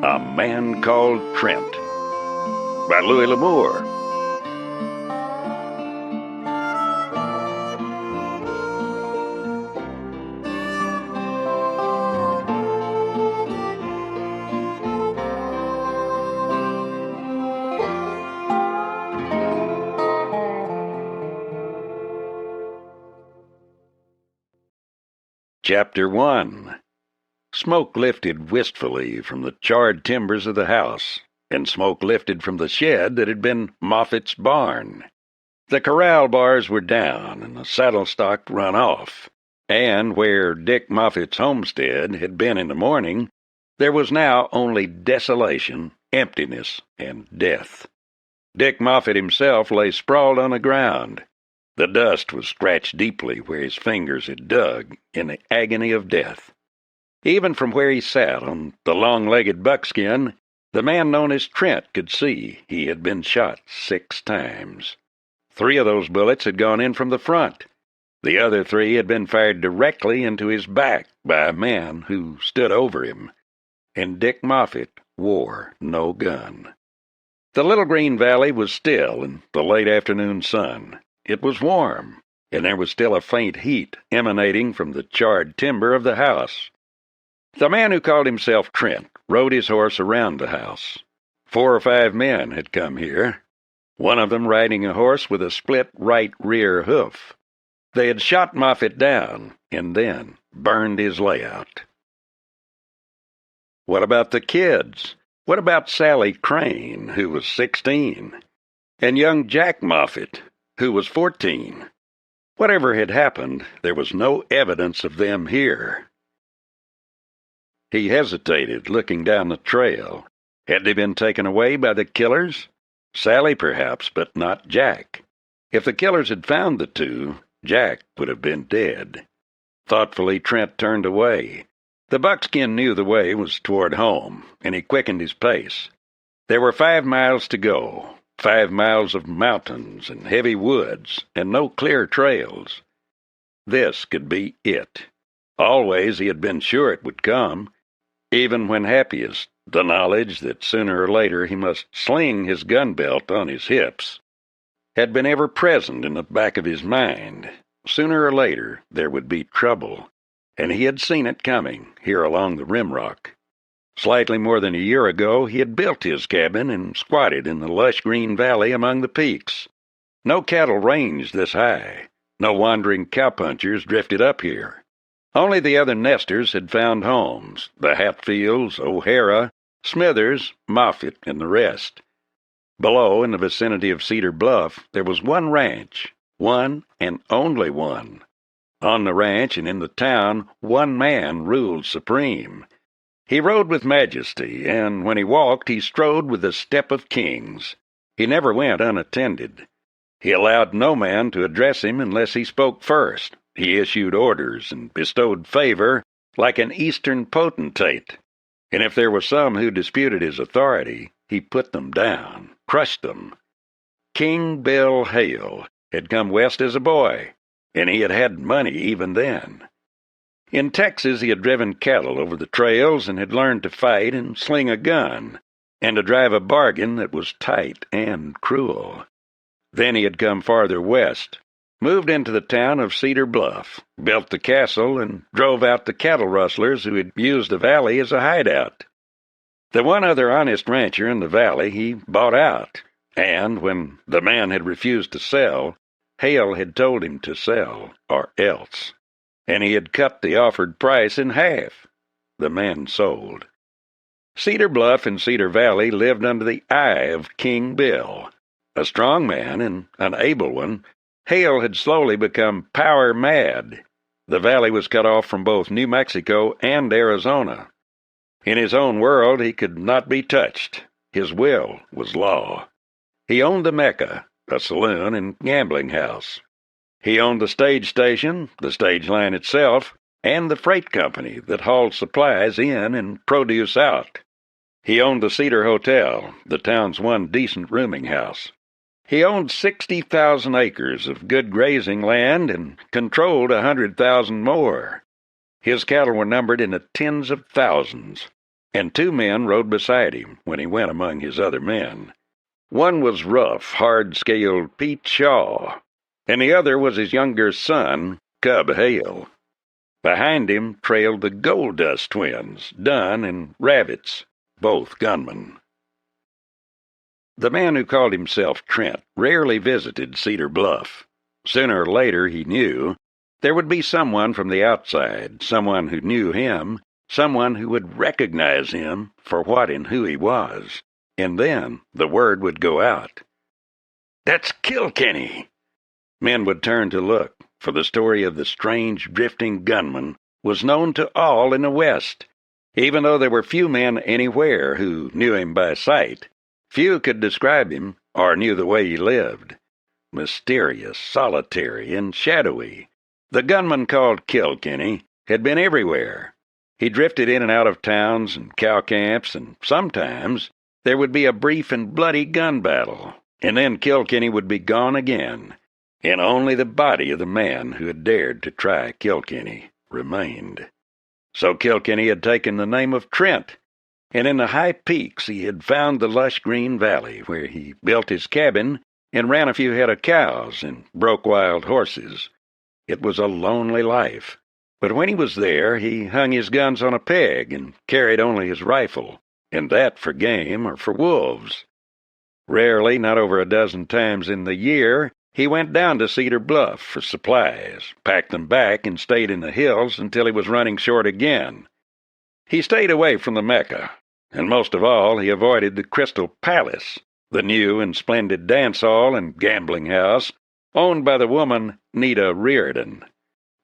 A Man Called Trent by LAmour. Chapter 1. Smoke lifted wistfully from the charred timbers of the house, and smoke lifted from the shed that had been Moffat's barn. The corral bars were down, and the saddle stock run off, and where Dick Moffat's homestead had been in the morning, there was now only desolation, emptiness, and death. Dick Moffat himself lay sprawled on the ground. The dust was scratched deeply where his fingers had dug in the agony of death. Even from where he sat on the long-legged buckskin, the man known as Trent could see he had been shot 6 times. 3 of those bullets had gone in from the front. The other 3 had been fired directly into his back by a man who stood over him, and Dick Moffat wore no gun. The little green valley was still in the late afternoon sun. It was warm, and there was still a faint heat emanating from the charred timber of the house. The man who called himself Trent rode his horse around the house. 4 or 5 men had come here, one of them riding a horse with a split right rear hoof. They had shot Moffat down and then burned his layout. What about the kids? What about Sally Crane, who was 16, and young Jack Moffat, who was 14? Whatever had happened, there was no evidence of them here. He hesitated, looking down the trail. Had they been taken away by the killers? Sally, perhaps, but not Jack. If the killers had found the 2, Jack would have been dead. Thoughtfully, Trent turned away. The buckskin knew the way was toward home, and he quickened his pace. There were 5 miles to go, 5 miles of mountains and heavy woods, and no clear trails. This could be it. Always he had been sure it would come. Even when happiest, the knowledge that sooner or later he must sling his gun belt on his hips had been ever present in the back of his mind. Sooner or later there would be trouble, and he had seen it coming here along the rimrock. Slightly more than a year ago he had built his cabin and squatted in the lush green valley among the peaks. No cattle ranged this high. No wandering cowpunchers drifted up here. Only the other nesters had found homes, the Hatfields, O'Hara, Smithers, Moffat, and the rest. Below, in the vicinity of Cedar Bluff, there was one ranch, one and only one. On the ranch and in the town, one man ruled supreme. He rode with majesty, and when he walked, he strode with the step of kings. He never went unattended. He allowed no man to address him unless he spoke first. He issued orders and bestowed favor like an Eastern potentate, and if there were some who disputed his authority, he put them down, crushed them. King Bill Hale had come west as a boy, and he had had money even then. In Texas he had driven cattle over the trails and had learned to fight and sling a gun, and to drive a bargain that was tight and cruel. Then he had come farther west, moved into the town of Cedar Bluff, built the castle, and drove out the cattle rustlers who had used the valley as a hideout. The one other honest rancher in the valley he bought out, and when the man had refused to sell, Hale had told him to sell or else, and he had cut the offered price in half. The man sold. Cedar Bluff and Cedar Valley lived under the eye of King Bill. A strong man and an able one, Hale had slowly become power-mad. The valley was cut off from both New Mexico and Arizona. In his own world he could not be touched. His will was law. He owned the Mecca, a saloon and gambling house. He owned the stage station, the stage line itself, and the freight company that hauled supplies in and produce out. He owned the Cedar Hotel, the town's one decent rooming house. He owned 60,000 acres of good grazing land and controlled 100,000 more. His cattle were numbered in the tens of thousands. and 2 men rode beside him when he went among his other men. One was rough, hard-scaled Pete Shaw, and the other was his younger son, Cub Hale. Behind him trailed the Gold Dust twins, Dunn and Ravitz, both gunmen. The man who called himself Trent rarely visited Cedar Bluff. Sooner or later, he knew, there would be someone from the outside, someone who knew him, someone who would recognize him for what and who he was. And then the word would go out. "That's Kilkenny!" Men would turn to look, for the story of the strange drifting gunman was known to all in the West. Even though there were few men anywhere who knew him by sight, few could describe him or knew the way he lived. Mysterious, solitary, and shadowy, the gunman called Kilkenny had been everywhere. He drifted in and out of towns and cow camps, and sometimes there would be a brief and bloody gun battle, and then Kilkenny would be gone again, and only the body of the man who had dared to try Kilkenny remained. So Kilkenny had taken the name of Trent, and in the high peaks he had found the lush green valley where he built his cabin and ran a few head of cows and broke wild horses. It was a lonely life, but when he was there he hung his guns on a peg and carried only his rifle, and that for game or for wolves. Rarely, not over a dozen times in the year, he went down to Cedar Bluff for supplies, packed them back, and stayed in the hills until he was running short again. He stayed away from the Mecca, and most of all he avoided the Crystal Palace, the new and splendid dance hall and gambling house owned by the woman Nita Reardon.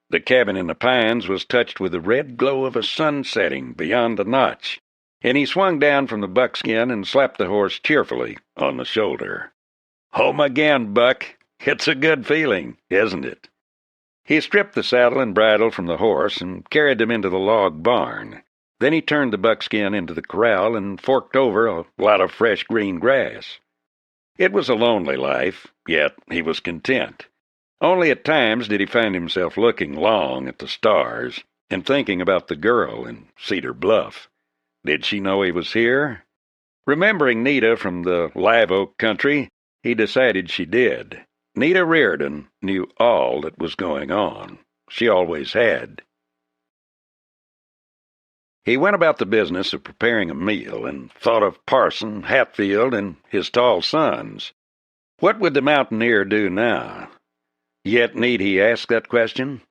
The cabin in the pines was touched with the red glow of a sun setting beyond the notch, and he swung down from the buckskin and slapped the horse cheerfully on the shoulder. "Home again, Buck. It's a good feeling, isn't it?" He stripped the saddle and bridle from the horse and carried them into the log barn. Then he turned the buckskin into the corral and forked over a lot of fresh green grass. It was a lonely life, yet he was content. Only at times did he find himself looking long at the stars and thinking about the girl in Cedar Bluff. Did she know he was here? Remembering Nita from the Live Oak country, he decided she did. Nita Reardon knew all that was going on. She always had. He went about the business of preparing a meal and thought of Parson, Hatfield, and his tall sons. What would the mountaineer do now? Yet need he ask that question?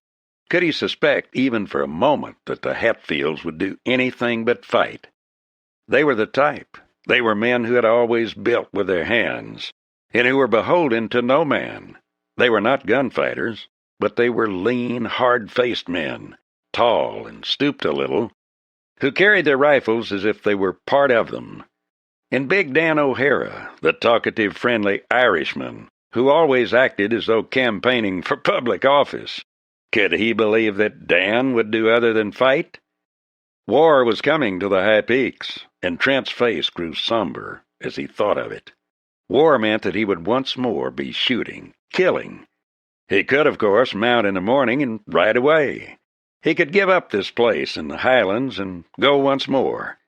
Could he suspect even for a moment that the Hatfields would do anything but fight? They were the type. They were men who had always built with their hands, and who were beholden to no man. They were not gunfighters, but they were lean, hard-faced men, tall and stooped a little, who carried their rifles as if they were part of them. And Big Dan O'Hara, the talkative, friendly Irishman, who always acted as though campaigning for public office. Could he believe that Dan would do other than fight? War was coming to the high peaks, and Trent's face grew somber as he thought of it. War meant that he would once more be shooting, killing. He could, of course, mount in the morning and ride away. He could give up this place in the Highlands and go once more.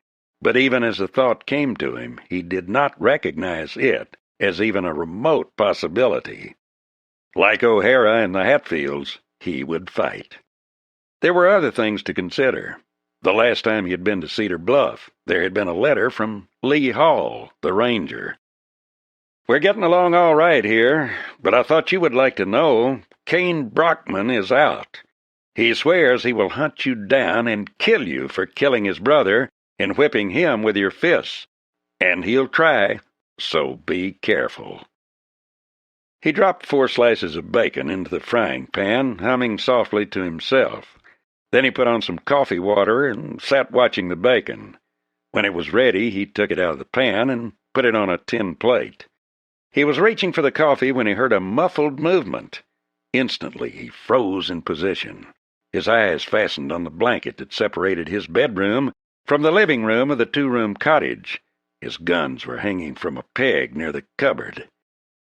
But even as the thought came to him, he did not recognize it as even a remote possibility. Like O'Hara and the Hatfields, he would fight. There were other things to consider. The last time he had been to Cedar Bluff, there had been a letter from Lee Hall, the ranger. "We're getting along all right here, but I thought you would like to know Kane Brockman is out. He swears he will hunt you down and kill you for killing his brother and whipping him with your fists. And he'll try, so be careful." He dropped 4 slices of bacon into the frying pan, humming softly to himself. Then he put on some coffee water and sat watching the bacon. When it was ready, he took it out of the pan and put it on a tin plate. He was reaching for the coffee when he heard a muffled movement. Instantly, he froze in position. His eyes fastened on the blanket that separated his bedroom from the living room of the 2-room cottage. His guns were hanging from a peg near the cupboard.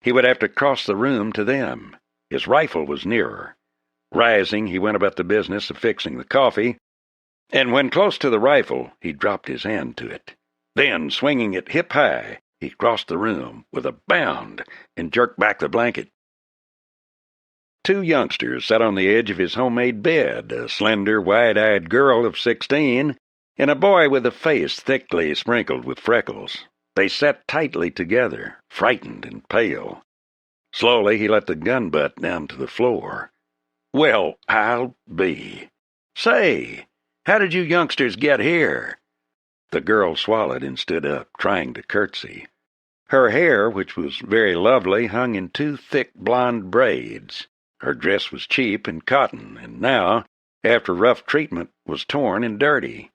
He would have to cross the room to them. His rifle was nearer. Rising, he went about the business of fixing the coffee, And when close to the rifle, he dropped his hand to it. Then, swinging it hip high, he crossed the room with a bound and jerked back the blanket. Two youngsters sat on the edge of his homemade bed, a slender, wide-eyed girl of 16 and a boy with a face thickly sprinkled with freckles. They sat tightly together, frightened and pale. Slowly he let the gun butt down to the floor. "Well, I'll be. Say, how did you youngsters get here?" The girl swallowed and stood up, trying to curtsy. Her hair, which was very lovely, hung in two thick blonde braids. Her dress was cheap and cotton, and now, after rough treatment, was torn and dirty.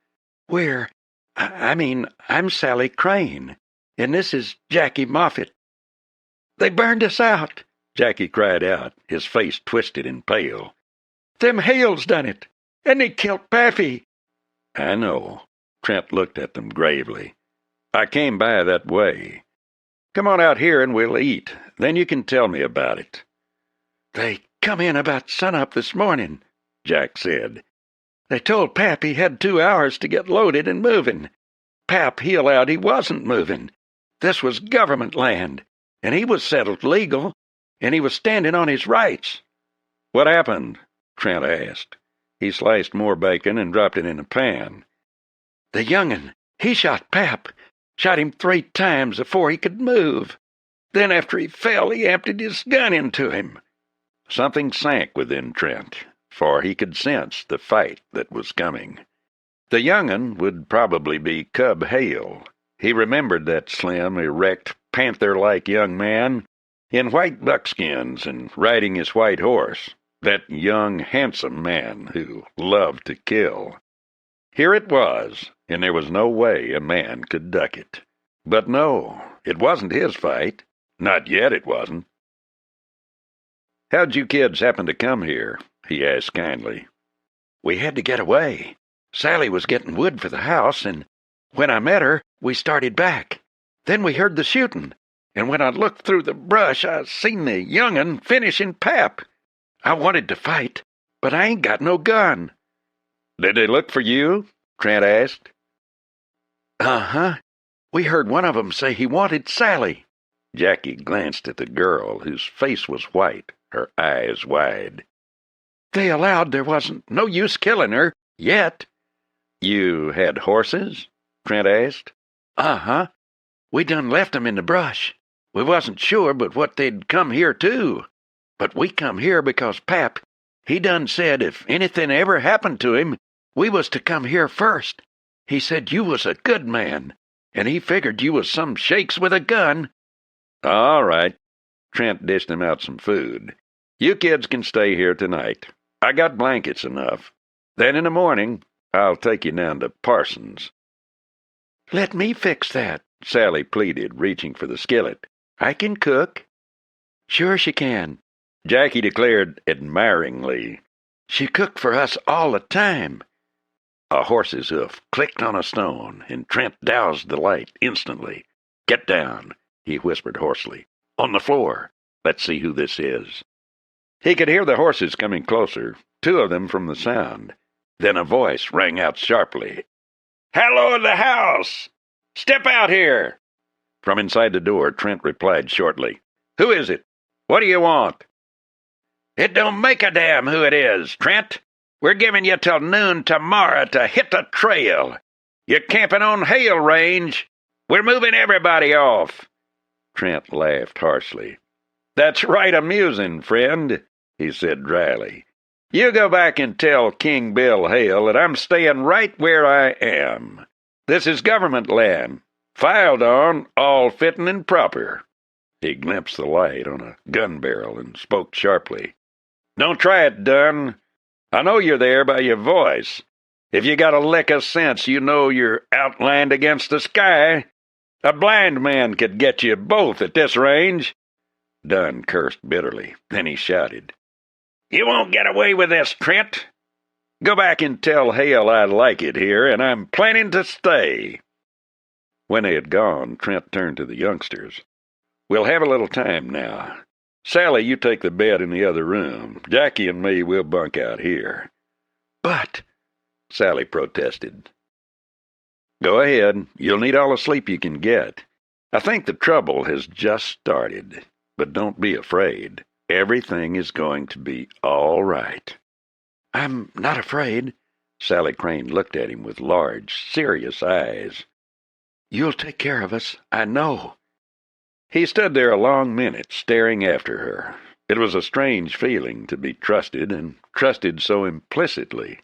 I'm Sally Crane, and this is Jackie Moffett." "They burned us out," Jackie cried out, his face twisted and pale. "Them Hales done it, and they killed Pappy." "I know." Trent looked at them gravely. "I came by that way. Come on out here and we'll eat. Then you can tell me about it." "They come in about sunup this morning," Jack said. "They told Pap he had 2 hours to get loaded and moving. Pap, he allowed he wasn't moving. This was government land, and he was settled legal, and he was standing on his rights." "What happened?" Trent asked. He sliced more bacon and dropped it in a pan. "The young'un, he shot Pap. Shot him 3 times afore he could move. Then after he fell, he emptied his gun into him." Something sank within Trent, for he could sense the fight that was coming. The young'un would probably be Cub Hale. He remembered that slim, erect, panther-like young man in white buckskins and riding his white horse, that young, handsome man who loved to kill. Here it was, and there was no way a man could duck it. But no, it wasn't his fight. Not yet it wasn't. "How'd you kids happen to come here?" he asked kindly. "We had to get away. Sally was getting wood for the house, and when I met her, we started back. Then we heard the shooting, and when I looked through the brush, I seen the young'un finishing Pap. I wanted to fight, but I ain't got no gun." "Did they look for you?" Trent asked. "Uh-huh. We heard one of 'em say he wanted Sally." Jackie glanced at the girl, whose face was white, her eyes wide. "They allowed there wasn't no use killing her, yet." "You had horses?" Trent asked. "Uh-huh. We done left 'em in the brush. We wasn't sure but what they'd come here, too. But we come here because Pap, he done said if anything ever happened to him, we was to come here first. He said you was a good man, and he figured you was some shakes with a gun." "All right." Trent dished him out some food. "You kids can stay here tonight. I got blankets enough. Then in the morning, I'll take you down to Parsons." "Let me fix that," Sally pleaded, reaching for the skillet. "I can cook." "Sure she can," Jackie declared admiringly. "She cooked for us all the time." A horse's hoof clicked on a stone, and Trent doused the light instantly. "Get down," he whispered hoarsely. "On the floor. Let's see who this is." He could hear the horses coming closer, 2 of them from the sound. Then a voice rang out sharply. "Hello in the house! Step out here!" From inside the door, Trent replied shortly. "Who is it? What do you want?" "It don't make a damn who it is, Trent. We're giving you till noon tomorrow to hit the trail. You're camping on Hale Range. We're moving everybody off." Trent laughed harshly. "That's right amusing, friend," he said dryly. "You go back and tell King Bill Hale that I'm staying right where I am. This is government land, filed on, all fitting and proper." He glimpsed the light on a gun barrel and spoke sharply. "Don't try it, Dunn. I know you're there by your voice. If you got a lick of sense, you know you're outlined against the sky. A blind man could get you both at this range." Dunn cursed bitterly. Then he shouted, "You won't get away with this, Trent. Go back and tell Hale I like it here, and I'm planning to stay." When they had gone, Trent turned to the youngsters. "We'll have a little time now. Sally, you take the bed in the other room. Jackie and me will bunk out here." "But—" Sally protested. Go ahead. You'll need all the sleep you can get. I think the trouble has just started. But don't be afraid. Everything is going to be all right. I'm not afraid. Sally Crane looked at him with large, serious eyes. You'll take care of us, I know. He stood there a long minute, staring after her. It was a strange feeling to be trusted, and trusted so implicitly.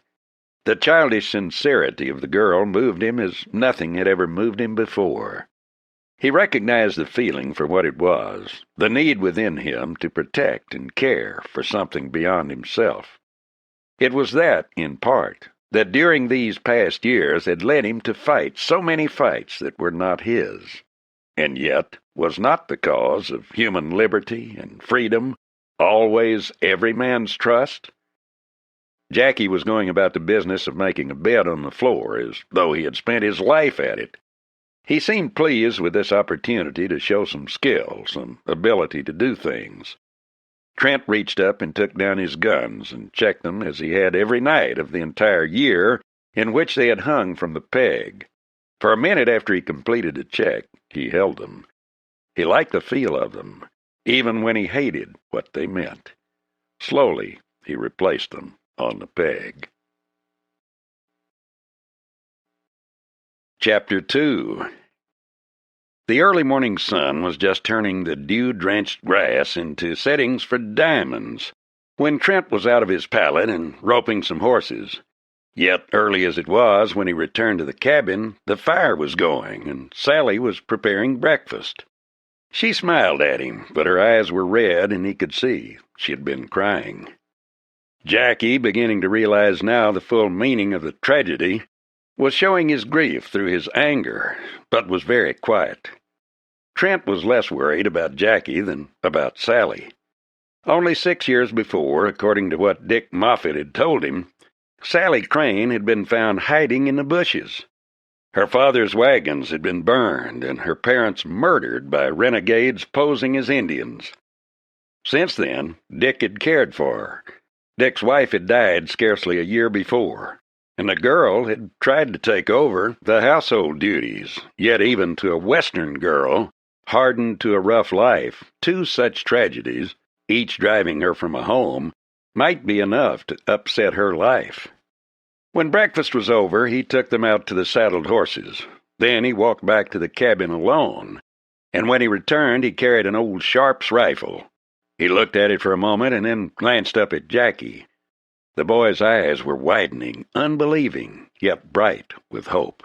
The childish sincerity of the girl moved him as nothing had ever moved him before. He recognized the feeling for what it was, the need within him to protect and care for something beyond himself. It was that, in part, that during these past years had led him to fight so many fights that were not his, and yet was not the cause of human liberty and freedom, always every man's trust. Jackie was going about the business of making a bed on the floor as though he had spent his life at it. He seemed pleased with this opportunity to show some skill, some ability to do things. Trent reached up and took down his guns and checked them as he had every night of the entire year in which they had hung from the peg. For a minute after he completed the check, he held them. He liked the feel of them, even when he hated what they meant. Slowly, he replaced them on the peg. Chapter 2. The early morning sun was just turning the dew-drenched grass into settings for diamonds when Trent was out of his pallet and roping some horses. Yet, early as it was, when he returned to the cabin, the fire was going, and Sally was preparing breakfast. She smiled at him, but her eyes were red, and he could see she had been crying. Jackie, beginning to realize now the full meaning of the tragedy, was showing his grief through his anger, but was very quiet. Trent was less worried about Jackie than about Sally. Only 6 years before, according to what Dick Moffat had told him, Sally Crane had been found hiding in the bushes. Her father's wagons had been burned and her parents murdered by renegades posing as Indians. Since then, Dick had cared for her. Dick's wife had died scarcely a year before, and the girl had tried to take over the household duties, yet even to a Western girl, hardened to a rough life, 2 such tragedies, each driving her from a home, might be enough to upset her life. When breakfast was over, he took them out to the saddled horses. Then he walked back to the cabin alone, and when he returned, he carried an old Sharps rifle. He looked at it for a moment and then glanced up at Jackie. The boy's eyes were widening, unbelieving, yet bright with hope.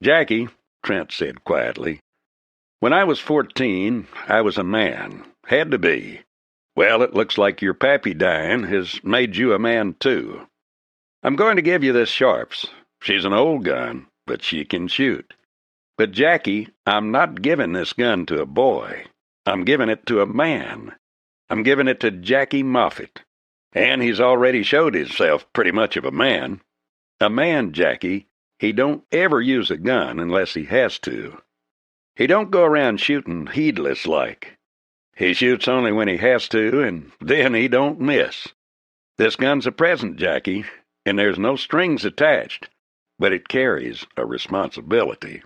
Jackie, Trent said quietly, when I was 14, I was a man. Had to be. Well, it looks like your pappy dying has made you a man, too. I'm going to give you this Sharps. She's an old gun, but she can shoot. But, Jackie, I'm not giving this gun to a boy. I'm giving it to a man. I'm giving it to Jackie Moffat. And he's already showed himself pretty much of a man. A man, Jackie, he don't ever use a gun unless he has to. He don't go around shooting heedless like. He shoots only when he has to, and then he don't miss. This gun's a present, Jackie, and there's no strings attached, but it carries a responsibility.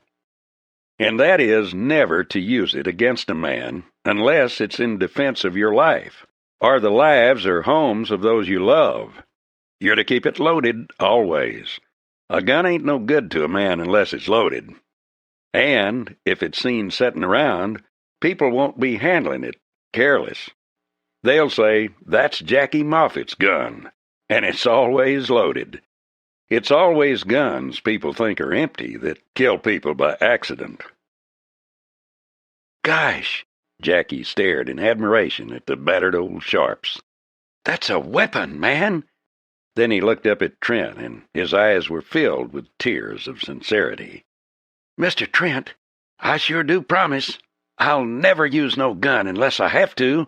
And that is never to use it against a man unless it's in defense of your life, or the lives or homes of those you love. You're to keep it loaded always. A gun ain't no good to a man unless it's loaded. And if it's seen setting around, people won't be handling it careless. They'll say, that's Jackie Moffat's gun, and it's always loaded. It's always guns people think are empty that kill people by accident. Gosh! Jackie stared in admiration at the battered old Sharps. That's a weapon, man! Then he looked up at Trent, and his eyes were filled with tears of sincerity. Mr. Trent, I sure do promise I'll never use no gun unless I have to.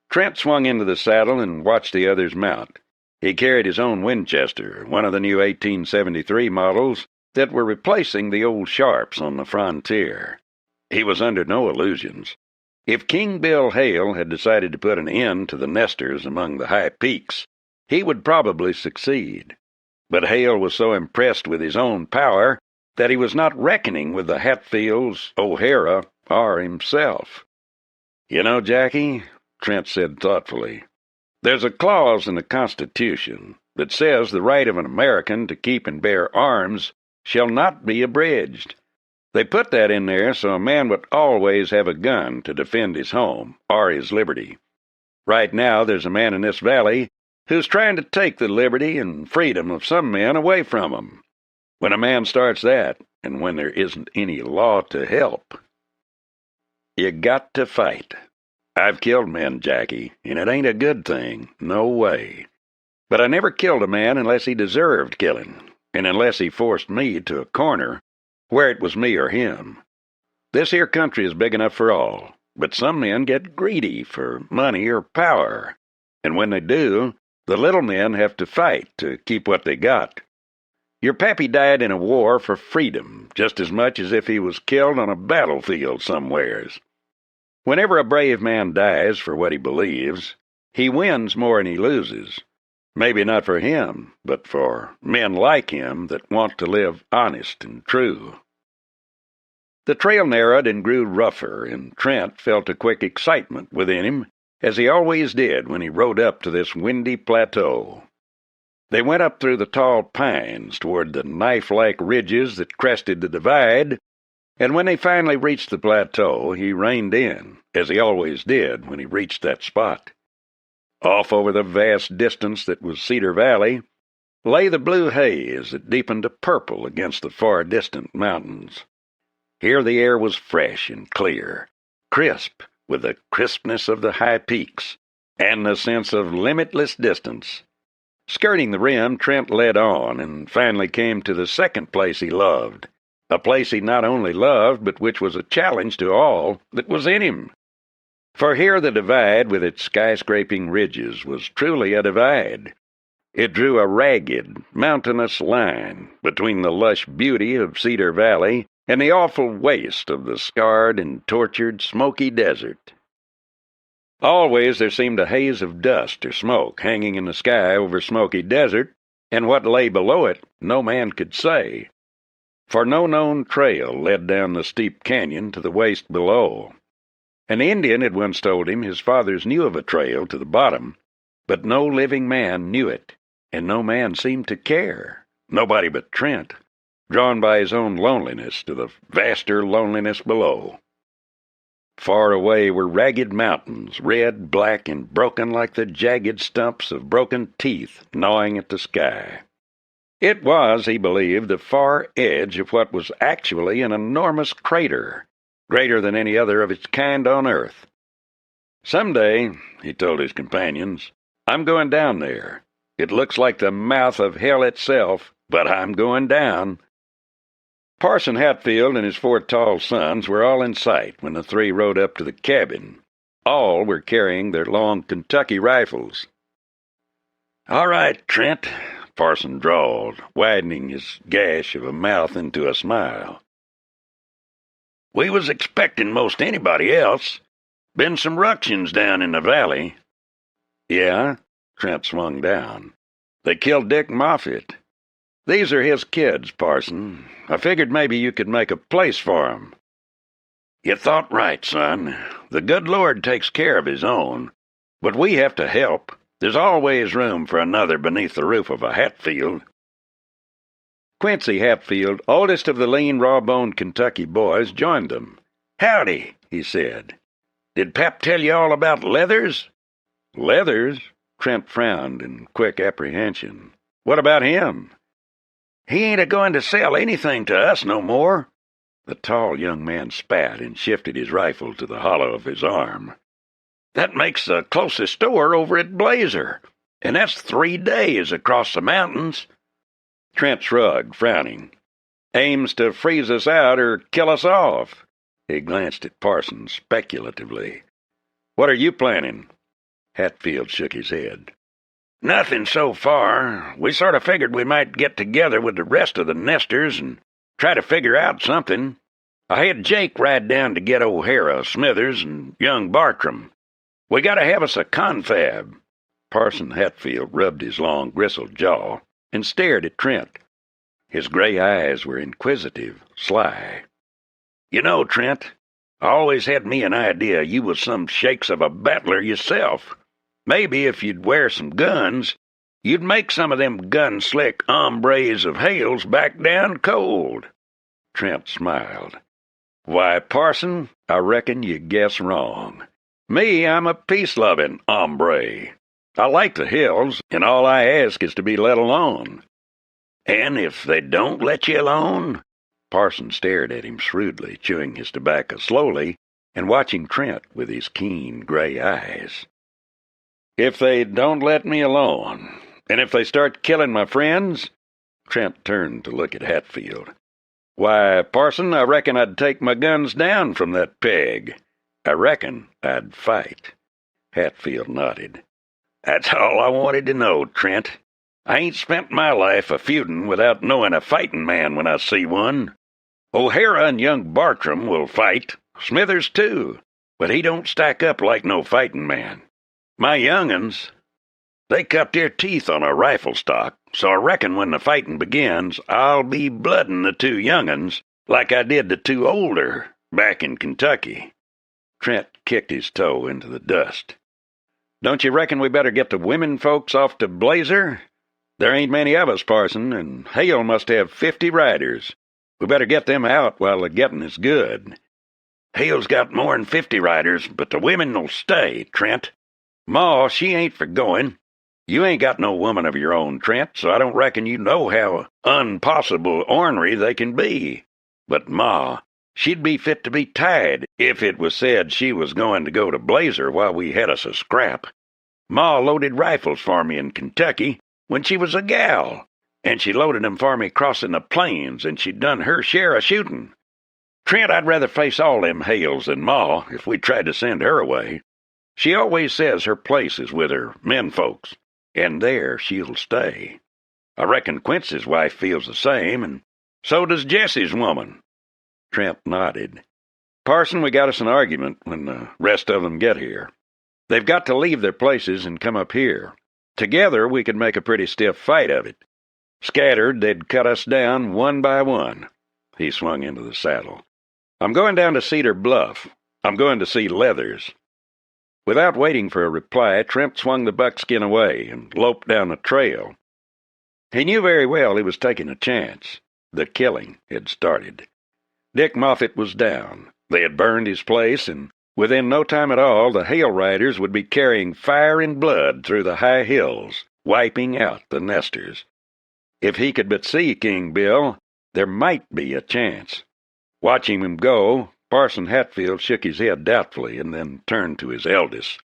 Trent swung into the saddle and watched the others mount. He carried his own Winchester, one of the new 1873 models that were replacing the old Sharps on the frontier. He was under no illusions. If King Bill Hale had decided to put an end to the nesters among the high peaks, he would probably succeed. But Hale was so impressed with his own power that he was not reckoning with the Hatfields, O'Hara, or himself. "You know, Jackie," Trent said thoughtfully, "there's a clause in the Constitution that says the right of an American to keep and bear arms shall not be abridged. They put that in there so a man would always have a gun to defend his home or his liberty. Right now there's a man in this valley who's trying to take the liberty and freedom of some men away from them. When a man starts that, and when there isn't any law to help, you got to fight. I've killed men, Jackie, and it ain't a good thing, no way. But I never killed a man unless he deserved killing, and unless he forced me to a corner where it was me or him. This here country is big enough for all, but some men get greedy for money or power, and when they do, the little men have to fight to keep what they got. Your pappy died in a war for freedom, just as much as if he was killed on a battlefield somewheres. Whenever a brave man dies for what he believes, he wins more than he loses. Maybe not for him, but for men like him that want to live honest and true." The trail narrowed and grew rougher, and Trent felt a quick excitement within him, as he always did when he rode up to this windy plateau. They went up through the tall pines toward the knife-like ridges that crested the divide, and when they finally reached the plateau, he reined in, as he always did when he reached that spot. Off over the vast distance that was Cedar Valley lay the blue haze that deepened to purple against the far-distant mountains. Here the air was fresh and clear, crisp with the crispness of the high peaks, and the sense of limitless distance. Skirting the rim, Trent led on, and finally came to the second place he loved, a place he not only loved, but which was a challenge to all that was in him. For here the divide, with its skyscraping ridges, was truly a divide. It drew a ragged, mountainous line between the lush beauty of Cedar Valley and the awful waste of the scarred and tortured Smoky Desert. Always there seemed a haze of dust or smoke hanging in the sky over Smoky Desert, and what lay below it no man could say, for no known trail led down the steep canyon to the waste below. An Indian had once told him his fathers knew of a trail to the bottom, but no living man knew it, and no man seemed to care, nobody but Trent, drawn by his own loneliness to the vaster loneliness below. Far away were ragged mountains, red, black, and broken like the jagged stumps of broken teeth gnawing at the sky. It was, he believed, the far edge of what was actually an enormous crater, greater than any other of its kind on Earth. "Someday," he told his companions, "I'm going down there. It looks like the mouth of hell itself, but I'm going down." Parson Hatfield and his 4 tall sons were all in sight when the 3 rode up to the cabin. All were carrying their long Kentucky rifles. "All right, Trent," Parson drawled, widening his gash of a mouth into a smile. "We was expecting most anybody else. Been some ructions down in the valley." "Yeah?" Trent swung down. "They killed Dick Moffett. These are his kids, Parson. I figured maybe you could make a place for 'em." "You thought right, son. The good Lord takes care of his own. But we have to help. There's always room for another beneath the roof of a Hatfield." Quincy Hatfield, oldest of the lean, raw-boned Kentucky boys, joined them. "Howdy," he said. "Did Pap tell you all about Leathers?" "Leathers?" Trent frowned in quick apprehension. "What about him?" "He ain't a-going to sell anything to us no more." The tall young man spat and shifted his rifle to the hollow of his arm. "That makes the closest store over at Blazer, and that's 3 days across the mountains." Trent shrugged, frowning. "Aims to freeze us out or kill us off." He glanced at Parsons speculatively. "What are you planning?" Hatfield shook his head. "Nothing so far. We sort of figured we might get together with the rest of the nesters and try to figure out something. I had Jake ride down to get O'Hara, Smithers, and young Bartram. We got to have us a confab." Parson Hatfield rubbed his long, gristled jaw and stared at Trent. His gray eyes were inquisitive, sly. "You know, Trent, I always had me an idea you was some shakes of a battler yourself. Maybe if you'd wear some guns, you'd make some of them gun-slick hombres of Hale's back down cold." Trent smiled. "Why, Parson, I reckon you guess wrong. Me, I'm a peace-loving hombre. I like the hills, and all I ask is to be let alone." "And if they don't let you alone?" Parson stared at him shrewdly, chewing his tobacco slowly and watching Trent with his keen gray eyes. "If they don't let me alone, and if they start killing my friends?" Trent turned to look at Hatfield. "Why, Parson, I reckon I'd take my guns down from that peg. I reckon I'd fight." Hatfield nodded. "That's all I wanted to know, Trent. I ain't spent my life a-feudin' without knowing a fightin' man when I see one. O'Hara and young Bartram will fight, Smithers too, but he don't stack up like no fightin' man. My young'uns, they cut their teeth on a rifle stock, so I reckon when the fightin' begins, I'll be bloodin' the two young'uns like I did the two older back in Kentucky." Trent kicked his toe into the dust. "Don't you reckon we better get the women folks off to Blazer? There ain't many of us, Parson, and Hale must have 50 riders. We better get them out while the getting is good." "Hale's got more'n 50 riders, but the women'll stay, Trent. Ma, she ain't for going. You ain't got no woman of your own, Trent, so I don't reckon you know how unpossible ornery they can be. But Ma, she'd be fit to be tied if it was said she was going to go to Blazer while we had us a scrap. Ma loaded rifles for me in Kentucky when she was a gal, and she loaded 'em for me crossing the plains, and she'd done her share of shooting. Trent, I'd rather face all them Hales than Ma if we tried to send her away. She always says her place is with her men folks, and there she'll stay. I reckon Quincy's wife feels the same, and so does Jesse's woman." Trent nodded. "Parson, we got us an argument when the rest of them get here. They've got to leave their places and come up here. Together we could make a pretty stiff fight of it. Scattered, they'd cut us down one by one." He swung into the saddle. "I'm going down to Cedar Bluff. I'm going to see Leathers." Without waiting for a reply, Trent swung the buckskin away and loped down the trail. He knew very well he was taking a chance. The killing had started. Dick Moffett was down. They had burned his place, and within no time at all, the Hale riders would be carrying fire and blood through the high hills, wiping out the nesters. If he could but see King Bill, there might be a chance. Watching him go, Parson Hatfield shook his head doubtfully and then turned to his eldest.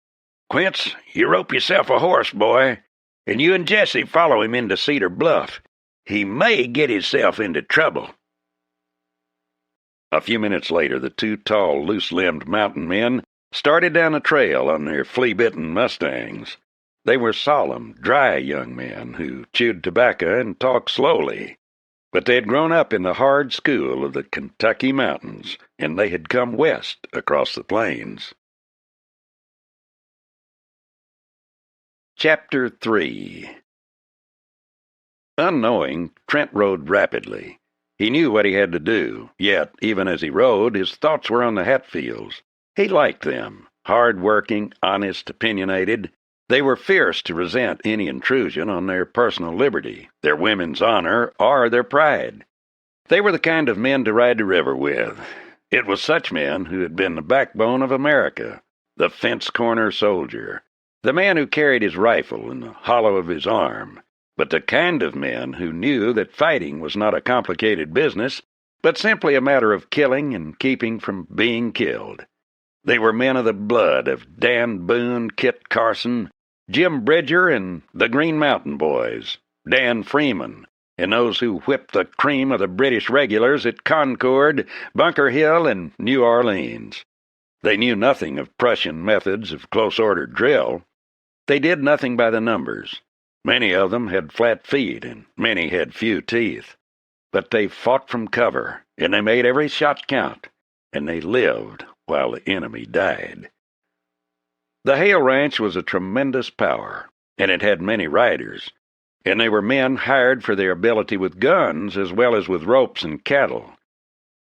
"Quince, you rope yourself a horse, boy, and you and Jesse follow him into Cedar Bluff. He may get himself into trouble." A few minutes later, the two tall, loose-limbed mountain men started down the trail on their flea-bitten Mustangs. They were solemn, dry young men who chewed tobacco and talked slowly. But they had grown up in the hard school of the Kentucky mountains, and they had come west across the plains. Chapter 3. Unknowing, Trent rode rapidly. He knew what he had to do, yet, even as he rode, his thoughts were on the Hatfields. He liked them, hard-working, honest, opinionated. They were fierce to resent any intrusion on their personal liberty, their women's honor, or their pride. They were the kind of men to ride the river with. It was such men who had been the backbone of America, the fence-corner soldier, the man who carried his rifle in the hollow of his arm, but the kind of men who knew that fighting was not a complicated business, but simply a matter of killing and keeping from being killed. They were men of the blood of Dan Boone, Kit Carson, Jim Bridger, and the Green Mountain Boys, Dan Freeman, and those who whipped the cream of the British regulars at Concord, Bunker Hill, and New Orleans. They knew nothing of Prussian methods of close-order drill. They did nothing by the numbers. Many of them had flat feet, and many had few teeth. But they fought from cover, and they made every shot count, and they lived while the enemy died. The Hale Ranch was a tremendous power, and it had many riders. and they were men hired for their ability with guns as well as with ropes and cattle.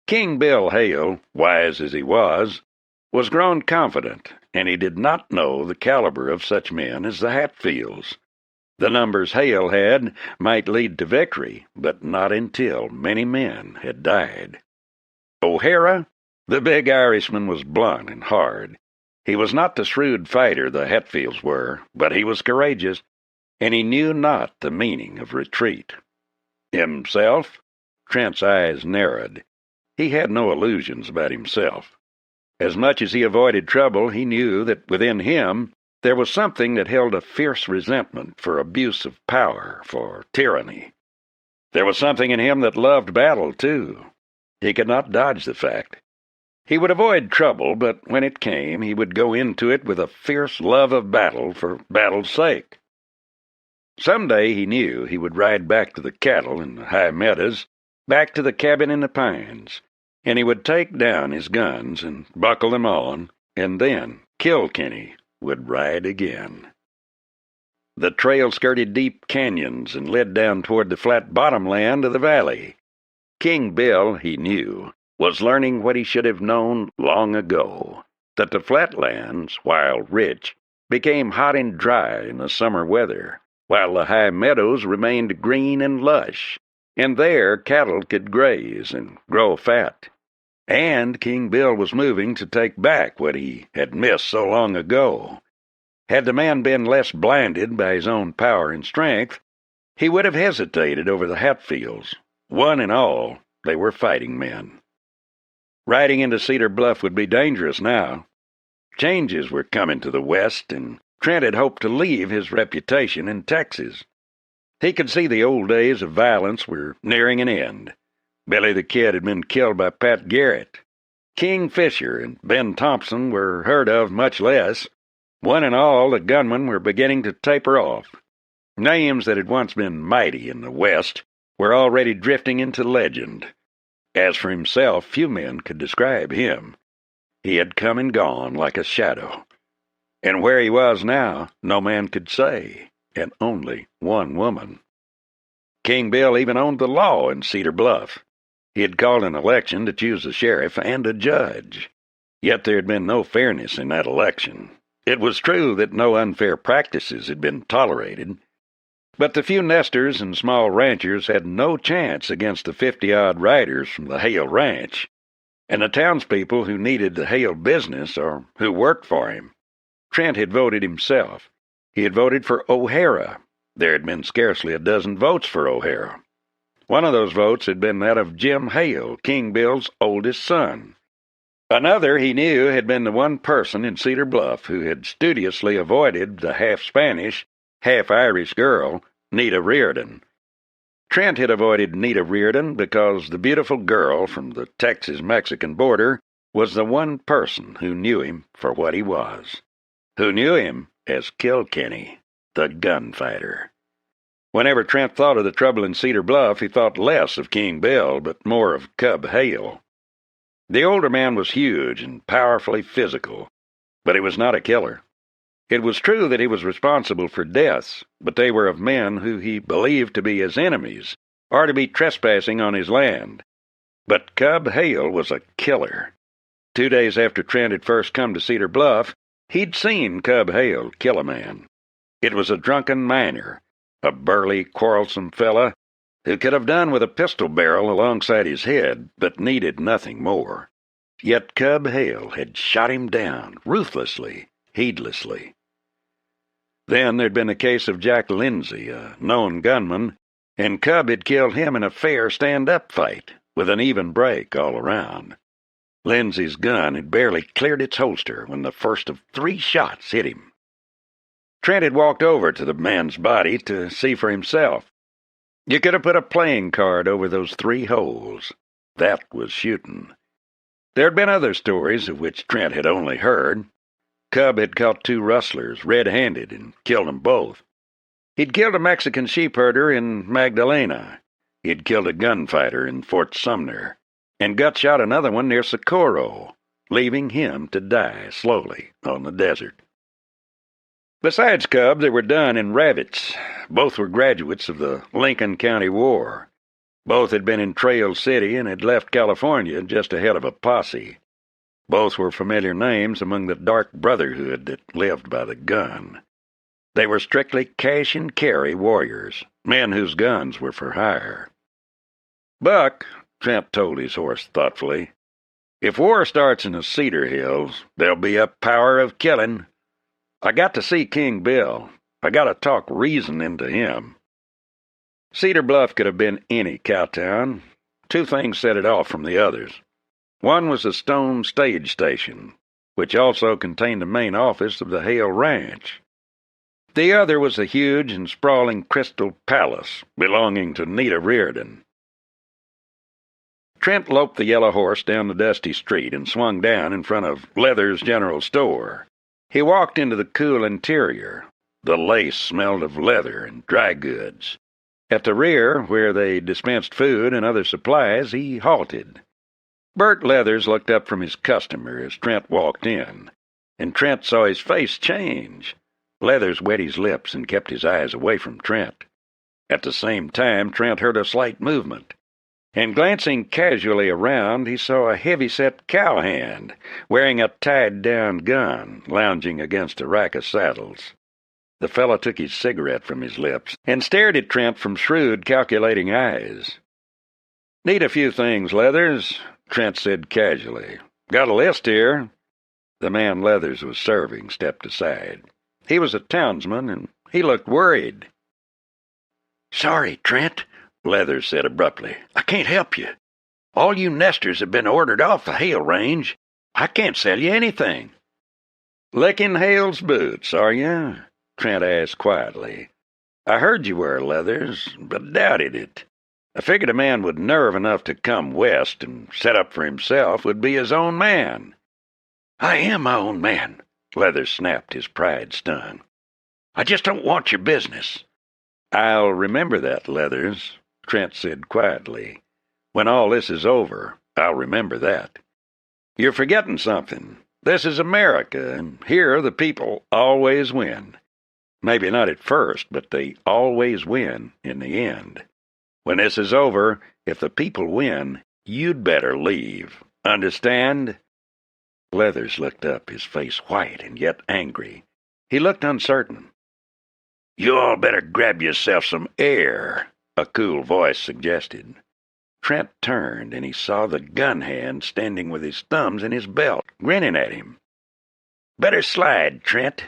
King Bill Hale, wise as he was grown confident, and he did not know the caliber of such men as the Hatfields. The numbers Hale had might lead to victory, but not until many men had died. O'Hara, the big Irishman, was blunt and hard. He was not the shrewd fighter the Hatfields were, but he was courageous, and he knew not the meaning of retreat. Himself? Trent's eyes narrowed. He had no illusions about himself. As much as he avoided trouble, he knew that within him there was something that held a fierce resentment for abuse of power, for tyranny. There was something in him that loved battle, too. He could not dodge the fact. He would avoid trouble, but when it came, he would go into it with a fierce love of battle for battle's sake. Someday, he knew, he would ride back to the cattle in the high meadows, back to the cabin in the pines, and he would take down his guns and buckle them on, and then Kilkenny would ride again. The trail skirted deep canyons and led down toward the flat bottomland of the valley. King Bill, he knew, was learning what he should have known long ago, that the flatlands, while rich, became hot and dry in the summer weather, while the high meadows remained green and lush, and there cattle could graze and grow fat. And King Bill was moving to take back what he had missed so long ago. Had the man been less blinded by his own power and strength, he would have hesitated over the Hatfields. One and all, they were fighting men. Riding into Cedar Bluff would be dangerous now. Changes were coming to the west, and Trent had hoped to leave his reputation in Texas. He could see the old days of violence were nearing an end. Billy the Kid had been killed by Pat Garrett. King Fisher and Ben Thompson were heard of much less. One and all, the gunmen were beginning to taper off. Names that had once been mighty in the West were already drifting into legend. As for himself, few men could describe him. He had come and gone like a shadow. And where he was now, no man could say, and only one woman. King Bill even owned the law in Cedar Bluff. He had called an election to choose a sheriff and a judge. Yet there had been no fairness in that election. It was true that no unfair practices had been tolerated, but the few nesters and small ranchers had no chance against the 50-odd riders from the Hale Ranch, and the townspeople who needed the Hale business or who worked for him. Trent had voted himself. He had voted for O'Hara. There had been scarcely a dozen votes for O'Hara. One of those votes had been that of Jim Hale, King Bill's oldest son. Another, he knew, had been the one person in Cedar Bluff who had studiously avoided the half-Spanish, half-Irish girl, Nita Reardon. Trent had avoided Nita Reardon because the beautiful girl from the Texas-Mexican border was the one person who knew him for what he was, who knew him as Kilkenny, the gunfighter. Whenever Trent thought of the trouble in Cedar Bluff, he thought less of King Bill, but more of Cub Hale. The older man was huge and powerfully physical, but he was not a killer. It was true that he was responsible for deaths, but they were of men who he believed to be his enemies, or to be trespassing on his land. But Cub Hale was a killer. 2 days after Trent had first come to Cedar Bluff, he'd seen Cub Hale kill a man. It was a drunken miner, a burly, quarrelsome fella who could have done with a pistol barrel alongside his head, but needed nothing more. Yet Cub Hale had shot him down, ruthlessly, heedlessly. Then there'd been the case of Jack Lindsay, a known gunman, and Cub had killed him in a fair stand-up fight, with an even break all around. Lindsay's gun had barely cleared its holster when the first of 3 shots hit him. Trent had walked over to the man's body to see for himself. You could have put a playing card over those 3 holes. That was shooting. There had been other stories of which Trent had only heard. Cub had caught 2 rustlers red-handed and killed them both. He'd killed a Mexican sheepherder in Magdalena. He'd killed a gunfighter in Fort Sumner, and gut-shot another one near Socorro, leaving him to die slowly on the desert. Besides Cub, there were Dunn and Ravitz. Both were graduates of the Lincoln County War. Both had been in Trail City and had left California just ahead of a posse. Both were familiar names among the dark brotherhood that lived by the gun. They were strictly cash-and-carry warriors, men whose guns were for hire. "Buck," Trent told his horse thoughtfully, "if war starts in the Cedar Hills, there'll be a power of killing. I got to see King Bill. I got to talk reason into him." Cedar Bluff could have been any cowtown. Two things set it off from the others. One was the stone stage station, which also contained the main office of the Hale Ranch. The other was the huge and sprawling Crystal Palace, belonging to Nita Reardon. Trent loped the yellow horse down the dusty street and swung down in front of Leather's General Store. He walked into the cool interior. The lace smelled of leather and dry goods. At the rear, where they dispensed food and other supplies, he halted. Bert Leathers looked up from his customer as Trent walked in, and Trent saw his face change. Leathers wet his lips and kept his eyes away from Trent. At the same time, Trent heard a slight movement, and glancing casually around, he saw a heavy-set cowhand, wearing a tied-down gun, lounging against a rack of saddles. The fellow took his cigarette from his lips and stared at Trent from shrewd, calculating eyes. "Need a few things, Leathers," Trent said casually. "Got a list here." The man Leathers was serving stepped aside. He was a townsman, and he looked worried. "Sorry, Trent," Leathers said abruptly. "I can't help you. All you nesters have been ordered off the Hale Range. I can't sell you anything." "Licking Hale's boots, are you?" Trent asked quietly. "I heard you were, Leathers, but doubted it. I figured a man with nerve enough to come west and set up for himself would be his own man." "I am my own man," Leathers snapped, his pride stung. "I just don't want your business." "I'll remember that, Leathers," Trent said quietly. "When all this is over, I'll remember that. You're forgetting something. This is America, and here the people always win. Maybe not at first, but they always win in the end. When this is over, if the people win, you'd better leave. Understand?" Leathers looked up, his face white and yet angry. He looked uncertain. "You all better grab yourself some air," a cool voice suggested. Trent turned, and he saw the gun hand standing with his thumbs in his belt, grinning at him. "Better slide, Trent.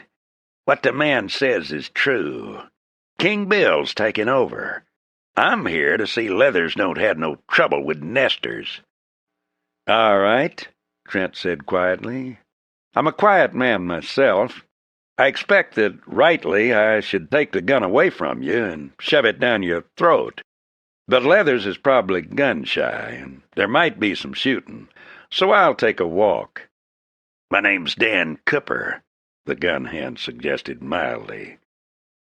What the man says is true. King Bill's taking over. I'm here to see Leathers don't have no trouble with nesters." "All right," Trent said quietly. "I'm a quiet man myself. I expect that rightly I should take the gun away from you and shove it down your throat. But Leathers is probably gun-shy, and there might be some shooting, so I'll take a walk." "My name's Dan Cooper," the gun hand suggested mildly.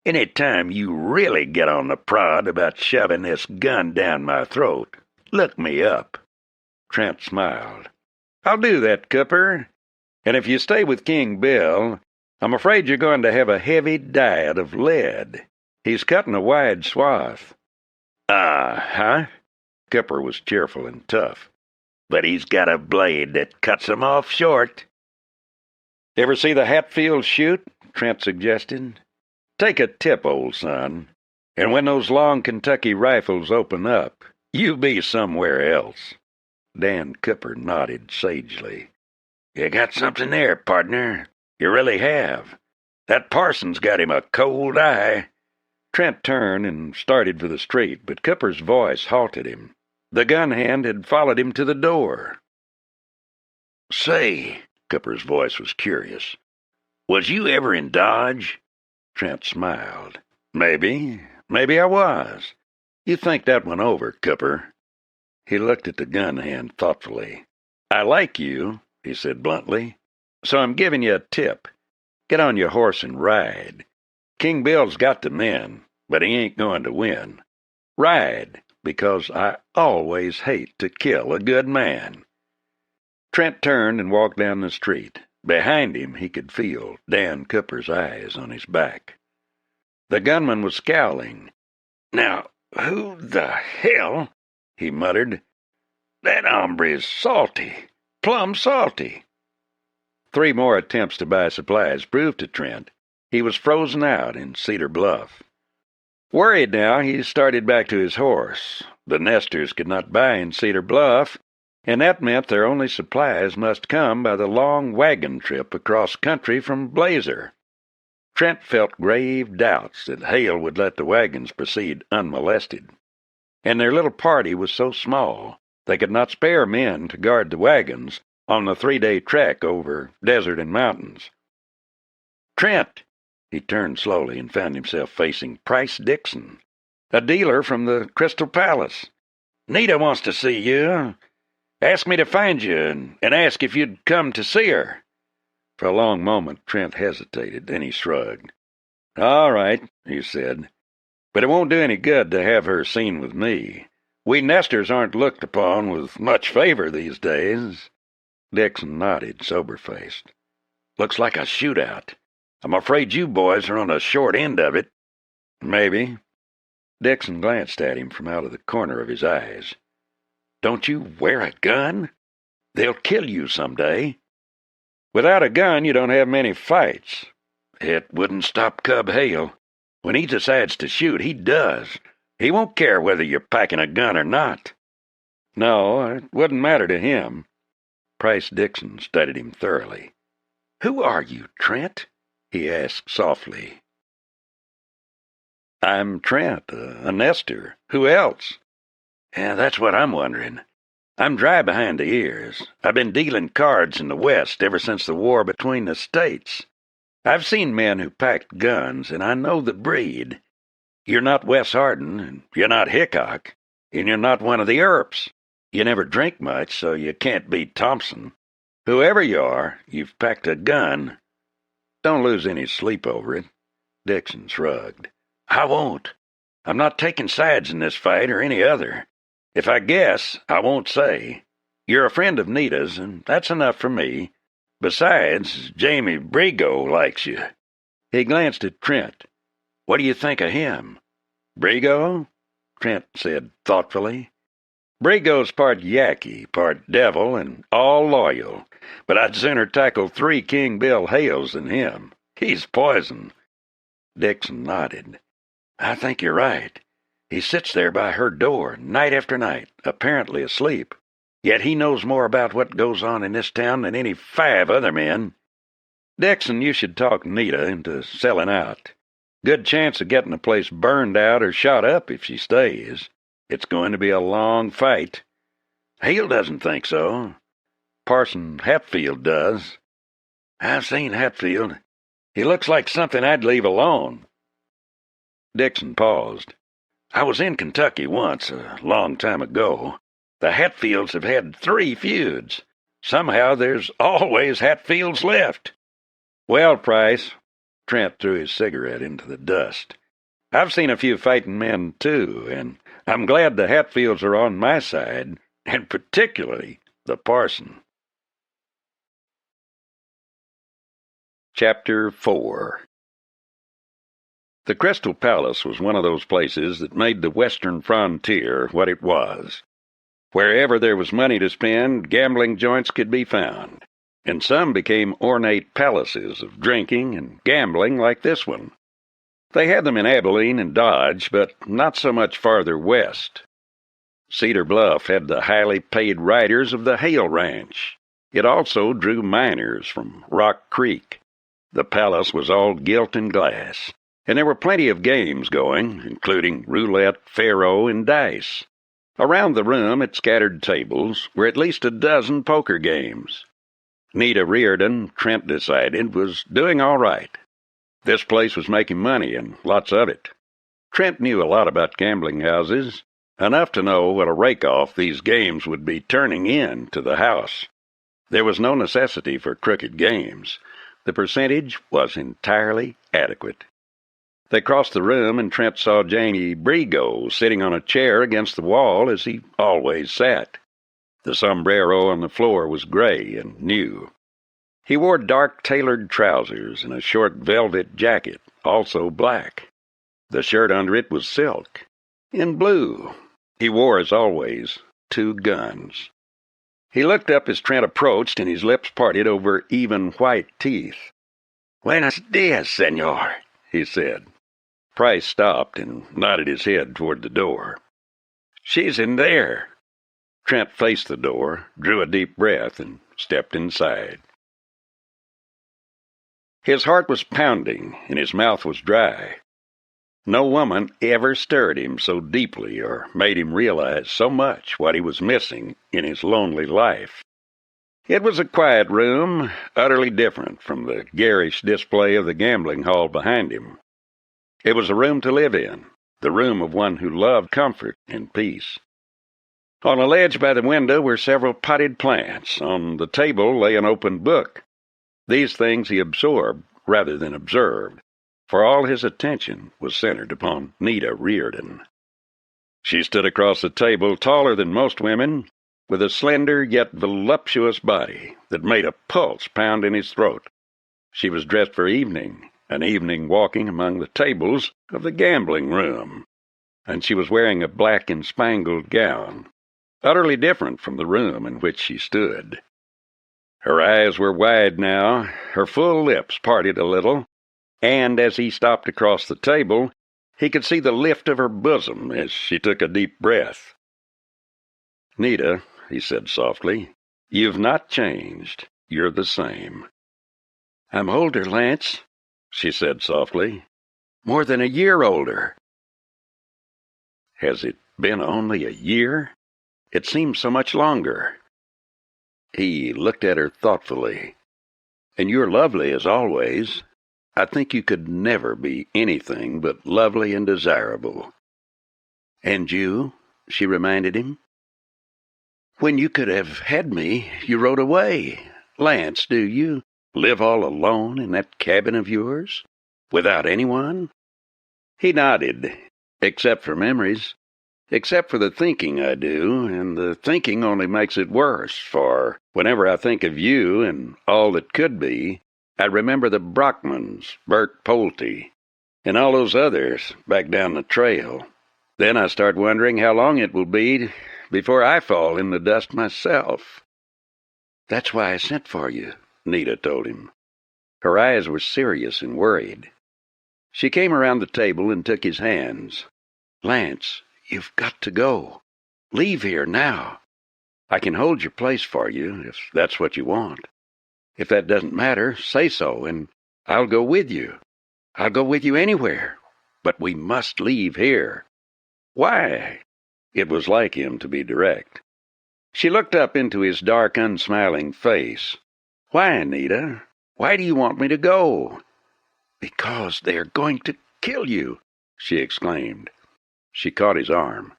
"Any time you really get on the prod about shoving this gun down my throat, look me up." Trent smiled. "I'll do that, Cooper. And if you stay with King Bill, I'm afraid you're going to have a heavy diet of lead. He's cutting a wide swath." "Uh-huh." Cooper was cheerful and tough. "But he's got a blade that cuts him off short." "Ever see the Hatfields shoot?" Trent suggested. "Take a tip, old son, and when those long Kentucky rifles open up, you be somewhere else." Dan Cooper nodded sagely. "You got something there, partner. You really have. That Parsons got him a cold eye." Trent turned and started for the street, but Cooper's voice halted him. The gun hand had followed him to the door. "Say," Cooper's voice was curious, "was you ever in Dodge?" Trent smiled. Maybe I was. You think that one over, Cooper." He looked at the gun hand thoughtfully. "I like you," he said bluntly, "so I'm giving you a tip. Get on your horse and ride. King Bill's got the men, but he ain't going to win. Ride, because I always hate to kill a good man." Trent turned and walked down the street. Behind him, he could feel Dan Cooper's eyes on his back. The gunman was scowling. "Now, who the hell?" he muttered. "That hombre's salty, plumb salty." 3 more attempts to buy supplies proved to Trent he was frozen out in Cedar Bluff. Worried now, he started back to his horse. The Nesters could not buy in Cedar Bluff, and that meant their only supplies must come by the long wagon trip across country from Blazer. Trent felt grave doubts that Hale would let the wagons proceed unmolested, and their little party was so small they could not spare men to guard the wagons on the 3-day trek over desert and mountains. "Trent!" He turned slowly and found himself facing Price Dixon, a dealer from the Crystal Palace. "Nita wants to see you. Asked me to find you and ask if you'd come to see her." For a long moment Trent hesitated, then he shrugged. "All right," he said, "but it won't do any good to have her seen with me. We Nesters aren't looked upon with much favor these days." Dixon nodded, sober-faced. "Looks like a shootout. I'm afraid you boys are on the short end of it." "Maybe." Dixon glanced at him from out of the corner of his eyes. "Don't you wear a gun? They'll kill you someday." "Without a gun, you don't have many fights." "It wouldn't stop Cub Hale. When he decides to shoot, he does. He won't care whether you're packing a gun or not." "No, it wouldn't matter to him." Price Dixon studied him thoroughly. "Who are you, Trent?" he asked softly. "I'm Trent, a Nestor. Who else?" "Yeah, that's what I'm wondering. I'm dry behind the ears. I've been dealing cards in the West ever since the war between the states. I've seen men who packed guns, and I know the breed. You're not Wes Hardin, and you're not Hickok, and you're not one of the Earps. You never drink much, so you can't beat Thompson. Whoever you are, you've packed a gun. Don't lose any sleep over it." Dixon shrugged. "I won't. I'm not taking sides in this fight or any other. If I guess, I won't say. You're a friend of Nita's, and that's enough for me. Besides, Jamie Brigo likes you." He glanced at Trent. "What do you think of him?" "Brigo?" Trent said thoughtfully. "Brigo's part Yankee, part devil, and all loyal. But I'd sooner tackle 3 King Bill Hales than him. He's poison." Dixon nodded. "I think you're right. He sits there by her door night after night, apparently asleep. Yet he knows more about what goes on in this town than any 5 other men. Dixon, you should talk Nita into selling out. Good chance of getting the place burned out or shot up if she stays. It's going to be a long fight. Hale doesn't think so. Parson Hatfield does. I've seen Hatfield. He looks like something I'd leave alone." Dixon paused. "I was in Kentucky once, a long time ago. The Hatfields have had 3 feuds. Somehow there's always Hatfields left." "Well, Price," Trent threw his cigarette into the dust, "I've seen a few fighting men, too, and I'm glad the Hatfields are on my side, and particularly the parson." Chapter 4. The Crystal Palace was one of those places that made the western frontier what it was. Wherever there was money to spend, gambling joints could be found, and some became ornate palaces of drinking and gambling like this one. They had them in Abilene and Dodge, but not so much farther west. Cedar Bluff had the highly paid riders of the Hale Ranch. It also drew miners from Rock Creek. The palace was all gilt and glass, and there were plenty of games going, including roulette, faro, and dice. Around the room at scattered tables were at least a dozen poker games. Nita Riordan, Trent decided, was doing all right. This place was making money, and lots of it. Trent knew a lot about gambling houses, enough to know what a rake-off these games would be turning in to the house. There was no necessity for crooked games. The percentage was entirely adequate. They crossed the room, and Trent saw Jamie Brigo sitting on a chair against the wall as he always sat. The sombrero on the floor was gray and new. He wore dark tailored trousers and a short velvet jacket, also black. The shirt under it was silk, in blue. He wore, as always, 2 guns. He looked up as Trent approached, and his lips parted over even white teeth. "Buenos dias, senor," he said. Price stopped and nodded his head toward the door. "She's in there." Trent faced the door, drew a deep breath, and stepped inside. His heart was pounding, and his mouth was dry. No woman ever stirred him so deeply or made him realize so much what he was missing in his lonely life. It was a quiet room, utterly different from the garish display of the gambling hall behind him. It was a room to live in, the room of one who loved comfort and peace. On a ledge by the window were several potted plants. On the table lay an open book. These things he absorbed rather than observed, for all his attention was centered upon Nita Reardon. She stood across the table, taller than most women, with a slender yet voluptuous body that made a pulse pound in his throat. She was dressed for evening, an evening walking among the tables of the gambling room, and she was wearing a black and spangled gown, utterly different from the room in which she stood. Her eyes were wide now, her full lips parted a little, and as he stopped across the table, he could see the lift of her bosom as she took a deep breath. "Nita," he said softly, "you've not changed. You're the same." "I'm older, Lance," she said softly. "More than a year older." "Has it been only a year? It seems so much longer." He looked at her thoughtfully. "And you're lovely as always. I think you could never be anything but lovely and desirable." "And you?" she reminded him. "When you could have had me, you rode away. Lance, do you live all alone in that cabin of yours? Without anyone?" He nodded. "Except for memories. Except for the thinking I do, and the thinking only makes it worse, for whenever I think of you and all that could be, I remember the Brockmans, Bert Pulte, and all those others back down the trail. Then I start wondering how long it will be before I fall in the dust myself." "That's why I sent for you," Nita told him. Her eyes were serious and worried. She came around the table and took his hands. "Lance, you've got to go. Leave here now. I can hold your place for you, if that's what you want. If that doesn't matter, say so, and I'll go with you. I'll go with you anywhere. But we must leave here." "Why?" It was like him to be direct. She looked up into his dark, unsmiling face. "Why, Anita? Why do you want me to go?" "Because they're going to kill you," she exclaimed. She caught his arm.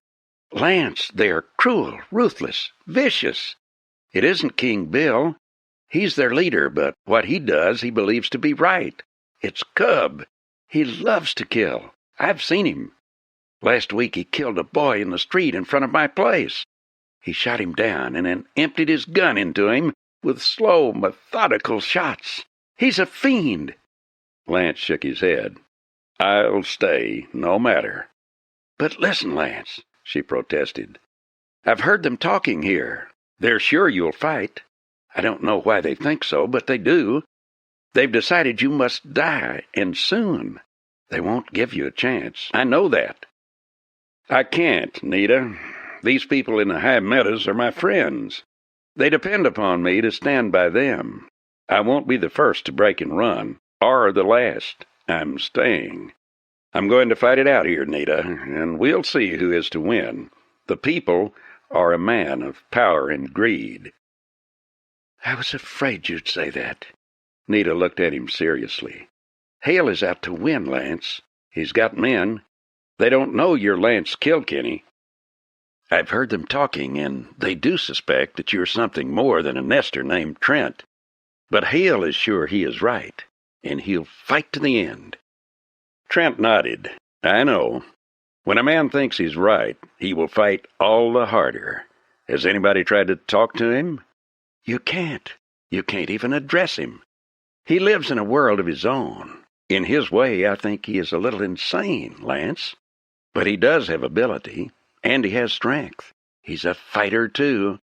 "Lance, they're cruel, ruthless, vicious. It isn't King Bill. He's their leader, but what he does he believes to be right. It's Cub. He loves to kill. I've seen him. Last week he killed a boy in the street in front of my place. He shot him down and then emptied his gun into him with slow, methodical shots. He's a fiend." Lance shook his head. "I'll stay, no matter." "But listen, Lance," she protested. "I've heard them talking here. They're sure you'll fight. I don't know why they think so, but they do. They've decided you must die, and soon. They won't give you a chance. I know that." "I can't, Nita. These people in the high meadows are my friends. They depend upon me to stand by them. I won't be the first to break and run, or the last. I'm staying. I'm going to fight it out here, Nita, and we'll see who is to win. The people are a man of power and greed." "I was afraid you'd say that." Nita looked at him seriously. "Hale is out to win, Lance. He's got men. They don't know you're Lance Kilkenny. I've heard them talking, and they do suspect that you're something more than a nester named Trent. But Hale is sure he is right, and he'll fight to the end." Trent nodded. "I know. When a man thinks he's right, he will fight all the harder. Has anybody tried to talk to him?" "You can't. You can't even address him. He lives in a world of his own. In his way, I think he is a little insane, Lance. But he does have ability, and he has strength. He's a fighter, too."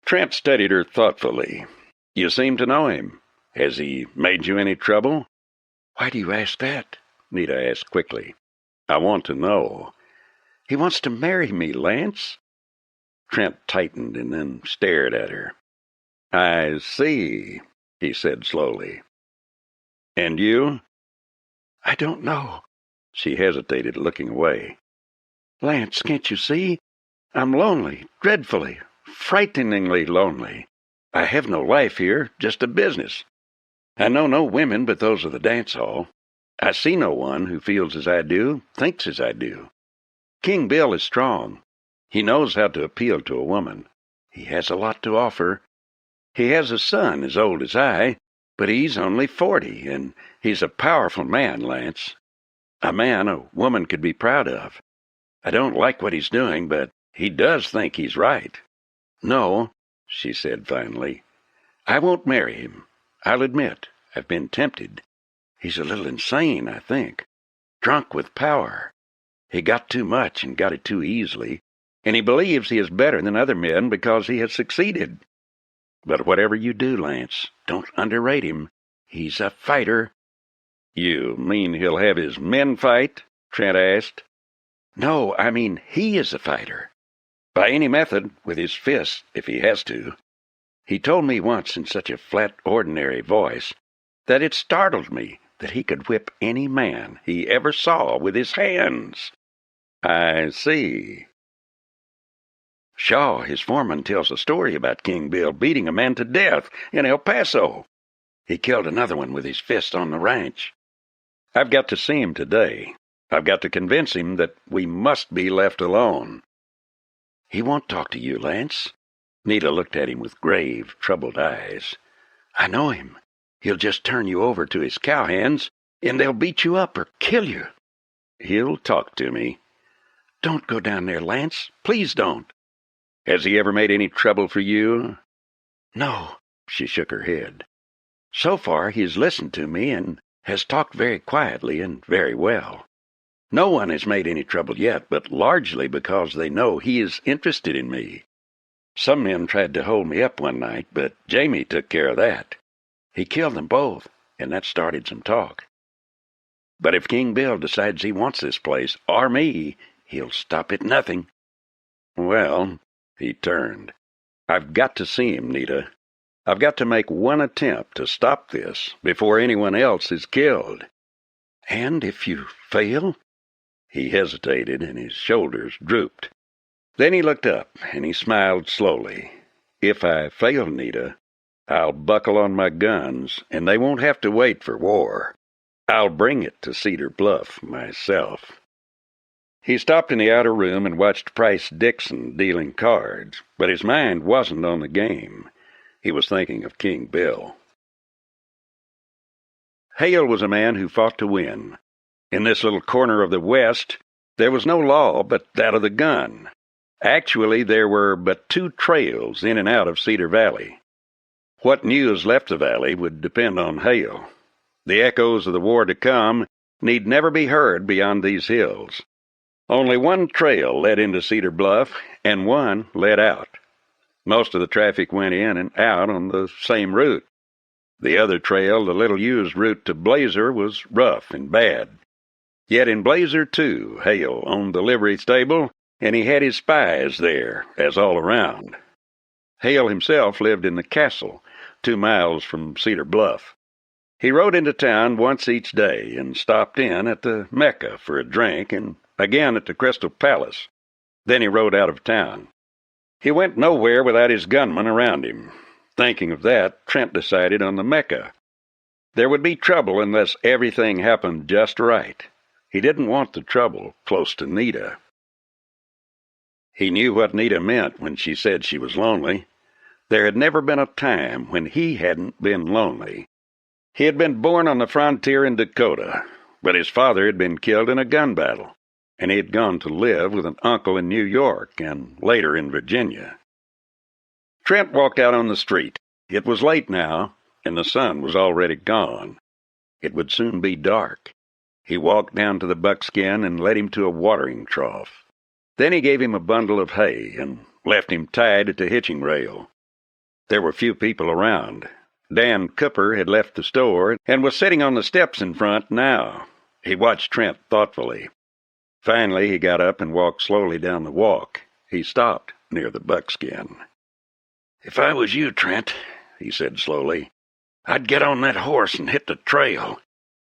Trent studied her thoughtfully. "You seem to know him. Has he made you any trouble?" "Why do you ask that?" Nita asked quickly. "I want to know." "He wants to marry me, Lance." Trent tightened and then stared at her. "I see," he said slowly. "And you?" "I don't know." She hesitated, looking away. "Lance, can't you see? I'm lonely, dreadfully, frighteningly lonely. I have no life here, just a business. I know no women but those of the dance hall. I see no one who feels as I do, thinks as I do. King Bill is strong. He knows how to appeal to a woman. He has a lot to offer. He has a son as old as I, but he's only 40, and he's a powerful man, Lance. A man a woman could be proud of. I don't like what he's doing, but he does think he's right." "No," she said finally. "I won't marry him. I'll admit, I've been tempted. He's a little insane, I think. Drunk with power. He got too much and got it too easily, and he believes he is better than other men because he has succeeded. But whatever you do, Lance, don't underrate him. He's a fighter." "You mean he'll have his men fight?" Trent asked. "No, I mean he is a fighter. By any method, with his fists, if he has to. He told me once in such a flat, ordinary voice that it startled me that he could whip any man he ever saw with his hands." "I see." "Shaw, his foreman, tells a story about King Bill beating a man to death in El Paso. He killed another one with his fist on the ranch. I've got to see him today. I've got to convince him that we must be left alone." "He won't talk to you, Lance." Nita looked at him with grave, troubled eyes. "I know him. He'll just turn you over to his cowhands, and they'll beat you up or kill you." "He'll talk to me." "Don't go down there, Lance. Please don't." "Has he ever made any trouble for you?" "No." She shook her head. "So far he's listened to me and has talked very quietly and very well. No one has made any trouble yet, but largely because they know he is interested in me. Some men tried to hold me up one night, but Jamie took care of that. He killed them both, and that started some talk. But if King Bill decides he wants this place, or me, he'll stop at nothing." "Well," he turned, "I've got to see him, Nita. I've got to make one attempt to stop this before anyone else is killed." "And if you fail?" He hesitated, and his shoulders drooped. Then he looked up, and he smiled slowly. "If I fail, Nita, I'll buckle on my guns, and they won't have to wait for war. I'll bring it to Cedar Bluff myself." He stopped in the outer room and watched Price Dixon dealing cards, but his mind wasn't on the game. He was thinking of King Bill. Hale was a man who fought to win. In this little corner of the West, there was no law but that of the gun. Actually, there were but 2 trails in and out of Cedar Valley. What news left the valley would depend on Hale. The echoes of the war to come need never be heard beyond these hills. Only one trail led into Cedar Bluff, and one led out. Most of the traffic went in and out on the same route. The other trail, the little-used route to Blazer, was rough and bad. Yet in Blazer, too, Hale owned the livery stable, and he had his spies there, as all around. Hale himself lived in the castle, 2 miles from Cedar Bluff. He rode into town once each day and stopped in at the Mecca for a drink and again at the Crystal Palace. Then he rode out of town. He went nowhere without his gunmen around him. Thinking of that, Trent decided on the Mecca. There would be trouble unless everything happened just right. He didn't want the trouble close to Nita. He knew what Nita meant when she said she was lonely. There had never been a time when he hadn't been lonely. He had been born on the frontier in Dakota, but his father had been killed in a gun battle, and he had gone to live with an uncle in New York and later in Virginia. Trent walked out on the street. It was late now, and the sun was already gone. It would soon be dark. He walked down to the buckskin and led him to a watering trough. Then he gave him a bundle of hay and left him tied at the hitching rail. There were few people around. Dan Cooper had left the store and was sitting on the steps in front now. He watched Trent thoughtfully. Finally, he got up and walked slowly down the walk. He stopped near the buckskin. "If I was you, Trent," he said slowly, "I'd get on that horse and hit the trail.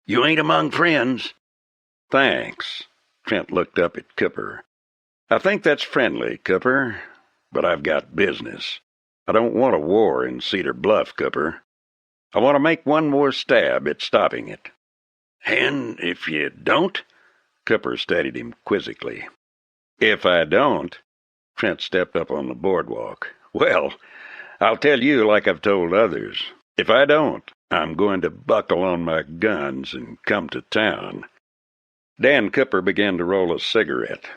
You ain't among friends." "Thanks." Trent looked up at Cooper. "I think that's friendly, Cooper, but I've got business. I don't want a war in Cedar Bluff, Cooper. I want to make one more stab at stopping it." "And if you don't?" Cooper studied him quizzically. "If I don't?" Trent stepped up on the boardwalk. "Well, I'll tell you like I've told others. If I don't, I'm going to buckle on my guns and come to town." Dan Cooper began to roll a cigarette.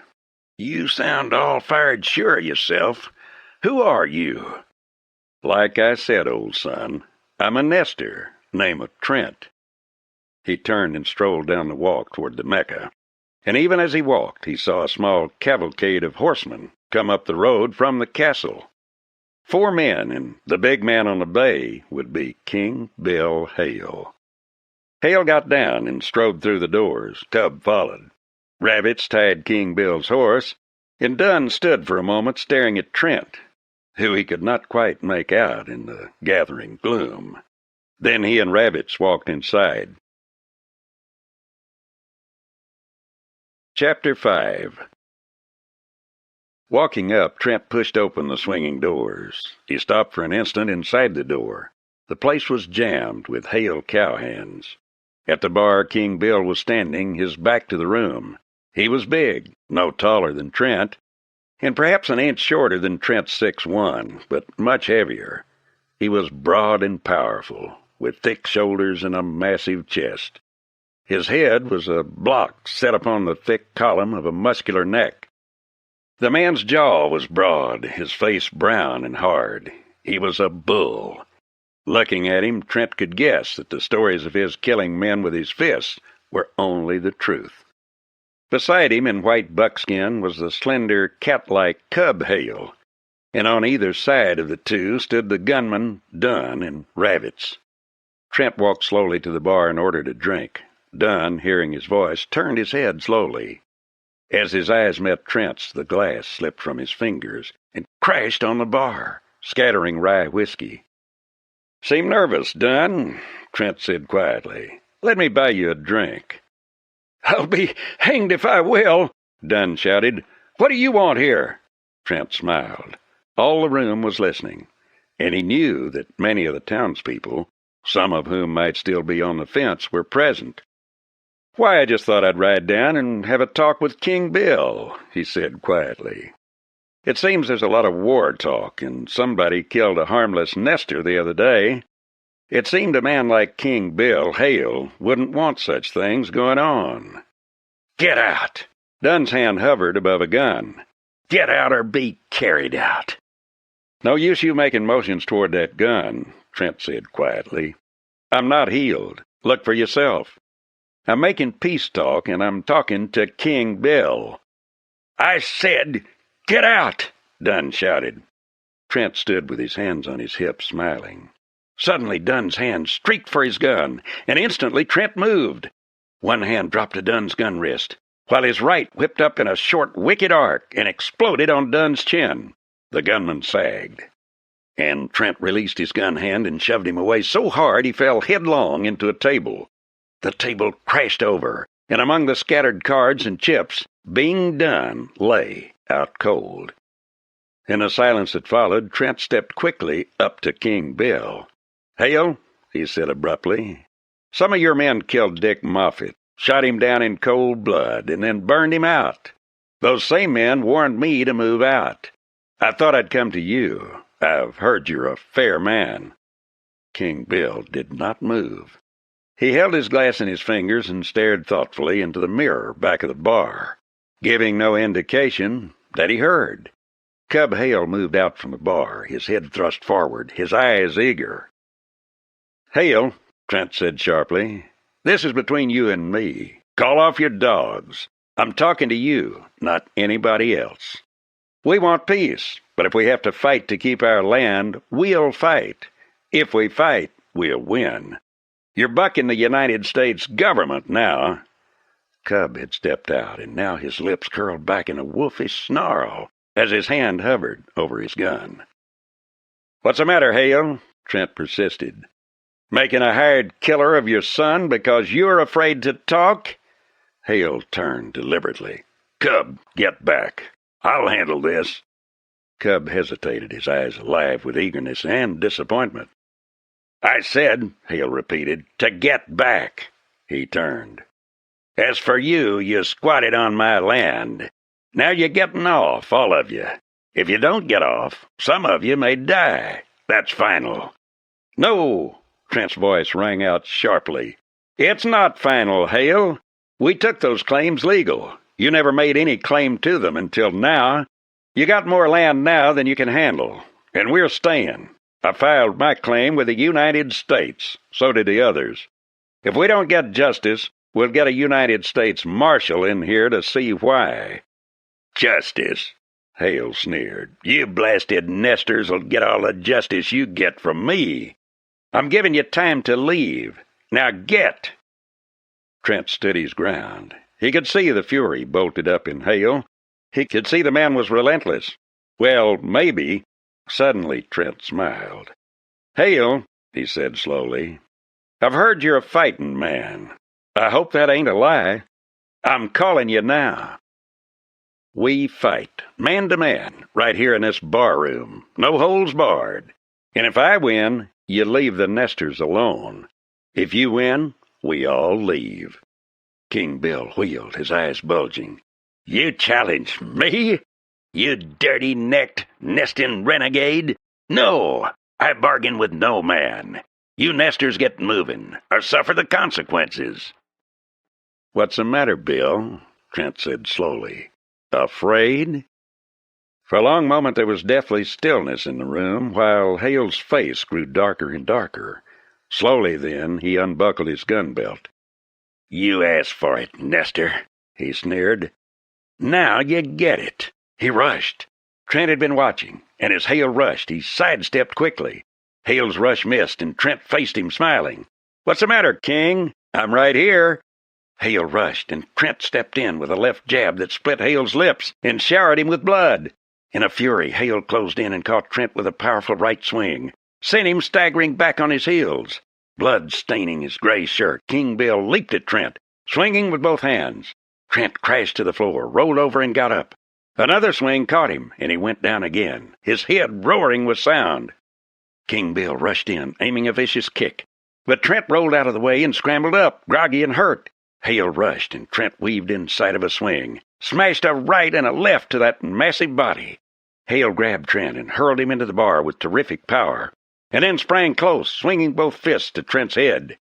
"You sound all fired sure of yourself. Who are you?" "Like I said, old son, I'm a nester, name of Trent." He turned and strolled down the walk toward the Mecca. And even as he walked, he saw a small cavalcade of horsemen come up the road from the castle. 4 men, and the big man on the bay would be King Bill Hale. Hale got down and strode through the doors. Cub followed. Rabbits tied King Bill's horse, and Dunn stood for a moment staring at Trent, who he could not quite make out in the gathering gloom. Then he and Rabbits walked inside. Chapter 5. Walking up, Trent pushed open the swinging doors. He stopped for an instant inside the door. The place was jammed with Hale cowhands. At the bar, King Bill was standing, his back to the room. He was big, no taller than Trent, and perhaps an inch shorter than Trent's 6'1", but much heavier. He was broad and powerful, with thick shoulders and a massive chest. His head was a block set upon the thick column of a muscular neck. The man's jaw was broad, his face brown and hard. He was a bull. Looking at him, Trent could guess that the stories of his killing men with his fists were only the truth. Beside him in white buckskin was the slender, cat-like Cub Hale, and on either side of the two stood the gunmen, Dunn and Rabbits. Trent walked slowly to the bar and ordered a drink. Dunn, hearing his voice, turned his head slowly. As his eyes met Trent's, the glass slipped from his fingers and crashed on the bar, scattering rye whiskey. "Seem nervous, Dunn," Trent said quietly. "Let me buy you a drink." "I'll be hanged if I will," Dunn shouted. "What do you want here?" Trent smiled. All the room was listening, and he knew that many of the townspeople, some of whom might still be on the fence, were present. "Why, I just thought I'd ride down and have a talk with King Bill," he said quietly. "It seems there's a lot of war talk, and somebody killed a harmless nester the other day. It seemed a man like King Bill Hale wouldn't want such things going on." "Get out!" Dunn's hand hovered above a gun. "Get out or be carried out." "No use you making motions toward that gun," Trent said quietly. "I'm not healed. Look for yourself. I'm making peace talk, and I'm talking to King Bill." "I said, get out!" Dunn shouted. Trent stood with his hands on his hips, smiling. Suddenly, Dunn's hand streaked for his gun, and instantly Trent moved. One hand dropped to Dunn's gun wrist, while his right whipped up in a short, wicked arc and exploded on Dunn's chin. The gunman sagged, and Trent released his gun hand and shoved him away so hard he fell headlong into a table. The table crashed over, and among the scattered cards and chips, Bing Dunn lay out cold. In the silence that followed, Trent stepped quickly up to King Bill. "Hale," he said abruptly, "some of your men killed Dick Moffett, shot him down in cold blood, and then burned him out. Those same men warned me to move out. I thought I'd come to you. I've heard you're a fair man." King Bill did not move. He held his glass in his fingers and stared thoughtfully into the mirror back of the bar, giving no indication that he heard. Cub Hale moved out from the bar, his head thrust forward, his eyes eager. "Hale," Trent said sharply, "this is between you and me. Call off your dogs. I'm talking to you, not anybody else. We want peace, but if we have to fight to keep our land, we'll fight. If we fight, we'll win. You're bucking the United States government now." Cub had stepped out, and now his lips curled back in a wolfish snarl as his hand hovered over his gun. "What's the matter, Hale?" Trent persisted. "Making a hired killer of your son because you're afraid to talk?" Hale turned deliberately. "Cub, get back. I'll handle this." Cub hesitated, his eyes alive with eagerness and disappointment. "I said," Hale repeated, "to get back." He turned. "As for you, you squatted on my land. Now you're getting off, all of you. If you don't get off, some of you may die. That's final." "No!" Trent's voice rang out sharply. "It's not final, Hale. We took those claims legal. You never made any claim to them until now. You got more land now than you can handle, and we're staying. I filed my claim with the United States. So did the others. If we don't get justice, we'll get a United States Marshal in here to see why." "Justice?" Hale sneered. "You blasted nesters'll get all the justice you get from me. I'm giving you time to leave. Now get!" Trent stood his ground. He could see the fury bolted up in Hale. He could see the man was relentless. Well, maybe. Suddenly Trent smiled. "Hale," he said slowly, "I've heard you're a fighting man. I hope that ain't a lie. I'm calling you now. We fight, man to man, right here in this barroom. No holds barred. And if I win, you leave the nesters alone. If you win, we all leave." King Bill wheeled, his eyes bulging. "You challenge me? You dirty-necked, nesting renegade? No, I bargain with no man. You nesters get moving, or suffer the consequences." "What's the matter, Bill?" Trent said slowly. "Afraid?" For a long moment there was deathly stillness in the room, while Hale's face grew darker and darker. Slowly then he unbuckled his gun belt. "You asked for it, Nestor," he sneered. "Now you get it." He rushed. Trent had been watching, and as Hale rushed, he sidestepped quickly. Hale's rush missed, and Trent faced him, smiling. "What's the matter, King? I'm right here." Hale rushed, and Trent stepped in with a left jab that split Hale's lips and showered him with blood. In a fury, Hale closed in and caught Trent with a powerful right swing, sent him staggering back on his heels. Blood staining his gray shirt, King Bill leaped at Trent, swinging with both hands. Trent crashed to the floor, rolled over, and got up. Another swing caught him, and he went down again, his head roaring with sound. King Bill rushed in, aiming a vicious kick. But Trent rolled out of the way and scrambled up, groggy and hurt. Hale rushed, and Trent weaved inside of a swing, smashed a right and a left to that massive body. Hale grabbed Trent and hurled him into the bar with terrific power, and then sprang close, swinging both fists to Trent's head.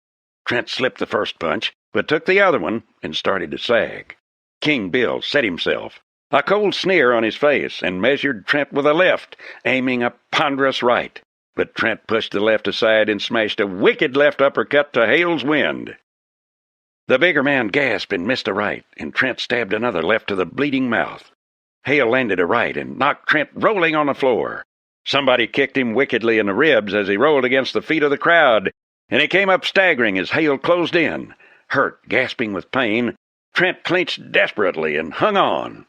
Trent slipped the first punch, but took the other one and started to sag. King Bill set himself, a cold sneer on his face, and measured Trent with a left, aiming a ponderous right. But Trent pushed the left aside and smashed a wicked left uppercut to Hale's wind. The bigger man gasped and missed a right, and Trent stabbed another left to the bleeding mouth. Hale landed a right and knocked Trent rolling on the floor. Somebody kicked him wickedly in the ribs as he rolled against the feet of the crowd, and he came up staggering as Hale closed in. Hurt, gasping with pain, Trent clenched desperately and hung on.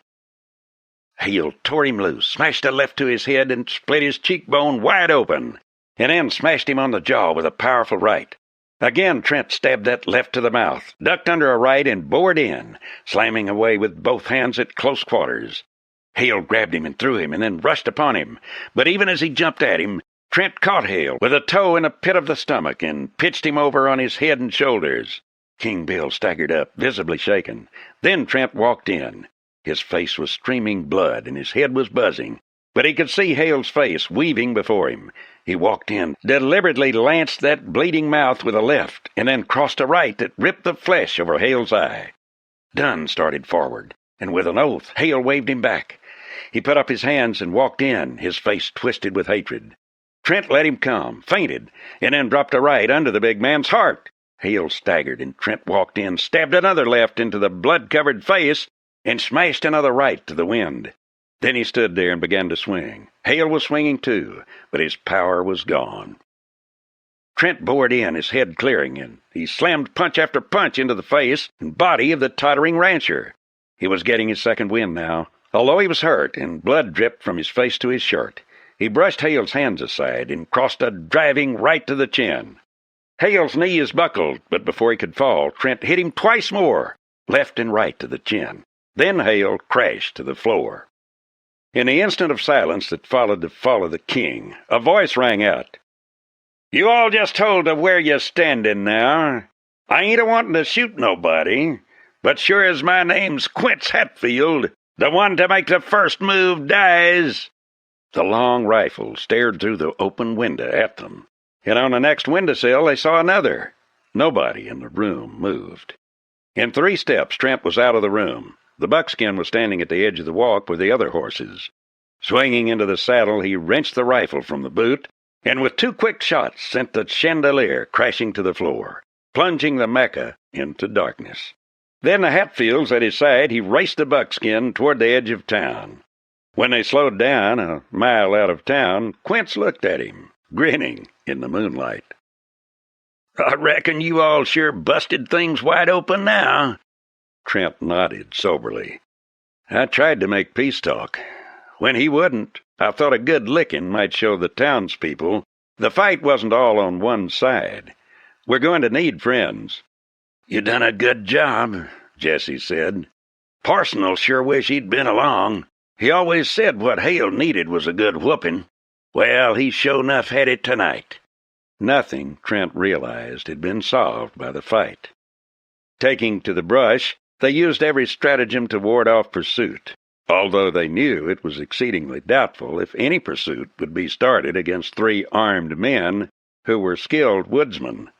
Hale tore him loose, smashed a left to his head, and split his cheekbone wide open, and then smashed him on the jaw with a powerful right. Again Trent stabbed that left to the mouth, ducked under a right, and bored in, slamming away with both hands at close quarters. Hale grabbed him and threw him, and then rushed upon him. But even as he jumped at him, Trent caught Hale with a toe in the pit of the stomach and pitched him over on his head and shoulders. King Bill staggered up, visibly shaken. Then Trent walked in. His face was streaming blood, and his head was buzzing, but he could see Hale's face weaving before him. He walked in, deliberately lanced that bleeding mouth with a left, and then crossed a right that ripped the flesh over Hale's eye. Dunn started forward, and with an oath, Hale waved him back. He put up his hands and walked in, his face twisted with hatred. Trent let him come, fainted, and then dropped a right under the big man's heart. Hale staggered, and Trent walked in, stabbed another left into the blood-covered face, and smashed another right to the wind. Then he stood there and began to swing. Hale was swinging too, but his power was gone. Trent bored in, his head clearing, and he slammed punch after punch into the face and body of the tottering rancher. He was getting his second wind now. Although he was hurt and blood dripped from his face to his shirt, he brushed Hale's hands aside and crossed a driving right to the chin. Hale's knees buckled, but before he could fall, Trent hit him twice more, left and right to the chin. Then Hale crashed to the floor. In the instant of silence that followed the fall of the king, a voice rang out. "You all just hold to where you're standing now. I ain't a-wanting to shoot nobody, but sure as my name's Quince Hatfield, the one to make the first move dies." The long rifle stared through the open window at them, and on the next windowsill they saw another. Nobody in the room moved. In 3 steps, Trent was out of the room. The buckskin was standing at the edge of the walk with the other horses. Swinging into the saddle, he wrenched the rifle from the boot, and with 2 quick shots sent the chandelier crashing to the floor, plunging the Mecca into darkness. Then the Hatfields at his side, he raced the buckskin toward the edge of town. When they slowed down a mile out of town, Quince looked at him, grinning in the moonlight. "I reckon you all sure busted things wide open now." Trent nodded soberly. "I tried to make peace talk. When he wouldn't, I thought a good licking might show the townspeople the fight wasn't all on one side. We're going to need friends." "You done a good job," Jesse said. "Parson'll sure wish he'd been along. He always said what Hale needed was a good whooping. Well, he sure enough had it tonight." Nothing, Trent realized, had been solved by the fight. Taking to the brush, they used every stratagem to ward off pursuit, although they knew it was exceedingly doubtful if any pursuit would be started against 3 armed men who were skilled woodsmen.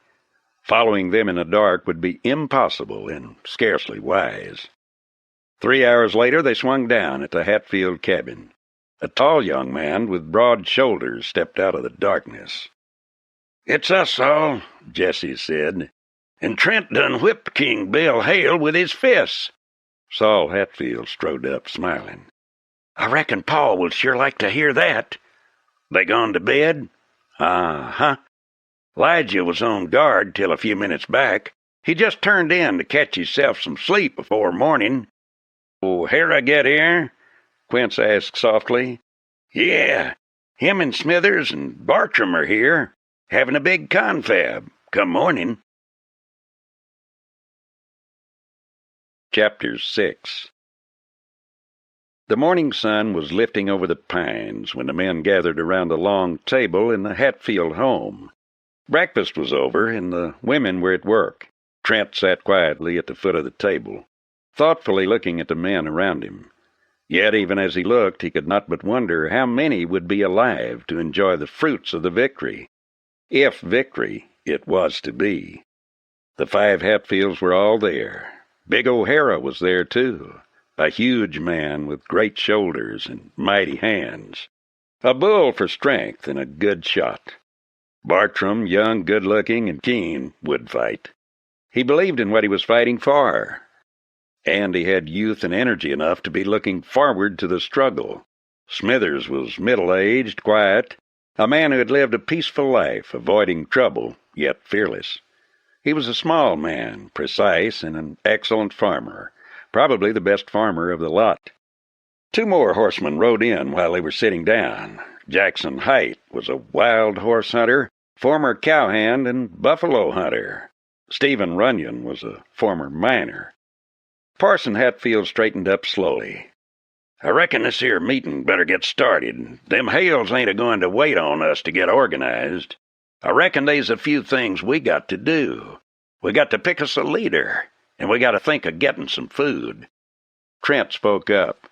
Following them in the dark would be impossible and scarcely wise. 3 hours later, they swung down at the Hatfield cabin. A tall young man with broad shoulders stepped out of the darkness. "It's us all," Jesse said, "and Trent done whipped King Bill Hale with his fists." Saul Hatfield strode up, smiling. "I reckon Paul will sure like to hear that. They gone to bed?" "Uh-huh. Elijah was on guard till a few minutes back. He just turned in to catch himself some sleep before morning." "O'Hara get here?" Quince asked softly. "Yeah, him and Smithers and Bartram are here, having a big confab, come morning." Chapter 6. The morning sun was lifting over the pines when the men gathered around a long table in the Hatfield home. Breakfast was over, and the women were at work. Trent sat quietly at the foot of the table, thoughtfully looking at the men around him. Yet even as he looked, he could not but wonder how many would be alive to enjoy the fruits of the victory, if victory it was to be. The 5 Hatfields were all there. Big O'Hara was there, too, a huge man with great shoulders and mighty hands, a bull for strength and a good shot. Bartram, young, good-looking, and keen, would fight. He believed in what he was fighting for, and he had youth and energy enough to be looking forward to the struggle. Smithers was middle-aged, quiet, a man who had lived a peaceful life, avoiding trouble, yet fearless. He was a small man, precise, and an excellent farmer, probably the best farmer of the lot. 2 more horsemen rode in while they were sitting down. Jackson Height was a wild horse hunter, former cowhand and buffalo hunter. Stephen Runyon was a former miner. Parson Hatfield straightened up slowly. "I reckon this here meeting better get started. Them Hales ain't a-going to wait on us to get organized. I reckon they's a few things we got to do. We got to pick us a leader, and we got to think of getting some food." Trent spoke up.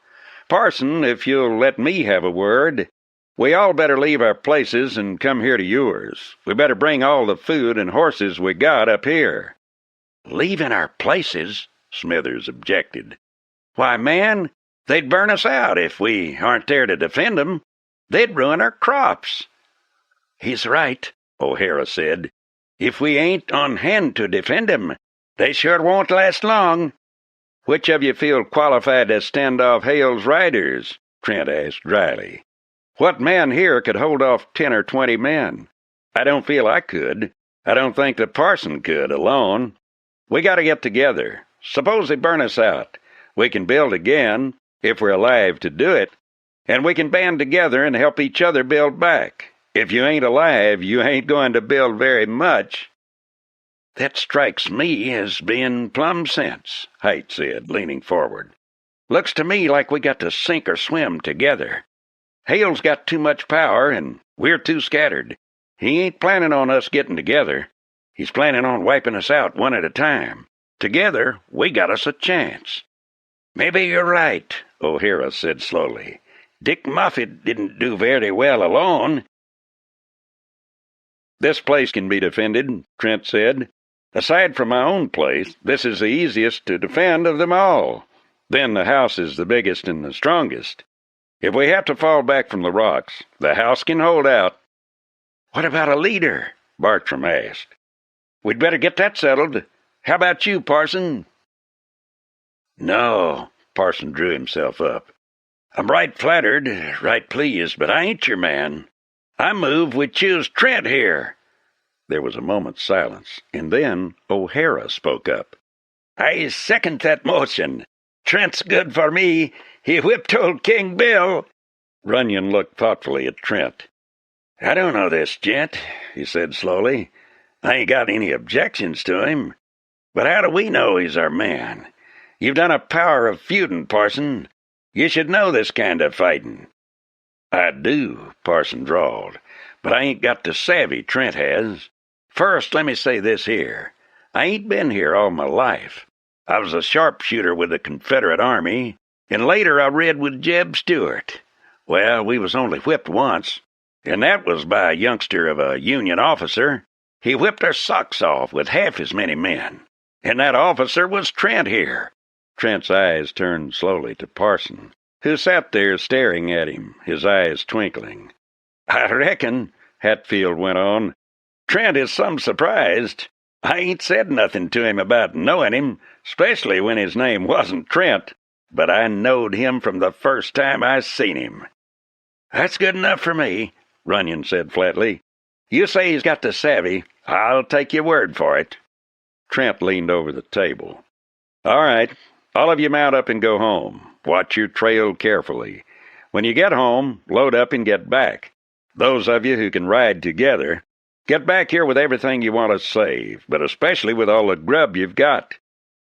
"Parson, if you'll let me have a word, we all better leave our places and come here to yours. We better bring all the food and horses we got up here." "Leaving our places?" Smithers objected. "Why, man, They'd burn us out if we aren't there to defend 'em. They'd ruin our crops." "He's right," O'Hara said. "If we ain't on hand to defend 'em, they sure won't last long." "Which of you feel qualified to stand off Hale's riders?" Trent asked dryly. "What man here could hold off 10 or 20 men? I don't feel I could. I don't think the parson could alone. We got to get together. Suppose they burn us out. We can build again, if we're alive to do it, and we can band together and help each other build back. If you ain't alive, you ain't going to build very much." "That strikes me as being plumb sense," Haight said, leaning forward. "Looks to me like we got to sink or swim together. Hale's got too much power, and we're too scattered. He ain't planning on us getting together. He's planning on wiping us out one at a time. Together, we got us a chance." "Maybe you're right," O'Hara said slowly. "Dick Moffat didn't do very well alone." "This place can be defended," Trent said. "Aside from my own place, this is the easiest to defend of them all. Then the house is the biggest and the strongest. If we have to fall back from the rocks, the house can hold out." "What about a leader?" Bartram asked. "We'd better get that settled. How about you, Parson?" "No," Parson drew himself up. "I'm right flattered, right pleased, but I ain't your man. I move we choose Trent here." There was a moment's silence, and then O'Hara spoke up. "I second that motion. Trent's good for me. He whipped old King Bill." Runyon looked thoughtfully at Trent. "I don't know this gent," he said slowly. "I ain't got any objections to him. But how do we know he's our man? You've done a power of feuding, Parson. You should know this kind of fighting." "I do," Parson drawled, "but I ain't got the savvy Trent has. First, let me say this here. I ain't been here all my life. I was a sharpshooter with the Confederate Army, and later I rid with Jeb Stuart. Well, we was only whipped once, and that was by a youngster of a Union officer. He whipped our socks off with half as many men, and that officer was Trent here." Trent's eyes turned slowly to Parson, who sat there staring at him, his eyes twinkling. "I reckon," Hatfield went on, "Trent is some surprised. I ain't said nothing to him about knowing him, especially when his name wasn't Trent, but I knowed him from the first time I seen him." "That's good enough for me," Runyon said flatly. "You say he's got the savvy. I'll take your word for it." Trent leaned over the table. "All right, all of you mount up and go home. Watch your trail carefully. When you get home, load up and get back. Those of you who can ride together, get back here with everything you want to save, but especially with all the grub you've got.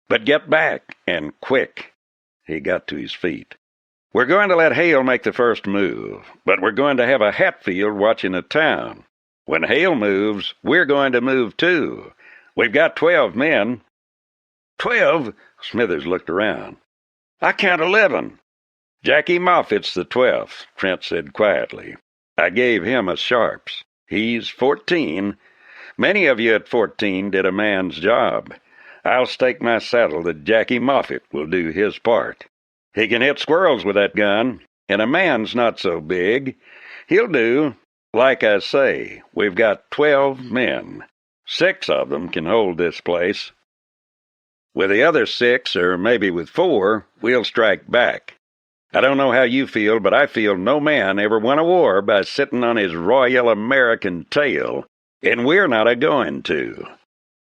But get back, and quick." He got to his feet. "We're going to let Hale make the first move, but we're going to have a Hatfield watching the town. When Hale moves, we're going to move too. We've got 12 men." "12?" Smithers looked around. "I count 11. "Jackie Moffat's the 12th," Trent said quietly. "I gave him a sharps. He's 14. Many of you at 14 did a man's job. I'll stake my saddle that Jackie Moffat will do his part. He can hit squirrels with that gun, and a man's not so big. He'll do. Like I say, we've got 12 men. 6 of them can hold this place. With the other 6, or maybe with 4, we'll strike back. I don't know how you feel, but I feel no man ever won a war by sitting on his Royal American tail, and we're not a-going to."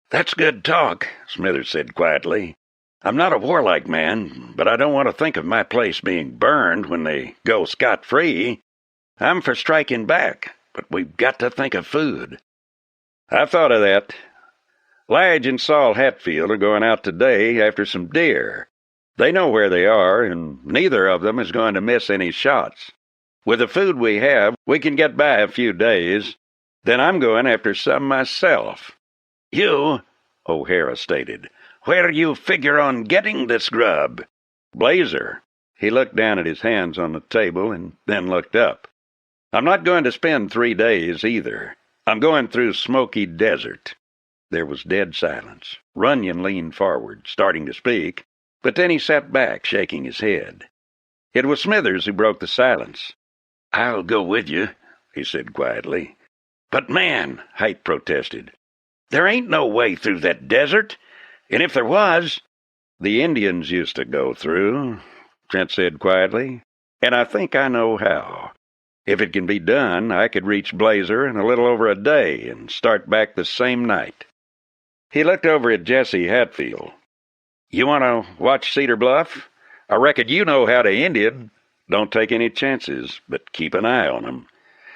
"That's good talk," Smithers said quietly. "I'm not a warlike man, but I don't want to think of my place being burned when they go scot-free. I'm for striking back, but we've got to think of food." "I've thought of that. Lige and Saul Hatfield are going out today after some deer. They know where they are, and neither of them is going to miss any shots. With the food we have, we can get by a few days. Then I'm going after some myself." "You?" O'Hara stated. "Where you figure on getting this grub?" "Blazer." He looked down at his hands on the table and then looked up. "I'm not going to spend 3 days either. I'm going through Smoky Desert." There was dead silence. Runyon leaned forward, starting to speak, but then he sat back, shaking his head. It was Smithers who broke the silence. "I'll go with you," he said quietly. "But, man," Haight protested, "there ain't no way through that desert. And if there was—" "The Indians used to go through," Trent said quietly, "and I think I know how. If it can be done, I could reach Blazer in a little over a day and start back the same night." He looked over at Jesse Hatfield. "You want to watch Cedar Bluff? I reckon you know how to Indian. Don't take any chances, but keep an eye on 'em.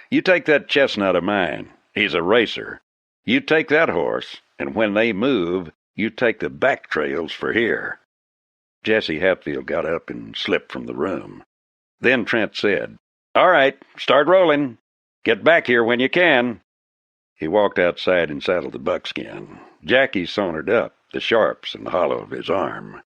You take that chestnut of mine. He's a racer. You take that horse, and when they move, you take the back trails for here." Jesse Hatfield got up and slipped from the room. Then Trent said, "All right, start rolling. Get back here when you can." He walked outside and saddled the buckskin. Jackie sauntered up, the sharps in the hollow of his arm.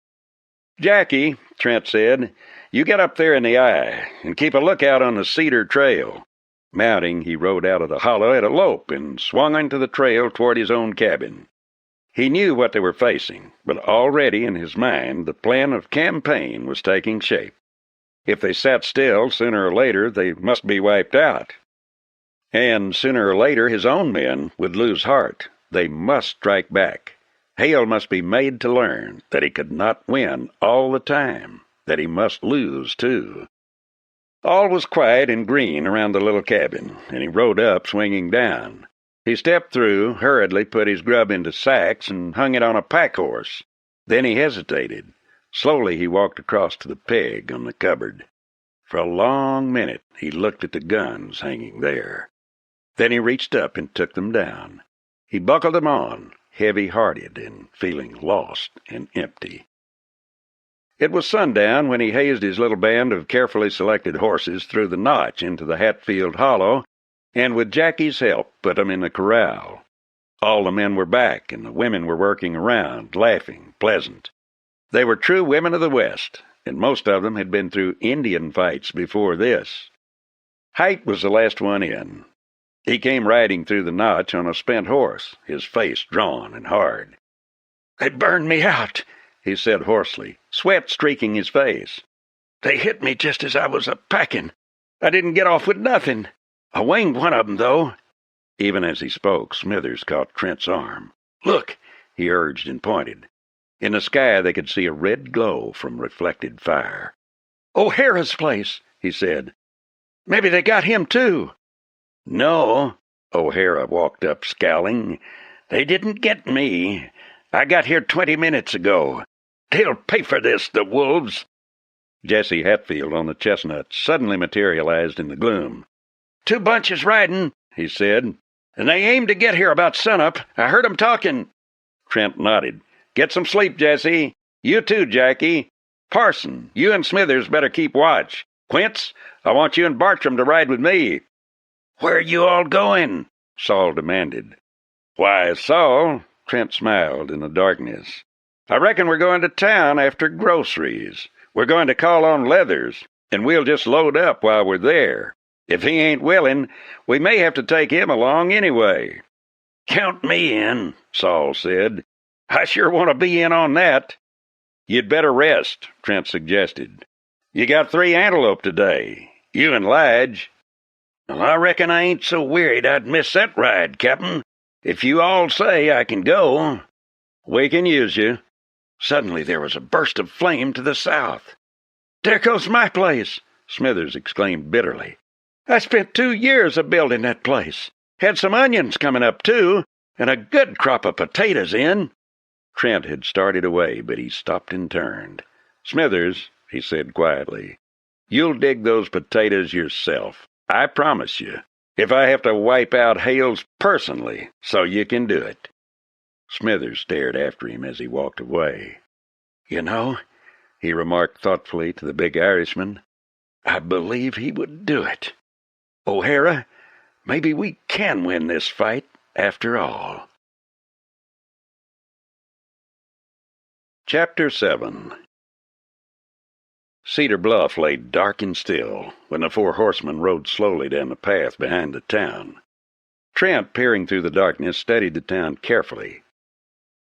"Jackie," Trent said, "you get up there in the eye, and keep a lookout on the Cedar Trail." Mounting, he rode out of the hollow at a lope and swung into the trail toward his own cabin. He knew what they were facing, but already in his mind the plan of campaign was taking shape. If they sat still, sooner or later they must be wiped out. And sooner or later his own men would lose heart. They must strike back. Hale must be made to learn that he could not win all the time, that he must lose, too. All was quiet and green around the little cabin, and he rode up, swinging down. He stepped through, hurriedly put his grub into sacks, and hung it on a pack horse. Then he hesitated. Slowly he walked across to the peg on the cupboard. For a long minute he looked at the guns hanging there. Then he reached up and took them down. He buckled them on, heavy-hearted and feeling lost and empty. It was sundown when he hazed his little band of carefully selected horses through the notch into the Hatfield hollow, and with Jackie's help put them in the corral. All the men were back, and the women were working around, laughing, pleasant. They were true women of the West, and most of them had been through Indian fights before this. Haight was the last one in. He came riding through the notch on a spent horse, his face drawn and hard. "They burned me out," he said hoarsely, sweat streaking his face. "They hit me just as I was a-packing. I didn't get off with nothing. I winged one of 'em, though." Even as he spoke, Smithers caught Trent's arm. "Look," he urged and pointed. In the sky they could see a red glow from reflected fire. "O'Hara's place," he said. "Maybe they got him, too." "No," O'Hara walked up, scowling. "They didn't get me. I got here 20 minutes ago. They'll pay for this, the wolves." Jesse Hatfield on the chestnut suddenly materialized in the gloom. "Two bunches riding," he said, "and they aim to get here about sunup. I heard 'em talking." Trent nodded. "Get some sleep, Jesse. You too, Jackie. Parson, you and Smithers better keep watch. Quince, I want you and Bartram to ride with me." "Where are you all going?" Saul demanded. "Why, Saul," Trent smiled in the darkness, "I reckon we're going to town after groceries. We're going to call on Leathers, and we'll just load up while we're there. If he ain't willing, we may have to take him along anyway." "Count me in," Saul said. "I sure want to be in on that." "You'd better rest," Trent suggested. "You got 3 antelope today. You and Lige." "Well, I reckon I ain't so wearied I'd miss that ride, Cap'n. If you all say I can go." "We can use you." Suddenly there was a burst of flame to the south. "There goes my place," Smithers exclaimed bitterly. "I spent 2 years a-building that place. Had some onions coming up, too, and a good crop of potatoes in." Trent had started away, but he stopped and turned. "Smithers," he said quietly, "you'll dig those potatoes yourself. I promise you, if I have to wipe out Hales personally, so you can do it." Smithers stared after him as he walked away. "You know," he remarked thoughtfully to the big Irishman, "I believe he would do it. O'Hara, maybe we can win this fight after all." Chapter 7. Cedar Bluff lay dark and still when the 4 horsemen rode slowly down the path behind the town. Trent, peering through the darkness, studied the town carefully.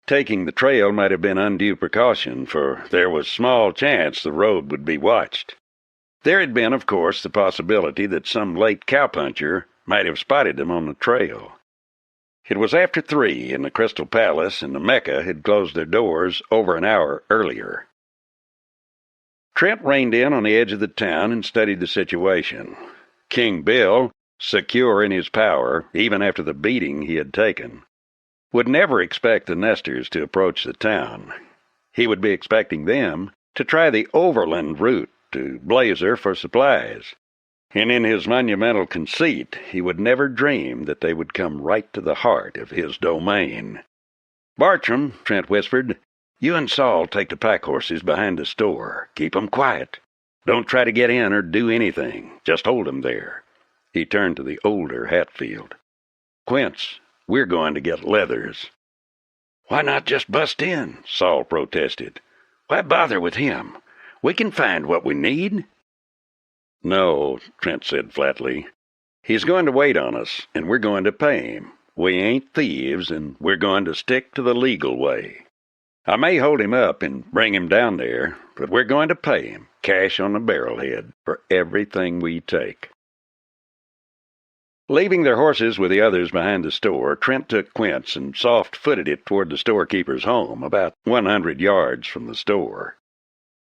Taking the trail might have been undue precaution, for there was small chance the road would be watched. There had been, of course, the possibility that some late cowpuncher might have spotted them on the trail. It was after 3, and the Crystal Palace and the Mecca had closed their doors over an hour earlier. Trent reined in on the edge of the town and studied the situation. King Bill, secure in his power, even after the beating he had taken, would never expect the Nesters to approach the town. He would be expecting them to try the overland route to Blazer for supplies, and in his monumental conceit he would never dream that they would come right to the heart of his domain. "Bartram," Trent whispered, "you and Saul take the pack horses behind the store. Keep 'em quiet. Don't try to get in or do anything. Just hold 'em there." He turned to the older Hatfield. "Quince, we're going to get Leathers." "Why not just bust in?" Saul protested. "Why bother with him? We can find what we need." "No," Trent said flatly. "He's going to wait on us, and we're going to pay him. We ain't thieves, and we're going to stick to the legal way. I may hold him up and bring him down there, but we're going to pay him, cash on the barrelhead, for everything we take." Leaving their horses with the others behind the store, Trent took Quince and soft-footed it toward the storekeeper's home, about 100 yards from the store.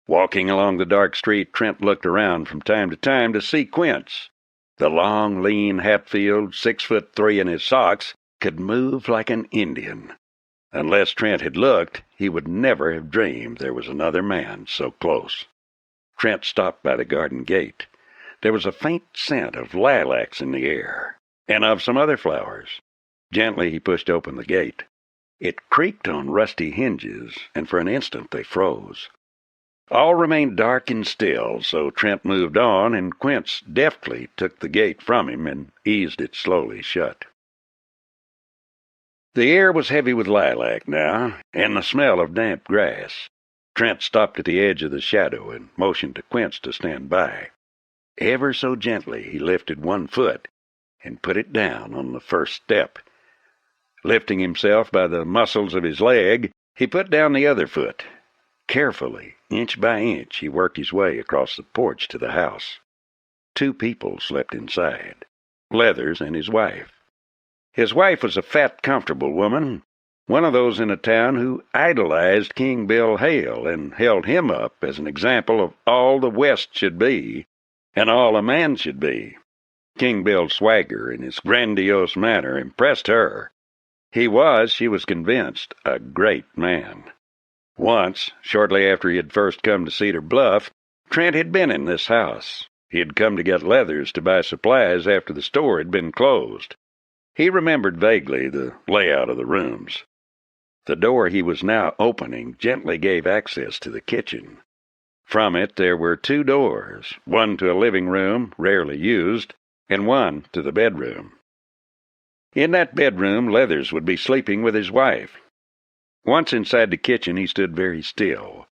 Walking along the dark street, Trent looked around from time to time to see Quince. The long, lean Hatfield, 6'3" in his socks, could move like an Indian. Unless Trent had looked, he would never have dreamed there was another man so close. Trent stopped by the garden gate. There was a faint scent of lilacs in the air, and of some other flowers. Gently he pushed open the gate. It creaked on rusty hinges, and for an instant they froze. All remained dark and still, so Trent moved on, and Quince deftly took the gate from him and eased it slowly shut. The air was heavy with lilac now, and the smell of damp grass. Trent stopped at the edge of the shadow and motioned to Quince to stand by. Ever so gently he lifted one foot and put it down on the first step. Lifting himself by the muscles of his leg, he put down the other foot. Carefully, inch by inch, he worked his way across the porch to the house. 2 people slept inside, Leathers and his wife. His wife was a fat, comfortable woman, one of those in a town who idolized King Bill Hale and held him up as an example of all the West should be and all a man should be. King Bill's swagger and his grandiose manner impressed her. He was, she was convinced, a great man. Once, shortly after he had first come to Cedar Bluff, Trent had been in this house. He had come to get Leathers to buy supplies after the store had been closed. He remembered vaguely the layout of the rooms. The door he was now opening gently gave access to the kitchen. From it there were 2 doors, one to a living room, rarely used, and one to the bedroom. In that bedroom, Leathers would be sleeping with his wife. Once inside the kitchen, he stood very still.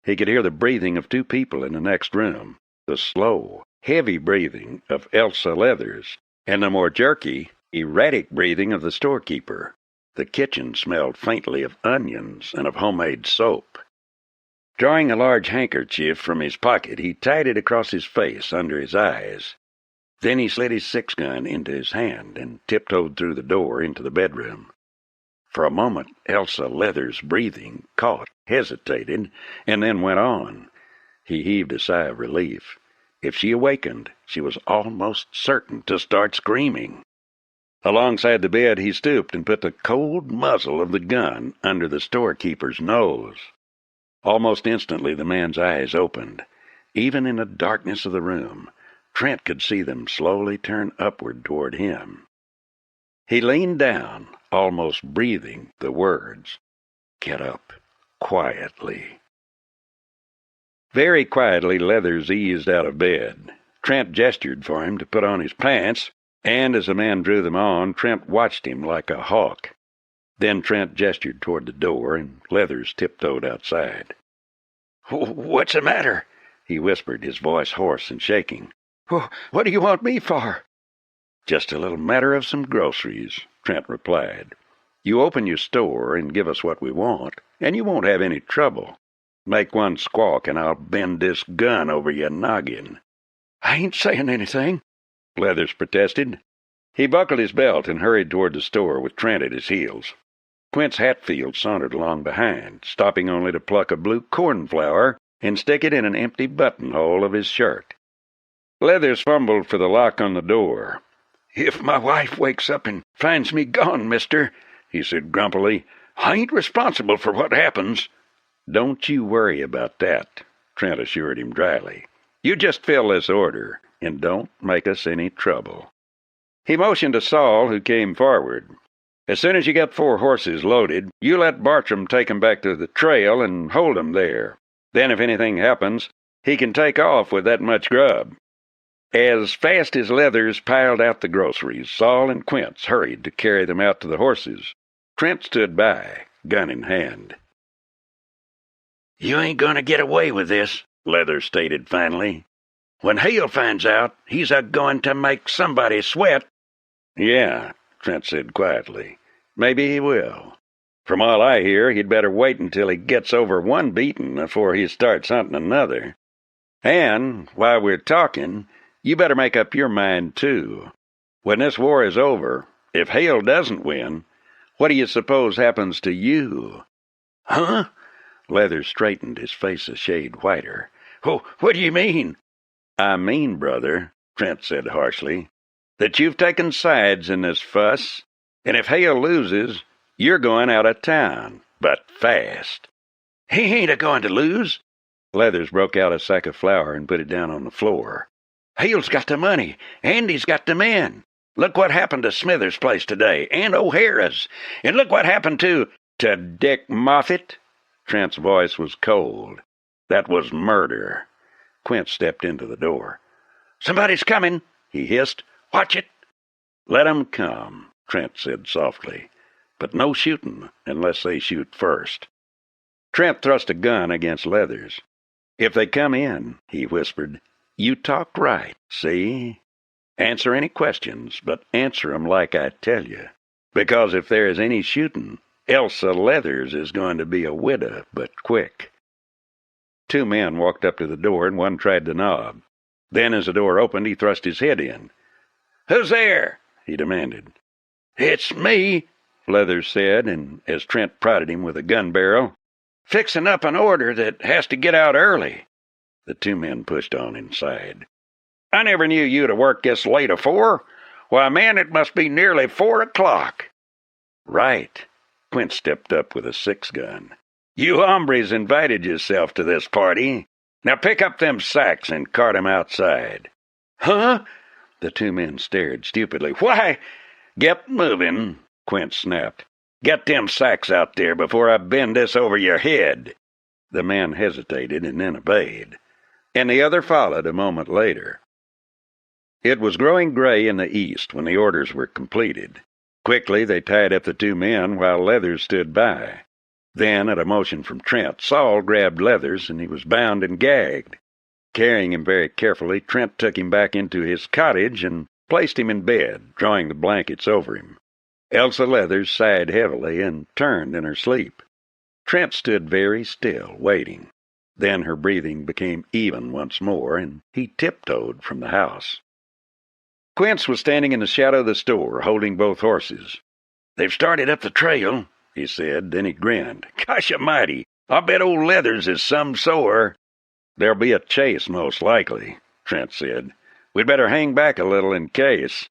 He could hear the breathing of 2 people in the next room, the slow, heavy breathing of Elsa Leathers, and the more jerky, erratic breathing of the storekeeper. The kitchen smelled faintly of onions and of homemade soap. Drawing a large handkerchief from his pocket, he tied it across his face under his eyes. Then he slid his 6-gun into his hand and tiptoed through the door into the bedroom. For a moment, Elsa Leathers' breathing caught, hesitated, and then went on. He heaved a sigh of relief. If she awakened, she was almost certain to start screaming. Alongside the bed, he stooped and put the cold muzzle of the gun under the storekeeper's nose. Almost instantly, the man's eyes opened. Even in the darkness of the room, Trent could see them slowly turn upward toward him. He leaned down, almost breathing the words, "Get up, quietly." Very quietly, Leathers eased out of bed. Trent gestured for him to put on his pants, and as the man drew them on, Trent watched him like a hawk. Then Trent gestured toward the door, and Leathers tiptoed outside. "What's the matter?" he whispered, his voice hoarse and shaking. "What do you want me for?" "Just a little matter of some groceries," Trent replied. "You open your store and give us what we want, and you won't have any trouble. Make one squawk and I'll bend this gun over your noggin." "I ain't saying anything," Leathers protested. He buckled his belt and hurried toward the store with Trent at his heels. Quince Hatfield sauntered along behind, stopping only to pluck a blue cornflower and stick it in an empty buttonhole of his shirt. Leathers fumbled for the lock on the door. "If my wife wakes up and finds me gone, mister," he said grumpily, "I ain't responsible for what happens." "Don't you worry about that," Trent assured him dryly. "You just fill this order, and don't make us any trouble." He motioned to Saul, who came forward. "As soon as you get 4 horses loaded, you let Bartram take 'em back to the trail and hold 'em there. Then if anything happens, he can take off with that much grub." As fast as Leathers piled out the groceries, Saul and Quince hurried to carry them out to the horses. Trent stood by, gun in hand. "You ain't going to get away with this," Leathers stated finally. "When Hale finds out, he's a-going to make somebody sweat." "Yeah," Trent said quietly. "Maybe he will. From all I hear, he'd better wait until he gets over one beating before he starts hunting another. And, while we're talking, you better make up your mind, too. When this war is over, if Hale doesn't win, what do you suppose happens to you?" "Huh?" Leathers straightened, his face a shade whiter. "Oh, what do you mean?" "I mean, brother," Trent said harshly, "that you've taken sides in this fuss, and if Hale loses, you're going out of town, but fast." "He ain't a-going to lose." Leathers broke out a sack of flour and put it down on the floor. "Hale's got the money, and he's got the men. Look what happened to Smithers' place today, and O'Hara's. And look what happened to Dick Moffett." Trent's voice was cold. "That was murder." Quince stepped into the door. "Somebody's coming," he hissed. "Watch it." "Let 'em come," Trent said softly. "But no shooting unless they shoot first." Trent thrust a gun against Leathers. "If they come in," he whispered, "you talk right, see? Answer any questions, but answer 'em like I tell you. Because if there is any shooting, Elsa Leathers is going to be a widow, but quick." 2 men walked up to the door, and one tried the knob. Then, as the door opened, he thrust his head in. "Who's there?" he demanded. "It's me," Leathers said, and as Trent prodded him with a gun barrel, "fixing up an order that has to get out early." The 2 men pushed on inside. "I never knew you to work this late afore. Why, man, it must be nearly 4 o'clock. "Right." Quince stepped up with a 6-gun. "You hombres invited yourself to this party. Now pick up them sacks and cart 'em outside." "Huh?" The 2 men stared stupidly. "Why—" "Get moving," Quince snapped. "Get them sacks out there before I bend this over your head." The man hesitated and then obeyed, and the other followed a moment later. It was growing gray in the east when the orders were completed. Quickly they tied up the 2 men while Leathers stood by. Then, at a motion from Trent, Saul grabbed Leathers, and he was bound and gagged. Carrying him very carefully, Trent took him back into his cottage and placed him in bed, drawing the blankets over him. Elsa Leathers sighed heavily and turned in her sleep. Trent stood very still, waiting. Then her breathing became even once more, and he tiptoed from the house. Quince was standing in the shadow of the store, holding both horses. "They've started up the trail," he said. Then he grinned. "Gosh almighty, I bet old Leathers is some sore." "There'll be a chase, most likely," Trent said. "We'd better hang back a little in case."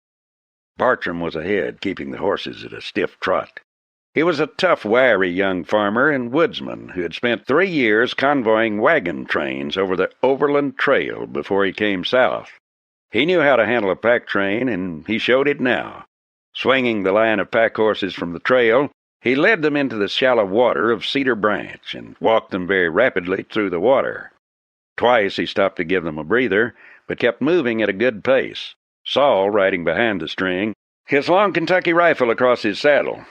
Bartram was ahead, keeping the horses at a stiff trot. He was a tough, wiry young farmer and woodsman who had spent 3 years convoying wagon trains over the Overland Trail before he came south. He knew how to handle a pack train, and he showed it now. Swinging the line of pack horses from the trail, he led them into the shallow water of Cedar Branch and walked them very rapidly through the water. Twice he stopped to give them a breather, but kept moving at a good pace, Saul riding behind the string, his long Kentucky rifle across his saddle.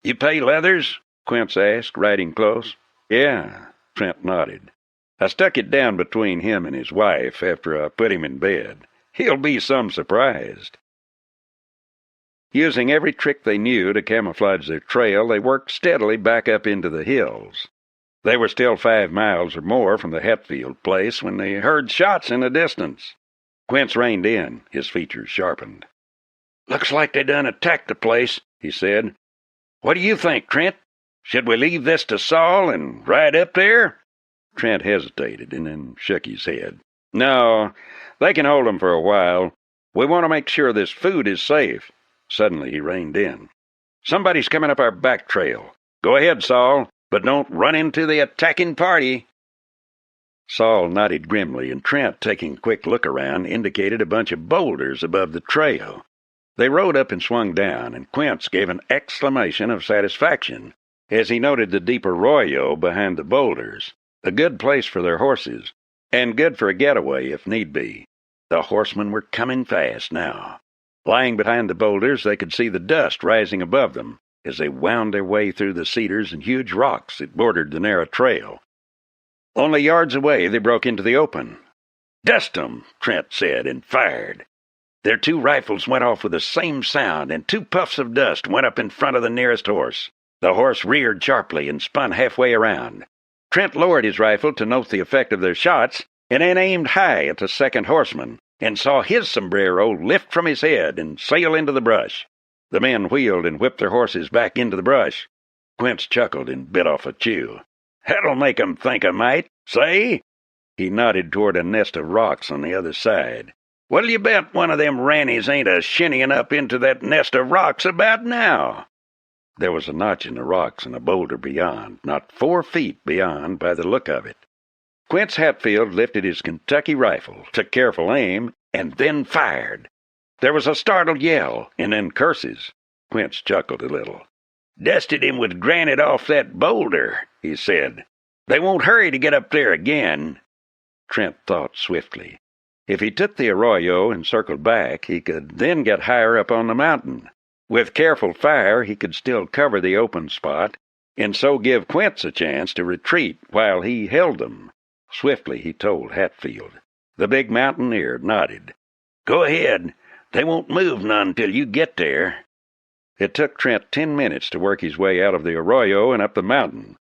"You pay Leathers?" Quince asked, riding close. "Yeah," Trent nodded. "I stuck it down between him and his wife after I put him in bed. He'll be some surprised." Using every trick they knew to camouflage their trail, they worked steadily back up into the hills. They were still 5 miles or more from the Hatfield place when they heard shots in the distance. Quince reined in, his features sharpened. "Looks like they done attacked the place," he said. "What do you think, Trent? Should we leave this to Saul and ride up there?" Trent hesitated and then shook his head. "No, they can hold them for a while. We want to make sure this food is safe." Suddenly he reined in. "Somebody's coming up our back trail. Go ahead, Saul, but don't run into the attacking party." Saul nodded grimly, and Trent, taking a quick look around, indicated a bunch of boulders above the trail. They rode up and swung down, and Quince gave an exclamation of satisfaction as he noted the deep arroyo behind the boulders, a good place for their horses, and good for a getaway if need be. The horsemen were coming fast now. Lying behind the boulders, they could see the dust rising above them as they wound their way through the cedars and huge rocks that bordered the narrow trail. Only yards away, they broke into the open. "Dust 'em," Trent said, and fired. Their 2 rifles went off with the same sound, and 2 puffs of dust went up in front of the nearest horse. The horse reared sharply and spun halfway around. Trent lowered his rifle to note the effect of their shots, and then aimed high at the second horseman, and saw his sombrero lift from his head and sail into the brush. The men wheeled and whipped their horses back into the brush. Quince chuckled and bit off a chew. "That'll make 'em think a mite, say?" He nodded toward a nest of rocks on the other side. "What'll you bet one of them rannies ain't a-shinnying up into that nest of rocks about now?" There was a notch in the rocks and a boulder beyond, not 4 feet beyond by the look of it. Quince Hatfield lifted his Kentucky rifle, took careful aim, and then fired. There was a startled yell, and then curses. Quince chuckled a little. "Dusted him with granite off that boulder," he said. "They won't hurry to get up there again." Trent thought swiftly. If he took the arroyo and circled back, he could then get higher up on the mountain. With careful fire, he could still cover the open spot, and so give Quince a chance to retreat while he held them. Swiftly he told Hatfield. The big mountaineer nodded. "Go ahead. They won't move none till you get there." It took Trent 10 minutes to work his way out of the arroyo and up the mountain.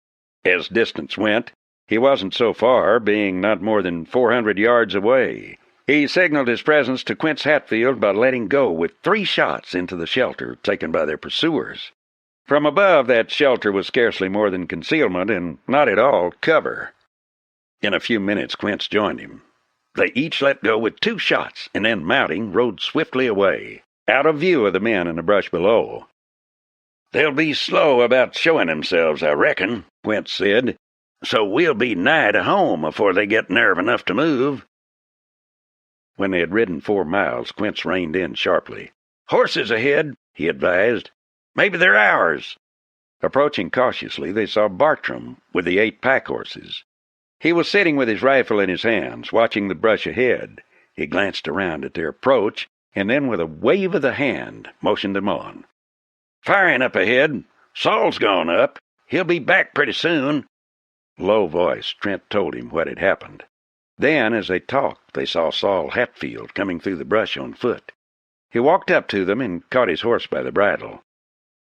As distance went, he wasn't so far, being not more than 400 yards away. He signaled his presence to Quince Hatfield by letting go with 3 shots into the shelter taken by their pursuers. From above, that shelter was scarcely more than concealment and not at all cover. In a few minutes, Quince joined him. They each let go with 2 shots, and then, mounting, rode swiftly away, out of view of the men in the brush below. "They'll be slow about showing themselves, I reckon," Quince said, "so we'll be nigh to home afore they get nerve enough to move." When they had ridden 4 miles, Quince reined in sharply. "Horses ahead," he advised. "Maybe they're ours." Approaching cautiously, they saw Bartram with the 8 pack horses. He was sitting with his rifle in his hands, watching the brush ahead. He glanced around at their approach, and then with a wave of the hand, motioned them on. "Firing up ahead. Saul's gone up. He'll be back pretty soon." Low voice, Trent told him what had happened. Then, as they talked, they saw Saul Hatfield coming through the brush on foot. He walked up to them and caught his horse by the bridle.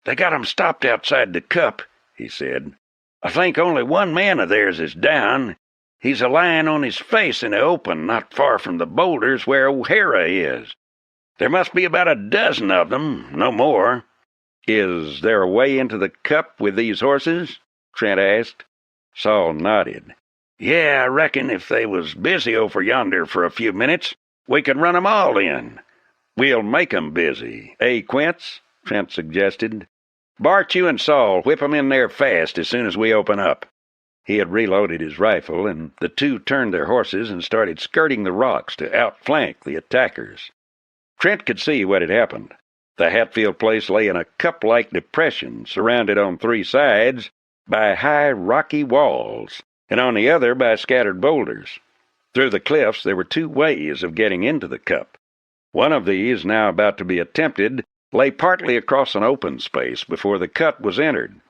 "They got 'em stopped outside the cup," he said. "I think only one man of theirs is down. He's a-lying on his face in the open, not far from the boulders where O'Hara is. There must be about a dozen of them, no more." "Is there a way into the cup with these horses?" Trent asked. Saul nodded. "Yeah, I reckon if they was busy over yonder for a few minutes, we could run 'em all in." "We'll make 'em busy, Quince?" Trent suggested. "Bart, you and Saul whip 'em in there fast as soon as we open up." He had reloaded his rifle, and the 2 turned their horses and started skirting the rocks to outflank the attackers. Trent could see what had happened. The Hatfield place lay in a cup-like depression, surrounded on 3 sides by high rocky walls, and on the other by scattered boulders. Through the cliffs there were 2 ways of getting into the cup. One of these, now about to be attempted, lay partly across an open space before the cut was entered.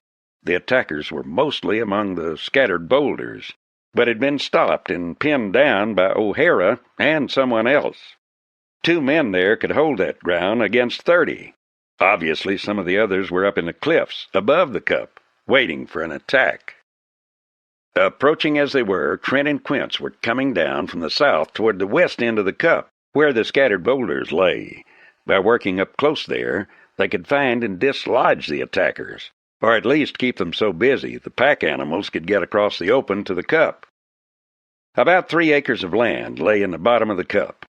The attackers were mostly among the scattered boulders, but had been stopped and pinned down by O'Hara and someone else. 2 men there could hold that ground against 30. Obviously, some of the others were up in the cliffs, above the cup, waiting for an attack. Approaching as they were, Trent and Quince were coming down from the south toward the west end of the cup, where the scattered boulders lay. By working up close there, they could find and dislodge the attackers, or at least keep them so busy the pack animals could get across the open to the cup. About 3 acres of land lay in the bottom of the cup.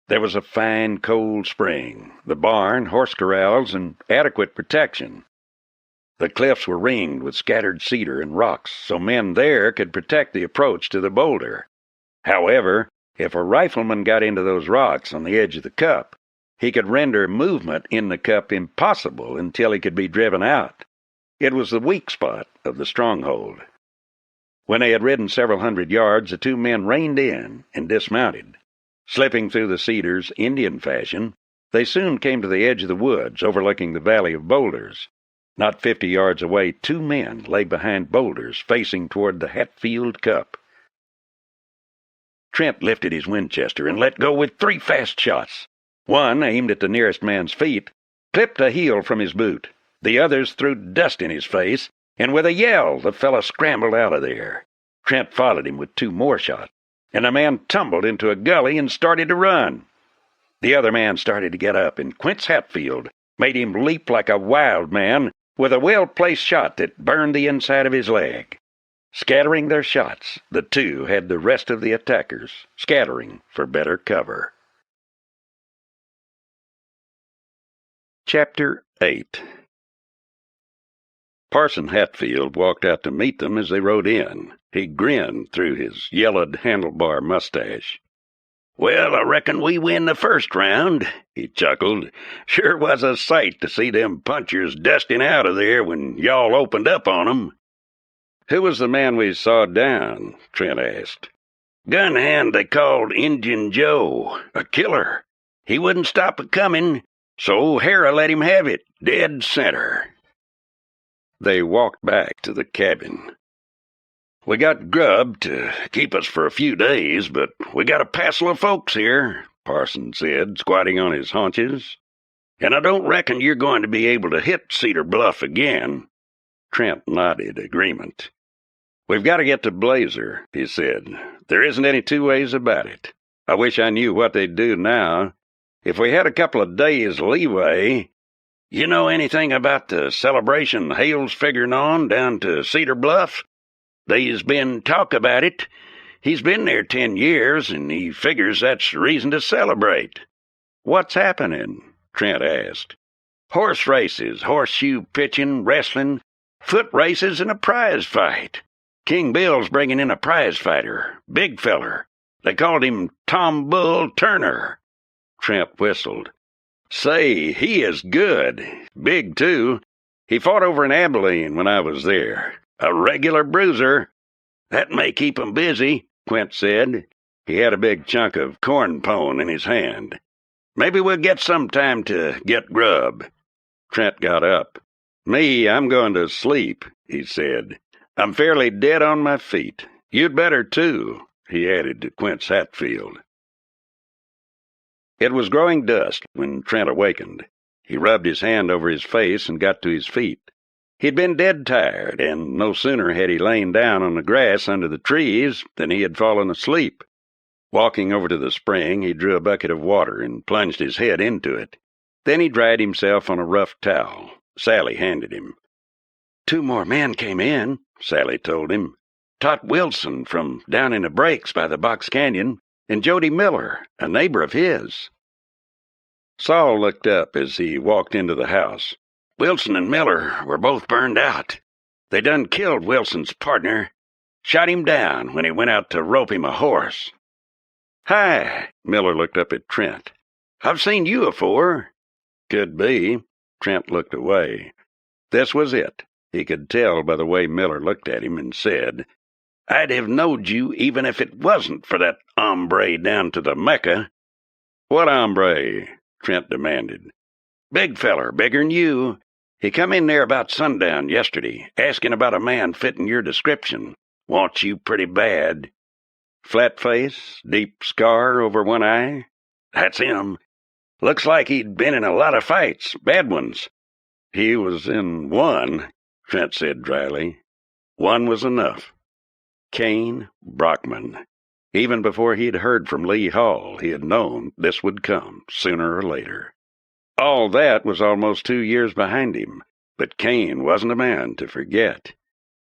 There was a fine, cold spring, the barn, horse corrals, and adequate protection. The cliffs were ringed with scattered cedar and rocks, so men there could protect the approach to the boulder. However, if a rifleman got into those rocks on the edge of the cup, he could render movement in the cup impossible until he could be driven out. It was the weak spot of the stronghold. When they had ridden several hundred yards, the 2 men reined in and dismounted. Slipping through the cedars, Indian fashion, they soon came to the edge of the woods overlooking the valley of boulders. Not 50 yards away, 2 men lay behind boulders facing toward the Hatfield cup. Trent lifted his Winchester and let go with 3 fast shots. One, aimed at the nearest man's feet, clipped a heel from his boot. The others threw dust in his face, and with a yell, the fellow scrambled out of there. Trent followed him with 2 more shots, and the man tumbled into a gully and started to run. The other man started to get up, and Quince Hatfield made him leap like a wild man with a well-placed shot that burned the inside of his leg. Scattering their shots, the 2 had the rest of the attackers scattering for better cover. Chapter 8. Parson Hatfield walked out to meet them as they rode in. He grinned through his yellowed handlebar mustache. "Well, I reckon we win the first round," he chuckled. "Sure was a sight to see them punchers dusting out of there when y'all opened up on 'em." "Who was the man we sawed down?" Trent asked. "Gun hand they called Injun Joe, a killer. He wouldn't stop a-comin', so Hera let him have it, dead center." They walked back to the cabin. "We got grub to keep us for a few days, but we got a passel of folks here," Parson said, squatting on his haunches. "And I don't reckon you're going to be able to hit Cedar Bluff again." Trent nodded agreement. "We've got to get to Blazer," he said. "There isn't any 2 ways about it. I wish I knew what they'd do now. If we had a couple of days leeway—" "You know anything about the celebration Hale's figuring on down to Cedar Bluff? They's been talk about it. He's been there 10 years, and he figures that's reason to celebrate." "What's happening?" Trent asked. "Horse races, horseshoe pitching, wrestling, foot races, and a prize fight. King Bill's bringing in a prize fighter, big feller. They called him Tom Bull Turner." Trent whistled. "Say, he is good. Big, too. He fought over in Abilene when I was there. A regular bruiser." "That may keep him busy," Quint said. He had a big chunk of corn pone in his hand. "Maybe we'll get some time to get grub." Trent got up. I'm going to sleep," he said. "I'm fairly dead on my feet. You'd better, too," he added to Quince Hatfield. It was growing dusk when Trent awakened. He rubbed his hand over his face and got to his feet. He'd been dead tired, and no sooner had he lain down on the grass under the trees than he had fallen asleep. Walking over to the spring, he drew a bucket of water and plunged his head into it. Then he dried himself on a rough towel. Sally handed him. 2 more men came in," Sally told him. "Tot Wilson from down in the breaks by the Box Canyon, and Jody Miller, a neighbor of his." Saul looked up as he walked into the house. "Wilson and Miller were both burned out. They done killed Wilson's partner. Shot him down when he went out to rope him a horse." "Hi," Miller looked up at Trent. "I've seen you afore." "Could be." Trent looked away. This was it. He could tell by the way Miller looked at him and said, "I'd have knowed you even if it wasn't for that hombre down to the Mecca." "What hombre?" Trent demanded. "Big feller, bigger'n you. He come in there about sundown yesterday, asking about a man fitting your description. Wants you pretty bad." "Flat face, deep scar over one eye?" "That's him. Looks like he'd been in a lot of fights, bad ones." "He was in one," Trent said dryly. "One was enough. Kane Brockman. Even before he'd heard from Lee Hall, he had known this would come sooner or later. All that was almost 2 years behind him, but Kane wasn't a man to forget.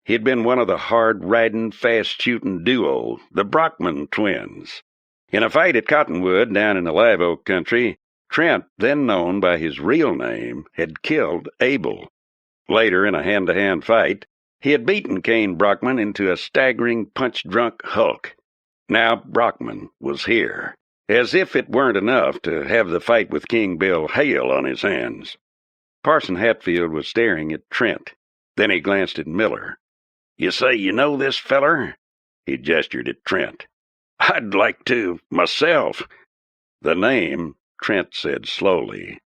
He'd been one of the hard-riding, fast-shooting duo, the Brockman twins. In a fight at Cottonwood down in the Live Oak country, Trent, then known by his real name, had killed Abel. Later, in a hand-to-hand fight, he had beaten Kane Brockman into a staggering, punch-drunk hulk. Now Brockman was here, as if it weren't enough to have the fight with King Bill Hale on his hands. Parson Hatfield was staring at Trent. Then he glanced at Miller. "You say you know this feller?" He gestured at Trent. "I'd like to, myself." "The name," Trent said slowly,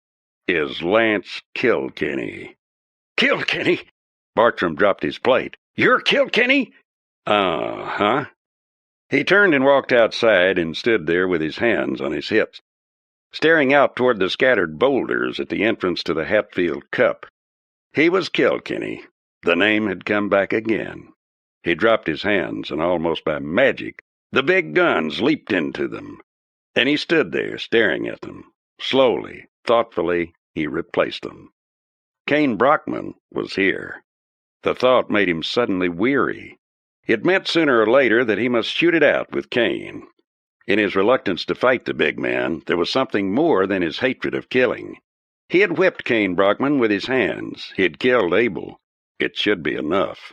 "is Lance Kilkenny." "Kilkenny?" Bartram dropped his plate. "You're Kilkenny?" "Uh-huh." He turned and walked outside and stood there with his hands on his hips, staring out toward the scattered boulders at the entrance to the Hatfield Cup. He was Kilkenny. The name had come back again. He dropped his hands, and almost by magic, the big guns leaped into them. And he stood there, staring at them. Slowly, thoughtfully, he replaced them. Kane Brockman was here. The thought made him suddenly weary. It meant sooner or later that he must shoot it out with Kane. In his reluctance to fight the big man, there was something more than his hatred of killing. He had whipped Kane Brockman with his hands. He had killed Abel. It should be enough.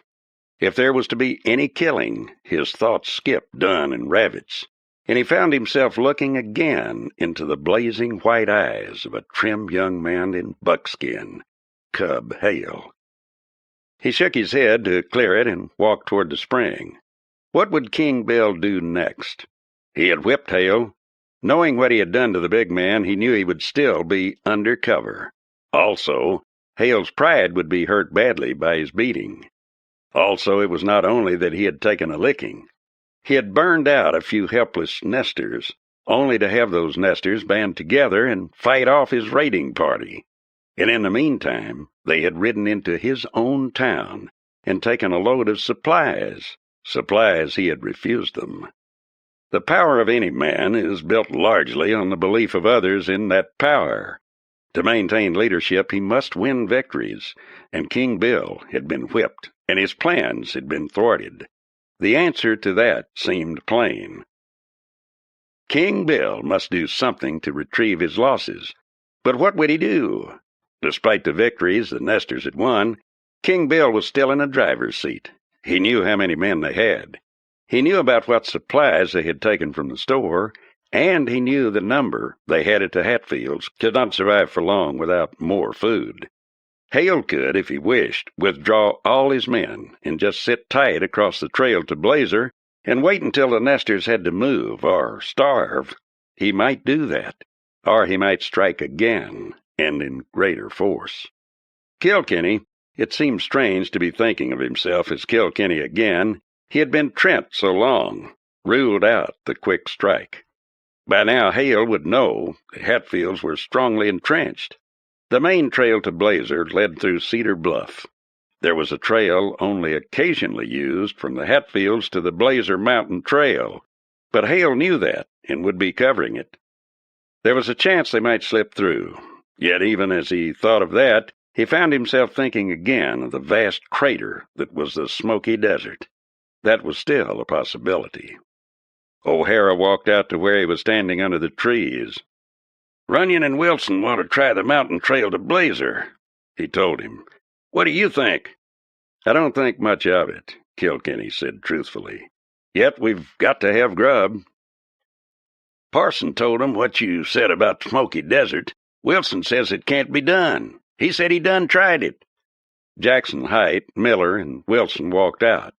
If there was to be any killing, his thoughts skipped Dunn and Ravitz, and he found himself looking again into the blazing white eyes of a trim young man in buckskin, Cub Hale. He shook his head to clear it and walked toward the spring. What would King Bill do next? He had whipped Hale. Knowing what he had done to the big man, he knew he would still be under cover. Also, Hale's pride would be hurt badly by his beating. Also, it was not only that he had taken a licking. He had burned out a few helpless nesters, only to have those nesters band together and fight off his raiding party. And in the meantime, they had ridden into his own town and taken a load of supplies he had refused them. The power of any man is built largely on the belief of others in that power. To maintain leadership, he must win victories, and King Bill had been whipped, and his plans had been thwarted. The answer to that seemed plain. King Bill must do something to retrieve his losses. But what would he do? Despite the victories the Nesters had won, King Bill was still in a driver's seat. He knew how many men they had. He knew about what supplies they had taken from the store, and he knew the number they had at the Hatfields could not survive for long without more food. Hale could, if he wished, withdraw all his men and just sit tight across the trail to Blazer and wait until the Nesters had to move or starve. He might do that, or he might strike again, and in greater force. Kilkenny, it seemed strange to be thinking of himself as Kilkenny again. He had been Trent so long, ruled out the quick strike. By now Hale would know the Hatfields were strongly entrenched. The main trail to Blazer led through Cedar Bluff. There was a trail only occasionally used from the Hatfields to the Blazer Mountain Trail, but Hale knew that and would be covering it. There was a chance they might slip through. Yet even as he thought of that, he found himself thinking again of the vast crater that was the Smoky Desert. That was still a possibility. O'Hara walked out to where he was standing under the trees. "Runyon and Wilson want to try the mountain trail to Blazer," he told him. "What do you think?" "I don't think much of it," Kilkenny said truthfully. "Yet we've got to have grub." "Parson told him what you said about the Smoky Desert. Wilson says it can't be done. He said he done tried it." Jackson Height, Miller, and Wilson walked out.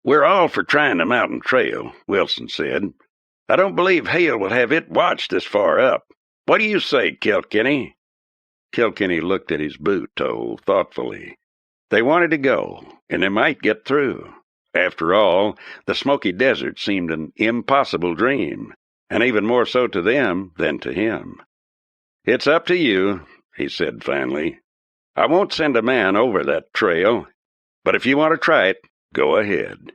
"We're all for trying the mountain trail," Wilson said. "I don't believe Hale will have it watched this far up. What do you say, Kilkenny?" Kilkenny looked at his boot toe thoughtfully. They wanted to go, and they might get through. After all, the Smoky Desert seemed an impossible dream, and even more so to them than to him. "It's up to you," he said finally. "I won't send a man over that trail, but if you want to try it, go ahead."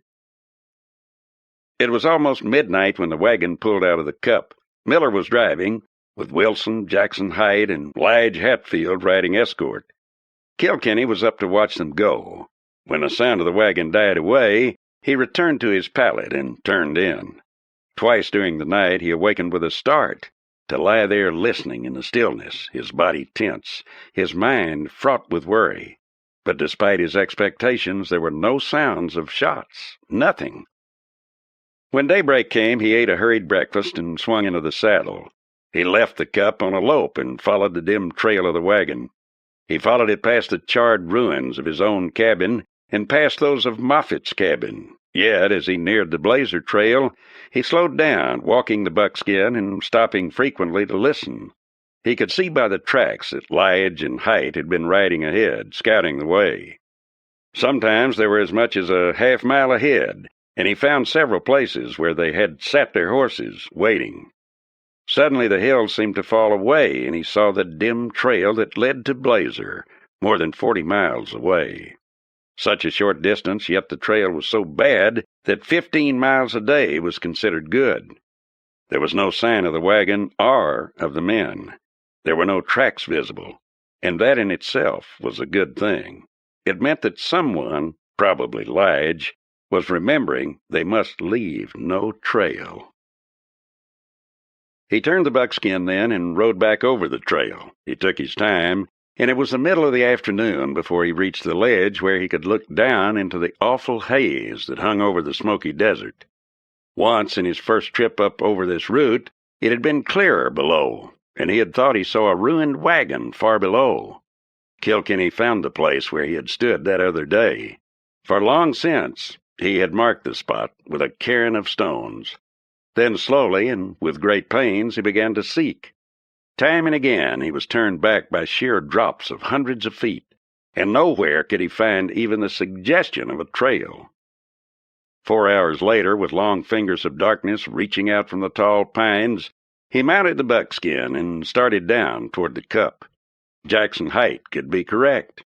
It was almost midnight when the wagon pulled out of the cup. Miller was driving, with Wilson, Jackson Height, and Lige Hatfield riding escort. Kilkenny was up to watch them go. When the sound of the wagon died away, he returned to his pallet and turned in. Twice during the night he awakened with a start, to lie there listening in the stillness, his body tense, his mind fraught with worry. But despite his expectations, there were no sounds of shots, nothing. When daybreak came, he ate a hurried breakfast and swung into the saddle. He left the cup on a lope and followed the dim trail of the wagon. He followed it past the charred ruins of his own cabin and past those of Moffat's cabin. Yet, as he neared the Blazer trail, he slowed down, walking the buckskin and stopping frequently to listen. He could see by the tracks that Lige and Height had been riding ahead, scouting the way. Sometimes they were as much as a half-mile ahead, and he found several places where they had sat their horses, waiting. Suddenly the hills seemed to fall away, and he saw the dim trail that led to Blazer, more than 40 miles away. Such a short distance, yet the trail was so bad that 15 miles a day was considered good. There was no sign of the wagon or of the men. There were no tracks visible, and that in itself was a good thing. It meant that someone, probably Lige, was remembering they must leave no trail. He turned the buckskin then and rode back over the trail. He took his time, and it was the middle of the afternoon before he reached the ledge where he could look down into the awful haze that hung over the smoky desert. Once, in his first trip up over this route, it had been clearer below, and he had thought he saw a ruined wagon far below. Kilkenny found the place where he had stood that other day. For long since, he had marked the spot with a cairn of stones. Then slowly, and with great pains, he began to seek. Time and again he was turned back by sheer drops of hundreds of feet, and nowhere could he find even the suggestion of a trail. 4 hours later, with long fingers of darkness reaching out from the tall pines, he mounted the buckskin and started down toward the cup. Jackson Height could be correct.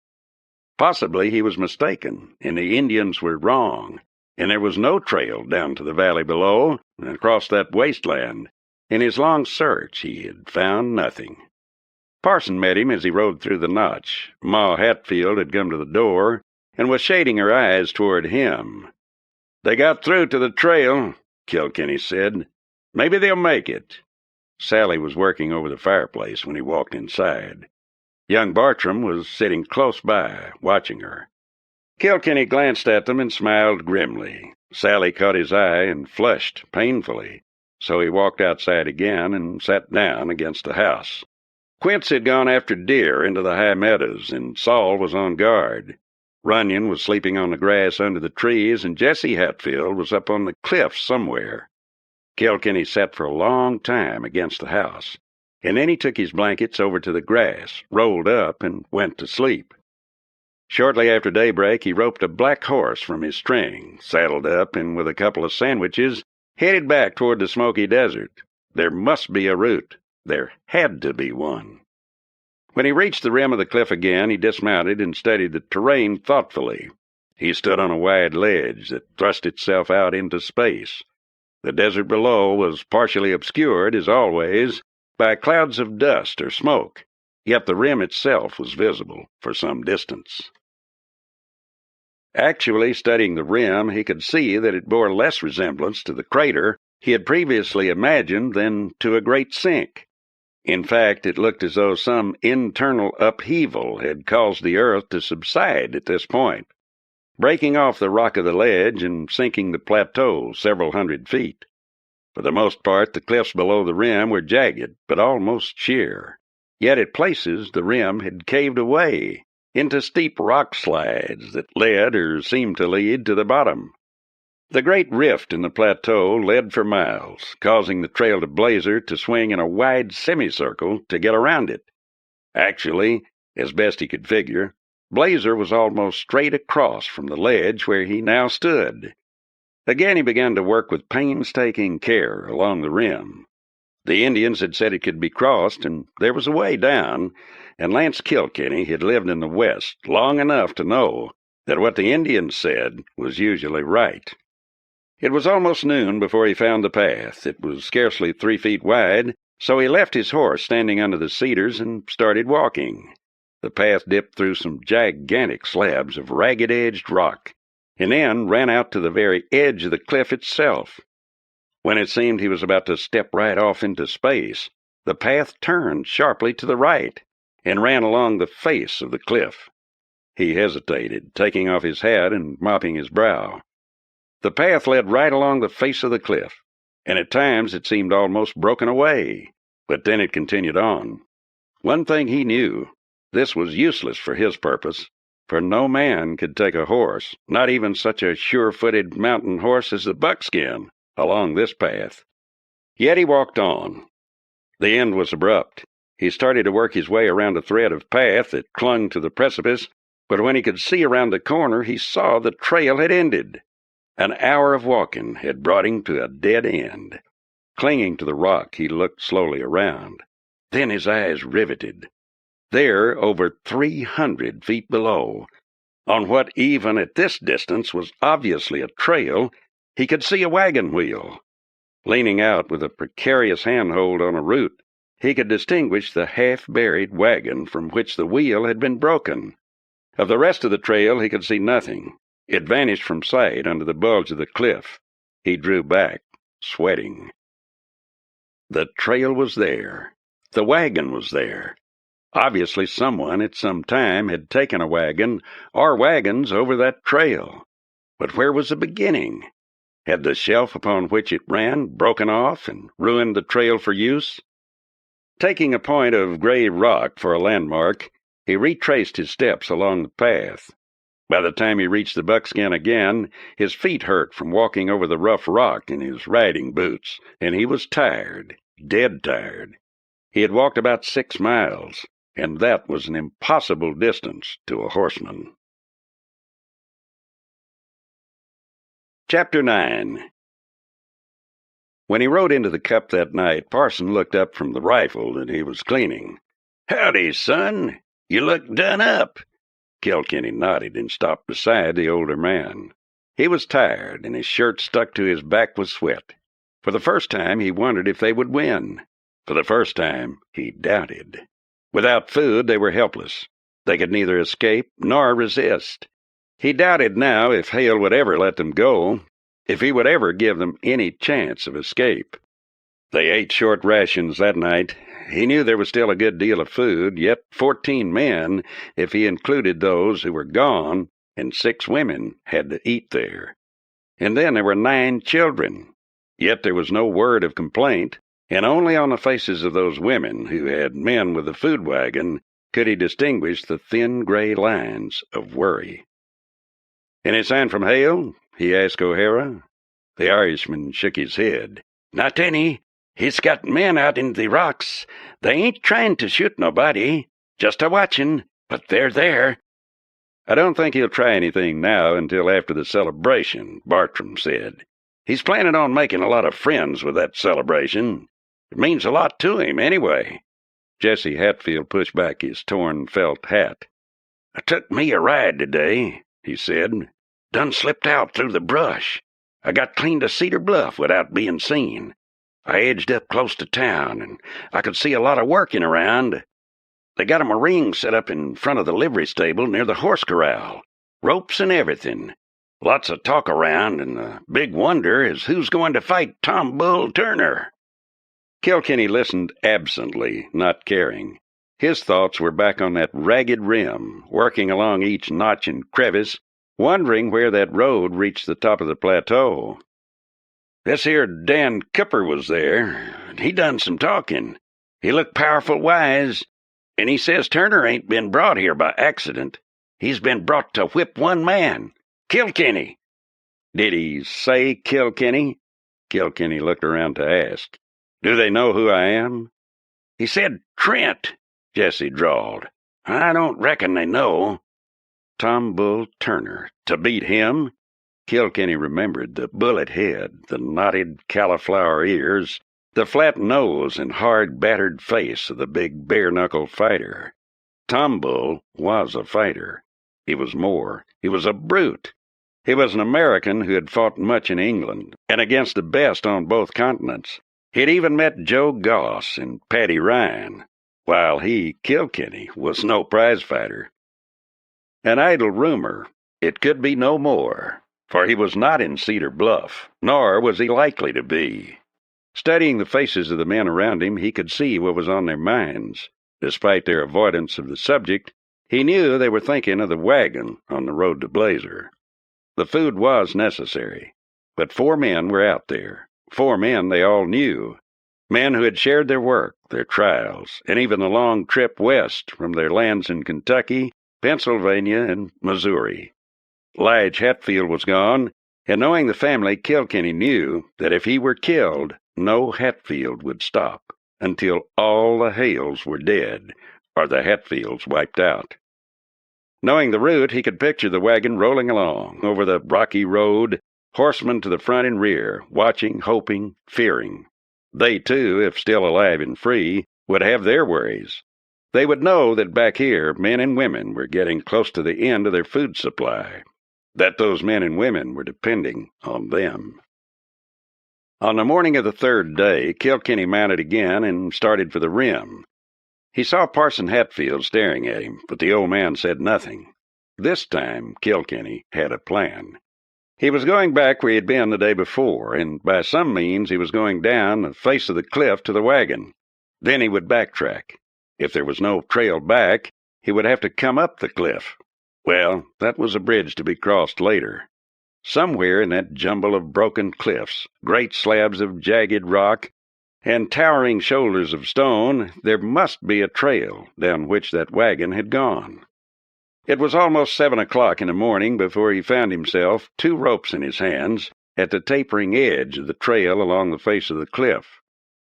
Possibly he was mistaken, and the Indians were wrong, and there was no trail down to the valley below and across that wasteland. In his long search, he had found nothing. Parson met him as he rode through the notch. Ma Hatfield had come to the door and was shading her eyes toward him. "They got through to the trail," Kilkenny said. "Maybe they'll make it." Sally was working over the fireplace when he walked inside. Young Bartram was sitting close by, watching her. Kilkenny glanced at them and smiled grimly. Sally caught his eye and flushed painfully. So he walked outside again and sat down against the house. Quince had gone after deer into the high meadows, and Saul was on guard. Runyon was sleeping on the grass under the trees, and Jesse Hatfield was up on the cliffs somewhere. Kilkenny sat for a long time against the house, and then he took his blankets over to the grass, rolled up, and went to sleep. Shortly after daybreak, he roped a black horse from his string, saddled up, and with a couple of sandwiches, headed back toward the smoky desert. There must be a route. There had to be one. When he reached the rim of the cliff again, he dismounted and studied the terrain thoughtfully. He stood on a wide ledge that thrust itself out into space. The desert below was partially obscured, as always, by clouds of dust or smoke, yet the rim itself was visible for some distance. Actually, studying the rim, he could see that it bore less resemblance to the crater he had previously imagined than to a great sink. In fact, it looked as though some internal upheaval had caused the earth to subside at this point, breaking off the rock of the ledge and sinking the plateau several hundred feet. For the most part, the cliffs below the rim were jagged, but almost sheer. Yet at places the rim had caved away into steep rock slides that led or seemed to lead to the bottom. The great rift in the plateau led for miles, causing the trail to Blazer to swing in a wide semicircle to get around it. Actually, as best he could figure, Blazer was almost straight across from the ledge where he now stood. Again he began to work with painstaking care along the rim. The Indians had said it could be crossed, and there was a way down, and Lance Kilkenny had lived in the West long enough to know that what the Indians said was usually right. It was almost noon before he found the path. It was scarcely 3 feet wide, so he left his horse standing under the cedars and started walking. The path dipped through some gigantic slabs of ragged-edged rock, and then ran out to the very edge of the cliff itself. When it seemed he was about to step right off into space, the path turned sharply to the right and ran along the face of the cliff. He hesitated, taking off his hat and mopping his brow. The path led right along the face of the cliff, and at times it seemed almost broken away, but then it continued on. One thing he knew, this was useless for his purpose, for no man could take a horse, not even such a sure-footed mountain horse as the Buckskin, along this path. Yet he walked on. The end was abrupt. He started to work his way around a thread of path that clung to the precipice, but when he could see around the corner, he saw the trail had ended. An hour of walking had brought him to a dead end. Clinging to the rock, he looked slowly around. Then his eyes riveted. There, over 300 feet below, on what even at this distance was obviously a trail, he could see a wagon wheel. Leaning out with a precarious handhold on a root, he could distinguish the half-buried wagon from which the wheel had been broken. Of the rest of the trail he could see nothing. It vanished from sight under the bulge of the cliff. He drew back, sweating. The trail was there. The wagon was there. Obviously someone at some time had taken a wagon or wagons over that trail. But where was the beginning? Had the shelf upon which it ran broken off and ruined the trail for use? Taking a point of gray rock for a landmark, he retraced his steps along the path. By the time he reached the Buckskin again, his feet hurt from walking over the rough rock in his riding boots, and he was tired, dead tired. He had walked about 6 miles, and that was an impossible distance to a horseman. Chapter 9. When he rode into the cup that night, Parson looked up from the rifle that he was cleaning. "Howdy, son. You look done up." Kilkenny nodded and stopped beside the older man. He was tired, and his shirt stuck to his back with sweat. For the first time, he wondered if they would win. For the first time, he doubted. Without food, they were helpless. They could neither escape nor resist. He doubted now if Hale would ever let them go, if he would ever give them any chance of escape. They ate short rations that night. He knew there was still a good deal of food, yet 14 men, if he included those who were gone, and 6 women had to eat there. And then there were 9 children. Yet there was no word of complaint, and only on the faces of those women who had men with the food wagon could he distinguish the thin gray lines of worry. "Any sign from Hale?" he asked O'Hara. The Irishman shook his head. "Not any. He's got men out in the rocks. They ain't trying to shoot nobody, just a-watching, but they're there." "I don't think he'll try anything now until after the celebration," Bartram said. "He's planning on making a lot of friends with that celebration. It means a lot to him, anyway." Jesse Hatfield pushed back his torn felt hat. "I took me a ride today," he said. "Done slipped out through the brush. I got clean to Cedar Bluff without being seen. I edged up close to town, and I could see a lot of working around. They got 'em a ring set up in front of the livery stable near the horse corral. Ropes and everything. Lots of talk around, and the big wonder is who's going to fight Tom Bull Turner." Kilkenny listened absently, not caring. His thoughts were back on that ragged rim, working along each notch and crevice, wondering where that road reached the top of the plateau. "This here Dan Cooper was there, and he done some talking. He looked powerful wise, and he says Turner ain't been brought here by accident. He's been brought to whip one man, Kilkenny." "Did he say Kilkenny?" Kilkenny looked around to ask. "Do they know who I am?" "He said Trent," Jesse drawled. "I don't reckon they know." Tom Bull Turner. To beat him? Kilkenny remembered the bullet head, the knotted cauliflower ears, the flat nose and hard, battered face of the big bare-knuckle fighter. Tom Bull was a fighter. He was more. He was a brute. He was an American who had fought much in England and against the best on both continents. He'd even met Joe Goss and Paddy Ryan, while he, Kilkenny, was no prizefighter. An idle rumor, it could be no more, for he was not in Cedar Bluff, nor was he likely to be. Studying the faces of the men around him, he could see what was on their minds. Despite their avoidance of the subject, he knew they were thinking of the wagon on the road to Blazer. The food was necessary, but 4 men were out there, 4 men they all knew, men who had shared their work, their trials, and even the long trip west from their lands in Kentucky, Pennsylvania, and Missouri. Lige Hatfield was gone, and knowing the family, Kilkenny knew that if he were killed, no Hatfield would stop until all the Hales were dead, or the Hatfields wiped out. Knowing the route, he could picture the wagon rolling along over the rocky road, horsemen to the front and rear, watching, hoping, fearing. They, too, if still alive and free, would have their worries. They would know that back here, men and women were getting close to the end of their food supply, that those men and women were depending on them. On the morning of the 3rd day, Kilkenny mounted again and started for the rim. He saw Parson Hatfield staring at him, but the old man said nothing. This time, Kilkenny had a plan. He was going back where he had been the day before, and by some means he was going down the face of the cliff to the wagon. Then he would backtrack. If there was no trail back, he would have to come up the cliff. Well, that was a bridge to be crossed later. Somewhere in that jumble of broken cliffs, great slabs of jagged rock, and towering shoulders of stone, there must be a trail down which that wagon had gone. It was almost 7 o'clock in the morning before he found himself, 2 ropes in his hands, at the tapering edge of the trail along the face of the cliff.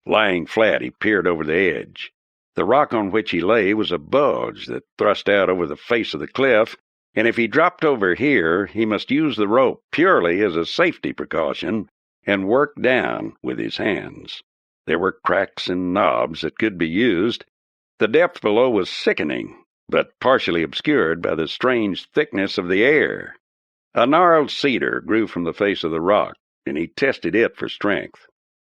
Lying flat, he peered over the edge. The rock on which he lay was a bulge that thrust out over the face of the cliff, and if he dropped over here, he must use the rope purely as a safety precaution and work down with his hands. There were cracks and knobs that could be used. The depth below was sickening, but partially obscured by the strange thickness of the air. A gnarled cedar grew from the face of the rock, and he tested it for strength.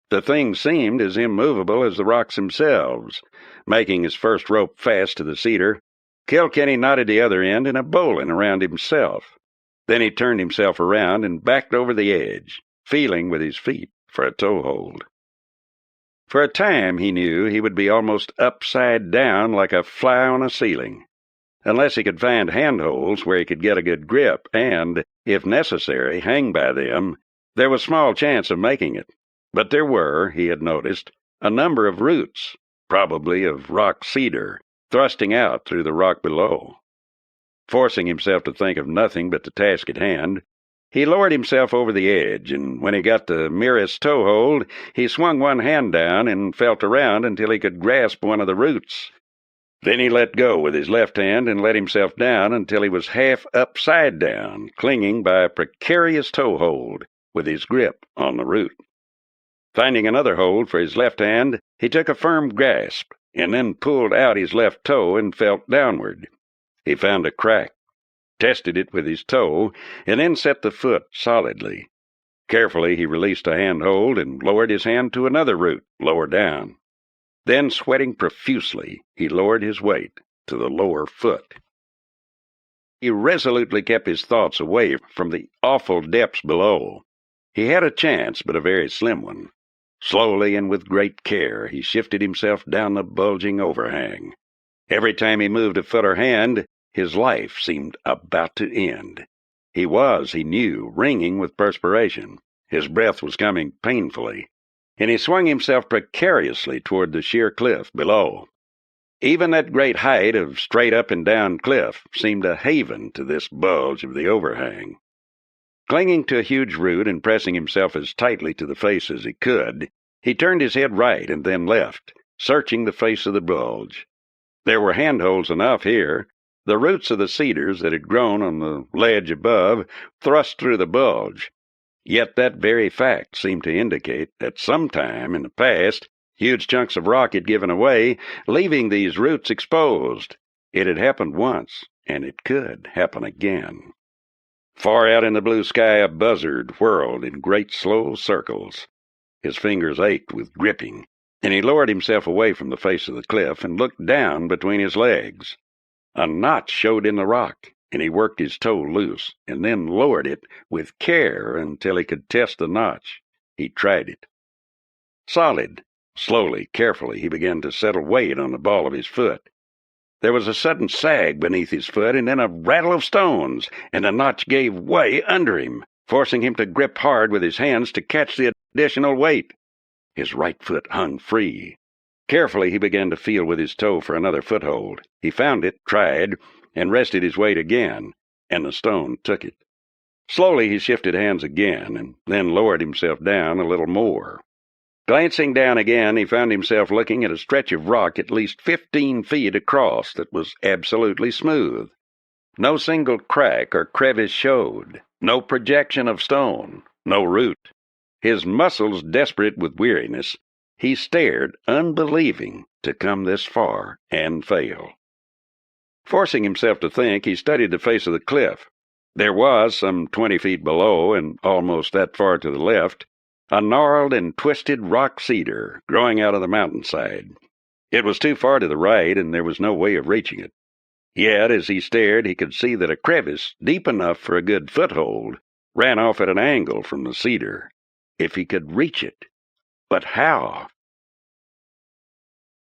The thing seemed as immovable as the rocks themselves. Making his first rope fast to the cedar, Kilkenny knotted the other end in a bowline around himself. Then he turned himself around and backed over the edge, feeling with his feet for a toehold. For a time, he knew he would be almost upside down like a fly on a ceiling, unless he could find handholds where he could get a good grip and, if necessary, hang by them. There was small chance of making it, but there were, he had noticed, a number of roots, probably of rock cedar, thrusting out through the rock below. Forcing himself to think of nothing but the task at hand, he lowered himself over the edge, and when he got the merest toehold, he swung one hand down and felt around until he could grasp one of the roots. Then he let go with his left hand and let himself down until he was half upside down, clinging by a precarious toehold with his grip on the root. Finding another hold for his left hand, he took a firm grasp and then pulled out his left toe and felt downward. He found a crack, tested it with his toe, and then set the foot solidly. Carefully he released a handhold and lowered his hand to another root lower down. Then, sweating profusely, he lowered his weight to the lower foot. He resolutely kept his thoughts away from the awful depths below. He had a chance, but a very slim one. Slowly and with great care, he shifted himself down the bulging overhang. Every time he moved a foot or hand, his life seemed about to end. He was, he knew, wringing with perspiration. His breath was coming painfully, and he swung himself precariously toward the sheer cliff below. Even that great height of straight up and down cliff seemed a haven to this bulge of the overhang. Clinging to a huge root and pressing himself as tightly to the face as he could, he turned his head right and then left, searching the face of the bulge. There were handholds enough here. The roots of the cedars that had grown on the ledge above thrust through the bulge. Yet that very fact seemed to indicate that sometime in the past, huge chunks of rock had given away, leaving these roots exposed. It had happened once, and it could happen again. Far out in the blue sky, a buzzard whirled in great slow circles. His fingers ached with gripping, and he lowered himself away from the face of the cliff and looked down between his legs. A notch showed in the rock, and he worked his toe loose and then lowered it with care until he could test the notch. He tried it. Solid. Slowly, carefully, he began to settle weight on the ball of his foot. There was a sudden sag beneath his foot and then a rattle of stones, and the notch gave way under him, forcing him to grip hard with his hands to catch the additional weight. His right foot hung free. Carefully, he began to feel with his toe for another foothold. He found it, tried, and rested his weight again, and the stone took it. Slowly, he shifted hands again, and then lowered himself down a little more. Glancing down again, he found himself looking at a stretch of rock at least 15 feet across that was absolutely smooth. No single crack or crevice showed, no projection of stone, no root. His muscles desperate with weariness, he stared, unbelieving to come this far and fail. Forcing himself to think, he studied the face of the cliff. There was, some 20 feet below and almost that far to the left, a gnarled and twisted rock cedar growing out of the mountainside. It was too far to the right, and there was no way of reaching it. Yet, as he stared, he could see that a crevice, deep enough for a good foothold, ran off at an angle from the cedar. If he could reach it. But how?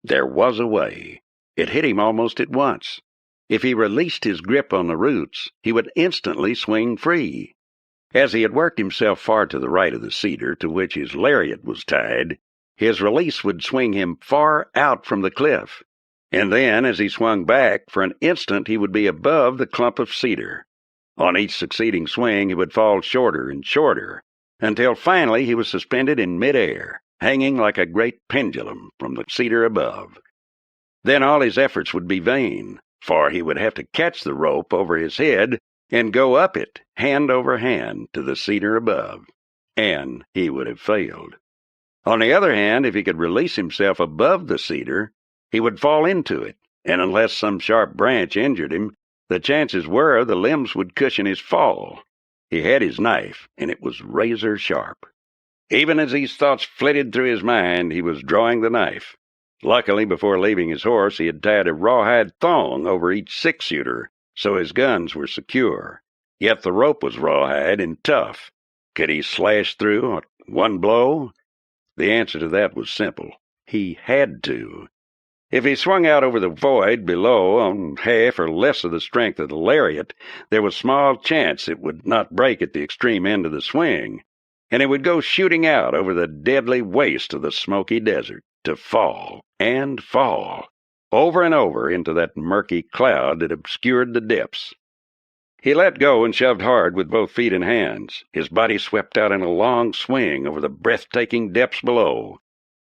There was a way. It hit him almost at once. If he released his grip on the roots, he would instantly swing free. As he had worked himself far to the right of the cedar to which his lariat was tied, his release would swing him far out from the cliff, and then, as he swung back, for an instant he would be above the clump of cedar. On each succeeding swing he would fall shorter and shorter, until finally he was suspended in midair, hanging like a great pendulum from the cedar above. Then all his efforts would be vain, for he would have to catch the rope over his head and go up it, hand over hand, to the cedar above, and he would have failed. On the other hand, if he could release himself above the cedar, he would fall into it, and unless some sharp branch injured him, the chances were the limbs would cushion his fall. He had his knife, and it was razor sharp. Even as these thoughts flitted through his mind, he was drawing the knife. Luckily, before leaving his horse, he had tied a rawhide thong over each six-shooter, so his guns were secure. Yet the rope was rawhide and tough. Could he slash through at one blow? The answer to that was simple. He had to. If he swung out over the void below on half or less of the strength of the lariat, there was small chance it would not break at the extreme end of the swing, and it would go shooting out over the deadly waste of the smoky desert, to fall and fall, over and over into that murky cloud that obscured the depths. He let go and shoved hard with both feet and hands. His body swept out in a long swing over the breathtaking depths below.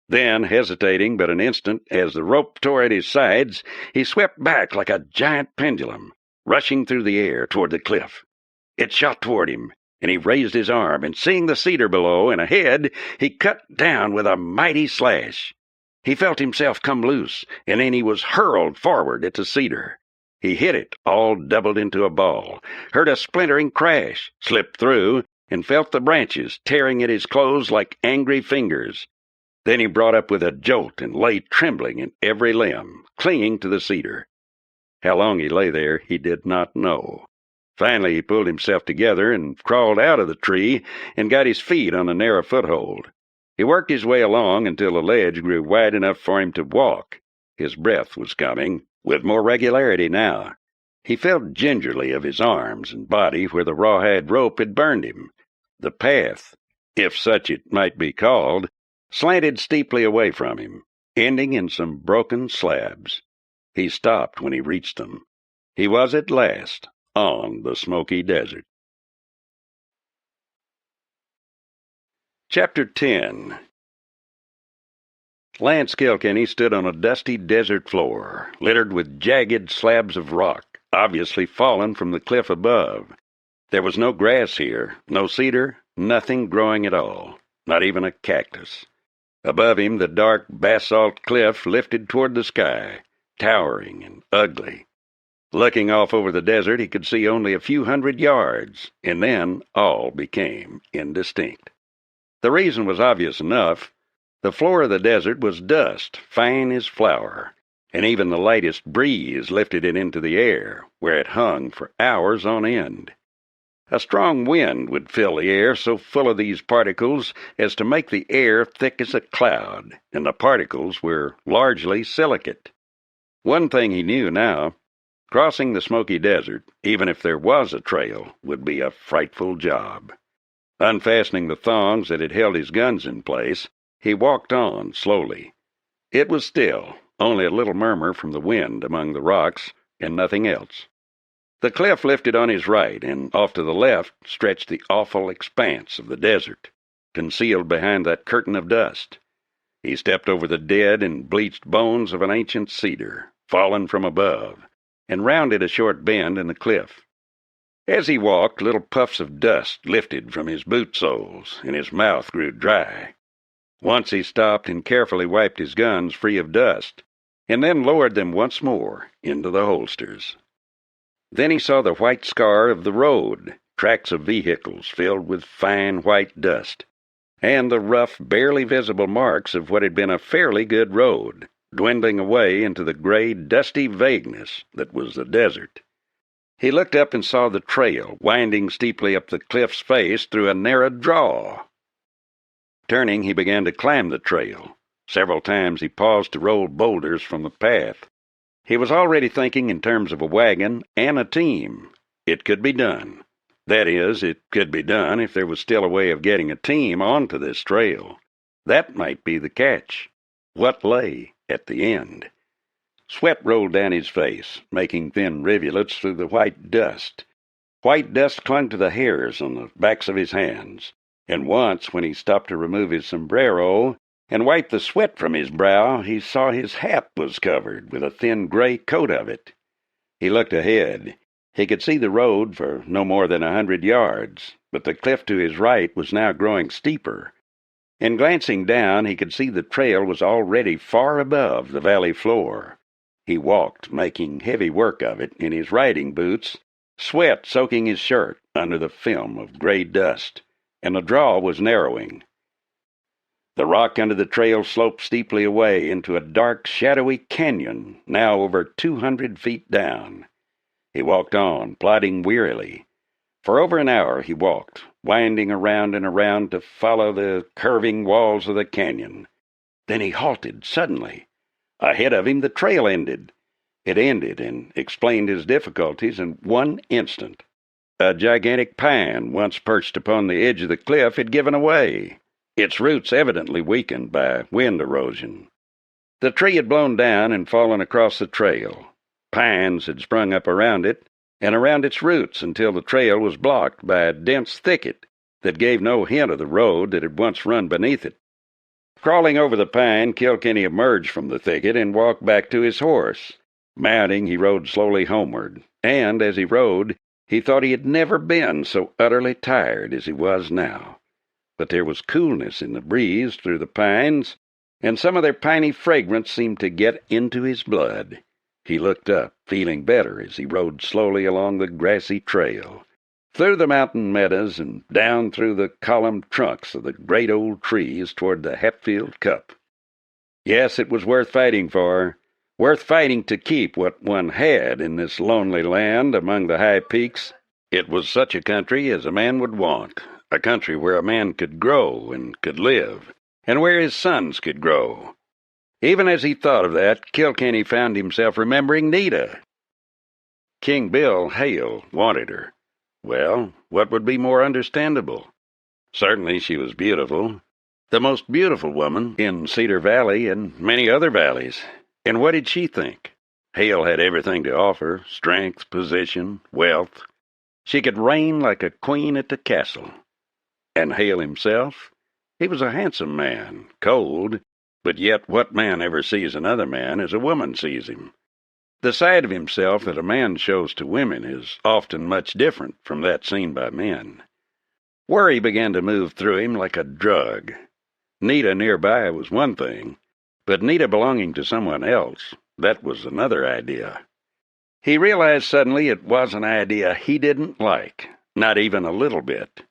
Then, hesitating but an instant as the rope tore at his sides, he swept back like a giant pendulum, rushing through the air toward the cliff. It shot toward him, and he raised his arm, and seeing the cedar below and ahead, he cut down with a mighty slash. He felt himself come loose, and then he was hurled forward at the cedar. He hit it, all doubled into a ball, heard a splintering crash, slipped through, and felt the branches tearing at his clothes like angry fingers. Then he brought up with a jolt and lay trembling in every limb, clinging to the cedar. How long he lay there, he did not know. Finally, he pulled himself together and crawled out of the tree and got his feet on a narrow foothold. He worked his way along until the ledge grew wide enough for him to walk. His breath was coming, with more regularity now. He felt gingerly of his arms and body where the rawhide rope had burned him. The path, if such it might be called, slanted steeply away from him, ending in some broken slabs. He stopped when he reached them. He was at last on the smoky desert. Chapter 10. Lance Kilkenny stood on a dusty desert floor, littered with jagged slabs of rock, obviously fallen from the cliff above. There was no grass here, no cedar, nothing growing at all, not even a cactus. Above him, the dark basalt cliff lifted toward the sky, towering and ugly. Looking off over the desert, he could see only a few hundred yards, and then all became indistinct. The reason was obvious enough. The floor of the desert was dust, fine as flour, and even the lightest breeze lifted it into the air, where it hung for hours on end. A strong wind would fill the air so full of these particles as to make the air thick as a cloud, and the particles were largely silicate. One thing he knew now: crossing the smoky desert, even if there was a trail, would be a frightful job. Unfastening the thongs that had held his guns in place, he walked on slowly. It was still, only a little murmur from the wind among the rocks, and nothing else. The cliff lifted on his right, and off to the left stretched the awful expanse of the desert, concealed behind that curtain of dust. He stepped over the dead and bleached bones of an ancient cedar, fallen from above, and rounded a short bend in the cliff. As he walked, little puffs of dust lifted from his boot soles, and his mouth grew dry. Once he stopped and carefully wiped his guns free of dust, and then lowered them once more into the holsters. Then he saw the white scar of the road, tracks of vehicles filled with fine white dust, and the rough, barely visible marks of what had been a fairly good road, dwindling away into the gray, dusty vagueness that was the desert. He looked up and saw the trail winding steeply up the cliff's face through a narrow draw. Turning, he began to climb the trail. Several times he paused to roll boulders from the path. He was already thinking in terms of a wagon and a team. It could be done. That is, it could be done if there was still a way of getting a team onto this trail. That might be the catch. What lay at the end? Sweat rolled down his face, making thin rivulets through the white dust. White dust clung to the hairs on the backs of his hands, and once, when he stopped to remove his sombrero and wiped the sweat from his brow, he saw his hat was covered with a thin gray coat of it. He looked ahead. He could see the road for no more than 100 yards, but the cliff to his right was now growing steeper. And glancing down, he could see the trail was already far above the valley floor. He walked, making heavy work of it in his riding boots, sweat soaking his shirt under the film of gray dust, and the draw was narrowing. The rock under the trail sloped steeply away into a dark, shadowy canyon, now over 200 feet down. He walked on, plodding wearily. For over an hour he walked, winding around and around to follow the curving walls of the canyon. Then he halted suddenly. Ahead of him the trail ended. It ended and explained his difficulties in one instant. A gigantic pine, once perched upon the edge of the cliff, had given away, its roots evidently weakened by wind erosion. The tree had blown down and fallen across the trail. Pines had sprung up around it and around its roots until the trail was blocked by a dense thicket that gave no hint of the road that had once run beneath it. Crawling over the pine, Kilkenny emerged from the thicket and walked back to his horse. Mounting, he rode slowly homeward, and as he rode, he thought he had never been so utterly tired as he was now. But there was coolness in the breeze through the pines, and some of their piney fragrance seemed to get into his blood. He looked up, feeling better as he rode slowly along the grassy trail, through the mountain meadows and down through the columned trunks of the great old trees toward the Hatfield Cup. Yes, it was worth fighting for, worth fighting to keep what one had in this lonely land among the high peaks. It was such a country as a man would want, a country where a man could grow and could live, and where his sons could grow. Even as he thought of that, Kilkenny found himself remembering Nita. King Bill Hale wanted her. Well, what would be more understandable? Certainly she was beautiful, the most beautiful woman in Cedar Valley and many other valleys. And what did she think? Hale had everything to offer: strength, position, wealth. She could reign like a queen at the castle. And Hale himself? He was a handsome man, cold, but yet what man ever sees another man as a woman sees him? The side of himself that a man shows to women is often much different from that seen by men. Worry began to move through him like a drug. Nita nearby was one thing, but Nita belonging to someone else, that was another idea. He realized suddenly it was an idea he didn't like, not even a little bit.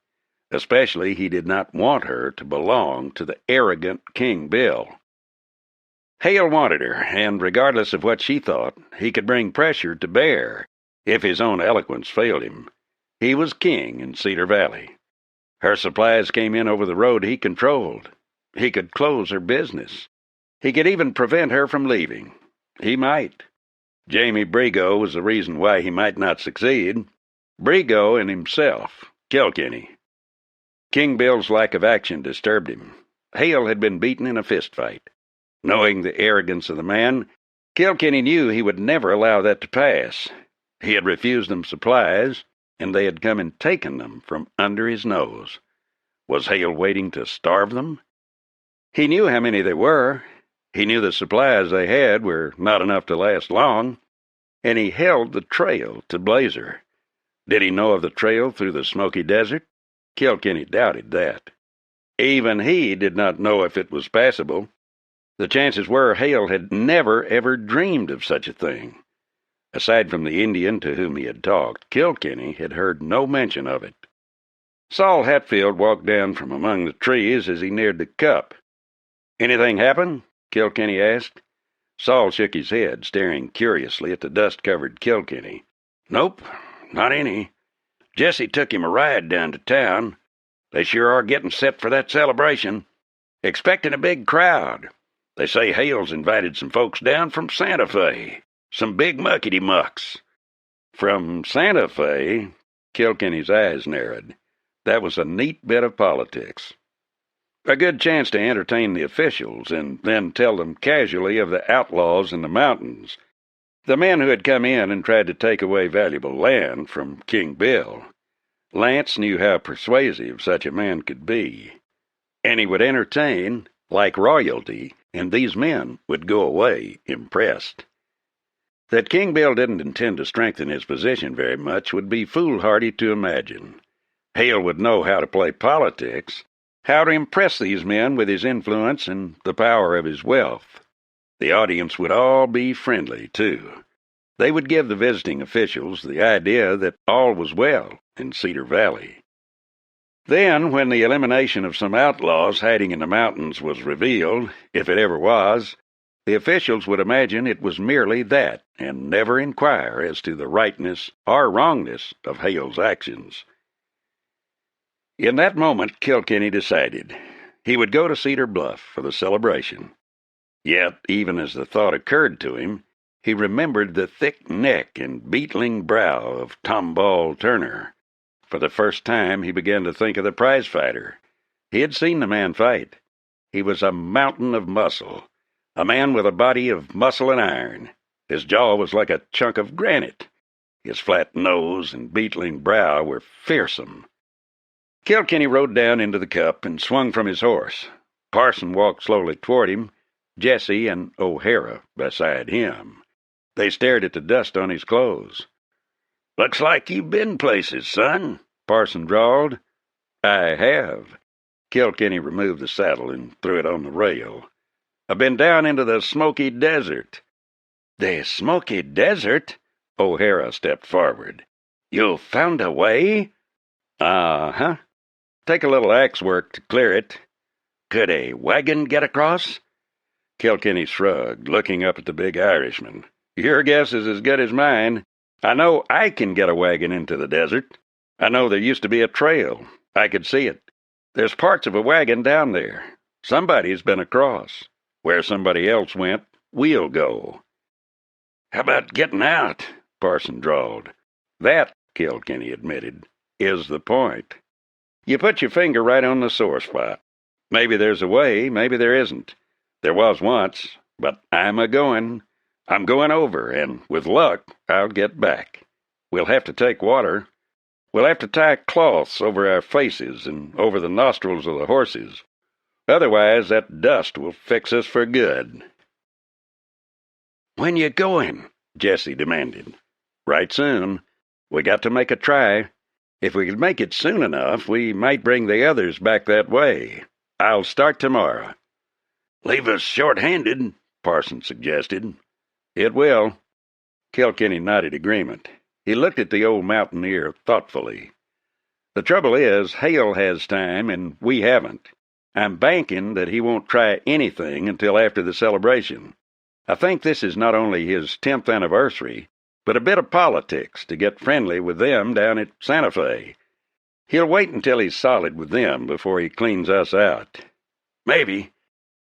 Especially he did not want her to belong to the arrogant King Bill. Hale wanted her, and regardless of what she thought, he could bring pressure to bear if his own eloquence failed him. He was king in Cedar Valley. Her supplies came in over the road he controlled. He could close her business. He could even prevent her from leaving. He might. Jamie Brigo was the reason why he might not succeed. Brigo and himself, Kilkenny. King Bill's lack of action disturbed him. Hale had been beaten in a fistfight. Knowing the arrogance of the man, Kilkenny knew he would never allow that to pass. He had refused them supplies, and they had come and taken them from under his nose. Was Hale waiting to starve them? He knew how many there were. He knew the supplies they had were not enough to last long, and he held the trail to Blazer. Did he know of the trail through the Smoky Desert? Kilkenny doubted that. Even he did not know if it was passable. The chances were Hale had never ever dreamed of such a thing. Aside from the Indian to whom he had talked, Kilkenny had heard no mention of it. Saul Hatfield walked down from among the trees as he neared the cup. "Anything happen?" Kilkenny asked. Saul shook his head, staring curiously at the dust-covered Kilkenny. "Nope, not any. Jesse took him a ride down to town. They sure are getting set for that celebration. Expecting a big crowd. They say Hale's invited some folks down from Santa Fe. Some big muckety-mucks." From Santa Fe? Kilkenny's eyes narrowed. That was a neat bit of politics. A good chance to entertain the officials and then tell them casually of the outlaws in the mountains, the men who had come in and tried to take away valuable land from King Bill. Lance knew how persuasive such a man could be. And he would entertain, like royalty, and these men would go away impressed. That King Bill didn't intend to strengthen his position very much would be foolhardy to imagine. Hale would know how to play politics, how to impress these men with his influence and the power of his wealth. The audience would all be friendly, too. They would give the visiting officials the idea that all was well in Cedar Valley. Then, when the elimination of some outlaws hiding in the mountains was revealed, if it ever was, the officials would imagine it was merely that and never inquire as to the rightness or wrongness of Hale's actions. In that moment, Kilkenny decided he would go to Cedar Bluff for the celebration. Yet, even as the thought occurred to him, he remembered the thick neck and beetling brow of Tomball Turner. For the first time, he began to think of the prizefighter. He had seen the man fight. He was a mountain of muscle, a man with a body of muscle and iron. His jaw was like a chunk of granite. His flat nose and beetling brow were fearsome. Kilkenny rode down into the cup and swung from his horse. Parson walked slowly toward him, Jesse and O'Hara beside him. They stared at the dust on his clothes. "Looks like you've been places, son," Parson drawled. "I have." Kilkenny removed the saddle and threw it on the rail. "I've been down into the Smoky Desert." "The Smoky Desert?" O'Hara stepped forward. "You found a way?" "Uh-huh. Take a little axe work to clear it." "Could a wagon get across?" Kilkenny shrugged, looking up at the big Irishman. "Your guess is as good as mine. I know I can get a wagon into the desert. I know there used to be a trail. I could see it. There's parts of a wagon down there. Somebody's been across. Where somebody else went, we'll go." "How about getting out?" Parson drawled. "That," Kilkenny admitted, "is the point. You put your finger right on the sore spot. Maybe there's a way, maybe there isn't. There was once, but I'm a-going. I'm going over, and with luck, I'll get back. We'll have to take water. We'll have to tie cloths over our faces and over the nostrils of the horses. Otherwise, that dust will fix us for good." "When you going?" Jesse demanded. "Right soon. We got to make a try. If we could make it soon enough, we might bring the others back that way. I'll start tomorrow." "Leave us short-handed," Parson suggested. "It will." Kilkenny nodded agreement. He looked at the old mountaineer thoughtfully. The trouble is, Hale has time and we haven't. I'm banking that he won't try anything until after the celebration. I think this is not only his 10th anniversary, but a bit of politics to get friendly with them down at Santa Fe. He'll wait until he's solid with them before he cleans us out. Maybe.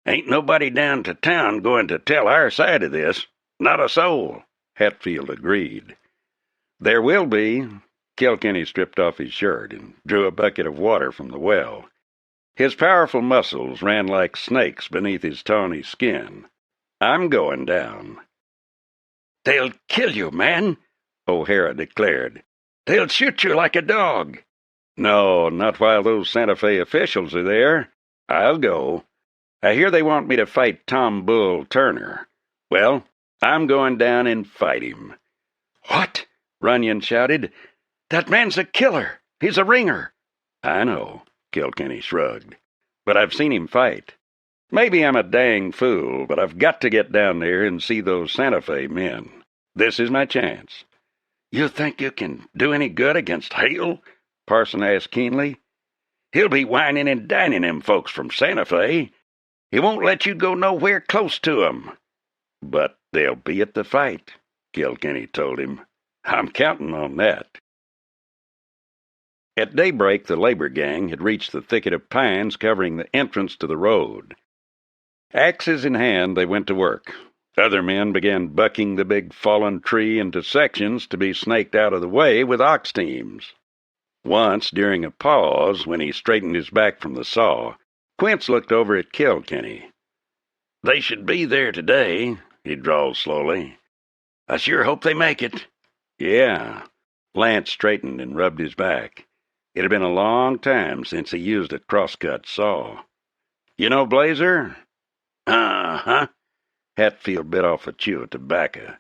Ain't nobody down to town going to tell our side of this. Not a soul, Hatfield agreed. There will be. Kilkenny stripped off his shirt and drew a bucket of water from the well. His powerful muscles ran like snakes beneath his tawny skin. I'm going down. They'll kill you, man, O'Hara declared. They'll shoot you like a dog. No, not while those Santa Fe officials are there. I'll go. I hear they want me to fight Tom Bull Turner. Well, I'm going down and fight him. What? Runyon shouted. That man's a killer. He's a ringer. I know, Kilkenny shrugged. But I've seen him fight. Maybe I'm a dang fool, but I've got to get down there and see those Santa Fe men. This is my chance. You think you can do any good against Hale? Parson asked keenly. He'll be whining and dining them folks from Santa Fe. He won't let you go nowhere close to 'em. But they'll be at the fight, Kilkenny told him. I'm counting on that. At daybreak, the labor gang had reached the thicket of pines covering the entrance to the road. Axes in hand, they went to work. Other men began bucking the big fallen tree into sections to be snaked out of the way with ox teams. Once, during a pause, when he straightened his back from the saw, Quince looked over at Kilkenny. They should be there today, he drawled slowly. I sure hope they make it. Yeah. Lance straightened and rubbed his back. It had been a long time since he used a crosscut saw. You know Blazer? Uh-huh. Hatfield bit off a chew of tobacco.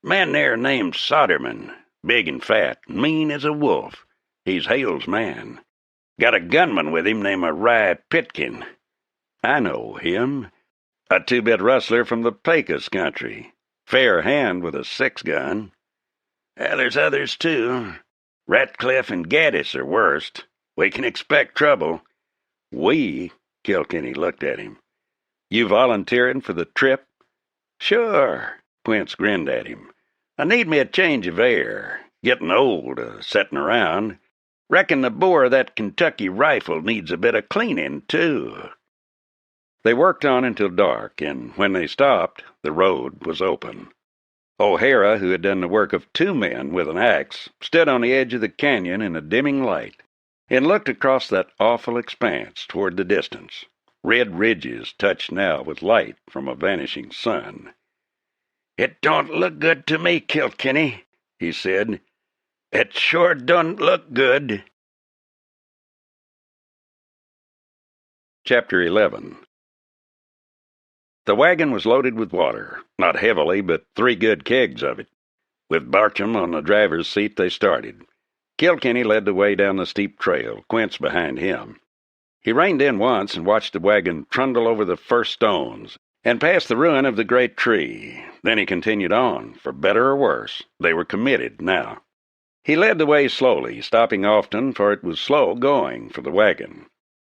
Man there named Soderman, big and fat, mean as a wolf. He's Hale's man. Got a gunman with him named Rye Pitkin. I know him. A two-bit rustler from the Pecos country. Fair hand with a 6-gun. There's others, too. Ratcliffe and Gaddis are worst. We can expect trouble. We? Kilkenny looked at him. You volunteering for the trip? Sure, Quince grinned at him. I need me a change of air. Getting old, setting around. Reckon the bore of that Kentucky rifle needs a bit of cleaning, too. They worked on until dark, and when they stopped, the road was open. O'Hara, who had done the work of 2 men with an axe, stood on the edge of the canyon in a dimming light and looked across that awful expanse toward the distance. Red ridges touched now with light from a vanishing sun. It don't look good to me, Kilkenny, he said. It sure don't look good. Chapter 11. The wagon was loaded with water, not heavily, but 3 good kegs of it. With Bartram on the driver's seat, they started. Kilkenny led the way down the steep trail, Quince behind him. He reined in once and watched the wagon trundle over the first stones and past the ruin of the great tree. Then he continued on. For better or worse, they were committed now. He led the way slowly, stopping often, for it was slow going for the wagon.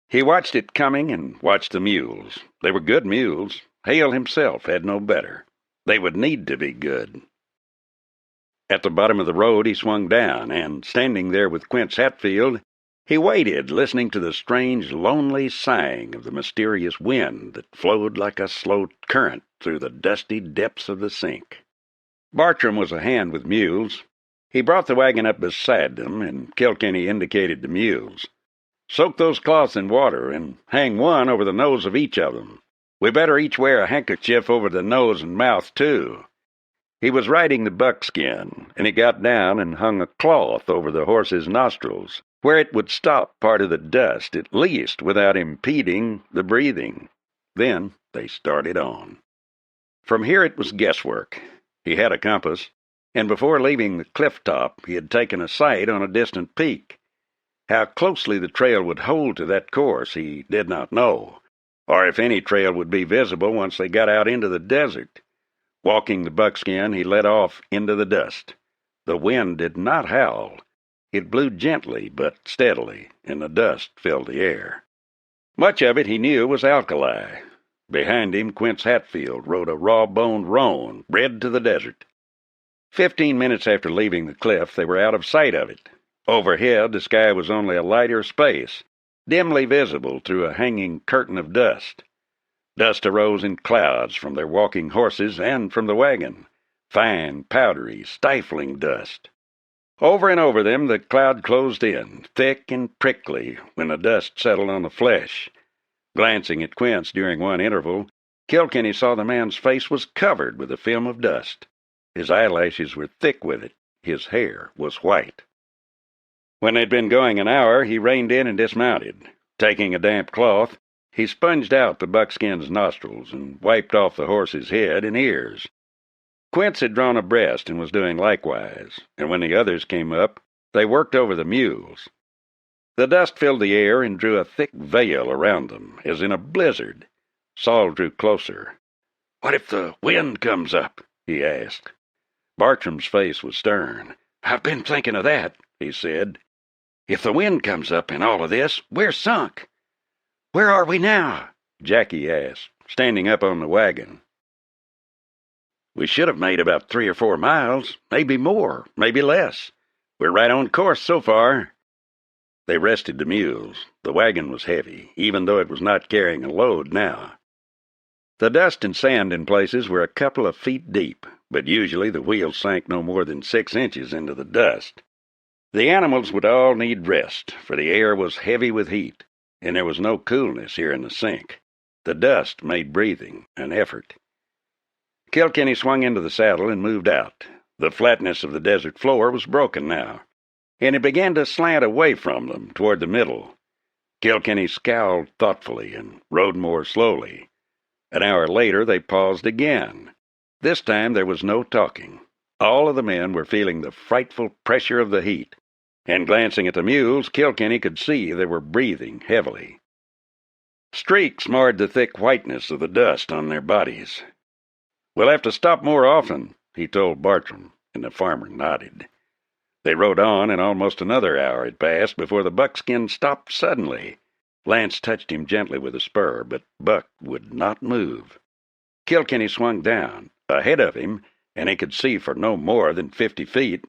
He watched it coming and watched the mules. They were good mules. Hale himself had no better. They would need to be good. At the bottom of the road he swung down, and, standing there with Quince Hatfield, he waited, listening to the strange, lonely sighing of the mysterious wind that flowed like a slow current through the dusty depths of the sink. Bartram was a hand with mules. He brought the wagon up beside them, and Kilkenny indicated the mules. Soak those cloths in water and hang one over the nose of each of them. We better each wear a handkerchief over the nose and mouth, too. He was riding the buckskin, and he got down and hung a cloth over the horse's nostrils, where it would stop part of the dust, at least, without impeding the breathing. Then they started on. From here it was guesswork. He had a compass, and before leaving the cliff top he had taken a sight on a distant peak. How closely the trail would hold to that course he did not know, or if any trail would be visible once they got out into the desert. Walking the buckskin, he led off into the dust. The wind did not howl. It blew gently but steadily, and the dust filled the air. Much of it, he knew, was alkali. Behind him, Quince Hatfield rode a raw-boned roan, bred to the desert. 15 minutes after leaving the cliff, they were out of sight of it. Overhead, the sky was only a lighter space, dimly visible through a hanging curtain of dust. Dust arose in clouds from their walking horses and from the wagon, fine, powdery, stifling dust. Over and over them the cloud closed in, thick and prickly, when the dust settled on the flesh. Glancing at Quince during one interval, Kilkenny saw the man's face was covered with a film of dust. His eyelashes were thick with it. His hair was white. When they'd been going an hour, he reined in and dismounted. Taking a damp cloth, he sponged out the buckskin's nostrils and wiped off the horse's head and ears. Quince had drawn abreast and was doing likewise, and when the others came up, they worked over the mules. The dust filled the air and drew a thick veil around them, as in a blizzard. Saul drew closer. "What if the wind comes up?" he asked. Bartram's face was stern. "I've been thinking of that," he said. "If the wind comes up in all of this, we're sunk." "Where are we now?" Jackie asked, standing up on the wagon. "We should have made about 3 or 4 miles, maybe more, maybe less. We're right on course so far." They rested the mules. The wagon was heavy, even though it was not carrying a load now. The dust and sand in places were a couple of feet deep, but usually the wheels sank no more than 6 inches into the dust. The animals would all need rest, for the air was heavy with heat, and there was no coolness here in the sink. The dust made breathing an effort. Kilkenny swung into the saddle and moved out. The flatness of the desert floor was broken now, and it began to slant away from them toward the middle. Kilkenny scowled thoughtfully and rode more slowly. An hour later they paused again. This time there was no talking. All of the men were feeling the frightful pressure of the heat, and glancing at the mules, Kilkenny could see they were breathing heavily. Streaks marred the thick whiteness of the dust on their bodies. "We'll have to stop more often," he told Bartram, and the farmer nodded. They rode on, and almost another hour had passed before the buckskin stopped suddenly. Lance touched him gently with a spur, but Buck would not move. Kilkenny swung down. Ahead of him, and he could see for no more than 50 feet,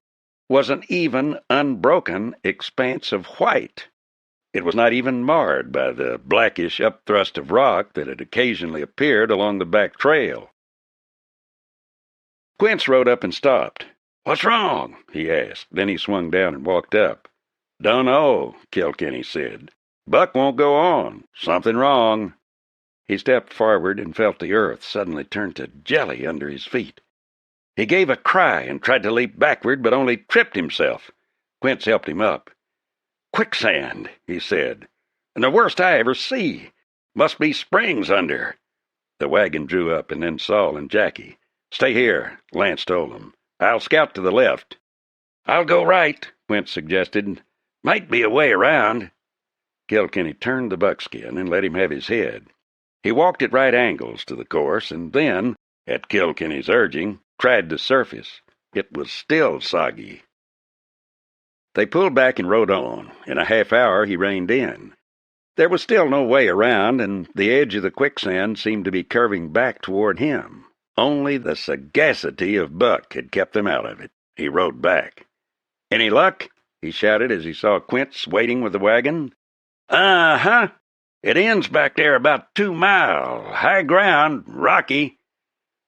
was an even, unbroken expanse of white. It was not even marred by the blackish upthrust of rock that had occasionally appeared along the back trail. Quince rode up and stopped. "What's wrong?" he asked. Then he swung down and walked up. "Dunno," Kilkenny said. "Buck won't go on. Something wrong." He stepped forward and felt the earth suddenly turn to jelly under his feet. He gave a cry and tried to leap backward, but only tripped himself. Quince helped him up. "Quicksand," he said, "and the worst I ever see. Must be springs under." The wagon drew up, and then Saul and Jackie. "Stay here," Lance told them. "I'll scout to the left." "I'll go right," Quince suggested. "Might be a way around." Kilkenny turned the buckskin and let him have his head. He walked at right angles to the course, and then, at Kilkenny's urging, tried the surface. It was still soggy. They pulled back and rode on. In a half hour he reined in. There was still no way around, and the edge of the quicksand seemed to be curving back toward him. Only the sagacity of Buck had kept them out of it. He rode back. "Any luck?" he shouted as he saw Quince waiting with the wagon. "Uh-huh. It ends back there about 2 mile. High ground, rocky."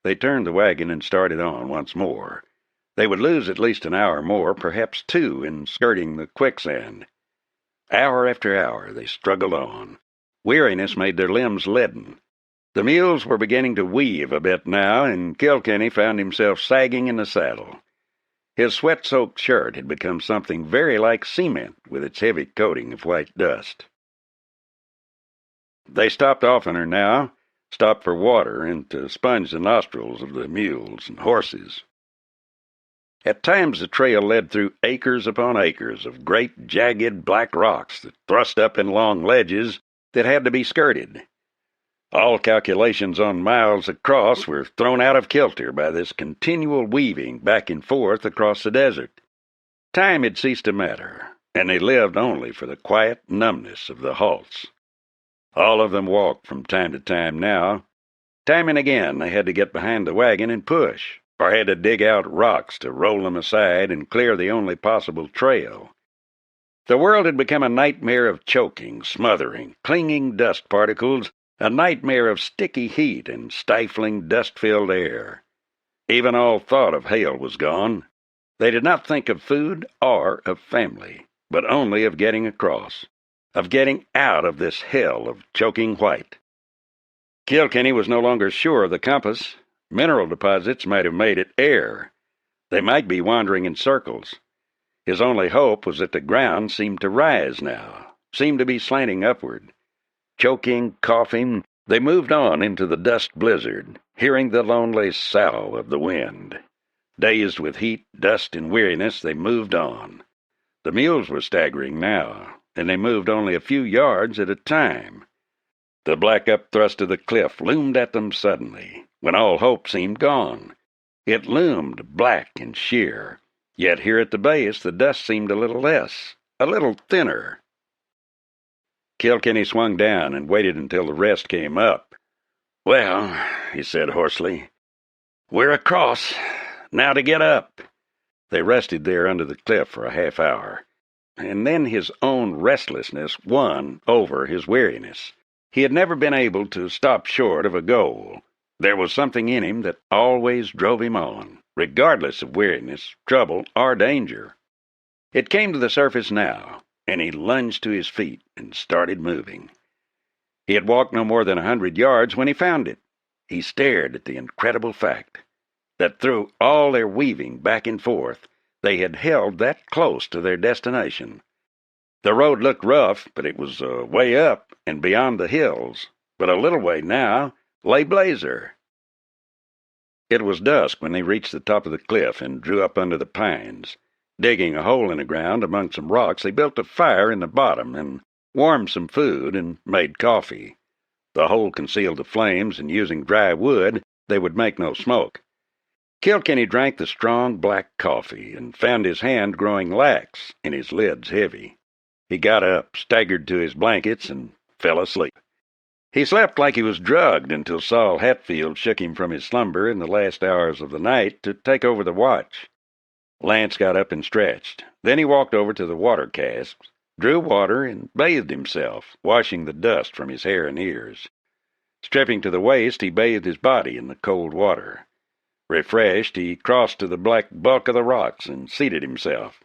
They turned the wagon and started on once more. They would lose at least an hour more, perhaps 2, in skirting the quicksand. Hour after hour they struggled on. Weariness made their limbs leaden. The mules were beginning to weave a bit now, and Kilkenny found himself sagging in the saddle. His sweat-soaked shirt had become something very like cement with its heavy coating of white dust. They stopped oftener now, stopped for water and to sponge the nostrils of the mules and horses. At times the trail led through acres upon acres of great, jagged black rocks that thrust up in long ledges that had to be skirted. All calculations on miles across were thrown out of kilter by this continual weaving back and forth across the desert. Time had ceased to matter, and they lived only for the quiet numbness of the halts. All of them walked from time to time now. Time and again they had to get behind the wagon and push, or had to dig out rocks to roll them aside and clear the only possible trail. The world had become a nightmare of choking, smothering, clinging dust particles, a nightmare of sticky heat and stifling dust-filled air. Even all thought of Hale was gone. They did not think of food or of family, but only of getting across, of getting out of this hell of choking white. Kilkenny was no longer sure of the compass. Mineral deposits might have made it air. They might be wandering in circles. His only hope was that the ground seemed to rise now, seemed to be slanting upward. Choking, coughing, they moved on into the dust blizzard, hearing the lonely sough of the wind. Dazed with heat, dust, and weariness, they moved on. The mules were staggering now, and they moved only a few yards at a time. The black upthrust of the cliff loomed at them suddenly, when all hope seemed gone. It loomed black and sheer, yet here at the base the dust seemed a little less, a little thinner. Kilkenny swung down and waited until the rest came up. "Well," he said hoarsely, "we're across. Now to get up." They rested there under the cliff for a half hour, and then his own restlessness won over his weariness. He had never been able to stop short of a goal. There was something in him that always drove him on, regardless of weariness, trouble, or danger. It came to the surface now, and he lunged to his feet and started moving. He had walked no more than 100 yards when he found it. He stared at the incredible fact that through all their weaving back and forth, they had held that close to their destination. The road looked rough, but it was way up and beyond the hills. But a little way now lay Blazer. It was dusk when they reached the top of the cliff and drew up under the pines. Digging a hole in the ground among some rocks, they built a fire in the bottom and warmed some food and made coffee. The hole concealed the flames, and using dry wood, they would make no smoke. Kilkenny drank the strong black coffee and found his hand growing lax and his lids heavy. He got up, staggered to his blankets, and fell asleep. He slept like he was drugged until Saul Hatfield shook him from his slumber in the last hours of the night to take over the watch. Lance got up and stretched. Then he walked over to the water casks, drew water, and bathed himself, washing the dust from his hair and ears. Stripping to the waist, he bathed his body in the cold water. Refreshed, he crossed to the black bulk of the rocks and seated himself.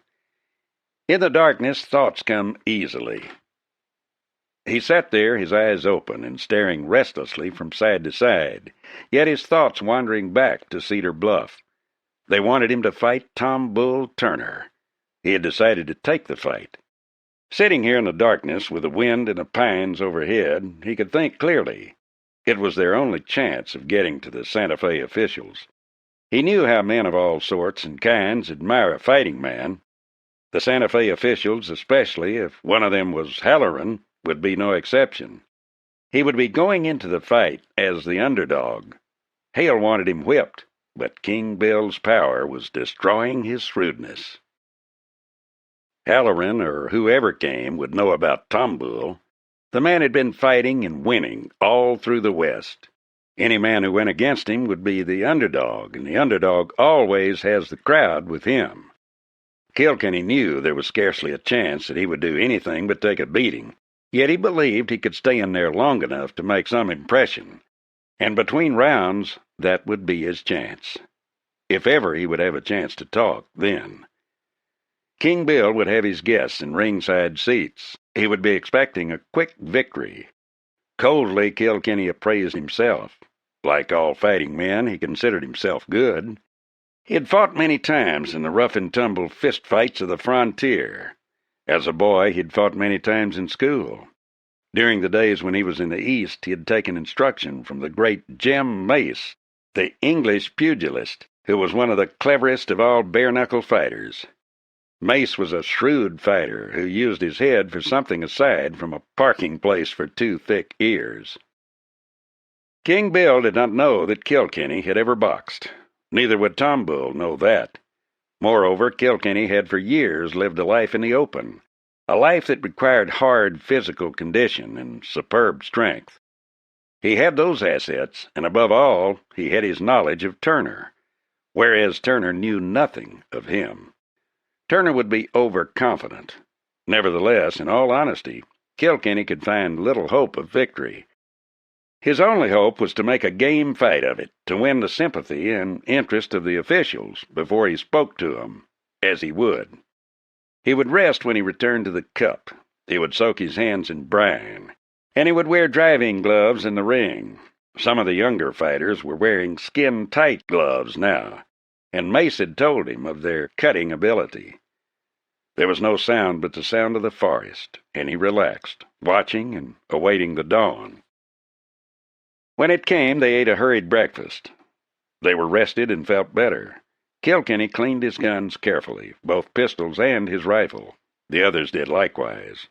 In the darkness, thoughts come easily. He sat there, his eyes open and staring restlessly from side to side, yet his thoughts wandering back to Cedar Bluff. They wanted him to fight Tom Bull Turner. He had decided to take the fight. Sitting here in the darkness with the wind and the pines overhead, he could think clearly. It was their only chance of getting to the Santa Fe officials. He knew how men of all sorts and kinds admire a fighting man. The Santa Fe officials, especially if one of them was Halloran, would be no exception. He would be going into the fight as the underdog. Hale wanted him whipped, but King Bill's power was destroying his shrewdness. Halloran, or whoever came, would know about Tom Bull. The man had been fighting and winning all through the West. Any man who went against him would be the underdog, and the underdog always has the crowd with him. Kilkenny knew there was scarcely a chance that he would do anything but take a beating, yet he believed he could stay in there long enough to make some impression, and between rounds that would be his chance. If ever he would have a chance to talk, then. King Bill would have his guests in ringside seats. He would be expecting a quick victory. Coldly, Kilkenny appraised himself. Like all fighting men, he considered himself good. He had fought many times in the rough-and-tumble fist-fights of the frontier. As a boy, he had fought many times in school. During the days when he was in the East, he had taken instruction from the great Jem Mace, the English pugilist, who was one of the cleverest of all bare-knuckle fighters. Mace was a shrewd fighter who used his head for something aside from a parking place for two thick ears. King Bill did not know that Kilkenny had ever boxed. Neither would Tom Bull know that. Moreover, Kilkenny had for years lived a life in the open, a life that required hard physical condition and superb strength. He had those assets, and above all, he had his knowledge of Turner, whereas Turner knew nothing of him. Turner would be overconfident. Nevertheless, in all honesty, Kilkenny could find little hope of victory. His only hope was to make a game fight of it, to win the sympathy and interest of the officials before he spoke to them, as he would. He would rest when he returned to the cup. He would soak his hands in brine, and he would wear driving gloves in the ring. Some of the younger fighters were wearing skin-tight gloves now, and Mace had told him of their cutting ability. There was no sound but the sound of the forest, and he relaxed, watching and awaiting the dawn. When it came, they ate a hurried breakfast. They were rested and felt better. Kilkenny cleaned his guns carefully, both pistols and his rifle. The others did likewise.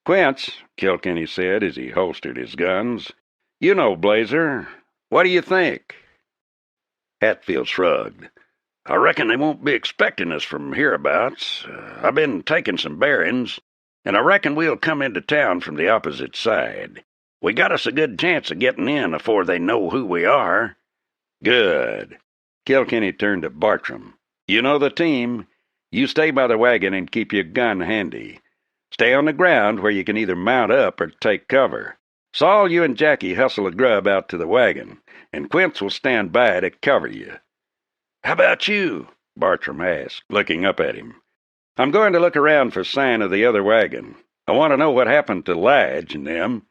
"Quince," Kilkenny said as he holstered his guns, "you know Blazer. What do you think?" Hatfield shrugged. "I reckon they won't be expecting us from hereabouts. I've been taking some bearings, and I reckon we'll come into town from the opposite side. We got us a good chance of getting in afore they know who we are." "Good." Kilkenny turned to Bartram. "You know the team. You stay by the wagon and keep your gun handy. Stay on the ground where you can either mount up or take cover. Saul, you and Jackie hustle a grub out to the wagon, and Quince will stand by to cover you." "How about you?" Bartram asked, looking up at him. "I'm going to look around for sign of the other wagon. I want to know what happened to Lige and them.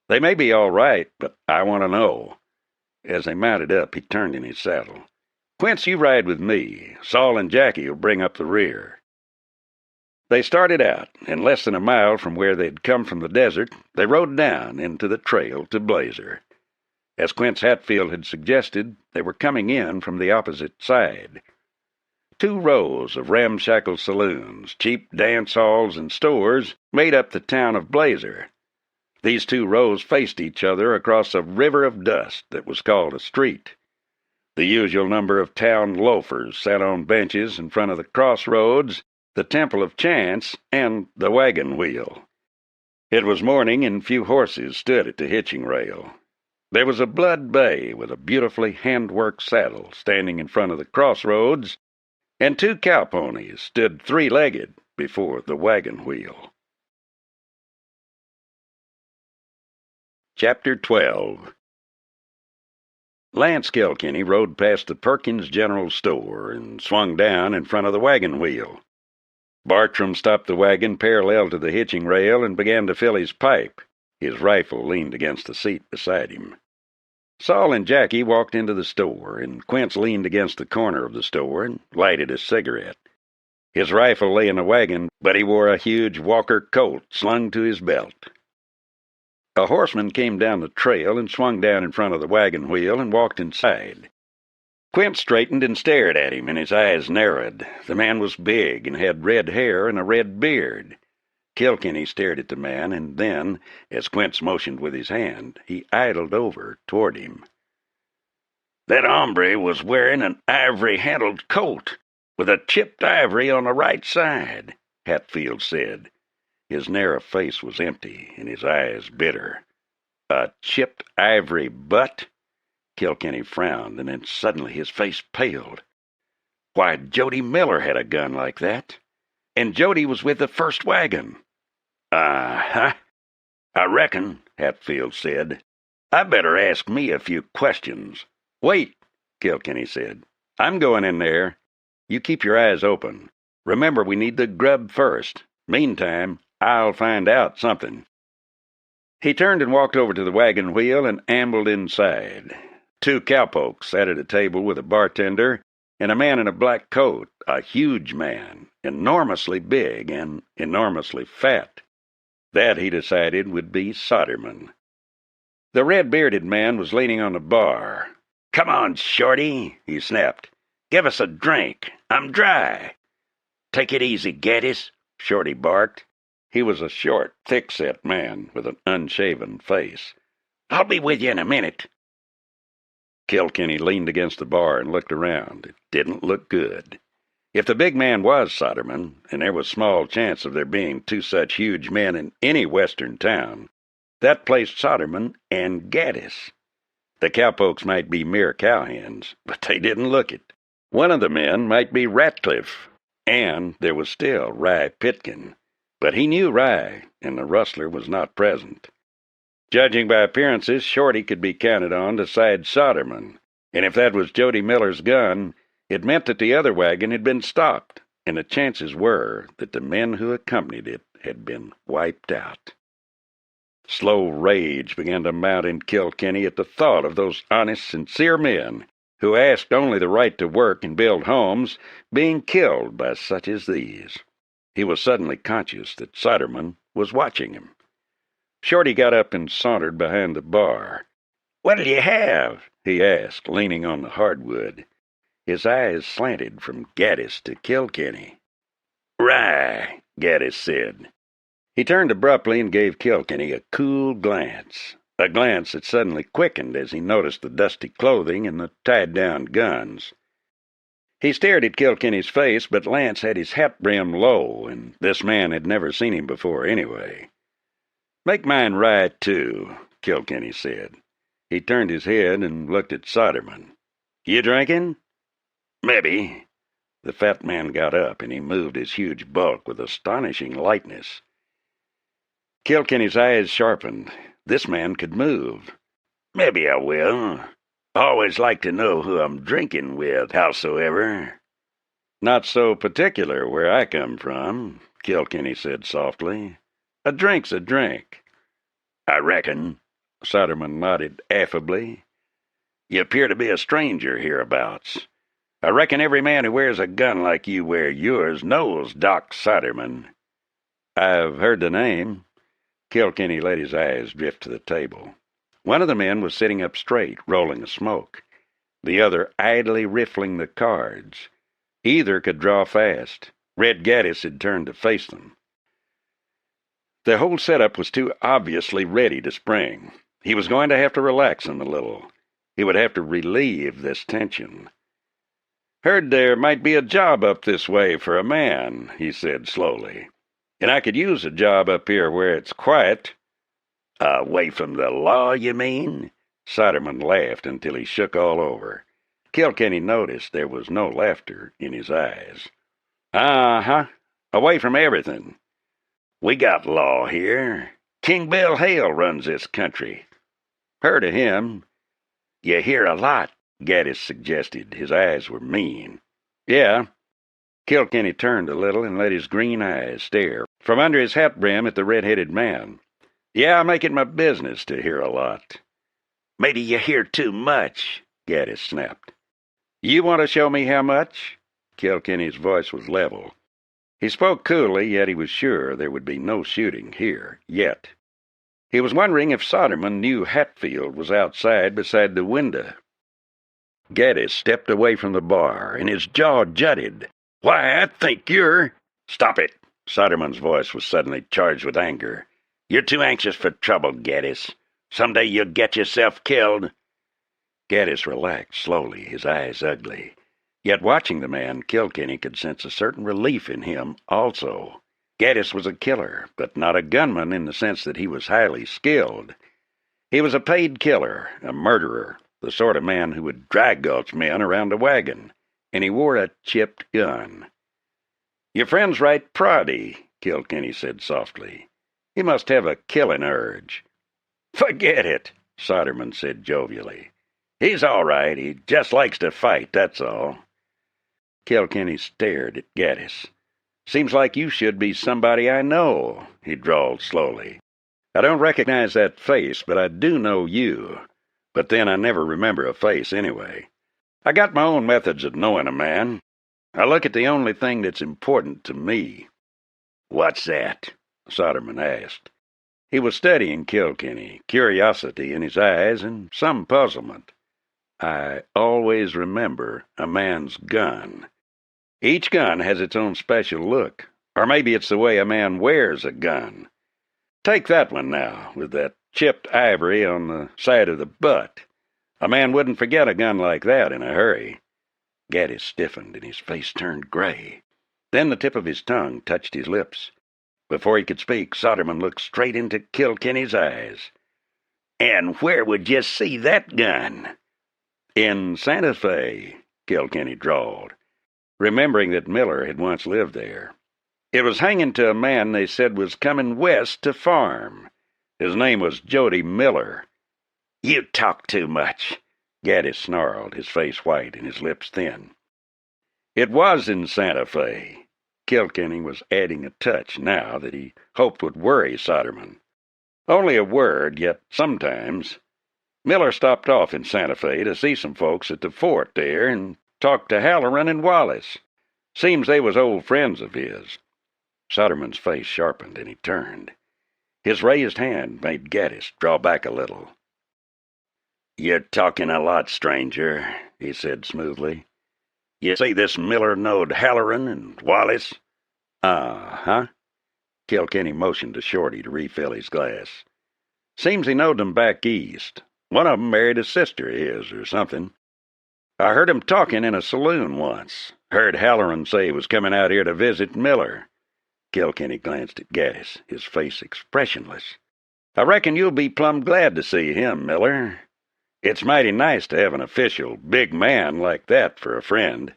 They may be all right, but I want to know." As they mounted up, he turned in his saddle. "Quince, you ride with me. Saul and Jackie will bring up the rear." They started out, and less than a mile from where they'd come from the desert, they rode down into the trail to Blazer. As Quince Hatfield had suggested, they were coming in from the opposite side. 2 rows of ramshackle saloons, cheap dance halls, and stores made up the town of Blazer. These 2 rows faced each other across a river of dust that was called a street. The usual number of town loafers sat on benches in front of the crossroads, the Temple of Chance, and the wagon wheel. It was morning, and few horses stood at the hitching rail. There was a blood bay with a beautifully hand-worked saddle standing in front of the crossroads, and 2 cow-ponies stood 3-legged before the wagon wheel. Chapter 12. Lance Kilkenny rode past the Perkins General Store and swung down in front of the wagon wheel. Bartram stopped the wagon parallel to the hitching rail and began to fill his pipe. His rifle leaned against the seat beside him. Saul and Jackie walked into the store, and Quince leaned against the corner of the store and lighted a cigarette. His rifle lay in the wagon, but he wore a huge Walker Colt slung to his belt. A horseman came down the trail and swung down in front of the wagon wheel and walked inside. Quince straightened and stared at him, and his eyes narrowed. The man was big and had red hair and a red beard. Kilkenny stared at the man, and then, as Quince motioned with his hand, he idled over toward him. "That hombre was wearing an ivory-handled coat, with a chipped ivory on the right side," Hatfield said. His narrow face was empty, and his eyes bitter. "A chipped ivory butt?" Kilkenny frowned, and then suddenly his face paled. "Why, Jody Miller had a gun like that. And Jody was with the first wagon." "Uh-huh. I reckon," Hatfield said. "I better ask me a few questions." "Wait," Kilkenny said. "I'm going in there. You keep your eyes open. Remember, we need the grub first. Meantime, I'll find out something." He turned and walked over to the wagon wheel and ambled inside. 2 cowpokes sat at a table with a bartender and a man in a black coat, a huge man, enormously big and enormously fat. That, he decided, would be Solderman. The red-bearded man was leaning on the bar. "Come on, Shorty," he snapped. "Give us a drink. I'm dry." "Take it easy, Gaddis," Shorty barked. He was a short, thick-set man with an unshaven face. "I'll be with you in a minute." Kilkenny leaned against the bar and looked around. It didn't look good. If the big man was Soderman, and there was small chance of there being two such huge men in any western town, that placed Soderman and Gaddis. The cowpokes might be mere cowhands, but they didn't look it. One of the men might be Ratcliffe, and there was still Rye Pitkin. But he knew Rye, and the rustler was not present. Judging by appearances, Shorty could be counted on to side Soderman, and if that was Jody Miller's gun, it meant that the other wagon had been stopped, and the chances were that the men who accompanied it had been wiped out. Slow rage began to mount in Kilkenny at the thought of those honest, sincere men who asked only the right to work and build homes being killed by such as these. He was suddenly conscious that Soderman was watching him. Shorty got up and sauntered behind the bar. "What'll you have?" he asked, leaning on the hardwood. His eyes slanted from Gaddis to Kilkenny. "Rye," Gaddis said. He turned abruptly and gave Kilkenny a cool glance, a glance that suddenly quickened as he noticed the dusty clothing and the tied-down guns. He stared at Kilkenny's face, but Lance had his hat brim low, and this man had never seen him before anyway. "Make mine right, too," Kilkenny said. He turned his head and looked at Soderman. "You drinking?" "Maybe." The fat man got up, and he moved his huge bulk with astonishing lightness. Kilkenny's eyes sharpened. This man could move. "Maybe I will. Always like to know who I'm drinking with, howsoever." "Not so particular where I come from," Kilkenny said softly. "A drink's a drink." "I reckon." Soderman nodded affably. "You appear to be a stranger hereabouts. I reckon every man who wears a gun like you wear yours knows Doc Soderman." "I've heard the name." Kilkenny let his eyes drift to the table. One of the men was sitting up straight, rolling a smoke. The other idly riffling the cards. Either could draw fast. Red Gaddis had turned to face them. The whole setup was too obviously ready to spring. He was going to have to relax him a little. He would have to relieve this tension. "Heard there might be a job up this way for a man," he said slowly. "And I could use a job up here where it's quiet." "Away from the law, you mean?" Soderman laughed until he shook all over. Kilkenny noticed there was no laughter in his eyes. "Uh-huh. Away from everything." "We got law here. King Bill Hale runs this country." "Heard of him." "You hear a lot," Gaddis suggested. His eyes were mean. "Yeah." Kilkenny turned a little and let his green eyes stare from under his hat brim at the red-headed man. "Yeah, I make it my business to hear a lot." "Maybe you hear too much," Gaddis snapped. "You want to show me how much?" Kilkenny's voice was level. He spoke coolly, yet he was sure there would be no shooting here, yet. He was wondering if Soderman knew Hatfield was outside beside the window. Gaddis stepped away from the bar, and his jaw jutted. "Why, I think you're—" "Stop it!" Soderman's voice was suddenly charged with anger. "You're too anxious for trouble, Gaddis. Someday you'll get yourself killed." Gaddis relaxed slowly, his eyes ugly. Yet watching the man, Kilkenny could sense a certain relief in him also. Gaddis was a killer, but not a gunman in the sense that he was highly skilled. He was a paid killer, a murderer, the sort of man who would drag gulch men around a wagon, and he wore a chipped gun. "Your friend's right proddy," Kilkenny said softly. "He must have a killing urge." "Forget it," Soderman said jovially. "He's all right. He just likes to fight, that's all." Kilkenny stared at Gaddis. "Seems like you should be somebody I know," he drawled slowly. "I don't recognize that face, but I do know you. But then I never remember a face anyway. I got my own methods of knowing a man. I look at the only thing that's important to me." "What's that?" Soderman asked. He was studying Kilkenny, curiosity in his eyes and some puzzlement. "I always remember a man's gun. Each gun has its own special look, or maybe it's the way a man wears a gun. Take that one now, with that chipped ivory on the side of the butt. A man wouldn't forget a gun like that in a hurry." Gaddis stiffened and his face turned gray. Then the tip of his tongue touched his lips. Before he could speak, Soderman looked straight into Kilkenny's eyes. "And where would you see that gun?" "In Santa Fe," Kilkenny drawled, remembering that Miller had once lived there. "It was hanging to a man they said was coming west to farm. His name was Jody Miller." "You talk too much," Gaddis snarled, his face white and his lips thin. "It was in Santa Fe." Kilkenny was adding a touch now that he hoped would worry Soderman. "Only a word, yet sometimes. Miller stopped off in Santa Fe to see some folks at the fort there and talked to Halloran and Wallace. Seems they was old friends of his." Soderman's face sharpened and he turned. His raised hand made Gaddis draw back a little. "You're talking a lot, stranger," he said smoothly. "You say this Miller knowed Halloran and Wallace?" "Uh-huh." Kilkenny motioned to Shorty to refill his glass. "Seems he knowed them back east. One of 'em married a sister of his or something. I heard 'em talking in a saloon once. Heard Halloran say he was coming out here to visit Miller." Kilkenny glanced at Gaddis, his face expressionless. "I reckon you'll be plumb glad to see him, Miller. It's mighty nice to have an official, big man like that for a friend."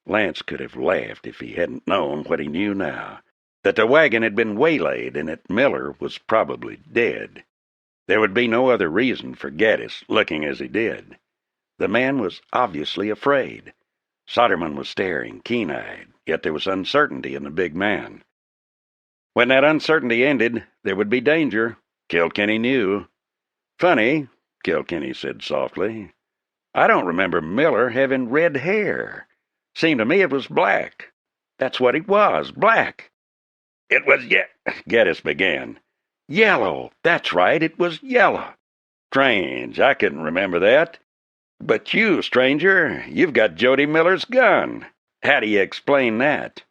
Lance could have laughed if he hadn't known what he knew now, that the wagon had been waylaid and that Miller was probably dead. There would be no other reason for Gaddis looking as he did. The man was obviously afraid. Soderman was staring, keen-eyed, yet there was uncertainty in the big man. When that uncertainty ended, there would be danger, Kilkenny knew. "Funny," Kilkenny said softly. "I don't remember Miller having red hair. Seemed to me it was black. That's what it was, black." "It was Gaddis began. "Yellow, that's right, it was yellow. Strange, I couldn't remember that. But you, stranger, you've got Jody Miller's gun. How do you explain that?"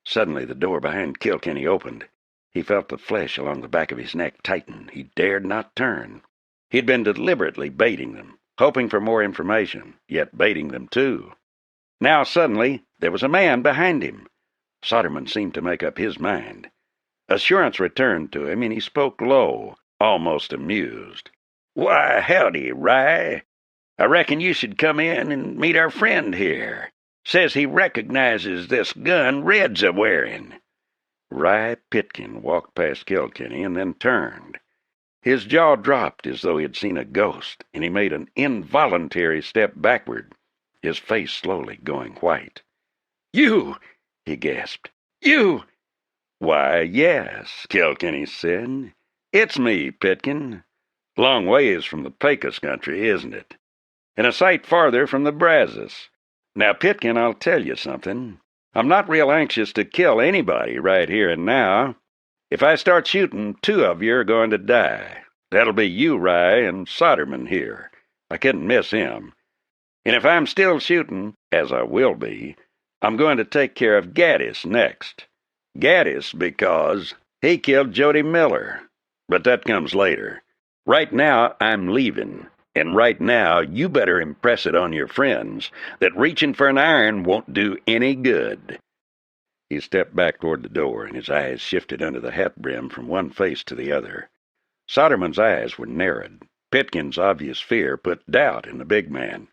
Suddenly the door behind Kilkenny opened. He felt the flesh along the back of his neck tighten. He dared not turn. He'd been deliberately baiting them, hoping for more information, yet baiting them too. Now suddenly there was a man behind him. Soderman seemed to make up his mind. Assurance returned to him, and he spoke low, almost amused. "Why, howdy, Rye. I reckon you should come in and meet our friend here. Says he recognizes this gun Red's a-wearing." Rye Pitkin walked past Kilkenny and then turned. His jaw dropped as though he had seen a ghost, and he made an involuntary step backward, his face slowly going white. "You!" he gasped. "You!" "Why, yes," Kilkenny said. "It's me, Pitkin. Long ways from the Pecos country, isn't it? And a sight farther from the Brazos. Now, Pitkin, I'll tell you something. I'm not real anxious to kill anybody right here and now. If I start shooting, 2 of you are going to die. That'll be you, Rye, and Soderman here. I couldn't miss him. And if I'm still shooting, as I will be, I'm going to take care of Gaddis next. Gaddis because he killed Jody Miller. But that comes later. Right now, I'm leaving. And right now, you better impress it on your friends that reaching for an iron won't do any good." He stepped back toward the door, and his eyes shifted under the hat brim from one face to the other. Soderman's eyes were narrowed. Pitkin's obvious fear put doubt in the big man.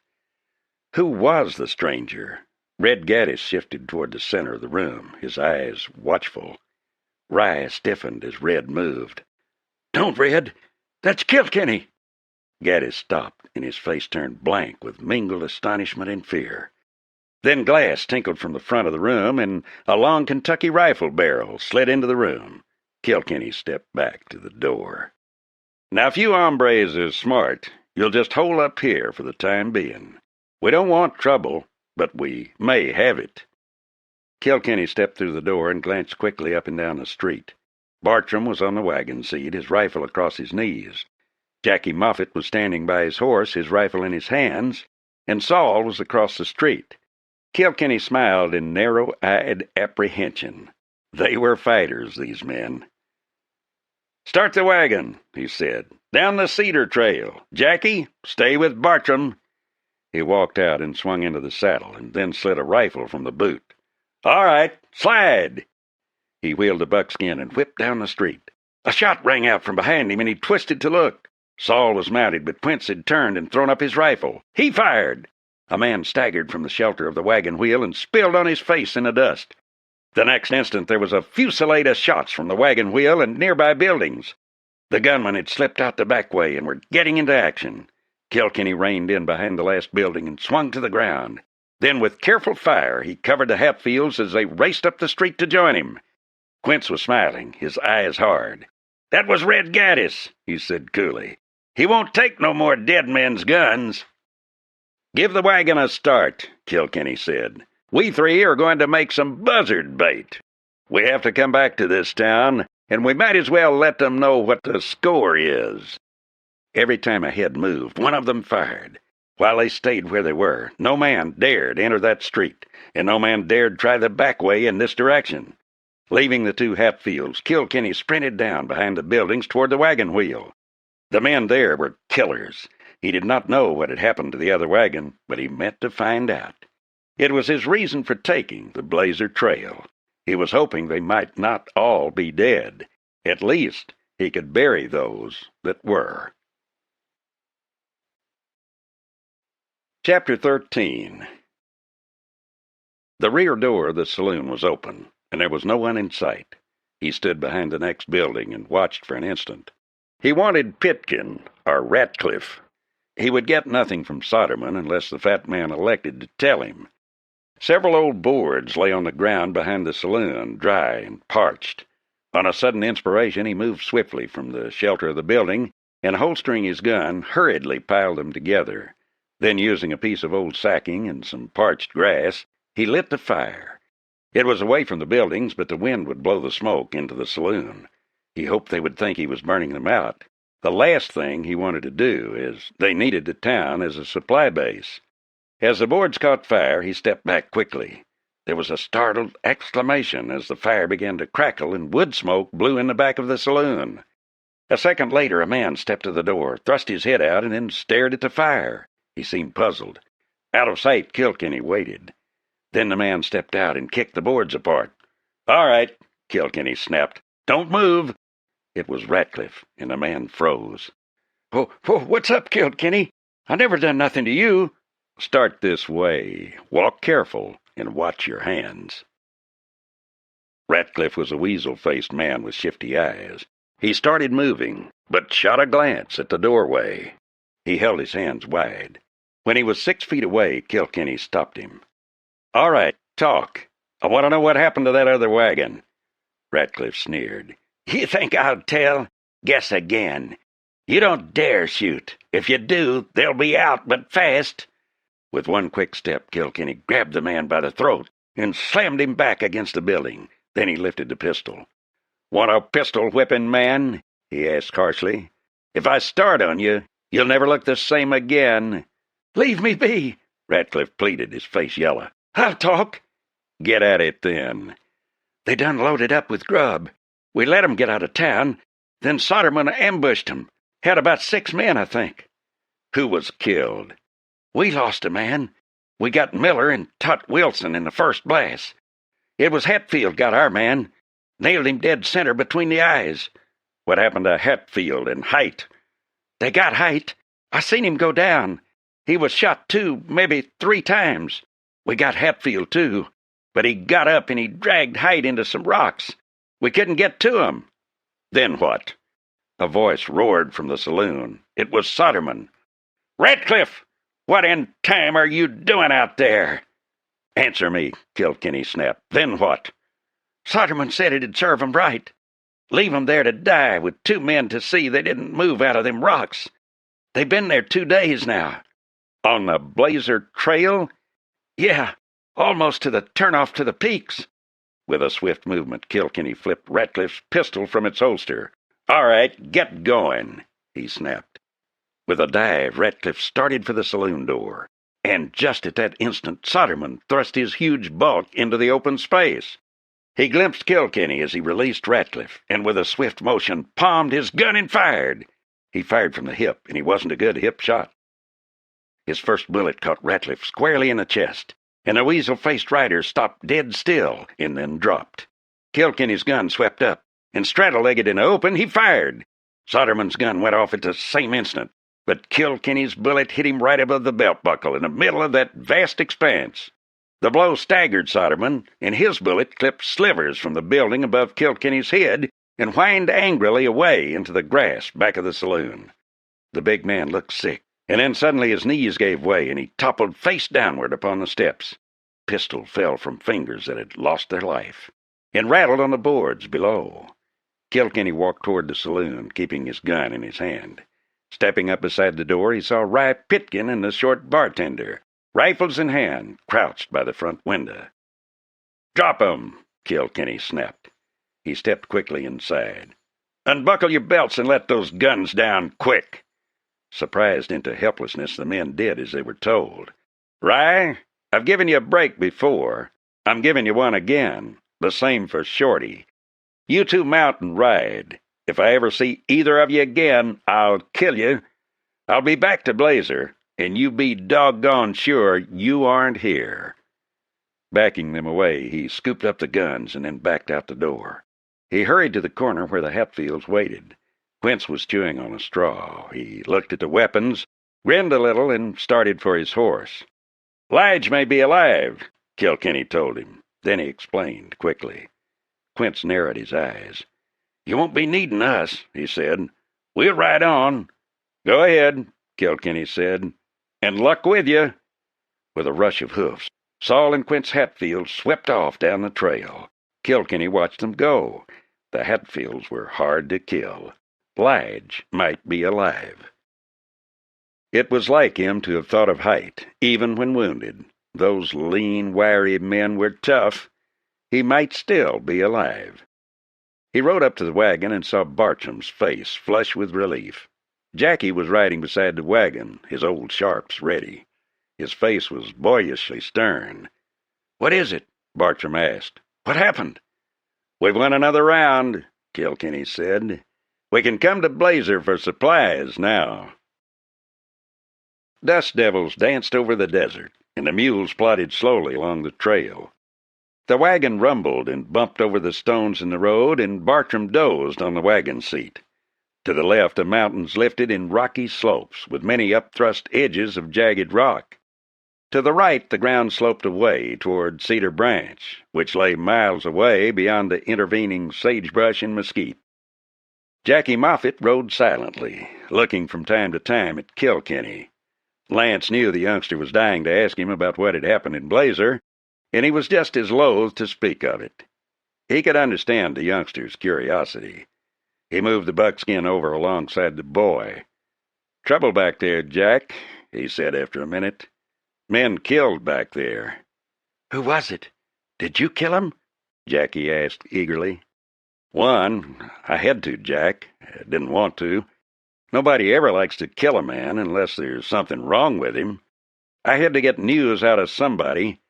Who was the stranger? Red Gaddis shifted toward the center of the room, his eyes watchful. Rye stiffened as Red moved. "Don't, Red! That's Kilkenny!" Gaddis stopped, and his face turned blank with mingled astonishment and fear. Then glass tinkled from the front of the room, and a long Kentucky rifle barrel slid into the room. Kilkenny stepped back to the door. "Now, if you hombres are smart, you'll just hole up here for the time being. We don't want trouble, but we may have it." Kilkenny stepped through the door and glanced quickly up and down the street. Bartram was on the wagon seat, his rifle across his knees. Jackie Moffett was standing by his horse, his rifle in his hands, and Saul was across the street. Kilkenny smiled in narrow-eyed apprehension. They were fighters, these men. "Start the wagon," he said. Down the cedar trail. Jackie, stay with Bartram." He walked out and swung into the saddle, and then slid a rifle from the boot. "All right, slide." He wheeled the buckskin and whipped down the street. A shot rang out from behind him, and he twisted to look. Saul was mounted, but Quince had turned and thrown up his rifle. He fired. A man staggered from the shelter of the wagon wheel and spilled on his face in the dust. The next instant there was a fusillade of shots from the wagon wheel and nearby buildings. The gunmen had slipped out the back way and were getting into action. Kilkenny reined in behind the last building and swung to the ground. Then, with careful fire, he covered the Hatfields as they raced up the street to join him. Quince was smiling, his eyes hard. "That was Red Gaddis," he said coolly. "He won't take no more dead men's guns." "Give the wagon a start," Kilkenny said. "We three are going to make some buzzard bait. We have to come back to this town, and we might as well let them know what the score is." Every time a head moved, one of them fired. While they stayed where they were, no man dared enter that street, and no man dared try the back way in this direction. Leaving the two Hatfields, Kilkenny sprinted down behind the buildings toward the wagon wheel. The men there were killers. He did not know what had happened to the other wagon, but he meant to find out. It was his reason for taking the Blazer Trail. He was hoping they might not all be dead. At least he could bury those that were. Chapter 13. The rear door of the saloon was open, and there was no one in sight. He stood behind the next building and watched for an instant. He wanted Pitkin, or Ratcliffe. He would get nothing from Soderman unless the fat man elected to tell him. Several old boards lay on the ground behind the saloon, dry and parched. On a sudden inspiration, he moved swiftly from the shelter of the building, and holstering his gun, hurriedly piled them together. Then, using a piece of old sacking and some parched grass, he lit the fire. It was away from the buildings, but the wind would blow the smoke into the saloon. He hoped they would think he was burning them out. The last thing he wanted to do, as they needed the town as a supply base. As the boards caught fire, he stepped back quickly. There was a startled exclamation as the fire began to crackle and wood smoke blew in the back of the saloon. A second later, a man stepped to the door, thrust his head out, and then stared at the fire. He seemed puzzled. Out of sight, Kilkenny waited. Then the man stepped out and kicked the boards apart. "All right," Kilkenny snapped. "Don't move." It was Ratcliffe, and the man froze. What's up, Kilkenny? I never done nothing to you." "Start this way. Walk careful, and watch your hands." Ratcliffe was a weasel-faced man with shifty eyes. He started moving, but shot a glance at the doorway. He held his hands wide. When he was 6 feet away, Kilkenny stopped him. "All right, talk. I want to know what happened to that other wagon." Ratcliffe sneered. "You think I'll tell? Guess again. You don't dare shoot. If you do, they'll be out, but fast." With one quick step, Kilkenny grabbed the man by the throat and slammed him back against the building. Then he lifted the pistol. "Want a pistol whipping, man?" he asked harshly. "If I start on you, you'll never look the same again." "Leave me be," Ratcliffe pleaded, his face yellow. "I'll talk." "Get at it, then." "They done loaded up with grub. We let 'em get out of town. Then Soderman ambushed 'em. Had about 6 men, I think." "Who was killed?" "We lost a man. We got Miller and Tut Wilson in the first blast. It was Hatfield got our man. Nailed him dead center between the eyes." "What happened to Hatfield and Height?" "They got Height. I seen him go down. He was shot 2, maybe 3 times. We got Hatfield, too. But he got up and he dragged Height into some rocks. We couldn't get to him." "Then what?" A voice roared from the saloon. It was Soderman. "Ratcliffe! What in time are you doing out there?" "Answer me," Kilkenny snapped. "Then what?" "Soderman said it'd serve 'em right. Leave 'em there to die with 2 men to see they didn't move out of them rocks. They've been there 2 days now." "On the Blazer Trail?" "Yeah, almost to the turnoff to the peaks." With a swift movement, Kilkenny flipped Ratcliffe's pistol from its holster. "All right, get going," he snapped. With a dive, Ratcliffe started for the saloon door, and just at that instant Soderman thrust his huge bulk into the open space. He glimpsed Kilkenny as he released Ratcliffe, and with a swift motion palmed his gun and fired. He fired from the hip, and he wasn't a good hip shot. His first bullet caught Ratcliffe squarely in the chest, and the weasel-faced rider stopped dead still and then dropped. Kilkenny's gun swept up, and straddle-legged in the open, he fired. Soderman's gun went off at the same instant, but Kilkenny's bullet hit him right above the belt buckle in the middle of that vast expanse. The blow staggered Soderman, and his bullet clipped slivers from the building above Kilkenny's head and whined angrily away into the grass back of the saloon. The big man looked sick, and then suddenly his knees gave way and he toppled face downward upon the steps. Pistol fell from fingers that had lost their life and rattled on the boards below. Kilkenny walked toward the saloon, keeping his gun in his hand. Stepping up beside the door, he saw Rye Pitkin and the short bartender, rifles in hand, crouched by the front window. "Drop 'em!" Kilkenny snapped. He stepped quickly inside. "Unbuckle your belts and let those guns down quick." Surprised into helplessness, the men did as they were told. "Rye, I've given you a break before. I'm giving you one again. The same for Shorty. You two mount and ride. If I ever see either of you again, I'll kill you. I'll be back to Blazer, and you be doggone sure you aren't here." Backing them away, he scooped up the guns and then backed out the door. He hurried to the corner where the Hatfields waited. Quince was chewing on a straw. He looked at the weapons, grinned a little, and started for his horse. "Lige may be alive," Kilkenny told him. Then he explained quickly. Quince narrowed his eyes. "You won't be needing us," he said. "We'll ride on." "Go ahead," Kilkenny said. "And luck with you." With a rush of hoofs, Saul and Quince Hatfield swept off down the trail. Kilkenny watched them go. The Hatfields were hard to kill. Lige might be alive. It was like him to have thought of Height, even when wounded. Those lean, wiry men were tough. He might still be alive. He rode up to the wagon and saw Bartram's face flush with relief. Jackie was riding beside the wagon, his old sharps ready. His face was boyishly stern. "What is it?" Bartram asked. "What happened?" "We've won another round," Kilkenny said. "We can come to Blazer for supplies now." Dust devils danced over the desert, and the mules plodded slowly along the trail. The wagon rumbled and bumped over the stones in the road, and Bartram dozed on the wagon seat. To the left, the mountains lifted in rocky slopes, with many upthrust edges of jagged rock. To the right, the ground sloped away toward Cedar Branch, which lay miles away beyond the intervening sagebrush and mesquite. Jackie Moffett rode silently, looking from time to time at Kilkenny. Lance knew the youngster was dying to ask him about what had happened in Blazer, and he was just as loath to speak of it. He could understand the youngster's curiosity. He moved the buckskin over alongside the boy. "Trouble back there, Jack," he said after a minute. "Men killed back there." "Who was it? Did you kill him?" Jackie asked eagerly. "One. I had to, Jack. I didn't want to. Nobody ever likes to kill a man unless there's something wrong with him. I had to get news out of somebody.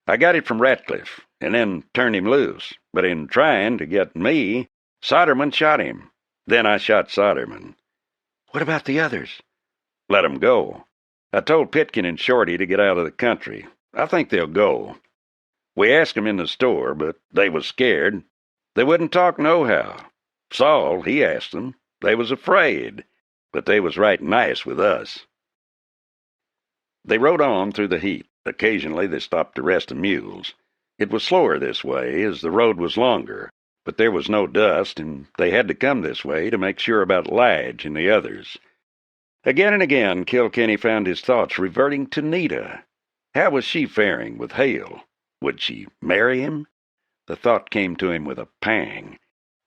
I got it from Ratcliffe, and then turned him loose. But in trying to get me, Soderman shot him. Then I shot Soderman." "What about the others?" "Let 'em go. I told Pitkin and Shorty to get out of the country. I think they'll go. We asked 'em in the store, but they was scared. They wouldn't talk nohow. Saul, he asked them. They was afraid, but they was right nice with us." They rode on through the heat. Occasionally they stopped to rest the mules. It was slower this way, as the road was longer, but there was no dust, and they had to come this way to make sure about Lige and the others. Again and again Kilkenny found his thoughts reverting to Nita. How was she faring with Hale? Would she marry him? The thought came to him with a pang.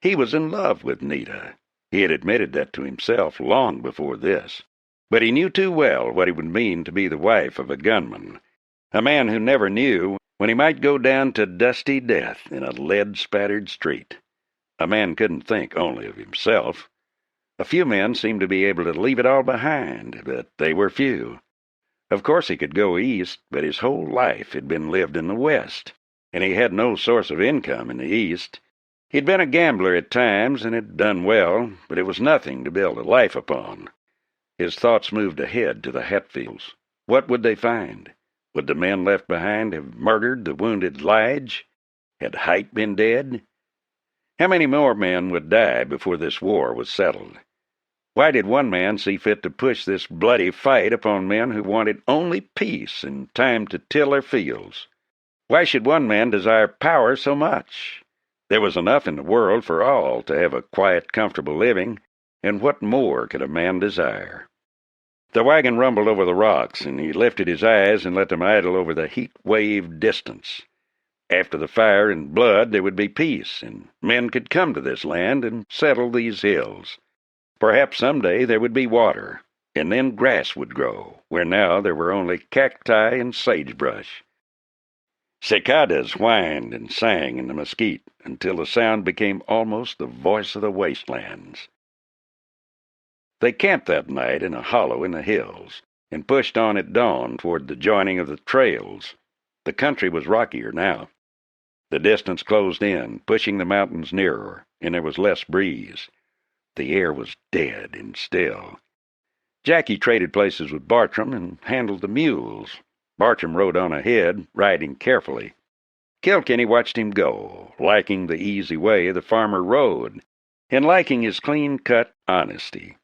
He was in love with Nita. He had admitted that to himself long before this. But he knew too well what it would mean to be the wife of a gunman, a man who never knew when he might go down to dusty death in a lead-spattered street. A man couldn't think only of himself. A few men seemed to be able to leave it all behind, but they were few. Of course he could go east, but his whole life had been lived in the west, and he had no source of income in the east. He'd been a gambler at times and had done well, but it was nothing to build a life upon. His thoughts moved ahead to the Hatfields. What would they find? Would the men left behind have murdered the wounded Lige? Had Height been dead? How many more men would die before this war was settled? Why did one man see fit to push this bloody fight upon men who wanted only peace and time to till their fields? Why should one man desire power so much? There was enough in the world for all to have a quiet, comfortable living, and what more could a man desire? The wagon rumbled over the rocks, and he lifted his eyes and let them idle over the heat-waved distance. After the fire and blood there would be peace, and men could come to this land and settle these hills. Perhaps someday there would be water, and then grass would grow, where now there were only cacti and sagebrush. Cicadas whined and sang in the mesquite until the sound became almost the voice of the wastelands. They camped that night in a hollow in the hills and pushed on at dawn toward the joining of the trails. The country was rockier now. The distance closed in, pushing the mountains nearer, and there was less breeze. The air was dead and still. Jackie traded places with Bartram and handled the mules. Bartram rode on ahead, riding carefully. Kilkenny watched him go, liking the easy way the farmer rode, and liking his clean-cut honesty.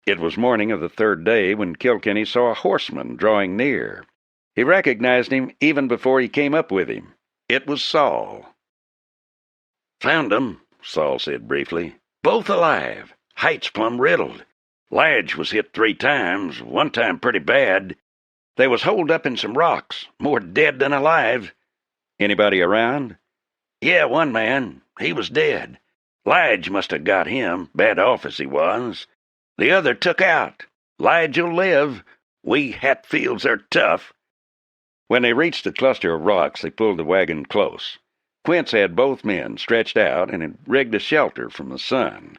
It was morning of the third day when Kilkenny saw a horseman drawing near. He recognized him even before he came up with him. It was Saul. "Found 'em," Saul said briefly. "Both alive. Height's plumb riddled. Lige was hit 3 times, one time pretty bad. They was holed up in some rocks, more dead than alive." "Anybody around?" "Yeah, one man. He was dead. Lige must have got him, bad off as he was. The other took out. Lige'll live. We Hatfields are tough." When they reached the cluster of rocks, they pulled the wagon close. Quince had both men stretched out and had rigged a shelter from the sun.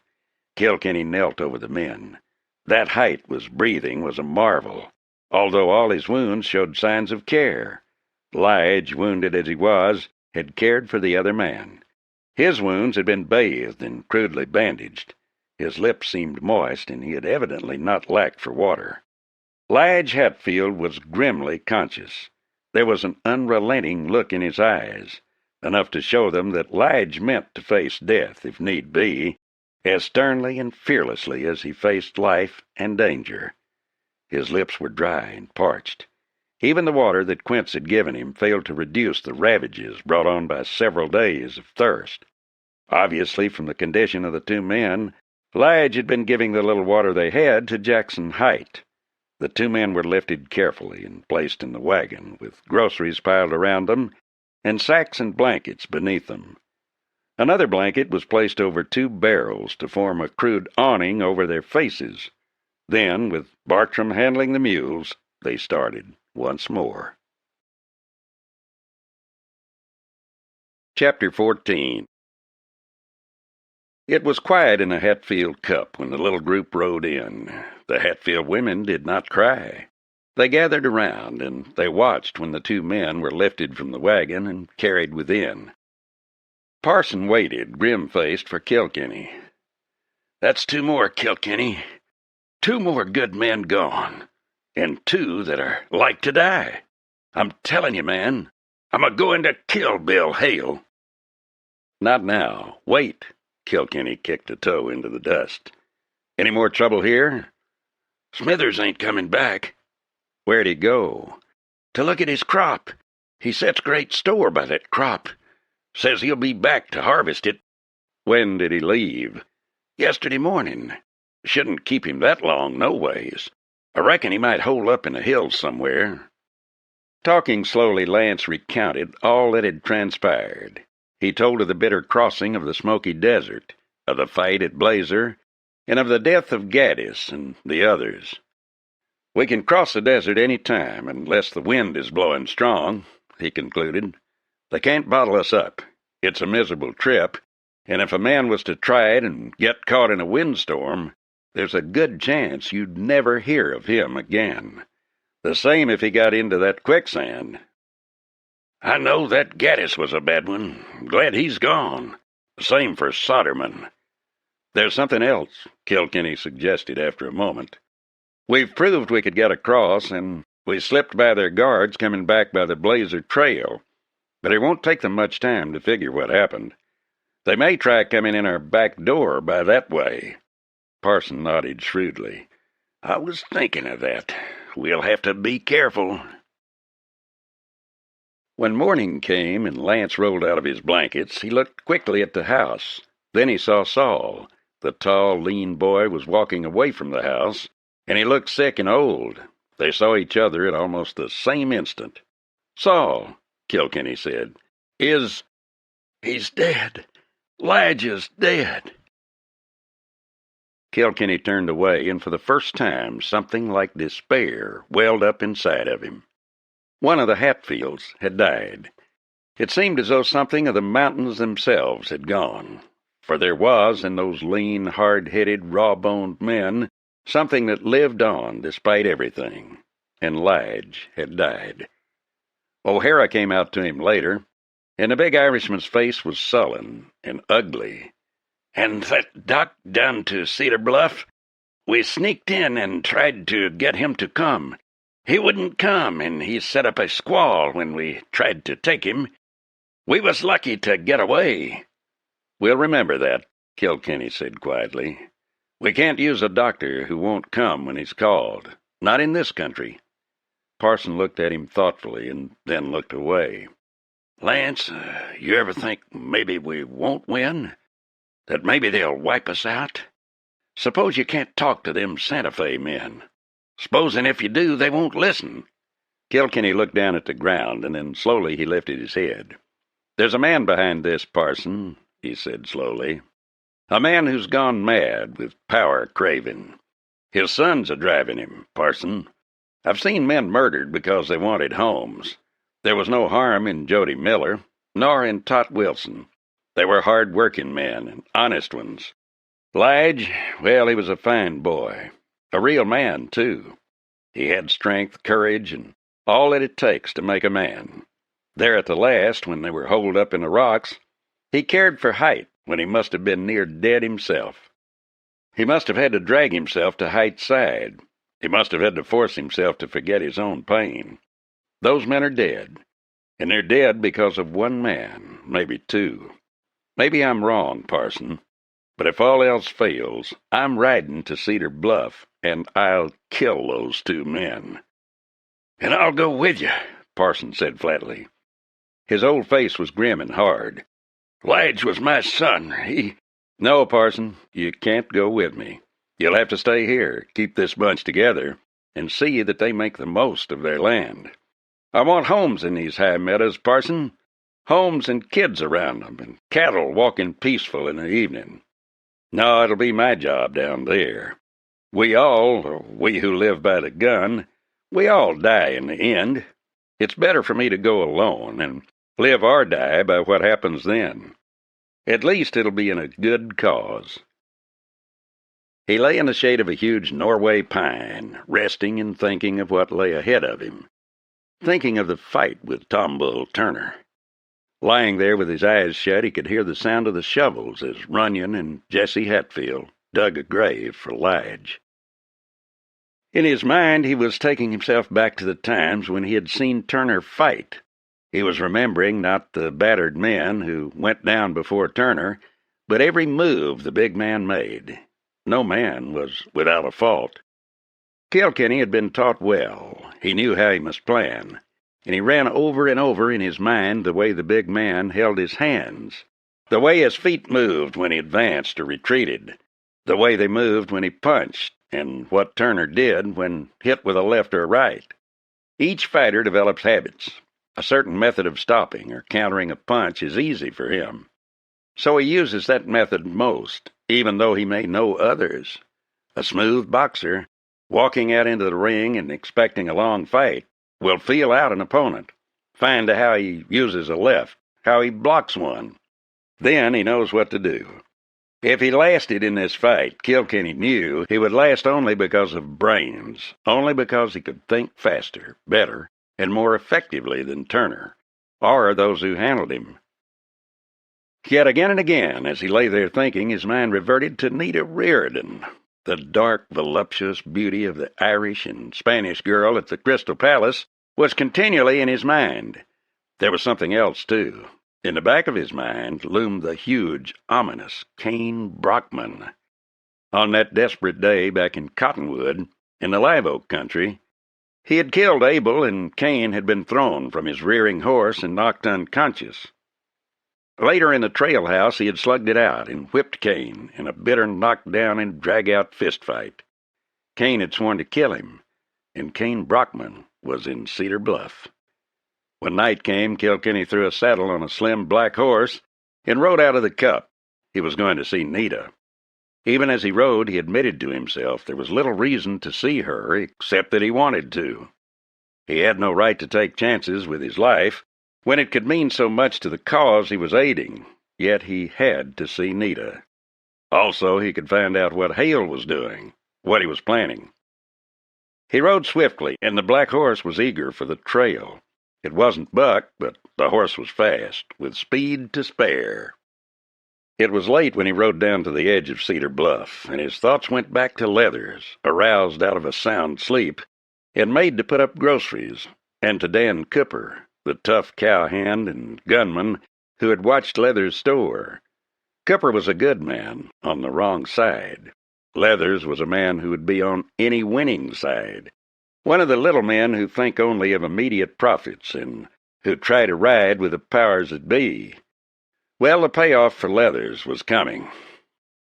Kilkenny knelt over the men. That Height was breathing was a marvel, although all his wounds showed signs of care. Lige, wounded as he was, had cared for the other man. His wounds had been bathed and crudely bandaged. His lips seemed moist, and he had evidently not lacked for water. Lige Hatfield was grimly conscious. There was an unrelenting look in his eyes, enough to show them that Lige meant to face death, if need be, as sternly and fearlessly as he faced life and danger. His lips were dry and parched. Even the water that Quince had given him failed to reduce the ravages brought on by several days of thirst. Obviously, from the condition of the 2 men, Lige had been giving the little water they had to Jackson Height. The 2 men were lifted carefully and placed in the wagon, with groceries piled around them and sacks and blankets beneath them. Another blanket was placed over 2 barrels to form a crude awning over their faces. Then, with Bartram handling the mules, they started once more. Chapter 14. It was quiet in the Hatfield Cup when the little group rode in. The Hatfield women did not cry. They gathered around, and they watched when the 2 men were lifted from the wagon and carried within. Parson waited, grim-faced, for Kilkenny. "That's 2 more, Kilkenny. 2 more good men gone, and 2 that are like to die. I'm telling you, man, I'm a-going to kill Bill Hale." "Not now. Wait." Kilkenny kicked a toe into the dust. "Any more trouble here?" "Smithers ain't coming back." "Where'd he go?" "To look at his crop. He sets great store by that crop. Says he'll be back to harvest it." "When did he leave?" "Yesterday morning. Shouldn't keep him that long, no ways. I reckon he might hole up in the hills somewhere." Talking slowly, Lance recounted all that had transpired. He told of the bitter crossing of the Smoky Desert, of the fight at Blazer, and of the death of Gaddis and the others. "We can cross the desert any time, unless the wind is blowing strong," he concluded. "They can't bottle us up. It's a miserable trip, and if a man was to try it and get caught in a windstorm, there's a good chance you'd never hear of him again. The same if he got into that quicksand." "I know that Gaddis was a bad one. Glad he's gone. Same for solderman. There's something else, Kilkenny suggested after a moment. We've proved we could get across, and we slipped by their guards coming back by the Blazer Trail, but it won't take them much time to figure what happened. They may try coming in our back door by that way. Parson nodded shrewdly. I was thinking of that. We'll have to be careful. When morning came and Lance rolled out of his blankets, he looked quickly at the house. Then he saw Saul. The tall, lean boy was walking away from the house, and he looked sick and old. They saw each other at almost the same instant. Saul, Kilkenny said, he's dead. Elijah's dead. Kilkenny turned away, and for the first time something like despair welled up inside of him. One of the Hatfields had died. It seemed as though something of the mountains themselves had gone, for there was in those lean, hard-headed, raw-boned men something that lived on despite everything, and Lige had died. O'Hara came out to him later, and the big Irishman's face was sullen and ugly. And that doc down to Cedar Bluff, we sneaked in and tried to get him to come. He wouldn't come, and he set up a squall when we tried to take him. We was lucky to get away. We'll remember that, Kilkenny said quietly. We can't use a doctor who won't come when he's called. Not in this country. Parson looked at him thoughtfully and then looked away. Lance, you ever think maybe we won't win? That maybe they'll wipe us out? Suppose you can't talk to them Santa Fe men. Supposing if you do, they won't listen. Kilkenny looked down at the ground, and then slowly he lifted his head. There's a man behind this, Parson, he said slowly. A man who's gone mad with power craving. His son's a-driving him, Parson. I've seen men murdered because they wanted homes. There was no harm in Jody Miller, nor in Tot Wilson. They were hard-working men, and honest ones. Lige, well, he was a fine boy. A real man, too. He had strength, courage, and all that it takes to make a man. There at the last, when they were holed up in the rocks, he cared for Height when he must have been near dead himself. He must have had to drag himself to Height's side. He must have had to force himself to forget his own pain. Those men are dead, and they're dead because of one man, maybe two. Maybe I'm wrong, Parson, but if all else fails, I'm riding to Cedar Bluff, and I'll kill those two men. And I'll go with you, Parson said flatly. His old face was grim and hard. Lige was my son. No, Parson, you can't go with me. You'll have to stay here, keep this bunch together, and see that they make the most of their land. I want homes in these high meadows, Parson. Homes and kids around them, and cattle walking peaceful in the evening. No, it'll be my job down there. We who live by the gun, we all die in the end. It's better for me to go alone and live or die by what happens then. At least it'll be in a good cause. He lay in the shade of a huge Norway pine, resting and thinking of what lay ahead of him. Thinking of the fight with Tom Bull Turner. Lying there with his eyes shut, he could hear the sound of the shovels as Runyon and Jesse Hatfield dug a grave for Lige. In his mind, he was taking himself back to the times when he had seen Turner fight. He was remembering not the battered men who went down before Turner, but every move the big man made. No man was without a fault. Kilkenny had been taught well. He knew how he must plan. And he ran over and over in his mind the way the big man held his hands, the way his feet moved when he advanced or retreated, the way they moved when he punched, and what Turner did when hit with a left or a right. Each fighter develops habits. A certain method of stopping or countering a punch is easy for him. So he uses that method most, even though he may know others. A smooth boxer, walking out into the ring and expecting a long fight, will feel out an opponent, find how he uses a left, how he blocks one. Then he knows what to do. If he lasted in this fight, Kilkenny knew he would last only because of brains, only because he could think faster, better, and more effectively than Turner, or those who handled him. Yet again and again, as he lay there thinking, his mind reverted to Nita Riordan, the dark, voluptuous beauty of the Irish and Spanish girl at the Crystal Palace was continually in his mind. There was something else, too. In the back of his mind loomed the huge, ominous Kane Brockman. On that desperate day back in Cottonwood, in the Live Oak country, he had killed Abel, and Kane had been thrown from his rearing horse and knocked unconscious. Later in the trail house, he had slugged it out and whipped Kane in a bitter knockdown and drag-out fistfight. Kane had sworn to kill him, and Kane Brockman was in Cedar Bluff. When night came, Kilkenny threw a saddle on a slim black horse and rode out of the cup. He was going to see Nita. Even as he rode, he admitted to himself there was little reason to see her except that he wanted to. He had no right to take chances with his life when it could mean so much to the cause he was aiding, yet he had to see Nita. Also, he could find out what Hale was doing, what he was planning. He rode swiftly, and the black horse was eager for the trail. It wasn't Buck, but the horse was fast, with speed to spare. It was late when he rode down to the edge of Cedar Bluff, and his thoughts went back to Leathers, aroused out of a sound sleep, and made to put up groceries, and to Dan Cooper, the tough cowhand and gunman who had watched Leathers' store. Cooper was a good man on the wrong side. Leathers was a man who would be on any winning side, one of the little men who think only of immediate profits and who try to ride with the powers that be. Well, the payoff for Leathers was coming.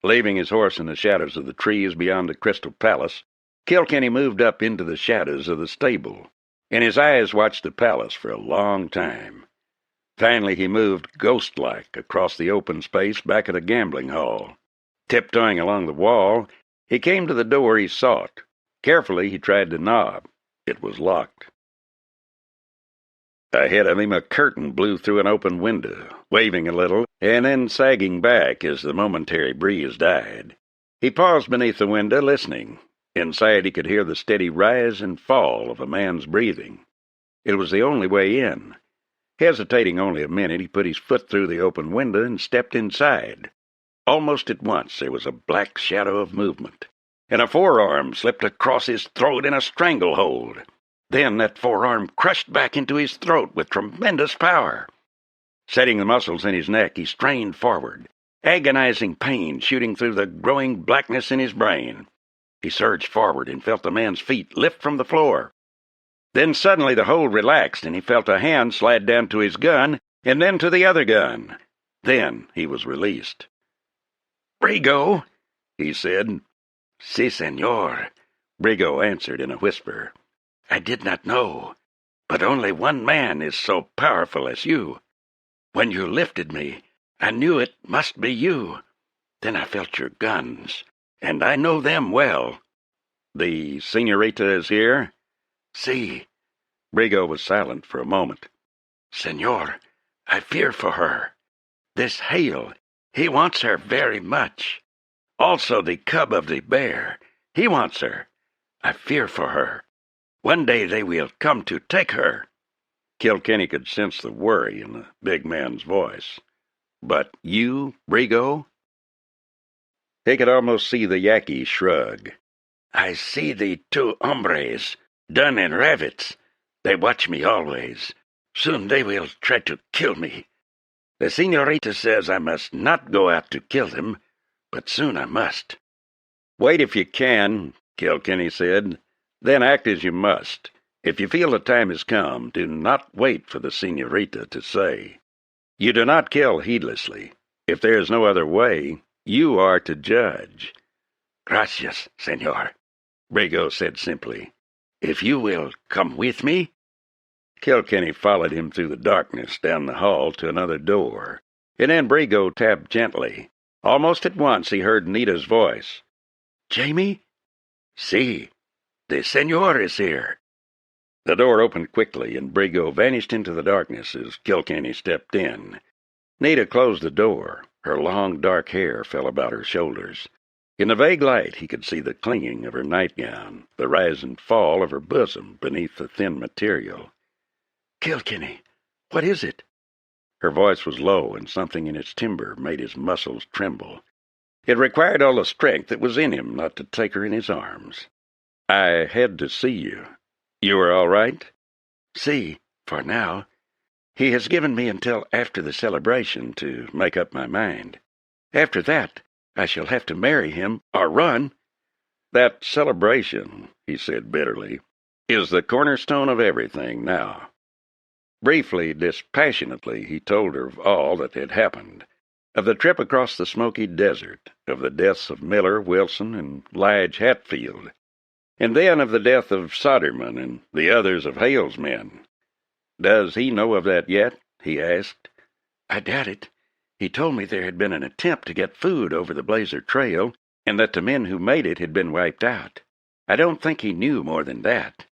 Leaving his horse in the shadows of the trees beyond the Crystal Palace, Kilkenny moved up into the shadows of the stable, and his eyes watched the palace for a long time. Finally, he moved ghost-like across the open space back of the gambling hall. Tiptoeing along the wall, he came to the door he sought. Carefully, he tried the knob. It was locked. Ahead of him, a curtain blew through an open window, waving a little, and then sagging back as the momentary breeze died. He paused beneath the window, listening. Inside, he could hear the steady rise and fall of a man's breathing. It was the only way in. Hesitating only a minute, he put his foot through the open window and stepped inside. Almost at once, there was a black shadow of movement, and a forearm slipped across his throat in a stranglehold. Then that forearm crushed back into his throat with tremendous power. Setting the muscles in his neck, he strained forward, agonizing pain shooting through the growing blackness in his brain. He surged forward and felt the man's feet lift from the floor. Then suddenly the hold relaxed, and he felt a hand slide down to his gun, and then to the other gun. Then he was released. "Brigo," he said. "Si, senor," Brigo answered in a whisper. "I did not know, but only one man is so powerful as you. When you lifted me, I knew it must be you. Then I felt your guns, and I know them well." "The senorita is here?" "Si." Brigo was silent for a moment. "Senor, I fear for her. This Hale, he wants her very much. Also the cub of the bear, he wants her. I fear for her. One day they will come to take her." Kilkenny could sense the worry in the big man's voice. "But you, Brigo?" He could almost see the Yaqui shrug. "I see the two hombres, Dunn and Ravitz. They watch me always. Soon they will try to kill me. The senorita says I must not go out to kill them, but soon I must." "Wait if you can," Kilkenny said. "Then act as you must. If you feel the time has come, do not wait for the senorita to say. You do not kill heedlessly. If there is no other way, you are to judge." "Gracias, senor," Brigo said simply. "If you will come with me?" Kilkenny followed him through the darkness down the hall to another door, and then Brigo tapped gently. Almost at once he heard Nita's voice. "Jamie?" "Si. The senor is here." The door opened quickly, and Brigo vanished into the darkness as Kilkenny stepped in. Nita closed the door. Her long, dark hair fell about her shoulders. In the vague light he could see the clinging of her nightgown, the rise and fall of her bosom beneath the thin material. "Kilkenny, what is it?" Her voice was low, and something in its timbre made his muscles tremble. It required all the strength that was in him not to take her in his arms. "I had to see you. You are all right?" "See, for now. He has given me until after the celebration to make up my mind. After that, I shall have to marry him or run." "That celebration," he said bitterly, "is the cornerstone of everything now." Briefly, dispassionately, he told her of all that had happened, of the trip across the smoky desert, of the deaths of Miller, Wilson, and Lige Hatfield, and then of the death of Soderman and the others of Hale's men. "Does he know of that yet?" he asked. "I doubt it. He told me there had been an attempt to get food over the Blazer Trail, and that the men who made it had been wiped out. I don't think he knew more than that."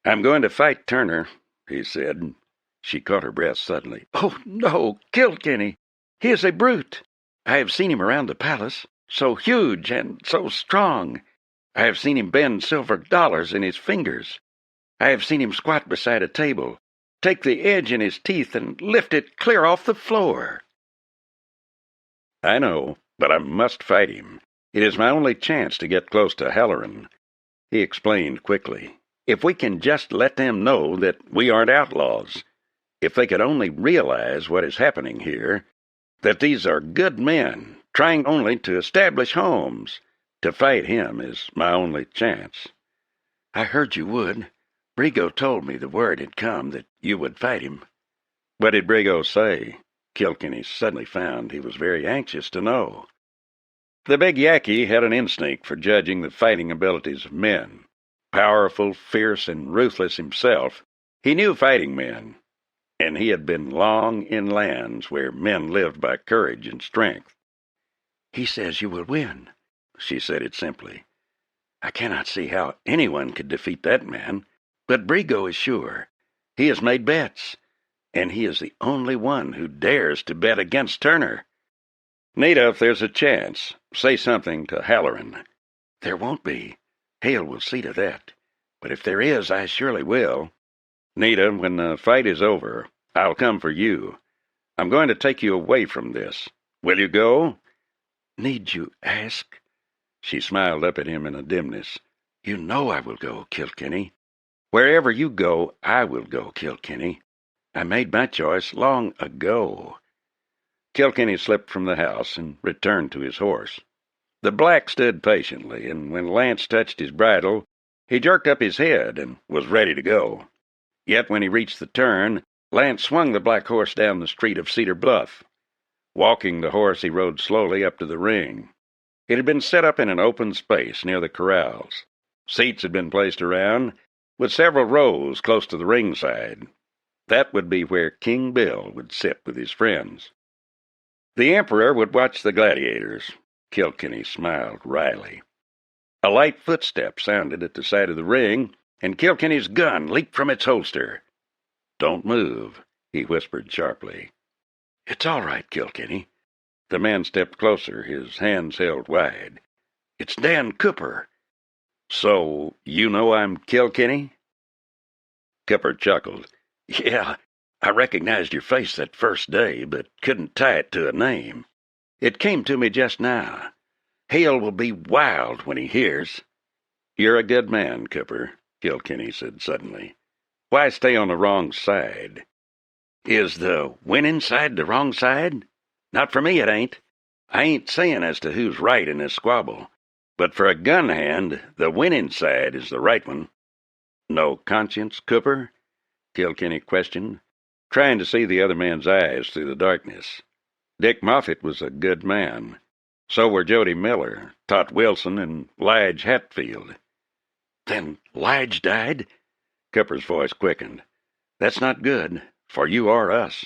"I'm going to fight Turner," he said. She caught her breath suddenly. "Oh, no, Kilkenny! He is a brute! I have seen him around the palace, so huge and so strong. I have seen him bend silver dollars in his fingers. I have seen him squat beside a table, take the edge in his teeth and lift it clear off the floor." "I know, but I must fight him. It is my only chance to get close to Halloran," he explained quickly. "If we can just let them know that we aren't outlaws, if they could only realize what is happening here, that these are good men trying only to establish homes, to fight him is my only chance." "I heard you would. Brigo told me the word had come that you would fight him." "What did Brigo say?" Kilkenny suddenly found he was very anxious to know. The big Yankee had an instinct for judging the fighting abilities of men. Powerful, fierce, and ruthless himself, he knew fighting men, and he had been long in lands where men lived by courage and strength. "He says you will win," she said it simply. "I cannot see how anyone could defeat that man, but Brigo is sure. He has made bets, and he is the only one who dares to bet against Turner." "Nita, if there's a chance, say something to Halloran." "There won't be. Hale will see to that. But if there is, I surely will." "Nita, when the fight is over, I'll come for you. I'm going to take you away from this. Will you go?" "Need you ask?" She smiled up at him in a dimness. "You know I will go, Kilkenny. Wherever you go, I will go, Kilkenny. I made my choice long ago." Kilkenny slipped from the house and returned to his horse. The black stood patiently, and when Lance touched his bridle, he jerked up his head and was ready to go. Yet when he reached the turn, Lance swung the black horse down the street of Cedar Bluff. Walking the horse, he rode slowly up to the ring. It had been set up in an open space near the corrals. Seats had been placed around, with several rows close to the ringside. That would be where King Bill would sit with his friends. The Emperor would watch the gladiators. Kilkenny smiled wryly. A light footstep sounded at the side of the ring, and Kilkenny's gun leaped from its holster. "Don't move," he whispered sharply. "It's all right, Kilkenny." The man stepped closer, his hands held wide. "It's Dan Cooper." "So, you know I'm Kilkenny?" Cooper chuckled. "Yeah, I recognized your face that first day, but couldn't tie it to a name. It came to me just now. Hale will be wild when he hears." "You're a good man, Cooper," Kilkenny said suddenly. "Why stay on the wrong side?" "Is the winning side the wrong side? Not for me, it ain't. I ain't saying as to who's right in this squabble. But for a gun hand, the winning side is the right one." "No conscience, Cooper?" Kilkenny questioned, trying to see the other man's eyes through the darkness. Dick Moffat was a good man. So were Jody Miller, Tot Wilson, and Lige Hatfield. "Then Lige died?" Cooper's voice quickened. "That's not good, for you or us.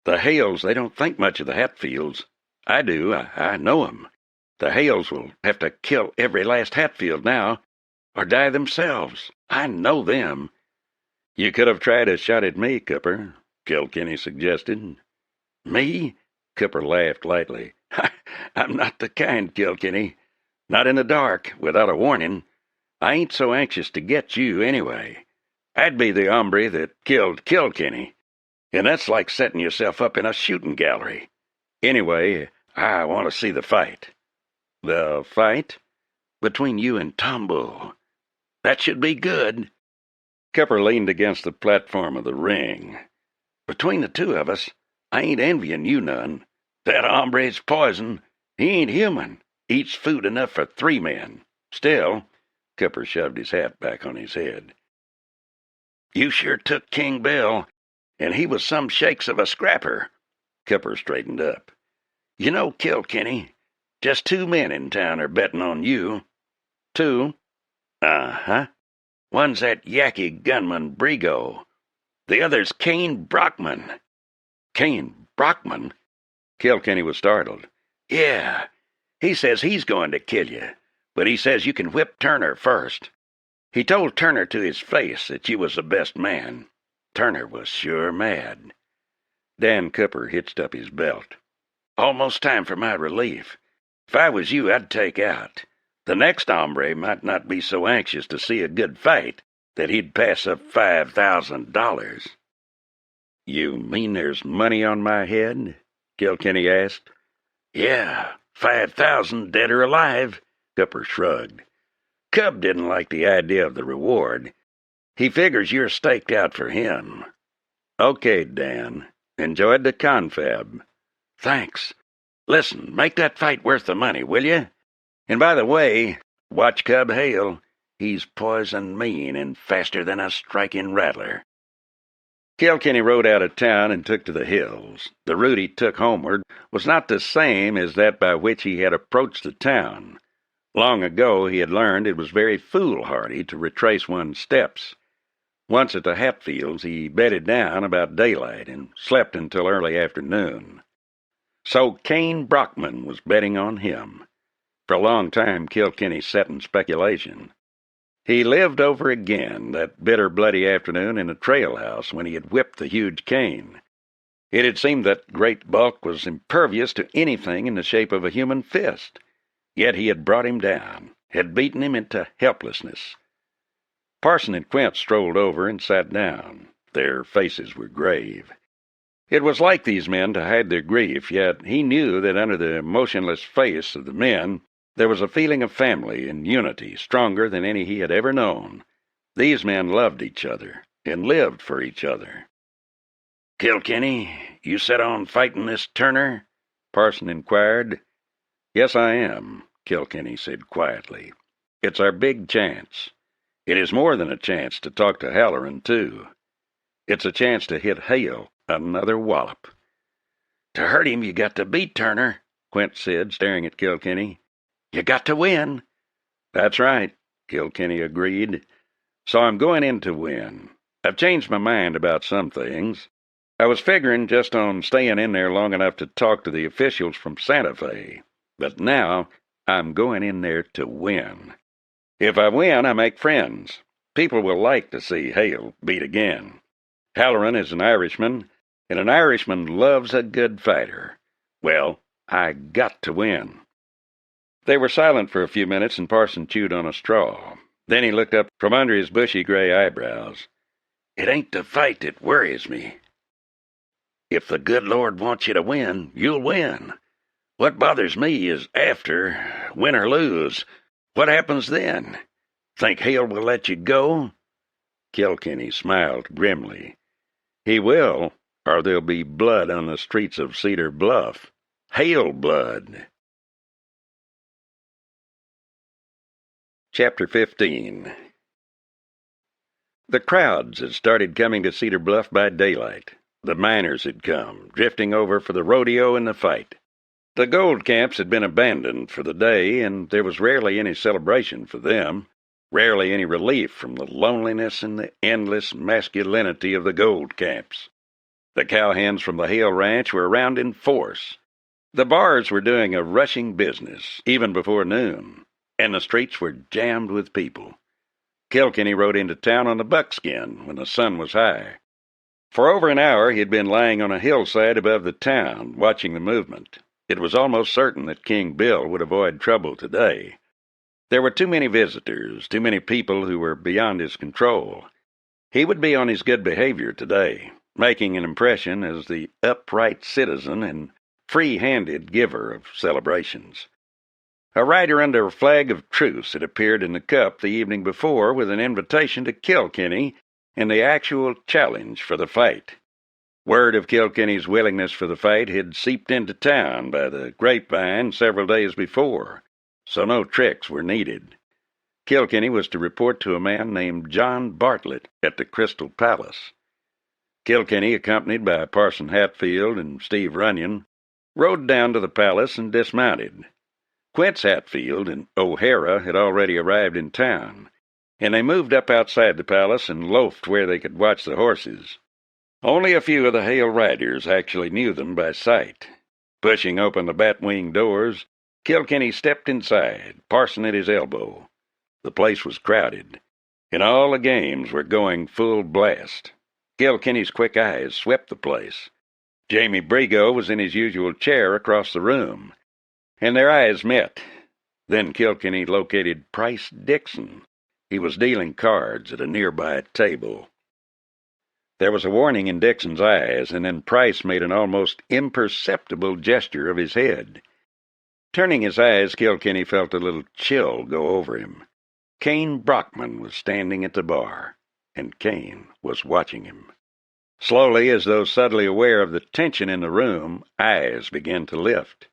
The Hales, they don't think much of the Hatfields. I do. I know 'em. The Hales will have to kill every last Hatfield now, or die themselves. I know them." "You could have tried a shot at me, Cooper," Kilkenny suggested. "Me?" Cooper laughed lightly. "I'm not the kind, Kilkenny. Not in the dark, without a warning. I ain't so anxious to get you, anyway. I'd be the hombre that killed Kilkenny. and that's like setting yourself up in a shooting gallery. Anyway, I want to see the fight." "The fight?" "Between you and Tombo. That should be good." Kipper leaned against the platform of the ring. "Between the two of us, I ain't envying you none. That hombre's poison. He ain't human. Eats food enough for 3 men. Still," Kipper shoved his hat back on his head, "you sure took King Bill, and he was some shakes of a scrapper." Kipper straightened up. "You know, Kilkenny, just 2 men in town are betting on you." "2?" "Uh-huh. One's that yacky gunman Brigo. The other's Kane Brockman." "Kane Brockman?" Kilkenny was startled. "Yeah. He says he's going to kill you, but he says you can whip Turner first. He told Turner to his face that you was the best man. Turner was sure mad." Dan Cooper hitched up his belt. "Almost time for my relief. If I was you, I'd take out. The next hombre might not be so anxious to see a good fight that he'd pass up $5,000. "You mean there's money on my head?" Kilkenny asked. "Yeah, 5,000 dead or alive," Cooper shrugged. "Cub didn't like the idea of the reward. He figures you're staked out for him." "Okay, Dan. Enjoyed the confab." "Thanks. Listen, make that fight worth the money, will you? And by the way, watch Cub Hale. He's poison mean and faster than a striking rattler." Kilkenny rode out of town and took to the hills. The route he took homeward was not the same as that by which he had approached the town. Long ago he had learned it was very foolhardy to retrace one's steps. Once at the Hatfields, he bedded down about daylight and slept until early afternoon. So Kane Brockman was betting on him. For a long time Kilkenny sat in speculation. He lived over again that bitter, bloody afternoon in a trail house when he had whipped the huge Kane. It had seemed that great bulk was impervious to anything in the shape of a human fist. Yet he had brought him down, had beaten him into helplessness. Parson and Quint strolled over and sat down. Their faces were grave. It was like these men to hide their grief, yet he knew that under the motionless face of the men there was a feeling of family and unity stronger than any he had ever known. These men loved each other and lived for each other. "Kilkenny, you set on fighting this Turner?" Parson inquired. "Yes, I am," Kilkenny said quietly. "It's our big chance. It is more than a chance to talk to Halloran, too. It's a chance to hit Hale another wallop." "To hurt him, you got to beat Turner," Quint said, staring at Kilkenny. "You got to win." "That's right," Kilkenny agreed. "So I'm going in to win. I've changed my mind about some things. I was figuring just on staying in there long enough to talk to the officials from Santa Fe. But now I'm going in there to win. If I win, I make friends. People will like to see Hale beat again. Halloran is an Irishman, and an Irishman loves a good fighter. Well, I got to win." They were silent for a few minutes, and Parson chewed on a straw. Then he looked up from under his bushy gray eyebrows. "It ain't the fight that worries me. If the good Lord wants you to win, you'll win. What bothers me is after, win or lose, what happens then? Think Hale will let you go?" Kilkenny smiled grimly. "He will, or there'll be blood on the streets of Cedar Bluff. Hale blood." Chapter 15. The crowds had started coming to Cedar Bluff by daylight. The miners had come, drifting over for the rodeo and the fight. The gold camps had been abandoned for the day, and there was rarely any celebration for them, rarely any relief from the loneliness and the endless masculinity of the gold camps. The cowhands from the Hale Ranch were around in force. The bars were doing a rushing business, even before noon, and the streets were jammed with people. Kilkenny rode into town on the buckskin when the sun was high. For over an hour he had been lying on a hillside above the town, watching the movement. It was almost certain that King Bill would avoid trouble today. There were too many visitors, too many people who were beyond his control. He would be on his good behavior today. making an impression as the upright citizen and free-handed giver of celebrations. A rider under a flag of truce had appeared in the Cup the evening before with an invitation to Kilkenny and the actual challenge for the fight. Word of Kilkenny's willingness for the fight had seeped into town by the grapevine several days before, so no tricks were needed. Kilkenny was to report to a man named John Bartlett at the Crystal Palace. Kilkenny, accompanied by Parson Hatfield and Steve Runyon, rode down to the palace and dismounted. Quince Hatfield and O'Hara had already arrived in town, and they moved up outside the palace and loafed where they could watch the horses. Only a few of the Hale riders actually knew them by sight. Pushing open the bat-wing doors, Kilkenny stepped inside, Parson at his elbow. The place was crowded, and all the games were going full blast. Kilkenny's quick eyes swept the place. Jamie Brigo was in his usual chair across the room, and their eyes met. Then Kilkenny located Price Dixon. He was dealing cards at a nearby table. There was a warning in Dixon's eyes, and then Price made an almost imperceptible gesture of his head. Turning his eyes, Kilkenny felt a little chill go over him. Kane Brockman was standing at the bar, and Kane was watching him. Slowly, as though subtly aware of the tension in the room, eyes began to lift.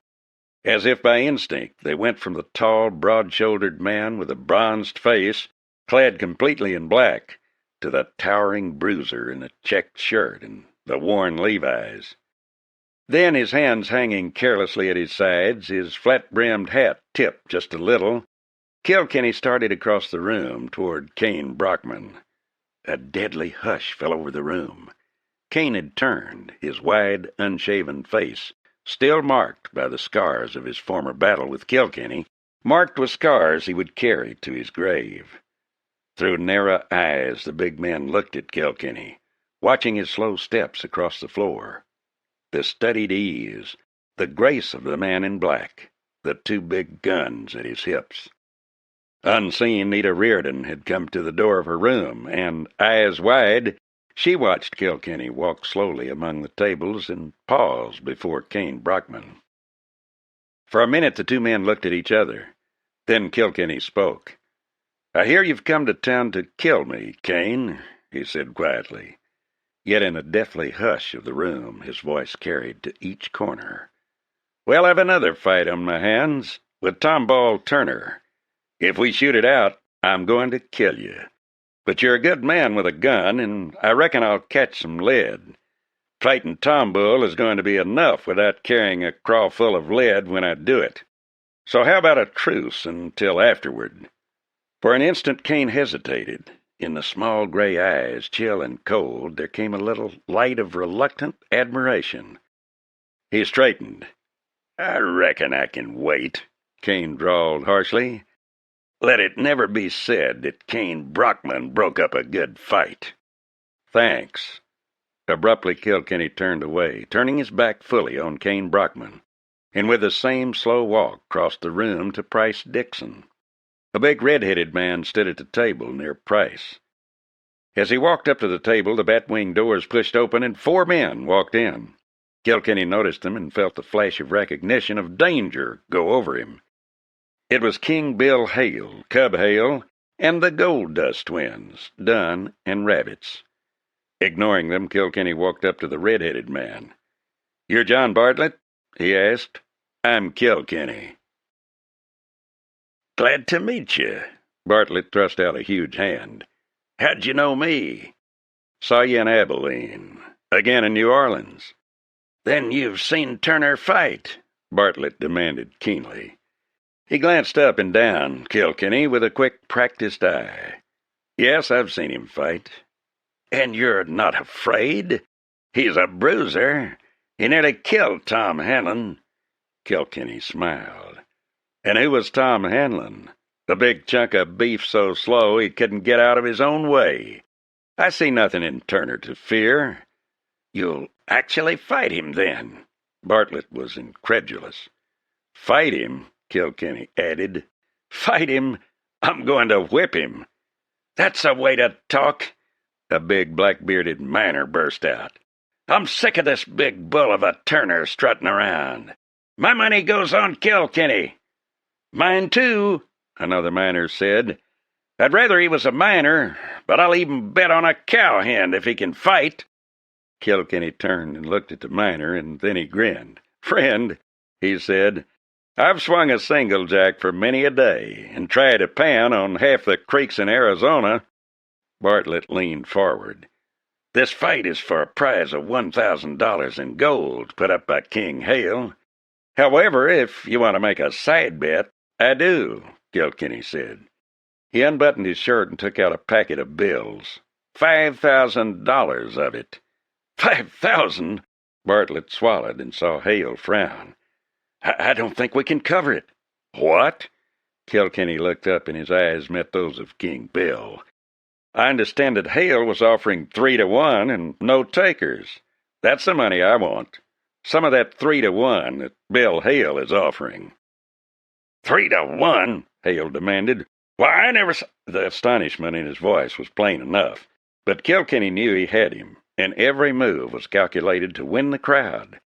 As if by instinct, they went from the tall, broad-shouldered man with a bronzed face, clad completely in black, to the towering bruiser in a checked shirt and the worn Levi's. Then, his hands hanging carelessly at his sides, his flat-brimmed hat tipped just a little, Kilkenny started across the room toward Kane Brockman. A deadly hush fell over the room. Kane had turned, his wide, unshaven face still marked by the scars of his former battle with Kilkenny, marked with scars he would carry to his grave. Through narrow eyes the big man looked at Kilkenny, watching his slow steps across the floor. The studied ease, the grace of the man in black, the two big guns at his hips. Unseen, Nita Reardon had come to the door of her room, and, eyes wide, she watched Kilkenny walk slowly among the tables and pause before Kane Brockman. For a minute the two men looked at each other. Then Kilkenny spoke. "I hear you've come to town to kill me, Kane," he said quietly. Yet in the deathly hush of the room his voice carried to each corner. "Well, I've another fight on my hands, with Tomball Turner. If we shoot it out, I'm going to kill you. But you're a good man with a gun, and I reckon I'll catch some lead. Fighting Tombull is going to be enough without carrying a craw full of lead when I do it. So how about a truce until afterward?" For an instant Kane hesitated. In the small gray eyes, chill and cold, there came a little light of reluctant admiration. He straightened. "I reckon I can wait," Kane drawled harshly. "Let it never be said that Kane Brockman broke up a good fight." "Thanks." Abruptly Kilkenny turned away, turning his back fully on Kane Brockman, and with the same slow walk crossed the room to Price Dixon. A big red-headed man stood at the table near Price. As he walked up to the table, the bat-wing doors pushed open and 4 men walked in. Kilkenny noticed them and felt the flash of recognition of danger go over him. It was King Bill Hale, Cub Hale, and the Gold Dust twins, Dunn and Rabbits. Ignoring them, Kilkenny walked up to the red-headed man. "You're John Bartlett?" he asked. "I'm Kilkenny." "Glad to meet you." Bartlett thrust out a huge hand. "How'd you know me?" "Saw you in Abilene. Again in New Orleans." "Then you've seen Turner fight?" Bartlett demanded keenly. He glanced up and down Kilkenny with a quick, practiced eye. "Yes, I've seen him fight." "And you're not afraid? He's a bruiser. He nearly killed Tom Hanlon." Kilkenny smiled. "And who was Tom Hanlon? The big chunk of beef so slow he couldn't get out of his own way. I see nothing in Turner to fear." "You'll actually fight him, then?" Bartlett was incredulous. "Fight him?" Kilkenny added. "Fight him? I'm going to whip him." "That's a way to talk!" a big black-bearded miner burst out. I'm sick of this big bull of a Turner strutting around. My money goes on Kilkenny." "Mine too," another miner said. "I'd rather he was a miner, but I'll even bet on a cowhand if he can fight." Kilkenny turned and looked at the miner, and then he grinned. "Friend," he said, "I've swung a single jack for many a day, and tried a pan on half the creeks in Arizona." Bartlett leaned forward. "This fight is for a prize of $1,000 in gold, put up by King Hale. However, if you want to make a side bet—" "I do," Kilkenny said. He unbuttoned his shirt and took out a packet of bills. $5,000 of it. "5,000?" Bartlett swallowed and saw Hale frown. I don't think we can cover it." "What?" Kilkenny looked up and his eyes met those of King Bill. "I understand that Hale was offering 3-1 and no takers. That's the money I want. Some of that 3-1 that Bill Hale is offering." "3-1?" Hale demanded. "Why, I never saw—" The astonishment in his voice was plain enough, but Kilkenny knew he had him, and every move was calculated to win the crowd.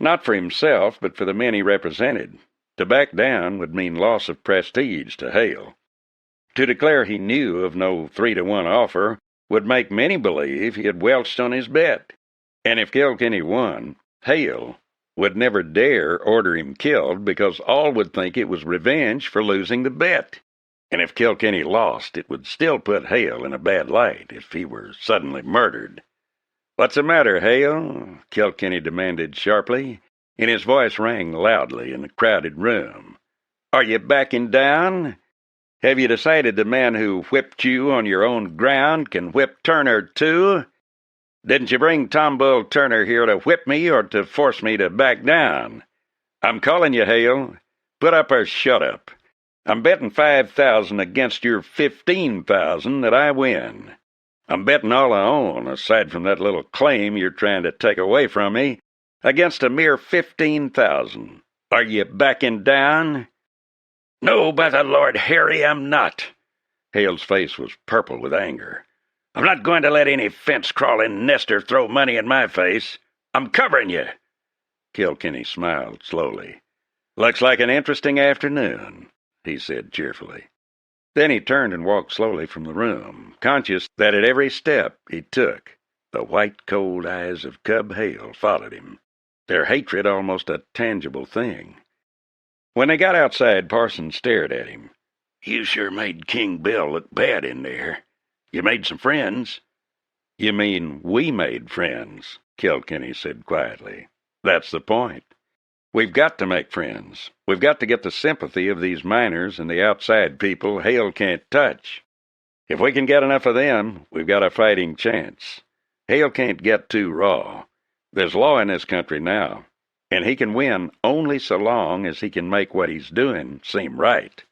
Not for himself, but for the men he represented. To back down would mean loss of prestige to Hale. To declare he knew of no 3-1 offer would make many believe he had welched on his bet. And if Kilkenny won, Hale would never dare order him killed because all would think it was revenge for losing the bet. And if Kilkenny lost, it would still put Hale in a bad light if he were suddenly murdered. "What's the matter, Hale?" Kilkenny demanded sharply, and his voice rang loudly in the crowded room. "Are you backing down? Have you decided the man who whipped you on your own ground can whip Turner too? Didn't you bring Tom Bull Turner here to whip me or to force me to back down? I'm calling you, Hale. Put up or shut up. I'm betting 5,000 against your 15,000 that I win. I'm betting all I own, aside from that little claim you're trying to take away from me, against a mere 15,000. Are you backing down?" "No, by the Lord Harry, I'm not." Hale's face was purple with anger. "I'm not going to let any fence-crawling nester throw money in my face. I'm covering you." Kilkenny smiled slowly. "Looks like an interesting afternoon," he said cheerfully. Then he turned and walked slowly from the room, conscious that at every step he took, the white, cold eyes of Cub Hale followed him, their hatred almost a tangible thing. When they got outside, Parsons stared at him. "You sure made King Bill look bad in there. You made some friends." "You mean we made friends," Kilkenny said quietly. "That's the point. We've got to make friends. We've got to get the sympathy of these miners and the outside people Hale can't touch. If we can get enough of them, we've got a fighting chance. Hale can't get too raw. There's law in this country now, and he can win only so long as he can make what he's doing seem right.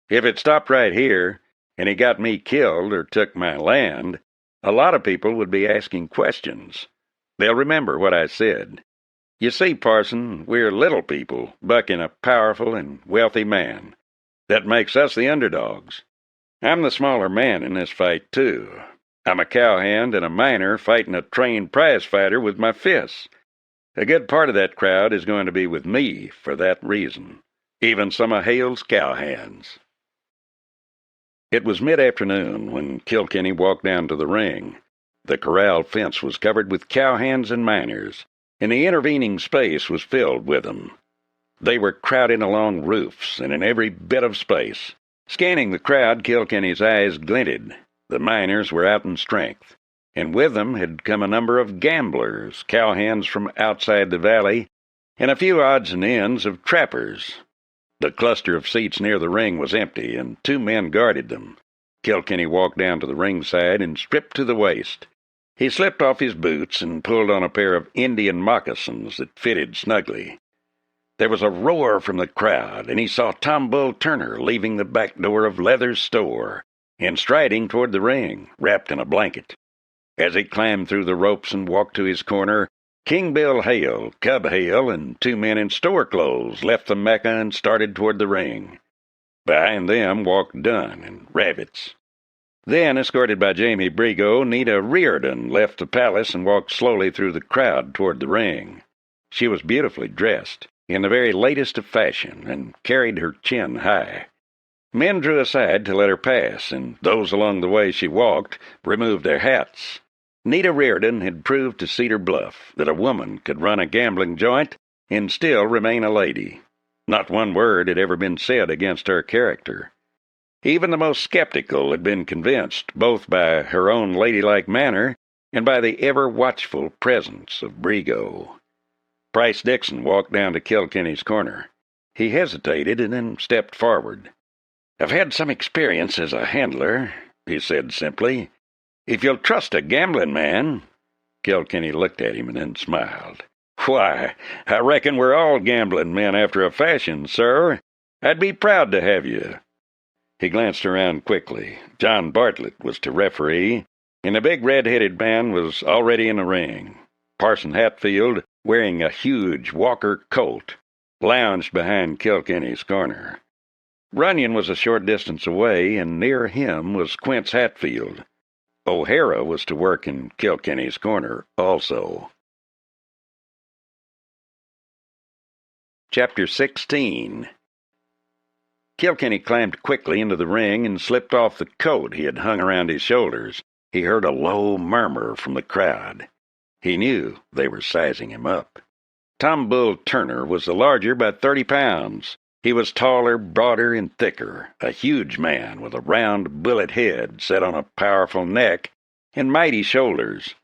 If it stopped right here, and he got me killed or took my land, a lot of people would be asking questions. They'll remember what I said. You see, Parson, we're little people bucking a powerful and wealthy man. That makes us the underdogs. I'm the smaller man in this fight, too. I'm a cowhand and a miner fighting a trained prize fighter with my fists. A good part of that crowd is going to be with me for that reason. Even some of Hale's cowhands." It was mid-afternoon when Kilkenny walked down to the ring. The corral fence was covered with cowhands and miners, and the intervening space was filled with them. They were crowding along roofs and in every bit of space. Scanning the crowd, Kilkenny's eyes glinted. The miners were out in strength, and with them had come a number of gamblers, cowhands from outside the valley, and a few odds and ends of trappers. The cluster of seats near the ring was empty, and 2 men guarded them. Kilkenny walked down to the ringside and stripped to the waist. He slipped off his boots and pulled on a pair of Indian moccasins that fitted snugly. There was a roar from the crowd, and he saw Tom Bull Turner leaving the back door of Leather's store and striding toward the ring, wrapped in a blanket. As he climbed through the ropes and walked to his corner, King Bill Hale, Cub Hale, and 2 men in store clothes left the Mecca and started toward the ring. Behind them walked Dunn and Ravitz. Then, escorted by Jamie Brigo, Nita Riordan left the palace and walked slowly through the crowd toward the ring. She was beautifully dressed, in the very latest of fashion, and carried her chin high. Men drew aside to let her pass, and those along the way she walked removed their hats. Nita Riordan had proved to Cedar Bluff that a woman could run a gambling joint and still remain a lady. Not one word had ever been said against her character. Even the most skeptical had been convinced, both by her own ladylike manner and by the ever-watchful presence of Brigo. Price Dixon walked down to Kilkenny's corner. He hesitated and then stepped forward. "I've had some experience as a handler," he said simply. "If you'll trust a gambling man—" Kilkenny looked at him and then smiled. "Why, I reckon we're all gambling men after a fashion, sir. I'd be proud to have you." He glanced around quickly. John Bartlett was to referee, and the big red-headed man was already in the ring. Parson Hatfield, wearing a huge Walker coat, lounged behind Kilkenny's corner. Runyon was a short distance away, and near him was Quince Hatfield. O'Hara was to work in Kilkenny's corner also. Chapter 16. Kilkenny climbed quickly into the ring and slipped off the coat he had hung around his shoulders. He heard a low murmur from the crowd. He knew they were sizing him up. Tom Bull Turner was the larger by 30 pounds. He was taller, broader, and thicker, a huge man with a round bullet head set on a powerful neck and mighty shoulders.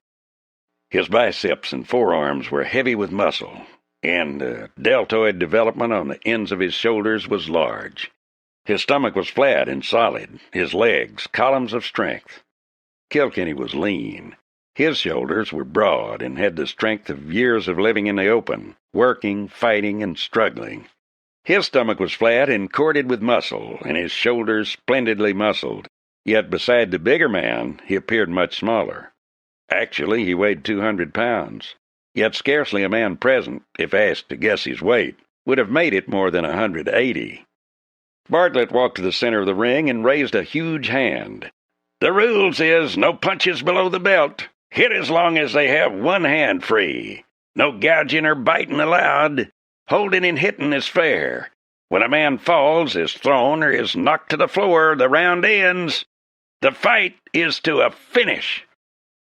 His biceps and forearms were heavy with muscle, and the deltoid development on the ends of his shoulders was large. His stomach was flat and solid, his legs columns of strength. Kilkenny was lean. His shoulders were broad and had the strength of years of living in the open, working, fighting, and struggling. His stomach was flat and corded with muscle, and his shoulders splendidly muscled. Yet beside the bigger man, he appeared much smaller. Actually, he weighed 200 pounds. Yet scarcely a man present, if asked to guess his weight, would have made it more than 180. Bartlett walked to the center of the ring and raised a huge hand. "The rules is no punches below the belt. Hit as long as they have one hand free. No gouging or biting allowed. Holding and hitting is fair. When a man falls, is thrown, or is knocked to the floor, the round ends. The fight is to a finish."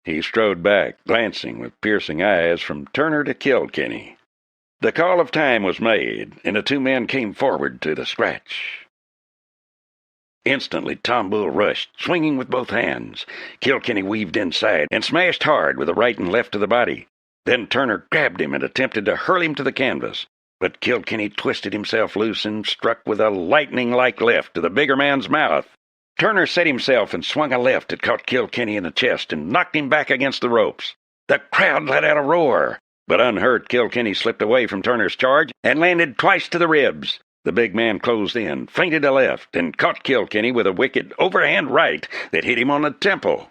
He strode back, glancing with piercing eyes from Turner to Kilkenny. The call of time was made, and the two men came forward to the scratch. Instantly, Tom Bull rushed, swinging with both hands. Kilkenny weaved inside and smashed hard with the right and left to the body. Then Turner grabbed him and attempted to hurl him to the canvas. But Kilkenny twisted himself loose and struck with a lightning-like left to the bigger man's mouth. Turner set himself and swung a left that caught Kilkenny in the chest and knocked him back against the ropes. The crowd let out a roar, but unhurt, Kilkenny slipped away from Turner's charge and landed twice to the ribs. The big man closed in, feinted a left, and caught Kilkenny with a wicked overhand right that hit him on the temple.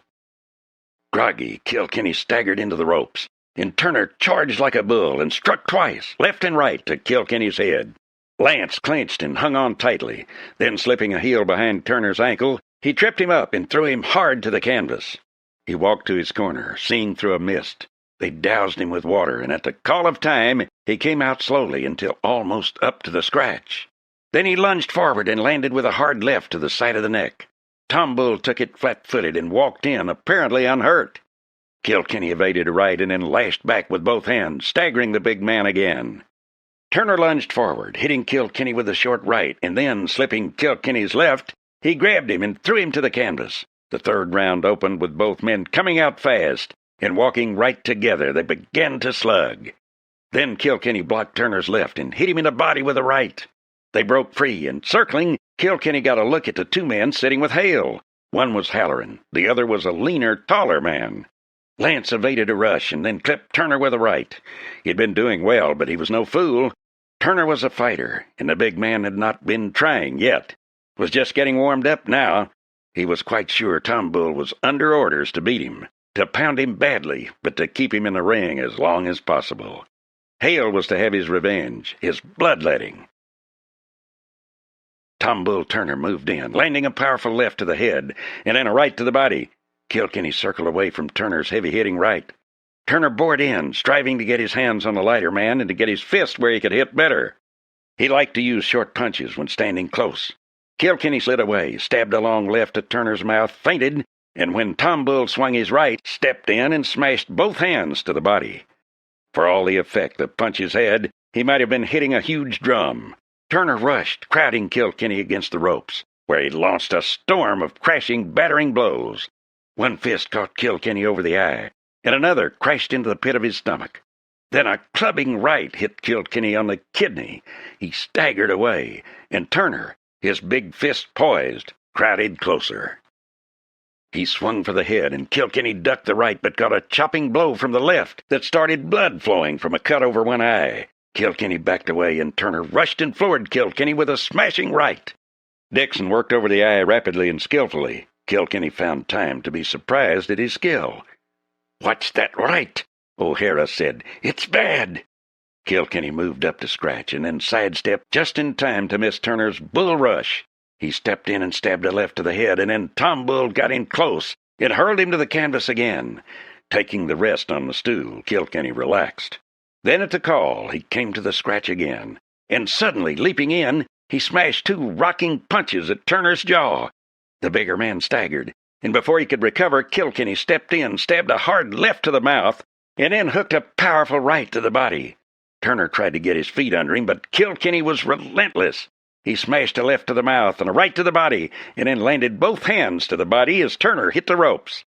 Groggy, Kilkenny staggered into the ropes, and Turner charged like a bull and struck twice, left and right, to Kilkenny's head. Lance clenched and hung on tightly. Then, slipping a heel behind Turner's ankle, he tripped him up and threw him hard to the canvas. He walked to his corner, seeing through a mist. They doused him with water, and at the call of time, he came out slowly until almost up to the scratch. Then he lunged forward and landed with a hard left to the side of the neck. Tom Bull took it flat-footed and walked in, apparently unhurt. Kilkenny evaded a right and then lashed back with both hands, staggering the big man again. Turner lunged forward, hitting Kilkenny with a short right, and then, slipping Kilkenny's left, he grabbed him and threw him to the canvas. The third round opened with both men coming out fast, and walking right together, they began to slug. Then Kilkenny blocked Turner's left and hit him in the body with a right. They broke free, and circling, Kilkenny got a look at the two men sitting with Hale. One was Halloran, the other was a leaner, taller man. Lance evaded a rush and then clipped Turner with a right. He had been doing well, but he was no fool. Turner was a fighter, and the big man had not been trying yet. Was just getting warmed up now. He was quite sure Tom Bull was under orders to beat him, to pound him badly, but to keep him in the ring as long as possible. Hale was to have his revenge, his bloodletting. Tom Bull Turner moved in, landing a powerful left to the head and then a right to the body. Kilkenny circled away from Turner's heavy-hitting right. Turner bored in, striving to get his hands on the lighter man and to get his fist where he could hit better. He liked to use short punches when standing close. Kilkenny slid away, stabbed a long left at Turner's mouth, feinted, and when Tom Bull swung his right, stepped in and smashed both hands to the body. For all the effect the punches had, he might have been hitting a huge drum. Turner rushed, crowding Kilkenny against the ropes, where he launched a storm of crashing, battering blows. One fist caught Kilkenny over the eye, and another crashed into the pit of his stomach. Then a clubbing right hit Kilkenny on the kidney. He staggered away, and Turner, his big fist poised, crowded closer. He swung for the head, and Kilkenny ducked the right but got a chopping blow from the left that started blood flowing from a cut over one eye. Kilkenny backed away, and Turner rushed and floored Kilkenny with a smashing right. Dixon worked over the eye rapidly and skillfully. Kilkenny found time to be surprised at his skill. "Watch that right," O'Hara said. "It's bad." Kilkenny moved up to scratch and then sidestepped just in time to miss Turner's bull rush. He stepped in and stabbed a left to the head, and then Tom Bull got in close and hurled him to the canvas again. Taking the rest on the stool, Kilkenny relaxed. Then at the call, he came to the scratch again, and suddenly, leaping in, he smashed two rocking punches at Turner's jaw. The bigger man staggered, and before he could recover, Kilkenny stepped in, stabbed a hard left to the mouth, and then hooked a powerful right to the body. Turner tried to get his feet under him, but Kilkenny was relentless. He smashed a left to the mouth and a right to the body, and then landed both hands to the body as Turner hit the ropes.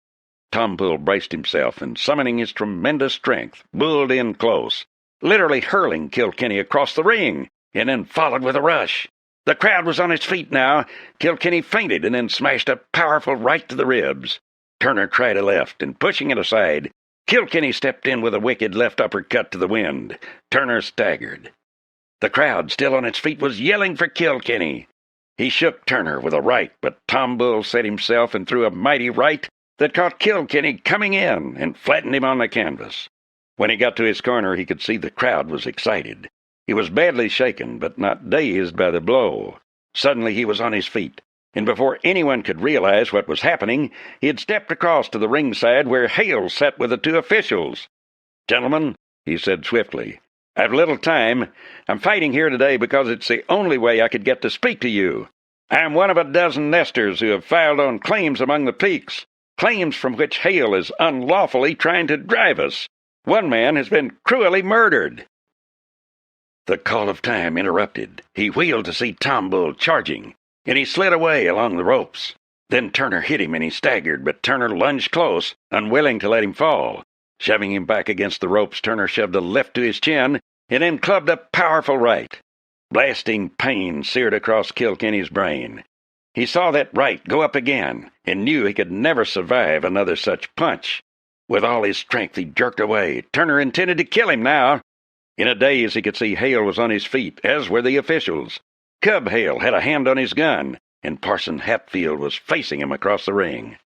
Tom Bull braced himself, and summoning his tremendous strength, bulled in close, literally hurling Kilkenny across the ring, and then followed with a rush. The crowd was on its feet now. Kilkenny feinted and then smashed a powerful right to the ribs. Turner tried a left, and pushing it aside, Kilkenny stepped in with a wicked left uppercut to the wind. Turner staggered. The crowd, still on its feet, was yelling for Kilkenny. He shook Turner with a right, but Tom Bull set himself and threw a mighty right that caught Kilkenny coming in and flattened him on the canvas. When he got to his corner, he could see the crowd was excited. He was badly shaken, but not dazed by the blow. Suddenly he was on his feet, and before anyone could realize what was happening, he had stepped across to the ringside where Hale sat with the two officials. "Gentlemen," he said swiftly, "I've little time. I'm fighting here today because it's the only way I could get to speak to you. I'm one of a dozen nesters who have filed on claims among the peaks, claims from which Hale is unlawfully trying to drive us. One man has been cruelly murdered." The call of time interrupted. He wheeled to see Tom Bull charging, and he slid away along the ropes. Then Turner hit him, and he staggered, but Turner lunged close, unwilling to let him fall. Shoving him back against the ropes, Turner shoved a left to his chin, and then clubbed a powerful right. Blasting pain seared across Kilkenny's brain. He saw that right go up again, and knew he could never survive another such punch. With all his strength, he jerked away. Turner intended to kill him now. In a daze, he could see Hale was on his feet, as were the officials. Cub Hale had a hand on his gun, and Parson Hatfield was facing him across the ring.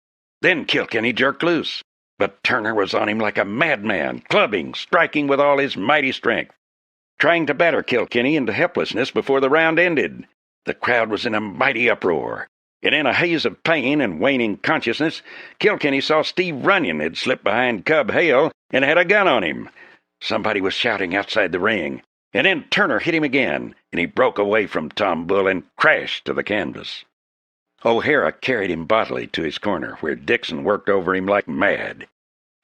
Then Kilkenny jerked loose, but Turner was on him like a madman, clubbing, striking with all his mighty strength, trying to batter Kilkenny into helplessness before the round ended. The crowd was in a mighty uproar, and in a haze of pain and waning consciousness, Kilkenny saw Steve Runyon had slipped behind Cub Hale and had a gun on him. Somebody was shouting outside the ring, and then Turner hit him again, and he broke away from Tom Bull and crashed to the canvas. O'Hara carried him bodily to his corner, where Dixon worked over him like mad.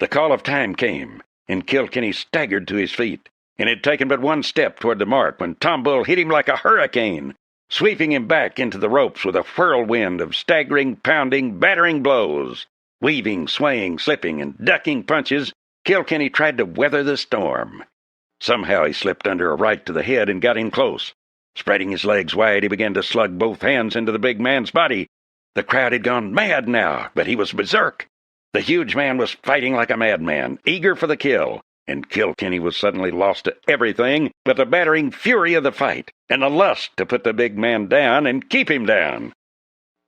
The call of time came, and Kilkenny staggered to his feet, and had taken but one step toward the mark when Tom Bull hit him like a hurricane, sweeping him back into the ropes with a whirlwind of staggering, pounding, battering blows. Weaving, swaying, slipping, and ducking punches, Kilkenny tried to weather the storm. Somehow he slipped under a right to the head and got in close. Spreading his legs wide, he began to slug both hands into the big man's body. The crowd had gone mad now, but he was berserk. The huge man was fighting like a madman, eager for the kill, and Kilkenny was suddenly lost to everything but the battering fury of the fight and the lust to put the big man down and keep him down.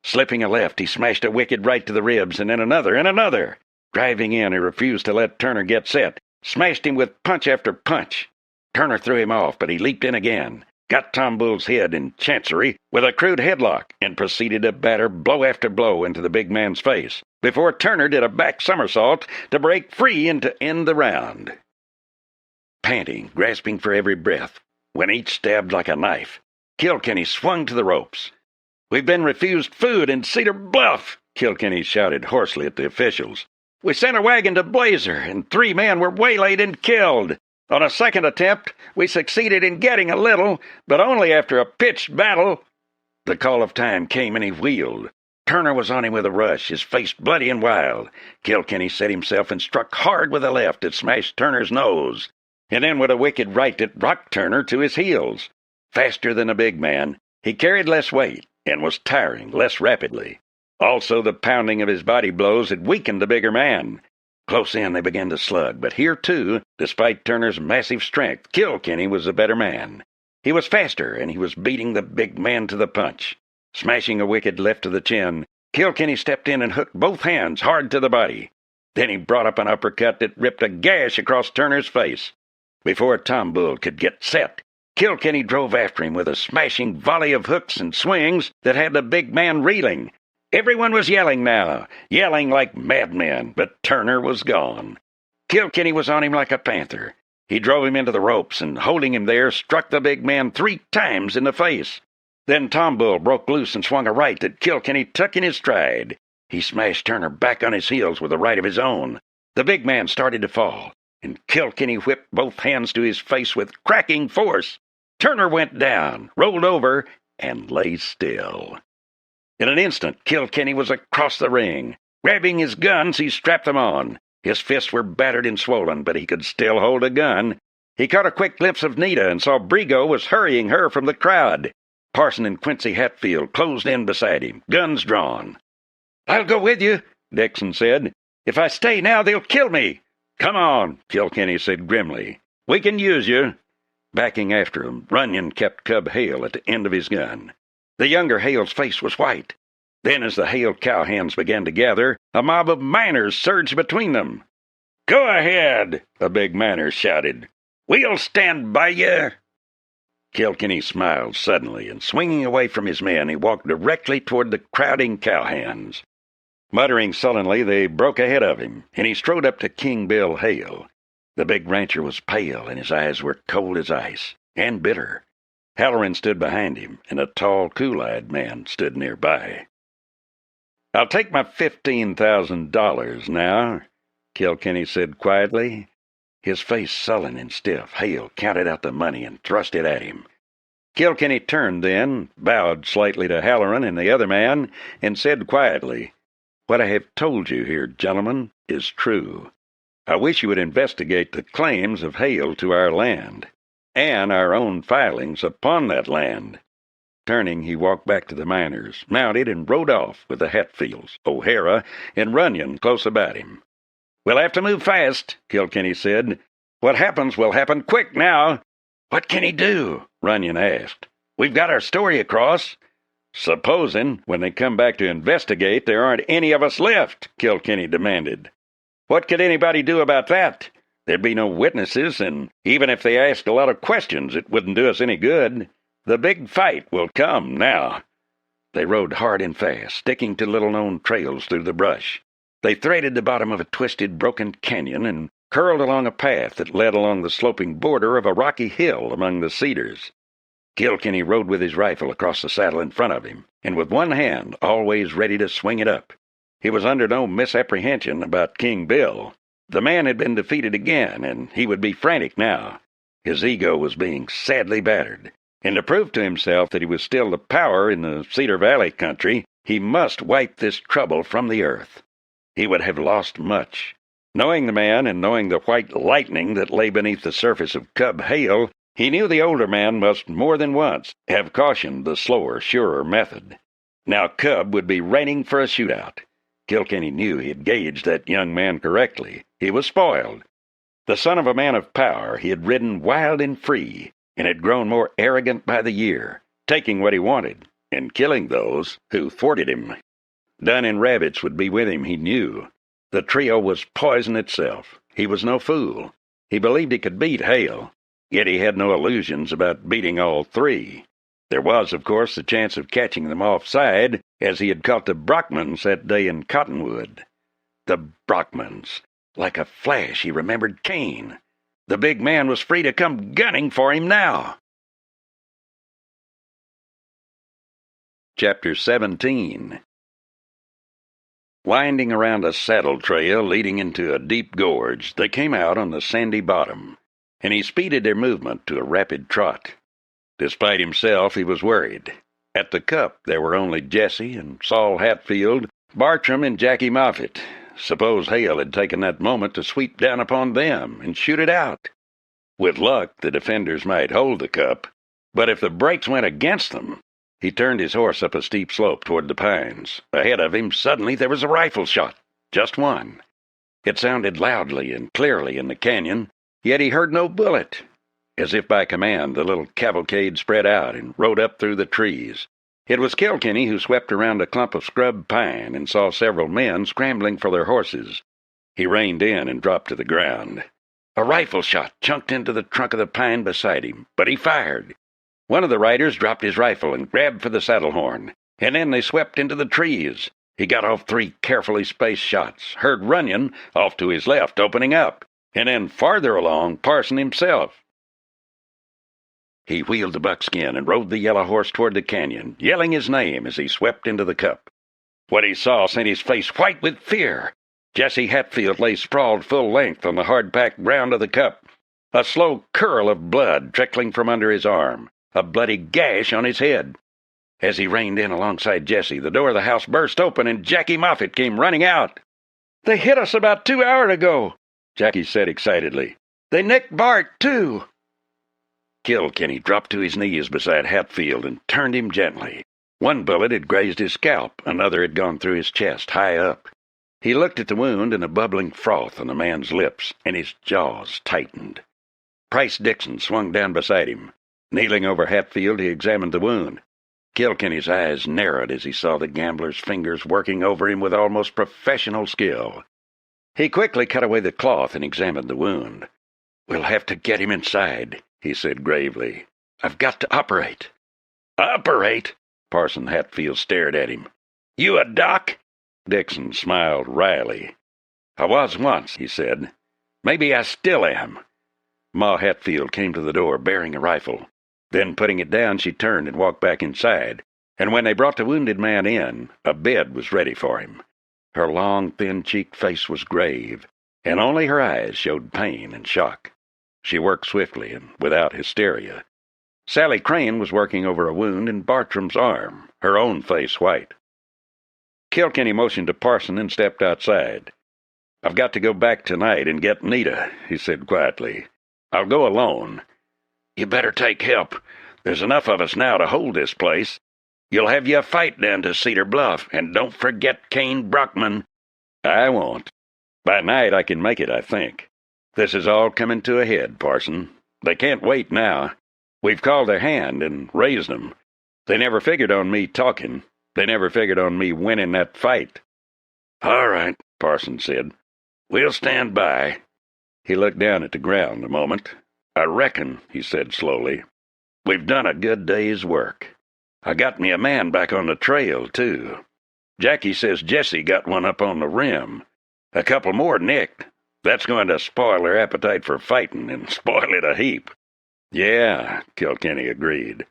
Slipping a left, he smashed a wicked right to the ribs, and then another and another. Driving in, he refused to let Turner get set, smashed him with punch after punch. Turner threw him off, but he leaped in again, got Tom Bull's head in chancery with a crude headlock, and proceeded to batter blow after blow into the big man's face, before Turner did a back somersault to break free and to end the round. Panting, grasping for every breath, when each stabbed like a knife, Kilkenny swung to the ropes. "We've been refused food in Cedar Bluff," Kilkenny shouted hoarsely at the officials. "We sent a wagon to Blazer, and 3 men were waylaid and killed. On a second attempt, we succeeded in getting a little, but only after a pitched battle." The call of time came, and he wheeled. Turner was on him with a rush, his face bloody and wild. Kilkenny set himself and struck hard with a left that smashed Turner's nose, and then with a wicked right that rocked Turner to his heels. Faster than a big man, he carried less weight and was tiring less rapidly. Also, the pounding of his body blows had weakened the bigger man. Close in, they began to slug, but here, too, despite Turner's massive strength, Kilkenny was the better man. He was faster, and he was beating the big man to the punch. Smashing a wicked left to the chin, Kilkenny stepped in and hooked both hands hard to the body. Then he brought up an uppercut that ripped a gash across Turner's face. Before Tom Bull could get set, Kilkenny drove after him with a smashing volley of hooks and swings that had the big man reeling. Everyone was yelling now, yelling like madmen, but Turner was gone. Kilkenny was on him like a panther. He drove him into the ropes and, holding him there, struck the big man 3 times in the face. Then Tom Bull broke loose and swung a right that Kilkenny took in his stride. He smashed Turner back on his heels with a right of his own. The big man started to fall, and Kilkenny whipped both hands to his face with cracking force. Turner went down, rolled over, and lay still. In an instant, Kilkenny was across the ring. Grabbing his guns, he strapped them on. His fists were battered and swollen, but he could still hold a gun. He caught a quick glimpse of Nita and saw Brigo was hurrying her from the crowd. Parson and Quincy Hatfield closed in beside him, guns drawn. "I'll go with you," Dixon said. "If I stay now, they'll kill me." "Come on," Kilkenny said grimly. "We can use you." Backing after him, Runyon kept Cub Hale at the end of his gun. The younger Hale's face was white. Then, as the Hale cowhands began to gather, a mob of miners surged between them. "Go ahead," a big miner shouted. "We'll stand by you." Kilkenny smiled suddenly, and swinging away from his men, he walked directly toward the crowding cowhands. Muttering sullenly, they broke ahead of him, and he strode up to King Bill Hale. The big rancher was pale, and his eyes were cold as ice, and bitter. Halloran stood behind him, and a tall, cool-eyed man stood nearby. "I'll take my $15,000 now," Kilkenny said quietly. His face sullen and stiff, Hale counted out the money and thrust it at him. Kilkenny turned then, bowed slightly to Halloran and the other man, and said quietly, "What I have told you here, gentlemen, is true. I wish you would investigate the claims of Hale to our land, and our own filings upon that land." Turning, he walked back to the miners, mounted, and rode off with the Hatfields, O'Hara, and Runyon close about him. "We'll have to move fast," Kilkenny said. "What happens will happen quick now." "What can he do?" Runyon asked. "We've got our story across." "Supposing, when they come back to investigate, there aren't any of us left," Kilkenny demanded. "What could anybody do about that? There'd be no witnesses, and even if they asked a lot of questions, it wouldn't do us any good. The big fight will come now." They rode hard and fast, sticking to little-known trails through the brush. They threaded the bottom of a twisted, broken canyon and curled along a path that led along the sloping border of a rocky hill among the cedars. Kilkenny rode with his rifle across the saddle in front of him, and with one hand always ready to swing it up. He was under no misapprehension about King Bill. The man had been defeated again, and he would be frantic now. His ego was being sadly battered, and to prove to himself that he was still the power in the Cedar Valley country, he must wipe this trouble from the earth. He would have lost much. Knowing the man and knowing the white lightning that lay beneath the surface of Cub Hale, he knew the older man must more than once have cautioned the slower, surer method. Now Cub would be raining for a shootout. Kilkenny knew he had gauged that young man correctly. He was spoiled. The son of a man of power, he had ridden wild and free, and had grown more arrogant by the year, taking what he wanted, and killing those who thwarted him. Dunn and Rabbits would be with him, he knew. The trio was poison itself. He was no fool. He believed he could beat Hale. yet he had no illusions about beating all three. There was, of course, the chance of catching them offside, as he had caught the Brockmans that day in Cottonwood. The Brockmans. Like a flash, he remembered Kane. The big man was free to come gunning for him now. Chapter 17. Winding around a saddle trail leading into a deep gorge, they came out on the sandy bottom, and he speeded their movement to a rapid trot. Despite himself, he was worried. At the cup, there were only Jesse and Saul Hatfield, Bartram and Jackie Moffett. Suppose Hale had taken that moment to sweep down upon them and shoot it out. With luck, the defenders might hold the cup, but if the brakes went against them... He turned his horse up a steep slope toward the pines. Ahead of him, suddenly, there was a rifle shot. Just one. It sounded loudly and clearly in the canyon, yet he heard no bullet. As if by command, the little cavalcade spread out and rode up through the trees. It was Kilkenny who swept around a clump of scrub pine and saw several men scrambling for their horses. He reined in and dropped to the ground. A rifle shot chunked into the trunk of the pine beside him, but he fired. One of the riders dropped his rifle and grabbed for the saddle horn, and then they swept into the trees. He got off 3 carefully spaced shots, heard Runyon off to his left opening up, and then farther along Parson himself. He wheeled the buckskin and rode the yellow horse toward the canyon, yelling his name as he swept into the cup. What he saw sent his face white with fear. Jesse Hatfield lay sprawled full length on the hard-packed ground of the cup, a slow curl of blood trickling from under his arm. A bloody gash on his head. As he reined in alongside Jesse, the door of the house burst open and Jackie Moffett came running out. "They hit us about 2 hours ago," Jackie said excitedly. "They nicked Bart, too." Kilkenny dropped to his knees beside Hatfield and turned him gently. One bullet had grazed his scalp, another had gone through his chest, high up. He looked at the wound and a bubbling froth on the man's lips, and his jaws tightened. Price Dixon swung down beside him. Kneeling over Hatfield, he examined the wound. Kilkenny's eyes narrowed as he saw the gambler's fingers working over him with almost professional skill. He quickly cut away the cloth and examined the wound. "We'll have to get him inside," he said gravely. "I've got to operate." "Operate?" Parson Hatfield stared at him. "You a doc?" Dixon smiled wryly. "I was once," he said. "Maybe I still am." Ma Hatfield came to the door bearing a rifle. Then, putting it down, she turned and walked back inside, and when they brought the wounded man in, a bed was ready for him. Her long, thin-cheeked face was grave, and only her eyes showed pain and shock. She worked swiftly and without hysteria. Sally Crane was working over a wound in Bartram's arm, her own face white. Kilkenny motioned to Parson and stepped outside. "I've got to go back tonight and get Nita," he said quietly. "I'll go alone." "You better take help. There's enough of us now to hold this place. You'll have you a fight down to Cedar Bluff, and don't forget Kane Brockman." "I won't. By night I can make it, I think. This is all coming to a head, Parson. They can't wait now. We've called their hand and raised them. They never figured on me talking. They never figured on me winning that fight." "All right," Parson said. "We'll stand by." He looked down at the ground a moment. "I reckon," he said slowly, "we've done a good day's work. I got me a man back on the trail, too. Jackie says Jesse got one up on the rim. A couple more nicked. That's going to spoil their appetite for fighting and spoil it a heap." "Yeah," Kilkenny agreed.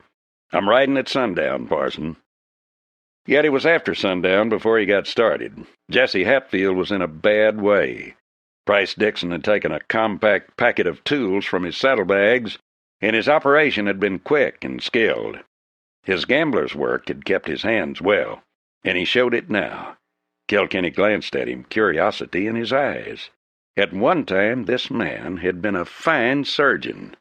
"I'm riding at sundown, Parson." Yet it was after sundown before he got started. Jesse Hatfield was in a bad way. Price Dixon had taken a compact packet of tools from his saddlebags, and his operation had been quick and skilled. His gambler's work had kept his hands well, and he showed it now. Kilkenny glanced at him, curiosity in his eyes. At one time, this man had been a fine surgeon.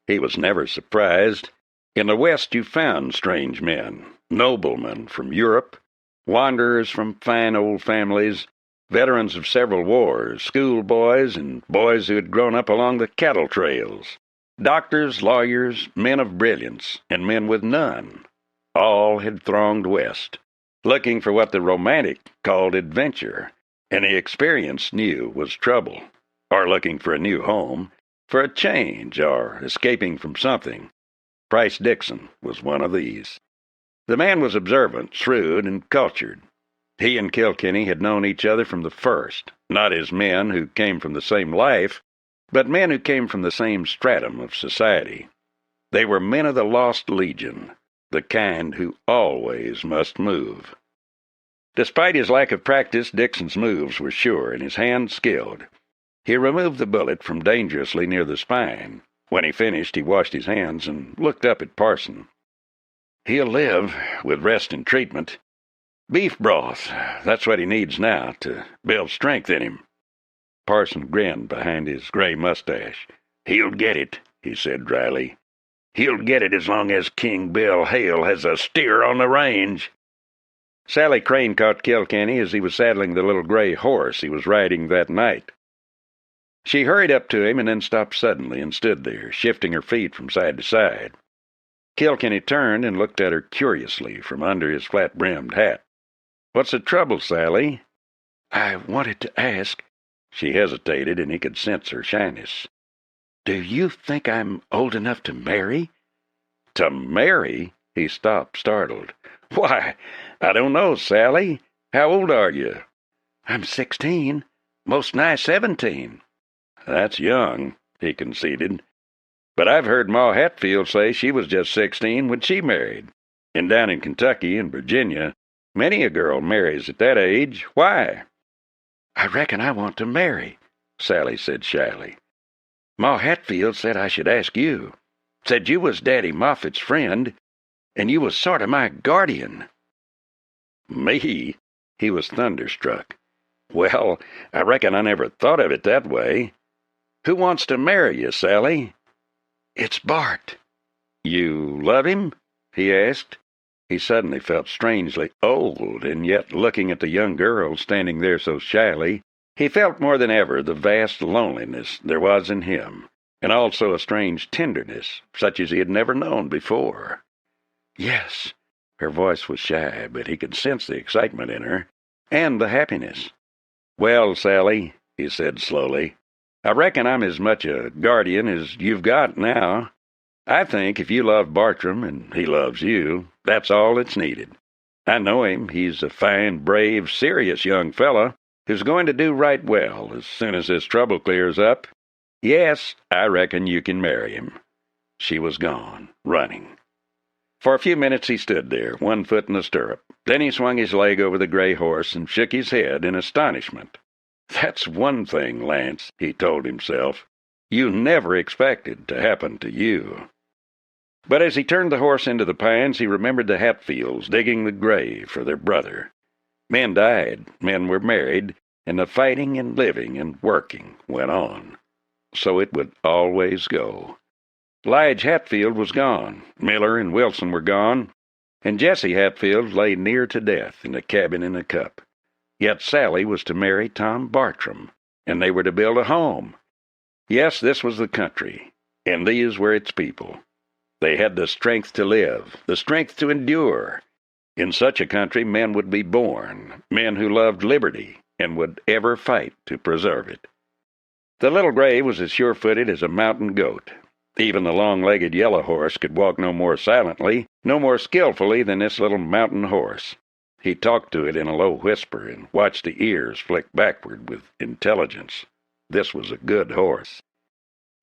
He was never surprised. In the West you found strange men, noblemen from Europe, wanderers from fine old families, veterans of several wars, schoolboys, and boys who had grown up along the cattle trails, doctors, lawyers, men of brilliance, and men with none. All had thronged west, looking for what the romantic called adventure, and the experienced knew was trouble, or looking for a new home, for a change or escaping from something. Price Dixon was one of these. The man was observant, shrewd, and cultured. He and Kilkenny had known each other from the first, not as men who came from the same life, but men who came from the same stratum of society. They were men of the lost legion, the kind who always must move. Despite his lack of practice, Dixon's moves were sure and his hands skilled. He removed the bullet from dangerously near the spine. When he finished, he washed his hands and looked up at Parson. "He'll live, with rest and treatment. Beef broth, that's what he needs now, to build strength in him." Parson grinned behind his gray mustache. "He'll get it," he said dryly. "He'll get it as long as King Bill Hale has a steer on the range." Sally Crane caught Kilkenny as he was saddling the little gray horse he was riding that night. She hurried up to him and then stopped suddenly and stood there, shifting her feet from side to side. Kilkenny turned and looked at her curiously from under his flat-brimmed hat. "What's the trouble, Sally?" "I wanted to ask—" She hesitated, and he could sense her shyness. "Do you think I'm old enough to marry?" "To marry?" He stopped, startled. "Why, I don't know, Sally. How old are you?" "I'm 16, most nigh 17. "That's young," he conceded. "But I've heard Ma Hatfield say she was just 16 when she married. And down in Kentucky and Virginia, many a girl marries at that age. Why?" "I reckon I want to marry," Sally said shyly. "Ma Hatfield said I should ask you. Said you was Daddy Moffat's friend, and you was sort of my guardian." "Me?" He was thunderstruck. "Well, I reckon I never thought of it that way. Who wants to marry you, Sally?" "It's Bart." "You love him?" he asked. He suddenly felt strangely old, and yet, looking at the young girl standing there so shyly, he felt more than ever the vast loneliness there was in him, and also a strange tenderness, such as he had never known before. "Yes." Her voice was shy, but he could sense the excitement in her, and the happiness. "Well, Sally," he said slowly, "I reckon I'm as much a guardian as you've got now. I think if you love Bartram and he loves you, that's all that's needed. I know him. He's a fine, brave, serious young fella who's going to do right well as soon as this trouble clears up. Yes, I reckon you can marry him." She was gone, running. For a few minutes he stood there, one foot in the stirrup. Then he swung his leg over the gray horse and shook his head in astonishment. "That's one thing, Lance," he told himself, "you never expected to happen to you." But as he turned the horse into the pines, he remembered the Hatfields digging the grave for their brother. Men died, men were married, and the fighting and living and working went on. So it would always go. Lige Hatfield was gone, Miller and Wilson were gone, and Jesse Hatfield lay near to death in a cabin in a cup. Yet Sally was to marry Tom Bartram, and they were to build a home. Yes, this was the country, and these were its people. They had the strength to live, the strength to endure. In such a country men would be born, men who loved liberty and would ever fight to preserve it. The little gray was as sure-footed as a mountain goat. Even the long-legged yellow horse could walk no more silently, no more skillfully than this little mountain horse. He talked to it in a low whisper and watched the ears flick backward with intelligence. This was a good horse.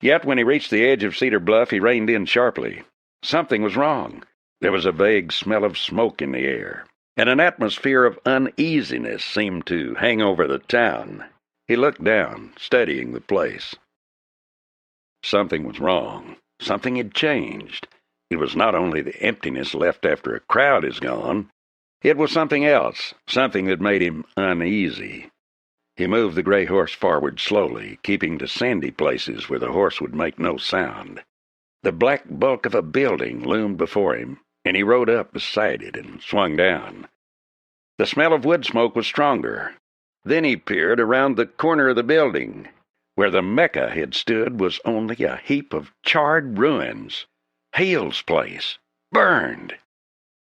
Yet when he reached the edge of Cedar Bluff, he reined in sharply. Something was wrong. There was a vague smell of smoke in the air, and an atmosphere of uneasiness seemed to hang over the town. He looked down, studying the place. Something was wrong. Something had changed. It was not only the emptiness left after a crowd is gone. It was something else, something that made him uneasy. He moved the gray horse forward slowly, keeping to sandy places where the horse would make no sound. The black bulk of a building loomed before him, and he rode up beside it and swung down. The smell of wood smoke was stronger. Then he peered around the corner of the building. Where the Mecca had stood was only a heap of charred ruins. Hale's place, burned.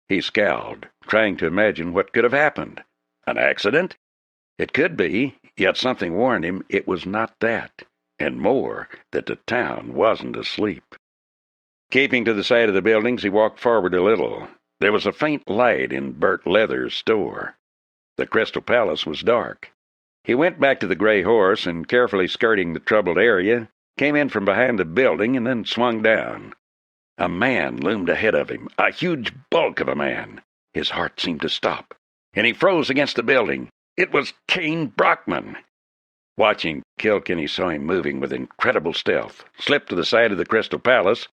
He scowled, trying to imagine what could have happened. An accident? It could be, yet something warned him it was not that. and more, that the town wasn't asleep. Keeping to the side of the buildings, he walked forward a little. There was a faint light in Bert Leather's store. The Crystal Palace was dark. He went back to the Gray Horse and, carefully skirting the troubled area, came in from behind the building and then swung down. A man loomed ahead of him, a huge bulk of a man. His heart seemed to stop, and he froze against the building. It was Kane Brockman. Watching, Kilkenny saw him moving with incredible stealth, slip to the side of the Crystal Palace,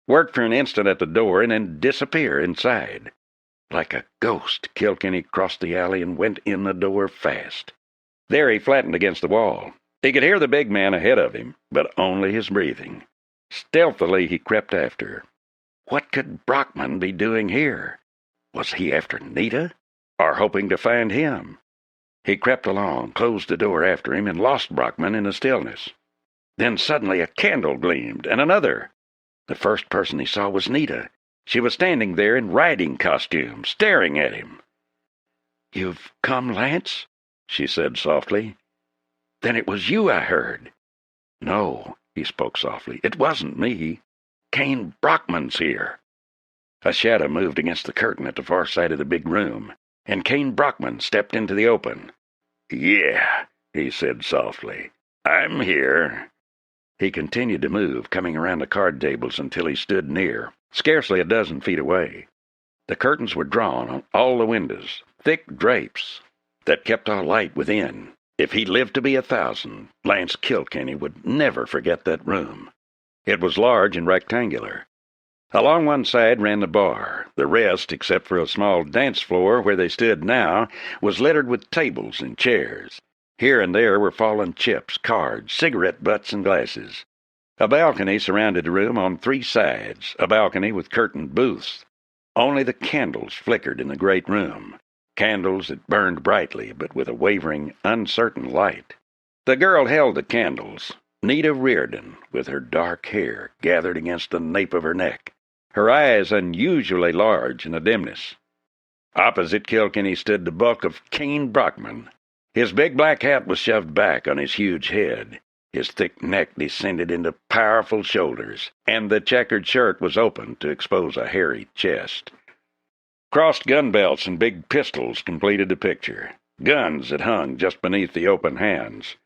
work for an instant at the door, and then disappear inside. Like a ghost, Kilkenny crossed the alley and went in the door fast. There he flattened against the wall. He could hear the big man ahead of him, but only his breathing. Stealthily he crept after. What could Brockman be doing here? Was he after Nita, or hoping to find him? He crept along, closed the door after him, and lost Brockman in the stillness. Then suddenly a candle gleamed, and another. The first person he saw was Nita. She was standing there in riding costume, staring at him. "You've come, Lance?" she said softly. "Then it was you I heard." "No," he spoke softly. "It wasn't me. Kane Brockman's here." A shadow moved against the curtain at the far side of the big room, and Kane Brockman stepped into the open. "Yeah," he said softly. "I'm here." He continued to move, coming around the card tables until he stood near, scarcely a dozen feet away. The curtains were drawn on all the windows, thick drapes that kept all light within. If he lived to be 1,000, Lance Kilkenny would never forget that room. It was large and rectangular. Along one side ran the bar. The rest, except for a small dance floor where they stood now, was littered with tables and chairs. Here and there were fallen chips, cards, cigarette butts, and glasses. A balcony surrounded the room on 3 sides, a balcony with curtained booths. Only the candles flickered in the great room, candles that burned brightly but with a wavering, uncertain light. The girl held the candles, Nita Reardon, with her dark hair gathered against the nape of her neck, her eyes unusually large in the dimness. Opposite Kilkenny stood the bulk of Kane Brockman. His big black hat was shoved back on his huge head. His thick neck descended into powerful shoulders, and the checkered shirt was open to expose a hairy chest. Crossed gun belts and big pistols completed the picture, guns that hung just beneath the open hands.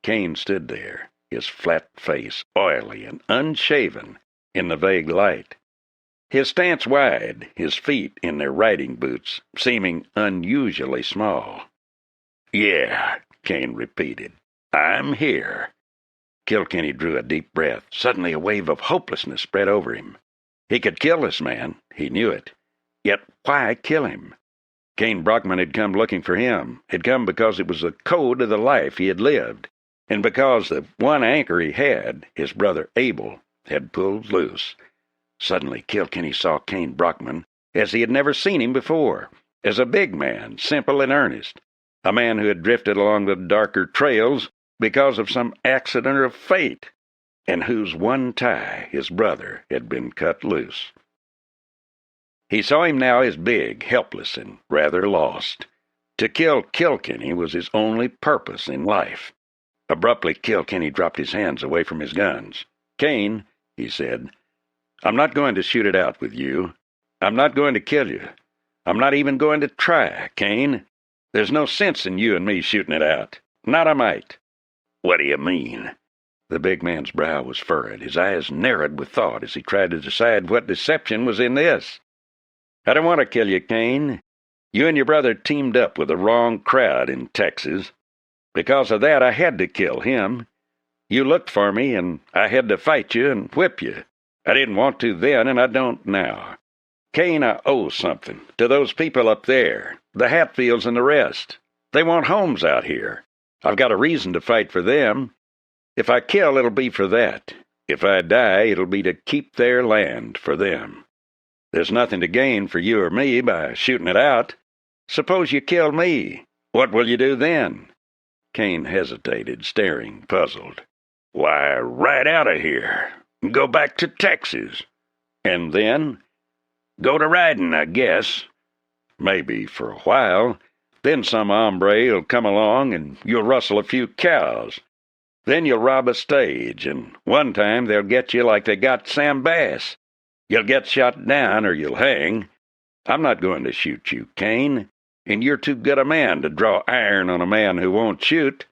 Kane stood there, his flat face oily and unshaven in the vague light. His stance wide, his feet in their riding boots, seeming unusually small. "Yeah," Kane repeated. "I'm here." Kilkenny drew a deep breath. Suddenly a wave of hopelessness spread over him. He could kill this man, he knew it. Yet why kill him? Kane Brockman had come looking for him, had come because it was the code of the life he had lived, and because the one anchor he had, his brother Abel, had pulled loose. Suddenly Kilkenny saw Kane Brockman as he had never seen him before, as a big man, simple and earnest, a man who had drifted along the darker trails because of some accident of fate, and whose one tie, his brother, had been cut loose. He saw him now as big, helpless, and rather lost. To kill Kilkenny was his only purpose in life. Abruptly, Kilkenny dropped his hands away from his guns. "Kane," he said, "I'm not going to shoot it out with you. I'm not going to kill you. I'm not even going to try, Kane. There's no sense in you and me shooting it out. Not a mite." "What do you mean?" The big man's brow was furrowed, his eyes narrowed with thought as he tried to decide what deception was in this. "I don't want to kill you, Kane. You and your brother teamed up with the wrong crowd in Texas. Because of that, I had to kill him. You looked for me, and I had to fight you and whip you. I didn't want to then, and I don't now. Kane, I owe something to those people up there, the Hatfields and the rest. They want homes out here. I've got a reason to fight for them. If I kill, it'll be for that. If I die, it'll be to keep their land for them. There's nothing to gain for you or me by shooting it out. Suppose you kill me. What will you do then?" Kane hesitated, staring, puzzled. "Why, right out of here. Go back to Texas. And then? Go to riding, I guess. Maybe for a while. Then some hombre'll come along and you'll rustle a few cows. Then you'll rob a stage, and one time they'll get you like they got Sam Bass. You'll get shot down or you'll hang. I'm not going to shoot you, Kane, and you're too good a man to draw iron on a man who won't shoot.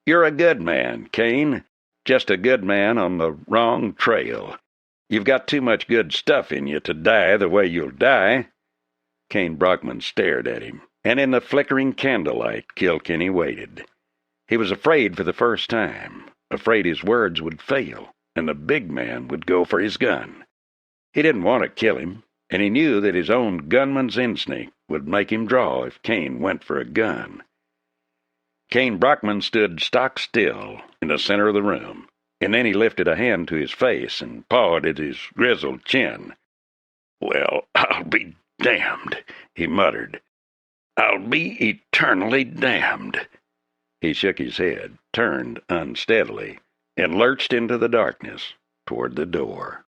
You're a good man, Kane, just a good man on the wrong trail. You've got too much good stuff in you to die the way you'll die." Kane Brockman stared at him, and in the flickering candlelight Kilkenny waited. He was afraid for the first time, afraid his words would fail, and the big man would go for his gun. He didn't want to kill him, and he knew that his own gunman's instinct would make him draw if Kane went for a gun. Kane Brockman stood stock still in the center of the room, and then he lifted a hand to his face and pawed at his grizzled chin. "Well, I'll be damned," he muttered. "I'll be eternally damned." He shook his head, turned unsteadily, and lurched into the darkness toward the door.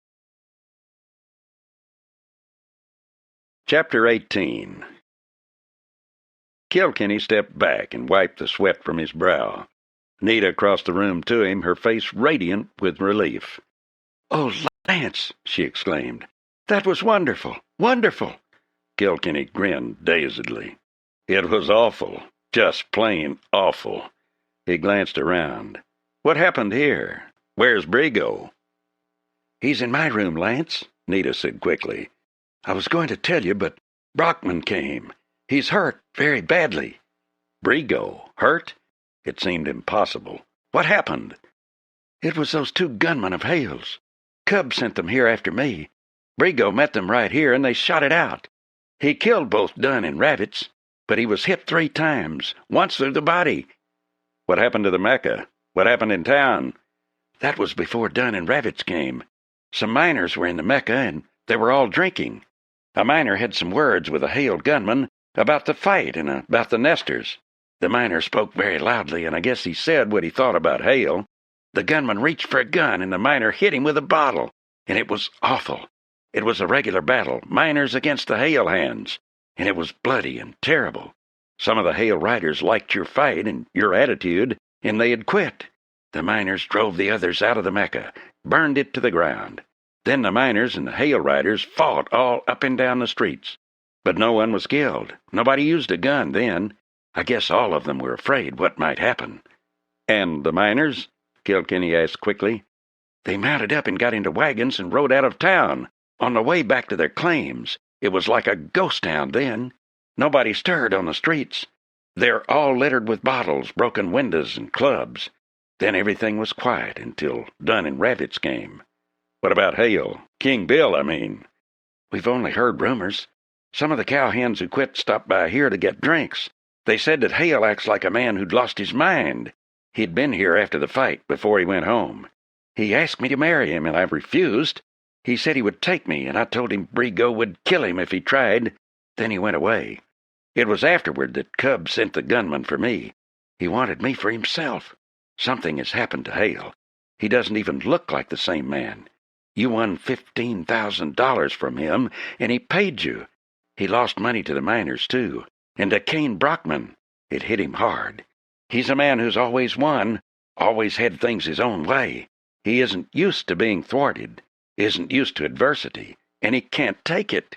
Chapter 18. Kilkenny stepped back and wiped the sweat from his brow. Nita crossed the room to him, her face radiant with relief. "Oh, Lance," she exclaimed. "That was wonderful, wonderful." Kilkenny grinned dazedly. "It was awful, just plain awful." He glanced around. "What happened here? Where's Brigo?" "He's in my room, Lance," Nita said quickly. "I was going to tell you, but Brockman came. He's hurt very badly." "Brigo? Hurt?" It seemed impossible. "What happened?" "It was those two gunmen of Hale's. Cub sent them here after me. Brigo met them right here, and they shot it out. He killed both Dunn and Ravitz, but he was hit 3 times, once through the body." "What happened to the Mecca? What happened in town?" "That was before Dunn and Ravitz came. Some miners were in the Mecca, and they were all drinking. A miner had some words with a Hale gunman about the fight and about the Nesters. The miner spoke very loudly, and I guess he said what he thought about Hale. The gunman reached for a gun, and the miner hit him with a bottle, and it was awful. It was a regular battle, miners against the Hale hands, and it was bloody and terrible. Some of the Hale riders liked your fight and your attitude, and they had quit. The miners drove the others out of the Mecca, burned it to the ground. Then the miners and the Hale riders fought all up and down the streets. But no one was killed. Nobody used a gun then. I guess all of them were afraid what might happen." "And the miners?" Kilkenny asked quickly. "They mounted up and got into wagons and rode out of town, on the way back to their claims. It was like a ghost town then. Nobody stirred on the streets. They're all littered with bottles, broken windows, and clubs. Then everything was quiet until Dunn and Ravitz came." "What about Hale? King Bill, I mean." "We've only heard rumors. Some of the cowhands who quit stopped by here to get drinks. They said that Hale acts like a man who'd lost his mind. He'd been here after the fight, before he went home. He asked me to marry him, and I refused. He said he would take me, and I told him Brigo would kill him if he tried. Then he went away. It was afterward that Cub sent the gunman for me. He wanted me for himself. Something has happened to Hale. He doesn't even look like the same man. You won $15,000 from him, and he paid you. He lost money to the miners, too, and to Kane Brockman. It hit him hard. He's a man who's always won, always had things his own way. He isn't used to being thwarted, isn't used to adversity, and he can't take it."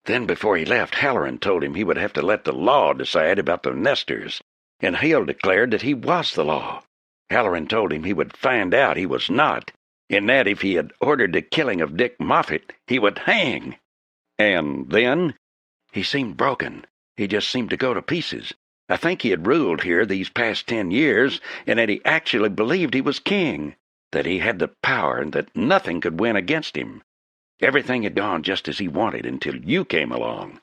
Then before he left, Halloran told him he would have to let the law decide about the Nesters, and Hale declared that he was the law. Halloran told him he would find out he was not, and that if he had ordered the killing of Dick Moffett, he would hang. "And then?" "He seemed broken. He just seemed to go to pieces. I think he had ruled here these past 10 years, and that he actually believed he was king, that he had the power, and that nothing could win against him. Everything had gone just as he wanted until you came along."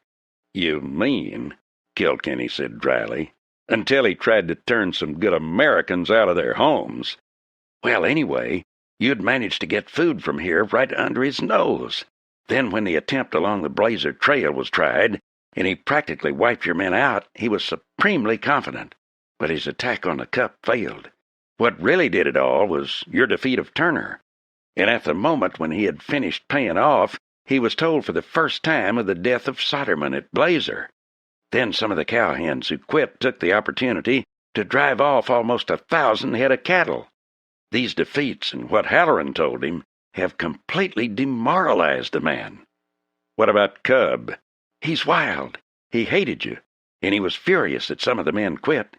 "You mean," Kilkenny said dryly, "until he tried to turn some good Americans out of their homes." "Well, anyway, you'd managed to get food from here right under his nose. Then when the attempt along the Blazer Trail was tried, and he practically wiped your men out, he was supremely confident. But his attack on the Cup failed. What really did it all was your defeat of Turner. And at the moment when he had finished paying off, he was told for the first time of the death of Soderman at Blazer. Then some of the cowhands who quit took the opportunity to drive off almost 1,000 head of cattle. These defeats and what Halloran told him have completely demoralized the man. What about Cub? He's wild. He hated you, and he was furious that some of the men quit.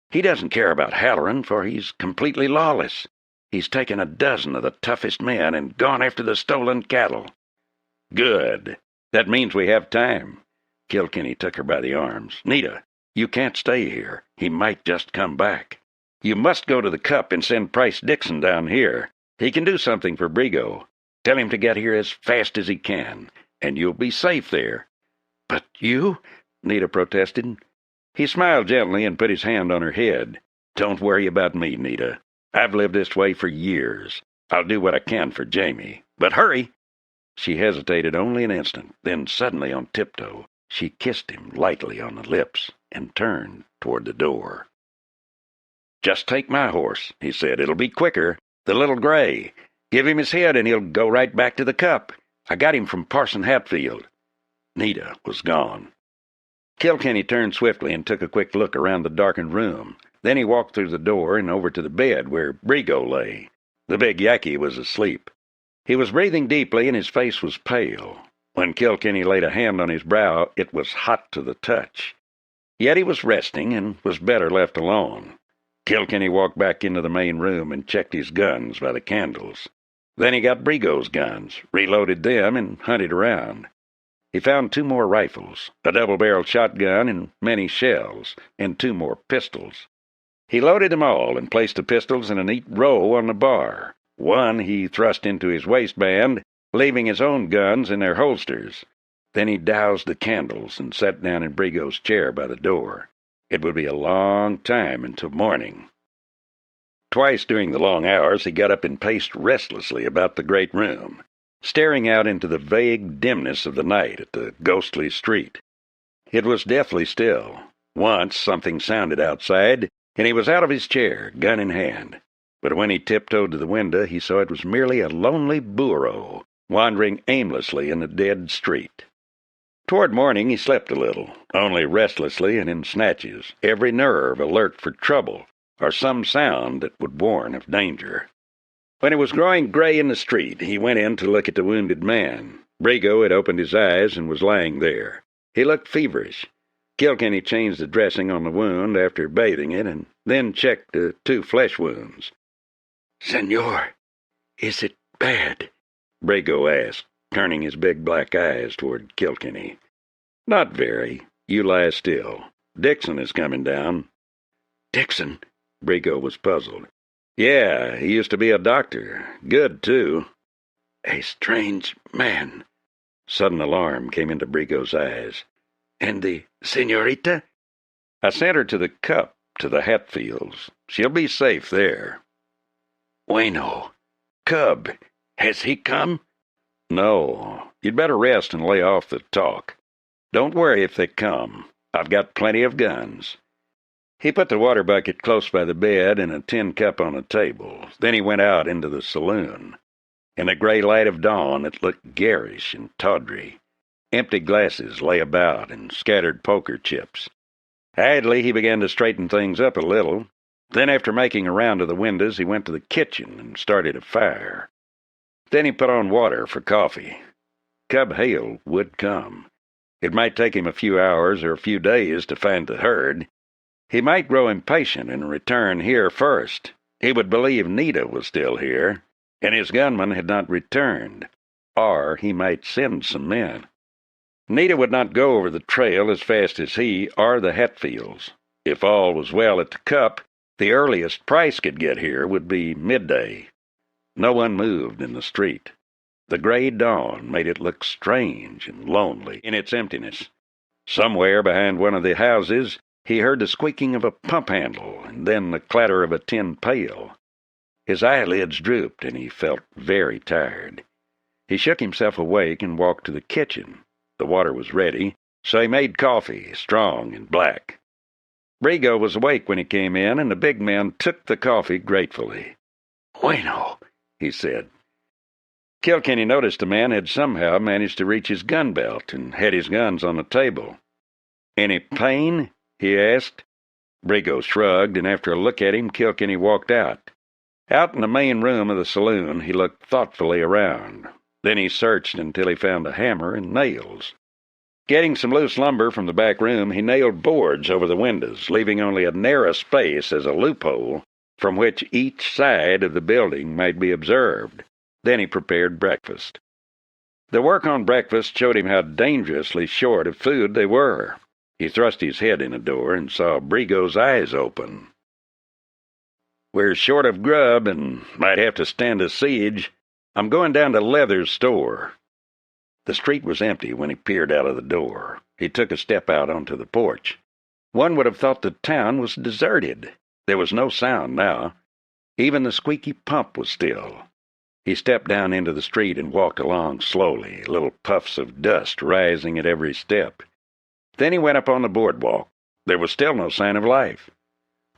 He doesn't care about Halloran, for he's completely lawless. He's taken 12 of the toughest men and gone after the stolen cattle. Good. That means we have time. Kilkenny took her by the arms. Nita, you can't stay here. He might just come back. You must go to the Cup and send Price Dixon down here. He can do something for Brigo. Tell him to get here as fast as he can, and you'll be safe there. But you? Nita protested. He smiled gently and put his hand on her head. Don't worry about me, Nita. I've lived this way for years. I'll do what I can for Jamie. But hurry! She hesitated only an instant, then suddenly on tiptoe, she kissed him lightly on the lips and turned toward the door. Just take my horse, he said. It'll be quicker. The little gray. Give him his head and he'll go right back to the Cup. I got him from Parson Hatfield. Nita was gone. Kilkenny turned swiftly and took a quick look around the darkened room. Then he walked through the door and over to the bed where Brigo lay. The big Yankee was asleep. He was breathing deeply and his face was pale. When Kilkenny laid a hand on his brow, it was hot to the touch. Yet he was resting and was better left alone. Kilkenny walked back into the main room and checked his guns by the candles. Then he got Brigo's guns, reloaded them, and hunted around. He found 2 more rifles, a double-barreled shotgun and many shells, and 2 more pistols. He loaded them all and placed the pistols in a neat row on the bar. One he thrust into his waistband, leaving his own guns in their holsters. Then he doused the candles and sat down in Brigo's chair by the door. It would be a long time until morning. Twice during the long hours he got up and paced restlessly about the great room, staring out into the vague dimness of the night at the ghostly street. It was deathly still. Once something sounded outside, and he was out of his chair, gun in hand. But when he tiptoed to the window, he saw it was merely a lonely burro, wandering aimlessly in the dead street. Toward morning he slept a little, only restlessly and in snatches, every nerve alert for trouble, or some sound that would warn of danger. When it was growing gray in the street, he went in to look at the wounded man. Brigo had opened his eyes and was lying there. He looked feverish. Kilkenny changed the dressing on the wound after bathing it, and then checked the 2 flesh wounds. "Senor, is it bad?" Brigo asked, turning his big black eyes toward Kilkenny. "Not very. You lie still. Dixon is coming down." "Dixon?" Brigo was puzzled. "Yeah, he used to be a doctor. Good, too." "A strange man." Sudden alarm came into Brigo's eyes. "And the senorita?" "I sent her to the Cup, to the Hatfields. She'll be safe there." "Bueno. Cub, has he come?" "No. You'd better rest and lay off the talk. Don't worry if they come. I've got plenty of guns." He put the water bucket close by the bed and a tin cup on a table. Then he went out into the saloon. In the gray light of dawn it looked garish and tawdry. Empty glasses lay about and scattered poker chips. Idly he began to straighten things up a little. Then after making a round of the windows he went to the kitchen and started a fire. Then he put on water for coffee. Cub Hale would come. It might take him a few hours or a few days to find the herd. He might grow impatient and return here first. He would believe Nita was still here, and his gunman had not returned. Or he might send some men. Nita would not go over the trail as fast as he or the Hatfields. If all was well at the Cup, the earliest Price could get here would be midday. No one moved in the street. The gray dawn made it look strange and lonely in its emptiness. Somewhere behind one of the houses, he heard the squeaking of a pump handle and then the clatter of a tin pail. His eyelids drooped and he felt very tired. He shook himself awake and walked to the kitchen. The water was ready, so he made coffee, strong and black. Brigo was awake when he came in, and the big man took the coffee gratefully. "Bueno," he said. Kilkenny noticed the man had somehow managed to reach his gun belt and had his guns on the table. "Any pain?" he asked. Brigo shrugged, and after a look at him, Kilkenny walked out. Out in the main room of the saloon, he looked thoughtfully around. Then he searched until he found a hammer and nails. Getting some loose lumber from the back room, he nailed boards over the windows, leaving only a narrow space as a loophole from which each side of the building might be observed. Then he prepared breakfast. The work on breakfast showed him how dangerously short of food they were. He thrust his head in the door and saw Brigo's eyes open. "We're short of grub and might have to stand a siege. I'm going down to Leather's store." The street was empty when he peered out of the door. He took a step out onto the porch. One would have thought the town was deserted. There was no sound now. Even the squeaky pump was still. He stepped down into the street and walked along slowly, little puffs of dust rising at every step. Then he went up on the boardwalk. There was still no sign of life.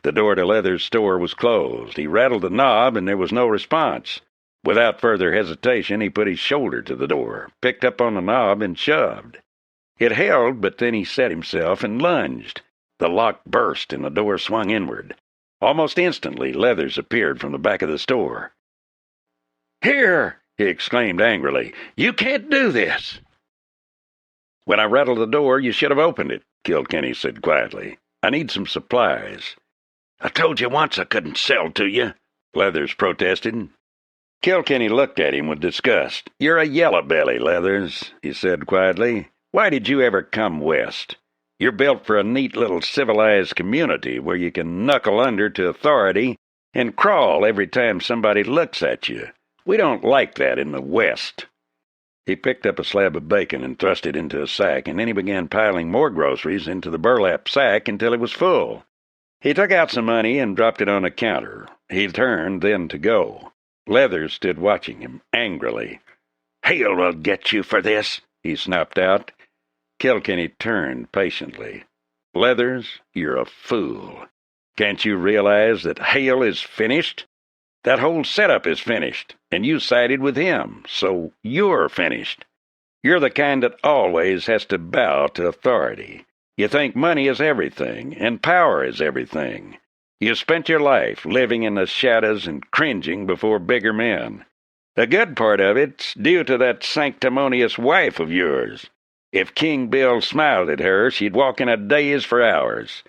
The door to Leather's store was closed. He rattled the knob, and there was no response. Without further hesitation, he put his shoulder to the door, picked up on the knob, and shoved. It held, but then he set himself and lunged. The lock burst, and the door swung inward. Almost instantly, Leathers appeared from the back of the store. "Here!" he exclaimed angrily. "You can't do this!" "When I rattled the door, you should have opened it," Kilkenny said quietly. "I need some supplies." "I told you once I couldn't sell to you," Leathers protested. Kilkenny looked at him with disgust. "You're a yellow-belly, Leathers," he said quietly. "Why did you ever come west? You're built for a neat little civilized community where you can knuckle under to authority and crawl every time somebody looks at you. We don't like that in the West." He picked up a slab of bacon and thrust it into a sack, and then he began piling more groceries into the burlap sack until it was full. He took out some money and dropped it on the counter. He turned then to go. Leathers stood watching him angrily. "Hale will get you for this," he snapped out. Kilkenny turned patiently. "Leathers, you're a fool. Can't you realize that Hale is finished? That whole setup is finished, and you sided with him, so you're finished. You're the kind that always has to bow to authority. You think money is everything, and power is everything. You spent your life living in the shadows and cringing before bigger men. The good part of it's due to that sanctimonious wife of yours. If King Bill smiled at her, she'd walk in a daze for hours.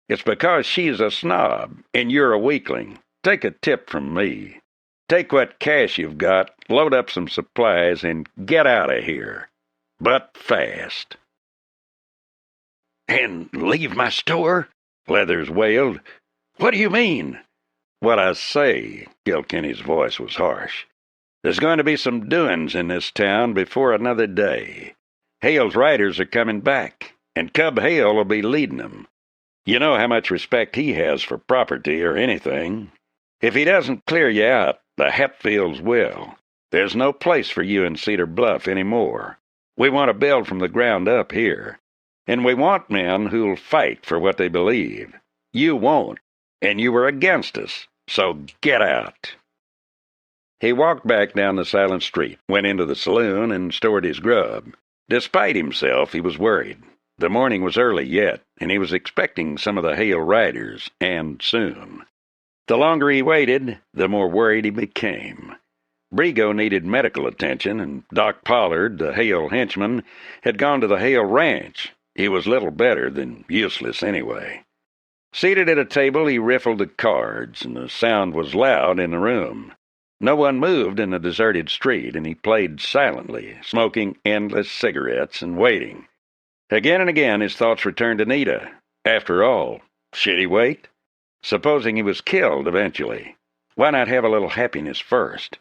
It's because she's a snob, and you're a weakling. Take a tip from me. Take what cash you've got, load up some supplies, and get out of here. But fast." "And leave my store?" Leathers wailed. "What do you mean?" "What I say," Kilkenny's voice was harsh. "There's going to be some doings in this town before another day. Hale's riders are coming back, and Cub Hale will be leading them. You know how much respect he has for property or anything. If he doesn't clear you out, the Hatfields will. There's no place for you in Cedar Bluff anymore. We want to build from the ground up here. And we want men who'll fight for what they believe. You won't, and you were against us, so get out." He walked back down the silent street, went into the saloon, and stored his grub. Despite himself, he was worried. The morning was early yet, and he was expecting some of the Hale riders, and soon. The longer he waited, the more worried he became. Brigo needed medical attention, and Doc Pollard, the Hale henchman, had gone to the Hale ranch. He was little better than useless anyway. Seated at a table, he riffled the cards, and the sound was loud in the room. No one moved in the deserted street, and he played silently, smoking endless cigarettes and waiting. Again and again his thoughts returned to Nita. After all, should he wait? Supposing he was killed eventually. Why not have a little happiness first?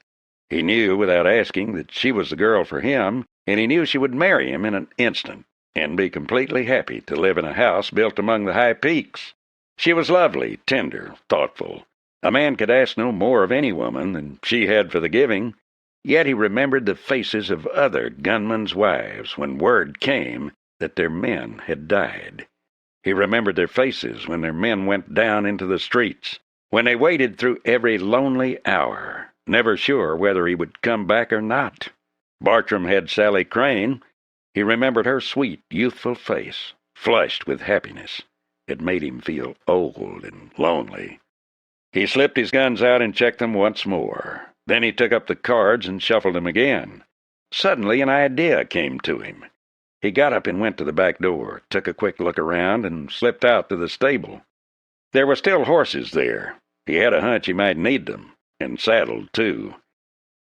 He knew without asking that she was the girl for him, and he knew she would marry him in an instant and be completely happy to live in a house built among the high peaks. She was lovely, tender, thoughtful. A man could ask no more of any woman than she had for the giving. Yet he remembered the faces of other gunmen's wives when word came that their men had died. He remembered their faces when their men went down into the streets, when they waited through every lonely hour, never sure whether he would come back or not. Bartram had Sally Crane. He remembered her sweet, youthful face, flushed with happiness. It made him feel old and lonely. He slipped his guns out and checked them once more. Then he took up the cards and shuffled them again. Suddenly an idea came to him. He got up and went to the back door, took a quick look around, and slipped out to the stable. There were still horses there. He had a hunch he might need them, and saddled, too.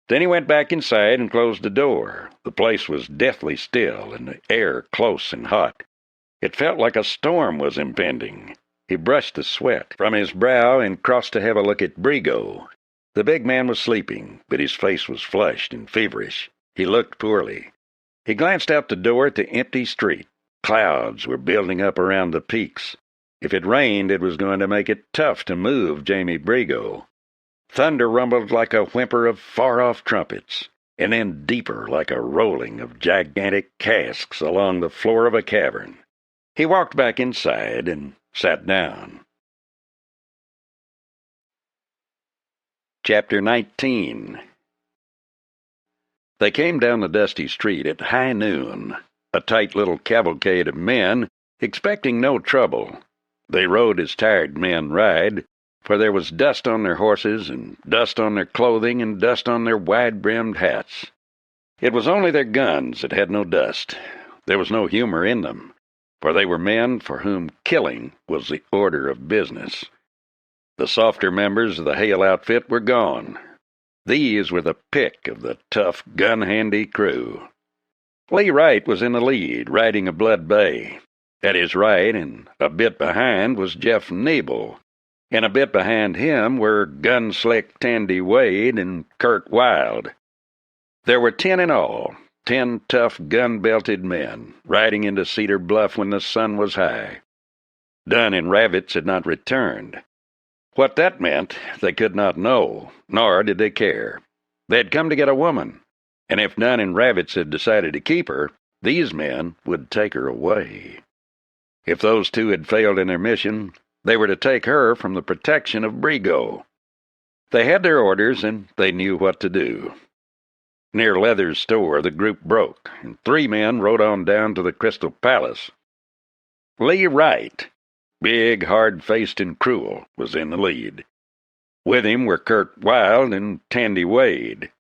Then he went back inside and closed the door. The place was deathly still, and the air close and hot. It felt like a storm was impending. He brushed the sweat from his brow and crossed to have a look at Brigo. The big man was sleeping, but his face was flushed and feverish. He looked poorly. He glanced out the door at the empty street. Clouds were building up around the peaks. If it rained, it was going to make it tough to move Jamie Brigo. Thunder rumbled like a whimper of far-off trumpets, and then deeper like a rolling of gigantic casks along the floor of a cavern. He walked back inside and sat down. Chapter 19. They came down the dusty street at high noon, a tight little cavalcade of men, expecting no trouble. They rode as tired men ride, for there was dust on their horses and dust on their clothing and dust on their wide-brimmed hats. It was only their guns that had no dust. There was no humor in them, for they were men for whom killing was the order of business. The softer members of the Hale outfit were gone. These were the pick of the tough, gun-handy crew. Lee Wright was in the lead, riding a blood bay. At his right, and a bit behind, was Jeff Nebel, and a bit behind him were Gunslick Tandy Wade and Kurt Wilde. There were 10 in all, 10 tough, gun-belted men, riding into Cedar Bluff when the sun was high. Dunn and Ravitz had not returned. What that meant, they could not know, nor did they care. They had come to get a woman, and if Dunn and Ravitz had decided to keep her, these men would take her away. If those two had failed in their mission, they were to take her from the protection of Brigo. They had their orders, and they knew what to do. Near Leather's store, the group broke, and 3 men rode on down to the Crystal Palace. Lee Wright, big, hard-faced, and cruel, was in the lead. With him were Kurt Wilde and Tandy Wade.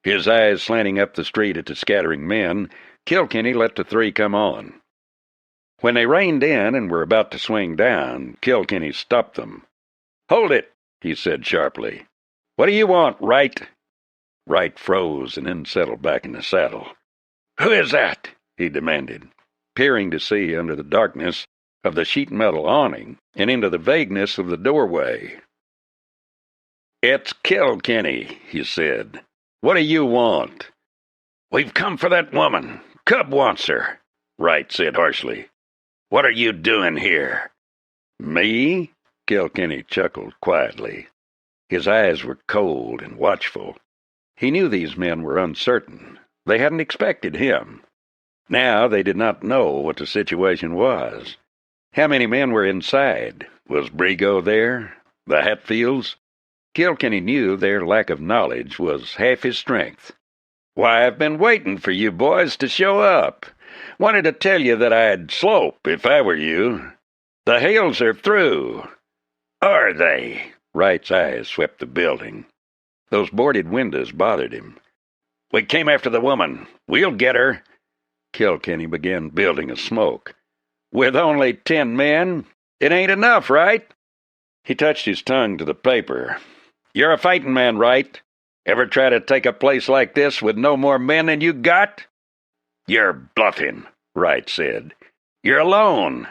His eyes slanting up the street at the scattering men, Kilkenny let the 3 come on. When they reined in and were about to swing down, Kilkenny stopped them. "Hold it," he said sharply. "What do you want, Wright?" Wright froze and then settled back in the saddle. "Who is that?" he demanded, peering to see under the darkness of the sheet metal awning and into the vagueness of the doorway. "It's Kilkenny," he said. "What do you want?" "We've come for that woman. Cub wants her," Wright said harshly. "What are you doing here?" "Me?" Kilkenny chuckled quietly. His eyes were cold and watchful. He knew these men were uncertain. They hadn't expected him. Now they did not know what the situation was. How many men were inside? Was Brigo there? The Hatfields? Kilkenny knew their lack of knowledge was half his strength. "Why, I've been waiting for you boys to show up. Wanted to tell you that I'd slope if I were you. The Hales are through." "Are they?" Wright's eyes swept the building. Those boarded windows bothered him. "We came after the woman. We'll get her." Kilkenny began building a smoke. "With only 10 men? It ain't enough, right?" He touched his tongue to the paper. "You're a fighting man, Wright. Ever try to take a place like this with no more men than you got?" "You're bluffing," Wright said. "You're alone."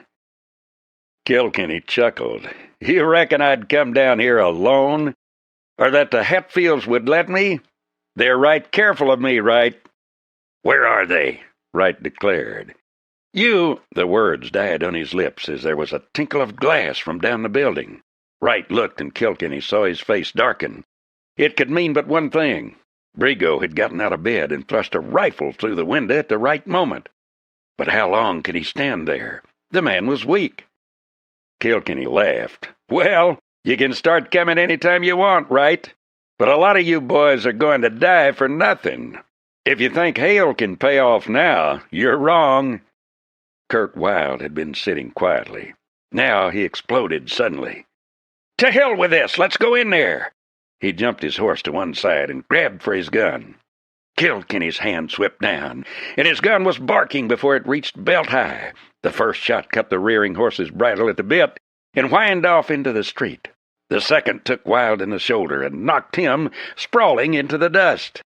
Kilkenny chuckled. "You reckon I'd come down here alone? Or that the Hatfields would let me? They're right careful of me, Wright." "Where are they?" Wright declared. The words died on his lips as there was a tinkle of glass from down the building. Wright looked, and Kilkenny saw his face darken. It could mean but one thing. Brigo had gotten out of bed and thrust a rifle through the window at the right moment. But how long could he stand there? The man was weak. Kilkenny laughed. "Well, you can start coming any time you want, Wright. But a lot of you boys are going to die for nothing. If you think Hale can pay off now, you're wrong." Kurt Wilde had been sitting quietly. Now he exploded suddenly. "To hell with this! Let's go in there!" He jumped his horse to one side and grabbed for his gun. Kilkenny's hand swept down, and his gun was barking before it reached belt high. The first shot cut the rearing horse's bridle at the bit and whined off into the street. The second took Wild in the shoulder and knocked him sprawling into the dust.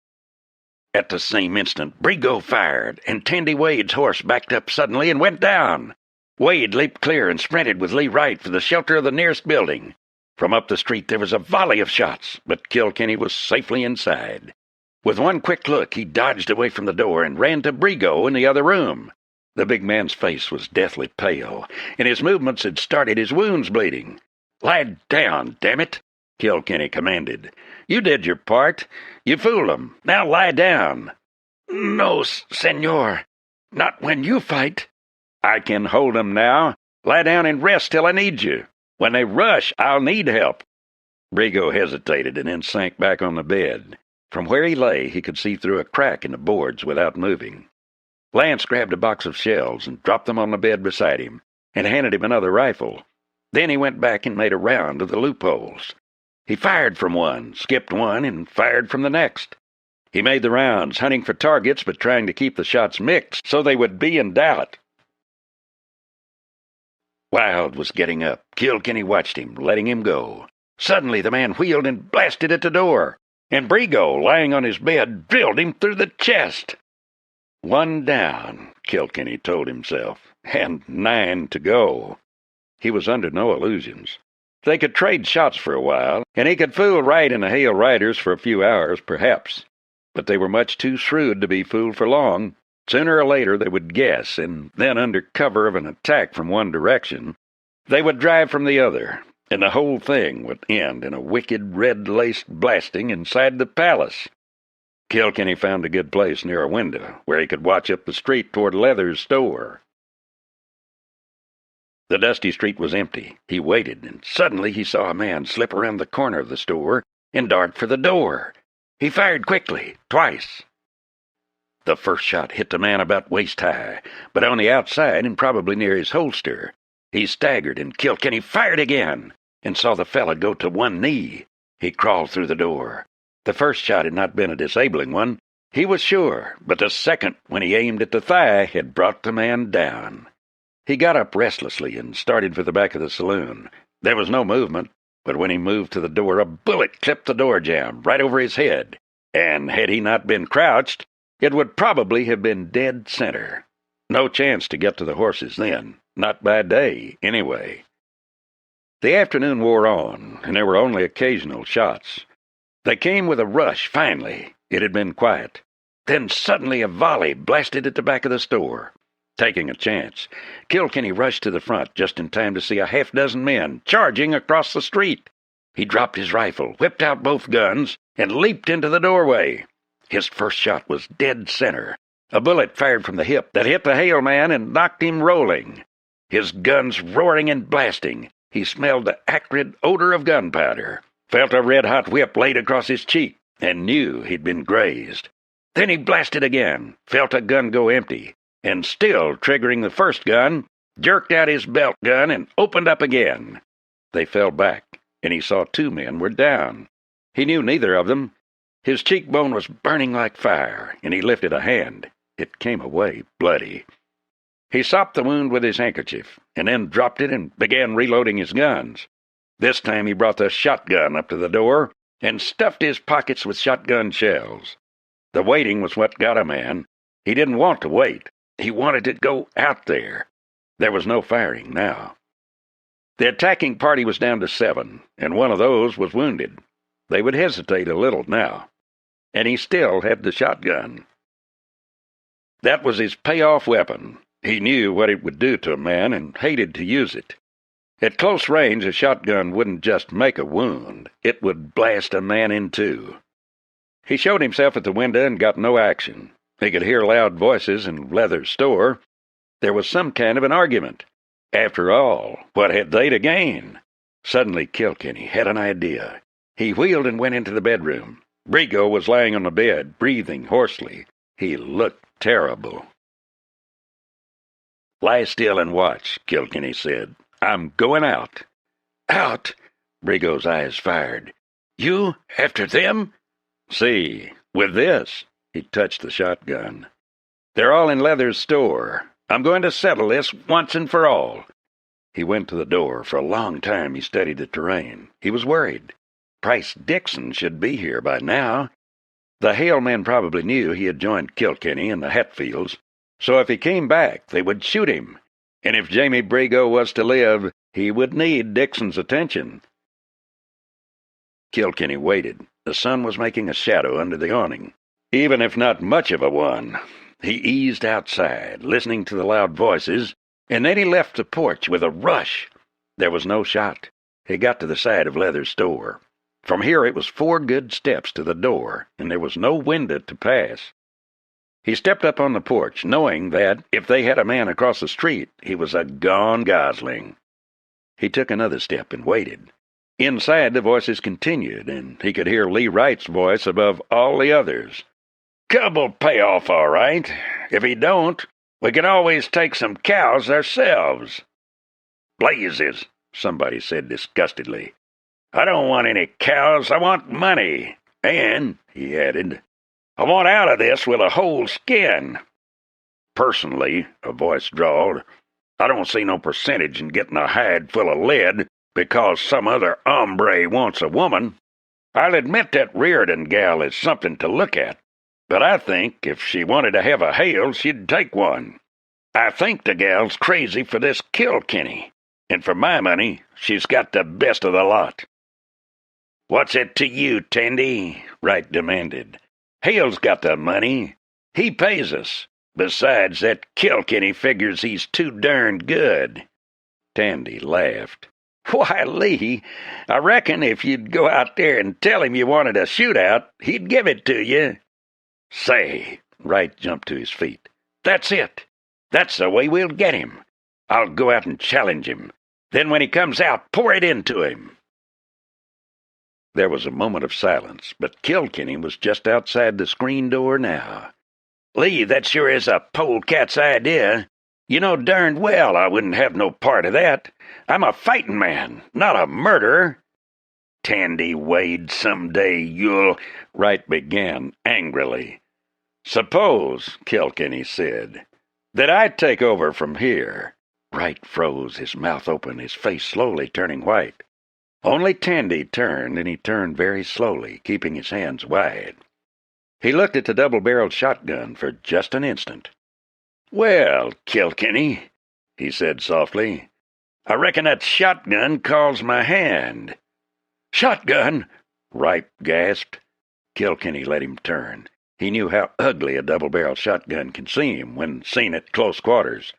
At the same instant, Brigo fired, and Tandy Wade's horse backed up suddenly and went down. Wade leaped clear and sprinted with Lee Wright for the shelter of the nearest building. From up the street there was a volley of shots, but Kilkenny was safely inside. With one quick look, he dodged away from the door and ran to Brigo in the other room. The big man's face was deathly pale, and his movements had started his wounds bleeding. "Lie down, damn it," Kilkenny commanded. "You did your part. You fooled 'em. Now lie down." "No, senor. Not when you fight." "I can hold 'em now. Lie down and rest till I need you. When they rush, I'll need help." Brigo hesitated and then sank back on the bed. From where he lay, he could see through a crack in the boards without moving. Lance grabbed a box of shells and dropped them on the bed beside him and handed him another rifle. Then he went back and made a round of the loopholes. He fired from one, skipped one, and fired from the next. He made the rounds, hunting for targets but trying to keep the shots mixed so they would be in doubt. Wild was getting up. Kilkenny watched him, letting him go. Suddenly the man wheeled and blasted at the door, and Brigo, lying on his bed, drilled him through the chest. "One down," Kilkenny told himself, "and 9 to go." He was under no illusions. They could trade shots for a while, and he could fool Wright and the Hale riders for a few hours, perhaps. But they were much too shrewd to be fooled for long. Sooner or later they would guess, and then under cover of an attack from one direction, they would drive from the other, and the whole thing would end in a wicked red-laced blasting inside the palace. Kilkenny found a good place near a window, where he could watch up the street toward Leather's store. The dusty street was empty. He waited, and suddenly he saw a man slip around the corner of the store and dart for the door. He fired quickly, twice. The first shot hit the man about waist-high, but on the outside and probably near his holster. He staggered, and Kilkenny fired again, and saw the fellow go to one knee. He crawled through the door. The first shot had not been a disabling one, he was sure, but the second, when he aimed at the thigh, had brought the man down. He got up restlessly and started for the back of the saloon. There was no movement, but when he moved to the door, a bullet clipped the door jamb right over his head, and had he not been crouched, it would probably have been dead center. No chance to get to the horses then, not by day, anyway. The afternoon wore on, and there were only occasional shots. They came with a rush, finally. It had been quiet. Then suddenly a volley blasted at the back of the store. Taking a chance, Kilkenny rushed to the front just in time to see a half-dozen men charging across the street. He dropped his rifle, whipped out both guns, and leaped into the doorway. His first shot was dead center. A bullet fired from the hip that hit the Hale man and knocked him rolling. His guns roaring and blasting, he smelled the acrid odor of gunpowder, felt a red-hot whip laid across his cheek, and knew he'd been grazed. Then he blasted again, felt a gun go empty, and still triggering the first gun, jerked out his belt gun and opened up again. They fell back, and he saw 2 men were down. He knew neither of them. His cheekbone was burning like fire, and he lifted a hand. It came away bloody. He sopped the wound with his handkerchief, and then dropped it and began reloading his guns. This time he brought the shotgun up to the door and stuffed his pockets with shotgun shells. The waiting was what got a man. He didn't want to wait. He wanted to go out there. There was no firing now. The attacking party was down to 7, and one of those was wounded. They would hesitate a little now. And he still had the shotgun. That was his payoff weapon. He knew what it would do to a man and hated to use it. At close range, a shotgun wouldn't just make a wound. It would blast a man in two. He showed himself at the window and got no action. He could hear loud voices in Leather's store. There was some kind of an argument. After all, what had they to gain? Suddenly Kilkenny had an idea. He wheeled and went into the bedroom. Brigo was lying on the bed, breathing hoarsely. He looked terrible. "Lie still and watch," Kilkenny said. I'm going out." "Out?" Brigo's eyes fired. "You after them?" "See, with this." He touched the shotgun. "They're all in Leather's store. I'm going to settle this once and for all." He went to the door. For a long time he studied the terrain. He was worried. Price Dixon should be here by now. The Hale men probably knew he had joined Kilkenny in the Hatfields, so if he came back, they would shoot him. And if Jamie Brigo was to live, he would need Dixon's attention. Kilkenny waited. The sun was making a shadow under the awning, even if not much of a one. He eased outside, listening to the loud voices, and then he left the porch with a rush. There was no shot. He got to the side of Leather's store. From here it was 4 good steps to the door, and there was no window to pass. He stepped up on the porch, knowing that if they had a man across the street, he was a gone gosling. He took another step and waited. Inside, the voices continued, and he could hear Lee Wright's voice above all the others. "Cub'll pay off all right. If he don't, we can always take some cows ourselves." "Blazes," somebody said disgustedly. "I don't want any cows. I want money. And," he added, "I want out of this with a whole skin." "Personally," a voice drawled, "I don't see no percentage in getting a hide full of lead because some other hombre wants a woman. I'll admit that Reardon gal is something to look at, but I think if she wanted to have a Hale, she'd take one. I think the gal's crazy for this Kilkenny, and for my money, she's got the best of the lot." "What's it to you, Tandy?" Wright demanded. "Hale's got the money. He pays us. Besides, that Kilkenny figures he's too darned good." Tandy laughed. "Why, Lee, I reckon if you'd go out there and tell him you wanted a shootout, he'd give it to you." "Say," Wright jumped to his feet. "That's it. That's the way we'll get him. I'll go out and challenge him. Then when he comes out, pour it into him." There was a moment of silence, but Kilkenny was just outside the screen door now. "Lee, that sure is a polecat's idea. You know darned well I wouldn't have no part of that. I'm a fighting man, not a murderer." "Tandy Wade, someday you'll—" Wright began angrily. "Suppose," Kilkenny said, "that I take over from here." Wright froze, his mouth open, his face slowly turning white. Only Tandy turned, and he turned very slowly, keeping his hands wide. He looked at the double-barreled shotgun for just an instant. "Well, Kilkenny," he said softly, "I reckon that shotgun calls my hand." "Shotgun?" Wright gasped. Kilkenny let him turn. He knew how ugly a double-barreled shotgun can seem when seen at close quarters.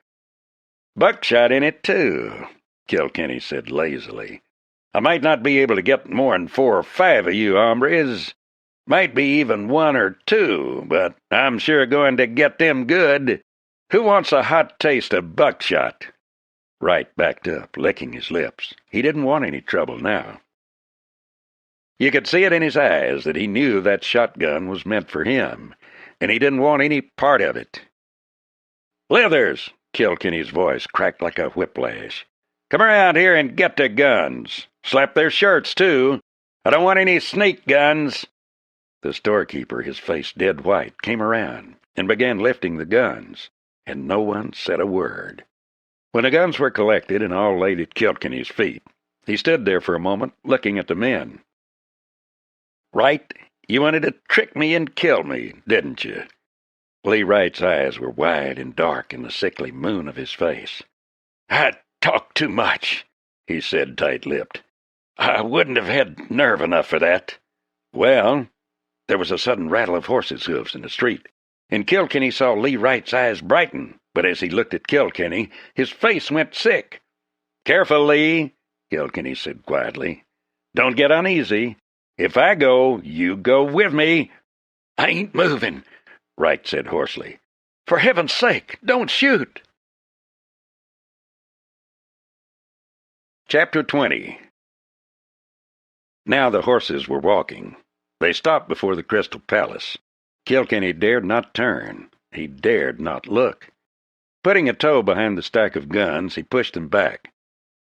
"Buckshot in it, too," Kilkenny said lazily. "I might not be able to get more'n 4 or 5 of you hombres. Might be even 1 or 2, but I'm sure going to get them good. Who wants a hot taste of buckshot?" Wright backed up, licking his lips. He didn't want any trouble now. You could see it in his eyes that he knew that shotgun was meant for him, and he didn't want any part of it. "Leathers!" Kilkenny's voice cracked like a whiplash. "Come around here and get their guns. Slap their shirts, too. I don't want any sneak guns." The storekeeper, his face dead white, came around and began lifting the guns, and no one said a word. When the guns were collected and all laid at Kilkenny's feet, he stood there for a moment, looking at the men. "Wright, you wanted to trick me and kill me, didn't you?" Lee Wright's eyes were wide and dark in the sickly moon of his face. "I talked too much," he said tight-lipped. "I wouldn't have had nerve enough for that." "Well," there was a sudden rattle of horses' hoofs in the street, and Kilkenny saw Lee Wright's eyes brighten, but as he looked at Kilkenny, his face went sick. "Careful, Lee," Kilkenny said quietly. "Don't get uneasy. If I go, you go with me." "I ain't moving," Wright said hoarsely. "For heaven's sake, don't shoot." Chapter 20. Now the horses were walking. They stopped before the Crystal Palace. Kilkenny dared not turn. He dared not look. Putting a toe behind the stack of guns, he pushed them back.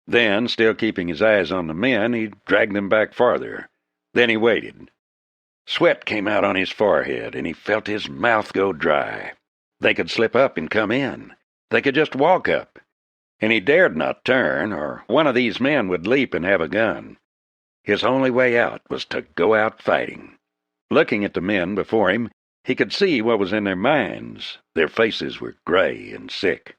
Then, still keeping his eyes on the men, he dragged them back farther. Then he waited. Sweat came out on his forehead, and he felt his mouth go dry. They could slip up and come in. They could just walk up. And he dared not turn, or one of these men would leap and have a gun. His only way out was to go out fighting. Looking at the men before him, he could see what was in their minds. Their faces were gray and sick.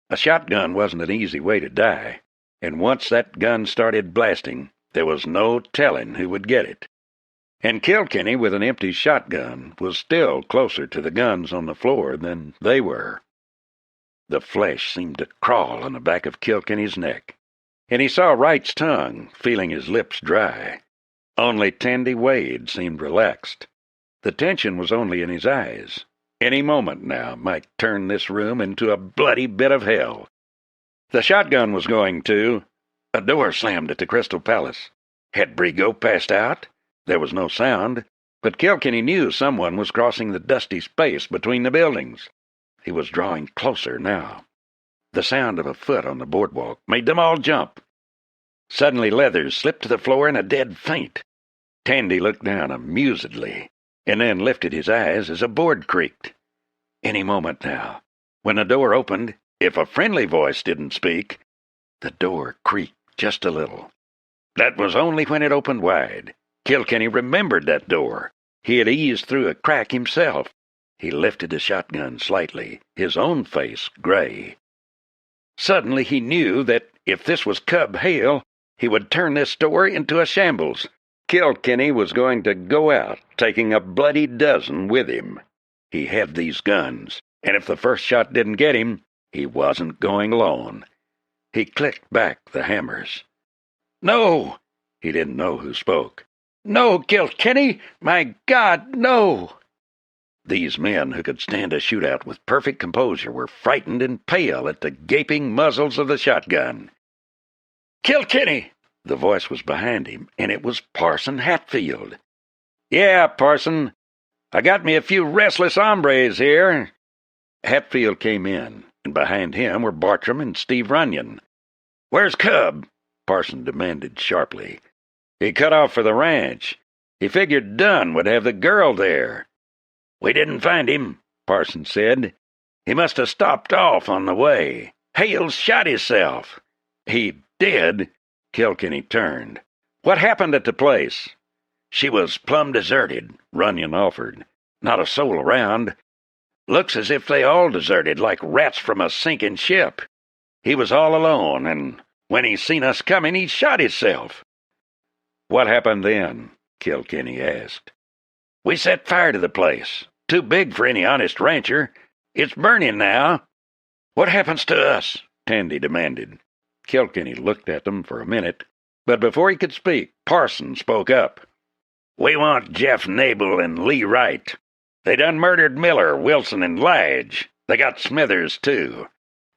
A shotgun wasn't an easy way to die, and once that gun started blasting, there was no telling who would get it. And Kilkenny, with an empty shotgun, was still closer to the guns on the floor than they were. The flesh seemed to crawl on the back of Kilkenny's neck, and he saw Wright's tongue, feeling his lips dry. Only Tandy Wade seemed relaxed. The tension was only in his eyes. Any moment now might turn this room into a bloody bit of hell. The shotgun was going to. A door slammed at the Crystal Palace. Had Brigo passed out? There was no sound, but Kilkenny knew someone was crossing the dusty space between the buildings. He was drawing closer now. The sound of a foot on the boardwalk made them all jump. Suddenly Leathers slipped to the floor in a dead faint. Tandy looked down amusedly, and then lifted his eyes as a board creaked. Any moment now. When the door opened, if a friendly voice didn't speak, the door creaked just a little. That was only when it opened wide. Kilkenny remembered that door. He had eased through a crack himself. He lifted the shotgun slightly, his own face gray. Suddenly he knew that if this was Cub Hale, he would turn this door into a shambles. Kilkenny was going to go out, taking a bloody dozen with him. He had these guns, and if the first shot didn't get him, he wasn't going alone. He clicked back the hammers. "No!" He didn't know who spoke. "No, Kilkenny! My God, no!" These men who could stand a shootout with perfect composure were frightened and pale at the gaping muzzles of the shotgun. "Kilkenny!" The voice was behind him, and it was Parson Hatfield. "Yeah, Parson. I got me a few restless hombres here." Hatfield came in, and behind him were Bartram and Steve Runyon. "Where's Cub?" Parson demanded sharply. "He cut off for the ranch. He figured Dunn would have the girl there." "We didn't find him," Parson said. "He must have stopped off on the way. Hale shot himself." "He did?" Kilkenny turned. "What happened at the place?" "She was plumb deserted," Runyon offered. "Not a soul around. Looks as if they all deserted like rats from a sinking ship. He was all alone, and when he seen us coming, he shot himself." "What happened then?" Kilkenny asked. "We set fire to the place. Too big for any honest rancher. It's burning now." "What happens to us?" Tandy demanded. Kilkenny looked at them for a minute, but before he could speak, Parson spoke up. "We want Jeff Nabel and Lee Wright. They done murdered Miller, Wilson, and Lige. They got Smithers, too.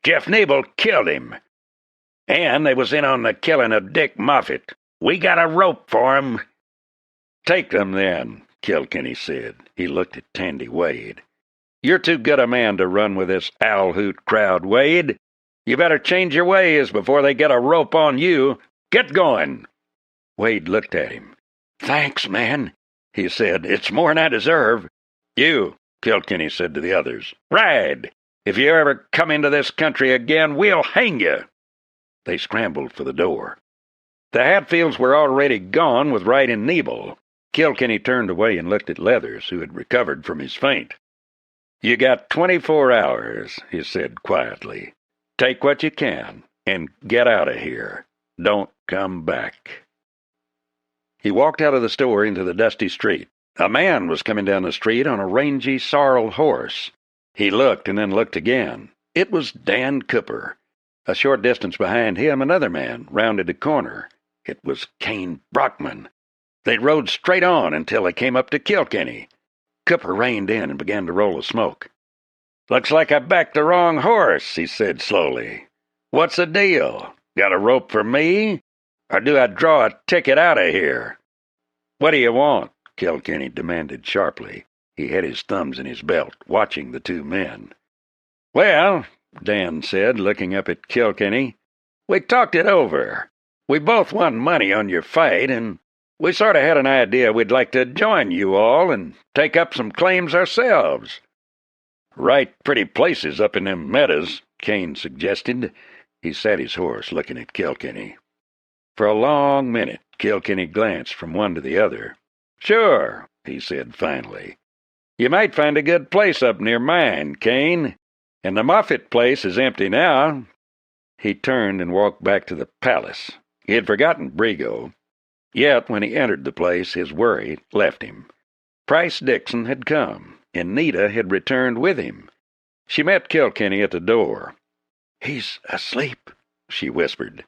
Jeff Nabel killed him. And they was in on the killing of Dick Moffett. We got a rope for 'em." "Take them, then," Kilkenny said. He looked at Tandy Wade. "You're too good a man to run with this owl hoot crowd, Wade. You better change your ways before they get a rope on you. Get going." Wade looked at him. "Thanks, man," he said. "It's more'n I deserve." "You," Kilkenny said to the others, "ride. If you ever come into this country again, we'll hang you." They scrambled for the door. The Hatfields were already gone with Wright and Nebel. Kilkenny turned away and looked at Leathers, who had recovered from his faint. "You got 24 hours, he said quietly. "Take what you can, and get out of here. Don't come back." He walked out of the store into the dusty street. A man was coming down the street on a rangy sorrel horse. He looked and then looked again. It was Dan Cooper. A short distance behind him, another man rounded a corner. It was Kane Brockman. They rode straight on until they came up to Kilkenny. Cooper reined in and began to roll the smoke. "Looks like I backed the wrong horse," he said slowly. "What's the deal? Got a rope for me? Or do I draw a ticket out of here?" "What do you want?" Kilkenny demanded sharply. He had his thumbs in his belt, watching the two men. "Well," Dan said, looking up at Kilkenny, We talked it over. We both won money on your fight, and we sort of had an idea we'd like to join you all and take up some claims ourselves. Right pretty places up in them meadows, Kane suggested. He sat his horse, looking at Kilkenny. For a long minute, Kilkenny glanced from one to the other. Sure, he said finally. You might find a good place up near mine, Kane. And the Moffat place is empty now. He turned and walked back to the palace. He had forgotten Brigo. Yet, when he entered the place, his worry left him. Price Dixon had come, and Nita had returned with him. She met Kilkenny at the door. "He's asleep," she whispered.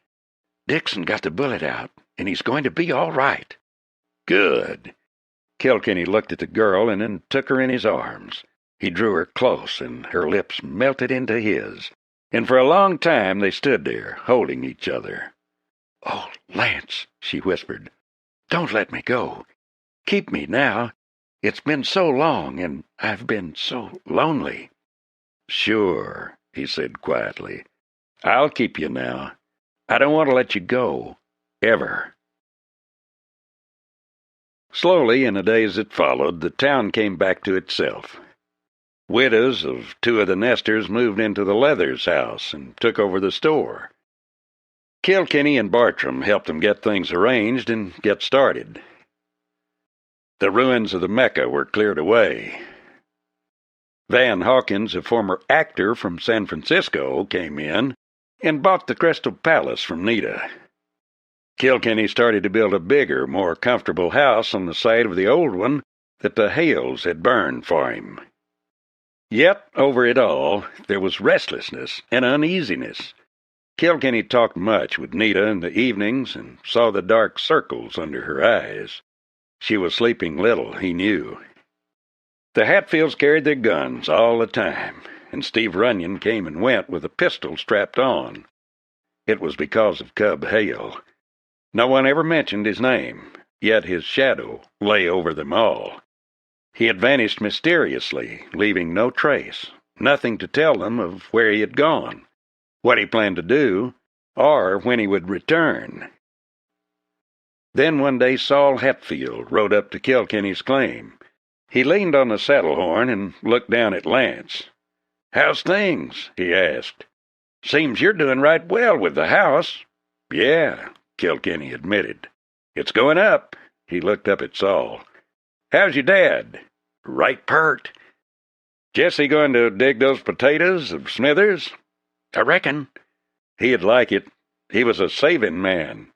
"Dixon got the bullet out, and he's going to be all right." Good. Kilkenny looked at the girl and then took her in his arms. He drew her close, and her lips melted into his. And for a long time they stood there, holding each other. "Oh, Lance," she whispered, "don't let me go. Keep me now. It's been so long, and I've been so lonely." "Sure," he said quietly. "I'll keep you now. I don't want to let you go. Ever." Slowly, in the days that followed, the town came back to itself. Widows of two of the nesters moved into the Leathers' house and took over the store. Kilkenny and Bartram helped them get things arranged and get started. The ruins of the Mecca were cleared away. Van Hawkins, a former actor from San Francisco, came in and bought the Crystal Palace from Nita. Kilkenny started to build a bigger, more comfortable house on the site of the old one that the Hales had burned for him. Yet, over it all, there was restlessness and uneasiness. Kilkenny talked much with Nita in the evenings and saw the dark circles under her eyes. She was sleeping little, he knew. The Hatfields carried their guns all the time, and Steve Runyon came and went with a pistol strapped on. It was because of Cub Hale. No one ever mentioned his name, yet his shadow lay over them all. He had vanished mysteriously, leaving no trace, nothing to tell them of where he had gone, what he planned to do, or when he would return. Then one day Saul Hatfield rode up to Kilkenny's claim. He leaned on the saddle horn and looked down at Lance. "How's things?" he asked. "Seems you're doing right well with the house." "Yeah," Kilkenny admitted. "It's going up." He looked up at Saul. "How's your dad?" "Right pert." "Jesse going to dig those potatoes of Smithers?" "I reckon." "He'd like it. He was a saving man."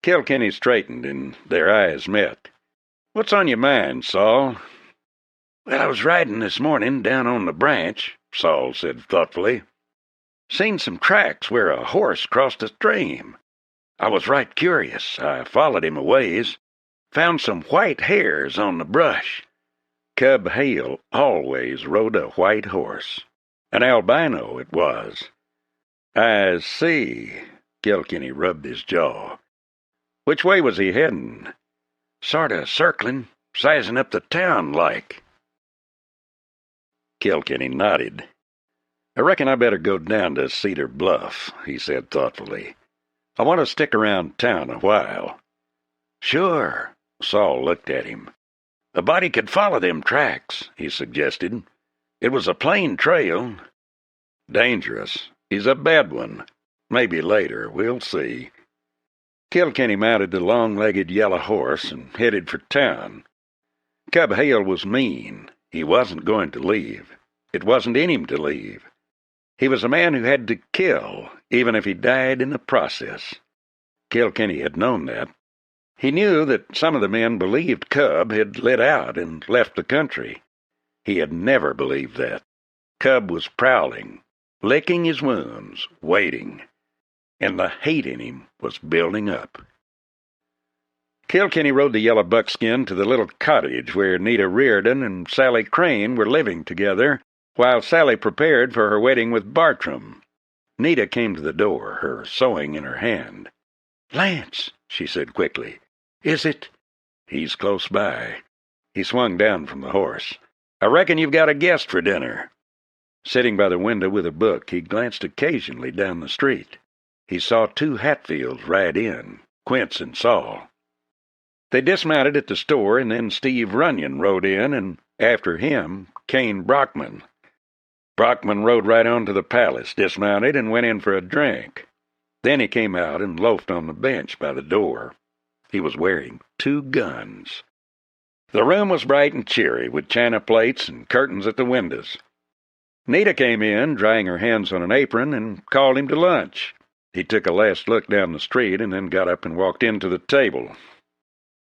Kilkenny straightened, and their eyes met. "What's on your mind, Saul?" "Well, I was riding this morning down on the branch," Saul said thoughtfully. "Seen some tracks where a horse crossed a stream. I was right curious. I followed him a ways. Found some white hairs on the brush. Cub Hale always rode a white horse. An albino it was." "I see." Kilkenny rubbed his jaw. "Which way was he heading?" "Sorta circling, sizing up the town like." Kilkenny nodded. "I reckon I better go down to Cedar Bluff," he said thoughtfully. "I want to stick around town a while." "Sure." Saul looked at him. "A body could follow them tracks," he suggested. "It was a plain trail." "Dangerous. He's a bad one. Maybe later. We'll see." Kilkenny mounted the long-legged yellow horse and headed for town. Cub Hale was mean. He wasn't going to leave. It wasn't in him to leave. He was a man who had to kill, even if he died in the process. Kilkenny had known that. He knew that some of the men believed Cub had lit out and left the country. He had never believed that. Cub was prowling, licking his wounds, waiting. And the hate in him was building up. Kilkenny rode the yellow buckskin to the little cottage where Nita Reardon and Sally Crane were living together, while Sally prepared for her wedding with Bartram. Nita came to the door, her sewing in her hand. "Lance," she said quickly. "Is it—" "He's close by." He swung down from the horse. "I reckon you've got a guest for dinner." Sitting by the window with a book, he glanced occasionally down the street. he saw two Hatfields ride in, Quince and Saul. They dismounted at the store, and then Steve Runyon rode in, and after him, Kane Brockman. Brockman rode right on to the palace, dismounted, and went in for a drink. Then he came out and loafed on the bench by the door. He was wearing 2 guns. The room was bright and cheery, with china plates and curtains at the windows. Nita came in, drying her hands on an apron, and called him to lunch. He took a last look down the street and then got up and walked into the table.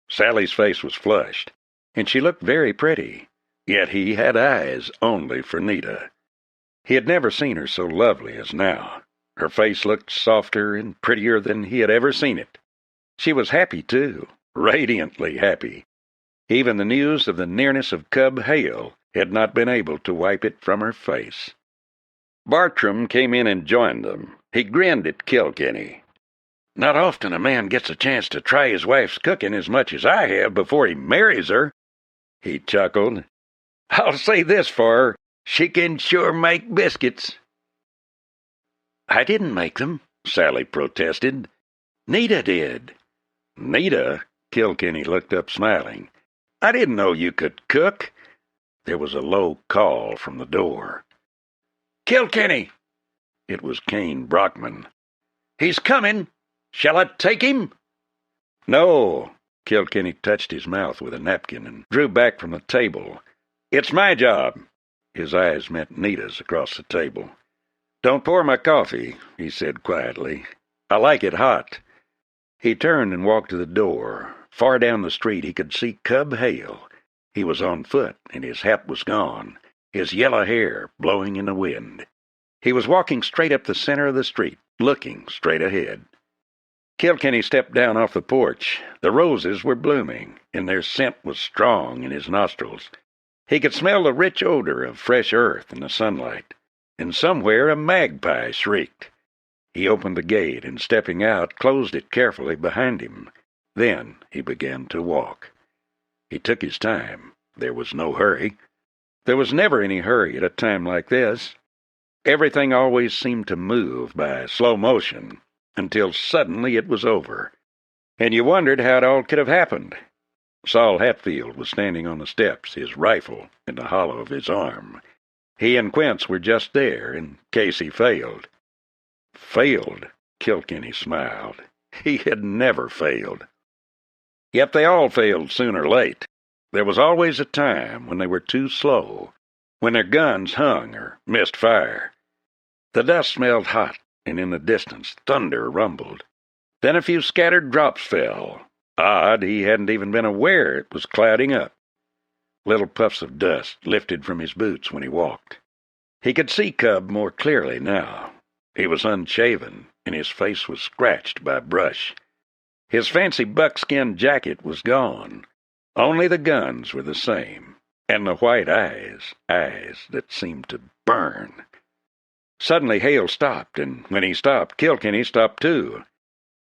Sally's face was flushed, and she looked very pretty, yet he had eyes only for Nita. He had never seen her so lovely as now. Her face looked softer and prettier than he had ever seen it. She was happy, too, radiantly happy. Even the news of the nearness of Cub Hale had not been able to wipe it from her face. Bartram came in and joined them. He grinned at Kilkenny. "Not often a man gets a chance to try his wife's cooking as much as I have before he marries her," he chuckled. "I'll say this for her, she can sure make biscuits." "I didn't make them," Sally protested. "Nita did." "Nita?" Kilkenny looked up smiling. "I didn't know you could cook." There was a low call from the door. "Kilkenny!" It was Kane Brockman. "He's coming. Shall I take him?" "No." Kilkenny touched his mouth with a napkin and drew back from the table. "It's my job." His eyes met Nita's across the table. "Don't pour my coffee," he said quietly. "I like it hot." He turned and walked to the door. Far down the street he could see Cub Hale. He was on foot, and his hat was gone, his yellow hair blowing in the wind. He was walking straight up the center of the street, looking straight ahead. Kilkenny stepped down off the porch. The roses were blooming, and their scent was strong in his nostrils. He could smell the rich odor of fresh earth in the sunlight, and somewhere a magpie shrieked. He opened the gate and, stepping out, closed it carefully behind him. Then he began to walk. He took his time. There was no hurry. There was never any hurry at a time like this. Everything always seemed to move by slow motion, until suddenly it was over, and you wondered how it all could have happened. Saul Hatfield was standing on the steps, his rifle in the hollow of his arm. He and Quince were just there, in case he failed. Failed? Kilkenny smiled. He had never failed. Yet they all failed soon or late. There was always a time when they were too slow, when their guns hung or missed fire. The dust smelled hot, and in the distance thunder rumbled. Then a few scattered drops fell. Odd, he hadn't even been aware it was clouding up. Little puffs of dust lifted from his boots when he walked. He could see Cub more clearly now. He was unshaven, and his face was scratched by brush. His fancy buckskin jacket was gone. Only the guns were the same, and the white eyes that seemed to burn. Suddenly Hale stopped, and when he stopped, Kilkenny stopped too.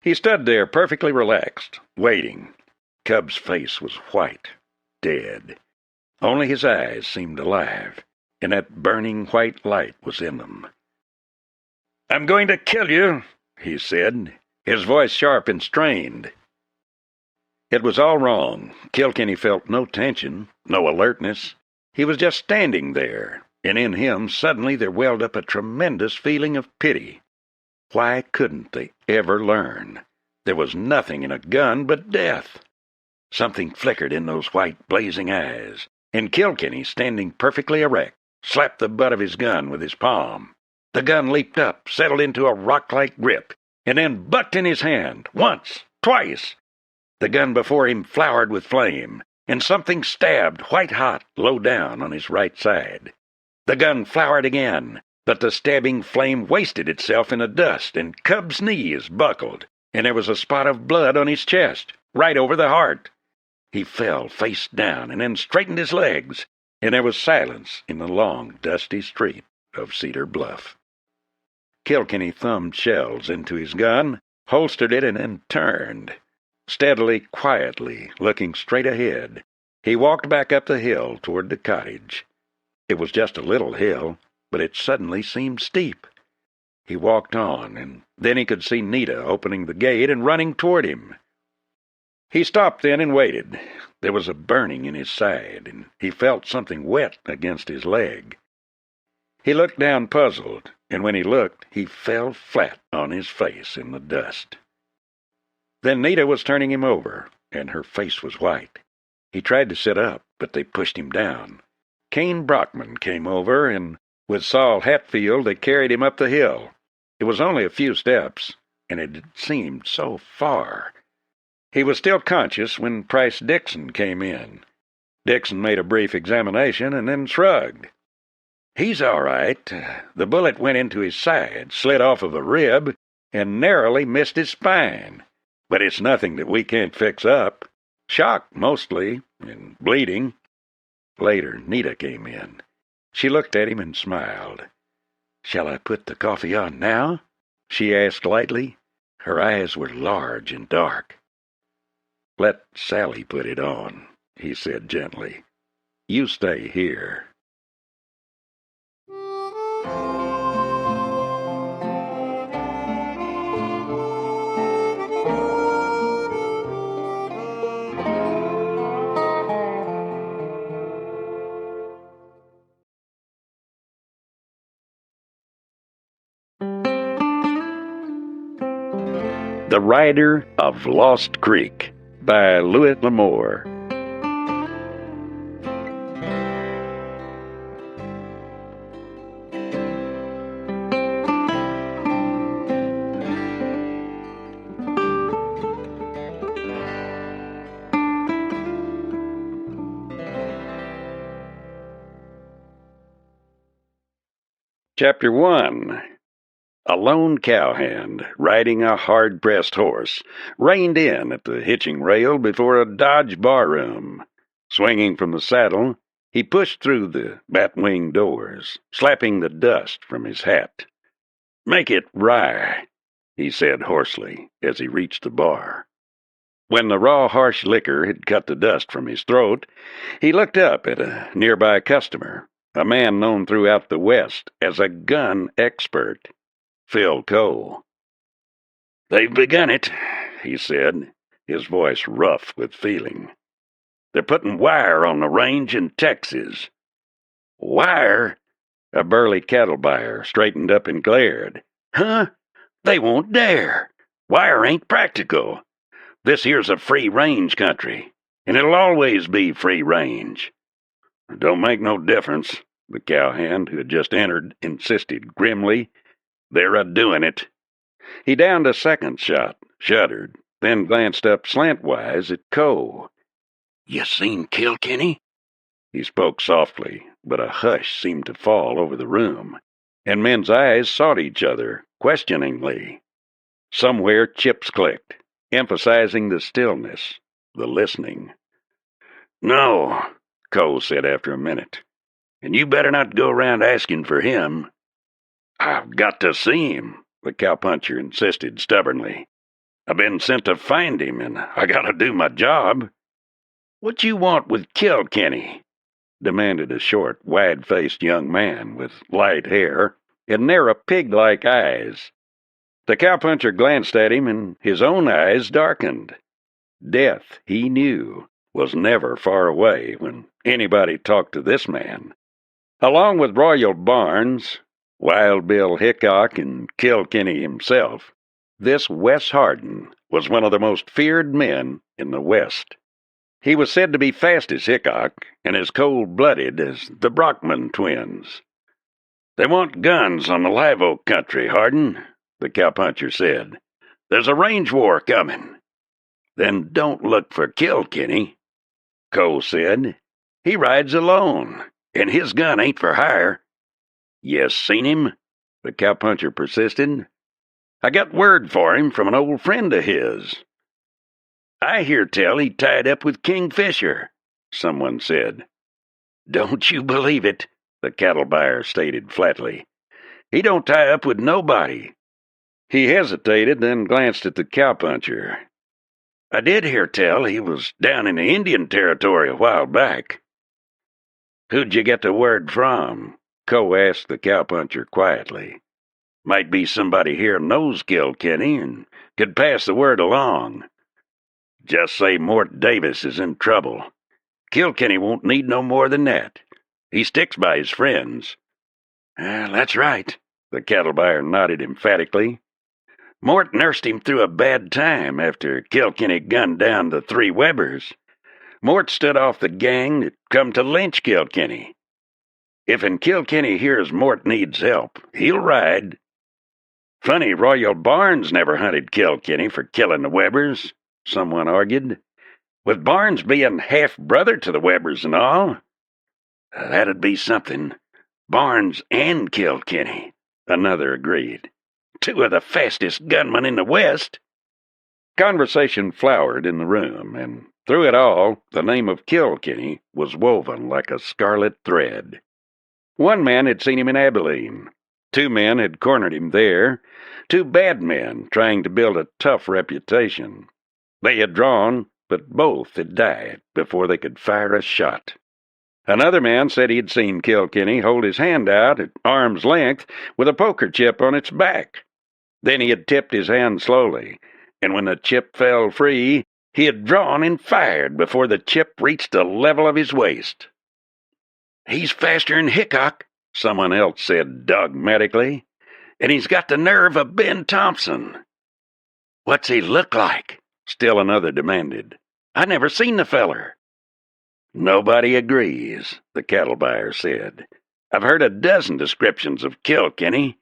He stood there perfectly relaxed, waiting. Cub's face was white, dead. Only his eyes seemed alive, and that burning white light was in them. "I'm going to kill you," he said, his voice sharp and strained. It was all wrong. Kilkenny felt no tension, no alertness. He was just standing there, and in him suddenly there welled up a tremendous feeling of pity. Why couldn't they ever learn? There was nothing in a gun but death. Something flickered in those white, blazing eyes, and Kilkenny, standing perfectly erect, slapped the butt of his gun with his palm. The gun leaped up, settled into a rock-like grip, and then bucked in his hand, once, twice. The gun before him flowered with flame, and something stabbed white-hot low down on his right side. The gun flowered again, but the stabbing flame wasted itself in the dust, and Cub's knees buckled, and there was a spot of blood on his chest, right over the heart. He fell face down and then straightened his legs, and there was silence in the long, dusty street of Cedar Bluff. Kilkenny thumbed shells into his gun, holstered it, and then turned. Steadily, quietly, looking straight ahead, he walked back up the hill toward the cottage. It was just a little hill, but it suddenly seemed steep. He walked on, and then he could see Nita opening the gate and running toward him. He stopped then and waited. There was a burning in his side, and he felt something wet against his leg. He looked down puzzled, and when he looked, he fell flat on his face in the dust. Then Nita was turning him over, and her face was white. He tried to sit up, but they pushed him down. Kane Brockman came over, and with Saul Hatfield they carried him up the hill. It was only a few steps, and it had seemed so far. He was still conscious when Price Dixon came in. Dixon made a brief examination and then shrugged. "He's all right. The bullet went into his side, slid off of a rib, and narrowly missed his spine. But it's nothing that we can't fix up. Shock, mostly, and bleeding." Later, Nita came in. She looked at him and smiled. "Shall I put the coffee on now?" she asked lightly. Her eyes were large and dark. "Let Sally put it on," he said gently. "You stay here." The Rider of Lost Creek by LAmour. Chapter 1. A lone cowhand, riding a hard-pressed horse, reined in at the hitching rail before a Dodge barroom. Swinging from the saddle, he pushed through the bat-wing doors, slapping the dust from his hat. "Make it rye," he said hoarsely as he reached the bar. When the raw, harsh liquor had cut the dust from his throat, he looked up at a nearby customer, a man known throughout the West as a gun expert. Phil Cole. "They've begun it," he said, his voice rough with feeling. "They're putting wire on the range in Texas." "Wire?" A burly cattle buyer straightened up and glared. "Huh? They won't dare. Wire ain't practical. This here's a free-range country, and it'll always be free-range." "It don't make no difference," the cowhand, who had just entered, insisted grimly. "They're a-doing it." He downed a second shot, shuddered, then glanced up slantwise at Cole. "You seen Kilkenny?" He spoke softly, but a hush seemed to fall over the room, and men's eyes sought each other, questioningly. Somewhere chips clicked, emphasizing the stillness, the listening. "No," Cole said after a minute, "and you better not go around asking for him." "I've got to see him," the cowpuncher insisted stubbornly. "I've been sent to find him, and I gotta do my job." "What you want with Kilkenny?" demanded a short, wide-faced young man with light hair and narrow pig-like eyes. The cowpuncher glanced at him, and his own eyes darkened. Death, he knew, was never far away when anybody talked to this man. Along with Royal Barnes, Wild Bill Hickok, and Kilkenny himself, this Wes Hardin was one of the most feared men in the West. He was said to be fast as Hickok and as cold-blooded as the Brockman twins. "They want guns on the Live Oak country, Hardin," the cowpuncher said. "There's a range war coming." "Then don't look for Kilkenny," Cole said. "He rides alone, and his gun ain't for hire." "You seen him?" the cowpuncher persisted. "I got word for him from an old friend of his." "I hear tell he tied up with Kingfisher," someone said. "Don't you believe it," the cattle buyer stated flatly. "He don't tie up with nobody." He hesitated, then glanced at the cowpuncher. "I did hear tell he was down in the Indian Territory a while back." "Who'd you get the word from?" Coe asked the cowpuncher quietly. Might be somebody here knows Kilkenny and could pass the word along. Just say Mort Davis is in trouble. Kilkenny won't need no more than that. He sticks by his friends." "That's right," the cattle buyer nodded emphatically. "Mort nursed him through a bad time after Kilkenny gunned down the three Webbers. Mort stood off the gang that come to lynch Kilkenny. If in Kilkenny hears Mort needs help, he'll ride. Funny Royal Barnes never hunted Kilkenny for killing the Webbers," someone argued. "With Barnes being half-brother to the Webbers and all. That'd be something. Barnes and Kilkenny," another agreed. "Two of the fastest gunmen in the West." Conversation flowered in the room, and through it all, the name of Kilkenny was woven like a scarlet thread. One man had seen him in Abilene. Two men had cornered him there. Two bad men trying to build a tough reputation. They had drawn, but both had died before they could fire a shot. Another man said he'd seen Kilkenny hold his hand out at arm's length with a poker chip on its back. Then he had tipped his hand slowly, and when the chip fell free, he had drawn and fired before the chip reached the level of his waist. "He's faster'n Hickok," someone else said dogmatically, "and he's got the nerve of Ben Thompson." "What's he look like?" still another demanded. "I never seen the feller." "Nobody agrees," the cattle buyer said. "I've heard a dozen descriptions of Kilkenny,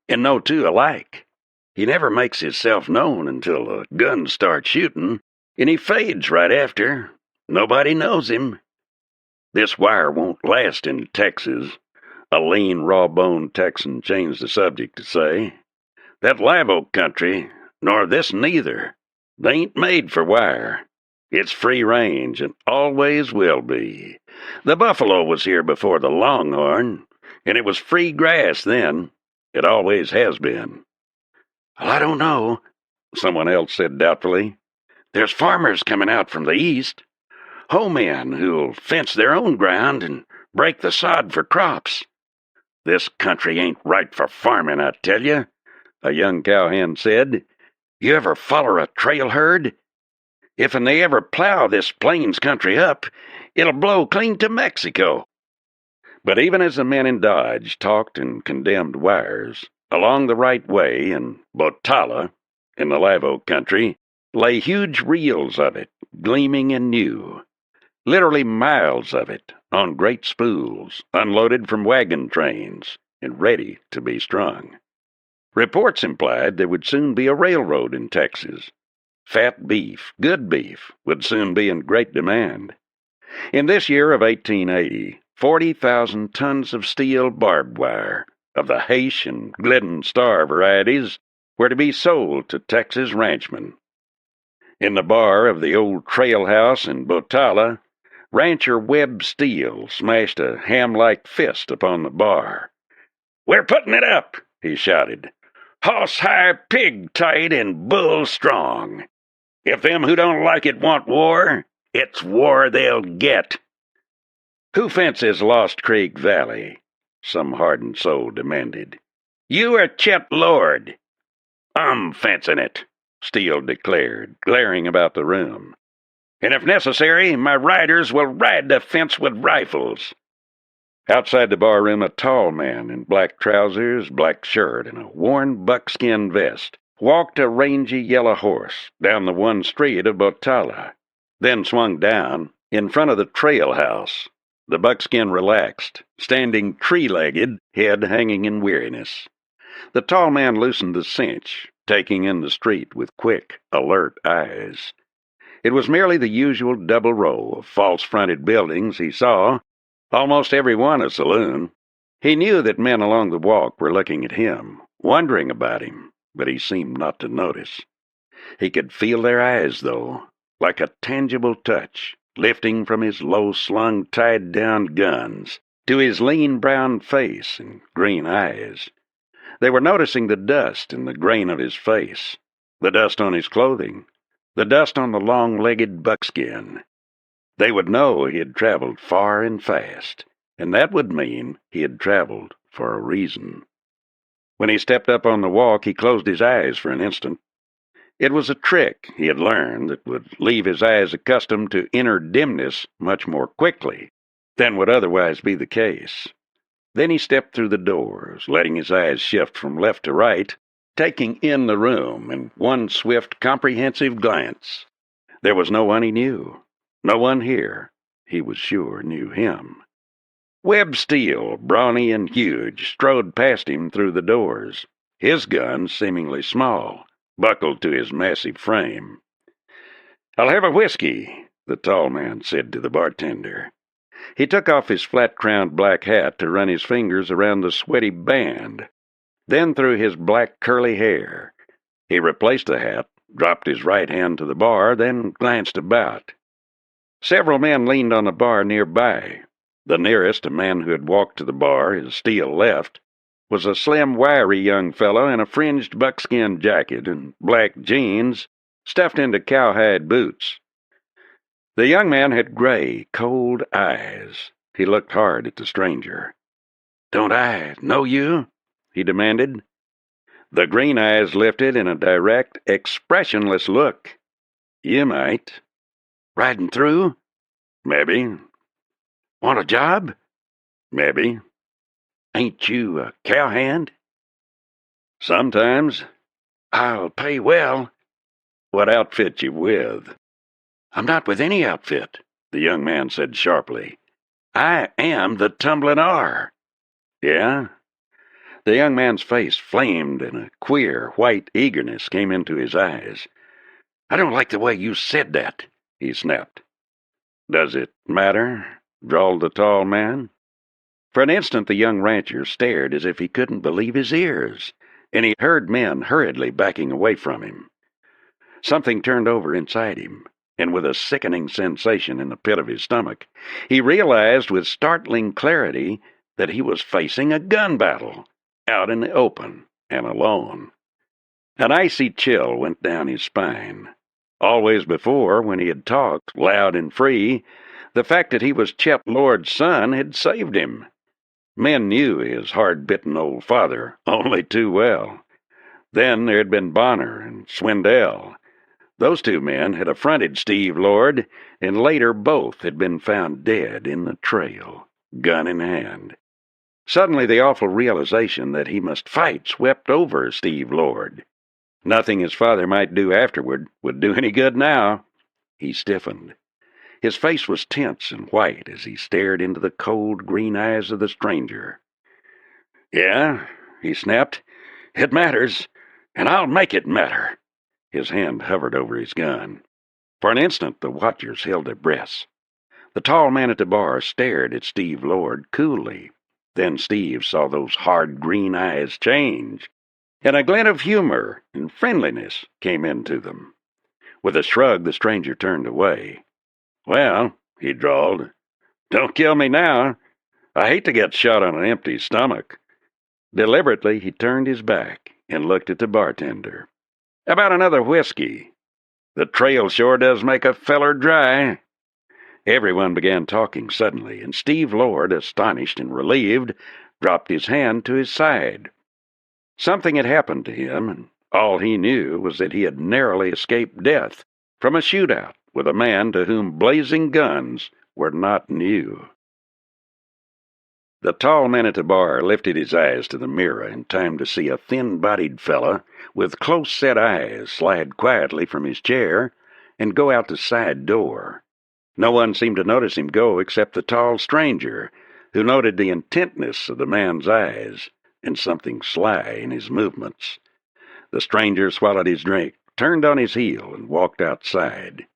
and no two alike. He never makes himself known until the guns start shooting, and he fades right after. Nobody knows him. This wire won't last in Texas," a lean, raw-boned Texan changed the subject to say. "That live oak country, nor this neither. They ain't made for wire. It's free range and always will be. The buffalo was here before the longhorn, and it was free grass then. It always has been." "Well, I don't know," someone else said doubtfully. "There's farmers coming out from the east. Hoe-men who'll fence their own ground and break the sod for crops. This country ain't right for farming, I tell you," a young cowhand said. "You ever foller a trail herd? If'n they ever plow this plains country up, it'll blow clean to Mexico." But even as the men in Dodge talked and condemned wires, along the right way in Botala, in the live oak country, lay huge reels of it, gleaming and new. Literally miles of it, on great spools, unloaded from wagon trains, and ready to be strung. Reports implied there would soon be a railroad in Texas. Fat beef, good beef, would soon be in great demand. In this year of 1880, 40,000 tons of steel barbed wire, of the Hache and Glidden Star varieties, were to be sold to Texas ranchmen. In the bar of the old trail house in Botala, rancher Webb Steele smashed a ham-like fist upon the bar. "We're putting it up," he shouted. "Hoss high, pig tight, and bull strong. If them who don't like it want war, it's war they'll get." "Who fences Lost Creek Valley?" some hardened soul demanded. "You or Chet Lord?" "I'm fencing it," Steele declared, glaring about the room. "And if necessary, my riders will ride the fence with rifles." Outside the barroom, a tall man in black trousers, black shirt, and a worn buckskin vest walked a rangy yellow horse down the one street of Botala, then swung down in front of the trail house. The buckskin relaxed, standing tree-legged, head hanging in weariness. The tall man loosened the cinch, taking in the street with quick, alert eyes. It was merely the usual double row of false-fronted buildings he saw, almost every one a saloon. He knew that men along the walk were looking at him, wondering about him, but he seemed not to notice. He could feel their eyes, though, like a tangible touch, lifting from his low-slung, tied-down guns to his lean brown face and green eyes. They were noticing the dust in the grain of his face, the dust on his clothing, the dust on the long-legged buckskin. They would know he had traveled far and fast, and that would mean he had traveled for a reason. When he stepped up on the walk, he closed his eyes for an instant. It was a trick he had learned that would leave his eyes accustomed to inner dimness much more quickly than would otherwise be the case. Then he stepped through the doors, letting his eyes shift from left to right, taking in the room in one swift, comprehensive glance. There was no one he knew. No one here, he was sure, knew him. Webb Steele, brawny and huge, strode past him through the doors, his gun seemingly small, buckled to his massive frame. "I'll have a whiskey," the tall man said to the bartender. He took off his flat-crowned black hat to run his fingers around the sweaty band, then through his black curly hair. He replaced the hat, dropped his right hand to the bar, then glanced about. Several men leaned on the bar nearby. The nearest, a man who had walked to the bar, his Steele left, was a slim, wiry young fellow in a fringed buckskin jacket and black jeans stuffed into cowhide boots. The young man had gray, cold eyes. He looked hard at the stranger. "Don't I know you?" he demanded. The green eyes lifted in a direct, expressionless look. "You might." "Riding through?" "Maybe." "Want a job?" "Maybe." "Ain't you a cowhand?" "Sometimes." "I'll pay well." "What outfit you with?" "I'm not with any outfit," the young man said sharply. "I am the Tumblin' R." "Yeah?" The young man's face flamed and a queer, white eagerness came into his eyes. "I don't like the way you said that," he snapped. "Does it matter?" drawled the tall man. For an instant the young rancher stared as if he couldn't believe his ears, and he heard men hurriedly backing away from him. Something turned over inside him, and with a sickening sensation in the pit of his stomach, he realized with startling clarity that he was facing a gun battle, out in the open and alone. An icy chill went down his spine. Always before, when he had talked, loud and free, the fact that he was Chet Lord's son had saved him. Men knew his hard-bitten old father only too well. Then there had been Bonner and Swindell. Those two men had affronted Steve Lord, and later both had been found dead in the trail, gun in hand. Suddenly the awful realization that he must fight swept over Steve Lord. Nothing his father might do afterward would do any good now. He stiffened. His face was tense and white as he stared into the cold green eyes of the stranger. "Yeah," he snapped. "It matters, and I'll make it matter." His hand hovered over his gun. For an instant the watchers held their breaths. The tall man at the bar stared at Steve Lord coolly. Then Steve saw those hard green eyes change, and a glint of humor and friendliness came into them. With a shrug, the stranger turned away. "Well," he drawled, "don't kill me now. I hate to get shot on an empty stomach." Deliberately, he turned his back and looked at the bartender. "About another whiskey? The trail sure does make a feller dry." Everyone began talking suddenly, and Steve Lord, astonished and relieved, dropped his hand to his side. Something had happened to him, and all he knew was that he had narrowly escaped death from a shootout with a man to whom blazing guns were not new. The tall man at the bar lifted his eyes to the mirror in time to see a thin-bodied fella with close-set eyes slide quietly from his chair and go out the side door. No one seemed to notice him go except the tall stranger, who noted the intentness of the man's eyes and something sly in his movements. The stranger swallowed his drink, turned on his heel, and walked outside.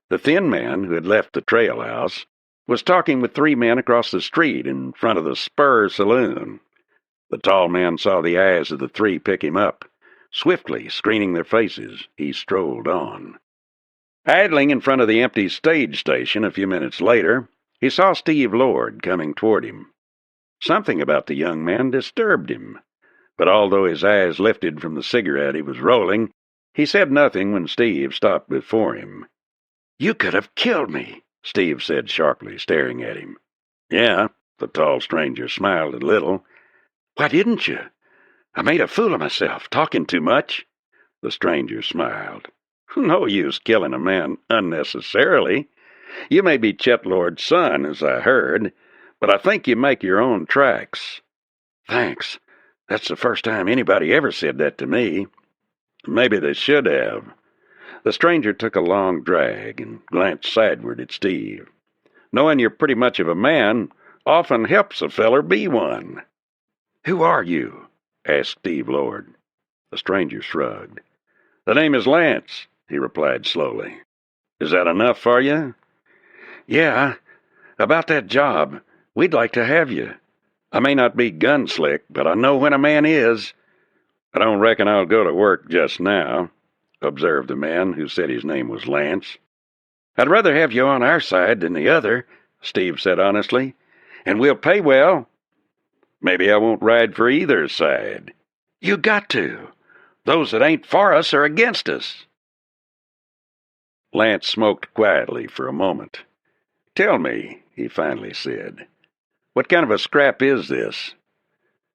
The thin man, who had left the trail house, was talking with three men across the street in front of the Spur Saloon. The tall man saw the eyes of the three pick him up. Swiftly screening their faces, he strolled on. Idling in front of the empty stage station a few minutes later, he saw Steve Lord coming toward him. Something about the young man disturbed him, but although his eyes lifted from the cigarette he was rolling, he said nothing when Steve stopped before him. "You could have killed me," Steve said sharply, staring at him. "Yeah," the tall stranger smiled a little. "Why didn't you?" I made a fool of myself, talking too much." The stranger smiled. "No use killing a man unnecessarily. You may be Chet Lord's son, as I heard, but I think you make your own tracks." "Thanks. That's the first time anybody ever said that to me." "Maybe they should have." The stranger took a long drag and glanced sideward at Steve. "Knowing you're pretty much of a man often helps a feller be one." "Who are you?" asked Steve Lord. The stranger shrugged. "The name is Lance," he replied slowly. "Is that enough for you?" "Yeah. About that job, we'd like to have you. I may not be gun slick, but I know when a man is." "I don't reckon I'll go to work just now," observed the man who said his name was Lance. "I'd rather have you on our side than the other," Steve said honestly. "And we'll pay well." "Maybe I won't ride for either side." "You got to. Those that ain't for us are against us." Lance smoked quietly for a moment. "Tell me," he finally said, "what kind of a scrap is this?"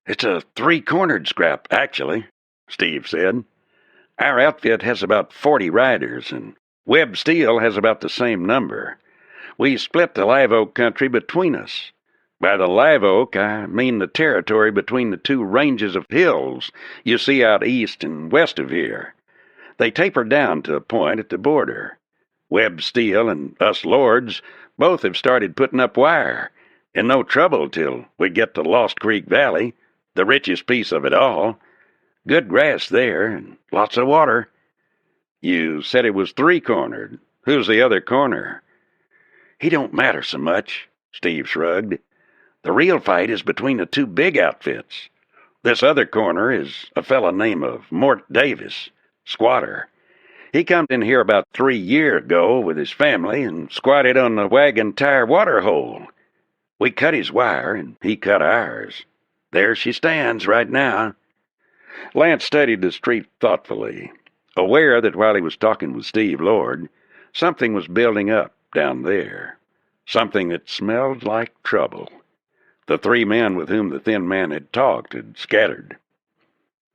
"It's a three-cornered scrap, actually," Steve said. "Our outfit has about 40 riders, and Webb Steel has about the same number. We split the Live Oak country between us. By the Live Oak, I mean the territory between the two ranges of hills you see out east and west of here. They taper down to a point at the border. Webb Steel and us Lords both have started putting up wire, and no trouble till we get to Lost Creek Valley, the richest piece of it all. Good grass there, and lots of water." "You said it was three-cornered. Who's the other corner?" "He don't matter so much," Steve shrugged. "The real fight is between the two big outfits. This other corner is a fella named Mort Davis, squatter. He come in here about 3 years ago with his family and squatted on the wagon tire water hole. We cut his wire, and he cut ours. There she stands right now." Lance studied the street thoughtfully, aware that while he was talking with Steve Lord, something was building up down there. Something that smelled like trouble. The 3 men with whom the thin man had talked had scattered.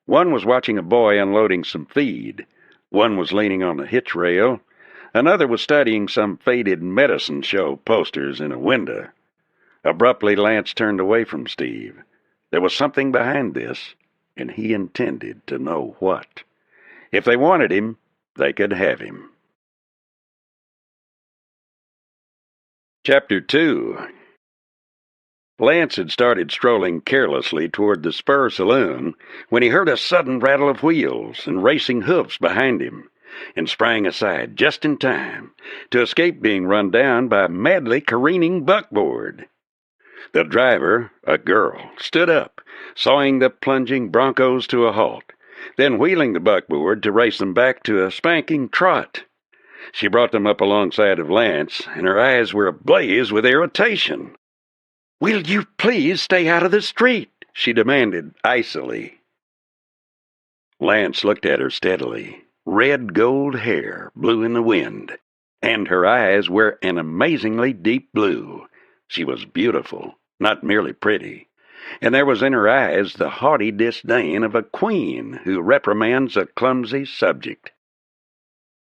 One was watching a boy unloading some feed. One was leaning on a hitch rail. Another was studying some faded medicine show posters in a window. Abruptly, Lance turned away from Steve. There was something behind this, and he intended to know what. If they wanted him, they could have him. Chapter 2. Lance had started strolling carelessly toward the Spur Saloon when he heard a sudden rattle of wheels and racing hoofs behind him, and sprang aside just in time to escape being run down by a madly careening buckboard. The driver, a girl, stood up, sawing the plunging broncos to a halt, then wheeling the buckboard to race them back to a spanking trot. She brought them up alongside of Lance, and her eyes were ablaze with irritation. "Will you please stay out of the street?" she demanded icily. Lance looked at her steadily. Red gold hair blew in the wind, and her eyes were an amazingly deep blue. She was beautiful, not merely pretty, and there was in her eyes the haughty disdain of a queen who reprimands a clumsy subject.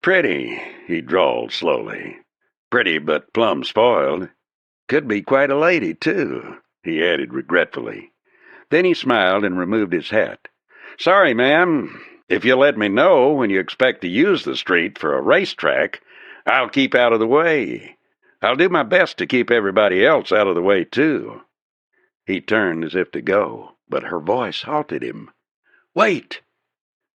"Pretty," he drawled slowly. "Pretty but plumb spoiled. Could be quite a lady, too," he added regretfully. Then he smiled and removed his hat. "Sorry, ma'am. If you'll let me know when you expect to use the street for a racetrack, I'll keep out of the way. I'll do my best to keep everybody else out of the way, too." He turned as if to go, but her voice halted him. "Wait!"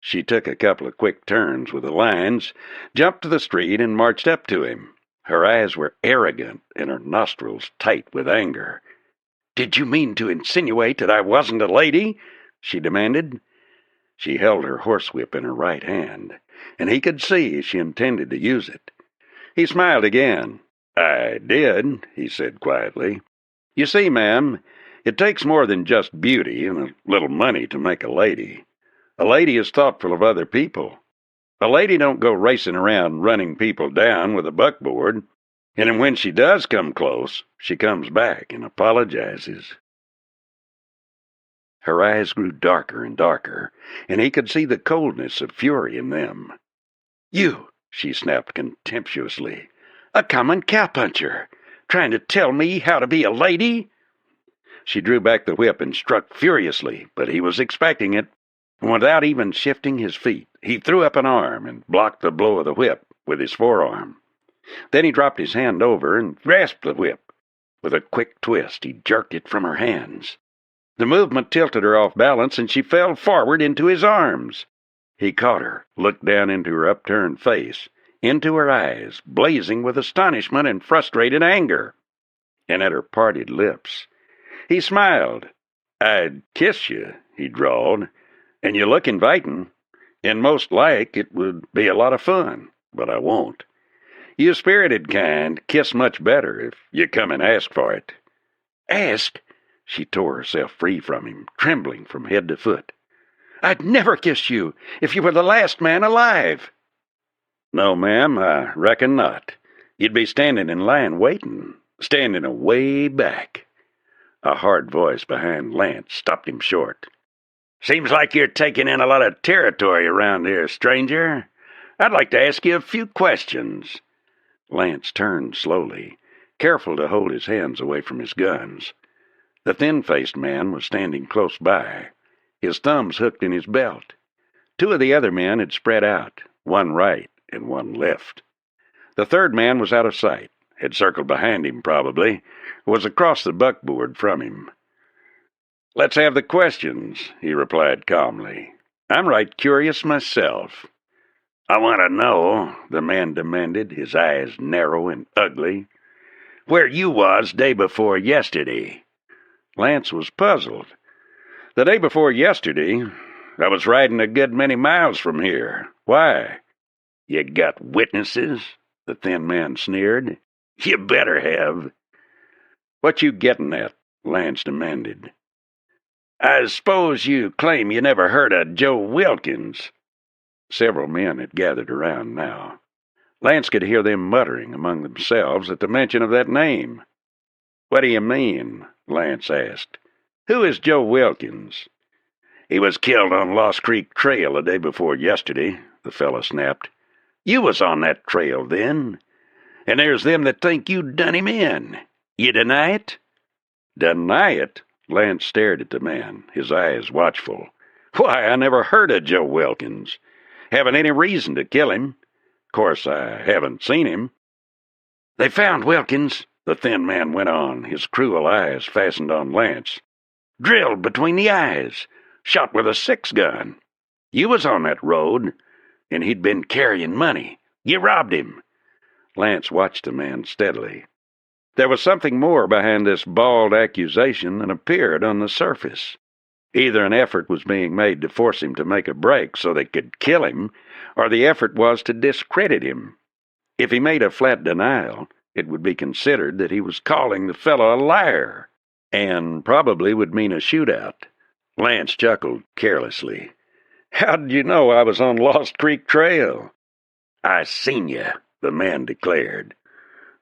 She took a couple of quick turns with the lines, jumped to the street, and marched up to him. Her eyes were arrogant and her nostrils tight with anger. "Did you mean to insinuate that I wasn't a lady?" she demanded. She held her horsewhip in her right hand, and he could see she intended to use it. He smiled again. "I did," he said quietly. "You see, ma'am, it takes more than just beauty and a little money to make a lady. A lady is thoughtful of other people. A lady don't go racing around running people down with a buckboard, and when she does come close, she comes back and apologizes." Her eyes grew darker and darker, and he could see the coldness of fury in them. "You," she snapped contemptuously, "a common cowpuncher, trying to tell me how to be a lady?" She drew back the whip and struck furiously, but he was expecting it. Without even shifting his feet, he threw up an arm and blocked the blow of the whip with his forearm. Then he dropped his hand over and grasped the whip. With a quick twist, he jerked it from her hands. The movement tilted her off balance, and she fell forward into his arms. He caught her, looked down into her upturned face, into her eyes, blazing with astonishment and frustrated anger, and at her parted lips. He smiled. "I'd kiss you," he drawled, "and you look inviting, and most like it would be a lot of fun, but I won't. You spirited kind kiss much better if you come and ask for it." "Ask?" She tore herself free from him, trembling from head to foot. "I'd never kiss you if you were the last man alive." "No, ma'am, I reckon not. You'd be standing in line waiting, standing away back." A hard voice behind Lance stopped him short. "Seems like you're taking in a lot of territory around here, stranger. I'd like to ask you a few questions." Lance turned slowly, careful to hold his hands away from his guns. The thin-faced man was standing close by, his thumbs hooked in his belt. Two of the other men had spread out, one right and one left. The third man was out of sight, had circled behind him probably, was across the buckboard from him. "Let's have the questions," he replied calmly. "I'm right curious myself." "I want to know," the man demanded, his eyes narrow and ugly, "where you was day before yesterday." Lance was puzzled. "The day before yesterday, I was riding a good many miles from here. Why?" "You got witnesses?" the thin man sneered. "You better have." "What you getting at?" Lance demanded. "I suppose you claim you never heard of Joe Wilkins." Several men had gathered around now. Lance could hear them muttering among themselves at the mention of that name. "What do you mean?" Lance asked. "Who is Joe Wilkins?" "He was killed on Lost Creek Trail the day before yesterday," the fellow snapped. "You was on that trail then. And there's them that think you done him in. You deny it?" "Deny it?" Lance stared at the man, his eyes watchful. "Why, I never heard of Joe Wilkins. Haven't any reason to kill him. Course, I haven't seen him." "They found Wilkins," the thin man went on, his cruel eyes fastened on Lance. "Drilled between the eyes, shot with a 6-gun. You was on that road, and he'd been carrying money. You robbed him." Lance watched the man steadily. There was something more behind this bald accusation than appeared on the surface. Either an effort was being made to force him to make a break so they could kill him, or the effort was to discredit him. If he made a flat denial, it would be considered that he was calling the fellow a liar, and probably would mean a shootout. Lance chuckled carelessly. "How'd you know I was on Lost Creek Trail?" "I seen you," the man declared.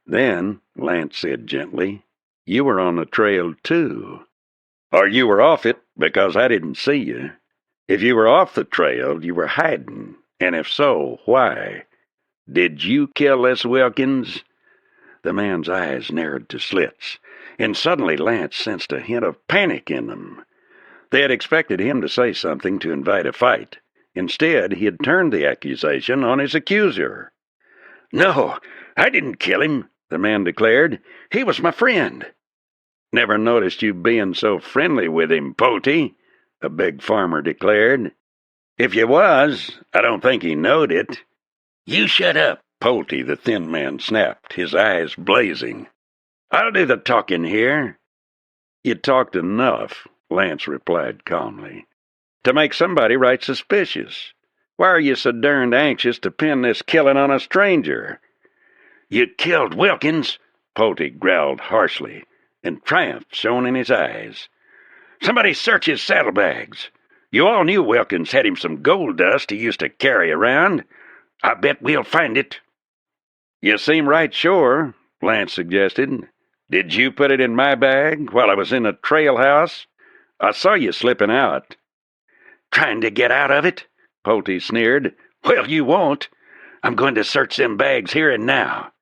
"Then," Lance said gently, "you were on the trail too. Or you were off it because I didn't see you. If you were off the trail, you were hiding, and if so, why? Did you kill this Wilkins?" The man's eyes narrowed to slits, and suddenly Lance sensed a hint of panic in them. They had expected him to say something to invite a fight. Instead, he had turned the accusation on his accuser. "No, I didn't kill him," the man declared. "He was my friend." "Never noticed you being so friendly with him, Polty," a big farmer declared. "If you was, I don't think he knowed it." "You shut up," Polty, the thin man, snapped, his eyes blazing. "I'll do the talking here." "You talked enough," Lance replied calmly, "to make somebody right suspicious. Why are you so darned anxious to pin this killing on a stranger?" "You killed Wilkins," Polty growled harshly, and triumph shone in his eyes. "Somebody search his saddlebags. You all knew Wilkins had him some gold dust he used to carry around. I bet we'll find it." "You seem right sure," Lance suggested. "Did you put it in my bag while I was in the trail house?" I saw you slipping out." "Trying to get out of it?" Pulte sneered. "Well, you won't. I'm going to search them bags here and now."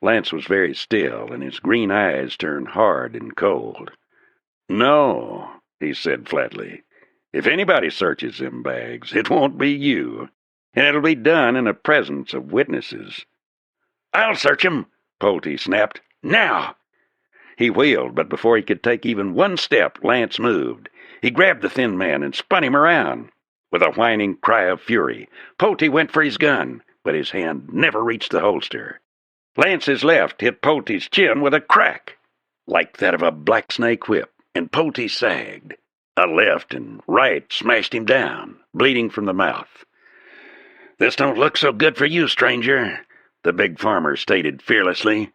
Lance was very still, and his green eyes turned hard and cold. "No," he said flatly. "If anybody searches them bags, it won't be you, and it'll be done in the presence of witnesses." "I'll search 'em," Pulte snapped. "Now!" He wheeled, but before he could take even one step, Lance moved. He grabbed the thin man and spun him around. With a whining cry of fury, Pulte went for his gun, but his hand never reached the holster. Lance's left hit Pulte's chin with a crack, like that of a black-snake whip, and Pulte sagged. A left and right smashed him down, bleeding from the mouth. "This don't look so good for you, stranger," the big farmer stated fearlessly.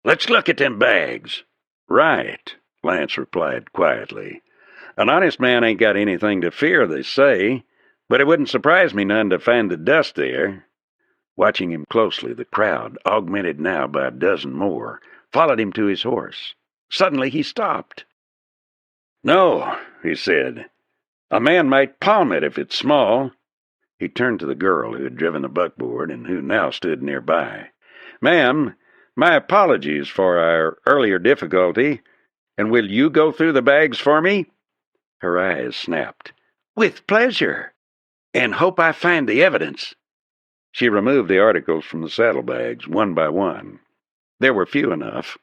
"Let's look at them bags." "Right," Lance replied quietly. "An honest man ain't got anything to fear, they say, but it wouldn't surprise me none to find the dust there." Watching him closely, the crowd, augmented now by a dozen more, followed him to his horse. Suddenly he stopped. "No," he said. "A man might palm it if it's small." He turned to the girl who had driven the buckboard and who now stood nearby. "Ma'am, my apologies for our earlier difficulty, and will you go through the bags for me?" Her eyes snapped. "With pleasure, and hope I find the evidence." She removed the articles from the saddlebags one by one. There were few enough.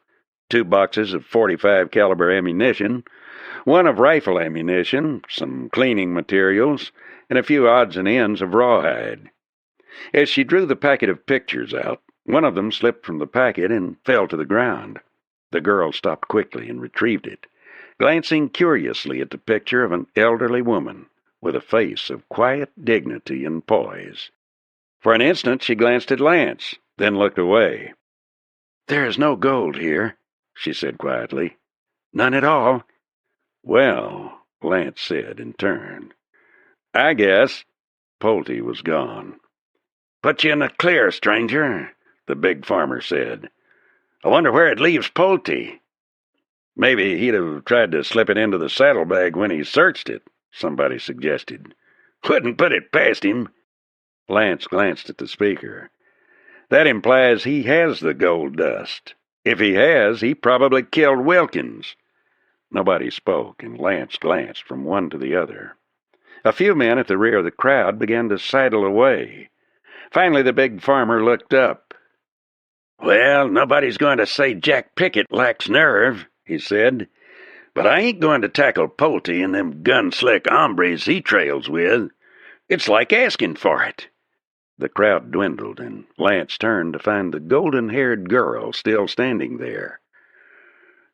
2 boxes of .45 caliber ammunition, one of rifle ammunition, some cleaning materials, and a few odds and ends of rawhide. As she drew the packet of pictures out, one of them slipped from the packet and fell to the ground. The girl stopped quickly and retrieved it, glancing curiously at the picture of an elderly woman with a face of quiet dignity and poise. For an instant she glanced at Lance, then looked away. "There is no gold here," she said quietly. "None at all." "Well," Lance said and turned. "I guess—" Pulte was gone. "Put you in the clear, stranger," the big farmer said. "I wonder where it leaves Pulte." "Maybe he'd have tried to slip it into the saddlebag when he searched it," somebody suggested. "Wouldn't put it past him." Lance glanced at the speaker. "That implies he has the gold dust. If he has, he probably killed Wilkins." Nobody spoke, and Lance glanced from one to the other. A few men at the rear of the crowd began to sidle away. Finally, the big farmer looked up. "Well, nobody's going to say Jack Pickett lacks nerve," he said. "But I ain't going to tackle Pulte and them gun-slick hombres he trails with. It's like asking for it." The crowd dwindled, and Lance turned to find the golden-haired girl still standing there.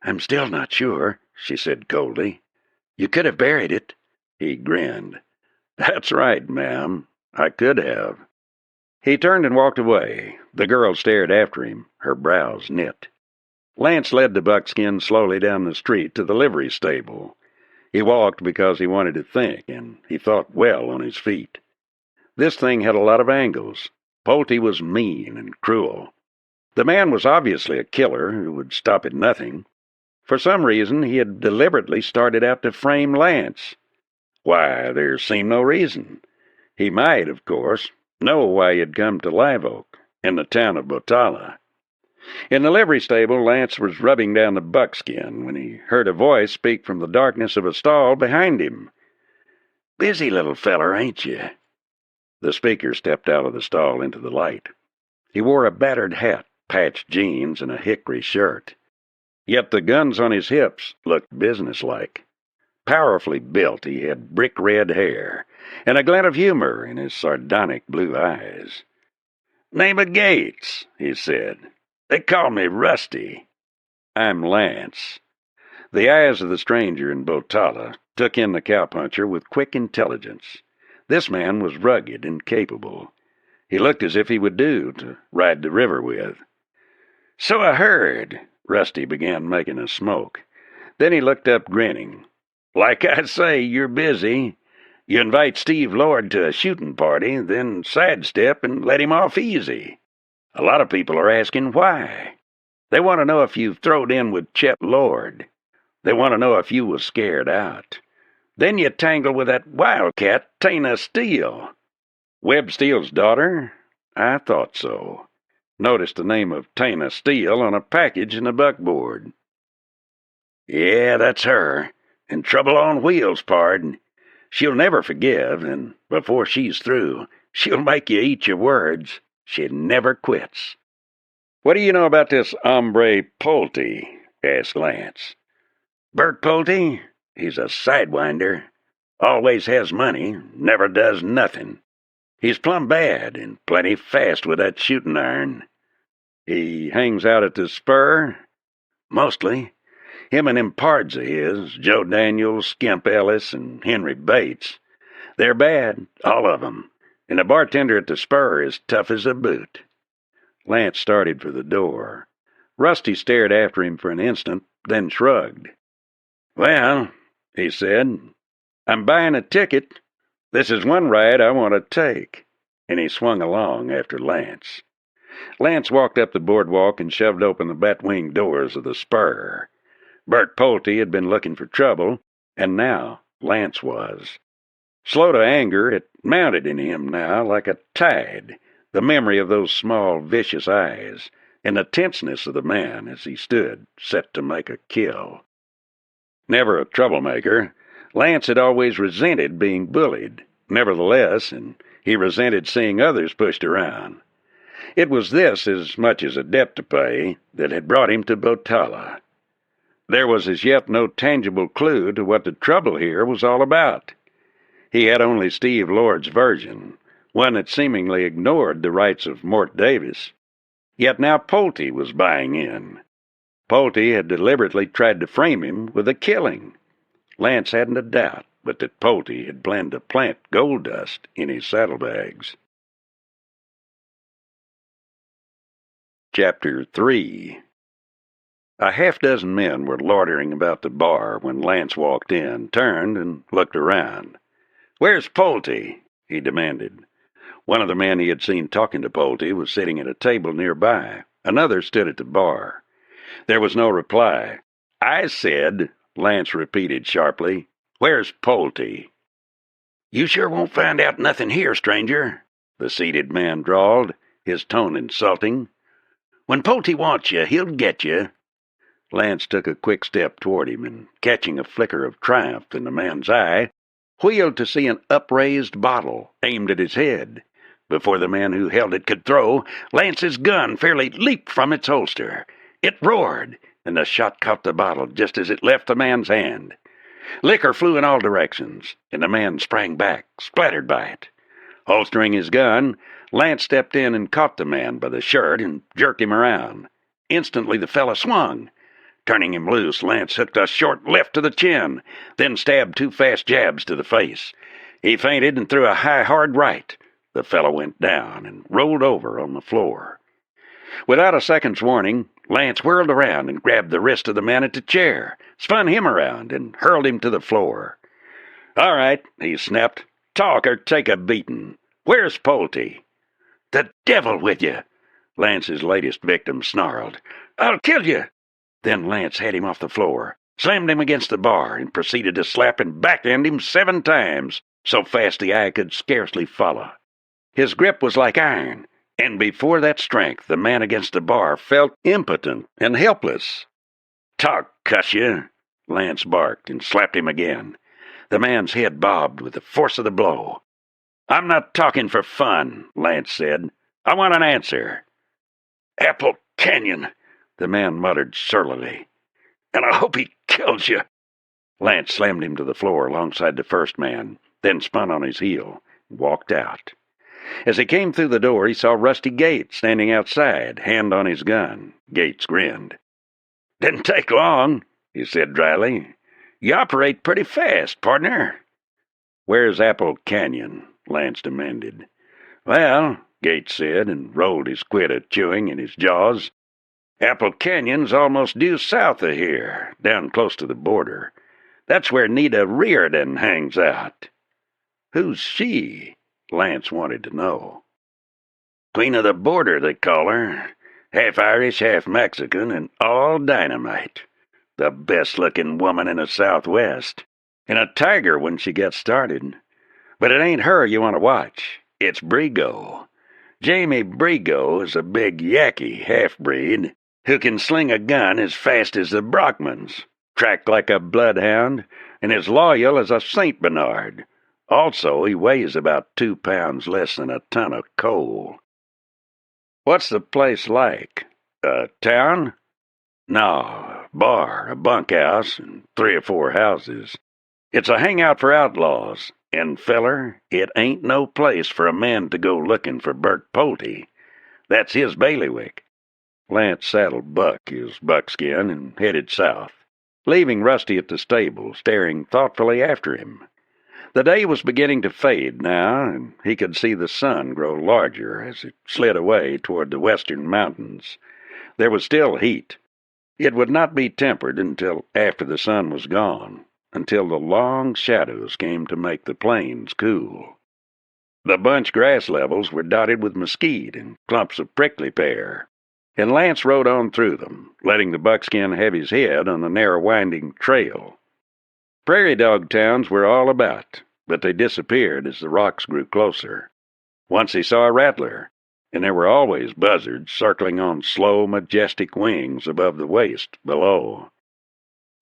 "I'm still not sure," she said coldly. "You could have buried it." He grinned. "That's right, ma'am. I could have." He turned and walked away. The girl stared after him, her brows knit. Lance led the buckskin slowly down the street to the livery stable. He walked because he wanted to think, and he thought well on his feet. This thing had a lot of angles. Pulte was mean and cruel. The man was obviously a killer who would stop at nothing. For some reason, he had deliberately started out to frame Lance. Why, there seemed no reason. He might, of course, know why he had come to Live Oak, in the town of Botala. In the livery stable, Lance was rubbing down the buckskin when he heard a voice speak from the darkness of a stall behind him. "Busy little feller, ain't you?" The speaker stepped out of the stall into the light. He wore a battered hat, patched jeans, and a hickory shirt. Yet the guns on his hips looked businesslike. Powerfully built, he had brick-red hair, and a glint of humor in his sardonic blue eyes. "Name of Gates," he said. "They call me Rusty." "I'm Lance." The eyes of the stranger in Botala took in the cowpuncher with quick intelligence. This man was rugged and capable. He looked as if he would do to ride the river with. "So I heard." Rusty began making a smoke. Then he looked up, grinning. "Like I say, you're busy. You invite Steve Lord to a shooting party, then sidestep and let him off easy. A lot of people are asking why. They want to know if you've throwed in with Chet Lord. They want to know if you was scared out. Then you tangle with that wildcat, Tina Steele." "Webb Steele's daughter?" "I thought so. Noticed the name of Tina Steele on a package in the buckboard." "Yeah, that's her. And trouble on wheels, pard. She'll never forgive, and before she's through, she'll make you eat your words. She never quits." "What do you know about this hombre Pulte?" asked Lance. "Bert Pulte? He's a sidewinder. Always has money, never does nothing. He's plumb bad and plenty fast with that shooting iron." "He hangs out at the Spur?" "Mostly. Him and them pards of his, Joe Daniels, Skimp Ellis, and Henry Bates. They're bad, all of 'em, and the bartender at the Spur is tough as a boot." Lance started for the door. Rusty stared after him for an instant, then shrugged. "Well," he said, "I'm buying a ticket. This is one ride I want to take." And he swung along after Lance. Lance walked up the boardwalk and shoved open the bat-wing doors of the Spur. Bert Pulte had been looking for trouble, and now Lance was. Slow to anger, it mounted in him now like a tide, the memory of those small, vicious eyes, and the tenseness of the man as he stood, set to make a kill. Never a troublemaker, Lance had always resented being bullied, nevertheless, and he resented seeing others pushed around. It was this, as much as a debt to pay, that had brought him to Botala. There was as yet no tangible clue to what the trouble here was all about. He had only Steve Lord's version, one that seemingly ignored the rights of Mort Davis. Yet now Pulte was buying in. Pulte had deliberately tried to frame him with a killing. Lance hadn't a doubt but that Pulte had planned to plant gold dust in his saddlebags. Chapter 3. A half-dozen men were loitering about the bar when Lance walked in, turned, and looked around. "Where's Pulte?" he demanded. One of the men he had seen talking to Pulte was sitting at a table nearby. Another stood at the bar. There was no reply. "I said," Lance repeated sharply, "where's Pulte?" "You sure won't find out nothing here, stranger," the seated man drawled, his tone insulting. "When Pulte wants you, he'll get you." Lance took a quick step toward him and, catching a flicker of triumph in the man's eye, wheeled to see an upraised bottle aimed at his head. Before the man who held it could throw, Lance's gun fairly leaped from its holster. It roared, and the shot caught the bottle just as it left the man's hand. Liquor flew in all directions, and the man sprang back, splattered by it. Holstering his gun, Lance stepped in and caught the man by the shirt and jerked him around. Instantly the fellow swung. Turning him loose, Lance hooked a short left to the chin, then stabbed 2 fast jabs to the face. He feinted and threw a high, hard right. The fellow went down and rolled over on the floor. Without a second's warning, Lance whirled around and grabbed the wrist of the man at the chair, spun him around, and hurled him to the floor. "All right," he snapped. "Talk or take a beating. Where's Pulte?" "The devil with you!" Lance's latest victim snarled. "I'll kill you!" Then Lance had him off the floor, slammed him against the bar, and proceeded to slap and backhand him 7 times, so fast the eye could scarcely follow. His grip was like iron, and before that strength the man against the bar felt impotent and helpless. "Talk, cuss you!" Lance barked and slapped him again. The man's head bobbed with the force of the blow. "I'm not talking for fun," Lance said. "I want an answer." "Apple Canyon," the man muttered surlily. "And I hope he kills you." Lance slammed him to the floor alongside the first man, then spun on his heel and walked out. As he came through the door, he saw Rusty Gates standing outside, hand on his gun. Gates grinned. "Didn't take long," he said dryly. "You operate pretty fast, partner." "Where's Apple Canyon?" Lance demanded. "Well," Gates said, and rolled his quid of chewing in his jaws, "Apple Canyon's almost due south of here, down close to the border. That's where Nita Riordan hangs out." "Who's she?" Lance wanted to know. "Queen of the Border, they call her. Half Irish, half Mexican, and all dynamite. The best-looking woman in the Southwest." and a tiger when she gets started. But it ain't her you want to watch. It's Brigo. Jamie Brigo is a big yacky half-breed who can sling a gun as fast as the Brockmans, track like a bloodhound, and as loyal as a St. Bernard. Also, he weighs about 2 pounds less than a ton of coal. What's the place like? A town? No, a bar, a bunkhouse, and 3 or 4 houses. It's a hangout for outlaws, and, feller, it ain't no place for a man to go looking for Bert Pulte. That's his bailiwick. Lance saddled Buck, his buckskin, and headed south, leaving Rusty at the stable, staring thoughtfully after him. The day was beginning to fade now, and he could see the sun grow larger as it slid away toward the western mountains. There was still heat. It would not be tempered until after the sun was gone, until the long shadows came to make the plains cool. The bunch grass levels were dotted with mesquite and clumps of prickly pear, and Lance rode on through them, letting the buckskin have his head on the narrow winding trail. Prairie dog towns were all about, but they disappeared as the rocks grew closer. Once he saw a rattler, and there were always buzzards circling on slow, majestic wings above the waste below.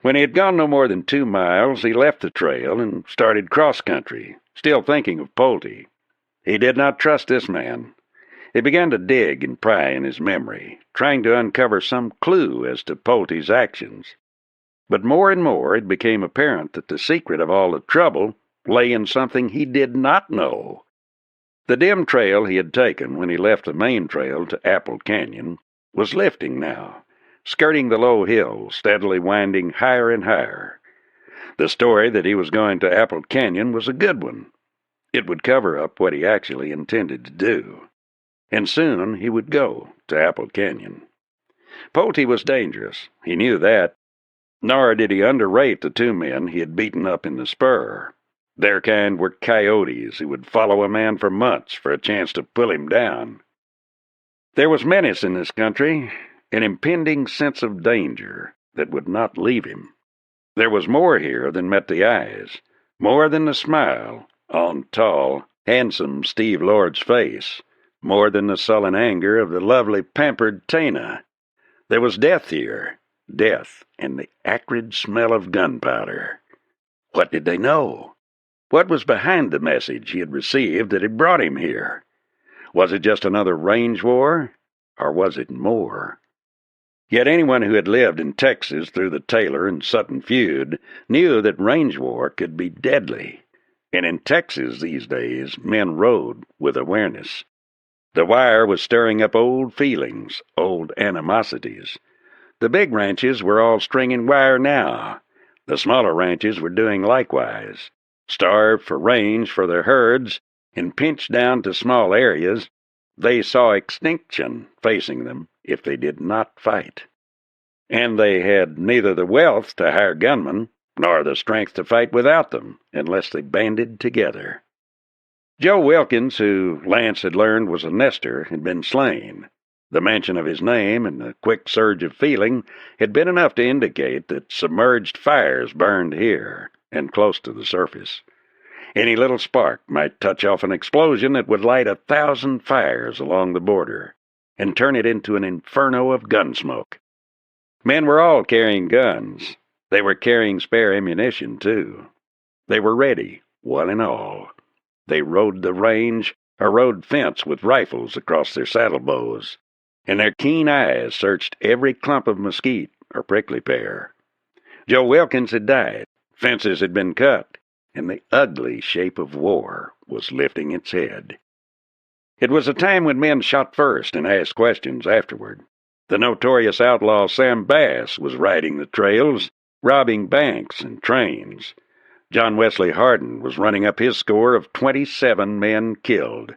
When he had gone no more than 2 miles, he left the trail and started cross-country, still thinking of Pulte. He did not trust this man. He began to dig and pry in his memory, trying to uncover some clue as to Pulte's actions. But more and more it became apparent that the secret of all the trouble lay in something he did not know. The dim trail he had taken when he left the main trail to Apple Canyon was lifting now, skirting the low hills, steadily winding higher and higher. The story that he was going to Apple Canyon was a good one. It would cover up what he actually intended to do. And soon he would go to Apple Canyon. Pulte was dangerous, he knew that, nor did he underrate the 2 men he had beaten up in the spur. Their kind were coyotes who would follow a man for months for a chance to pull him down. There was menace in this country, an impending sense of danger that would not leave him. There was more here than met the eyes, more than the smile on tall, handsome Steve Lord's face, more than the sullen anger of the lovely, pampered Tana. There was death here, death and the acrid smell of gunpowder. What did they know? What was behind the message he had received that had brought him here? Was it just another range war, or was it more? Yet anyone who had lived in Texas through the Taylor and Sutton feud knew that range war could be deadly. And in Texas these days, men rode with awareness. The wire was stirring up old feelings, old animosities. The big ranches were all stringing wire now. The smaller ranches were doing likewise. Starved for range for their herds and pinched down to small areas, they saw extinction facing them if they did not fight. And they had neither the wealth to hire gunmen nor the strength to fight without them unless they banded together. Joe Wilkins, who Lance had learned was a nester, had been slain. The mention of his name and the quick surge of feeling had been enough to indicate that submerged fires burned here and close to the surface. Any little spark might touch off an explosion that would light 1,000 fires along the border and turn it into an inferno of gunsmoke. Men were all carrying guns. They were carrying spare ammunition, too. They were ready, one and all. They rode the range or rode fence with rifles across their saddle bows, and their keen eyes searched every clump of mesquite or prickly pear. Joe Wilkins had died. Fences had been cut, and the ugly shape of war was lifting its head. It was a time when men shot first and asked questions afterward. The notorious outlaw Sam Bass was riding the trails, robbing banks and trains. John Wesley Hardin was running up his score of 27 men killed.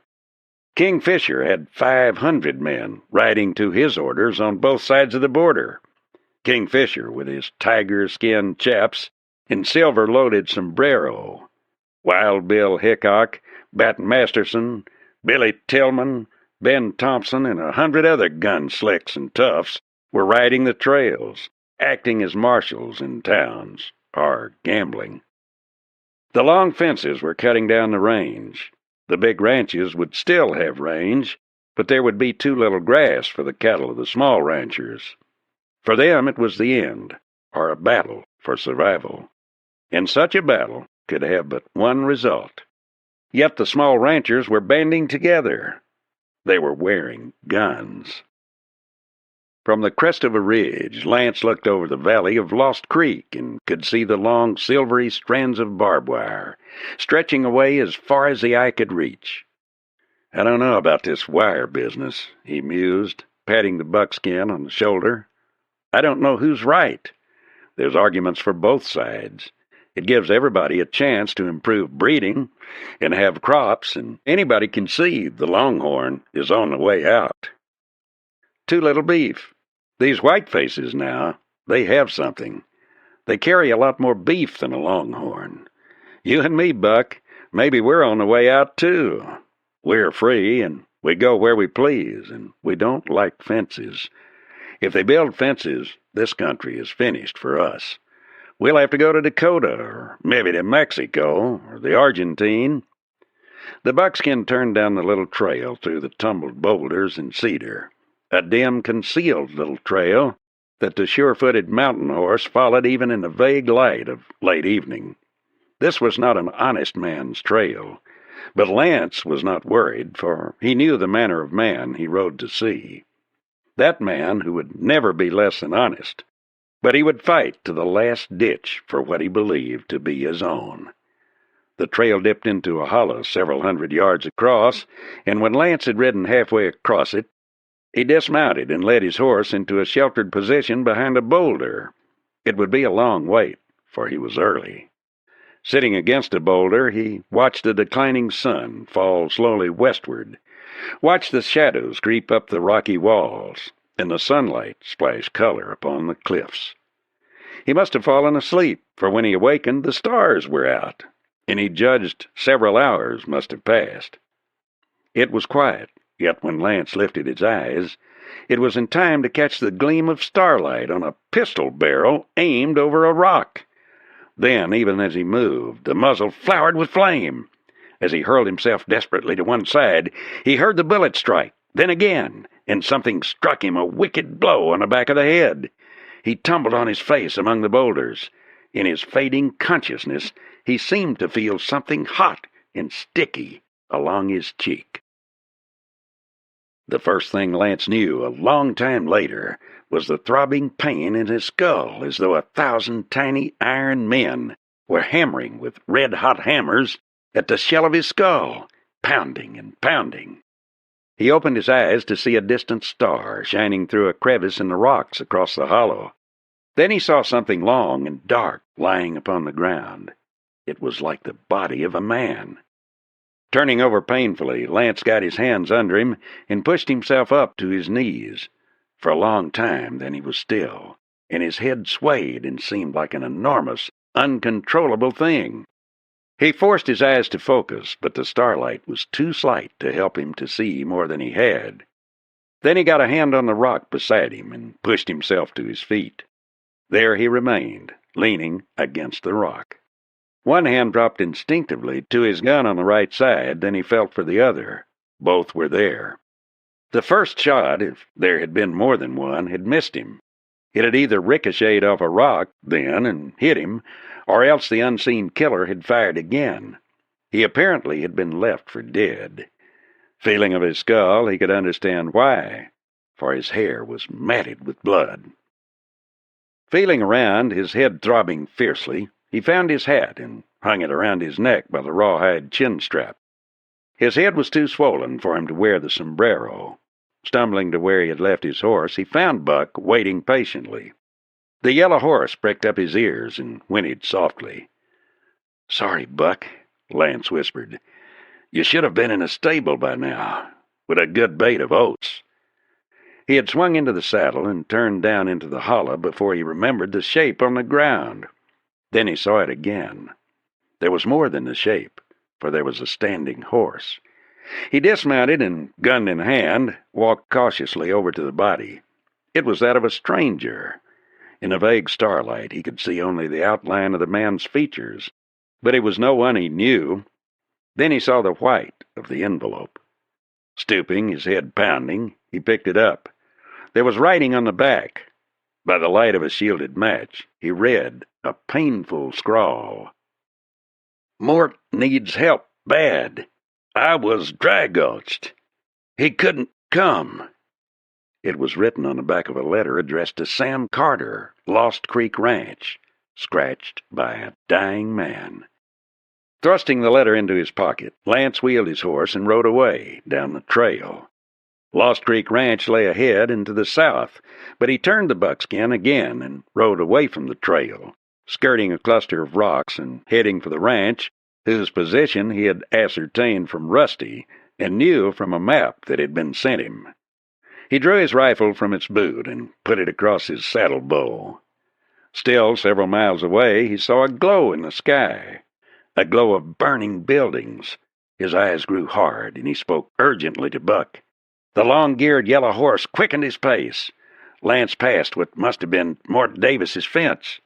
King Fisher had 500 men riding to his orders on both sides of the border. King Fisher, with his tiger-skin chaps and silver-loaded sombrero. Wild Bill Hickok, Bat Masterson, Billy Tillman, Ben Thompson, and 100 other gun slicks and toughs were riding the trails, acting as marshals in towns, or gambling. The long fences were cutting down the range. The big ranches would still have range, but there would be too little grass for the cattle of the small ranchers. For them it was the end, or a battle for survival. And such a battle could have but one result. Yet the small ranchers were banding together. They were wearing guns. From the crest of a ridge, Lance looked over the valley of Lost Creek and could see the long, silvery strands of barbed wire, stretching away as far as the eye could reach. "I don't know about this wire business," he mused, patting the buckskin on the shoulder. "I don't know who's right. There's arguments for both sides. It gives everybody a chance to improve breeding and have crops, and anybody can see the longhorn is on the way out. Too little beef. These white faces now, they have something. They carry a lot more beef than a longhorn. You and me, Buck, maybe we're on the way out too. We're free, and we go where we please, and we don't like fences. If they build fences, this country is finished for us. We'll have to go to Dakota, or maybe to Mexico, or the Argentine." The buckskin turned down the little trail through the tumbled boulders and cedar, a dim, concealed little trail that the sure-footed mountain horse followed even in the vague light of late evening. This was not an honest man's trail, but Lance was not worried, for he knew the manner of man he rode to see. That man who would never be less than honest, but he would fight to the last ditch for what he believed to be his own. The trail dipped into a hollow several hundred yards across, and when Lance had ridden halfway across it, he dismounted and led his horse into a sheltered position behind a boulder. It would be a long wait, for he was early. Sitting against a boulder, he watched the declining sun fall slowly westward, watched the shadows creep up the rocky walls, and the sunlight splash color upon the cliffs. He must have fallen asleep, for when he awakened, the stars were out, and he judged several hours must have passed. It was quiet, yet when Lance lifted his eyes, it was in time to catch the gleam of starlight on a pistol barrel aimed over a rock. Then, even as he moved, the muzzle flowered with flame. As he hurled himself desperately to one side, he heard the bullet strike, then again, and something struck him a wicked blow on the back of the head. He tumbled on his face among the boulders. In his fading consciousness, he seemed to feel something hot and sticky along his cheek. The first thing Lance knew, a long time later, was the throbbing pain in his skull, as though 1,000 tiny iron men were hammering with red-hot hammers at the shell of his skull, pounding and pounding. He opened his eyes to see a distant star shining through a crevice in the rocks across the hollow. Then he saw something long and dark lying upon the ground. It was like the body of a man. Turning over painfully, Lance got his hands under him and pushed himself up to his knees. For a long time, then he was still, and his head swayed and seemed like an enormous, uncontrollable thing. He forced his eyes to focus, but the starlight was too slight to help him to see more than he had. Then he got a hand on the rock beside him and pushed himself to his feet. There he remained, leaning against the rock. One hand dropped instinctively to his gun on the right side, then he felt for the other. Both were there. The first shot, if there had been more than one, had missed him. It had either ricocheted off a rock then and hit him, or else the unseen killer had fired again. He apparently had been left for dead. Feeling of his skull, he could understand why, for his hair was matted with blood. Feeling around, his head throbbing fiercely, he found his hat and hung it around his neck by the rawhide chin strap. His head was too swollen for him to wear the sombrero. Stumbling to where he had left his horse, he found Buck waiting patiently. The yellow horse pricked up his ears and whinnied softly. "Sorry, Buck," Lance whispered. "You should have been in a stable by now, with a good bait of oats." He had swung into the saddle and turned down into the hollow before he remembered the shape on the ground. Then he saw it again. There was more than the shape, for there was a standing horse. He dismounted and, gun in hand, walked cautiously over to the body. It was that of a stranger. In the vague starlight he could see only the outline of the man's features, but it was no one he knew. Then he saw the white of the envelope. Stooping, his head pounding, he picked it up. There was writing on the back. By the light of a shielded match, he read a painful scrawl. "Mort needs help bad. I was dry-gulched. He couldn't come." It was written on the back of a letter addressed to Sam Carter, Lost Creek Ranch, scratched by a dying man. Thrusting the letter into his pocket, Lance wheeled his horse and rode away down the trail. Lost Creek Ranch lay ahead and to the south, but he turned the buckskin again and rode away from the trail, skirting a cluster of rocks and heading for the ranch, whose position he had ascertained from Rusty and knew from a map that had been sent him. He drew his rifle from its boot and put it across his saddle bow. Still several miles away, he saw a glow in the sky, a glow of burning buildings. His eyes grew hard, and he spoke urgently to Buck. The long-geared yellow horse quickened his pace. Lance passed what must have been Mort Davis's fence,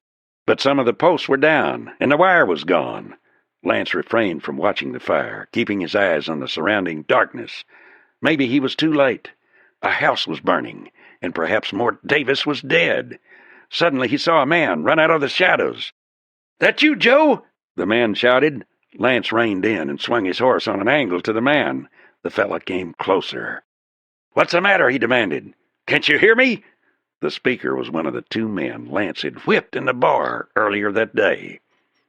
but some of the posts were down, and the wire was gone. Lance refrained from watching the fire, keeping his eyes on the surrounding darkness. Maybe he was too late. A house was burning, and perhaps Mort Davis was dead. Suddenly he saw a man run out of the shadows. "That you, Joe?" the man shouted. Lance reined in and swung his horse on an angle to the man. The fellow came closer. "What's the matter?" he demanded. "Can't you hear me?" The speaker was one of the two men Lance had whipped in the bar earlier that day.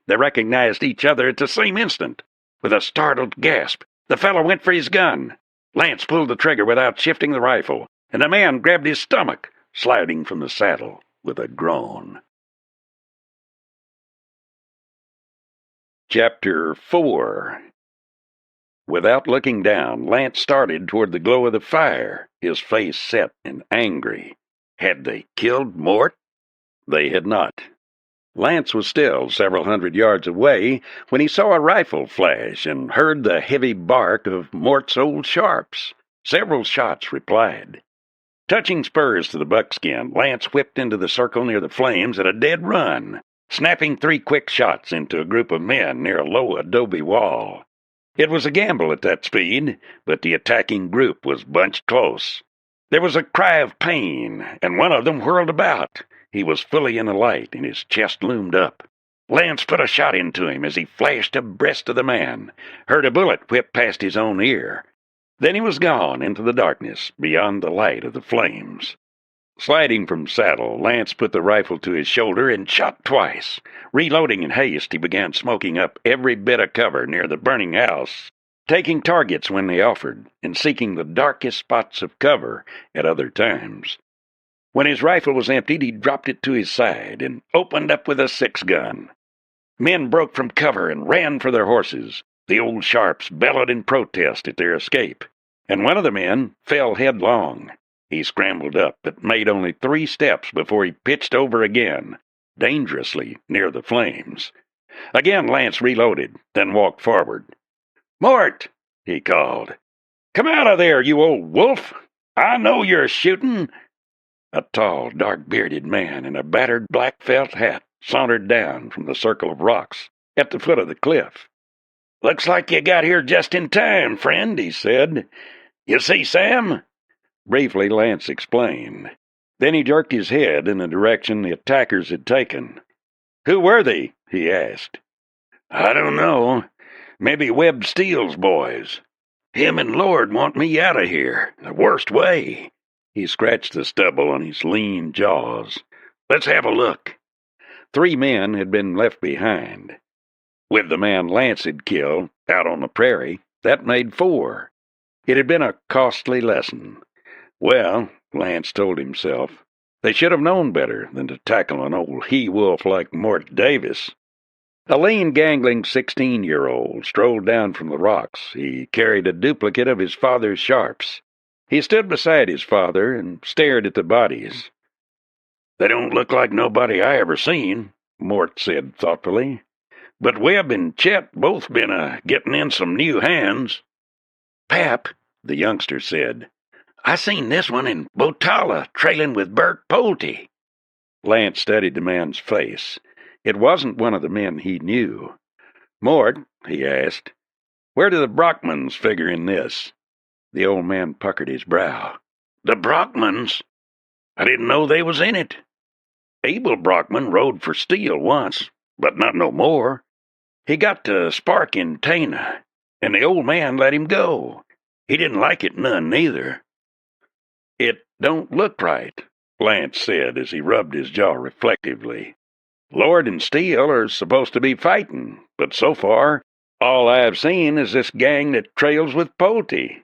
They recognized each other at the same instant. With a startled gasp, the fellow went for his gun. Lance pulled the trigger without shifting the rifle, and the man grabbed his stomach, sliding from the saddle with a groan. Chapter 4. Without looking down, Lance started toward the glow of the fire, his face set and angry. Had they killed Mort? They had not. Lance was still several hundred yards away when he saw a rifle flash and heard the heavy bark of Mort's old sharps. Several shots replied. Touching spurs to the buckskin, Lance whipped into the circle near the flames at a dead run, snapping 3 quick shots into a group of men near a low adobe wall. It was a gamble at that speed, but the attacking group was bunched close. There was a cry of pain, and one of them whirled about. He was fully in the light, and his chest loomed up. Lance put a shot into him as he flashed abreast of the man, heard a bullet whip past his own ear. Then he was gone into the darkness beyond the light of the flames. Sliding from saddle, Lance put the rifle to his shoulder and shot twice. Reloading in haste, he began smoking up every bit of cover near the burning house, taking targets when they offered, and seeking the darkest spots of cover at other times. When his rifle was emptied, he dropped it to his side and opened up with a 6-gun. Men broke from cover and ran for their horses. The old sharps bellowed in protest at their escape, and one of the men fell headlong. He scrambled up, but made only 3 steps before he pitched over again, dangerously near the flames. Again Lance reloaded, then walked forward. "Mort!" he called. "Come out of there, you old wolf! I know you're shooting!" A tall, dark-bearded man in a battered black felt hat sauntered down from the circle of rocks at the foot of the cliff. "Looks like you got here just in time, friend," he said. "You see Sam?" Briefly, Lance explained. Then he jerked his head in the direction the attackers had taken. "Who were they?" he asked. "I don't know. Maybe Webb Steele's boys. Him and Lord want me out of here, the worst way." He scratched the stubble on his lean jaws. "Let's have a look." 3 men had been left behind. With the man Lance had killed out on the prairie, that made 4. It had been a costly lesson. Well, Lance told himself, they should have known better than to tackle an old he-wolf like Mort Davis. A lean, gangling 16-year-old strolled down from the rocks. He carried a duplicate of his father's sharps. He stood beside his father and stared at the bodies. "They don't look like nobody I ever seen," Mort said thoughtfully. "But Webb and Chet both been getting in some new hands." "Pap," the youngster said, "I seen this one in Botala trailing with Bert Pulte." Lance studied the man's face. It wasn't one of the men he knew. "Mort," he asked, "where do the Brockmans figure in this?" The old man puckered his brow. "The Brockmans? I didn't know they was in it. Abel Brockman rode for Steele once, but not no more. He got to sparking Tana, and the old man let him go. He didn't like it none, neither." "It don't look right," Lance said as he rubbed his jaw reflectively. "Lord and Steele are supposed to be fighting, but so far, all I've seen is this gang that trails with Pulte.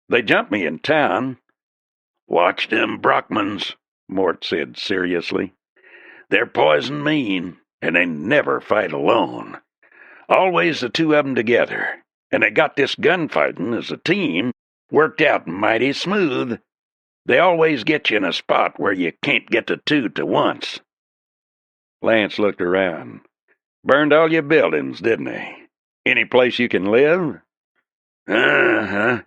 They jumped me in town." "Watch them Brockmans," Mort said seriously. "They're poison mean, and they never fight alone. Always the two of 'em together, and they got this gunfighting as a team worked out mighty smooth. They always get you in a spot where you can't get the two to once." Lance looked around. "Burned all your buildings, didn't they? Any place you can live?" "Uh-huh.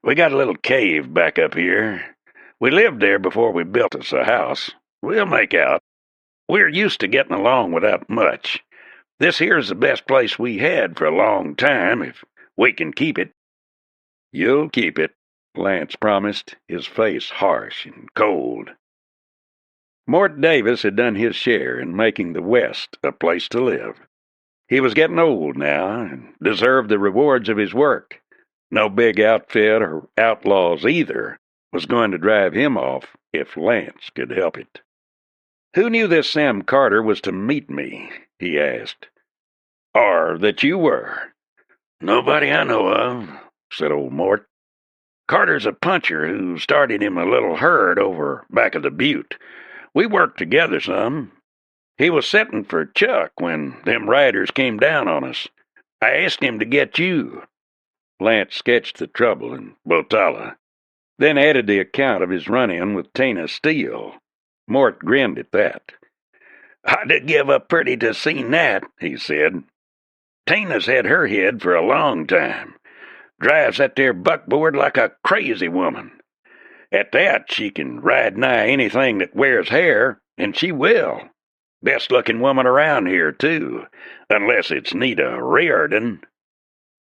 We got a little cave back up here. We lived there before we built us a house. We'll make out. We're used to getting along without much. This here's the best place we had for a long time, if we can keep it." "You'll keep it," Lance promised, his face harsh and cold. Mort Davis had done his share in making the West a place to live. He was getting old now and deserved the rewards of his work. No big outfit or outlaws either was going to drive him off if Lance could help it. "Who knew this Sam Carter was to meet me?" he asked. "Or that you were?" "Nobody I know of," said old Mort. "Carter's a puncher who started him a little herd over back of the butte. We worked together some. He was setting for Chuck when them riders came down on us. I asked him to get you." Lance sketched the trouble in Botala, then added the account of his run-in with Tana Steele. Mort grinned at that. "I'd have give up pretty to seen that," he said. "Tana's had her head for a long time. Drives that there buckboard like a crazy woman. At that, she can ride nigh anything that wears hair, and she will. Best-looking woman around here, too, unless it's Nita Riordan."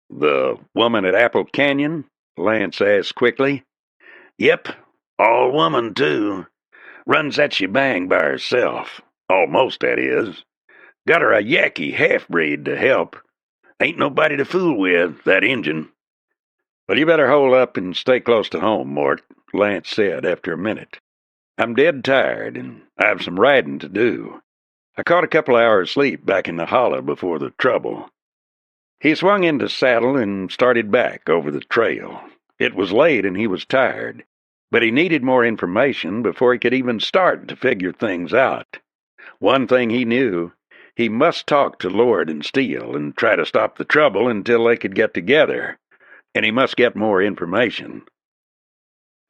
"The woman at Apple Canyon?" Lance asked quickly. "Yep, all woman, too. Runs that shebang by herself. Almost, that is. Got her a Yankee half-breed to help. Ain't nobody to fool with, that Injun." "Well, you better hold up and stay close to home, Mort," Lance said after a minute. "I'm dead tired, and I've some riding to do. I caught a couple hours sleep back in the hollow before the trouble." He swung into saddle and started back over the trail. It was late and he was tired, but he needed more information before he could even start to figure things out. One thing he knew: he must talk to Lord and Steele and try to stop the trouble until they could get together, and he must get more information.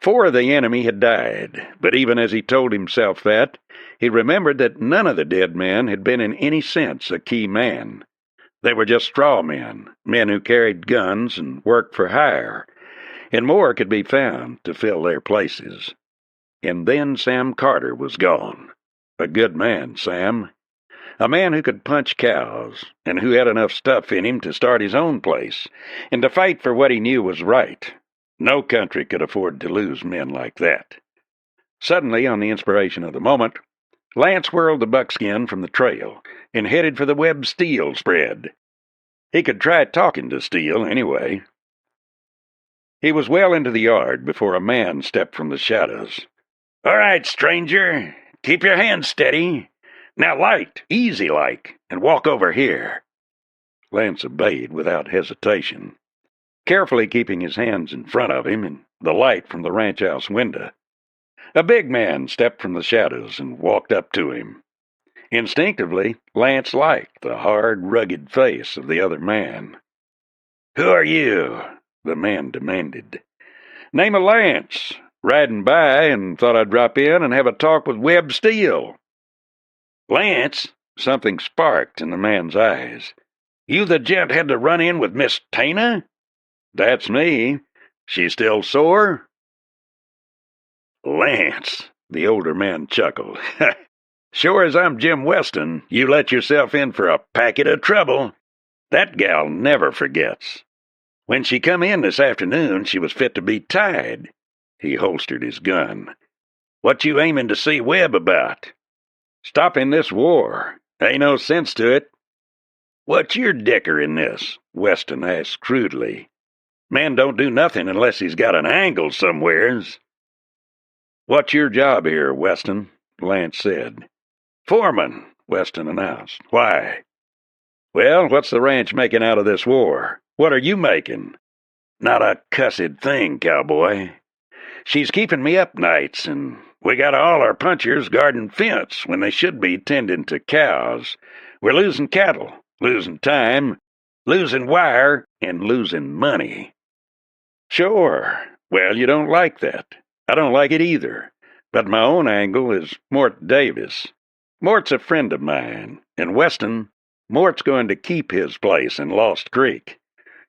4 of the enemy had died, but even as he told himself that, he remembered that none of the dead men had been in any sense a key man. They were just straw men, men who carried guns and worked for hire, and more could be found to fill their places. And then Sam Carter was gone. A good man, Sam. A man who could punch cows, and who had enough stuff in him to start his own place, and to fight for what he knew was right. No country could afford to lose men like that. Suddenly, on the inspiration of the moment, Lance whirled the buckskin from the trail and headed for the Webb Steele spread. He could try talking to Steele anyway. He was well into the yard before a man stepped from the shadows. "All right, stranger. Keep your hands steady. Now light, easy like, and walk over here." Lance obeyed without hesitation, carefully keeping his hands in front of him in the light from the ranch house window. A big man stepped from the shadows and walked up to him. Instinctively, Lance liked the hard, rugged face of the other man. "Who are you?" the man demanded. "Name of Lance. Riding by and thought I'd drop in and have a talk with Webb Steele." "Lance?" Something sparked in the man's eyes. "You the gent had to run in with Miss Tana?" "That's me. She still sore?" "Lance," the older man chuckled. "Sure as I'm Jim Weston, you let yourself in for a packet of trouble." That gal never forgets. When she come in this afternoon, she was fit to be tied." He holstered his gun. "What you aiming to see Webb about?" "Stopping this war. Ain't no sense to it." "What's your dicker in this?" Weston asked crudely. "Man don't do nothing unless he's got an angle somewheres." "What's your job here, Weston?" Lance said. "Foreman," Weston announced. "Why?" "Well, what's the ranch making out of this war? What are you making?" "Not a cussed thing, cowboy. She's keeping me up nights, and we got all our punchers guarding fence when they should be tending to cows. We're losing cattle, losing time, losing wire, and losing money." "Sure. Well, you don't like that. I don't like it either. But my own angle is Mort Davis. Mort's a friend of mine, and Weston, Mort's going to keep his place in Lost Creek.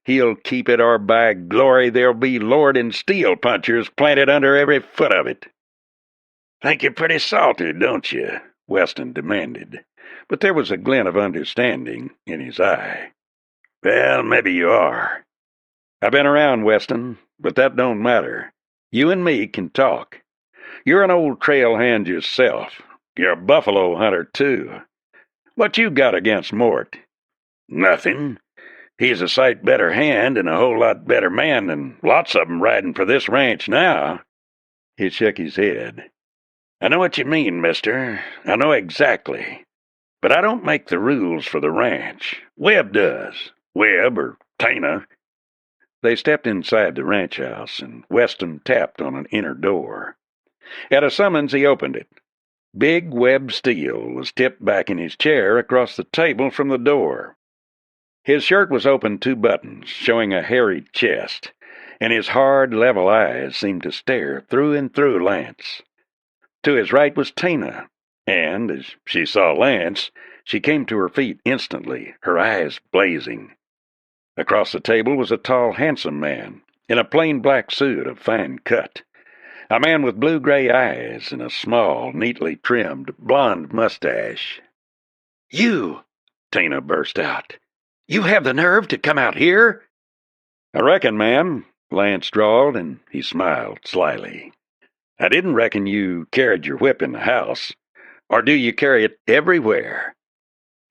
He'll keep it, or by glory, there'll be Lord and Steel punchers planted under every foot of it." "Think you're pretty salty, don't you?" Weston demanded, but there was a glint of understanding in his eye. "Well, maybe you are." "I've been around, Weston, but that don't matter. You and me can talk. You're an old trail hand yourself. You're a buffalo hunter, too. What you got against Mort?" "Nothing. He's a sight better hand and a whole lot better man than lots of 'em riding for this ranch now." He shook his head. "I know what you mean, mister. I know exactly. But I don't make the rules for the ranch. Webb does. Webb or Tana." They stepped inside the ranch house, and Weston tapped on an inner door. At a summons, he opened it. Big Webb Steele was tipped back in his chair across the table from the door. His shirt was open 2 buttons, showing a hairy chest, and his hard, level eyes seemed to stare through and through Lance. To his right was Tina, and as she saw Lance, she came to her feet instantly, her eyes blazing. Across the table was a tall, handsome man in a plain black suit of fine cut, a man with blue-gray eyes and a small, neatly trimmed, blonde mustache. "You!" Tina burst out. "You have the nerve to come out here?" "I reckon, ma'am," Lance drawled, and he smiled slyly. "I didn't reckon you carried your whip in the house. Or do you carry it everywhere?"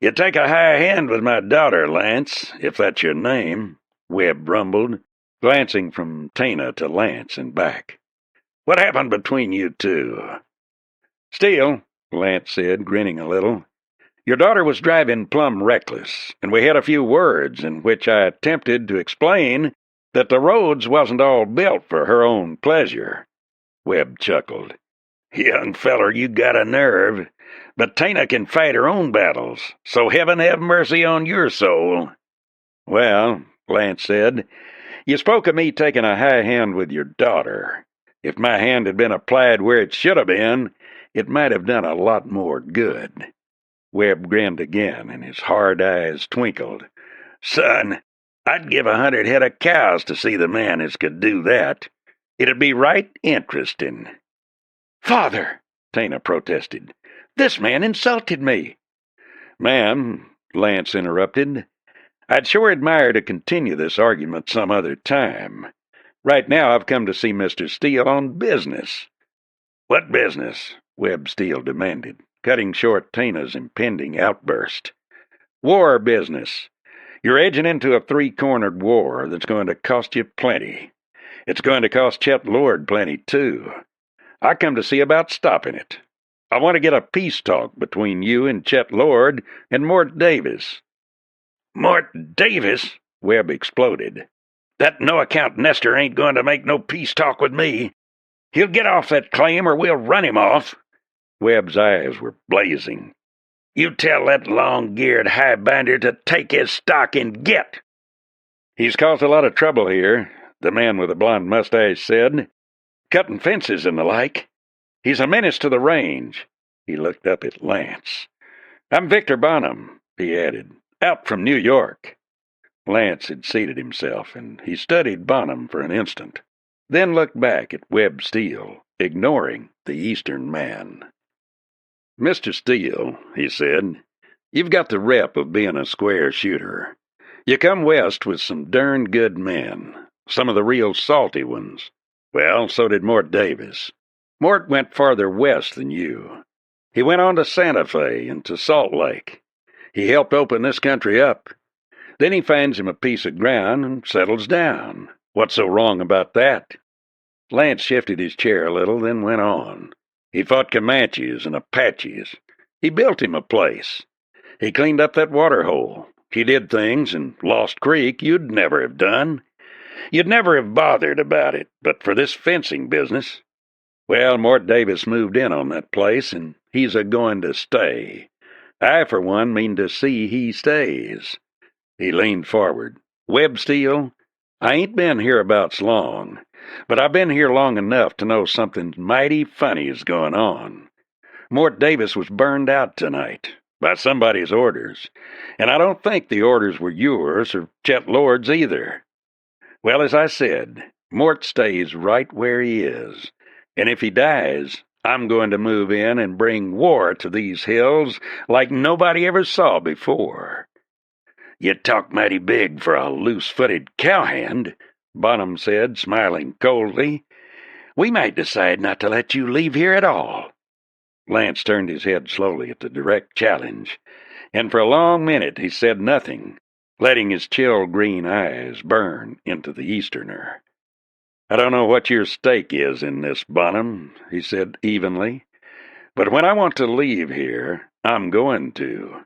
"You take a high hand with my daughter, Lance, if that's your name," Webb rumbled, glancing from Tina to Lance and back. "What happened between you two?" "Steele," Lance said, grinning a little, "your daughter was driving plumb reckless, and we had a few words in which I attempted to explain that the roads wasn't all built for her own pleasure." Webb chuckled. "Young feller, you got a nerve. But Tina can fight her own battles, so heaven have mercy on your soul." "Well," Lance said, "you spoke of me taking a high hand with your daughter. If my hand had been applied where it should have been, it might have done a lot more good." Webb grinned again, and his hard eyes twinkled. "Son, I'd give 100 head of cows to see the man as could do that. It'd be right interesting." "Father," Tina protested, "this man insulted me." "Ma'am," Lance interrupted, "I'd sure admire to continue this argument some other time. Right now I've come to see Mr. Steele on business." "What business?" Webb Steele demanded, cutting short Tina's impending outburst. "War business. You're edging into a 3-cornered war that's going to cost you plenty. It's going to cost Chet Lord plenty, too. I come to see about stopping it. I want to get a peace talk between you and Chet Lord and Mort Davis." "Mort Davis?" Webb exploded. "That no-account nester ain't going to make no peace talk with me. He'll get off that claim or we'll run him off." Webb's eyes were blazing. "You tell that long-geared highbinder to take his stock and get." "He's caused a lot of trouble here," the man with the blonde mustache said, "cutting fences and the like. He's a menace to the range." He looked up at Lance. "I'm Victor Bonham," he added, "out from New York." Lance had seated himself, and he studied Bonham for an instant, then looked back at Webb Steele, ignoring the Eastern man. "Mr. Steele," he said, "you've got the rep of being a square shooter. You come west with some darn good men, some of the real salty ones. Well, so did Mort Davis. Mort went farther west than you. He went on to Santa Fe and to Salt Lake. He helped open this country up. Then he finds him a piece of ground and settles down. What's so wrong about that? Lance shifted his chair a little, then went on. He fought Comanches and Apaches. He built him a place. He cleaned up that water hole. He did things in Lost Creek you'd never have done. You'd never have bothered about it, but for this fencing business. Well, Mort Davis moved in on that place, and he's a-going to stay. I, for one, mean to see he stays. He leaned forward. Webb Steele, I ain't been hereabouts long, but I've been here long enough to know something mighty funny is going on. Mort Davis was burned out tonight, by somebody's orders, and I don't think the orders were yours or Chet Lord's either. Well, as I said, Mort stays right where he is, and if he dies, I'm going to move in and bring war to these hills like nobody ever saw before. You talk mighty big for a loose-footed cowhand, Bonham said, smiling coldly. We might decide not to let you leave here at all. Lance turned his head slowly at the direct challenge, and for a long minute he said nothing, letting his chill green eyes burn into the Easterner. I don't know what your stake is in this, Bonham, he said evenly, but when I want to leave here, I'm going to.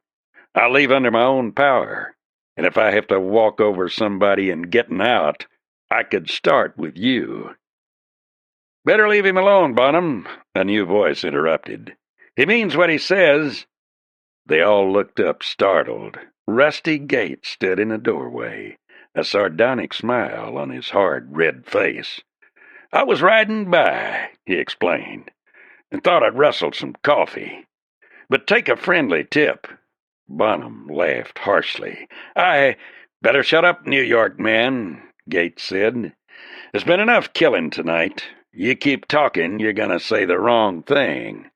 I'll leave under my own power, and if I have to walk over somebody in getting out, I could start with you. Better leave him alone, Bonham, a new voice interrupted. He means what he says. They all looked up, startled. Rusty Gates stood in the doorway, a sardonic smile on his hard, red face. I was riding by, he explained, and thought I'd rustle some coffee. But take a friendly tip. Bonham laughed harshly. Better shut up, New York man, Gates said. There's been enough killing tonight. You keep talking, you're going to say the wrong thing.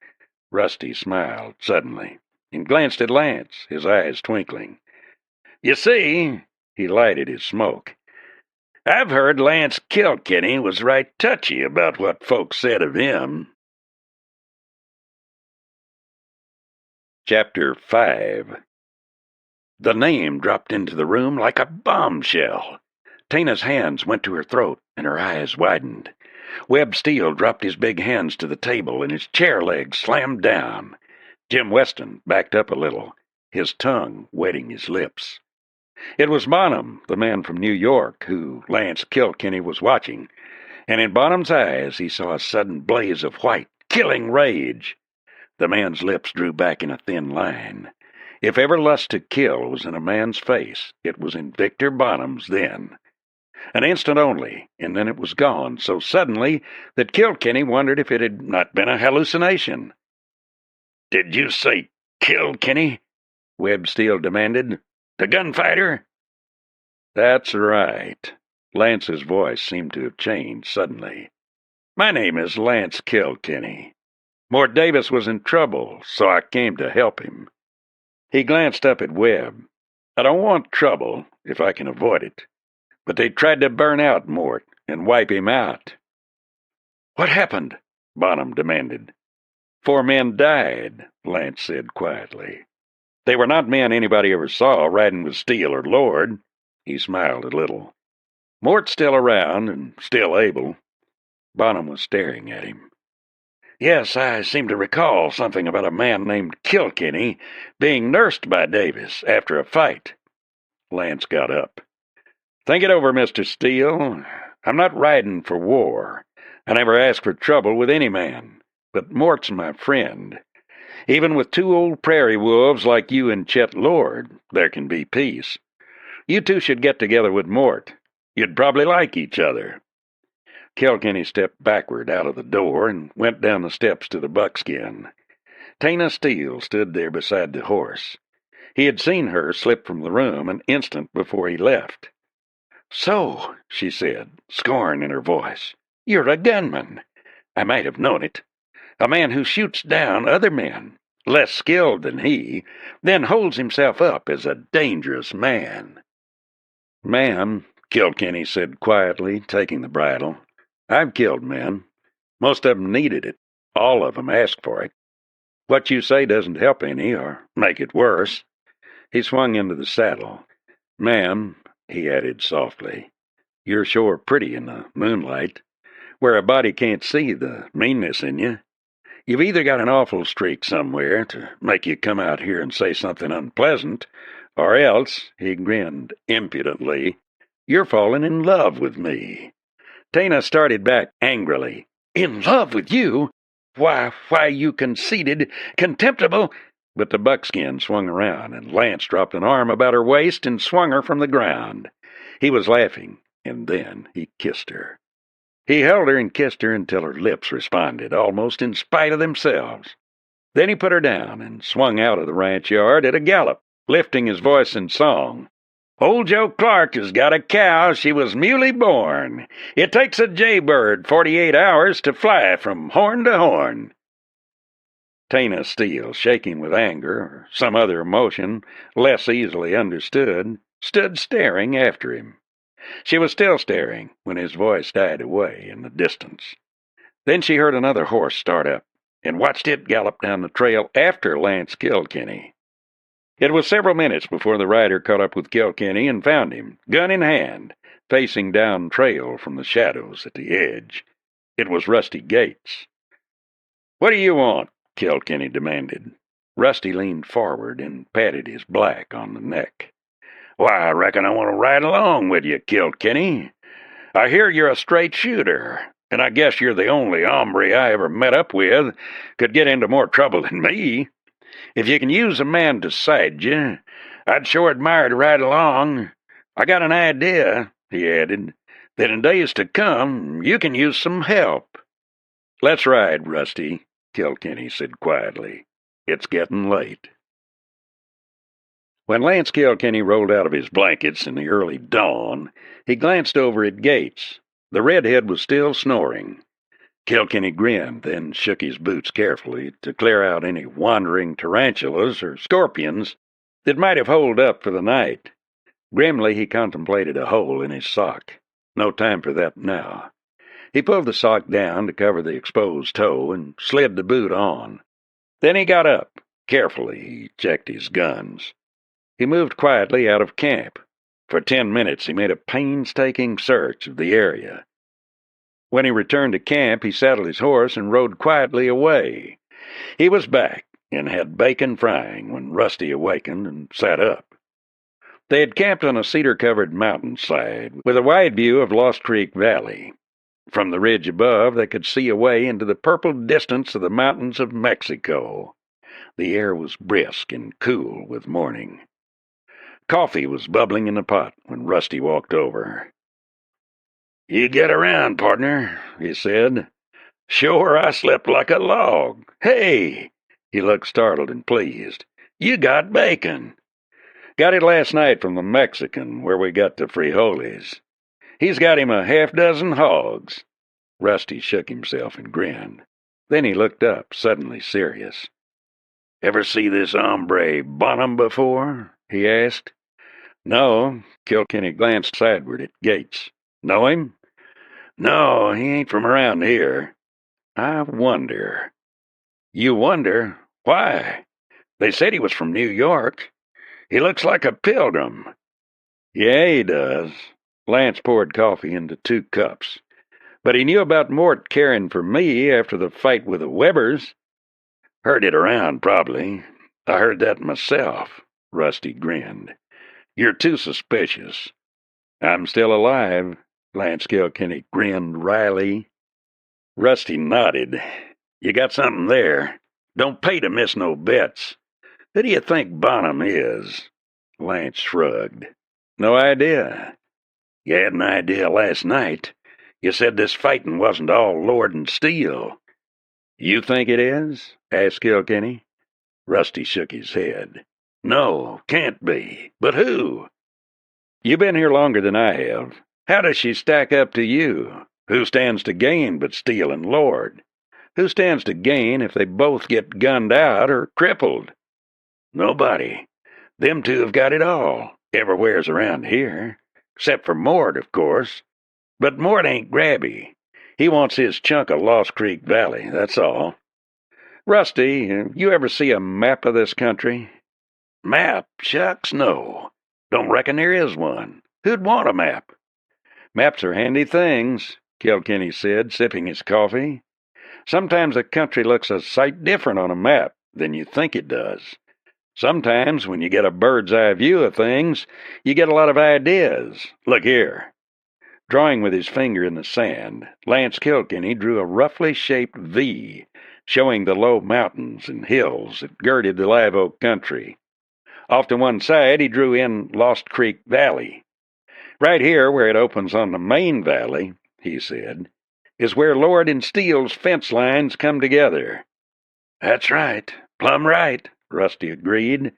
Rusty smiled suddenly and glanced at Lance, his eyes twinkling. You see, he lighted his smoke, I've heard Lance Kilkenny was right touchy about what folks said of him. Chapter 5. The name dropped into the room like a bombshell. Tana's hands went to her throat, and her eyes widened. Webb Steele dropped his big hands to the table, and his chair legs slammed down. Jim Weston backed up a little, his tongue wetting his lips. It was Bonham, the man from New York, who Lance Kilkenny was watching, and in Bonham's eyes he saw a sudden blaze of white, killing rage. The man's lips drew back in a thin line. If ever lust to kill was in a man's face, it was in Victor Bonham's then. An instant only, and then it was gone, so suddenly that Kilkenny wondered if it had not been a hallucination. Did you say Kilkenny? Webb Steele demanded. The gunfighter? That's right. Lance's voice seemed to have changed suddenly. My name is Lance Kilkenny. Mort Davis was in trouble, so I came to help him. He glanced up at Webb. I don't want trouble, if I can avoid it. But they tried to burn out Mort and wipe him out. What happened? Bonham demanded. 4 men died, Lance said quietly. They were not men anybody ever saw riding with Steele or Lord. He smiled a little. Mort's still around and still able. Bonham was staring at him. Yes, I seem to recall something about a man named Kilkenny being nursed by Davis after a fight. Lance got up. Think it over, Mr. Steele. I'm not riding for war. I never ask for trouble with any man. But Mort's my friend. Even with 2 old prairie wolves like you and Chet Lord, there can be peace. You two should get together with Mort. You'd probably like each other. Kilkenny stepped backward out of the door and went down the steps to the buckskin. Tana Steele stood there beside the horse. He had seen her slip from the room an instant before he left. So, she said, scorn in her voice, you're a gunman. I might have known it. A man who shoots down other men, less skilled than he, then holds himself up as a dangerous man. "Ma'am," Kilkenny said quietly, taking the bridle, "I've killed men. Most of 'em needed it. All of 'em asked for it. What you say doesn't help any, or make it worse." He swung into the saddle. "Ma'am," he added softly, "you're sure pretty in the moonlight, where a body can't see the meanness in you. You've either got an awful streak somewhere to make you come out here and say something unpleasant, or else," he grinned impudently, "you're falling in love with me." Tana started back angrily. "In love with you? Why, you conceited, contemptible—" But the buckskin swung around, and Lance dropped an arm about her waist and swung her from the ground. He was laughing, and then he kissed her. He held her and kissed her until her lips responded, almost in spite of themselves. Then he put her down and swung out of the ranch yard at a gallop, lifting his voice in song. "Old Joe Clark has got a cow, she was muley born. It takes a jaybird 48 hours to fly from horn to horn." Tana Steele, shaking with anger or some other emotion less easily understood, stood staring after him. She was still staring when his voice died away in the distance. Then she heard another horse start up and watched it gallop down the trail after Lance Kilkenny. It was several minutes before the rider caught up with Kilkenny and found him, gun in hand, facing down trail from the shadows at the edge. It was Rusty Gates. "What do you want?" Kilkenny demanded. Rusty leaned forward and patted his black on the neck. "Why, I reckon I want to ride along with you, Kilkenny. I hear you're a straight shooter, and I guess you're the only hombre I ever met up with could get into more trouble than me. If you can use a man to side you, I'd sure admire to ride along. I got an idea," he added, "that in days to come you can use some help." "Let's ride, Rusty," Kilkenny said quietly. "It's getting late." When Lance Kilkenny rolled out of his blankets in the early dawn, he glanced over at Gates. The redhead was still snoring. Kilkenny grinned, then shook his boots carefully to clear out any wandering tarantulas or scorpions that might have holed up for the night. Grimly he contemplated a hole in his sock. No time for that now. He pulled the sock down to cover the exposed toe and slid the boot on. Then he got up. Carefully he checked his guns. He moved quietly out of camp. For 10 minutes he made a painstaking search of the area. When he returned to camp, he saddled his horse and rode quietly away. He was back and had bacon frying when Rusty awakened and sat up. They had camped on a cedar-covered mountainside with a wide view of Lost Creek Valley. From the ridge above, they could see away into the purple distance of the mountains of Mexico. The air was brisk and cool with morning. Coffee was bubbling in the pot when Rusty walked over. "You get around, partner," he said. "Sure, I slept like a log. Hey!" He looked startled and pleased. "You got bacon." "Got it last night from the Mexican where we got the frijoles. He's got him a half-dozen hogs." Rusty shook himself and grinned. Then he looked up, suddenly serious. "Ever see this hombre Bonham before?" he asked. "No." Kilkenny glanced sideward at Gates. "Know him?" "No, he ain't from around here." "I wonder." "You wonder? Why? They said he was from New York. He looks like a pilgrim." "Yeah, he does." Lance poured coffee into 2 cups. "But he knew about Mort caring for me after the fight with the Webbers." "Heard it around, probably. I heard that myself." Rusty grinned. "You're too suspicious." "I'm still alive." Lance Kilkenny grinned wryly. Rusty nodded. "You got something there. Don't pay to miss no bets. Who do you think Bonham is?" Lance shrugged. "No idea." "You had an idea last night. You said this fighting wasn't all Lord and Steel." "You think it is?" asked Kilkenny. Rusty shook his head. "No, can't be. But who?" "You've been here longer than I have. How does she stack up to you? Who stands to gain but Steele and Lord? Who stands to gain if they both get gunned out or crippled?" "Nobody. Them two have got it all, everywheres around here, except for Mort, of course. But Mort ain't grabby. He wants his chunk of Lost Creek Valley, that's all. Rusty, you ever see a map of this country? Map? Shucks, no. Don't reckon there is one. Who'd want a map? Maps are handy things, Kilkenny said, sipping his coffee. Sometimes a country looks a sight different on a map than you think it does. Sometimes, when you get a bird's eye view of things, you get a lot of ideas. Look here. Drawing with his finger in the sand, Lance Kilkenny drew a roughly shaped V, showing the low mountains and hills that girded the Live Oak country. Off to one side, he drew in Lost Creek Valley. Right here, where it opens on the main valley, he said, is where Lord and Steele's fence lines come together. That's right. Plumb right, Rusty agreed.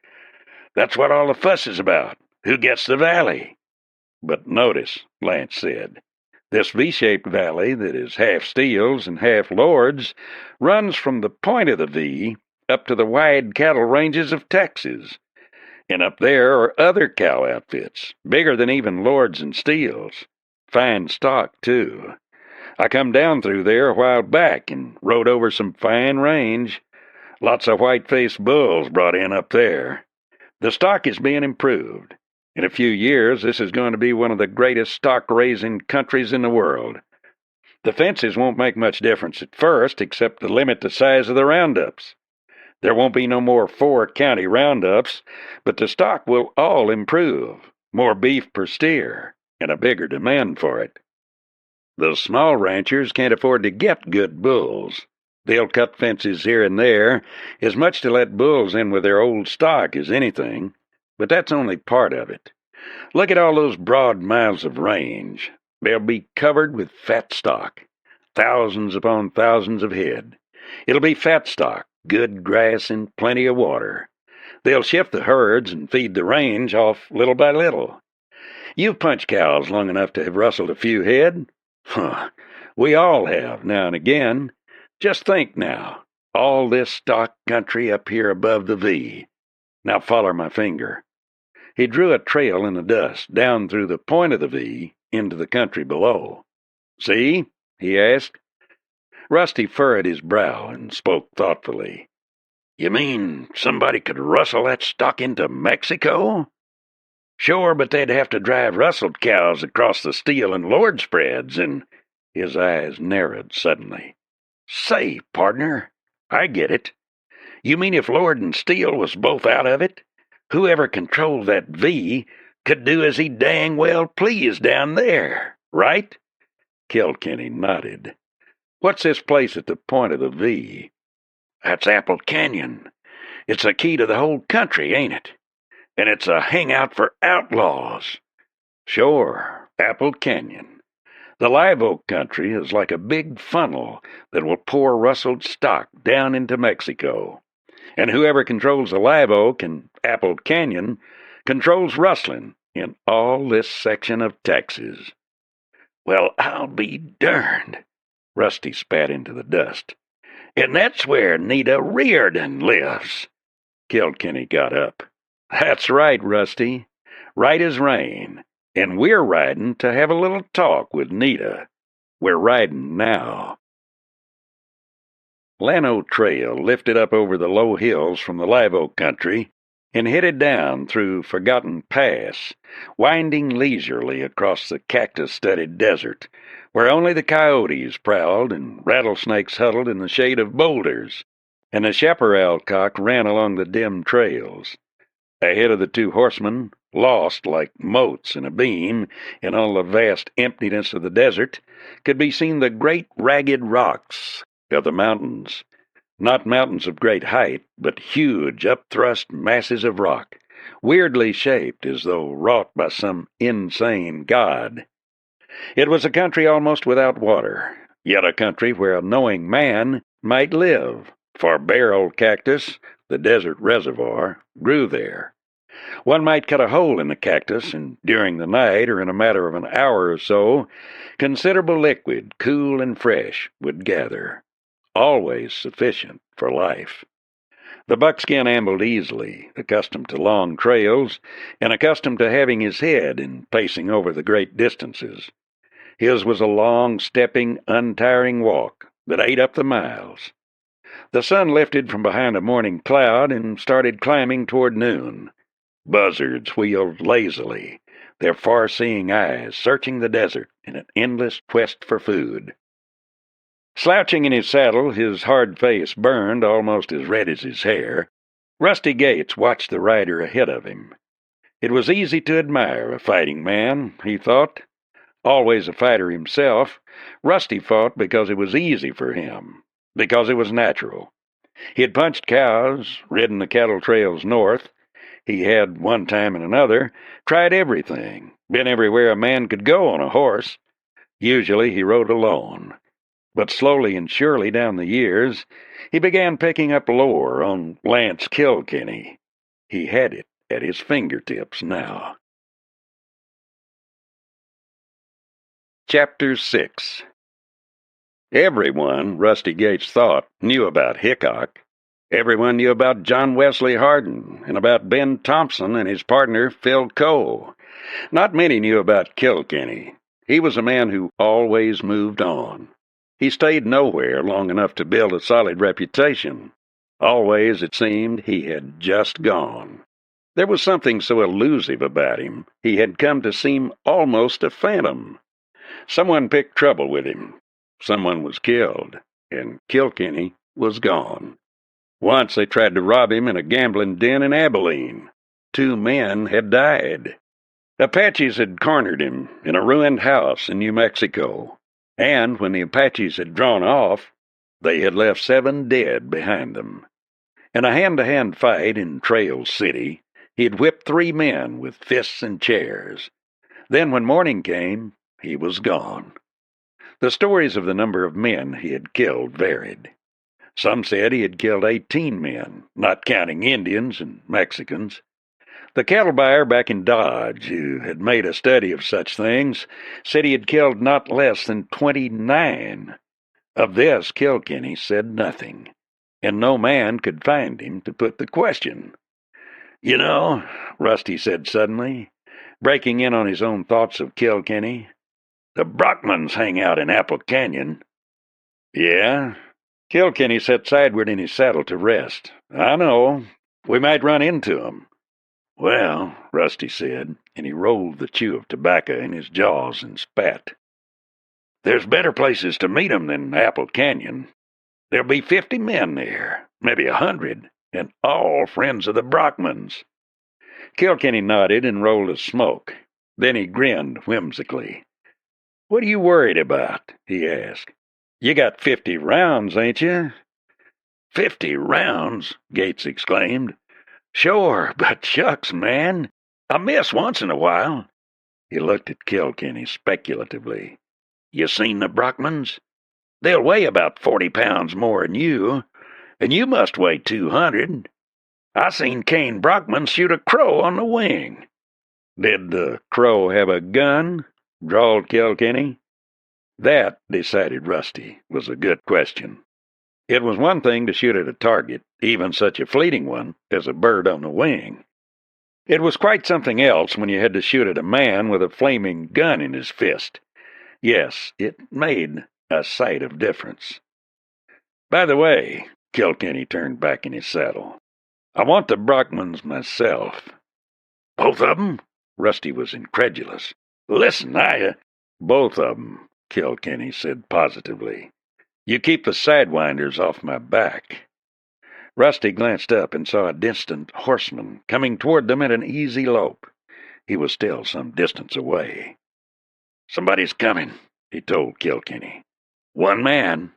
That's what all the fuss is about. Who gets the valley? But notice, Lance said, this V-shaped valley that is half Steele's and half Lord's runs from the point of the V up to the wide cattle ranges of Texas. And up there are other cow outfits, bigger than even Lord's and Steele's. Fine stock, too. I come down through there a while back and rode over some fine range. Lots of white-faced bulls brought in up there. The stock is being improved. In a few years, this is going to be one of the greatest stock-raising countries in the world. The fences won't make much difference at first, except to limit the size of the roundups. There won't be no more 4-county roundups, but the stock will all improve. More beef per steer, and a bigger demand for it. The small ranchers can't afford to get good bulls. They'll cut fences here and there, as much to let bulls in with their old stock as anything. But that's only part of it. Look at all those broad miles of range. They'll be covered with fat stock. Thousands upon thousands of head. It'll be fat stock, good grass, and plenty of water. They'll shift the herds and feed the range off little by little. You've punched cows long enough to have rustled a few head. We all have, now and again. Just think now, all this stock country up here above the V. Now follow my finger. He drew a trail in the dust down through the point of the V into the country below. See? He asked. Rusty furrowed his brow and spoke thoughtfully. You mean somebody could rustle that stock into Mexico? Sure, but they'd have to drive rustled cows across the Steele and Lord spreads, and his eyes narrowed suddenly. Say, partner, I get it. You mean if Lord and Steele was both out of it, whoever controlled that V could do as he dang well pleased down there, right? Kilkenny nodded. What's this place at the point of the V? That's Apple Canyon. It's the key to the whole country, ain't it? And it's a hangout for outlaws. Sure, Apple Canyon. The Live Oak country is like a big funnel that will pour rustled stock down into Mexico. And whoever controls the Live Oak and Apple Canyon controls rustling in all this section of Texas. Well, I'll be darned. Rusty spat into the dust. And that's where Nita Riordan lives. Kilkenny got up. That's right, Rusty. Right as rain. And we're riding to have a little talk with Nita. We're riding now. Llano Trail lifted up over the low hills from the Live Oak country and headed down through Forgotten Pass, winding leisurely across the cactus-studded desert, where only the coyotes prowled and rattlesnakes huddled in the shade of boulders, and the chaparral cock ran along the dim trails. Ahead of the two horsemen, lost like motes in a beam in all the vast emptiness of the desert, could be seen the great ragged rocks of the mountains. Not mountains of great height, but huge, upthrust masses of rock, weirdly shaped as though wrought by some insane god. It was a country almost without water, yet a country where a knowing man might live, for bare old cactus, the desert reservoir, grew there. One might cut a hole in the cactus, and during the night, or in a matter of an hour or so, considerable liquid, cool and fresh, would gather, always sufficient for life. The buckskin ambled easily, accustomed to long trails, and accustomed to having his head and pacing over the great distances. His was a long, stepping, untiring walk that ate up the miles. The sun lifted from behind a morning cloud and started climbing toward noon. Buzzards wheeled lazily, their far-seeing eyes searching the desert in an endless quest for food. Slouching in his saddle, his hard face burned almost as red as his hair, Rusty Gates watched the rider ahead of him. It was easy to admire a fighting man, he thought. Always a fighter himself, Rusty fought because it was easy for him, because it was natural. He had punched cows, ridden the cattle trails north. He had, one time and another, tried everything, been everywhere a man could go on a horse. Usually he rode alone. But slowly and surely down the years, he began picking up lore on Lance Kilkenny. He had it at his fingertips now. Chapter 6. Everyone, Rusty Gates thought, knew about Hickok. Everyone knew about John Wesley Hardin and about Ben Thompson and his partner, Phil Coe. Not many knew about Kilkenny. He was a man who always moved on. He stayed nowhere long enough to build a solid reputation. Always, it seemed, he had just gone. There was something so elusive about him, he had come to seem almost a phantom. Someone picked trouble with him. Someone was killed, and Kilkenny was gone. Once they tried to rob him in a gambling den in Abilene. 2 men had died. Apaches had cornered him in a ruined house in New Mexico. And when the Apaches had drawn off, they had left 7 dead behind them. In a hand-to-hand fight in Trail City, he had whipped 3 men with fists and chairs. Then when morning came, he was gone. The stories of the number of men he had killed varied. Some said he had killed 18 men, not counting Indians and Mexicans. The cattle buyer back in Dodge, who had made a study of such things, said he had killed not less than 29. Of this, Kilkenny said nothing, and no man could find him to put the question. "You know," Rusty said suddenly, breaking in on his own thoughts of Kilkenny, "the Brockmans hang out in Apple Canyon." "Yeah?" Kilkenny sat sideward in his saddle to rest. "I know. We might run into 'em." "Well," Rusty said, and he rolled the chew of tobacco in his jaws and spat, "there's better places to meet 'em than Apple Canyon. There'll be 50 men there, maybe 100, and all friends of the Brockmans." Kilkenny nodded and rolled a smoke. Then he grinned whimsically. "What are you worried about?" he asked. "You got 50 rounds, ain't you?" "50 rounds?" Gates exclaimed. "Sure, but shucks, man, I miss once in a while." He looked at Kilkenny speculatively. "You seen the Brockmans? They'll weigh about 40 pounds more'n you, and you must weigh 200. I seen Kane Brockman shoot a crow on the wing." "Did the crow have a gun?" drawled Kilkenny. That, decided Rusty, was a good question. It was one thing to shoot at a target, even such a fleeting one as a bird on the wing. It was quite something else when you had to shoot at a man with a flaming gun in his fist. Yes, it made a sight of difference. "By the way," Kilkenny turned back in his saddle, "I want the Brockmans myself." "Both of 'em?" Rusty was incredulous. "Listen, Both of 'em," Kilkenny said positively. "You keep the sidewinders off my back." Rusty glanced up and saw a distant horseman coming toward them at an easy lope. He was still some distance away. "Somebody's coming," he told Kilkenny. "One man."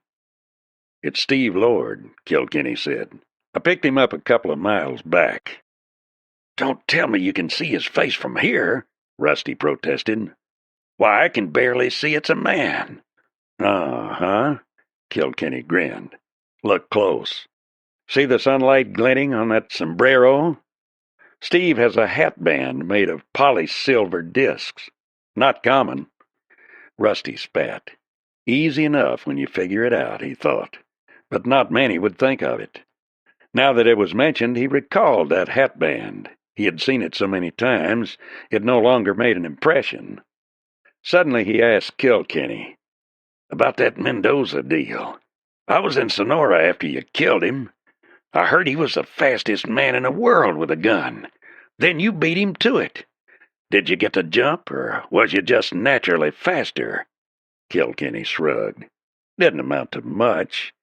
"It's Steve Lord," Kilkenny said. "I picked him up a couple of miles back." "Don't tell me you can see his face from here," Rusty protested. "Why, I can barely see it's a man." "Uh-huh," Kilkenny grinned. "Look close. See the sunlight glinting on that sombrero? Steve has a hat band made of polished silver discs. Not common." Rusty spat. Easy enough when you figure it out, he thought, but not many would think of it. Now that it was mentioned, he recalled that hatband. He had seen it so many times, it no longer made an impression. Suddenly he asked Kilkenny, "About that Mendoza deal. I was in Sonora after you killed him. I heard he was the fastest man in the world with a gun. Then you beat him to it. Did you get the jump, or was you just naturally faster?" Kilkenny shrugged. "Didn't amount to much.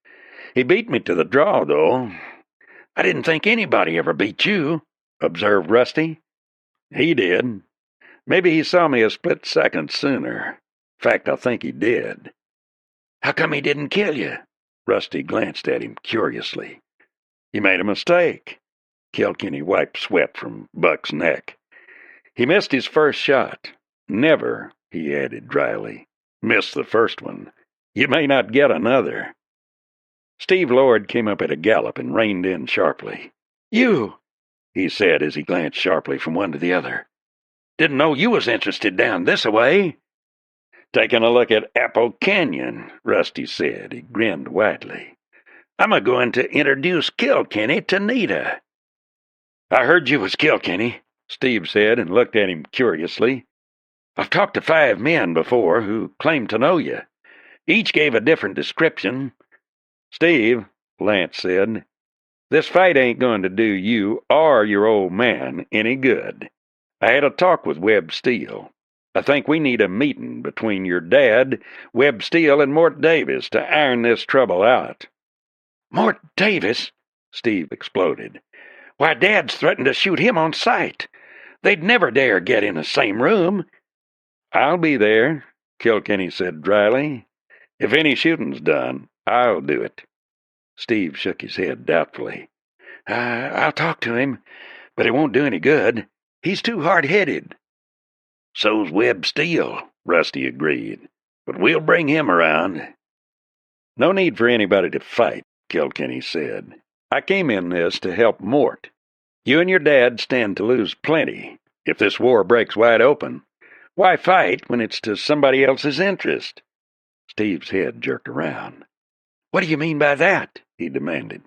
He beat me to the draw, though." "I didn't think anybody ever beat you," observed Rusty. "He did. Maybe he saw me a split second sooner. In fact, I think he did." "How come he didn't kill you?" Rusty glanced at him curiously. "You made a mistake." Kilkenny wiped sweat from Buck's neck. "He missed his first shot. Never," he added dryly, "miss the first one. You may not get another." Steve Lord came up at a gallop and reined in sharply. "You," he said as he glanced sharply from one to the other. "Didn't know you was interested down this-a-way." "Taking a look at Apple Canyon," Rusty said. He grinned widely. "I'm a-going to introduce Kilkenny to Nita." "I heard you was Kilkenny," Steve said, and looked at him curiously. "I've talked to 5 men before who claimed to know you. Each gave a different description." "Steve," Lance said, "this fight ain't going to do you or your old man any good. I had a talk with Webb Steele. I think we need a meeting between your dad, Webb Steele, and Mort Davis to iron this trouble out." "Mort Davis?" Steve exploded. "Why, Dad's threatened to shoot him on sight. They'd never dare get in the same room." "I'll be there," Kilkenny said dryly. "If any shooting's done, I'll do it." Steve shook his head doubtfully. I'll talk to him, but it won't do any good. He's too hard-headed." "So's Webb Steele," Rusty agreed. "But we'll bring him around." "No need for anybody to fight," Kilkenny said. "I came in this to help Mort. You and your dad stand to lose plenty if this war breaks wide open. Why fight when it's to somebody else's interest?" Steve's head jerked around. "What do you mean by that?" he demanded.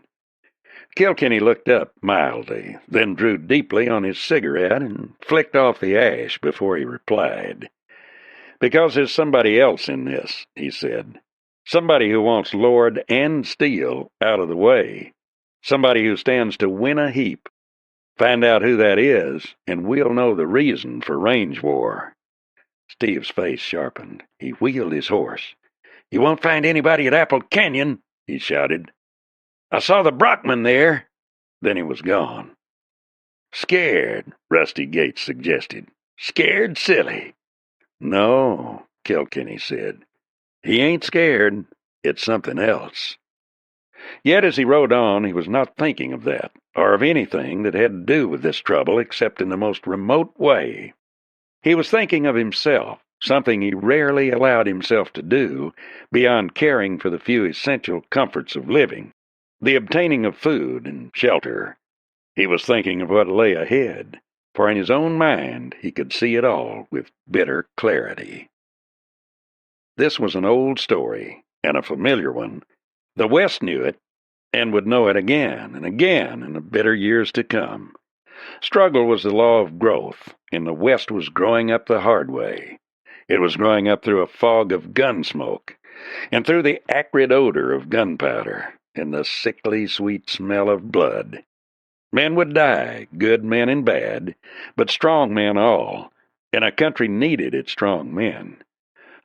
Kilkenny looked up mildly, then drew deeply on his cigarette and flicked off the ash before he replied. "Because there's somebody else in this," he said. "Somebody who wants Lord and Steele out of the way. Somebody who stands to win a heap. Find out who that is, and we'll know the reason for range war." Steve's face sharpened. He wheeled his horse. "You won't find anybody at Apple Canyon," he shouted. "I saw the Brockman there." Then he was gone. "Scared," Rusty Gates suggested. "Scared silly." "No," Kilkenny said. "He ain't scared. It's something else." Yet as he rode on, he was not thinking of that, or of anything that had to do with this trouble except in the most remote way. He was thinking of himself, something he rarely allowed himself to do, beyond caring for the few essential comforts of living, the obtaining of food and shelter. He was thinking of what lay ahead, for in his own mind he could see it all with bitter clarity. This was an old story, and a familiar one. The West knew it, and would know it again and again in the bitter years to come. Struggle was the law of growth, and the West was growing up the hard way. It was growing up through a fog of gun smoke, and through the acrid odor of gunpowder, and the sickly sweet smell of blood. Men would die, good men and bad, but strong men all, and a country needed its strong men.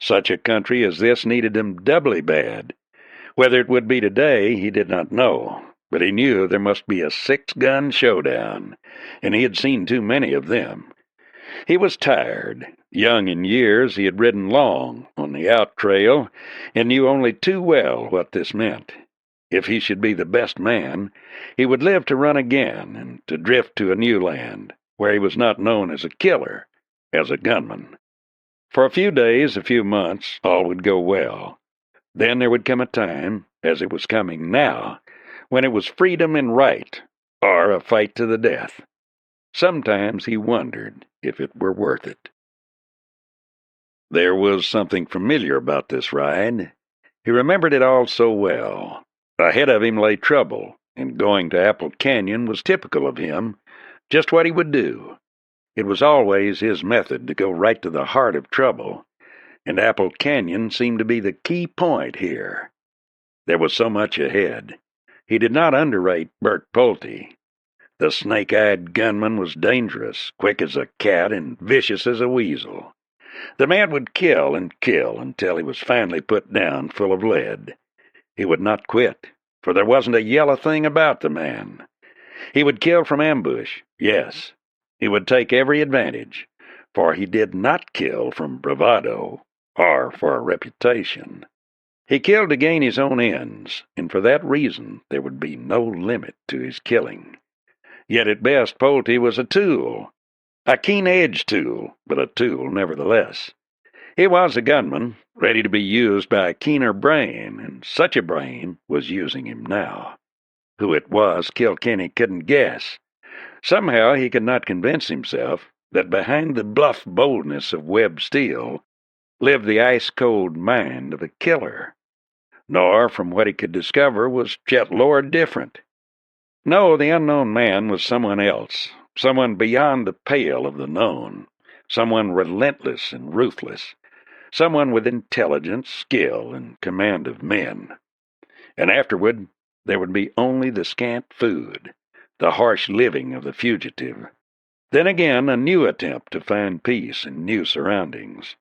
Such a country as this needed them doubly bad. Whether it would be today, he did not know, but he knew there must be a 6-gun showdown, and he had seen too many of them. He was tired. Young in years, he had ridden long on the out trail, and knew only too well what this meant. If he should be the best man, he would live to run again and to drift to a new land, where he was not known as a killer, as a gunman. For a few days, a few months, all would go well. Then there would come a time, as it was coming now, when it was freedom and right, or a fight to the death. Sometimes he wondered if it were worth it. There was something familiar about this ride. He remembered it all so well. Ahead of him lay trouble, and going to Apple Canyon was typical of him, just what he would do. It was always his method to go right to the heart of trouble, and Apple Canyon seemed to be the key point here. There was so much ahead. He did not underrate Bert Pulte. The snake-eyed gunman was dangerous, quick as a cat and vicious as a weasel. The man would kill and kill until he was finally put down full of lead. He would not quit, for there wasn't a yellow thing about the man. He would kill from ambush, yes. He would take every advantage, for he did not kill from bravado or for a reputation. He killed to gain his own ends, and for that reason there would be no limit to his killing. Yet at best Pulte was a tool, a keen-edged tool, but a tool nevertheless. He was a gunman, ready to be used by a keener brain, and such a brain was using him now. Who it was, Kilkenny couldn't guess. Somehow he could not convince himself that behind the bluff boldness of Webb Steele lived the ice-cold mind of a killer. Nor, from what he could discover, was Chet Lord different. No, the unknown man was someone else, someone beyond the pale of the known, someone relentless and ruthless, someone with intelligence, skill, and command of men. And afterward, there would be only the scant food, the harsh living of the fugitive. Then again, a new attempt to find peace in new surroundings.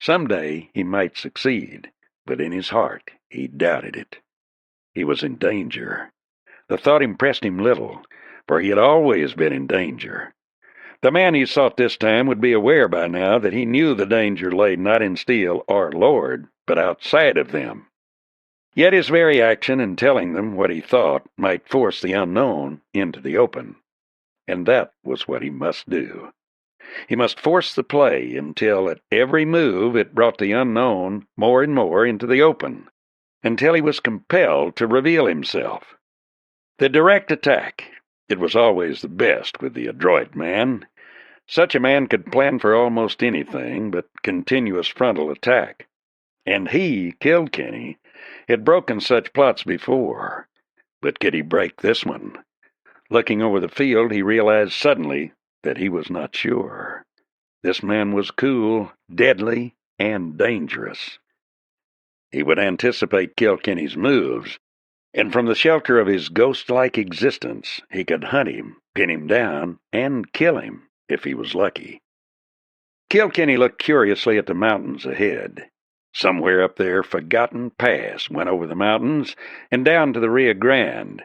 Some day he might succeed, but in his heart he doubted it. He was in danger. The thought impressed him little, for he had always been in danger. The man he sought this time would be aware by now that he knew the danger lay not in Steele or Lord, but outside of them. Yet his very action in telling them what he thought might force the unknown into the open. And that was what he must do. He must force the play until at every move it brought the unknown more and more into the open, until he was compelled to reveal himself. The direct attack. It was always the best with the adroit man. Such a man could plan for almost anything but continuous frontal attack. And he, Kilkenny, had broken such plots before. But could he break this one? Looking over the field, he realized suddenly that he was not sure. This man was cool, deadly, and dangerous. He would anticipate Kilkenny's moves, and from the shelter of his ghost-like existence, he could hunt him, pin him down, and kill him, if he was lucky. Kilkenny looked curiously at the mountains ahead. Somewhere up there, Forgotten Pass went over the mountains and down to the Rio Grande.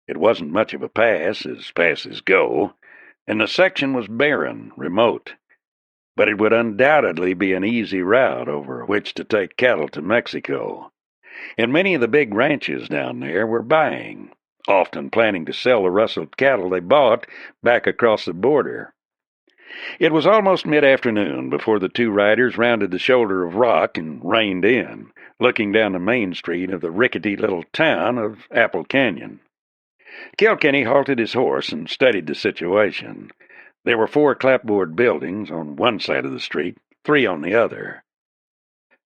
It wasn't much of a pass, as passes go, and the section was barren, remote. But it would undoubtedly be an easy route over which to take cattle to Mexico. And many of the big ranches down there were buying, often planning to sell the rustled cattle they bought back across the border. It was almost mid-afternoon before the two riders rounded the shoulder of rock and reined in, looking down the main street of the rickety little town of Apple Canyon. Kilkenny halted his horse and studied the situation. There were 4 clapboard buildings on one side of the street, 3 on the other.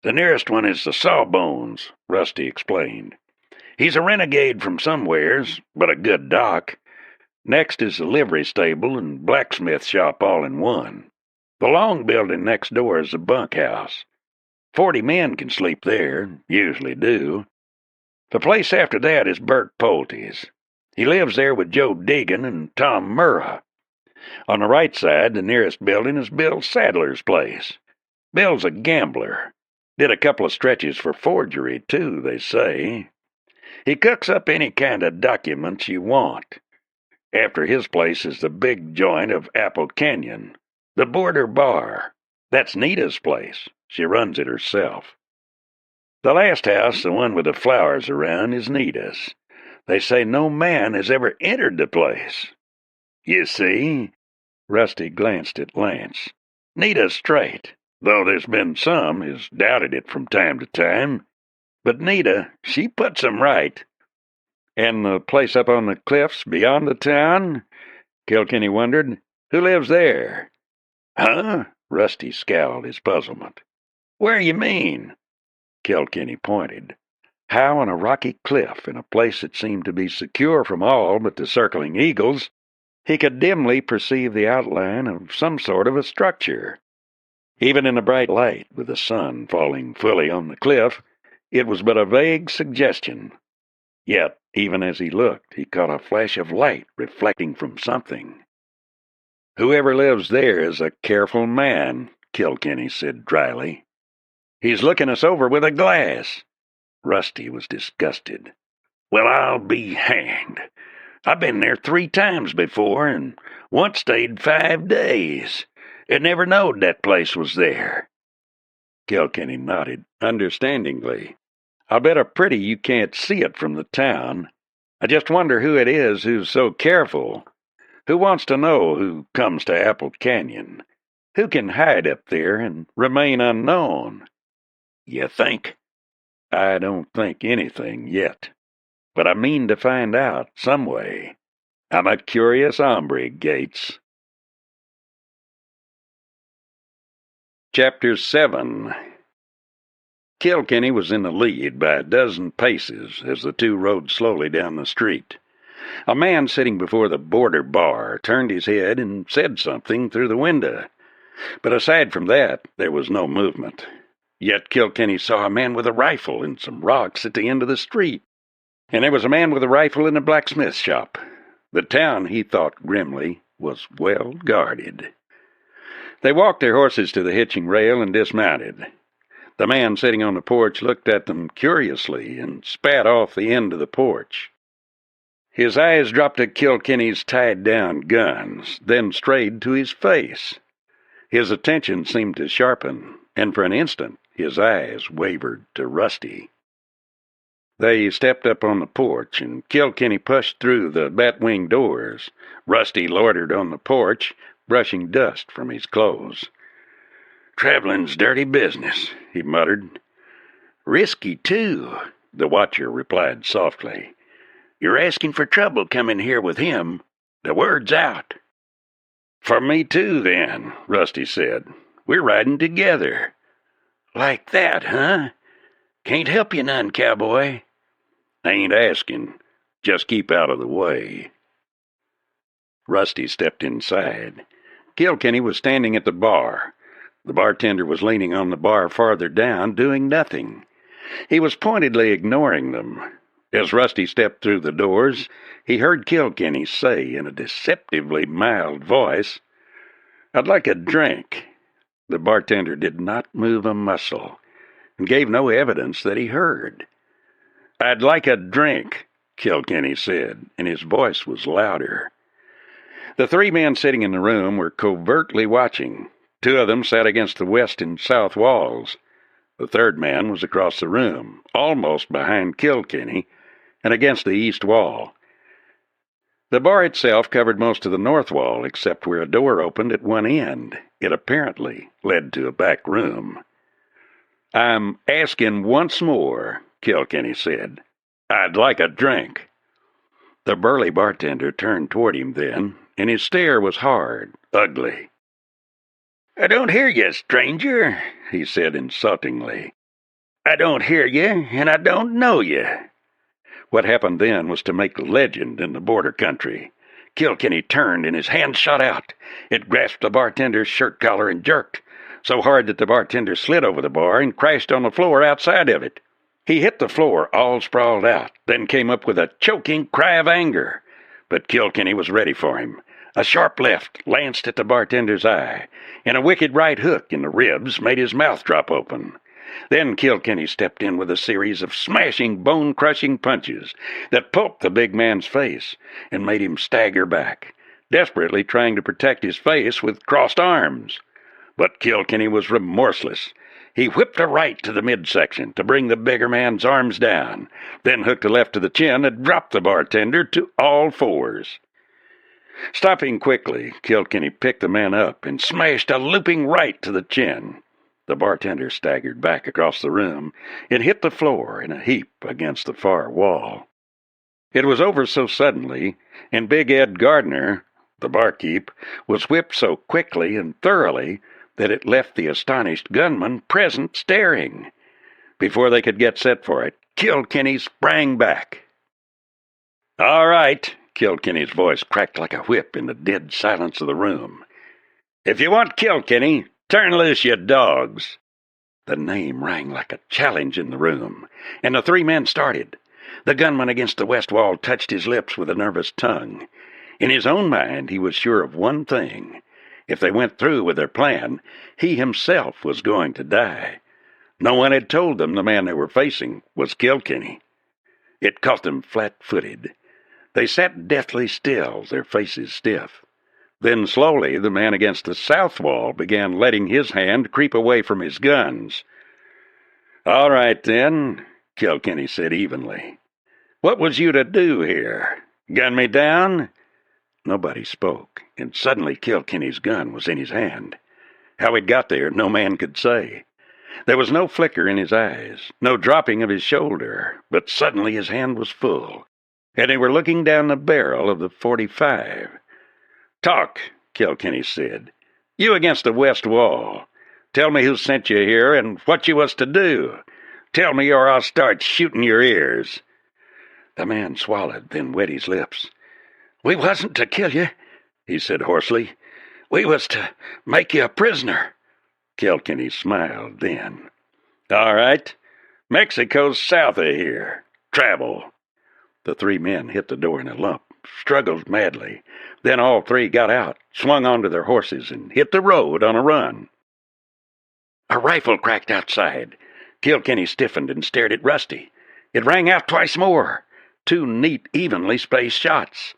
"The nearest one is the Sawbones," Rusty explained. "He's a renegade from somewheres, but a good doc. Next is the livery stable and blacksmith shop all in one. The long building next door is the bunkhouse. 40 men can sleep there, usually do. The place after that is Bert Pulte's. He lives there with Joe Deegan and Tom Murrah. On the right side, the nearest building is Bill Sadler's place. Bill's a gambler. Did a couple of stretches for forgery, too, they say. He cooks up any kind of documents you want. After his place is the big joint of Apple Canyon, the Border Bar. That's Nita's place. She runs it herself. The last house, the one with the flowers around, is Nita's. They say no man has ever entered the place. You see?" Rusty glanced at Lance. "Nita's straight, though there's been some has doubted it from time to time. But Nita, she puts 'em right." "And the place up on the cliffs beyond the town?" Kilkenny wondered. "Who lives there?" "Huh?" Rusty scowled his puzzlement. "Where you mean?" Kilkenny pointed. How on a rocky cliff, in a place that seemed to be secure from all but the circling eagles, he could dimly perceive the outline of some sort of a structure. Even in the bright light, with the sun falling fully on the cliff, it was but a vague suggestion. Yet, even as he looked, he caught a flash of light reflecting from something. "Whoever lives there is a careful man," Kilkenny said dryly. "He's looking us over with a glass." Rusty was disgusted. "Well, I'll be hanged. I've been there 3 times before, and once stayed 5 days. And never knowed that place was there." Kilkenny nodded understandingly. "I'll bet a pretty you can't see it from the town. I just wonder who it is who's so careful. Who wants to know who comes to Apple Canyon? Who can hide up there and remain unknown?" "You think?" "I don't think anything yet. But I mean to find out some way. I'm a curious hombre, Gates." Chapter 7. Kilkenny was in the lead by a dozen paces as the two rode slowly down the street. A man sitting before the border bar turned his head and said something through the window. But aside from that, there was no movement. Yet Kilkenny saw a man with a rifle and some rocks at the end of the street. And there was a man with a rifle in a blacksmith shop. The town, he thought grimly, was well guarded. They walked their horses to the hitching rail and dismounted. The man sitting on the porch looked at them curiously and spat off the end of the porch. His eyes dropped to Kilkenny's tied-down guns, then strayed to his face. His attention seemed to sharpen, and for an instant his eyes wavered to Rusty. They stepped up on the porch, and Kilkenny pushed through the bat-wing doors. Rusty loitered on the porch, brushing dust from his clothes. "Traveling's dirty business," he muttered. "Risky, too," the watcher replied softly. "You're asking for trouble coming here with him. The word's out." "For me, too, then," Rusty said. "We're riding together." "Like that, huh? Can't help you none, cowboy." "I ain't asking. Just keep out of the way." Rusty stepped inside. Kilkenny was standing at the bar. The bartender was leaning on the bar farther down, doing nothing. He was pointedly ignoring them. As Rusty stepped through the doors, he heard Kilkenny say in a deceptively mild voice, "I'd like a drink." The bartender did not move a muscle, and gave no evidence that he heard. "I'd like a drink," Kilkenny said, and his voice was louder. The 3 men sitting in the room were covertly watching. 2 of them sat against the west and south walls. The 3rd man was across the room, almost behind Kilkenny, and against the east wall. The bar itself covered most of the north wall, except where a door opened at one end. It apparently led to a back room. "I'm asking once more," Kilkenny said. "I'd like a drink." The burly bartender turned toward him then, and his stare was hard, ugly. "I don't hear you, stranger," he said insultingly. "I don't hear you, and I don't know you." What happened then was to make legend in the border country. Kilkenny turned and his hand shot out. It grasped the bartender's shirt collar and jerked, so hard that the bartender slid over the bar and crashed on the floor outside of it. He hit the floor all sprawled out, then came up with a choking cry of anger. But Kilkenny was ready for him. A sharp left lanced at the bartender's eye, and a wicked right hook in the ribs made his mouth drop open. Then Kilkenny stepped in with a series of smashing, bone-crushing punches that pulped the big man's face and made him stagger back, desperately trying to protect his face with crossed arms. But Kilkenny was remorseless. He whipped a right to the midsection to bring the bigger man's arms down, then hooked a left to the chin and dropped the bartender to all fours. Stopping quickly, Kilkenny picked the man up and smashed a looping right to the chin. The bartender staggered back across the room and hit the floor in a heap against the far wall. It was over so suddenly, and Big Ed Gardner, the barkeep, was whipped so quickly and thoroughly that it left the astonished gunman present staring. Before they could get set for it, Kilkenny sprang back. "All right," Kilkenny's voice cracked like a whip in the dead silence of the room. "If you want Kilkenny, turn loose your dogs." The name rang like a challenge in the room, and the three men started. The gunman against the west wall touched his lips with a nervous tongue. In his own mind, he was sure of one thing. If they went through with their plan, he himself was going to die. No one had told them the man they were facing was Kilkenny. It caught them flat-footed. They sat deathly still, their faces stiff. Then slowly the man against the south wall began letting his hand creep away from his guns. "All right, then," Kilkenny said evenly. "What was you to do here? Gun me down?" Nobody spoke, and suddenly Kilkenny's gun was in his hand. How it got there, no man could say. There was no flicker in his eyes, no dropping of his shoulder, but suddenly his hand was full, and they were looking down the barrel of the .45. "Talk," Kilkenny said. "You against the west wall. Tell me who sent you here and what you was to do. Tell me or I'll start shooting your ears." The man swallowed, then wet his lips. "We wasn't to kill you," he said hoarsely. "We was to make you a prisoner." Kilkenny smiled then. "All right. Mexico's south of here. Travel." The three men hit the door in a lump, struggled madly. Then all three got out, swung onto their horses, and hit the road on a run. A rifle cracked outside. Kilkenny stiffened and stared at Rusty. It rang out twice more. 2 neat, evenly spaced shots.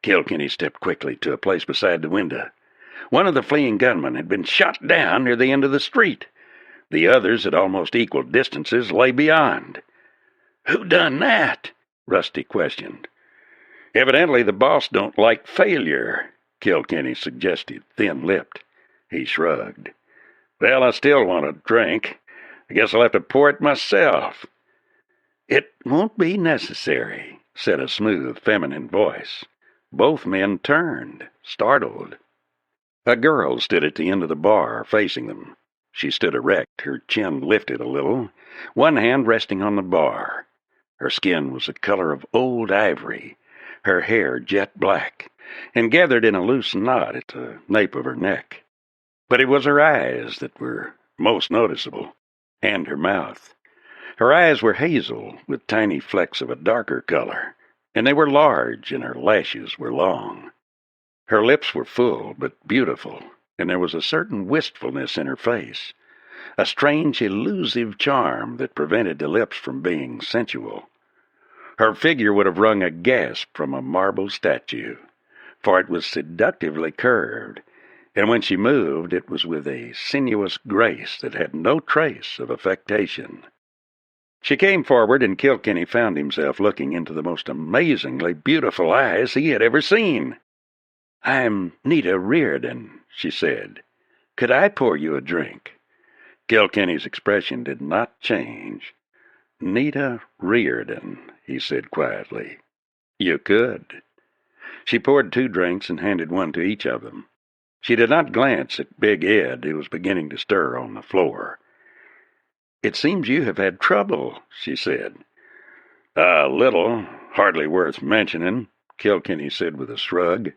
Kilkenny stepped quickly to a place beside the window. One of the fleeing gunmen had been shot down near the end of the street. The others, at almost equal distances, lay beyond. "Who done that?" Rusty questioned. "Evidently the boss don't like failure," Kilkenny suggested, thin-lipped. He shrugged. "Well, I still want a drink. I guess I'll have to pour it myself." "It won't be necessary," said a smooth, feminine voice. Both men turned, startled. A girl stood at the end of the bar, facing them. She stood erect, her chin lifted a little, one hand resting on the bar. Her skin was the color of old ivory, her hair jet black, and gathered in a loose knot at the nape of her neck. But it was her eyes that were most noticeable, and her mouth. Her eyes were hazel, with tiny flecks of a darker color, and they were large, and her lashes were long. Her lips were full but beautiful, and there was a certain wistfulness in her face, a strange elusive charm that prevented the lips from being sensual. Her figure would have wrung a gasp from a marble statue, for it was seductively curved, and when she moved it was with a sinuous grace that had no trace of affectation. She came forward, and Kilkenny found himself looking into the most amazingly beautiful eyes he had ever seen. "I'm Nita Reardon," she said. "Could I pour you a drink?" Kilkenny's expression did not change. "Nita Reardon," he said quietly. "You could." She poured 2 drinks and handed one to each of them. She did not glance at Big Ed, who was beginning to stir on the floor. "It seems you have had trouble," she said. "A little. Hardly worth mentioning," Kilkenny said with a shrug.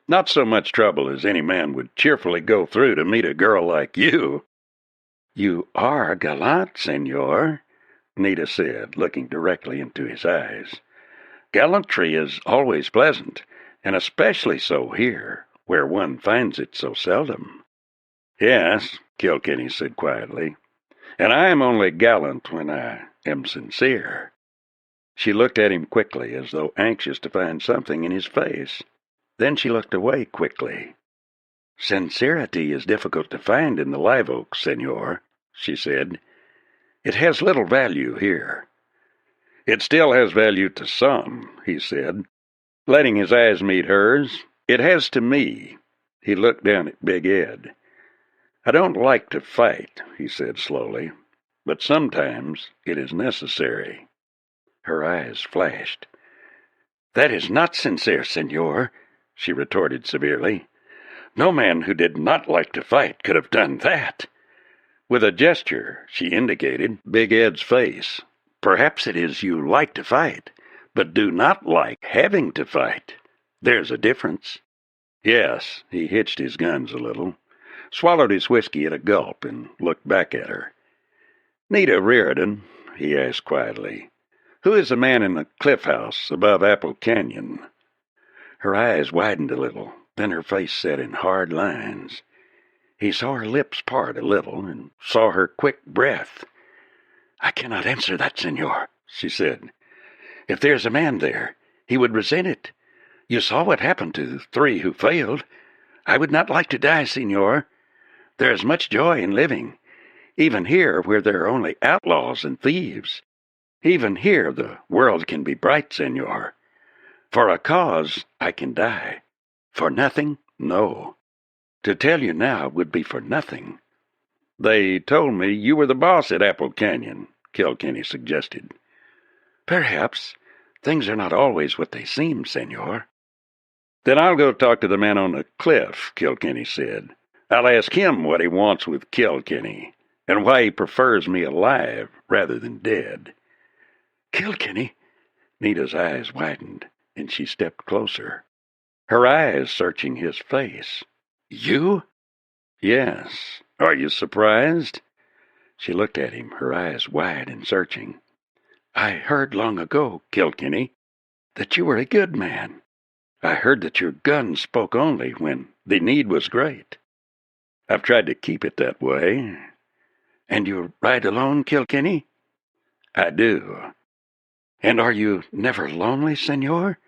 "Not so much trouble as any man would cheerfully go through to meet a girl like you." "You are gallant, senor," Nita said, looking directly into his eyes. "Gallantry is always pleasant, and especially so here, where one finds it so seldom." "Yes," Kilkenny said quietly, "and I am only gallant when I am sincere." She looked at him quickly, as though anxious to find something in his face. Then she looked away quickly. "Sincerity is difficult to find in the live oak, senor," she said. "It has little value here." "It still has value to some," he said, letting his eyes meet hers. "It has to me." He looked down at Big Ed. "I don't like to fight," he said slowly, "but sometimes it is necessary." Her eyes flashed. "That is not sincere, senor," she retorted severely. "No man who did not like to fight could have done that." With a gesture, she indicated Big Ed's face. Perhaps it is you like to fight, but do not like having to fight. There's a difference. Yes, he hitched his guns a little, swallowed his whiskey at a gulp, and looked back at her. Nita Riordan, he asked quietly, who is the man in the cliff house above Apple Canyon? Her eyes widened a little, then her face set in hard lines. He saw her lips part a little, and saw her quick breath. "I cannot answer that, senor," she said. "If there's a man there, he would resent it. You saw what happened to 3 who failed. I would not like to die, senor. There is much joy in living, even here where there are only outlaws and thieves. Even here the world can be bright, senor. For a cause, I can die. For nothing, no. To tell you now would be for nothing." "They told me you were the boss at Apple Canyon," Kilkenny suggested. "Perhaps. Things are not always what they seem, senor." "Then I'll go talk to the man on the cliff," Kilkenny said. "I'll ask him what he wants with Kilkenny, and why he prefers me alive rather than dead." "Kilkenny?" Nita's eyes widened, and she stepped closer, her eyes searching his face. "You?" "Yes. Are you surprised?" She looked at him, her eyes wide and searching. "I heard long ago, Kilkenny, that you were a good man. I heard that your gun spoke only when the need was great. I've tried to keep it that way." "And you ride alone, Kilkenny?" "I do." "And are you never lonely, senor?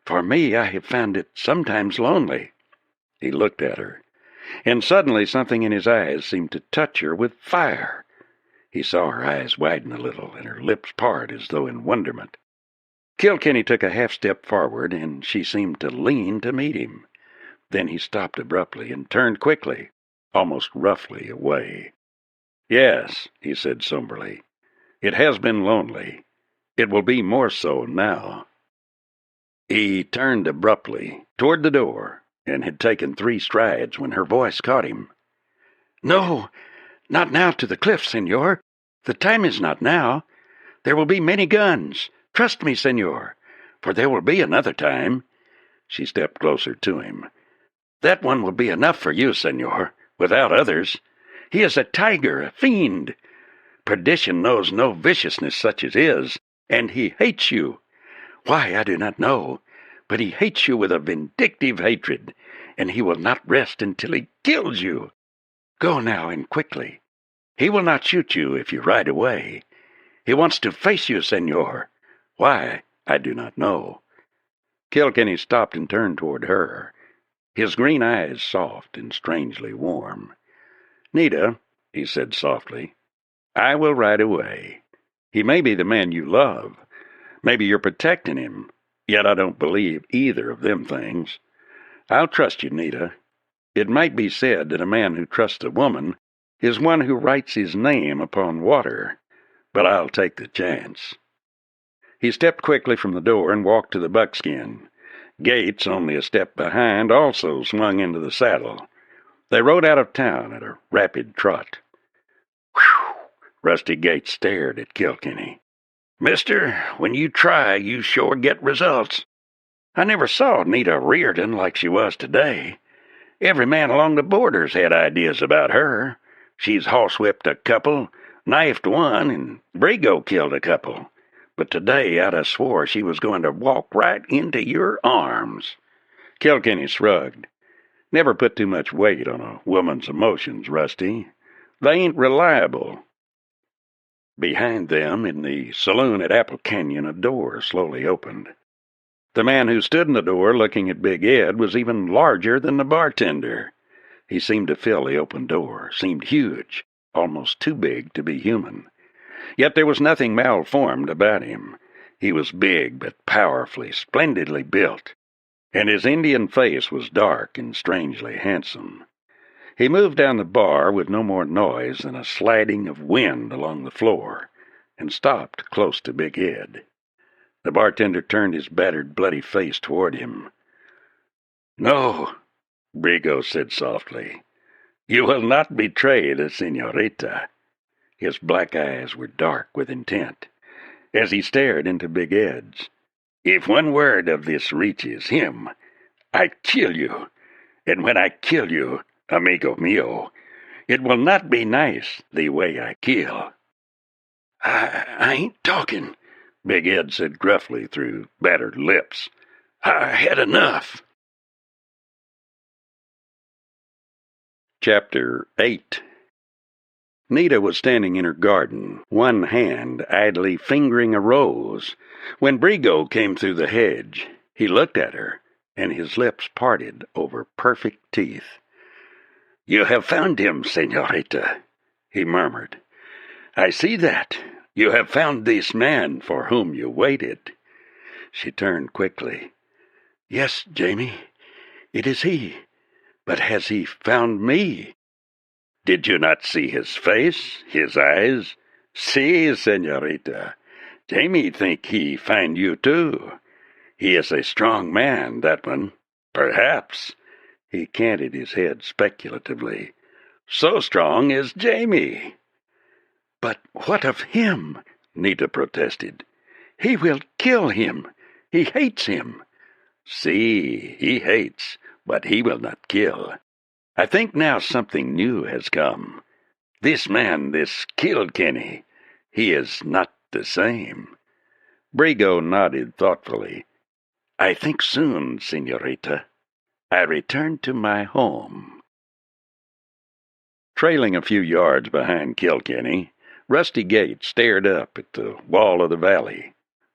For me, I have found it sometimes lonely." He looked at her, and suddenly something in his eyes seemed to touch her with fire. He saw her eyes widen a little, and her lips part as though in wonderment. Kilkenny took a half-step forward, and she seemed to lean to meet him. Then he stopped abruptly and turned quickly, almost roughly, away. "Yes," he said somberly, "it has been lonely. It will be more so now." He turned abruptly toward the door, and had taken 3 strides when her voice caught him. "No, not now to the cliff, senor. The time is not now. There will be many guns. Trust me, senor, for there will be another time." She stepped closer to him. "That one will be enough for you, senor, without others. He is a tiger, a fiend. Perdition knows no viciousness such as his, and he hates you. Why, I do not know, but he hates you with a vindictive hatred, and he will not rest until he kills you. Go now, and quickly. He will not shoot you if you ride away. He wants to face you, senor. Why, I do not know." Kilkenny stopped and turned toward her, his green eyes soft and strangely warm. "Nita," he said softly, "I will ride away. He may be the man you love. Maybe you're protecting him, yet I don't believe either of them things. I'll trust you, Nita. It might be said that a man who trusts a woman is one who writes his name upon water, but I'll take the chance." He stepped quickly from the door and walked to the buckskin. Gates, only a step behind, also swung into the saddle. They rode out of town at a rapid trot. "Whew!" Rusty Gates stared at Kilkenny. "Mister, when you try, you sure get results. I never saw Nita Riordan like she was today. Every man along the borders had ideas about her. She's horsewhipped a couple, knifed one, and Brigo killed a couple. But today I'd have swore she was going to walk right into your arms." Kilkenny shrugged. "Never put too much weight on a woman's emotions, Rusty. They ain't reliable." Behind them, in the saloon at Apple Canyon, a door slowly opened. The man who stood in the door looking at Big Ed was even larger than the bartender. He seemed to fill the open door, seemed huge, almost too big to be human. Yet there was nothing malformed about him. He was big but powerfully, splendidly built, and his Indian face was dark and strangely handsome. He moved down the bar with no more noise than a sliding of wind along the floor, and stopped close to Big Ed. The bartender turned his battered, bloody face toward him. "No," Brigo said softly. "You will not betray the señorita." His black eyes were dark with intent. as he stared into Big Ed's. "If one word of this reaches him, I kill you. And when I kill you, amigo mio, it will not be nice the way I kill." I ain't talking," Big Ed said gruffly through battered lips. "I had enough." Chapter 8. Nita was standing in her garden, one hand idly fingering a rose, when Brigo came through the hedge. He looked at her, and his lips parted over perfect teeth. "You have found him, señorita," he murmured. "I see that. You have found this man for whom you waited." She turned quickly. "Yes, Jamie, it is he. But has he found me?" "Did you not see his face, his eyes?" "Si, señorita. Jamie think he find you too. He is a strong man, that one. Perhaps." He canted his head speculatively. "So strong as Jamie." "But what of him?" Nita protested. "He will kill him. He hates him." "Si, he hates, but he will not kill. I think now something new has come. This man, this Kilkenny, he is not the same." Brigo nodded thoughtfully. "I think soon, señorita, I return to my home." Trailing a few yards behind Kilkenny, Rusty Gates stared up at the wall of the valley.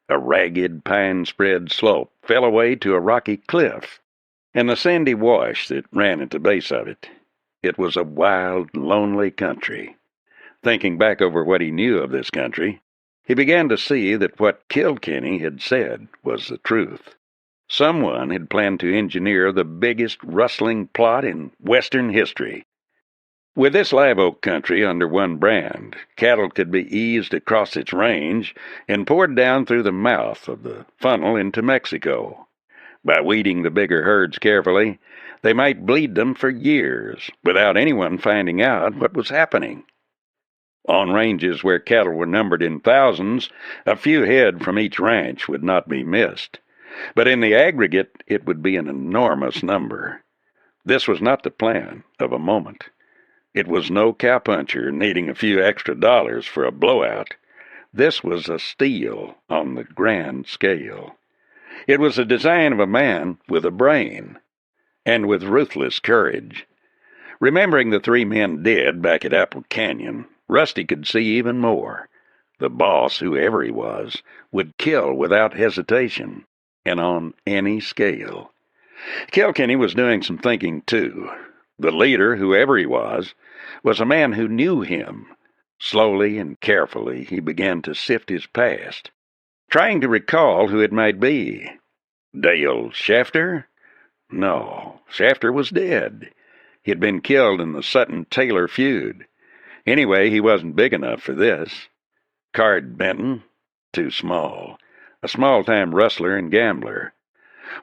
A ragged, pine-spread slope fell away to a rocky cliff, and the sandy wash that ran at the base of it. It was a wild, lonely country. Thinking back over what he knew of this country, he began to see that what Kilkenny had said was the truth. Someone had planned to engineer the biggest rustling plot in Western history. With this live oak country under one brand, cattle could be eased across its range and poured down through the mouth of the funnel into Mexico. By weeding the bigger herds carefully, they might bleed them for years without anyone finding out what was happening. On ranges where cattle were numbered in thousands, a few head from each ranch would not be missed. But in the aggregate, it would be an enormous number. This was not the plan of a moment. It was no cowpuncher needing a few extra dollars for a blowout. This was a steal on the grand scale. It was the design of a man with a brain, and with ruthless courage. Remembering the 3 men dead back at Apple Canyon, Rusty could see even more. The boss, whoever he was, would kill without hesitation, and on any scale. Kilkenny was doing some thinking, too. The leader, whoever he was a man who knew him. Slowly and carefully he began to sift his past, trying to recall who it might be. Dale Shafter? No, Shafter was dead. He had been killed in the Sutton-Taylor feud. Anyway, he wasn't big enough for this. Card Benton? Too small. A small-time rustler and gambler.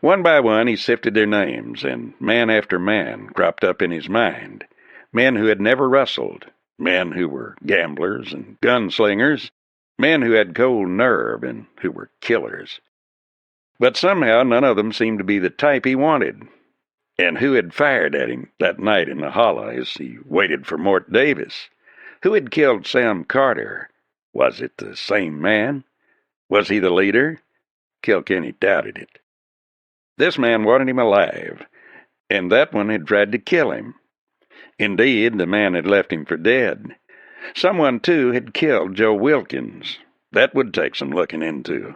One by one he sifted their names, and man after man cropped up in his mind. Men who had never rustled, men who were gamblers and gunslingers, men who had cold nerve and who were killers. But somehow none of them seemed to be the type he wanted. And who had fired at him that night in the hollow as he waited for Mort Davis? Who had killed Sam Carter? Was it the same man? Was he the leader? Kilkenny doubted it. This man wanted him alive, and that one had tried to kill him. Indeed, the man had left him for dead. Someone, too, had killed Joe Wilkins. That would take some looking into.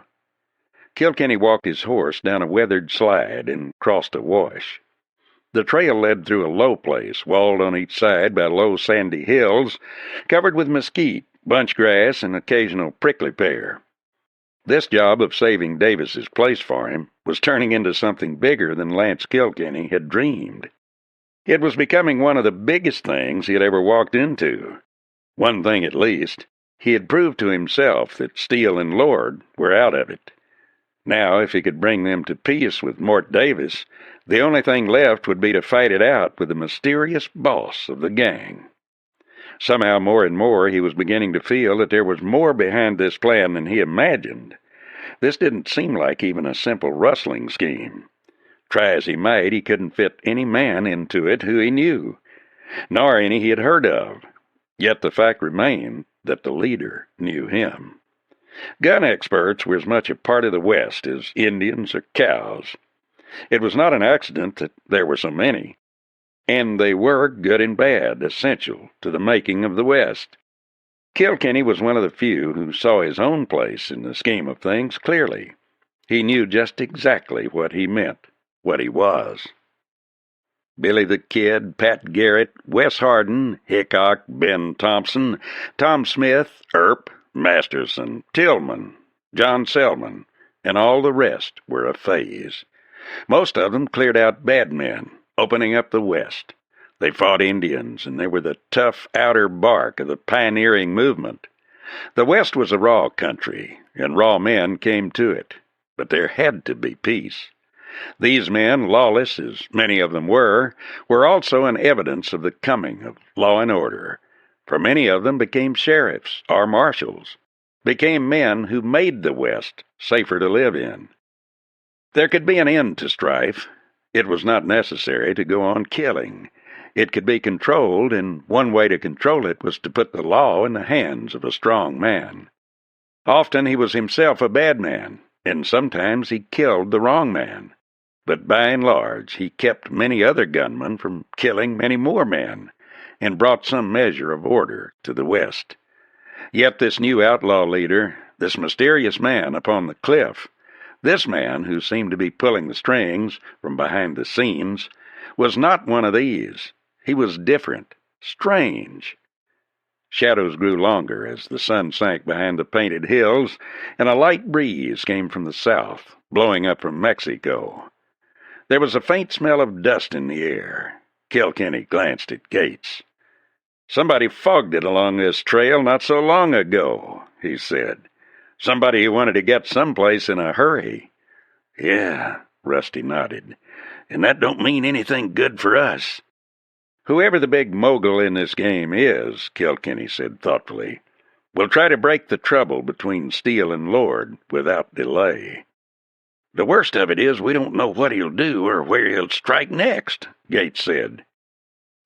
Kilkenny walked his horse down a weathered slide and crossed a wash. The trail led through a low place, walled on each side by low sandy hills, covered with mesquite, bunch grass, and occasional prickly pear. This job of saving Davis's place for him was turning into something bigger than Lance Kilkenny had dreamed. It was becoming one of the biggest things he had ever walked into. One thing at least, he had proved to himself that Steele and Lord were out of it. Now, if he could bring them to peace with Mort Davis, the only thing left would be to fight it out with the mysterious boss of the gang. Somehow, more and more, he was beginning to feel that there was more behind this plan than he imagined. This didn't seem like even a simple rustling scheme. Try as he might, he couldn't fit any man into it who he knew, nor any he had heard of. Yet the fact remained that the leader knew him. Gun experts were as much a part of the West as Indians or cows. It was not an accident that there were so many, and they were, good and bad, essential to the making of the West. Kilkenny was one of the few who saw his own place in the scheme of things clearly. He knew just exactly what he meant, what he was. Billy the Kid, Pat Garrett, Wes Hardin, Hickok, Ben Thompson, Tom Smith, Earp, Masterson, Tillman, John Selman, and all the rest were a phase. Most of them cleared out bad men, opening up the West. They fought Indians, and they were the tough outer bark of the pioneering movement. The West was a raw country, and raw men came to it, but there had to be peace. These men, lawless as many of them were also an evidence of the coming of law and order, for many of them became sheriffs or marshals, became men who made the West safer to live in. There could be an end to strife. It was not necessary to go on killing. It could be controlled, and one way to control it was to put the law in the hands of a strong man. Often he was himself a bad man, and sometimes he killed the wrong man. But by and large, he kept many other gunmen from killing many more men, and brought some measure of order to the West. Yet this new outlaw leader, this mysterious man upon the cliff, this man who seemed to be pulling the strings from behind the scenes, was not one of these. He was different, strange. Shadows grew longer as the sun sank behind the painted hills, and a light breeze came from the south, blowing up from Mexico. There was a faint smell of dust in the air. Kilkenny glanced at Gates. "Somebody fogged it along this trail not so long ago," he said. "Somebody who wanted to get someplace in a hurry." "Yeah," Rusty nodded. "And that don't mean anything good for us." "Whoever the big mogul in this game is," Kilkenny said thoughtfully, "will try to break the trouble between Steele and Lord without delay." "The worst of it is we don't know what he'll do or where he'll strike next," Gates said.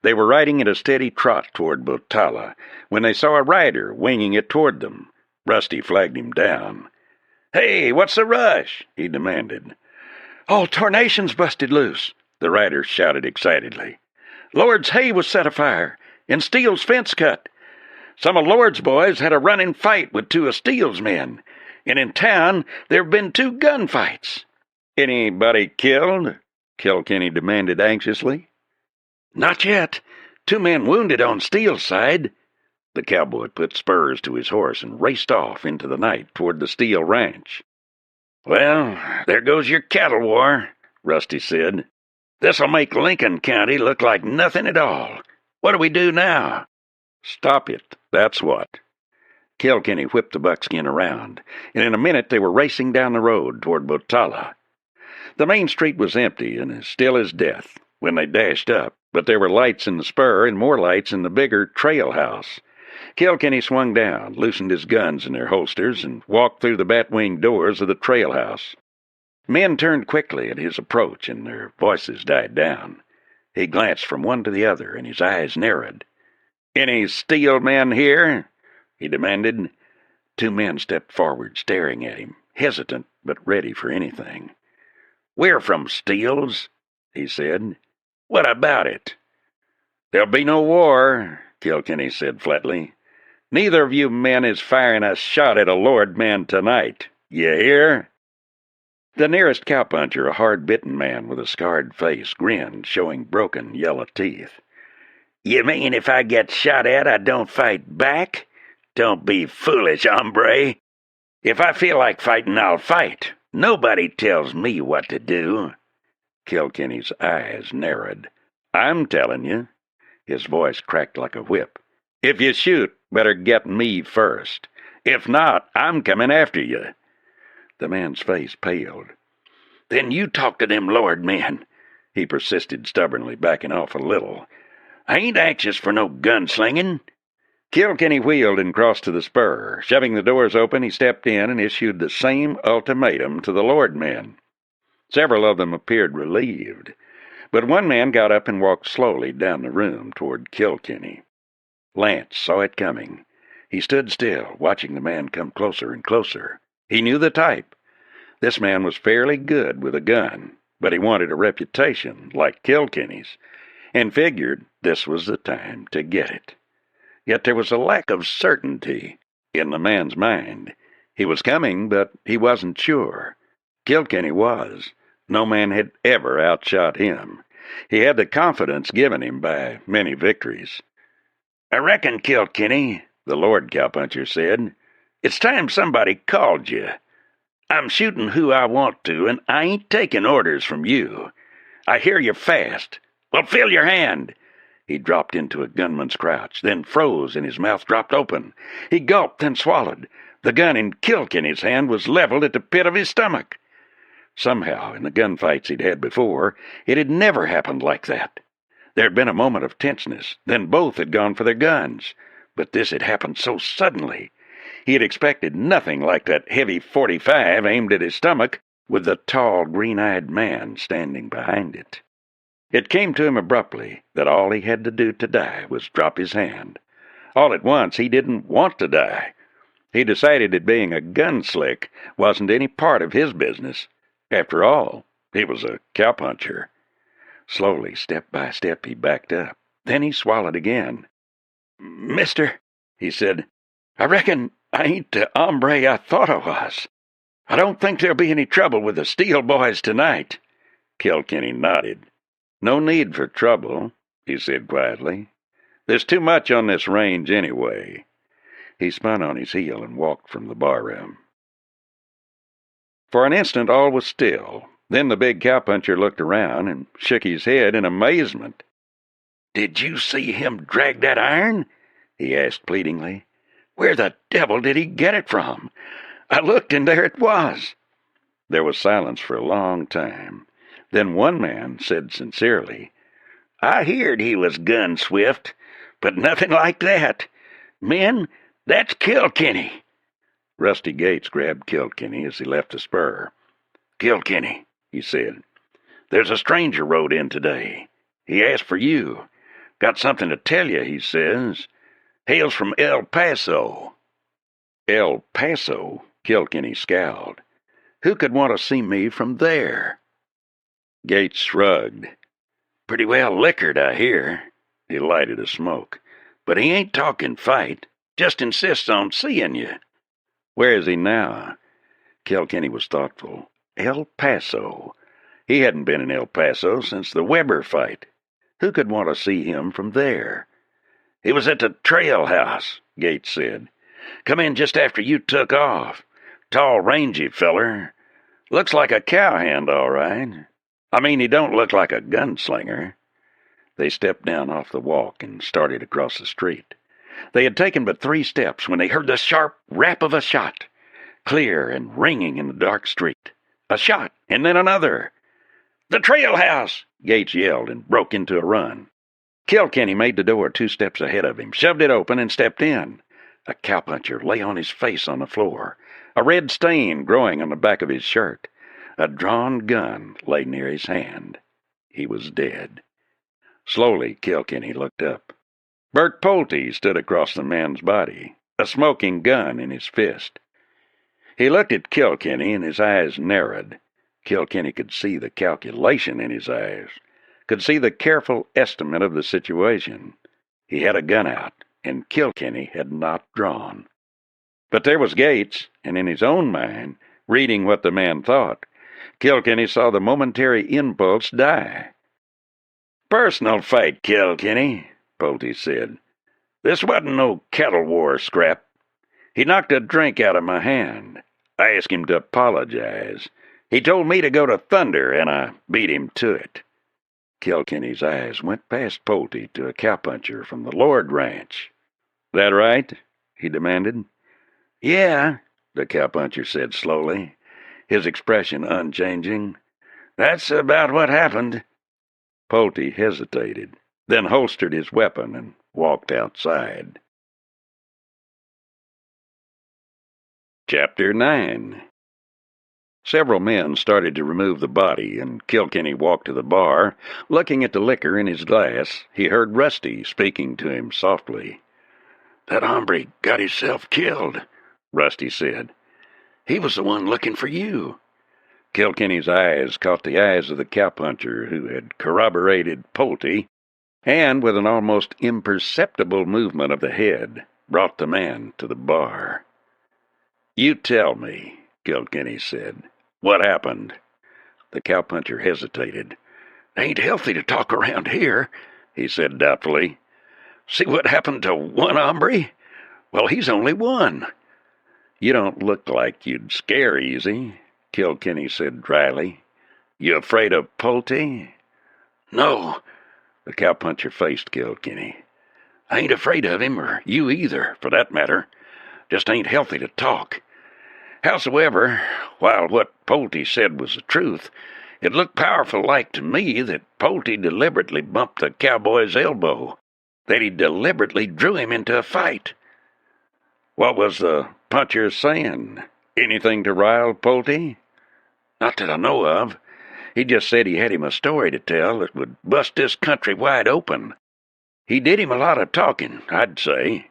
They were riding at a steady trot toward Botala when they saw a rider winging it toward them. Rusty flagged him down. "Hey, what's the rush?" he demanded. "Oh, tarnation's busted loose," the rider shouted excitedly. "Lord's hay was set afire, and Steele's fence cut. Some of Lord's boys had a running fight with two of Steele's men, and in town there've been 2 gunfights." "Anybody killed?" Kilkenny demanded anxiously. "Not yet. 2 men wounded on Steele's side." The cowboy put spurs to his horse and raced off into the night toward the Steele ranch. "Well, there goes your cattle war," Rusty said. "This'll make Lincoln County look like nothing at all. What do we do now?" "Stop it, that's what." Kilkenny whipped the buckskin around, and in a minute they were racing down the road toward Botala. The main street was empty and as still as death when they dashed up, but there were lights in the spur and more lights in the bigger trail house. Kilkenny swung down, loosened his guns in their holsters, and walked through the bat-wing doors of the trail house. Men turned quickly at his approach, and their voices died down. He glanced from one to the other, and his eyes narrowed. "Any Steele men here?" he demanded. 2 men stepped forward, staring at him, hesitant but ready for anything. "We're from Steele's," he said. "What about it?" "There'll be no war," Kilkenny said flatly. "Neither of you men is firing a shot at a Lord man tonight. You hear?" The nearest cowpuncher, a hard-bitten man with a scarred face, grinned, showing broken yellow teeth. "You mean if I get shot at, I don't fight back? Don't be foolish, hombre. If I feel like fighting, I'll fight. Nobody tells me what to do." Kilkenny's eyes narrowed. "I'm telling you." His voice cracked like a whip. "If you shoot, better get me first. If not, I'm coming after you." The man's face paled. "Then you talk to them Lord men," he persisted stubbornly, backing off a little. "I ain't anxious for no gunslinging." Kilkenny wheeled and crossed to the spur. Shoving the doors open, he stepped in and issued the same ultimatum to the Lord men. Several of them appeared relieved, but one man got up and walked slowly down the room toward Kilkenny. Lance saw it coming. He stood still, watching the man come closer and closer. He knew the type. This man was fairly good with a gun, but he wanted a reputation like Kilkenny's, and figured this was the time to get it. Yet there was a lack of certainty in the man's mind. He was coming, but he wasn't sure. Kilkenny was. No man had ever outshot him. He had the confidence given him by many victories. "I reckon, Kilkenny," the Lord cowpuncher said, "it's time somebody called you. I'm shooting who I want to, and I ain't taking orders from you. I hear you're fast. Well, fill your hand." He dropped into a gunman's crouch, then froze and his mouth dropped open. He gulped, then swallowed. The gun in Kilkenny's hand was leveled at the pit of his stomach. Somehow, in the gunfights he'd had before, it had never happened like that. There had been a moment of tenseness, then both had gone for their guns. But this had happened so suddenly. He had expected nothing like that heavy .45 aimed at his stomach, with the tall, green-eyed man standing behind it. It came to him abruptly that all he had to do to die was drop his hand. All at once, he didn't want to die. He decided that being a gunslick wasn't any part of his business. After all, he was a cowpuncher. Slowly, step by step, he backed up. Then he swallowed again. "Mister," he said, "I reckon I ain't the hombre I thought I was. I don't think there'll be any trouble with the Steel boys tonight." Kilkenny nodded. "No need for trouble," he said quietly. "There's too much on this range anyway." He spun on his heel and walked from the barroom. For an instant all was still. Then the big cowpuncher looked around and shook his head in amazement. "Did you see him drag that iron?" he asked pleadingly. "Where the devil did he get it from? I looked and there it was." There was silence for a long time. Then one man said sincerely, "I heard he was gun swift, but nothing like that. Men, that's Kilkenny." Rusty Gates grabbed Kilkenny as he left the spur. "Kilkenny," he said, "there's a stranger rode in today. He asked for you. Got something to tell you, he says. Hails from El Paso." "El Paso?" Kilkenny scowled. "Who could want to see me from there?" Gates shrugged. "Pretty well liquored, I hear." He lighted a smoke. "But he ain't talking fight. Just insists on seeing you." "Where is he now?" Kilkenny was thoughtful. El Paso. He hadn't been in El Paso since the Weber fight. Who could want to see him from there? "He was at the trail house," Gates said. "Come in just after you took off. Tall, rangy feller. Looks like a cowhand, all right. I mean, he don't look like a gunslinger." They stepped down off the walk and started across the street. They had taken but 3 steps when they heard the sharp rap of a shot, clear and ringing in the dark street. A shot, and then another. "The trail house!" Gates yelled and broke into a run. Kilkenny made the door 2 steps ahead of him, shoved it open, and stepped in. A cowpuncher lay on his face on the floor, a red stain growing on the back of his shirt. A drawn gun lay near his hand. He was dead. Slowly, Kilkenny looked up. Bert Pulte stood across the man's body, a smoking gun in his fist. He looked at Kilkenny, and his eyes narrowed. Kilkenny could see the calculation in his eyes, could see the careful estimate of the situation. He had a gun out, and Kilkenny had not drawn. But there was Gates, and in his own mind, reading what the man thought, Kilkenny saw the momentary impulse die. "Personal fight, Kilkenny," Pulte said. "This wasn't no cattle war scrap. He knocked a drink out of my hand. I asked him to apologize. He told me to go to Thunder, and I beat him to it." Kilkenny's eyes went past Pulte to a cowpuncher from the Lord Ranch. "That right?" he demanded. "Yeah," the cowpuncher said slowly, his expression unchanging. "That's about what happened." Pulte hesitated, then holstered his weapon and walked outside. Chapter 9. Several men started to remove the body, and Kilkenny walked to the bar. Looking at the liquor in his glass, he heard Rusty speaking to him softly. "That hombre got himself killed," Rusty said. "He was the one looking for you." Kilkenny's eyes caught the eyes of the cowpuncher who had corroborated Pulte, and with an almost imperceptible movement of the head, brought the man to the bar. "You tell me," Kilkenny said. "What happened?" The cowpuncher hesitated. "Ain't healthy to talk around here," he said doubtfully. "See what happened to one hombre? Well, he's only one." "You don't look like you'd scare easy," Kilkenny said dryly. "You afraid of Pulte?" "No." The cowpuncher faced Kilkenny. "I ain't afraid of him, or you either, for that matter. Just ain't healthy to talk. Howsoever, while what Pulte said was the truth, it looked powerful like to me that Pulte deliberately bumped the cowboy's elbow, that he deliberately drew him into a fight." "What was the puncher saying? Anything to rile Pulte?" "Not that I know of. He just said he had him a story to tell that would bust this country wide open. He did him a lot of talking, I'd say."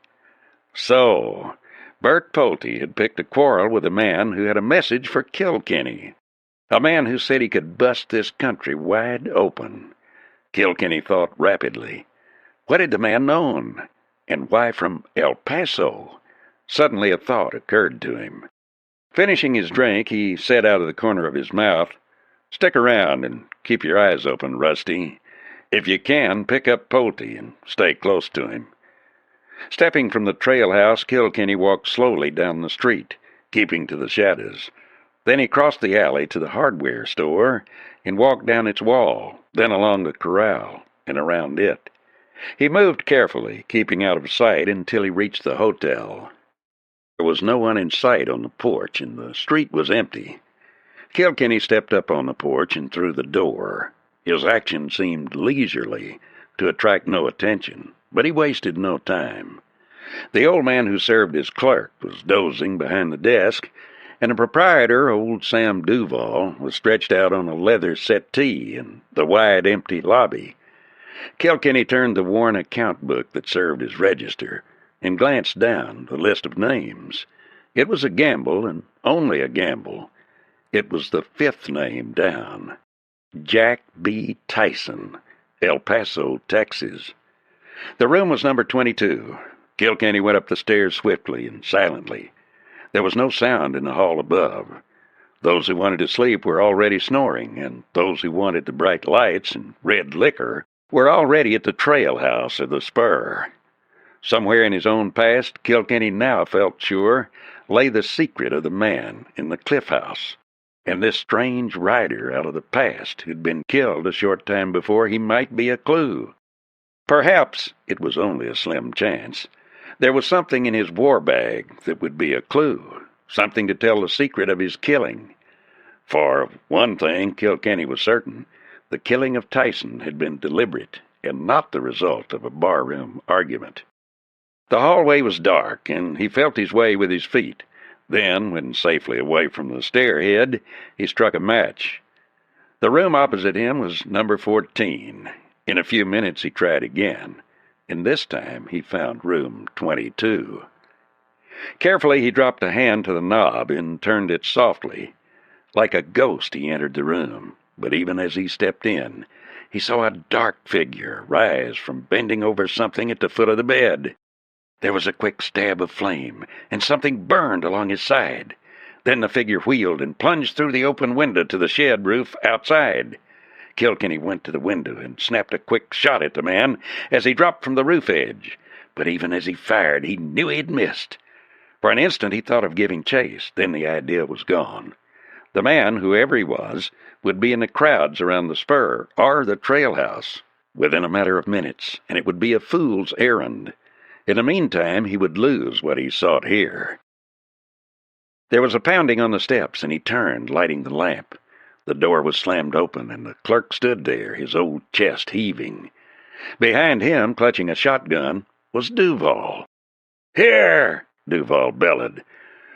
So, Bert Pulte had picked a quarrel with a man who had a message for Kilkenny. A man who said he could bust this country wide open. Kilkenny thought rapidly. What had the man known? And why from El Paso? Suddenly a thought occurred to him. Finishing his drink, he said out of the corner of his mouth, "Stick around and keep your eyes open, Rusty. If you can, pick up Pulte and stay close to him." Stepping from the trail house, Kilkenny walked slowly down the street, keeping to the shadows. Then he crossed the alley to the hardware store and walked down its wall, then along the corral and around it. He moved carefully, keeping out of sight until he reached the hotel. There was no one in sight on the porch, and the street was empty. Kilkenny stepped up on the porch and through the door. His action seemed leisurely, to attract no attention, but he wasted no time. The old man who served as clerk was dozing behind the desk, and the proprietor, old Sam Duval, was stretched out on a leather settee in the wide, empty lobby. Kilkenny turned the worn account book that served as register and glanced down the list of names. It was a gamble, and only a gamble. It was the fifth name down. Jack B. Tyson, El Paso, Texas. The room was number 22. Kilkenny went up the stairs swiftly and silently. There was no sound in the hall above. Those who wanted to sleep were already snoring, and those who wanted the bright lights and red liquor were already at the trail house or the spur. Somewhere in his own past, Kilkenny now felt sure, lay the secret of the man in the cliff house, and this strange rider out of the past who'd been killed a short time before he might be a clue. Perhaps it was only a slim chance. There was something in his war bag that would be a clue, something to tell the secret of his killing. For one thing, Kilkenny was certain, the killing of Tyson had been deliberate and not the result of a barroom argument. The hallway was dark, and he felt his way with his feet. Then, when safely away from the stairhead, he struck a match. The room opposite him was number 14. In a few minutes he tried again, and this time he found room 22. Carefully he dropped a hand to the knob and turned it softly. Like a ghost he entered the room, but even as he stepped in, he saw a dark figure rise from bending over something at the foot of the bed. There was a quick stab of flame, and something burned along his side. Then the figure wheeled and plunged through the open window to the shed roof outside. Kilkenny went to the window and snapped a quick shot at the man as he dropped from the roof edge. But even as he fired, he knew he had missed. For an instant he thought of giving chase, then the idea was gone. The man, whoever he was, would be in the crowds around the spur or the trail house within a matter of minutes, and it would be a fool's errand. In the meantime, he would lose what he sought here. There was a pounding on the steps, and he turned, lighting the lamp. The door was slammed open, and the clerk stood there, his old chest heaving. Behind him, clutching a shotgun, was Duval. "Here!" Duval bellowed.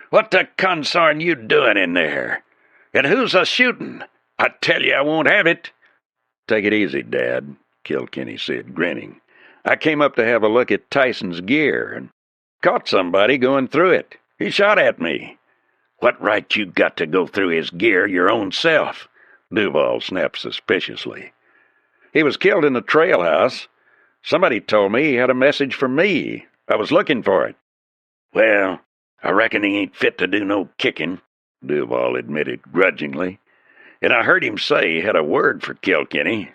What the consarn you doing in there? And who's a-shooting? I tell you I won't have it." "Take it easy, Dad," Kilkenny said, grinning. "I came up to have a look at Tyson's gear and caught somebody going through it. He shot at me." "What right you got to go through his gear your own self?" Duval snapped suspiciously. "He was killed in the trail house. Somebody told me he had a message for me. I was looking for it." "Well, I reckon he ain't fit to do no kicking," Duval admitted grudgingly. "And I heard him say he had a word for Kilkenny.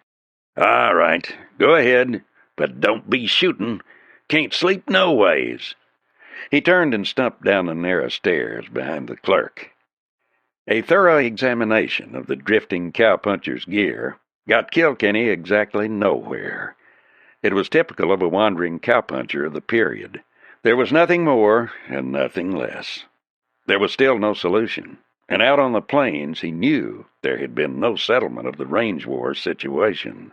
All right, go ahead, but don't be shooting. Can't sleep no ways." He turned and stumped down the narrow stairs behind the clerk. A thorough examination of the drifting cowpuncher's gear got Kilkenny exactly nowhere. It was typical of a wandering cowpuncher of the period. There was nothing more and nothing less. There was still no solution, and out on the plains he knew there had been no settlement of the range war situation.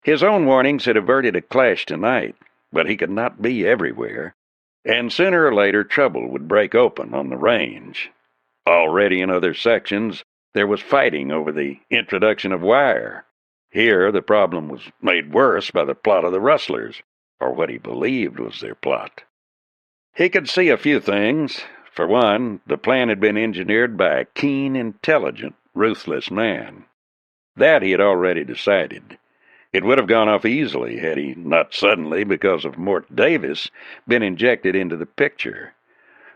His own warnings had averted a clash tonight, but he could not be everywhere, and sooner or later trouble would break open on the range. Already in other sections, there was fighting over the introduction of wire. Here, the problem was made worse by the plot of the rustlers, or what he believed was their plot. He could see a few things. For one, the plan had been engineered by a keen, intelligent, ruthless man. That he had already decided. It would have gone off easily had he not suddenly, because of Mort Davis, been injected into the picture.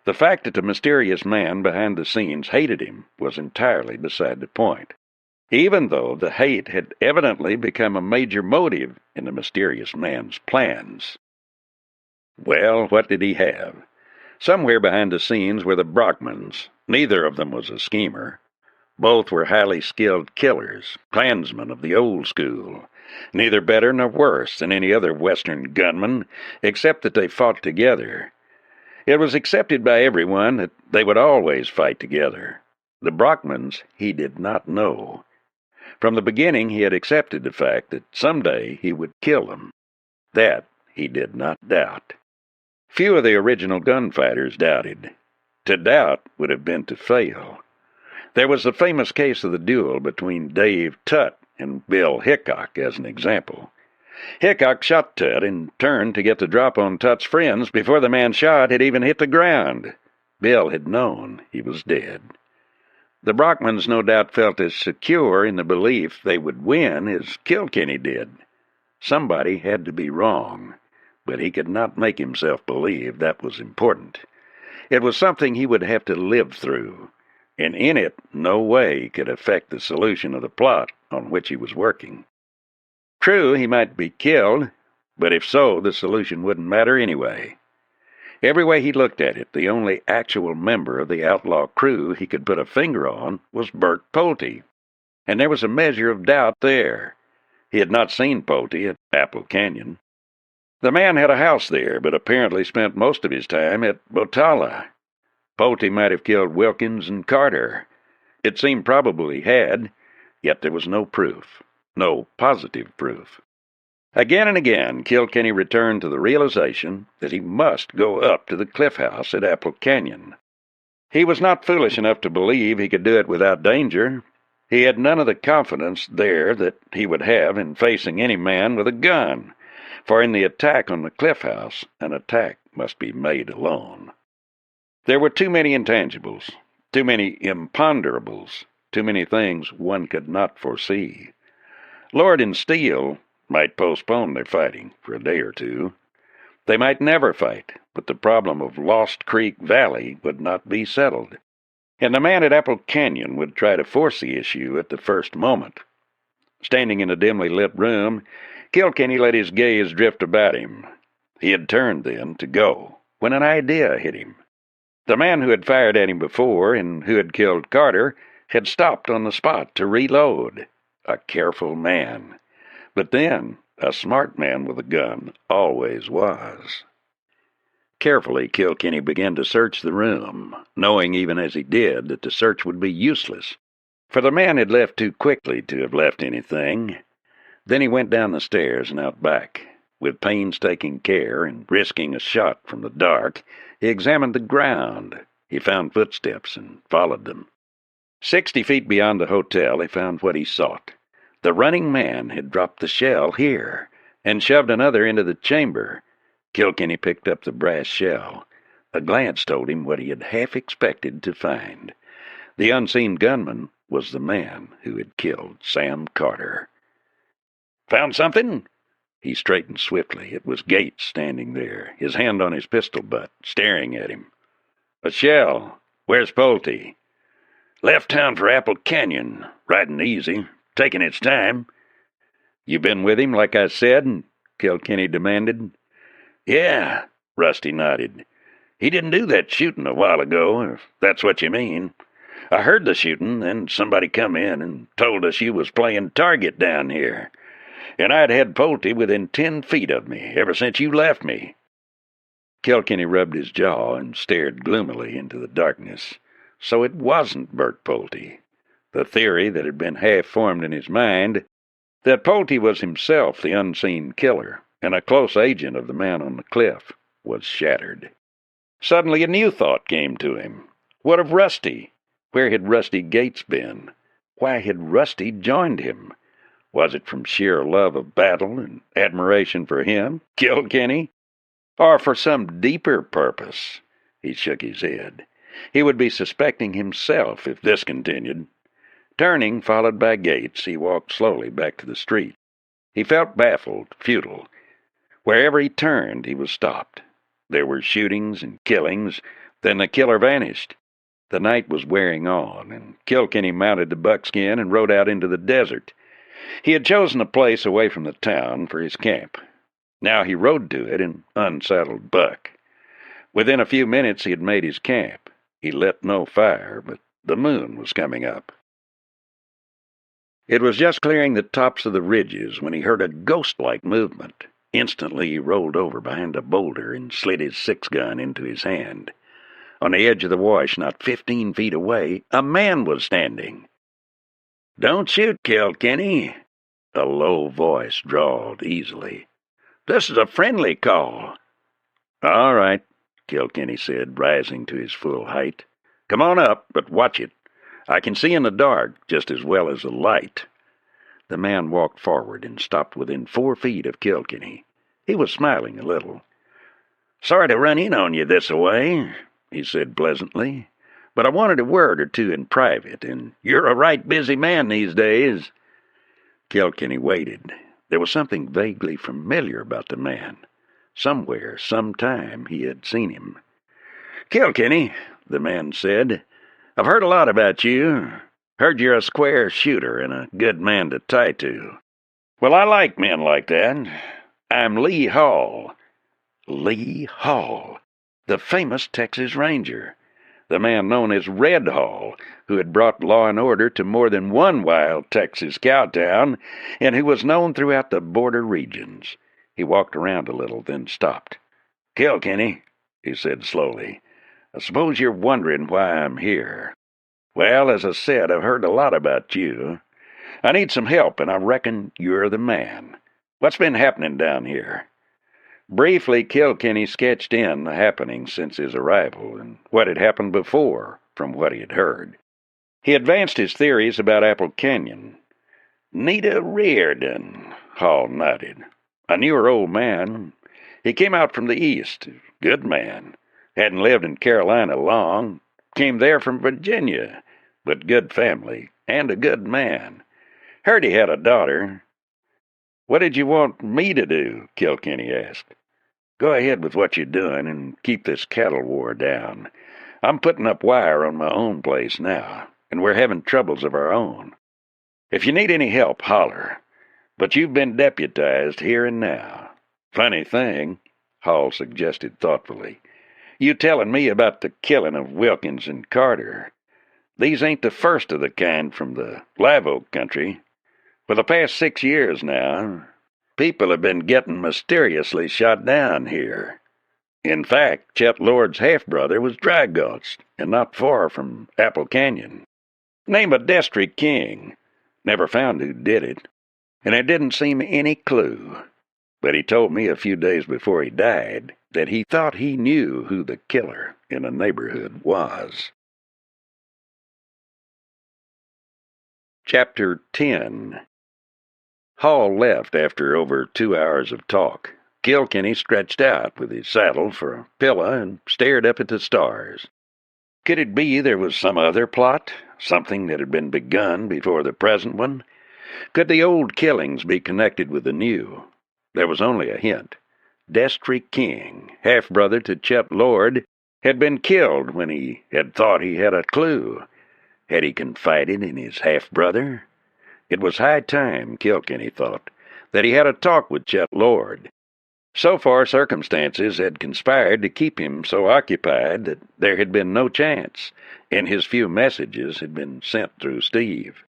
The fact that the mysterious man behind the scenes hated him was entirely beside the point, even though the hate had evidently become a major motive in the mysterious man's plans. Well, what did he have? Somewhere behind the scenes were the Brockmans. Neither of them was a schemer. Both were highly skilled killers, clansmen of the old school, neither better nor worse than any other Western gunmen, except that they fought together. It was accepted by everyone that they would always fight together. The Brockmans he did not know. From the beginning he had accepted the fact that someday he would kill them. That he did not doubt. Few of the original gunfighters doubted. To doubt would have been to fail. There was the famous case of the duel between Dave Tutt and Bill Hickok as an example. Hickok shot Tutt and turned to get the drop on Tutt's friends before the man shot had even hit the ground. Bill had known he was dead. The Brockmans no doubt felt as secure in the belief they would win as Kilkenny did. Somebody had to be wrong, but he could not make himself believe that was important. It was something he would have to live through, and in it no way could affect the solution of the plot on which he was working. True, he might be killed, but if so, the solution wouldn't matter anyway. Every way he looked at it, the only actual member of the outlaw crew he could put a finger on was Bert Pulte, and there was a measure of doubt there. He had not seen Pulte at Apple Canyon. The man had a house there, but apparently spent most of his time at Botala. Pulte might have killed Wilkins and Carter. It seemed probable he had, yet there was no proof. No positive proof. Again and again, Kilkenny returned to the realization that he must go up to the cliff house at Apple Canyon. He was not foolish enough to believe he could do it without danger. He had none of the confidence there that he would have in facing any man with a gun, for in the attack on the cliff house, an attack must be made alone. There were too many intangibles, too many imponderables, too many things one could not foresee. Lord and Steele might postpone their fighting for a day or two. They might never fight, but the problem of Lost Creek Valley would not be settled, and the man at Apple Canyon would try to force the issue at the first moment. Standing in a dimly lit room, Kilkenny let his gaze drift about him. He had turned then to go, when an idea hit him. The man who had fired at him before and who had killed Carter had stopped on the spot to reload. A careful man. But then, a smart man with a gun always was. Carefully, Kilkenny began to search the room, knowing even as he did that the search would be useless, for the man had left too quickly to have left anything. Then he went down the stairs and out back. With painstaking care and risking a shot from the dark, he examined the ground. He found footsteps and followed them. 60 feet beyond the hotel, he found what he sought. The running man had dropped the shell here and shoved another into the chamber. Kilkenny picked up the brass shell. A glance told him what he had half expected to find. The unseen gunman was the man who had killed Sam Carter. "Found something?" He straightened swiftly. It was Gates standing there, his hand on his pistol butt, staring at him. "A shell. Where's Pulte?" "Left town for Apple Canyon. Riding easy. Taking its time." "You been with him, like I said?" Kilkenny demanded. "Yeah," Rusty nodded. "He didn't do that shooting a while ago, if that's what you mean. I heard the shooting, then somebody come in and told us you was playing target down here. And I'd had Pulte within 10 feet of me ever since you left me." Kilkenny rubbed his jaw and stared gloomily into the darkness. So it wasn't Bert Pulte. The theory that had been half-formed in his mind, that Pulte was himself the unseen killer and a close agent of the man on the cliff, was shattered. Suddenly a new thought came to him. What of Rusty? Where had Rusty Gates been? Why had Rusty joined him? Was it from sheer love of battle and admiration for him, Kilkenny? Or for some deeper purpose? He shook his head. He would be suspecting himself if this continued. Turning, followed by Gates, he walked slowly back to the street. He felt baffled, futile. Wherever he turned, he was stopped. There were shootings and killings, then the killer vanished. The night was wearing on, and Kilkenny mounted the buckskin and rode out into the desert. He had chosen a place away from the town for his camp. Now he rode to it and unsaddled Buck. Within a few minutes he had made his camp. He lit no fire, but the moon was coming up. It was just clearing the tops of the ridges when he heard a ghost-like movement. Instantly he rolled over behind a boulder and slid his 6-gun into his hand. On the edge of the wash, not 15 feet away, a man was standing. "Don't shoot, Kilkenny," a low voice drawled easily. "This is a friendly call." "All right," Kilkenny said, rising to his full height. "Come on up, but watch it. I can see in the dark just as well as the light." The man walked forward and stopped within 4 feet of Kilkenny. He was smiling a little. "Sorry to run in on you this way," he said pleasantly, "but I wanted a word or two in private, and you're a right busy man these days." Kilkenny waited. There was something vaguely familiar about the man. Somewhere, sometime, he had seen him. "Kilkenny," the man said, "I've heard a lot about you. Heard you're a square shooter and a good man to tie to. Well, I like men like that. I'm Lee Hall." Lee Hall, the famous Texas Ranger, the man known as Red Hall, who had brought law and order to more than one wild Texas cowtown, and who was known throughout the border regions. He walked around a little, then stopped. "Kilkenny," he said slowly, "I suppose you're wondering why I'm here. Well, as I said, I've heard a lot about you. I need some help, and I reckon you're the man. What's been happening down here?" Briefly, Kilkenny sketched in the happenings since his arrival and what had happened before, from what he had heard. He advanced his theories about Apple Canyon. "Nita Reardon," Hall nodded. "I knew her old man. He came out from the East. Good man. Hadn't lived in Carolina long. Came there from Virginia. But good family, and a good man. Heard he had a daughter." "What did you want me to do?" Kilkenny asked. "Go ahead with what you're doing and keep this cattle war down. I'm putting up wire on my own place now, and we're having troubles of our own. If you need any help, holler. But you've been deputized here and now. Funny thing," Hall suggested thoughtfully, "you telling me about the killing of Wilkins and Carter. These ain't the first of the kind from the Live Oak country. For the past 6 years now, people have been getting mysteriously shot down here. In fact, Chet Lord's half-brother was dry-gulched, and not far from Apple Canyon. Name of District King. Never found who did it, and there didn't seem any clue. But he told me a few days before he died that he thought he knew who the killer in the neighborhood was. Chapter 10. Hall left after over 2 hours of talk. Kilkenny stretched out with his saddle for a pillow and stared up at the stars. Could it be there was some other plot, something that had been begun before the present one? Could the old killings be connected with the new? There was only a hint. Destry King, half-brother to Chet Lord, had been killed when he had thought he had a clue. Had he confided in his half-brother? It was high time, Kilkenny thought, that he had a talk with Chet Lord. So far, circumstances had conspired to keep him so occupied that there had been no chance, and his few messages had been sent through Steve.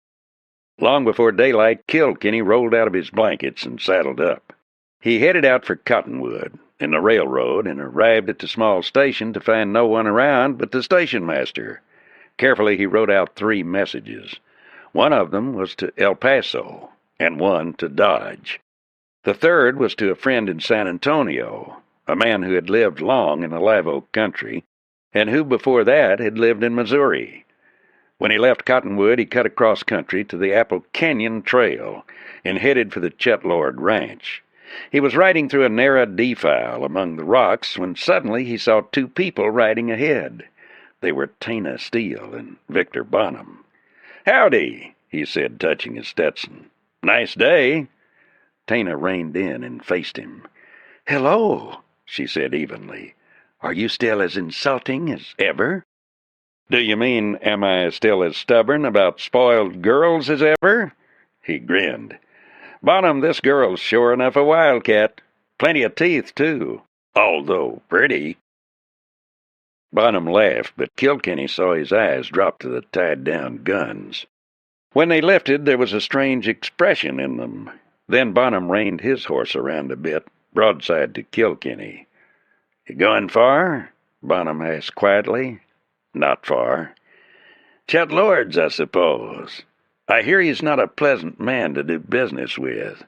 Long before daylight, Kilkenny rolled out of his blankets and saddled up. He headed out for Cottonwood and the railroad and arrived at the small station to find no one around but the station master. Carefully, he wrote out 3 messages. One of them was to El Paso, and one to Dodge. The third was to a friend in San Antonio, a man who had lived long in the Live Oak country, and who before that had lived in Missouri. When he left Cottonwood, he cut across country to the Apple Canyon Trail and headed for the Chet Lord Ranch. He was riding through a narrow defile among the rocks when suddenly he saw 2 people riding ahead. They were Tina Steele and Victor Bonham. "Howdy," he said, touching his Stetson. "Nice day." Tina reined in and faced him. "Hello," she said evenly. "Are you still as insulting as ever?" "Do you mean, am I still as stubborn about spoiled girls as ever?" He grinned. "Bonham, this girl's sure enough a wildcat. Plenty of teeth, too, although pretty." Bonham laughed, but Kilkenny saw his eyes drop to the tied-down guns. When they lifted, there was a strange expression in them. Then Bonham reined his horse around a bit, broadside to Kilkenny. "You going far?" Bonham asked quietly. "Not far." "Chet Lord's, I suppose. I hear he's not a pleasant man to do business with."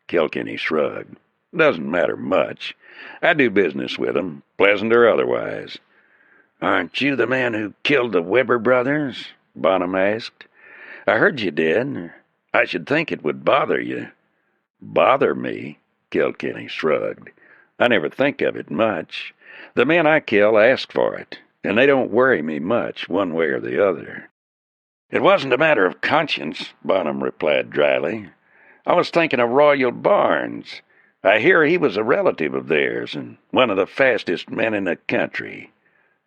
Kilkenny shrugged. "Doesn't matter much. I do business with him, pleasant or otherwise." "Aren't you the man who killed the Weber brothers?" Bonham asked. "I heard you did. I should think it would bother you." "Bother me?" Kilkenny shrugged. "I never think of it much. The men I kill ask for it, and they don't worry me much, one way or the other." "It wasn't a matter of conscience," Bonham replied dryly. "I was thinking of Royal Barnes. I hear he was a relative of theirs, and one of the fastest men in the country."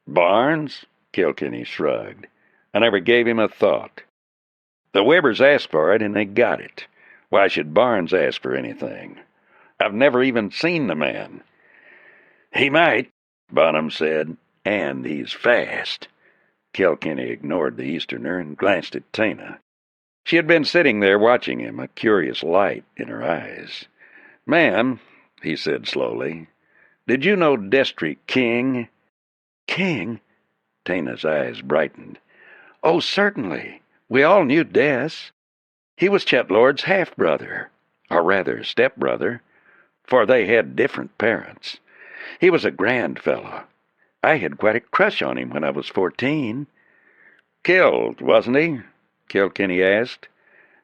"Barnes?" Kilkenny shrugged. "I never gave him a thought. The Webers asked for it, and they got it. Why should Barnes ask for anything? I've never even seen the man." "He might," Bonham said, "and he's fast." Kilkenny ignored the Easterner and glanced at Tina. She had been sitting there watching him, a curious light in her eyes. "Ma'am," he said slowly, "did you know Destry King?" "King?" Tina's eyes brightened. "Oh, certainly. We all knew Des. He was Chet Lord's half-brother, or rather step-brother, for they had different parents. He was a grand fellow. I had quite a crush on him when I was 14. "Killed, wasn't he?" Kilkenny asked.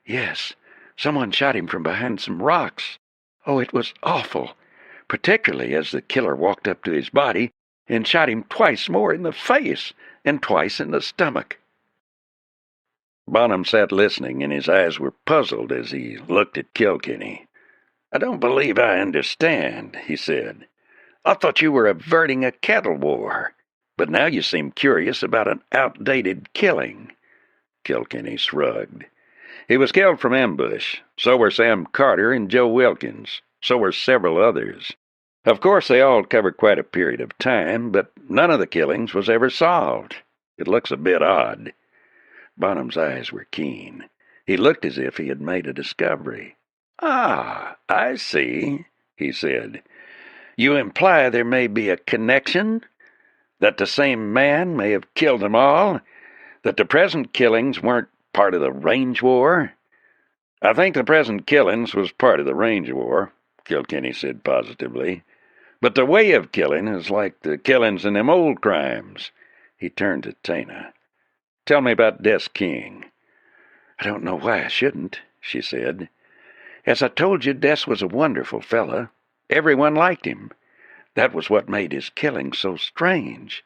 "Yes. Someone shot him from behind some rocks. Oh, it was awful, particularly as the killer walked up to his body and shot him twice more in the face and twice in the stomach." Bonham sat listening, and his eyes were puzzled as he looked at Kilkenny. "I don't believe I understand," he said. "I thought you were averting a cattle war, but now you seem curious about an outdated killing." Kilkenny shrugged. "He was killed from ambush. So were Sam Carter and Joe Wilkins. So were several others. Of course, they all cover quite a period of time, but none of the killings was ever solved. It looks a bit odd." Bonham's eyes were keen. He looked as if he had made a discovery. "Ah, I see," he said. "You imply there may be a connection? That the same man may have killed them all? That the present killings weren't part of the range war?" "I think the present killings was part of the range war," Kilkenny said positively. But the way of killing is like the killings in them old crimes. He turned to Tina. Tell me about Des King. I don't know why I shouldn't, she said. As I told you, Des was a wonderful fella. Everyone liked him. That was what made his killing so strange.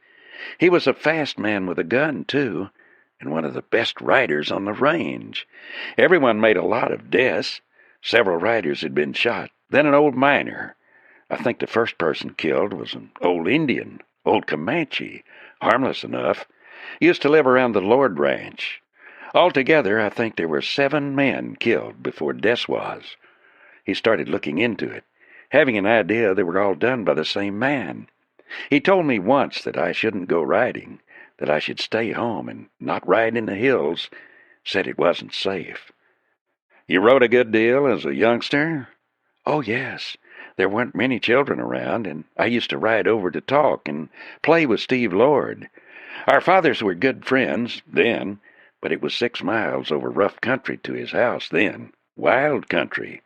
He was a fast man with a gun, too, and one of the best riders on the range. Everyone made a lot of Des. Several riders had been shot, then an old miner. I think the first person killed was an old Indian, old Comanche, harmless enough. Used to live around the Lord Ranch. Altogether, I think there were 7 men killed before Des was. He started looking into it, having an idea they were all done by the same man. He told me once that I shouldn't go riding, that I should stay home and not ride in the hills. Said it wasn't safe. You rode a good deal as a youngster? Oh, yes. There weren't many children around, and I used to ride over to talk and play with Steve Lord. Our fathers were good friends then, but it was 6 miles over rough country to his house then. Wild country.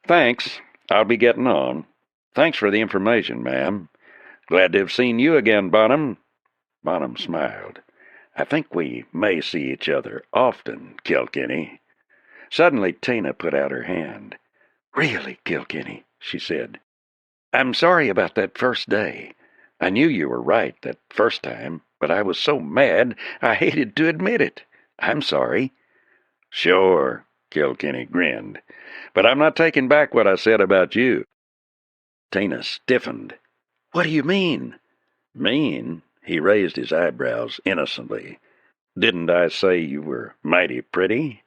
Thanks. I'll be getting on. Thanks for the information, ma'am. Glad to have seen you again, Bonham. Bonham smiled. I think we may see each other often, Kilkenny. Suddenly Tina put out her hand. Really, Kilkenny, she said. I'm sorry about that first day. I knew you were right that first time, but I was so mad I hated to admit it. I'm sorry. Sure, Kilkenny grinned. But I'm not taking back what I said about you. Tina stiffened. What do you mean? Mean? He raised his eyebrows innocently. Didn't I say you were mighty pretty?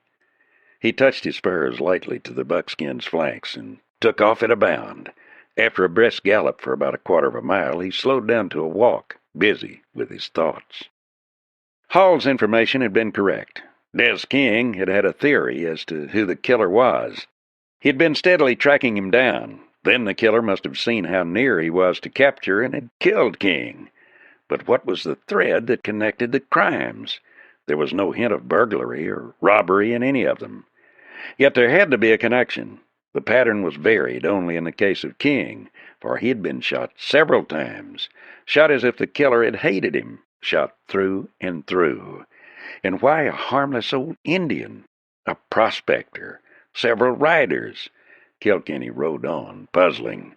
He touched his spurs lightly to the buckskin's flanks and took off at a bound. After a brisk gallop for about a quarter of a mile, he slowed down to a walk, busy with his thoughts. Hall's information had been correct. Des King had had a theory as to who the killer was. He'd been steadily tracking him down. Then the killer must have seen how near he was to capture and had killed King. But what was the thread that connected the crimes? There was no hint of burglary or robbery in any of them. Yet there had to be a connection. The pattern was varied only in the case of King, for he had been shot several times, shot as if the killer had hated him, shot through and through. And why a harmless old Indian? A prospector? Several riders? Kilkenny rode on, puzzling.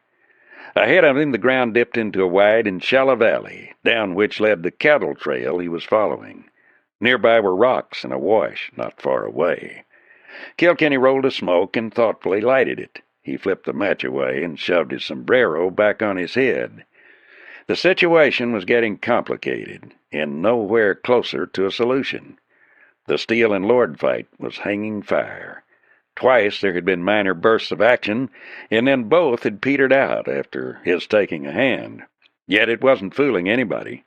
Ahead of him the ground dipped into a wide and shallow valley, down which led the cattle trail he was following. Nearby were rocks and a wash not far away. Kilkenny rolled a smoke and thoughtfully lighted it. He flipped the match away and shoved his sombrero back on his head. The situation was getting complicated, and nowhere closer to a solution. The Steele and Lord fight was hanging fire. Twice there had been minor bursts of action, and then both had petered out after his taking a hand. Yet it wasn't fooling anybody.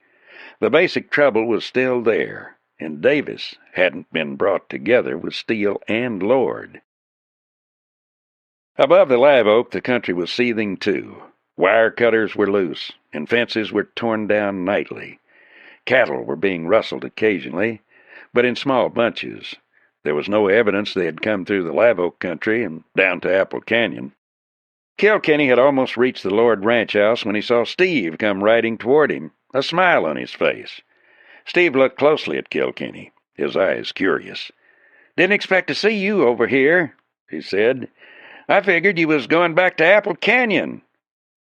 The basic trouble was still there, and Davis hadn't been brought together with Steele and Lord. Above the live oak the country was seething too. Wire cutters were loose, and fences were torn down nightly. Cattle were being rustled occasionally, but in small bunches. There was no evidence they had come through the live oak country and down to Apple Canyon. Kilkenny had almost reached the Lord ranch house when he saw Steve come riding toward him, a smile on his face. Steve looked closely at Kilkenny, his eyes curious. "Didn't expect to see you over here," he said. "I figured you was going back to Apple Canyon."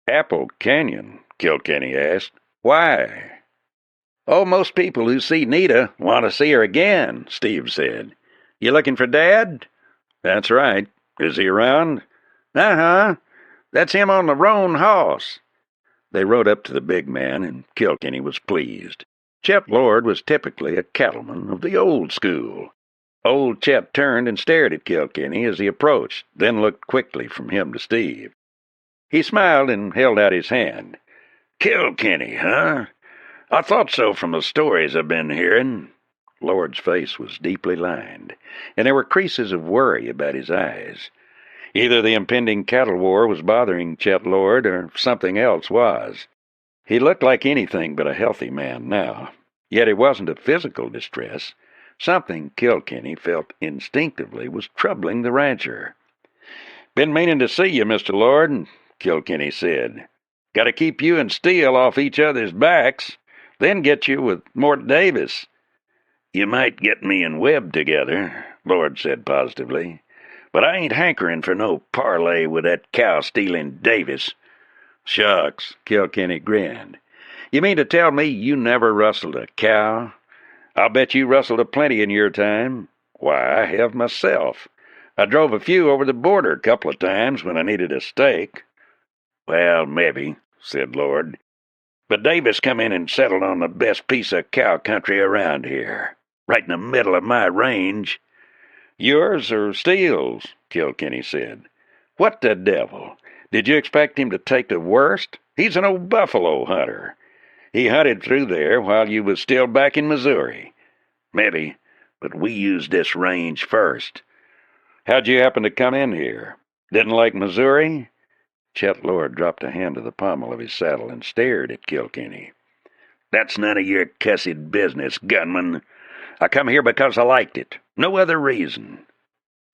"Apple Canyon?" Kilkenny asked. "Why?" "Oh, most people who see Nita want to see her again," Steve said. "You looking for Dad?" "That's right. Is he around?" "Uh-huh. That's him on the roan hoss." They rode up to the big man, and Kilkenny was pleased. Chet Lord was typically a cattleman of the old school. Old Chet turned and stared at Kilkenny as he approached, then looked quickly from him to Steve. He smiled and held out his hand. "Kilkenny, huh? I thought so from the stories I've been hearing." Lord's face was deeply lined, and there were creases of worry about his eyes. Either the impending cattle war was bothering Chet Lord, or something else was. He looked like anything but a healthy man now. Yet it wasn't a physical distress. Something Kilkenny felt instinctively was troubling the rancher. "Been meaning to see you, Mr. Lord," Kilkenny said. Got to keep you and Steele off each other's backs, then get you with Mort Davis." "You might get me and Webb together," Lord said positively, "but I ain't hankering for no parley with that cow-stealing Davis." "Shucks," Kilkenny grinned. "You mean to tell me you never rustled a cow? I'll bet you rustled a plenty in your time. Why, I have myself. I drove a few over the border a couple of times when I needed a steak." "Well, maybe," said Lord, "but Davis come in and settled on the best piece of cow country around here, right in the middle of my range." "Yours or Steele's?" Kilkenny said. "What the devil? Did you expect him to take the worst? He's an old buffalo hunter. He hunted through there while you was still back in Missouri." "Maybe, but we used this range first." "How'd you happen to come in here? Didn't like Missouri?" Chet Lord dropped a hand to the pommel of his saddle and stared at Kilkenny. "That's none of your cussed business, gunman. I come here because I liked it. No other reason."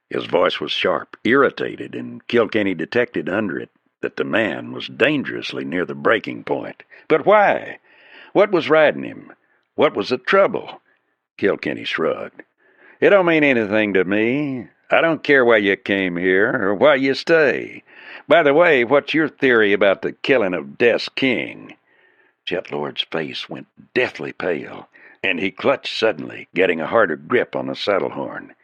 His voice was sharp, irritated, and Kilkenny detected under it that the man was dangerously near the breaking point. But why? What was riding him? What was the trouble? Kilkenny shrugged. "It don't mean anything to me. I don't care why you came here or why you stay. By the way, what's your theory about the killing of Des King?" Chet Lord's face went deathly pale, and he clutched suddenly, getting a harder grip on the saddle horn.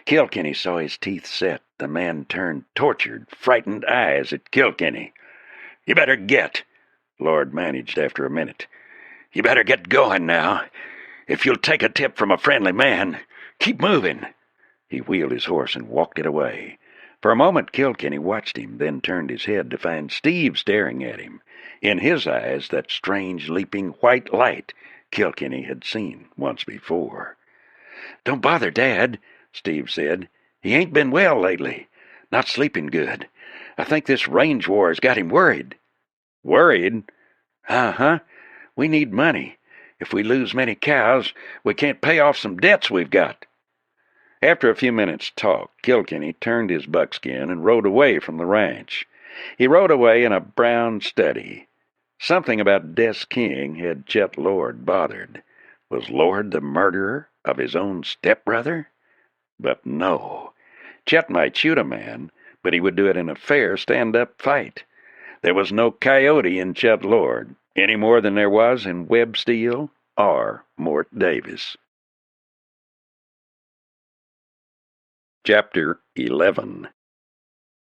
Kilkenny saw his teeth set. The man turned tortured, frightened eyes at Kilkenny. "You better get," Lord managed after a minute. "You better get going now. If you'll take a tip from a friendly man, keep moving." He wheeled his horse and walked it away. For a moment Kilkenny watched him, then turned his head to find Steve staring at him. In his eyes, that strange, leaping white light Kilkenny had seen once before. "Don't bother, Dad," Steve said. "He ain't been well lately. Not sleeping good. I think this range war's got him worried." "Worried?" "Uh-huh. We need money. If we lose many cows, we can't pay off some debts we've got." After a few minutes' talk, Kilkenny turned his buckskin and rode away from the ranch. He rode away in a brown study. Something about Des King had Chet Lord bothered. Was Lord the murderer of his own stepbrother? But no. Chet might shoot a man, but he would do it in a fair stand-up fight. There was no coyote in Chet Lord, any more than there was in Webb Steele or Mort Davis. Chapter 11.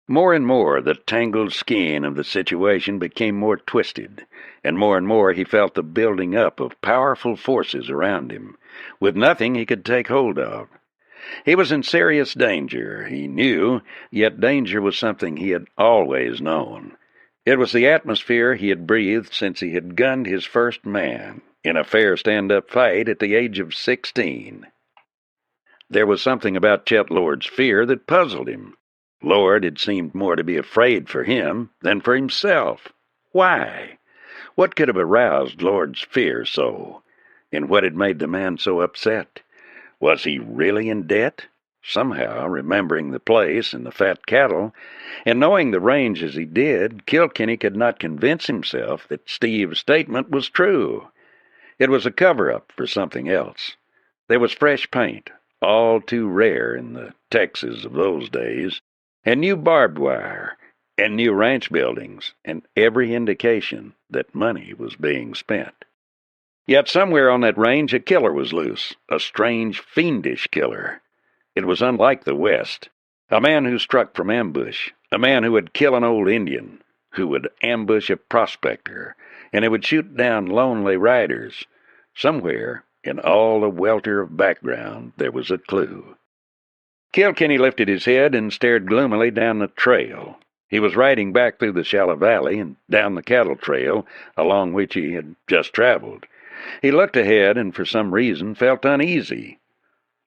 More and more the tangled skein of the situation became more twisted, and more he felt the building up of powerful forces around him, with nothing he could take hold of. He was in serious danger, he knew, yet danger was something he had always known. It was the atmosphere he had breathed since he had gunned his first man in a fair stand-up fight at the age of 16. There was something about Chet Lord's fear that puzzled him. Lord had seemed more to be afraid for him than for himself. Why? What could have aroused Lord's fear so? And what had made the man so upset? Was he really in debt? Somehow, remembering the place and the fat cattle, and knowing the range as he did, Kilkenny could not convince himself that Steve's statement was true. It was a cover-up for something else. There was fresh paint, all too rare in the Texas of those days, and new barbed wire, and new ranch buildings, and every indication that money was being spent. Yet somewhere on that range a killer was loose, a strange, fiendish killer. It was unlike the West. A man who struck from ambush, a man who would kill an old Indian, who would ambush a prospector, and who would shoot down lonely riders. Somewhere, in all the welter of background, there was a clue. Kilkenny lifted his head and stared gloomily down the trail. He was riding back through the shallow valley and down the cattle trail along which he had just traveled. He looked ahead and for some reason felt uneasy.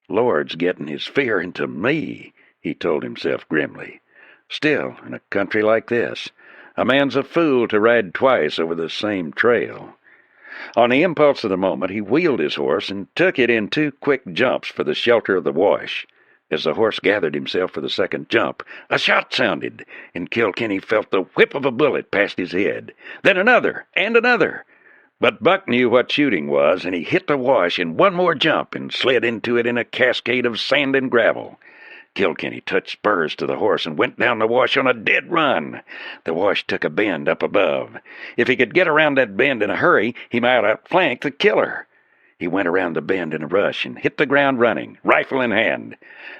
"Lord's getting his fear into me," he told himself grimly. "Still, in a country like this, a man's a fool to ride twice over the same trail." On the impulse of the moment, he wheeled his horse and took it in 2 quick jumps for the shelter of the wash. As the horse gathered himself for the second jump, a shot sounded, and Kilkenny felt the whip of a bullet past his head. Then another, and another. But Buck knew what shooting was, and he hit the wash in one more jump and slid into it in a cascade of sand and gravel. Kilkenny touched spurs to the horse and went down the wash on a dead run. The wash took a bend up above. If he could get around that bend in a hurry, he might outflank the killer. He went around the bend in a rush and hit the ground running, rifle in hand.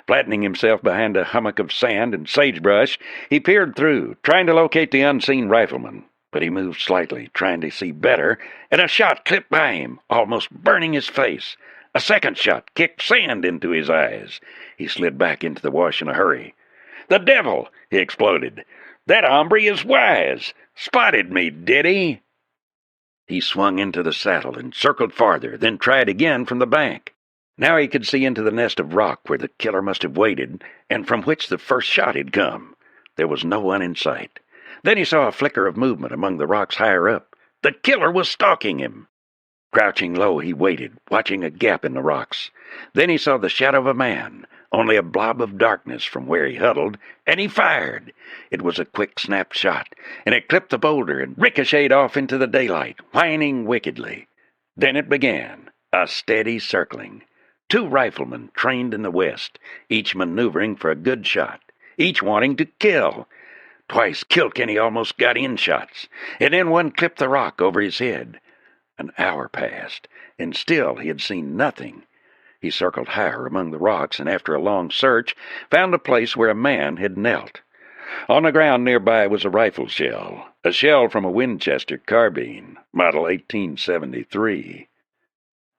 Flattening himself behind a hummock of sand and sagebrush, he peered through, trying to locate the unseen rifleman. But he moved slightly, trying to see better, and a shot clipped by him, almost burning his face. A second shot kicked sand into his eyes. He slid back into the wash in a hurry. "The devil!" he exploded. "That hombre is wise! Spotted me, did he?" He swung into the saddle and circled farther, then tried again from the bank. Now he could see into the nest of rock where the killer must have waited, and from which the first shot had come. There was no one in sight. Then he saw a flicker of movement among the rocks higher up. The killer was stalking him. Crouching low, he waited, watching a gap in the rocks. Then he saw the shadow of a man, only a blob of darkness from where he huddled, and he fired. It was a quick snap shot, and it clipped the boulder and ricocheted off into the daylight, whining wickedly. Then it began, a steady circling. 2 riflemen trained in the West, each maneuvering for a good shot, each wanting to kill. Twice Kilkenny almost got in shots, and then one clipped the rock over his head. An hour passed, and still he had seen nothing. He circled higher among the rocks, and after a long search, found a place where a man had knelt. On the ground nearby was a rifle shell, a shell from a Winchester carbine, model 1873.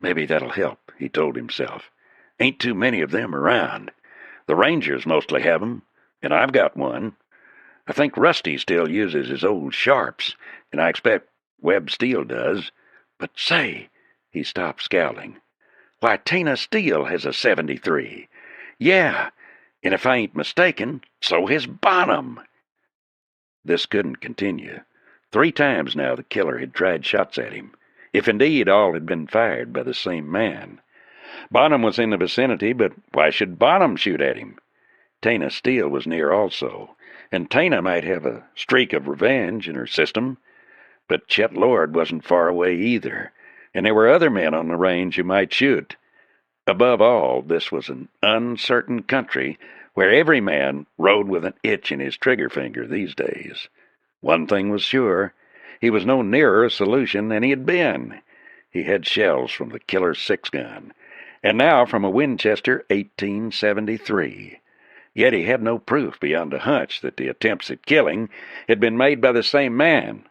"Maybe that'll help," he told himself. "Ain't too many of them around. The Rangers mostly have 'em, and I've got one. I think Rusty still uses his old sharps, and I expect Webb Steele does. But say," he stopped, scowling, "why, Tina Steele has a 73. Yeah, and if I ain't mistaken, so has Bonham." This couldn't continue. 3 times now the killer had tried shots at him, if indeed all had been fired by the same man. Bonham was in the vicinity, but why should Bonham shoot at him? Tina Steele was near also, and Tina might have a streak of revenge in her system. But Chet Lord wasn't far away either, and there were other men on the range who might shoot. Above all, this was an uncertain country where every man rode with an itch in his trigger finger these days. One thing was sure, he was no nearer a solution than he had been. He had shells from the killer's 6-gun, and now from a Winchester 1873. Yet he had no proof beyond a hunch that the attempts at killing had been made by the same man.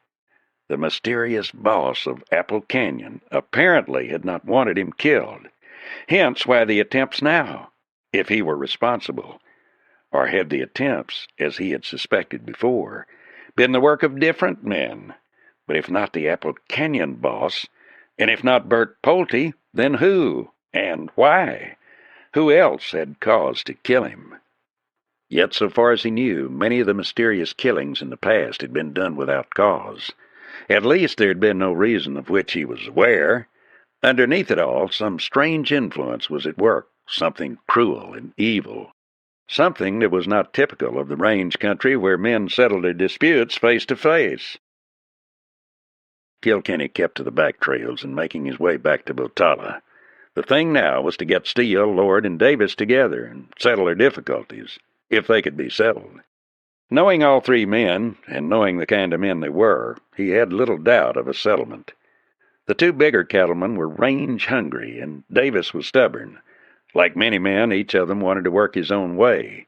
The mysterious boss of Apple Canyon apparently had not wanted him killed. Hence why the attempts now, if he were responsible. Or had the attempts, as he had suspected before, been the work of different men? But if not the Apple Canyon boss, and if not Bert Pulte, then who and why? Who else had cause to kill him? Yet, so far as he knew, many of the mysterious killings in the past had been done without cause. At least there had been no reason of which he was aware. Underneath it all, some strange influence was at work, something cruel and evil, something that was not typical of the range country where men settled their disputes face to face. Kilkenny kept to the back trails and making his way back to Botala. The thing now was to get Steele, Lord, and Davis together and settle their difficulties, if they could be settled. Knowing all 3 men, and knowing the kind of men they were, he had little doubt of a settlement. The 2 bigger cattlemen were range-hungry, and Davis was stubborn. Like many men, each of them wanted to work his own way.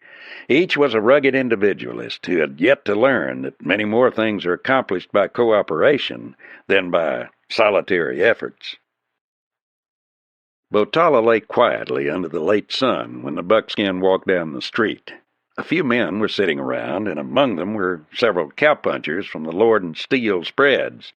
Each was a rugged individualist who had yet to learn that many more things are accomplished by cooperation than by solitary efforts. Botala lay quietly under the late sun when the buckskin walked down the street. A few men were sitting around, and among them were several cowpunchers from the Lord and Steele spreads.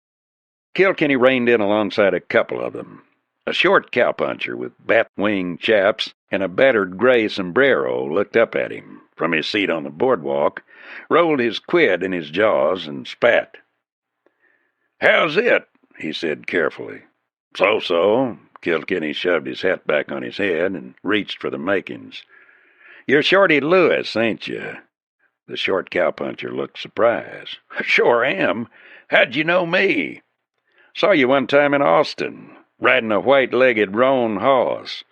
Kilkenny reined in alongside a couple of them. A short cowpuncher with bat-wing chaps and a battered gray sombrero looked up at him from his seat on the boardwalk, rolled his quid in his jaws, and spat. "How's it?" he said carefully. "So-so." Kilkenny shoved his hat back on his head and reached for the makings. You're Shorty Lewis, ain't you?" The short cowpuncher looked surprised. "Sure am. How'd you know me?" "Saw you one time in Austin, riding a white-legged roan hoss."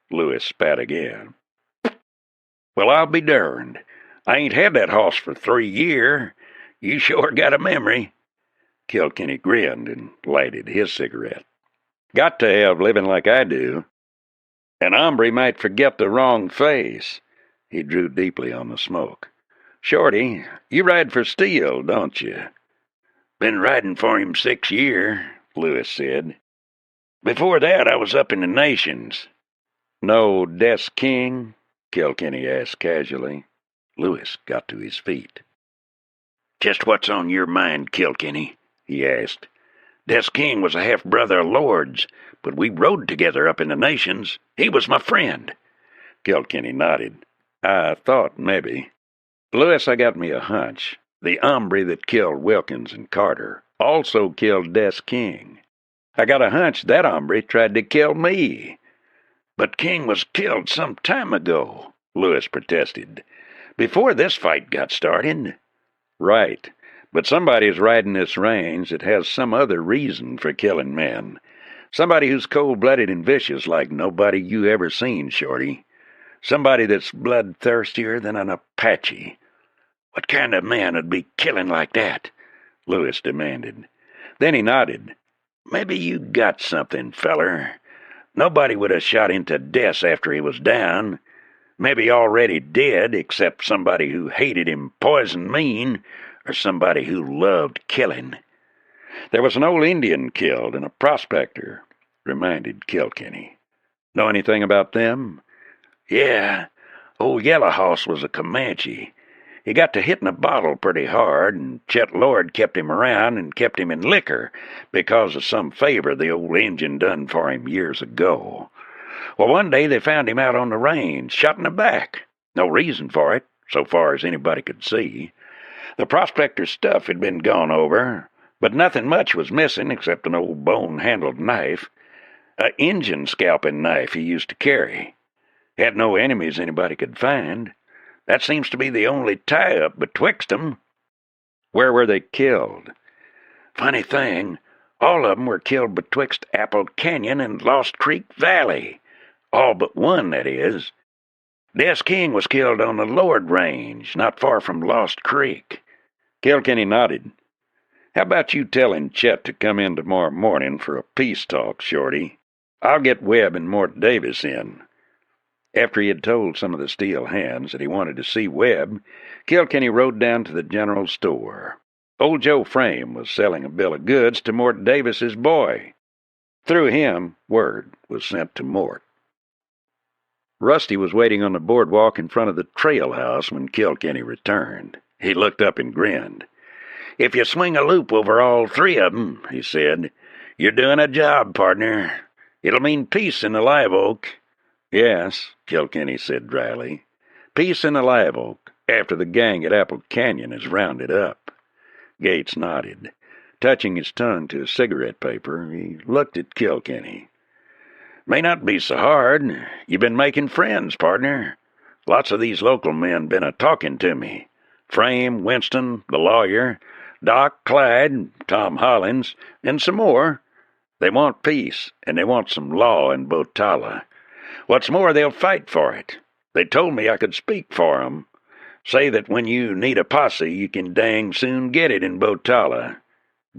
Lewis spat again. "Well, I'll be derned. I ain't had that hoss for 3 year. You sure got a memory." Kilkenny grinned and lighted his cigarette. "Got to have, living like I do. An hombre might forget the wrong face." He drew deeply on the smoke. "Shorty, you ride for Steele, don't you?" "Been riding for him 6 year," Lewis said. "Before that, I was up in the Nations." "No Des King?" Kilkenny asked casually. Lewis got to his feet. "Just what's on your mind, Kilkenny?" he asked. "Des King was a half-brother of Lord's, but we rode together up in the Nations. He was my friend." Kilkenny nodded. "I thought maybe. Lewis, I got me a hunch. The hombre that killed Wilkins and Carter also killed Des King. I got a hunch that hombre tried to kill me." "But King was killed some time ago," Lewis protested. "before this fight got started." "Right. But somebody's riding this range that has some other reason for killing men. Somebody who's cold-blooded and vicious like nobody you ever seen, Shorty. Somebody that's bloodthirstier than an Apache." "What kind of man would be killing like that?" Lewis demanded. Then he nodded. "Maybe you got something, feller. Nobody would have shot into Des after he was down. Maybe already dead, except somebody who hated him poison mean, or somebody who loved killing." "There was an old Indian killed and a prospector," reminded Kilkenny. "Know anything about them?" "Yeah. Old Yellow Hoss was a Comanche. He got to hitting a bottle pretty hard, and Chet Lord kept him around and kept him in liquor because of some favor the old Injun done for him years ago. Well, one day they found him out on the range, shot in the back. No reason for it, so far as anybody could see. The prospector's stuff had been gone over, but nothing much was missing except an old bone-handled knife, a Injun scalping knife he used to carry. Had no enemies anybody could find. That seems to be the only tie-up betwixt 'em." "Where were they killed?" "Funny thing, all of 'em were killed betwixt Apple Canyon and Lost Creek Valley. All but one, that is. Des King was killed on the Lord Range, not far from Lost Creek." Kilkenny nodded. "How about you telling Chet to come in tomorrow morning for a peace talk, Shorty? I'll get Webb and Mort Davis in." After he had told some of the Steel hands that he wanted to see Webb, Kilkenny rode down to the general store. Old Joe Frame was selling a bill of goods to Mort Davis's boy. Through him, word was sent to Mort. Rusty was waiting on the boardwalk in front of the trail house when Kilkenny returned. He looked up and grinned. "If you swing a loop over all 3 of 'em," he said, "you're doing a job, partner. It'll mean peace in the Live Oak." "Yes," Kilkenny said dryly. "Peace in the Live Oak, after the gang at Apple Canyon is rounded up." Gates nodded. Touching his tongue to his cigarette paper, he looked at Kilkenny. "May not be so hard. You been making friends, partner. Lots of these local men been a-talking to me. Frame, Winston, the lawyer, Doc, Clyde, Tom Hollins, and some more. They want peace, and they want some law in Botala. What's more, they'll fight for it. They told me I could speak for 'em. Say that when you need a posse, you can dang soon get it in Botala."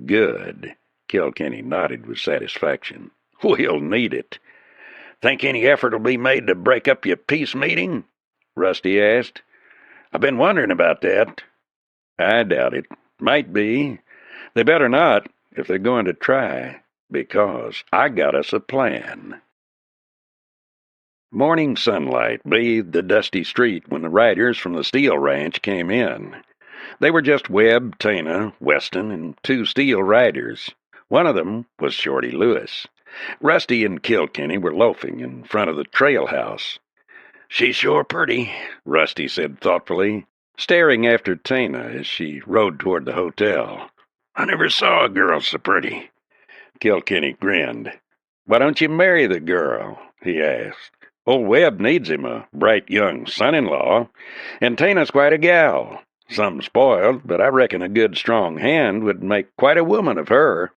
"Good." Kilkenny nodded with satisfaction. "We'll need it." "Think any effort'll be made to break up your peace meeting?" Rusty asked. "I've been wondering about that." "I doubt it. Might be. They better not, if they're going to try, because I got us a plan." Morning sunlight bathed the dusty street when the riders from the Steel ranch came in. They were just Webb, Tana, Weston, and 2 Steel riders. One of them was Shorty Lewis. Rusty and Kilkenny were loafing in front of the trail house. "She's sure pretty," Rusty said thoughtfully, staring after Tana as she rode toward the hotel. "I never saw a girl so pretty." Kilkenny grinned. "Why don't you marry the girl?" he asked. Old Webb needs him a bright young son-in-law, and Tana's quite a gal. Some spoiled, but I reckon a good strong hand would make quite a woman of her."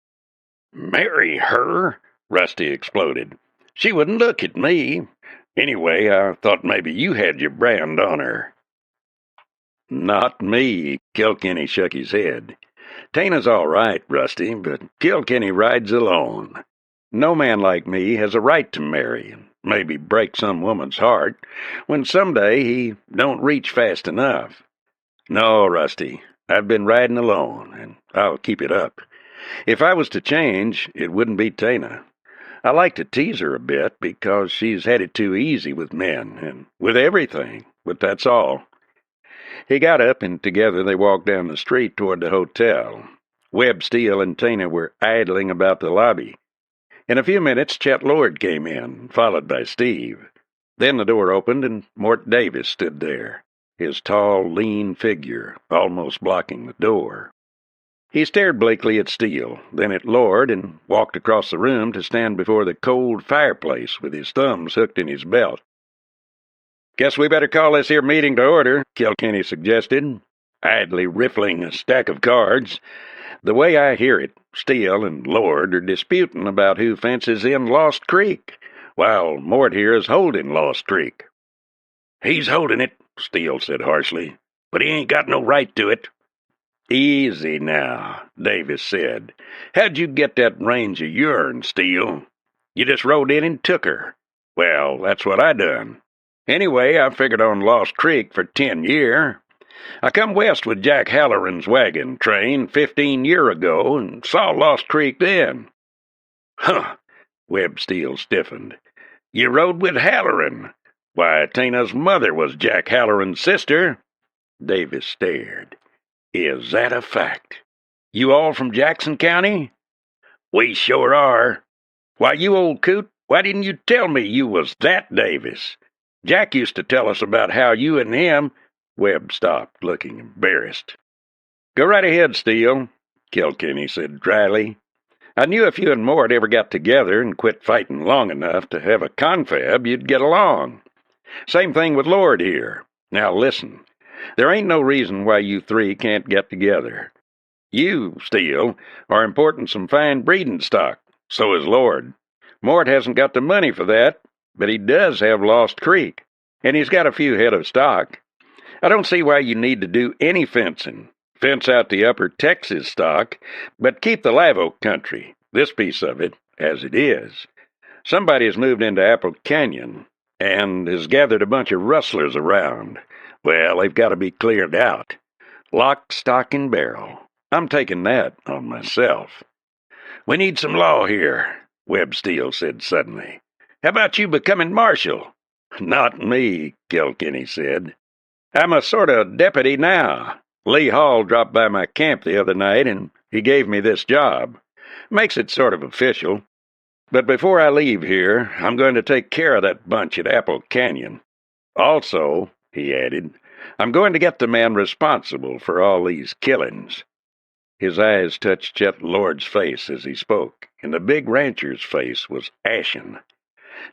"Marry her?" Rusty exploded. "She wouldn't look at me. Anyway, I thought maybe you had your brand on her." "Not me," Kilkenny shook his head. "Tana's all right, Rusty, but Kilkenny rides alone. No man like me has a right to marry and maybe break some woman's heart when someday he don't reach fast enough. No, Rusty, I've been riding alone, and I'll keep it up. If I was to change, it wouldn't be Tana. I like to tease her a bit because she's had it too easy with men and with everything, but that's all." He got up, and together they walked down the street toward the hotel. Webb, Steele, and Tana were idling about the lobby. In a few minutes, Chet Lord came in, followed by Steve. Then the door opened, and Mort Davis stood there, his tall, lean figure almost blocking the door. He stared bleakly at Steele, then at Lord, and walked across the room to stand before the cold fireplace with his thumbs hooked in his belt. "Guess we better call this here meeting to order," Kilkenny suggested, idly riffling a stack of cards. "The way I hear it, Steele and Lord are disputing about who fences in Lost Creek, while Mort here is holding Lost Creek." "He's holding it," Steele said harshly, "but he ain't got no right to it." "Easy now," Davis said. "How'd you get that range of yourn, Steele? You just rode in and took her. Well, that's what I done. Anyway, I figured on Lost Creek for 10 year. I come west with Jack Halloran's wagon train 15 year ago and saw Lost Creek then." "Huh!" Webb Steele stiffened. "You rode with Halloran? Why, Tana's mother was Jack Halloran's sister." Davis stared. "Is that a fact? You all from Jackson County?" "We sure are." "Why, you old coot, why didn't you tell me you was that Davis? Jack used to tell us about how you and him—" Webb stopped, looking embarrassed. "Go right ahead, Steele," Kilkenny said dryly. "I knew if you and Mort ever got together and quit fighting long enough to have a confab, you'd get along. Same thing with Lord here. Now listen, there ain't no reason why you three can't get together. You, Steele, are importing some fine breeding stock. So is Lord. Mort hasn't got the money for that, but he does have Lost Creek, and he's got a few head of stock. I don't see why you need to do any fencing. Fence out the upper Texas stock, but keep the Live Oak country, this piece of it, as it is. Somebody has moved into Apple Canyon and has gathered a bunch of rustlers around. Well, they've got to be cleared out. Lock, stock, and barrel. I'm taking that on myself." "We need some law here," Webb Steele said suddenly. "How about you becoming marshal?" "Not me," Kilkenny said. "I'm a sort of deputy now. Lee Hall dropped by my camp the other night, and he gave me this job. Makes it sort of official. But before I leave here, I'm going to take care of that bunch at Apple Canyon. Also," he added, "I'm going to get the man responsible for all these killings." His eyes touched Chet Lord's face as he spoke, and the big rancher's face was ashen.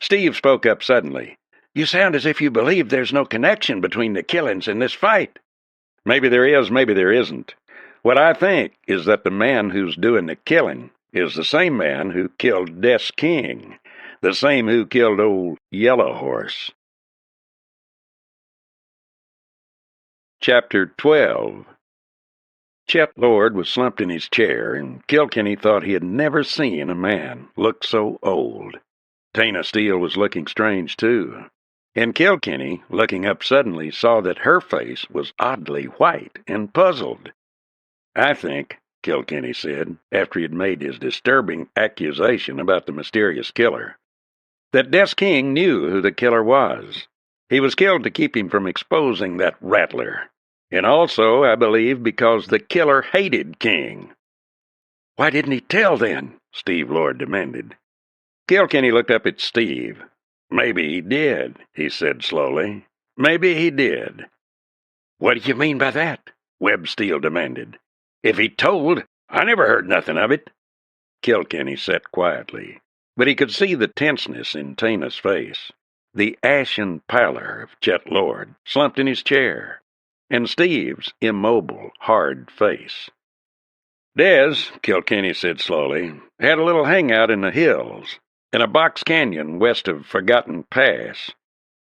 Steve spoke up suddenly. "You sound as if you believe there's no connection between the killings and this fight." "Maybe there is, maybe there isn't. What I think is that the man who's doing the killing is the same man who killed Des King, the same who killed old Yellow Horse." Chapter 12. Chet Lord was slumped in his chair, and Kilkenny thought he had never seen a man look so old. Tana Steele was looking strange, too. And Kilkenny, looking up suddenly, saw that her face was oddly white and puzzled. "I think," Kilkenny said, after he had made his disturbing accusation about the mysterious killer, "that Des King knew who the killer was. He was killed to keep him from exposing that rattler. And also, I believe, because the killer hated King." "Why didn't he tell, then?" Steve Lord demanded. Kilkenny looked up at Steve. "Maybe he did," he said slowly. "Maybe he did." "What do you mean by that?" Webb Steele demanded. "If he told, I never heard nothing of it." Kilkenny sat quietly, but he could see the tenseness in Tana's face. the ashen pallor of Chet Lord slumped in his chair, and Steve's immobile, hard face. Des, Kilkenny said slowly, had a little hangout in the hills, in a box canyon west of Forgotten Pass.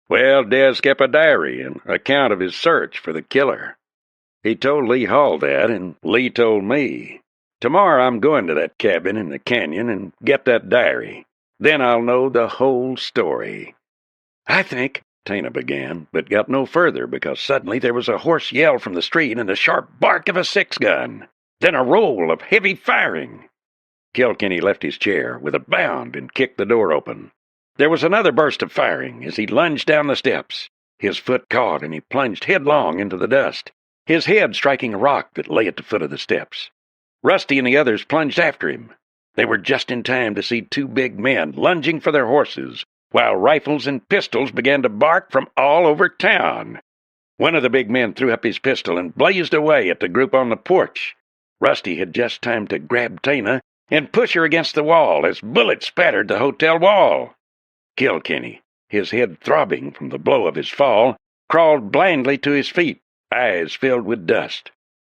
Well, Des kept a diary and account of his search for the killer. He told Lee Hall that, and Lee told me. Tomorrow I'm going to that cabin in the canyon and get that diary. Then I'll know the whole story. I think, Tana began, but got no further because suddenly there was a hoarse yell from the street and the sharp bark of a six-gun. Then a roll of heavy firing. Kilkenny left his chair with a bound and kicked the door open. There was another burst of firing as he lunged down the steps. His foot caught and he plunged headlong into the dust, his head striking a rock that lay at the foot of the steps. Rusty and the others plunged after him. They were just in time to see two big men lunging for their horses, while rifles and pistols began to bark from all over town. One of the big men threw up his pistol and blazed away at the group on the porch. Rusty had just time to grab Tana and push her against the wall as bullets spattered the hotel wall. Kilkenny, his head throbbing from the blow of his fall, crawled blindly to his feet, eyes filled with dust.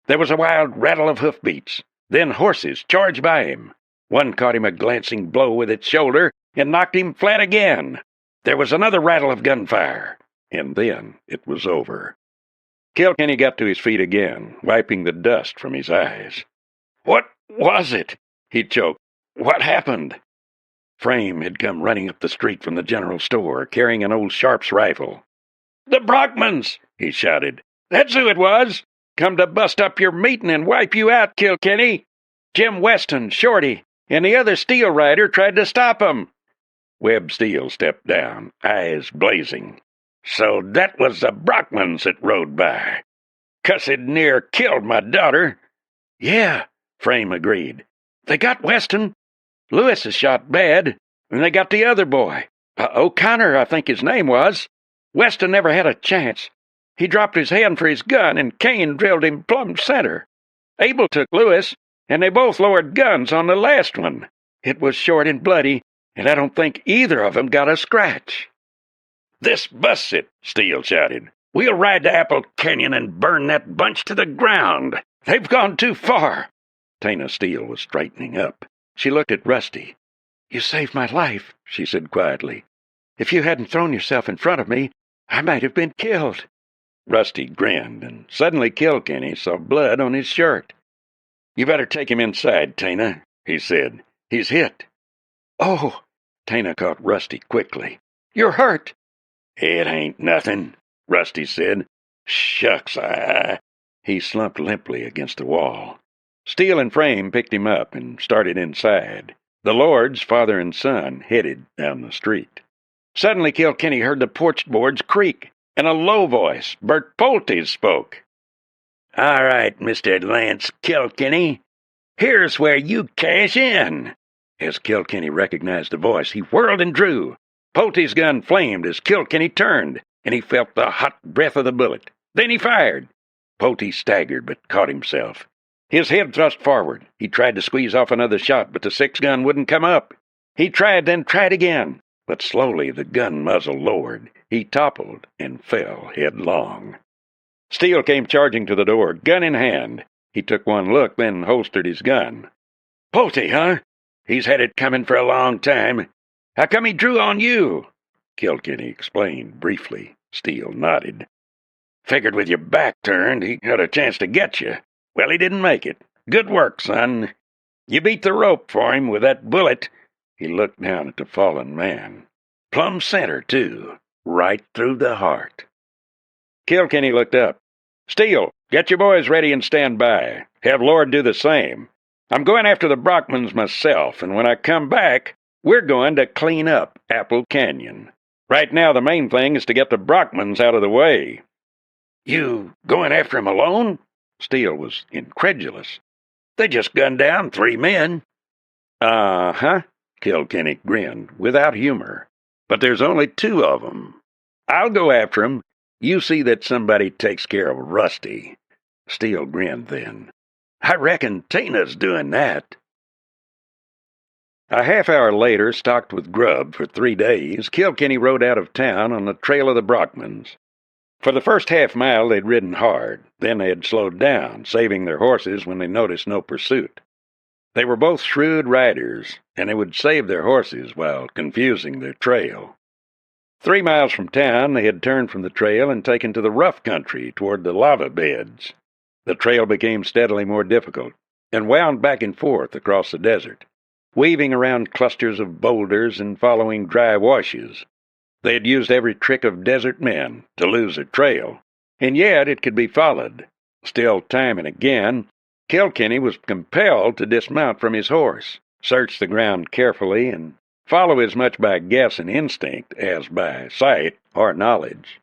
There was a wild rattle of hoofbeats. Then horses charged by him. One caught him a glancing blow with its shoulder and knocked him flat again. There was another rattle of gunfire, and then it was over. Kilkenny got to his feet again, wiping the dust from his eyes. "What was it?" he choked. "What happened?" Frame had come running up the street from the general store, carrying an old Sharps rifle. "The Brockmans!" he shouted. "That's who it was! Come to bust up your meeting and wipe you out, Kilkenny! Jim Weston, Shorty, and the other Steele rider tried to stop 'em." Webb Steele stepped down, eyes blazing. "So that was the Brockmans that rode by. Cussed near killed my daughter." "Yeah," Frame agreed. "They got Weston. Lewis is shot bad, and they got the other boy. O'Connor, I think his name was. Weston never had a chance. He dropped his hand for his gun, and Kane drilled him plumb center. Abel took Lewis, and they both lowered guns on the last one. It was short and bloody, and I don't think either of them got a scratch." "This busts it," Steele shouted. "We'll ride to Apple Canyon and burn that bunch to the ground. They've gone too far." Tana Steele was straightening up. She looked at Rusty. "You saved my life," she said quietly. "If you hadn't thrown yourself in front of me, I might have been killed." Rusty grinned, and suddenly Kilkenny saw blood on his shirt. "You better take him inside, Tana," he said. "He's hit." "Oh!" Tana caught Rusty quickly. "You're hurt." "It ain't nothing," Rusty said. "Shucks, He slumped limply against the wall. Steele and Frame picked him up and started inside. The Lords, father and son, headed down the street. Suddenly Kilkenny heard the porch boards creak. In a low voice, Bert Pulte spoke. "All right, Mr. Lance Kilkenny, here's where you cash in." As Kilkenny recognized the voice, he whirled and drew. Pulte's gun flamed as Kilkenny turned, and he felt the hot breath of the bullet. Then he fired. Pulte staggered but caught himself. His head thrust forward. He tried to squeeze off another shot, but the six-gun wouldn't come up. He tried, then tried again. But slowly the gun muzzle lowered. He toppled and fell headlong. Steele came charging to the door, gun in hand. He took one look, then holstered his gun. "Pulte, huh? He's had it coming for a long time. How come he drew on you?" Kilkenny explained briefly. Steele nodded. "Figured with your back turned, he had a chance to get you. Well, he didn't make it. Good work, son. You beat the rope for him with that bullet." He looked down at the fallen man. "Plumb center, too. Right through the heart." Kilkenny looked up. "Steele, get your boys ready and stand by. Have Lord do the same. I'm going after the Brockmans myself, and when I come back, we're going to clean up Apple Canyon. Right now, the main thing is to get the Brockmans out of the way." "You going after him alone?" Steele was incredulous. "They just gunned down 3 men." "Uh-huh," Kilkenny grinned, without humor. "But there's only 2 of them. I'll go after 'em. You see that somebody takes care of Rusty." Steele grinned then. "I reckon Tana's doing that." A half-hour later, stocked with grub for 3 days, Kilkenny rode out of town on the trail of the Brockmans. For the first half-mile they'd ridden hard, then they had slowed down, saving their horses when they noticed no pursuit. They were both shrewd riders, and they would save their horses while confusing their trail. 3 miles from town, they had turned from the trail and taken to the rough country toward the lava beds. The trail became steadily more difficult and wound back and forth across the desert, weaving around clusters of boulders and following dry washes. They had used every trick of desert men to lose their trail, and yet it could be followed. Still, time and again, Kilkenny was compelled to dismount from his horse, search the ground carefully, and follow as much by guess and instinct as by sight or knowledge.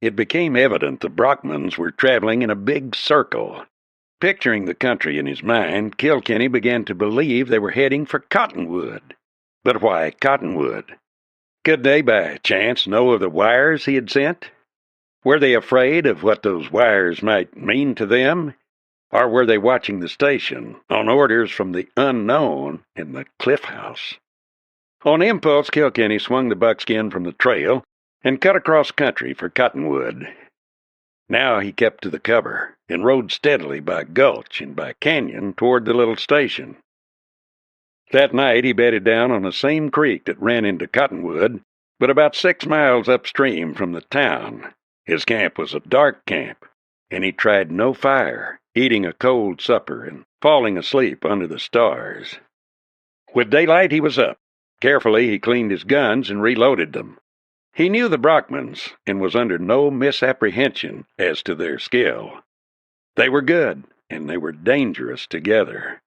It became evident the Brockmans were traveling in a big circle. Picturing the country in his mind, Kilkenny began to believe they were heading for Cottonwood. But why Cottonwood? Could they, by chance, know of the wires he had sent? Were they afraid of what those wires might mean to them? Or were they watching the station, on orders from the unknown in the Cliff House? On impulse, Kilkenny swung the buckskin from the trail and cut across country for Cottonwood. Now he kept to the cover and rode steadily by gulch and by canyon toward the little station. That night he bedded down on the same creek that ran into Cottonwood, but about 6 miles upstream from the town. His camp was a dark camp, and he tried no fire, eating a cold supper and falling asleep under the stars. With daylight he was up. Carefully he cleaned his guns and reloaded them. He knew the Brockmans and was under no misapprehension as to their skill. They were good, and they were dangerous together.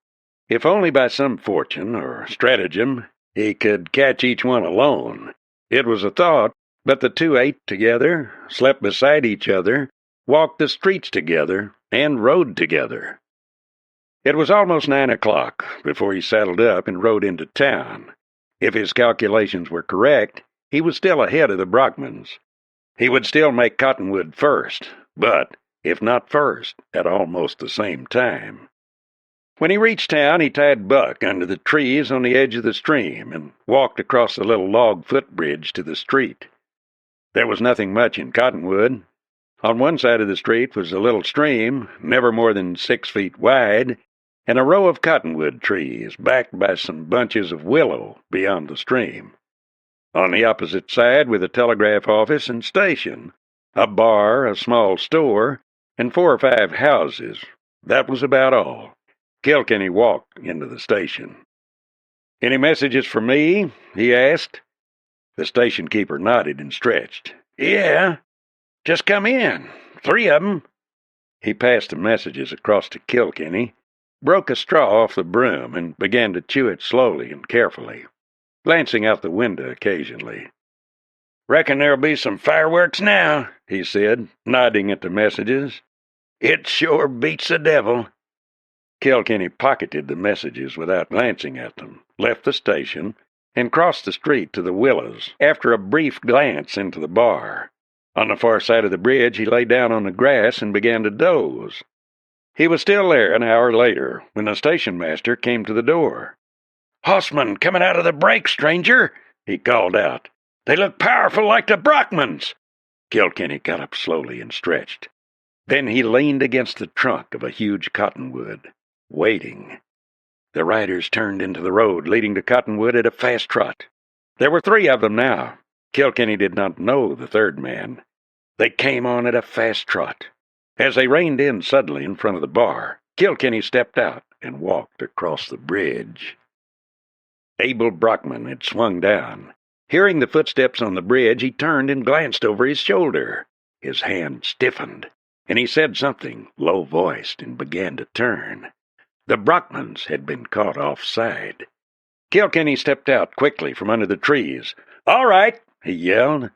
If only by some fortune or stratagem he could catch each one alone. It was a thought, but the two ate together, slept beside each other, walked the streets together, and rode together. It was almost 9 o'clock before he saddled up and rode into town. If his calculations were correct, he was still ahead of the Brockmans. He would still make Cottonwood first, but, if not first, at almost the same time. When he reached town, he tied Buck under the trees on the edge of the stream and walked across the little log footbridge to the street. There was nothing much in Cottonwood. On one side of the street was a little stream, never more than 6 feet wide, and a row of cottonwood trees backed by some bunches of willow beyond the stream. On the opposite side were the telegraph office and station, a bar, a small store, and 4 or 5 houses. That was about all. Kilkenny walked into the station. "Any messages for me?" he asked. The station keeper nodded and stretched. "Yeah, just come in. 3 of 'em." He passed the messages across to Kilkenny, broke a straw off the broom, and began to chew it slowly and carefully, glancing out the window occasionally. "Reckon there'll be some fireworks now," he said, nodding at the messages. "It sure beats the devil." Kilkenny pocketed the messages without glancing at them, left the station, and crossed the street to the Willows after a brief glance into the bar. On the far side of the bridge he lay down on the grass and began to doze. He was still there an hour later when the station master came to the door. "Hossman coming out of the break, stranger," he called out. "They look powerful like the Brockmans." Kilkenny got up slowly and stretched. Then he leaned against the trunk of a huge cottonwood, waiting. The riders turned into the road leading to Cottonwood at a fast trot. There were 3 of them now. Kilkenny did not know the third man. They came on at a fast trot. As they reined in suddenly in front of the bar, Kilkenny stepped out and walked across the bridge. Abel Brockman had swung down. Hearing the footsteps on the bridge, he turned and glanced over his shoulder. His hand stiffened, and he said something, low-voiced, and began to turn. The Brockmans had been caught offside. Kilkenny stepped out quickly from under the trees. "All right," he yelled.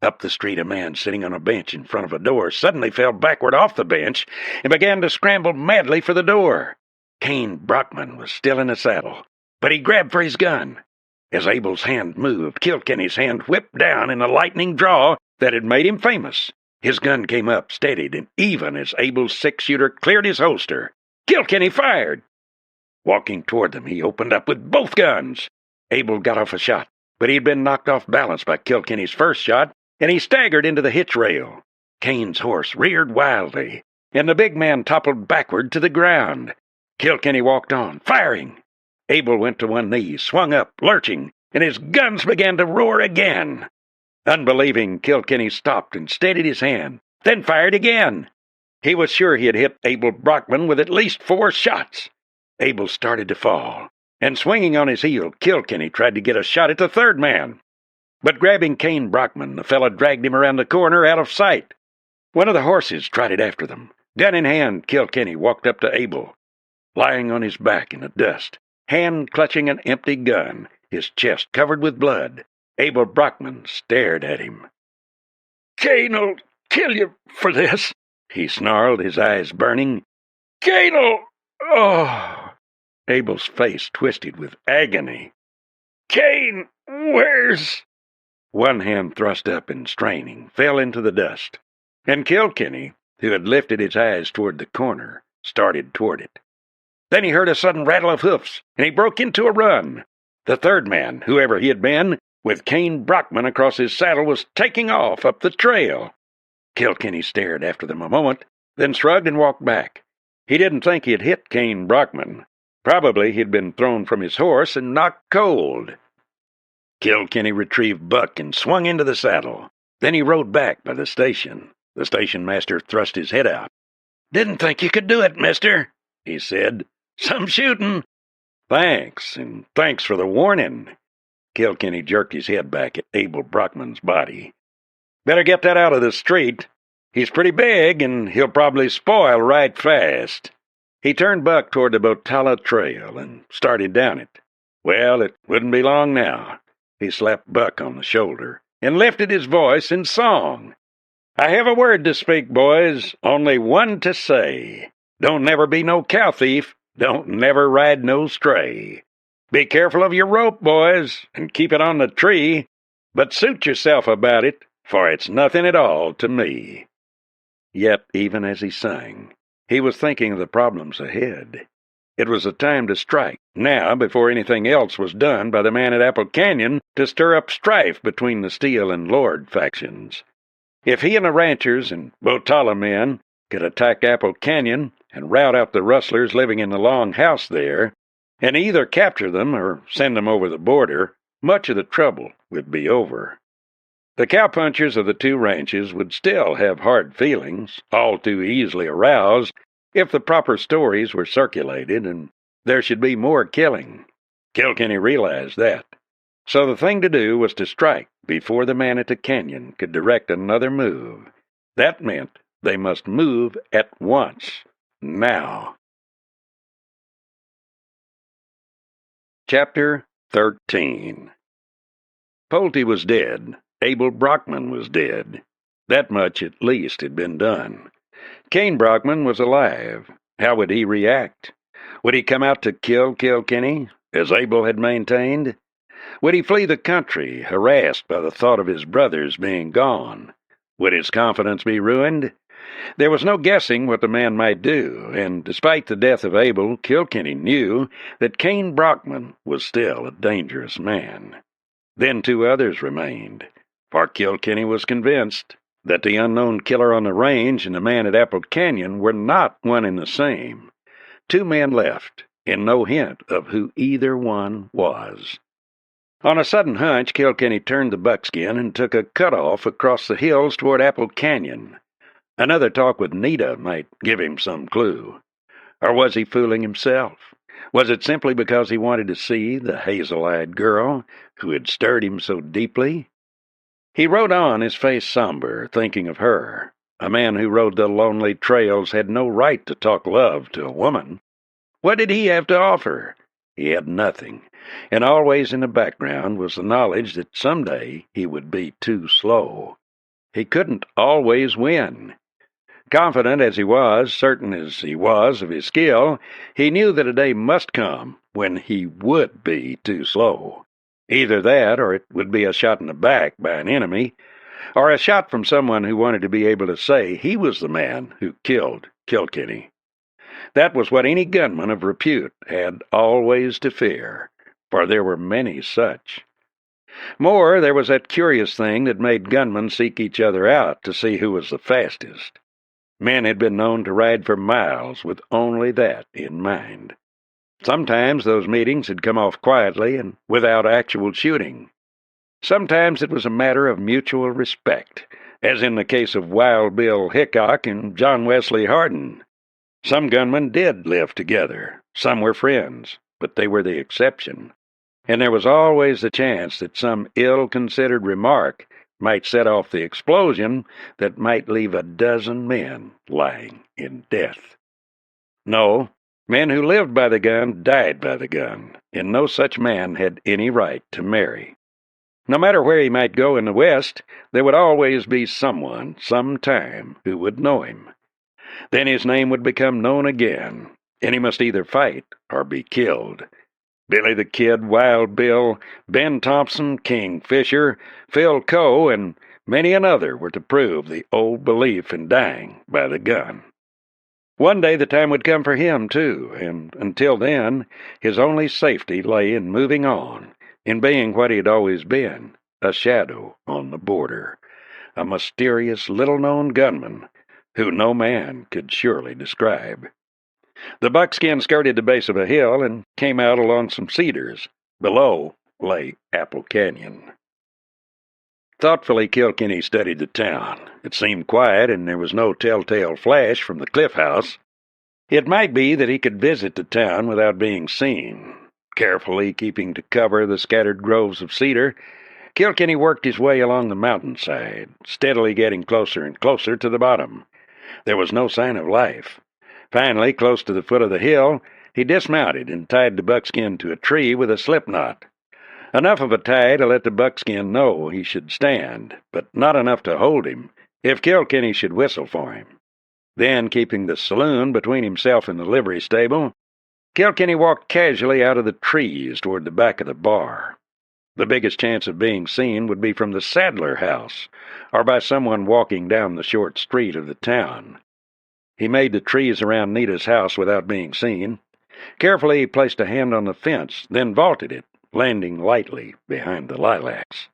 Up the street, a man sitting on a bench in front of a door suddenly fell backward off the bench and began to scramble madly for the door. Kane Brockman was still in the saddle, but he grabbed for his gun. As Abel's hand moved, Kilkenny's hand whipped down in a lightning draw that had made him famous. His gun came up, steadied, and even as Abel's 6-shooter cleared his holster, Kilkenny fired. Walking toward them, he opened up with both guns. Abel got off a shot, but he'd been knocked off balance by Kilkenny's first shot, and he staggered into the hitch rail. Kane's horse reared wildly, and the big man toppled backward to the ground. Kilkenny walked on, firing. Abel went to one knee, swung up, lurching, and his guns began to roar again. Unbelieving, Kilkenny stopped and steadied his hand, then fired again. He was sure he had hit Abel Brockman with at least 4 shots. Abel started to fall, and swinging on his heel, Kilkenny tried to get a shot at the third man. But grabbing Kane Brockman, the fellow dragged him around the corner out of sight. One of the horses trotted after them. Gun in hand, Kilkenny walked up to Abel. Lying on his back in the dust, hand clutching an empty gun, his chest covered with blood, Abel Brockman stared at him. "Kane'll kill you for this," he snarled, his eyes burning. "Kane'll... Oh!" Abel's face twisted with agony. "Kane, where's..." One hand thrust up and straining, fell into the dust, and Kilkenny, who had lifted his eyes toward the corner, started toward it. Then he heard a sudden rattle of hoofs, and he broke into a run. The third man, whoever he had been, with Kane Brockman across his saddle, was taking off up the trail. Kilkenny stared after them a moment, then shrugged and walked back. He didn't think he had hit Kane Brockman. Probably he'd been thrown from his horse and knocked cold. Kilkenny retrieved Buck and swung into the saddle. Then he rode back by the station. The station master thrust his head out. "Didn't think you could do it, mister," he said. "Some shooting." "Thanks, and thanks for the warning." Kilkenny jerked his head back at Abel Brockman's body. "Better get that out of the street. He's pretty big, and he'll probably spoil right fast." He turned Buck toward the Botala Trail and started down it. Well, it wouldn't be long now. He slapped Buck on the shoulder and lifted his voice in song. "I have a word to speak, boys, only one to say. Don't never be no cow thief, don't never ride no stray. Be careful of your rope, boys, and keep it on the tree, but suit yourself about it, for it's nothing at all to me." Yet, even as he sang, he was thinking of the problems ahead. It was a time to strike, now, before anything else was done by the man at Apple Canyon, to stir up strife between the Steele and Lord factions. If he and the ranchers and Botala men could attack Apple Canyon and rout out the rustlers living in the long house there, and either capture them or send them over the border, much of the trouble would be over. The cowpunchers of the 2 ranches would still have hard feelings, all too easily aroused, if the proper stories were circulated and there should be more killing. Kilkenny realized that. So the thing to do was to strike before the man at the canyon could direct another move. That meant they must move at once. Now. Chapter 13. Pulte was dead. Abel Brockman was dead. That much at least had been done. Kane Brockman was alive. How would he react? Would he come out to kill Kilkenny, as Abel had maintained? Would he flee the country, harassed by the thought of his brothers being gone? Would his confidence be ruined? There was no guessing what the man might do, and despite the death of Abel, Kilkenny knew that Kane Brockman was still a dangerous man. Then 2 others remained, for Kilkenny was convinced that the unknown killer on the range and the man at Apple Canyon were not one and the same. 2 men left, and no hint of who either one was. On a sudden hunch, Kilkenny turned the buckskin and took a cut-off across the hills toward Apple Canyon. Another talk with Nita might give him some clue. Or was he fooling himself? Was it simply because he wanted to see the hazel-eyed girl who had stirred him so deeply? He rode on, his face somber, thinking of her. A man who rode the lonely trails had no right to talk love to a woman. What did he have to offer? He had nothing, and always in the background was the knowledge that someday he would be too slow. He couldn't always win. Confident as he was, certain as he was of his skill, he knew that a day must come when he would be too slow. Either that, or it would be a shot in the back by an enemy, or a shot from someone who wanted to be able to say he was the man who killed Kilkenny. That was what any gunman of repute had always to fear, for there were many such. More, there was that curious thing that made gunmen seek each other out to see who was the fastest. Men had been known to ride for miles with only that in mind. Sometimes those meetings had come off quietly and without actual shooting. Sometimes it was a matter of mutual respect, as in the case of Wild Bill Hickok and John Wesley Hardin. Some gunmen did live together. Some were friends, but they were the exception. And there was always the chance that some ill-considered remark might set off the explosion that might leave a dozen men lying in death. No, men who lived by the gun died by the gun, and no such man had any right to marry. No matter where he might go in the West, there would always be someone, sometime, who would know him. Then his name would become known again, and he must either fight or be killed. Billy the Kid, Wild Bill, Ben Thompson, King Fisher, Phil Coe, and many another were to prove the old belief in dying by the gun. One day the time would come for him, too, and until then, his only safety lay in moving on, in being what he had always been, a shadow on the border, a mysterious little-known gunman who no man could surely describe. The buckskin skirted the base of a hill and came out along some cedars. Below lay Apple Canyon. Thoughtfully, Kilkenny studied the town. It seemed quiet, and there was no telltale flash from the cliff house. It might be that he could visit the town without being seen. Carefully keeping to cover the scattered groves of cedar, Kilkenny worked his way along the mountainside, steadily getting closer and closer to the bottom. There was no sign of life. Finally, close to the foot of the hill, he dismounted and tied the buckskin to a tree with a slip knot. Enough of a tie to let the buckskin know he should stand, but not enough to hold him if Kilkenny should whistle for him. Then, keeping the saloon between himself and the livery stable, Kilkenny walked casually out of the trees toward the back of the bar. The biggest chance of being seen would be from the saddler house, or by someone walking down the short street of the town. He made the trees around Nita's house without being seen. Carefully he placed a hand on the fence, then vaulted it, landing lightly behind the lilacs.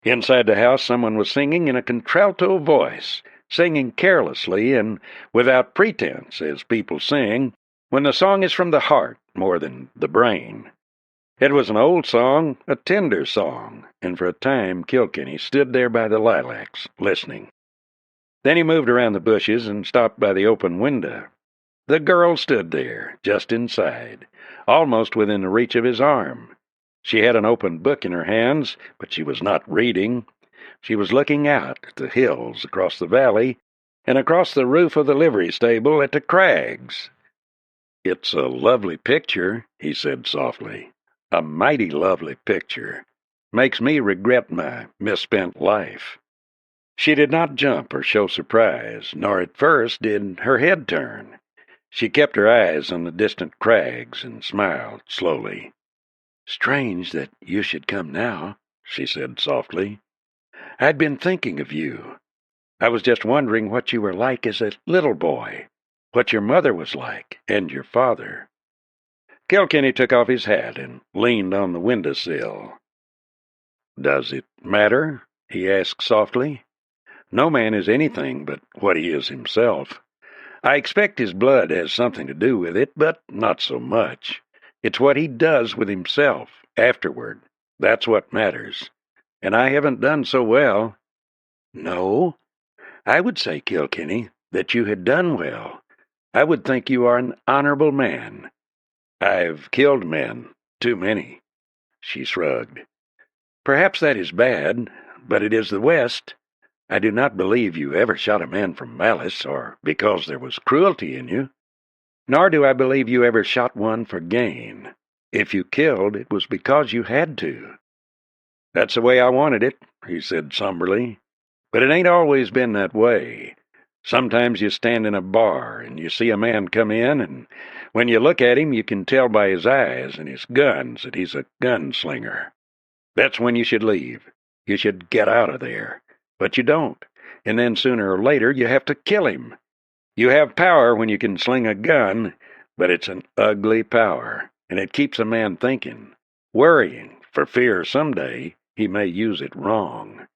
Inside the house someone was singing in a contralto voice, singing carelessly and without pretense, as people sing, when the song is from the heart more than the brain. It was an old song, a tender song, and for a time Kilkenny stood there by the lilacs, listening. Then he moved around the bushes and stopped by the open window. The girl stood there, just inside, almost within the reach of his arm. She had an open book in her hands, but she was not reading. She was looking out at the hills across the valley and across the roof of the livery stable at the crags. "It's a lovely picture," he said softly. "A mighty lovely picture. Makes me regret my misspent life." She did not jump or show surprise, nor at first did her head turn. She kept her eyes on the distant crags and smiled slowly. "Strange that you should come now," she said softly. "I'd been thinking of you. I was just wondering what you were like as a little boy, what your mother was like, and your father." Kilkenny took off his hat and leaned on the windowsill. "Does it matter?" he asked softly. "No man is anything but what he is himself. I expect his blood has something to do with it, but not so much. It's what he does with himself afterward. That's what matters. And I haven't done so well." "No? I would say, Kilkenny, that you had done well. I would think you are an honorable man." "I've killed men, too many." She shrugged. "Perhaps that is bad, but it is the West. I do not believe you ever shot a man from malice or because there was cruelty in you. Nor do I believe you ever shot one for gain. If you killed, it was because you had to." "That's the way I wanted it," he said somberly. "But it ain't always been that way. Sometimes you stand in a bar and you see a man come in, and when you look at him you can tell by his eyes and his guns that he's a gunslinger. That's when you should leave. You should get out of there. But you don't, and then sooner or later you have to kill him. You have power when you can sling a gun, but it's an ugly power, and it keeps a man thinking, worrying, for fear someday he may use it wrong."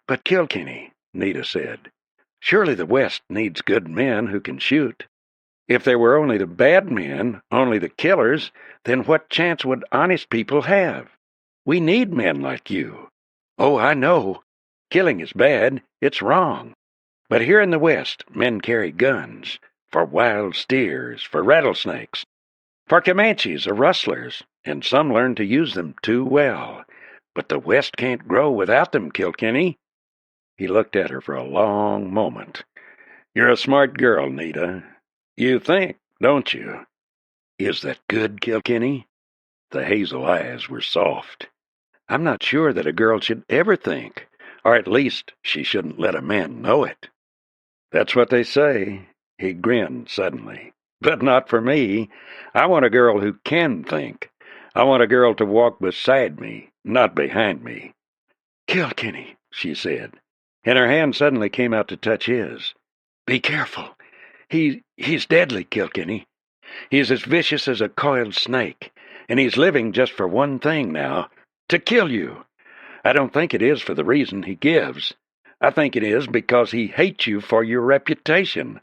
"But Kilkenny," Nita said, "surely the West needs good men who can shoot. If there were only the bad men, only the killers, then what chance would honest people have? We need men like you. Oh, I know. Killing is bad. It's wrong. But here in the West, men carry guns. For wild steers, for rattlesnakes, for Comanches or rustlers, and some learn to use them too well. But the West can't grow without them, Kilkenny." He looked at her for a long moment. "You're a smart girl, Nita. You think, don't you?" "Is that good, Kilkenny?" The hazel eyes were soft. "I'm not sure that a girl should ever think, or at least she shouldn't let a man know it." "That's what they say." He grinned suddenly. "But not for me. I want a girl who can think. I want a girl to walk beside me, not behind me." "Kilkenny," she said, and her hand suddenly came out to touch his. "Be careful. He's deadly, Kilkenny. He's as vicious as a coiled snake, and he's living just for one thing now, to kill you. I don't think it is for the reason he gives. I think it is because he hates you for your reputation.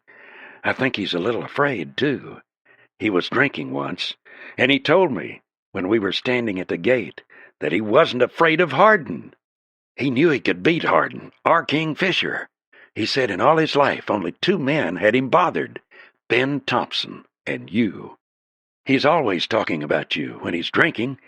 I think he's a little afraid, too. He was drinking once, and he told me, when we were standing at the gate, that he wasn't afraid of Hardin. He knew he could beat Hardin, our Kingfisher. He said in all his life only 2 men had him bothered, Ben Thompson and you. He's always talking about you when he's drinking.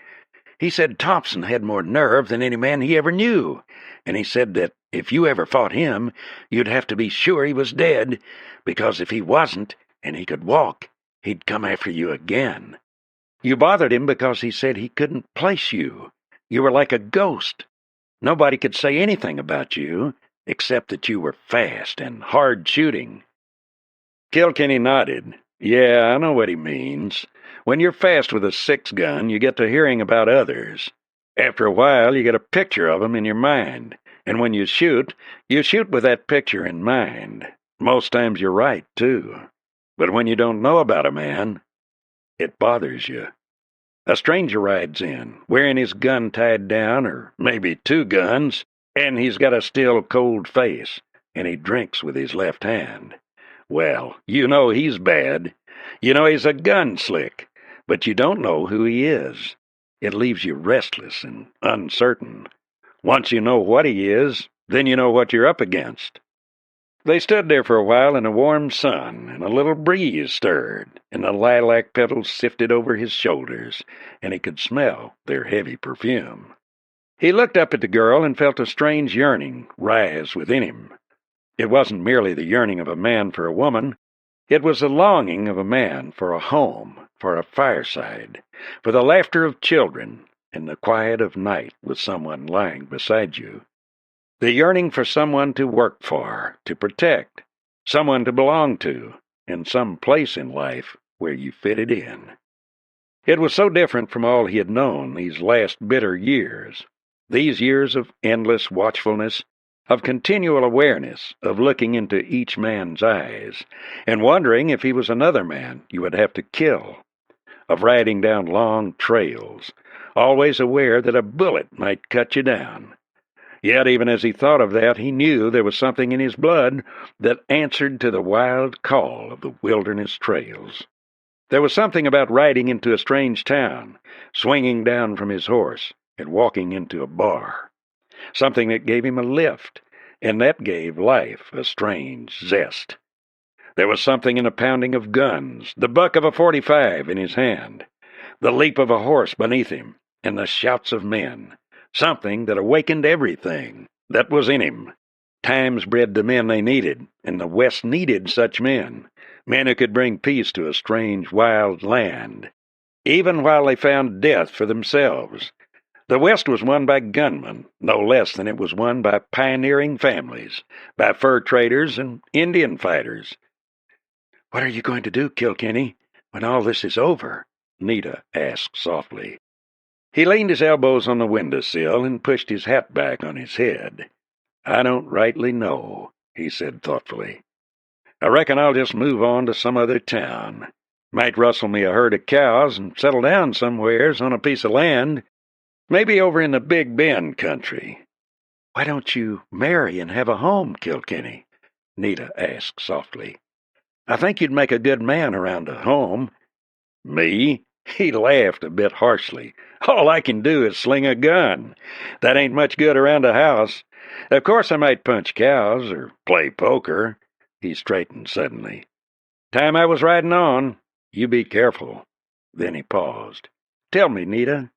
He said Thompson had more nerve than any man he ever knew, and he said that if you ever fought him, you'd have to be sure he was dead, because if he wasn't, and he could walk, he'd come after you again. You bothered him because he said he couldn't place you. You were like a ghost. Nobody could say anything about you, except that you were fast and hard shooting." Kilkenny nodded. "Yeah, I know what he means. When you're fast with a 6-gun, you get to hearing about others. After a while, you get a picture of 'em in your mind, and when you shoot with that picture in mind. Most times you're right, too. But when you don't know about a man, it bothers you. A stranger rides in, wearing his gun tied down, or maybe 2 guns, and he's got a still, cold face, and he drinks with his left hand. Well, you know he's bad. You know he's a gunslick, but you don't know who he is. It leaves you restless and uncertain. Once you know what he is, then you know what you're up against." They stood there for a while in a warm sun, and a little breeze stirred, and the lilac petals sifted over his shoulders, and he could smell their heavy perfume. He looked up at the girl and felt a strange yearning rise within him. It wasn't merely the yearning of a man for a woman. It was the longing of a man for a home, for a fireside, for the laughter of children, and the quiet of night with someone lying beside you. The yearning for someone to work for, to protect, someone to belong to, and some place in life where you fitted in. It was so different from all he had known these last bitter years, these years of endless watchfulness, of continual awareness, of looking into each man's eyes, and wondering if he was another man you would have to kill, of riding down long trails, always aware that a bullet might cut you down. Yet even as he thought of that, he knew there was something in his blood that answered to the wild call of the wilderness trails. There was something about riding into a strange town, swinging down from his horse, and walking into a bar. Something that gave him a lift, and that gave life a strange zest. There was something in the pounding of guns, the buck of a .45 in his hand, the leap of a horse beneath him, and the shouts of men. Something that awakened everything that was in him. Times bred the men they needed, and the West needed such men, men who could bring peace to a strange, wild land, even while they found death for themselves. The West was won by gunmen, no less than it was won by pioneering families, by fur traders and Indian fighters. "What are you going to do, Kilkenny, when all this is over?" Nita asked softly. He leaned his elbows on the window-sill and pushed his hat back on his head. "I don't rightly know," he said thoughtfully. I reckon I'll just move on to some other town. Might rustle me a herd of cows and settle down somewheres on a piece of land, maybe over in the Big Bend country." "Why don't you marry and have a home, Kilkenny?" Nita asked softly. "I think you'd make a good man around a home." "Me?" He laughed a bit harshly. "All I can do is sling a gun. That ain't much good around a house. Of course I might punch cows or play poker." He straightened suddenly. "Time I was riding on. You be careful." Then he paused. "Tell me, Nita,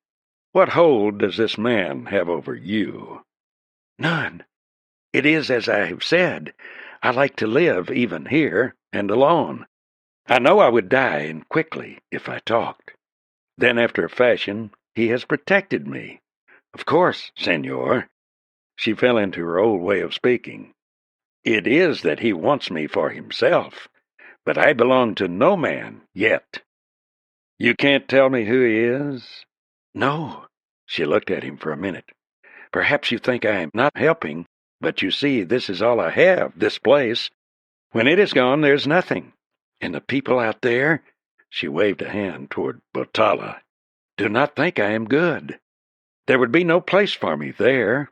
what hold does this man have over you?" "None. It is as I have said. I like to live even here, and alone. I know I would die, and quickly, if I talked. Then, after a fashion, he has protected me. Of course, senor." She fell into her old way of speaking. "It is that he wants me for himself, but I belong to no man yet." "You can't tell me who he is?" "No." She looked at him for a minute. "Perhaps you think I am not helping, but you see, this is all I have, this place. When it is gone, there's nothing. And the people out there," she waved a hand toward Botala, "do not think I am good. There would be no place for me there.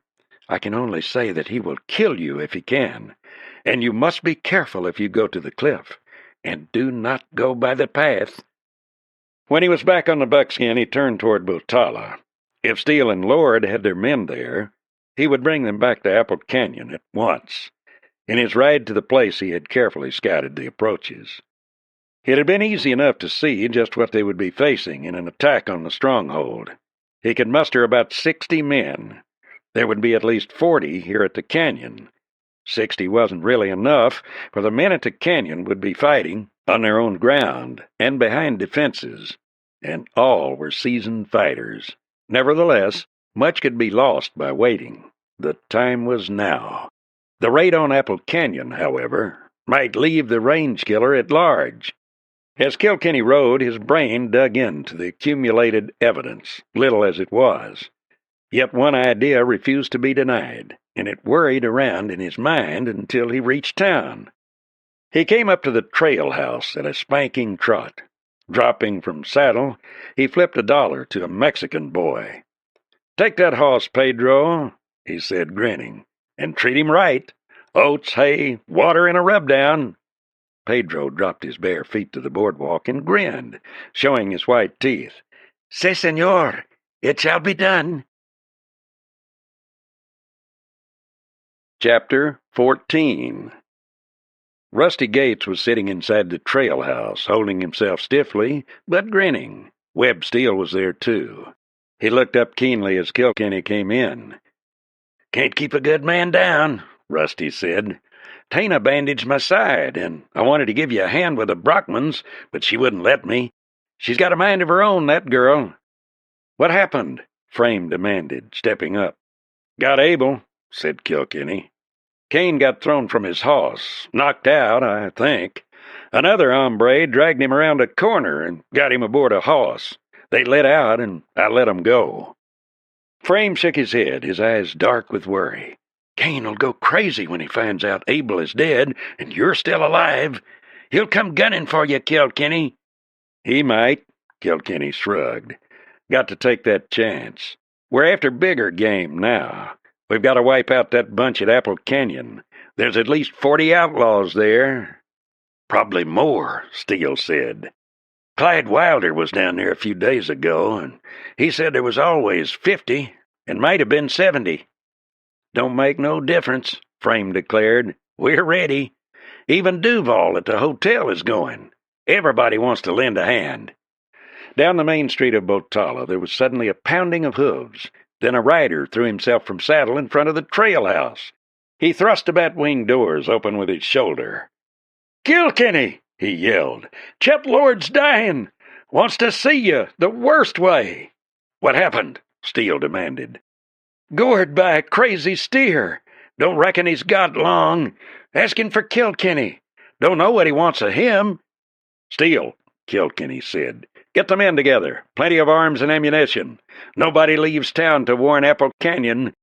I can only say that he will kill you if he can, and you must be careful if you go to the cliff, and do not go by the path." When he was back on the buckskin, he turned toward Botala. If Steele and Lord had their men there, he would bring them back to Apple Canyon at once. In his ride to the place, he had carefully scouted the approaches. It had been easy enough to see just what they would be facing in an attack on the stronghold. He could muster about 60 men. There would be at least 40 here at the canyon. 60 wasn't really enough, for the men at the canyon would be fighting on their own ground and behind defenses, and all were seasoned fighters. Nevertheless, much could be lost by waiting. The time was now. The raid on Apple Canyon, however, might leave the range killer at large. As Kilkenny rode, his brain dug into the accumulated evidence, little as it was. Yet one idea refused to be denied, and it worried around in his mind until he reached town. He came up to the trail house at a spanking trot. Dropping from saddle, he flipped $1 to a Mexican boy. "Take that hoss, Pedro," he said, grinning, "and treat him right. Oats, hay, water, and a rub-down." Pedro dropped his bare feet to the boardwalk and grinned, showing his white teeth. "Si, senor, it shall be done." Chapter 14. Rusty Gates was sitting inside the trail house, holding himself stiffly, but grinning. Webb Steele was there, too. He looked up keenly as Kilkenny came in. "Can't keep a good man down," Rusty said. "Tina bandaged my side, and I wanted to give you a hand with the Brockmans, but she wouldn't let me. She's got a mind of her own, that girl." "What happened?" Frame demanded, stepping up. "Got Abel," said Kilkenny. "Kane got thrown from his hoss, knocked out, I think. Another hombre dragged him around a corner and got him aboard a hoss. They let out, and I let 'em go." Frame shook his head, his eyes dark with worry. "Kane'll go crazy when he finds out Abel is dead and you're still alive. He'll come gunning for you, Kilkenny." "He might," Kilkenny shrugged. "Got to take that chance. We're after bigger game now. We've got to wipe out that bunch at Apple Canyon. There's at least 40 outlaws there." "Probably more," Steele said. "Clyde Wilder was down there a few days ago, and he said there was always 50, and might have been 70. "Don't make no difference," Frame declared. "We're ready. Even Duval at the hotel is going. Everybody wants to lend a hand." Down the main street of Botala, there was suddenly a pounding of hooves. Then a rider threw himself from saddle in front of the trail house. He thrust the bat-wing doors open with his shoulder. "Kilkenny!" he yelled. "Chet Lord's dying. Wants to see you the worst way." "What happened?" Steele demanded. "Gored by a crazy steer. Don't reckon he's got long. Asking for Kilkenny. Don't know what he wants of him." "Steele," Kilkenny said, "get the men together. Plenty of arms and ammunition. Nobody leaves town to warn Apple Canyon.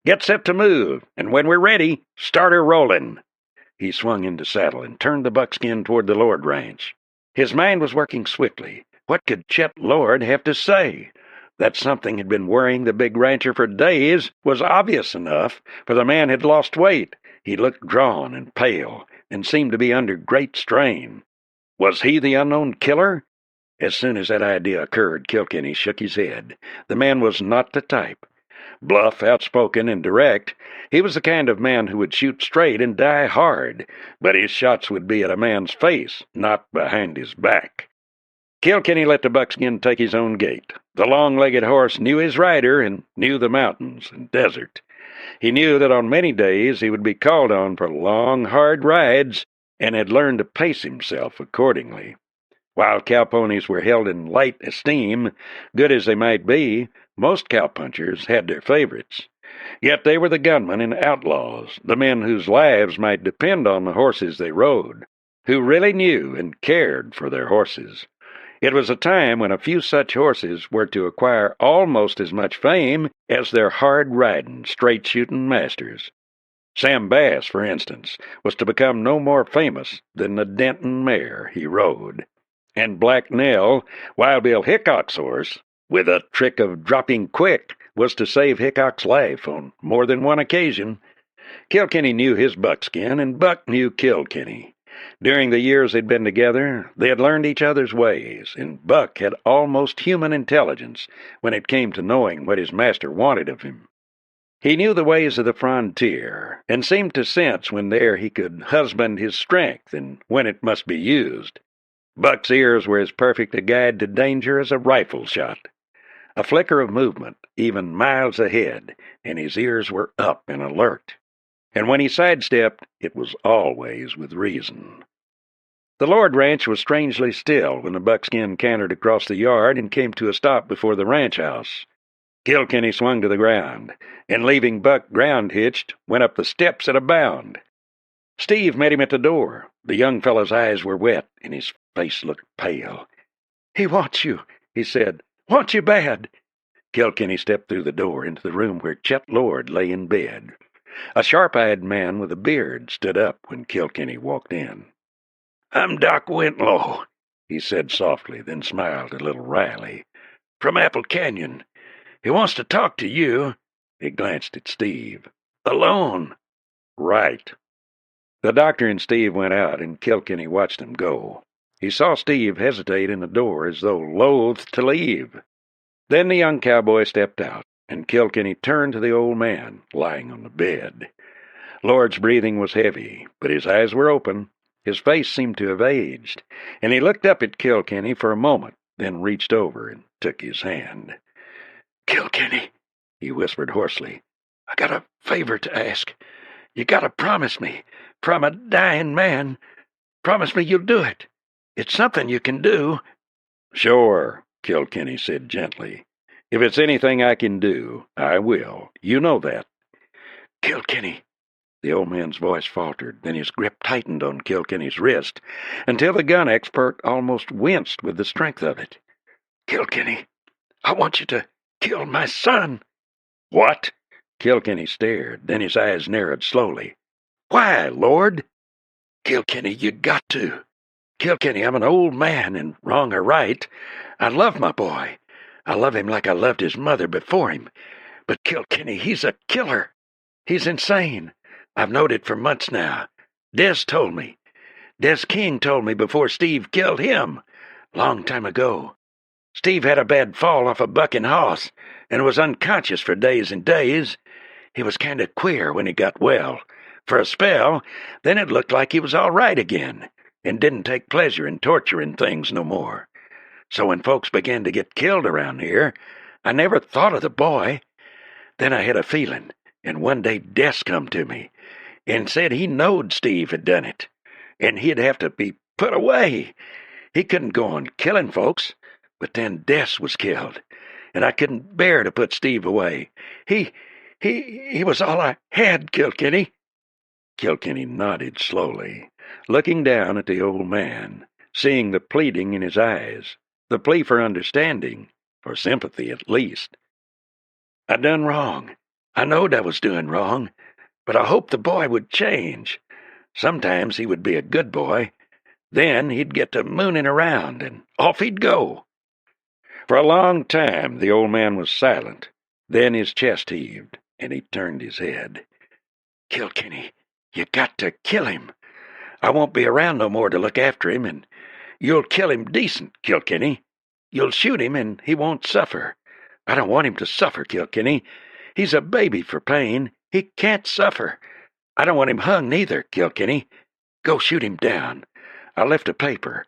Get set to move, and when we're ready, start her rolling." He swung into saddle and turned the buckskin toward the Lord ranch. His mind was working swiftly. What could Chet Lord have to say? That something had been worrying the big rancher for days was obvious enough, for the man had lost weight. He looked drawn and pale, and seemed to be under great strain. Was he the unknown killer? As soon as that idea occurred, Kilkenny shook his head. The man was not the type. Bluff, outspoken, and direct, he was the kind of man who would shoot straight and die hard, but his shots would be at a man's face, not behind his back. Kilkenny let the buckskin take his own gait. The long-legged horse knew his rider and knew the mountains and desert. He knew that on many days he would be called on for long, hard rides, and had learned to pace himself accordingly. While cowponies were held in light esteem, good as they might be, most cowpunchers had their favorites. Yet they were the gunmen and outlaws, the men whose lives might depend on the horses they rode, who really knew and cared for their horses. It was a time when a few such horses were to acquire almost as much fame as their hard-riding, straight-shooting masters. Sam Bass, for instance, was to become no more famous than the Denton mare he rode. And Black Nell, Wild Bill Hickok's horse, with a trick of dropping quick, was to save Hickok's life on more than one occasion. Kilkenny knew his buckskin, and Buck knew Kilkenny. During the years they'd been together, they had learned each other's ways, and Buck had almost human intelligence when it came to knowing what his master wanted of him. He knew the ways of the frontier, and seemed to sense when there he could husband his strength and when it must be used. Buck's ears were as perfect a guide to danger as a rifle shot. A flicker of movement, even miles ahead, and his ears were up and alert. And when he sidestepped, it was always with reason. The Lord Ranch was strangely still when the buckskin cantered across the yard and came to a stop before the ranch house. Kilkenny swung to the ground, and leaving Buck ground-hitched, went up the steps at a bound. Steve met him at the door. The young fellow's eyes were wet, and his face looked pale. "He wants you," he said. "Wants you bad." Kilkenny stepped through the door into the room where Chet Lord lay in bed. A sharp-eyed man with a beard stood up when Kilkenny walked in. "I'm Doc Wintlow," he said softly, then smiled a little wryly. "From Apple Canyon. He wants to talk to you." He glanced at Steve. "Alone." "Right." The doctor and Steve went out, and Kilkenny watched them go. He saw Steve hesitate in the door as though loath to leave. Then the young cowboy stepped out, and Kilkenny turned to the old man lying on the bed. Lord's breathing was heavy, but his eyes were open. His face seemed to have aged, and he looked up at Kilkenny for a moment, then reached over and took his hand. "Kilkenny," he whispered hoarsely, "I got a favor to ask. You gotta promise me, from a dying man. Promise me you'll do it. It's something you can do." "Sure," Kilkenny said gently. "If it's anything I can do, I will. You know that." "Kilkenny." The old man's voice faltered, then his grip tightened on Kilkenny's wrist, until the gun expert almost winced with the strength of it. "Kilkenny, I want you to kill my son." "What?" Kilkenny stared, then his eyes narrowed slowly. "Why, Lord?" "Kilkenny, you got to. Kilkenny, I'm an old man, and wrong or right, I love my boy. I love him like I loved his mother before him. But Kilkenny, he's a killer. He's insane. I've known it for months now. Des told me. Des King told me before Steve killed him, long time ago. Steve had a bad fall off a bucking hoss, and was unconscious for days and days. He was kind of queer when he got well. For a spell, then it looked like he was all right again, and didn't take pleasure in torturing things no more. So when folks began to get killed around here, I never thought of the boy. Then I had a feeling, and one day Des come to me, and said he knowed Steve had done it, and he'd have to be put away. He couldn't go on killing folks, but then Des was killed, and I couldn't bear to put Steve away. He was all I had, Kilkenny." Kilkenny nodded slowly, looking down at the old man, seeing the pleading in his eyes, the plea for understanding, for sympathy at least. "I done wrong. I knowed I was doing wrong, but I hoped the boy would change. Sometimes he would be a good boy. Then he'd get to mooning around, and off he'd go. For a long time the old man was silent. Then his chest heaved, and he turned his head. Kilkenny, you got to kill him. I won't be around no more to look after him, and you'll kill him decent, Kilkenny. You'll shoot him, and he won't suffer. I don't want him to suffer, Kilkenny. He's a baby for pain. He can't suffer. I don't want him hung neither, Kilkenny. Go shoot him down. I left a paper.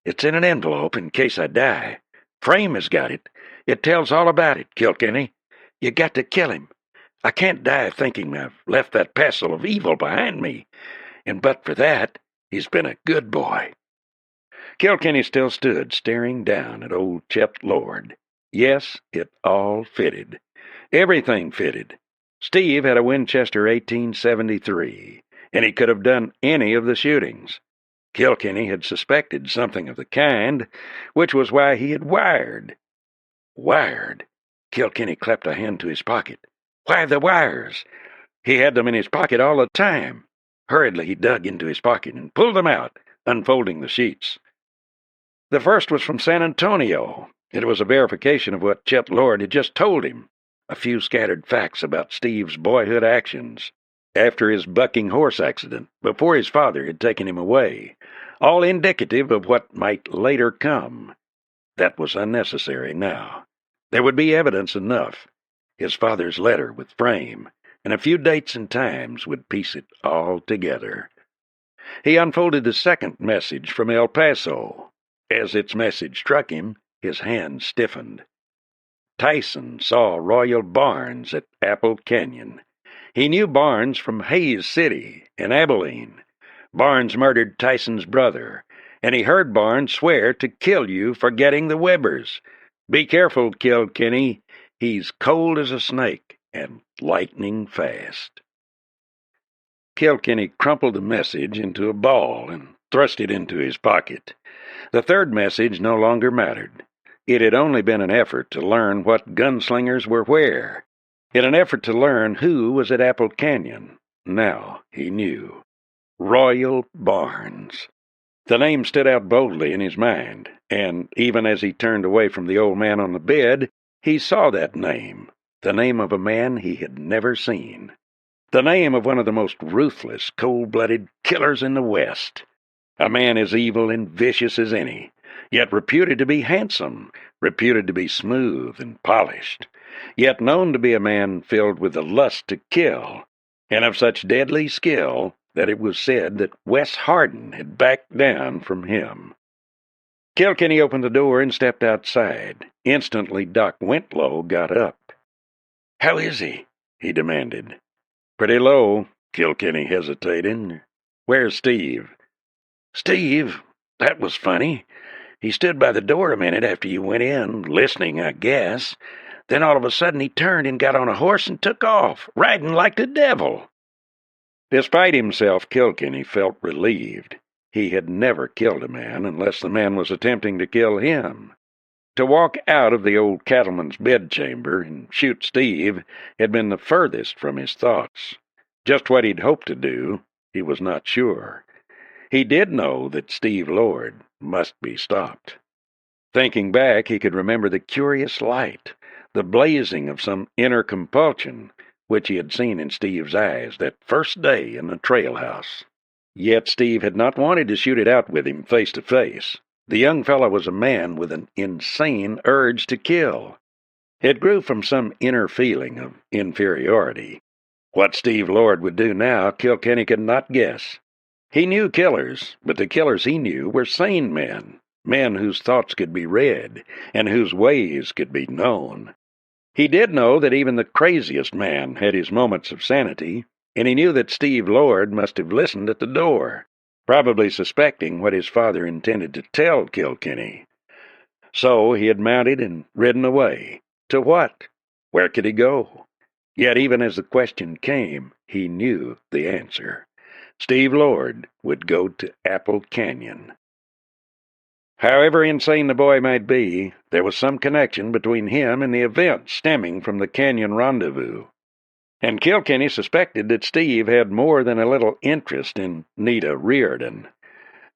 It's in an envelope in case I die. Frame has got it. It tells all about it, Kilkenny. You got to kill him. I can't die thinking I've left that pestle of evil behind me. And but for that, he's been a good boy. Kilkenny still stood, staring down at old Chet Lord. Yes, it all fitted. Everything fitted. Steve had a Winchester 1873, and he could have done any of the shootings. Kilkenny had suspected something of the kind, which was why he had wired. Wired? Kilkenny clapped a hand to his pocket. Why the wires? He had them in his pocket all the time. Hurriedly he dug into his pocket and pulled them out, unfolding the sheets. The first was from San Antonio. It was a verification of what Chet Lord had just told him. A few scattered facts about Steve's boyhood actions after his bucking horse accident, before his father had taken him away, all indicative of what might later come. That was unnecessary now. There would be evidence enough. His father's letter with frame, and a few dates and times would piece it all together. He unfolded the second message from El Paso. As its message struck him, his hand stiffened. Tyson saw Royal Barnes at Apple Canyon. He knew Barnes from Hayes City in Abilene. Barnes murdered Tyson's brother, and he heard Barnes swear to kill you for getting the Webbers. Be careful, Kilkenny. He's cold as a snake and lightning fast. Kilkenny crumpled the message into a ball and thrust it into his pocket. The third message no longer mattered. It had only been an effort to learn what gunslingers were where, in an effort to learn who was at Apple Canyon. Now he knew. Royal Barnes. The name stood out boldly in his mind, and even as he turned away from the old man on the bed, he saw that name, the name of a man he had never seen, the name of one of the most ruthless, cold-blooded killers in the West, a man as evil and vicious as any, yet reputed to be handsome, reputed to be smooth and polished, yet known to be a man filled with the lust to kill, and of such deadly skill that it was said that Wes Hardin had backed down from him. Kilkenny opened the door and stepped outside. Instantly Doc Wentlow got up. "How is he?" he demanded. "Pretty low," Kilkenny hesitated. "Where's Steve?" "Steve? That was funny. He stood by the door a minute after you went in, listening, I guess. Then all of a sudden he turned and got on a horse and took off, riding like the devil." Despite himself, Kilkenny felt relieved. He had never killed a man unless the man was attempting to kill him. To walk out of the old cattleman's bedchamber and shoot Steve had been the furthest from his thoughts. Just what he'd hoped to do, he was not sure. He did know that Steve Lord must be stopped. Thinking back, he could remember the curious light, the blazing of some inner compulsion, which he had seen in Steve's eyes that first day in the trail house. Yet Steve had not wanted to shoot it out with him face to face. The young fellow was a man with an insane urge to kill. It grew from some inner feeling of inferiority. What Steve Lord would do now, Kilkenny could not guess. He knew killers, but the killers he knew were sane men, men whose thoughts could be read and whose ways could be known. He did know that even the craziest man had his moments of sanity, and he knew that Steve Lord must have listened at the door, probably suspecting what his father intended to tell Kilkenny. So he had mounted and ridden away. To what? Where could he go? Yet even as the question came, he knew the answer. Steve Lord would go to Apple Canyon. However insane the boy might be, there was some connection between him and the events stemming from the canyon rendezvous. And Kilkenny suspected that Steve had more than a little interest in Nita Riordan.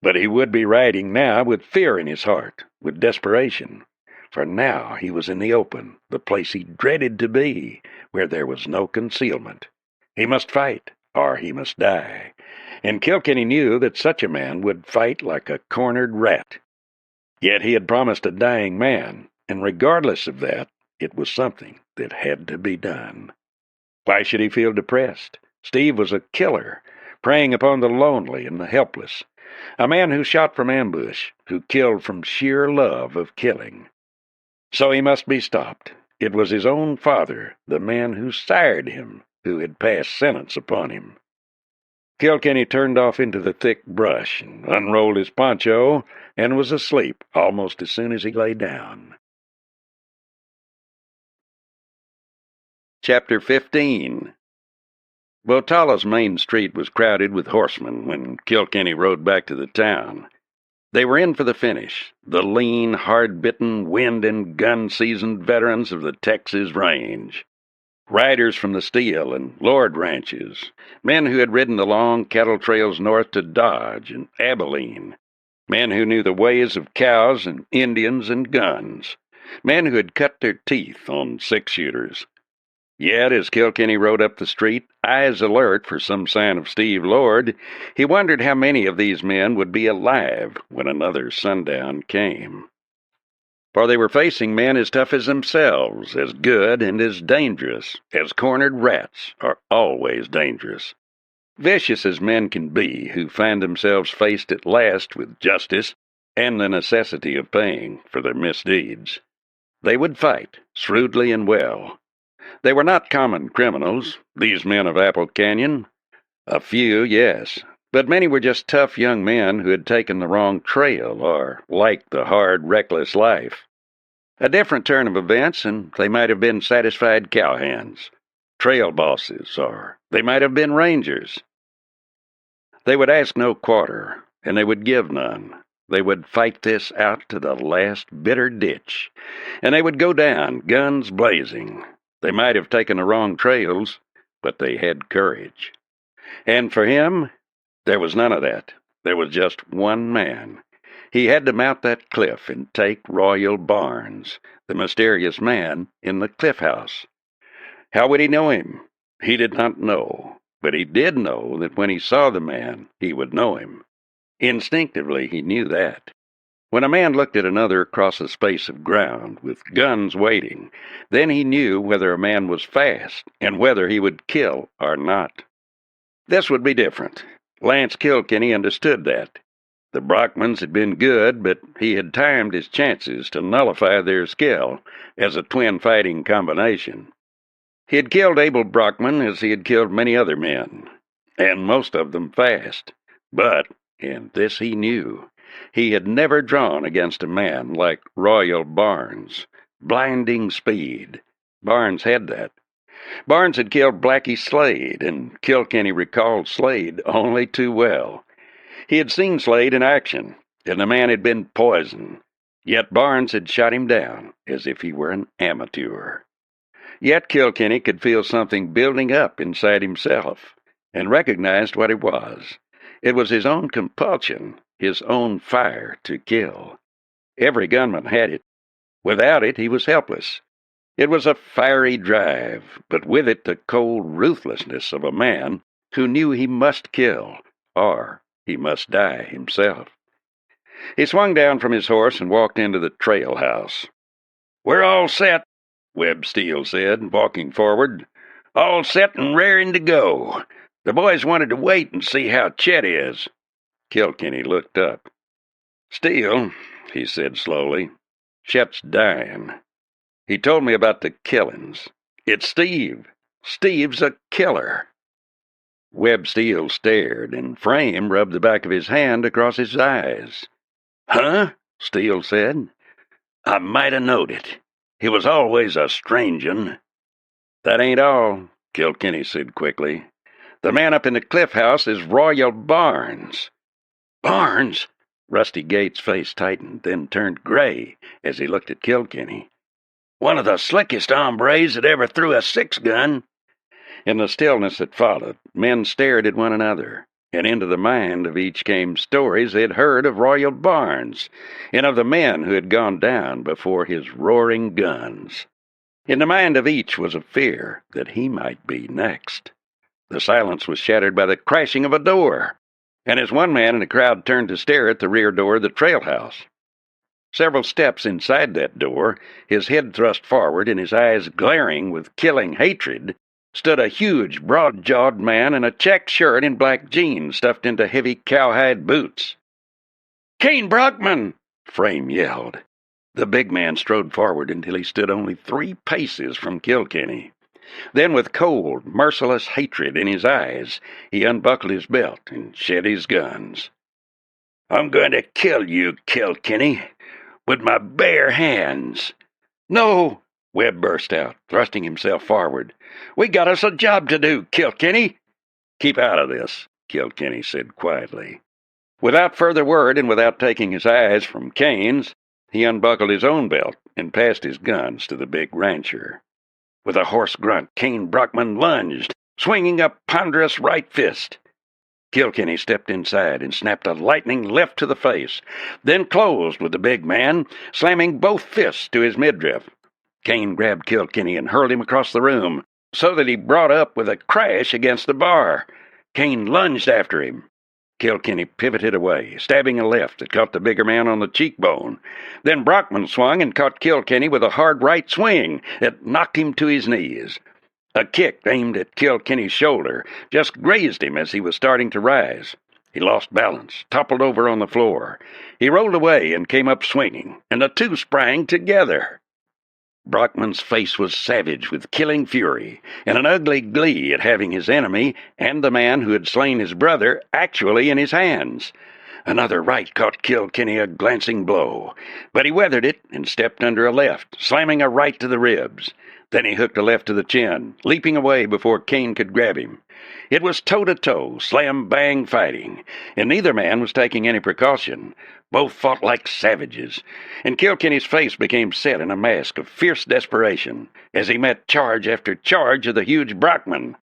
But he would be riding now with fear in his heart, with desperation. For now he was in the open, the place he dreaded to be, where there was no concealment. He must fight, or he must die. And Kilkenny knew that such a man would fight like a cornered rat. Yet he had promised a dying man, and regardless of that, it was something that had to be done. Why should he feel depressed? Steve was a killer, preying upon the lonely and the helpless. A man who shot from ambush, who killed from sheer love of killing. So he must be stopped. It was his own father, the man who sired him, who had passed sentence upon him. Kilkenny turned off into the thick brush and unrolled his poncho and was asleep almost as soon as he lay down. Chapter 15. Botala's main street was crowded with horsemen when Kilkenny rode back to the town. They were in for the finish, the lean, hard-bitten, wind and gun-seasoned veterans of the Texas range. Riders from the Steel and Lord ranches, men who had ridden the long cattle trails north to Dodge and Abilene, men who knew the ways of cows and Indians and guns, men who had cut their teeth on six-shooters. Yet, as Kilkenny rode up the street, eyes alert for some sign of Steve Lord, he wondered how many of these men would be alive when another sundown came. For they were facing men as tough as themselves, as good and as dangerous, as cornered rats are always dangerous. Vicious as men can be who find themselves faced at last with justice and the necessity of paying for their misdeeds. They would fight, shrewdly and well. They were not common criminals, these men of Apple Canyon. A few, yes, but many were just tough young men who had taken the wrong trail or liked the hard, reckless life. A different turn of events, and they might have been satisfied cowhands, trail bosses, or they might have been rangers. They would ask no quarter, and they would give none. They would fight this out to the last bitter ditch, and they would go down, guns blazing. They might have taken the wrong trails, but they had courage. And for him, there was none of that. There was just one man. He had to mount that cliff and take Royal Barnes, the mysterious man in the cliff house. How would he know him? He did not know, but he did know that when he saw the man, he would know him. Instinctively, he knew that. When a man looked at another across a space of ground, with guns waiting, then he knew whether a man was fast and whether he would kill or not. This would be different. Lance Kilkenny understood that. The Brockmans had been good, but he had timed his chances to nullify their skill as a twin fighting combination. He had killed Abel Brockman as he had killed many other men, and most of them fast. But, and this he knew, he had never drawn against a man like Royal Barnes. Blinding speed. Barnes had that. Barnes had killed Blackie Slade, and Kilkenny recalled Slade only too well. He had seen Slade in action, and the man had been poison. Yet Barnes had shot him down as if he were an amateur. Yet Kilkenny could feel something building up inside himself, and recognized what it was. It was his own compulsion, his own fire to kill. Every gunman had it. Without it, he was helpless. It was a fiery drive, but with it the cold ruthlessness of a man who knew he must kill, or he must die himself. He swung down from his horse and walked into the trail house. "We're all set," Webb Steele said, walking forward. "All set and raring to go. The boys wanted to wait and see how Chet is." Kilkenny looked up. "Steele," he said slowly, "Chet's dying. He told me about the killings. It's Steve. Steve's a killer." Webb Steele stared, and Frame rubbed the back of his hand across his eyes. "Huh?" Steele said. "I might have knowed it. He was always a strange un." "That ain't all," Kilkenny said quickly. "The man up in the cliff house is Royal Barnes." "Barnes?" Rusty Gates' face tightened, then turned gray as he looked at Kilkenny. "One of the slickest hombres that ever threw a six-gun." In the stillness that followed, men stared at one another, and into the mind of each came stories they'd heard of Royal Barnes, and of the men who had gone down before his roaring guns. In the mind of each was a fear that he might be next. The silence was shattered by the crashing of a door, and as one man in the crowd turned to stare at the rear door of the trail house. Several steps inside that door, his head thrust forward and his eyes glaring with killing hatred, stood a huge, broad-jawed man in a checked shirt and black jeans stuffed into heavy cowhide boots. "Kane Brockman!" Frame yelled. The big man strode forward until he stood only 3 paces from Kilkenny. Then, with cold, merciless hatred in his eyes, he unbuckled his belt and shed his guns. "I'm going to kill you, Kilkenny, with my bare hands." "No!" Webb burst out, thrusting himself forward. "We got us a job to do, Kilkenny." "Keep out of this," Kilkenny said quietly. Without further word and without taking his eyes from Kane's, he unbuckled his own belt and passed his guns to the big rancher. With a hoarse grunt, Kane Brockman lunged, swinging a ponderous right fist. Kilkenny stepped inside and snapped a lightning left to the face, then closed with the big man, slamming both fists to his midriff. Kane grabbed Kilkenny and hurled him across the room, so that he brought up with a crash against the bar. Kane lunged after him. Kilkenny pivoted away, stabbing a left that caught the bigger man on the cheekbone. Then Brockman swung and caught Kilkenny with a hard right swing that knocked him to his knees. A kick aimed at Kilkenny's shoulder just grazed him as he was starting to rise. He lost balance, toppled over on the floor. He rolled away and came up swinging, and the two sprang together. Brockman's face was savage with killing fury, and an ugly glee at having his enemy, and the man who had slain his brother, actually in his hands. Another right caught Kilkenny a glancing blow, but he weathered it and stepped under a left, slamming a right to the ribs. Then he hooked a left to the chin, leaping away before Kane could grab him. It was toe-to-toe, slam-bang fighting, and neither man was taking any precaution. Both fought like savages, and Kilkenny's face became set in a mask of fierce desperation as he met charge after charge of the huge Brockman.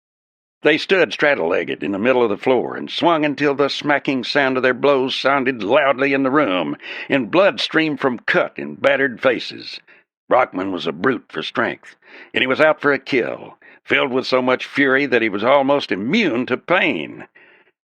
They stood straddle-legged in the middle of the floor and swung until the smacking sound of their blows sounded loudly in the room, and blood streamed from cut and battered faces. Brockman was a brute for strength, and he was out for a kill, filled with so much fury that he was almost immune to pain.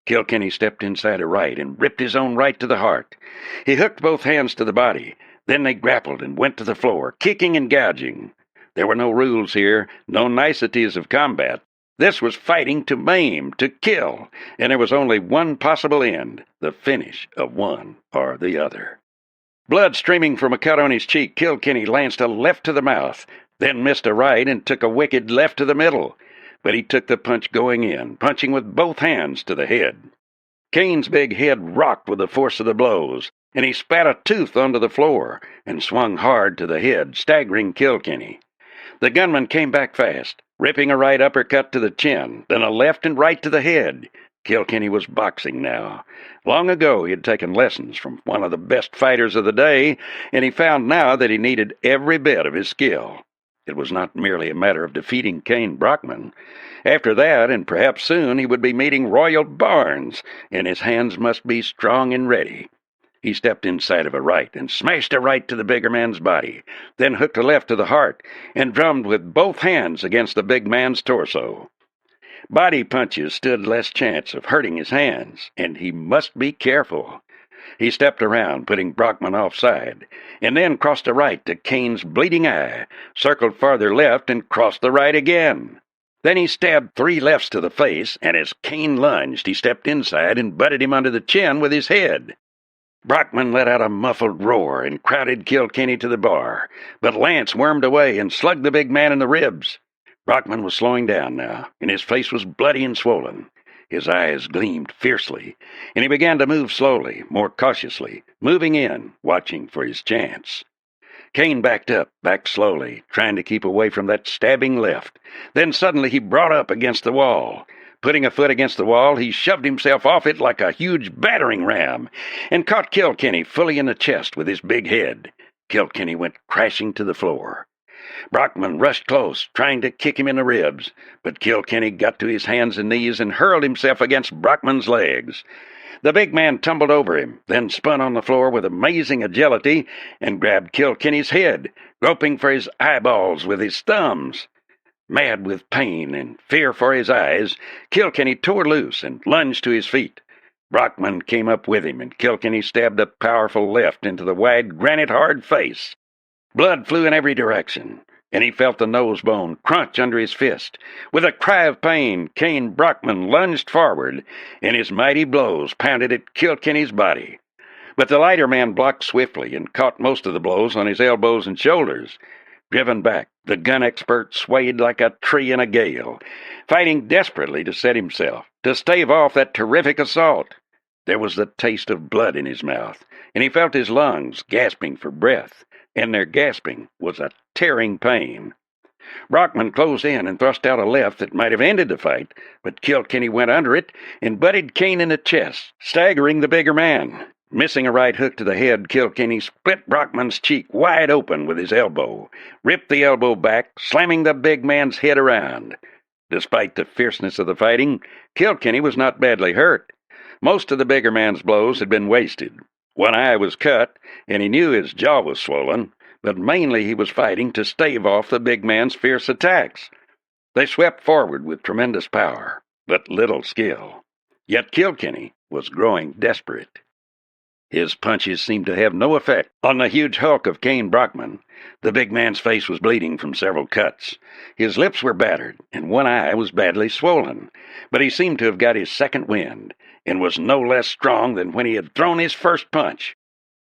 Kilkenny stepped inside a right and ripped his own right to the heart. He hooked both hands to the body. Then they grappled and went to the floor, kicking and gouging. There were no rules here, no niceties of combat. This was fighting to maim, to kill, and there was only one possible end, the finish of one or the other. Blood streaming from a cut on his cheek, Kilkenny lanced a left to the mouth, then missed a right and took a wicked left to the middle. But he took the punch going in, punching with both hands to the head. Kane's big head rocked with the force of the blows, and he spat a tooth onto the floor and swung hard to the head, staggering Kilkenny. The gunman came back fast, ripping a right uppercut to the chin, then a left and right to the head. Kilkenny was boxing now. Long ago he had taken lessons from one of the best fighters of the day, and he found now that he needed every bit of his skill. It was not merely a matter of defeating Kane Brockman. After that, and perhaps soon, he would be meeting Royal Barnes, and his hands must be strong and ready. He stepped inside of a right and smashed a right to the bigger man's body, then hooked a left to the heart and drummed with both hands against the big man's torso. Body punches stood less chance of hurting his hands, and he must be careful. He stepped around, putting Brockman offside, and then crossed a right to Kane's bleeding eye, circled farther left, and crossed the right again. Then he stabbed 3 lefts to the face, and as Kane lunged, he stepped inside and butted him under the chin with his head. Brockman let out a muffled roar and crowded Kilkenny to the bar, but Lance wormed away and slugged the big man in the ribs. Brockman was slowing down now, and his face was bloody and swollen. His eyes gleamed fiercely, and he began to move slowly, more cautiously, moving in, watching for his chance. Kane backed slowly, trying to keep away from that stabbing left. Then suddenly he brought up against the wall. Putting a foot against the wall, he shoved himself off it like a huge battering ram, and caught Kilkenny fully in the chest with his big head. Kilkenny went crashing to the floor. Brockman rushed close, trying to kick him in the ribs, but Kilkenny got to his hands and knees and hurled himself against Brockman's legs. The big man tumbled over him, then spun on the floor with amazing agility and grabbed Kilkenny's head, groping for his eyeballs with his thumbs. Mad with pain and fear for his eyes, Kilkenny tore loose and lunged to his feet. Brockman came up with him, and Kilkenny stabbed a powerful left into the wide, granite-hard face. Blood flew in every direction, and he felt the nose bone crunch under his fist. With a cry of pain, Cain Brockman lunged forward, and his mighty blows pounded at Kilkenny's body. But the lighter man blocked swiftly and caught most of the blows on his elbows and shoulders. Driven back, the gun expert swayed like a tree in a gale, fighting desperately to set himself, to stave off that terrific assault. There was the taste of blood in his mouth, and he felt his lungs gasping for breath, and their gasping was a tearing pain. Brockman closed in and thrust out a left that might have ended the fight, but Kilkenny went under it and butted Cain in the chest, staggering the bigger man. Missing a right hook to the head, Kilkenny split Brockman's cheek wide open with his elbow, ripped the elbow back, slamming the big man's head around. Despite the fierceness of the fighting, Kilkenny was not badly hurt. Most of the bigger man's blows had been wasted. One eye was cut, and he knew his jaw was swollen, but mainly he was fighting to stave off the big man's fierce attacks. They swept forward with tremendous power, but little skill. Yet Kilkenny was growing desperate. His punches seemed to have no effect on the huge hulk of Cain Brockman. The big man's face was bleeding from several cuts. His lips were battered, and one eye was badly swollen. But he seemed to have got his second wind, and was no less strong than when he had thrown his first punch.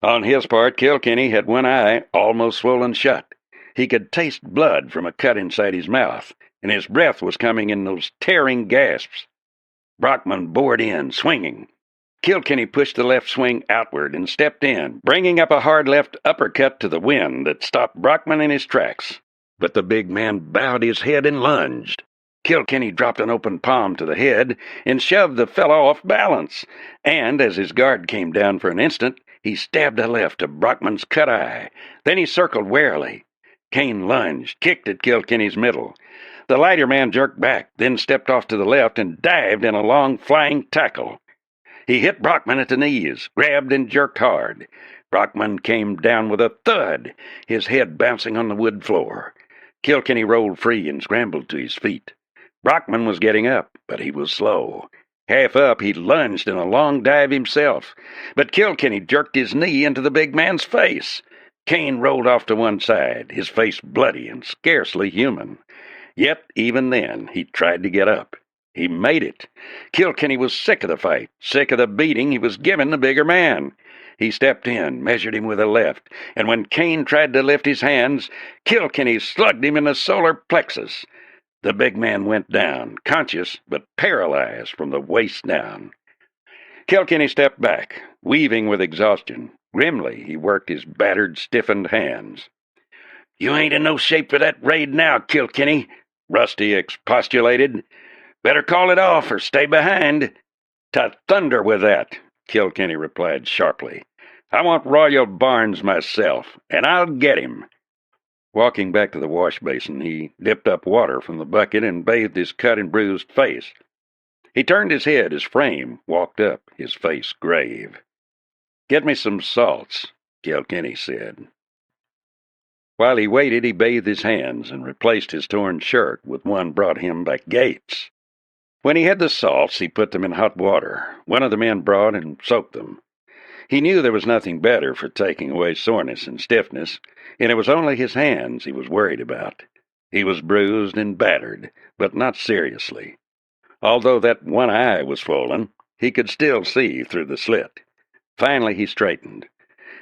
On his part, Kilkenny had one eye almost swollen shut. He could taste blood from a cut inside his mouth, and his breath was coming in those tearing gasps. Brockman bored in, swinging. Kilkenny pushed the left swing outward and stepped in, bringing up a hard left uppercut to the wind that stopped Brockman in his tracks. But the big man bowed his head and lunged. Kilkenny dropped an open palm to the head and shoved the fellow off balance, and as his guard came down for an instant, he stabbed a left to Brockman's cut eye. Then he circled warily. Cain lunged, kicked at Kilkenny's middle. The lighter man jerked back, then stepped off to the left and dived in a long flying tackle. He hit Brockman at the knees, grabbed and jerked hard. Brockman came down with a thud, his head bouncing on the wood floor. Kilkenny rolled free and scrambled to his feet. Brockman was getting up, but he was slow. Half up, he lunged in a long dive himself, but Kilkenny jerked his knee into the big man's face. Cain rolled off to one side, his face bloody and scarcely human. Yet, even then, he tried to get up. He made it. Kilkenny was sick of the fight, sick of the beating he was giving the bigger man. He stepped in, measured him with a left, and when Cain tried to lift his hands, Kilkenny slugged him in the solar plexus. The big man went down, conscious but paralyzed from the waist down. Kilkenny stepped back, weaving with exhaustion. Grimly, he worked his battered, stiffened hands. "You ain't in no shape for that raid now, Kilkenny," Rusty expostulated. "Better call it off or stay behind." "To thunder with that," Kilkenny replied sharply. "I want Royal Barnes myself, and I'll get him." Walking back to the wash basin, he dipped up water from the bucket and bathed his cut and bruised face. He turned his head as Frame walked up, his face grave. "Get me some salts," Kilkenny said. While he waited, he bathed his hands and replaced his torn shirt with one brought him by Gates. When he had the salts, he put them in hot water. One of the men brought and soaked them. He knew there was nothing better for taking away soreness and stiffness, and it was only his hands he was worried about. He was bruised and battered, but not seriously. Although that one eye was swollen, he could still see through the slit. Finally he straightened.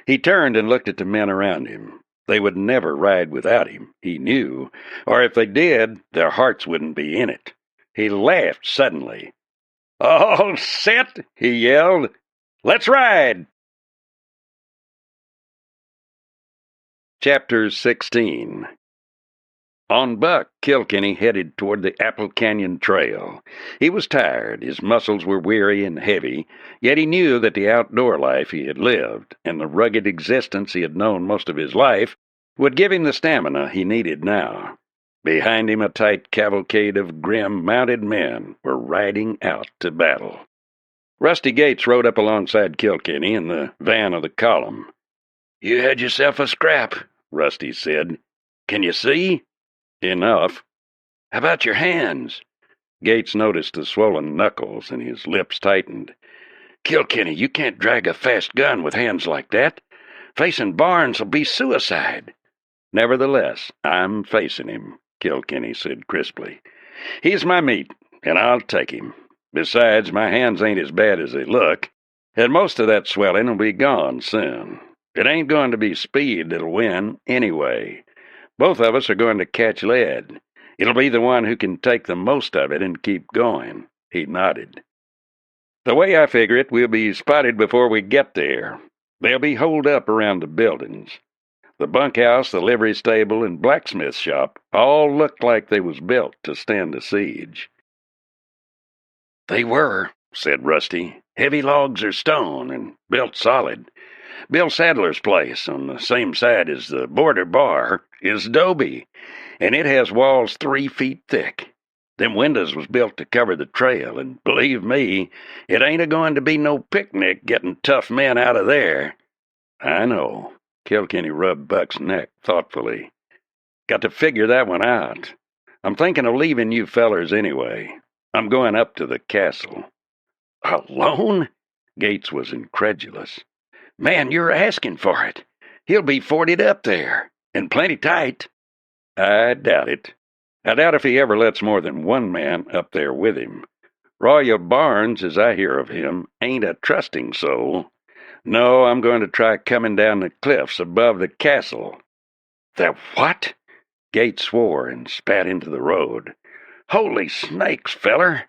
He turned and looked at the men around him. They would never ride without him, he knew, or if they did, their hearts wouldn't be in it. He laughed suddenly. "All set," he yelled. "Let's ride!" Chapter 16. On Buck, Kilkenny headed toward the Apple Canyon Trail. He was tired, his muscles were weary and heavy, yet he knew that the outdoor life he had lived, and the rugged existence he had known most of his life, would give him the stamina he needed now. Behind him, a tight cavalcade of grim, mounted men were riding out to battle. Rusty Gates rode up alongside Kilkenny in the van of the column. "You had yourself a scrap," Rusty said. "Can you see?" "Enough." "How about your hands?" Gates noticed the swollen knuckles, and his lips tightened. "Kilkenny, you can't drag a fast gun with hands like that. Facing Barnes will be suicide." "Nevertheless, I'm facing him," Kilkenny said crisply. "He's my meat, and I'll take him. Besides, my hands ain't as bad as they look, and most of that swelling will be gone soon. It ain't going to be speed that'll win anyway. Both of us are going to catch lead. It'll be the one who can take the most of it and keep going." He nodded. "The way I figure it, we'll be spotted before we get there. They'll be holed up around the buildings. The bunkhouse, the livery stable, and blacksmith shop all looked like they was built to stand a siege." "They were," said Rusty. "Heavy logs or stone, and built solid. Bill Sadler's place, on the same side as the border bar, is adobe, and it has walls 3 feet thick. Them windows was built to cover the trail, and believe me, it ain't a-going to be no picnic getting tough men out of there." "I know." Kilkenny rubbed Buck's neck thoughtfully. "Got to figure that one out. I'm thinking of leaving you fellers anyway. I'm going up to the castle." "Alone?" Gates was incredulous. "Man, you're asking for it. He'll be 40'd up there, and plenty tight." "I doubt it. I doubt if he ever lets more than one man up there with him. Royal Barnes, as I hear of him, ain't a trusting soul. No, I'm going to try coming down the cliffs above the castle." "The what?" Gates swore and spat into the road. "Holy snakes, feller.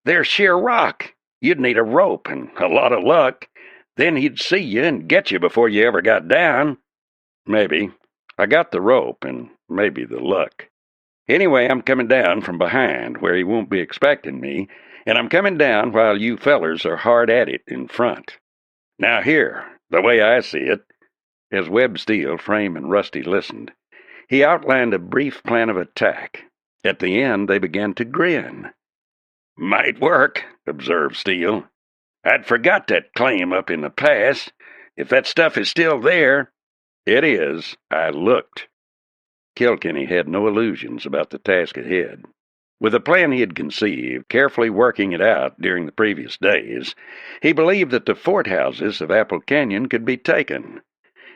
They're sheer rock. You'd need a rope and a lot of luck. Then he'd see you and get you before you ever got down." "Maybe. I got the rope and maybe the luck. Anyway, I'm coming down from behind where he won't be expecting me, and I'm coming down while you fellers are hard at it in front. Now here, the way I see it." As Webb Steele, Frame, and Rusty listened, he outlined a brief plan of attack. At the end, they began to grin. "Might work," observed Steele. "I'd forgot that claim up in the pass. If that stuff is still there—" "It is. I looked." Kilkenny had no illusions about the task ahead. With the plan he had conceived, carefully working it out during the previous days, he believed that the fort houses of Apple Canyon could be taken.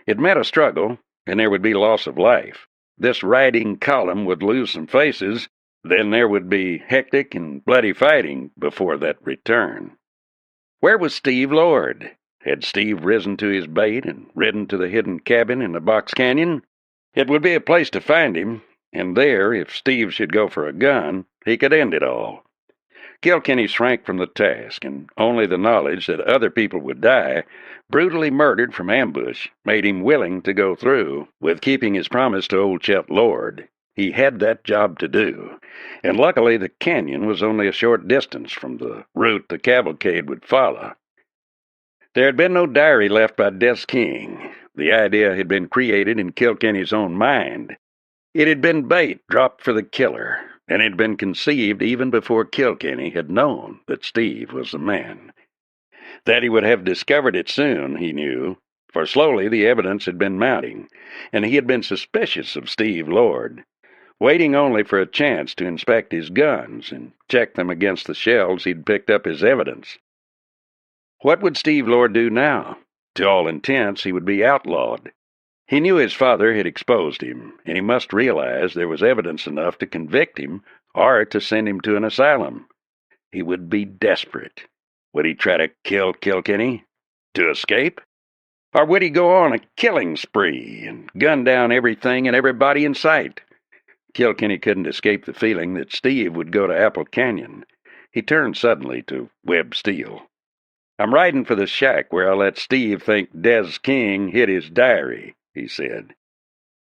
It meant a struggle, and there would be loss of life. This riding column would lose some faces, then there would be hectic and bloody fighting before that return. Where was Steve Lord? Had Steve risen to his bait and ridden to the hidden cabin in the Box Canyon? It would be a place to find him, and there, if Steve should go for a gun, he could end it all. Kilkenny shrank from the task, and only the knowledge that other people would die, brutally murdered from ambush, made him willing to go through with keeping his promise to old Chet Lord. He had that job to do, and luckily the canyon was only a short distance from the route the cavalcade would follow. There had been no diary left by Des King. The idea had been created in Kilkenny's own mind. It had been bait dropped for the killer, and it had been conceived even before Kilkenny had known that Steve was the man. That he would have discovered it soon, he knew, for slowly the evidence had been mounting, and he had been suspicious of Steve Lord, waiting only for a chance to inspect his guns and check them against the shells he'd picked up as evidence. What would Steve Lord do now? To all intents, he would be outlawed. He knew his father had exposed him, and he must realize there was evidence enough to convict him or to send him to an asylum. He would be desperate. Would he try to kill Kilkenny? To escape? Or would he go on a killing spree and gun down everything and everybody in sight? Kilkenny couldn't escape the feeling that Steve would go to Apple Canyon. He turned suddenly to Webb Steele. "I'm riding for the shack where I let Steve think Des King hid his diary," he said.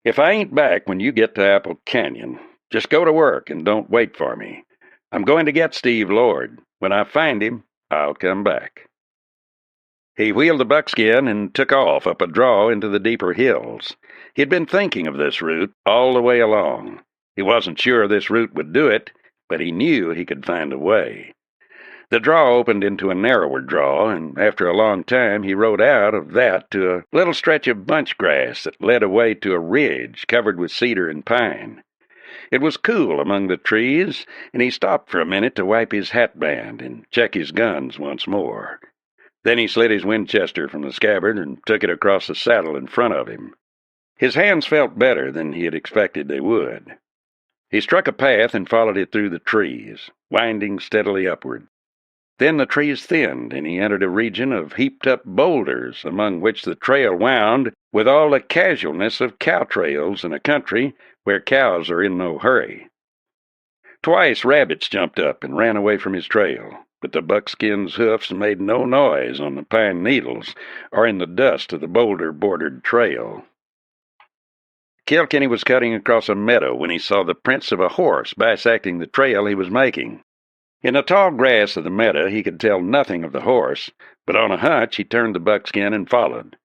"If I ain't back when you get to Apple Canyon, just go to work and don't wait for me. I'm going to get Steve Lord. When I find him, I'll come back." He wheeled the buckskin and took off up a draw into the deeper hills. He'd been thinking of this route all the way along. He wasn't sure this route would do it, but he knew he could find a way. The draw opened into a narrower draw, and after a long time he rode out of that to a little stretch of bunch grass that led away to a ridge covered with cedar and pine. It was cool among the trees, and he stopped for a minute to wipe his hatband and check his guns once more. Then he slid his Winchester from the scabbard and took it across the saddle in front of him. His hands felt better than he had expected they would. He struck a path and followed it through the trees, winding steadily upward. Then the trees thinned, and he entered a region of heaped-up boulders, among which the trail wound with all the casualness of cow trails in a country where cows are in no hurry. Twice rabbits jumped up and ran away from his trail, but the buckskin's hoofs made no noise on the pine needles or in the dust of the boulder-bordered trail. Kilkenny was cutting across a meadow when he saw the prints of a horse bisecting the trail he was making. In the tall grass of the meadow he could tell nothing of the horse, but on a hunch he turned the buckskin and followed.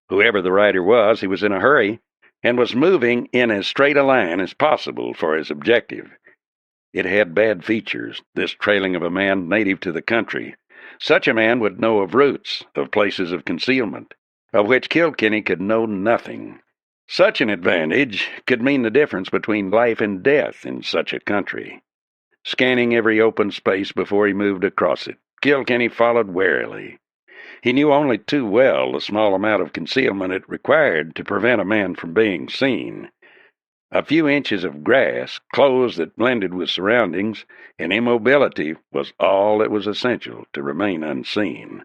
Whoever the rider was, he was in a hurry and was moving in as straight a line as possible for his objective. It had bad features, this trailing of a man native to the country. Such a man would know of routes, of places of concealment, of which Kilkenny could know nothing. Such an advantage could mean the difference between life and death in such a country. Scanning every open space before he moved across it, Kilkenny followed warily. He knew only too well the small amount of concealment it required to prevent a man from being seen. A few inches of grass, clothes that blended with surroundings, and immobility was all that was essential to remain unseen.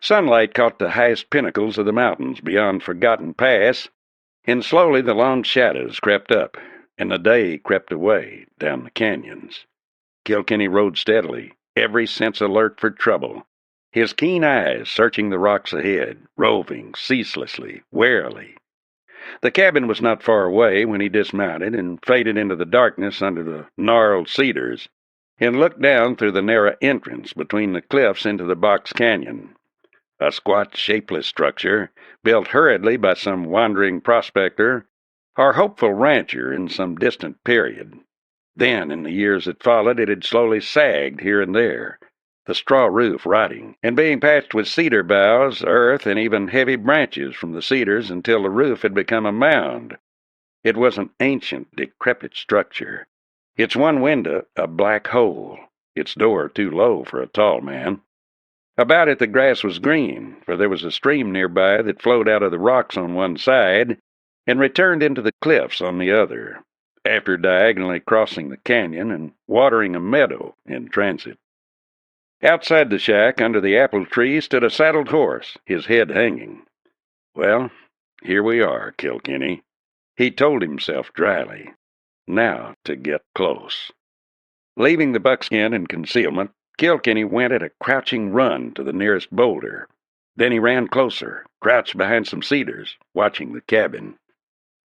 Sunlight caught the highest pinnacles of the mountains beyond Forgotten Pass, and slowly the long shadows crept up, and the day crept away down the canyons. Kilkenny rode steadily, every sense alert for trouble, his keen eyes searching the rocks ahead, roving ceaselessly, warily. The cabin was not far away when he dismounted and faded into the darkness under the gnarled cedars and looked down through the narrow entrance between the cliffs into the box canyon. A squat, shapeless structure, built hurriedly by some wandering prospector or hopeful rancher in some distant period. Then, in the years that followed, it had slowly sagged here and there, the straw roof rotting, and being patched with cedar boughs, earth, and even heavy branches from the cedars until the roof had become a mound. It was an ancient, decrepit structure, its one window a black hole, its door too low for a tall man. About it the grass was green, for there was a stream nearby that flowed out of the rocks on one side and returned into the cliffs on the other, after diagonally crossing the canyon and watering a meadow in transit. Outside the shack, under the apple tree, stood a saddled horse, his head hanging. "Well, here we are, Kilkenny," he told himself dryly. "Now to get close." Leaving the buckskin in concealment, Kilkenny went at a crouching run to the nearest boulder. Then he ran closer, crouched behind some cedars, watching the cabin.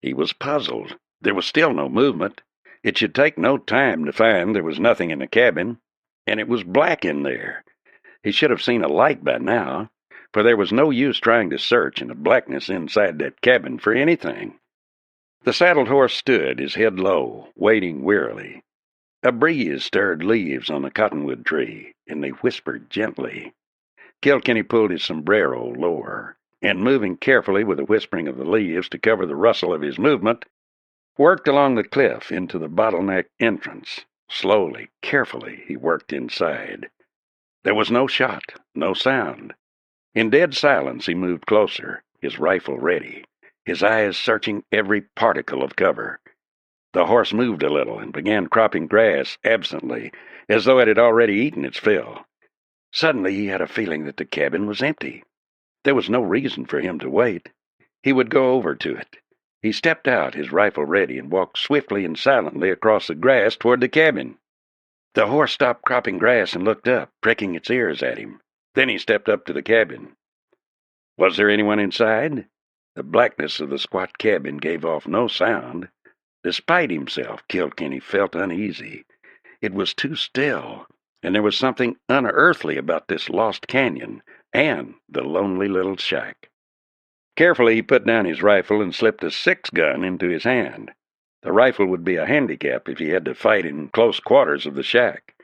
He was puzzled. There was still no movement. It should take no time to find there was nothing in the cabin, and it was black in there. He should have seen a light by now, for there was no use trying to search in the blackness inside that cabin for anything. The saddled horse stood, his head low, waiting wearily. A breeze stirred leaves on the cottonwood tree, and they whispered gently. Kilkenny pulled his sombrero lower, and moving carefully with the whispering of the leaves to cover the rustle of his movement, worked along the cliff into the bottleneck entrance. Slowly, carefully, he worked inside. There was no shot, no sound. In dead silence he moved closer, his rifle ready, his eyes searching every particle of cover. The horse moved a little and began cropping grass absently, as though it had already eaten its fill. Suddenly he had a feeling that the cabin was empty. There was no reason for him to wait. He would go over to it. He stepped out, his rifle ready, and walked swiftly and silently across the grass toward the cabin. The horse stopped cropping grass and looked up, pricking its ears at him. Then he stepped up to the cabin. Was there anyone inside? The blackness of the squat cabin gave off no sound. Despite himself, Kilkenny felt uneasy. It was too still, and there was something unearthly about this lost canyon, and the lonely little shack. Carefully, he put down his rifle and slipped a 6-gun into his hand. The rifle would be a handicap if he had to fight in close quarters of the shack.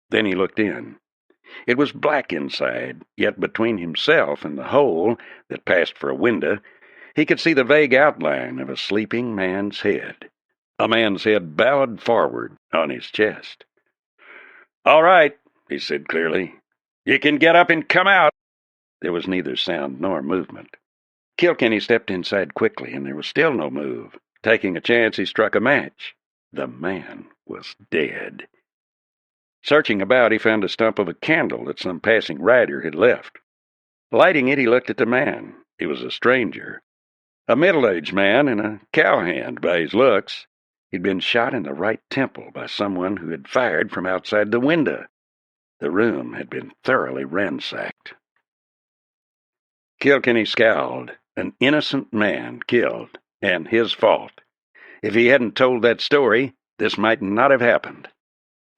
Then he looked in. It was black inside, yet between himself and the hole that passed for a window, he could see the vague outline of a sleeping man's head. A man's head bowed forward on his chest. "All right," he said clearly. "You can get up and come out." There was neither sound nor movement. Kilkenny stepped inside quickly, and there was still no move. Taking a chance, he struck a match. The man was dead. Searching about, he found a stump of a candle that some passing rider had left. Lighting it, he looked at the man. He was a stranger. A middle-aged man and a cowhand by his looks. He'd been shot in the right temple by someone who had fired from outside the window. The room had been thoroughly ransacked. Kilkenny scowled. An innocent man killed, and his fault. If he hadn't told that story, this might not have happened.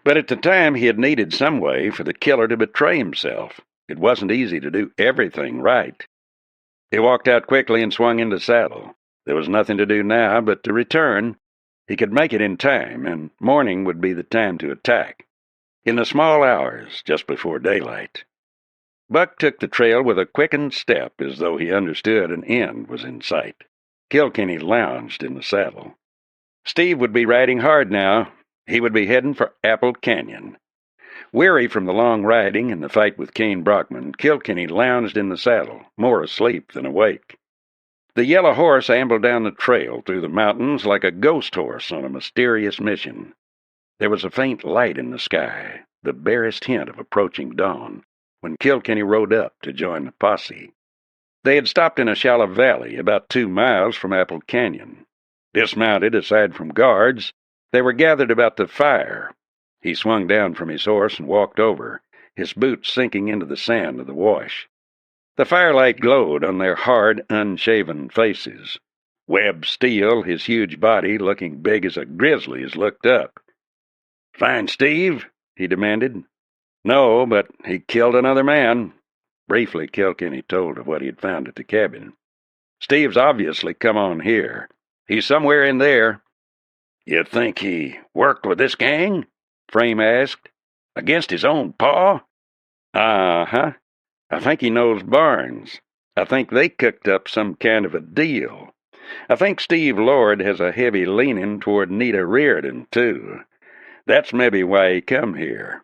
But at the time, he had needed some way for the killer to betray himself. It wasn't easy to do everything right. He walked out quickly and swung into saddle. There was nothing to do now but to return. He could make it in time, and morning would be the time to attack. In the small hours, just before daylight. Buck took the trail with a quickened step as though he understood an end was in sight. Kilkenny lounged in the saddle. Steve would be riding hard now. He would be heading for Apple Canyon. Weary from the long riding and the fight with Kane Brockman, Kilkenny lounged in the saddle, more asleep than awake. The yellow horse ambled down the trail through the mountains like a ghost horse on a mysterious mission. There was a faint light in the sky, the barest hint of approaching dawn, when Kilkenny rode up to join the posse. They had stopped in a shallow valley about 2 miles from Apple Canyon. Dismounted, aside from guards, they were gathered about the fire. He swung down from his horse and walked over, his boots sinking into the sand of the wash. The firelight glowed on their hard, unshaven faces. Webb Steele, his huge body looking big as a grizzly's, looked up. "Find Steve?" he demanded. "No, but he killed another man." Briefly, Kilkenny told of what he had found at the cabin. "Steve's obviously come on here. He's somewhere in there." "You think he worked with this gang?" Frame asked. "Against his own paw?" "Uh-huh. I think he knows Barnes. I think they cooked up some kind of a deal. I think Steve Lord has a heavy leaning toward Nita Reardon, too. That's maybe why he come here."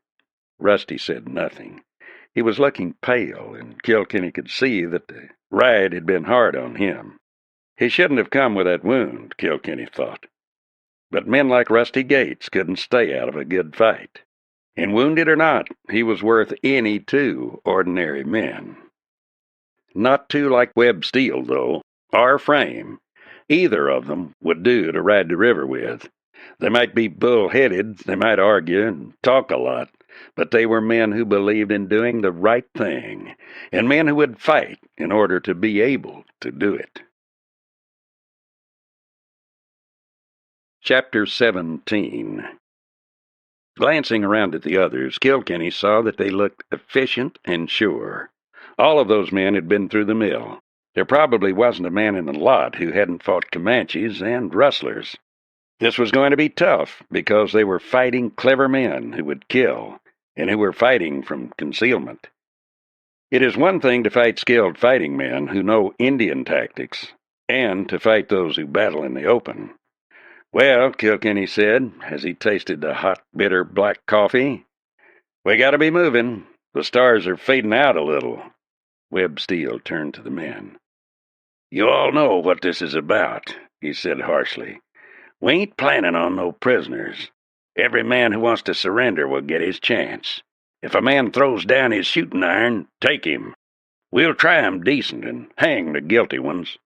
Rusty said nothing. He was looking pale, and Kilkenny could see that the ride had been hard on him. He shouldn't have come with that wound, Kilkenny thought. But men like Rusty Gates couldn't stay out of a good fight. And wounded or not, he was worth any 2 ordinary men. Not 2 like Webb Steele, though, or Frame. Either of them would do to ride the river with. They might be bull-headed, they might argue and talk a lot, but they were men who believed in doing the right thing, and men who would fight in order to be able to do it. Chapter 17. Glancing around at the others, Kilkenny saw that they looked efficient and sure. All of those men had been through the mill. There probably wasn't a man in the lot who hadn't fought Comanches and rustlers. This was going to be tough because they were fighting clever men who would kill, and who were fighting from concealment. It is one thing to fight skilled fighting men who know Indian tactics, and to fight those who battle in the open. "Well," Kilkenny said, as he tasted the hot, bitter black coffee, "we gotta be moving. The stars are fading out a little." Webb Steele turned to the men. "You all know what this is about," he said harshly. "We ain't planning on no prisoners. Every man who wants to surrender will get his chance. If a man throws down his shooting iron, take him. We'll try him decent and hang the guilty ones.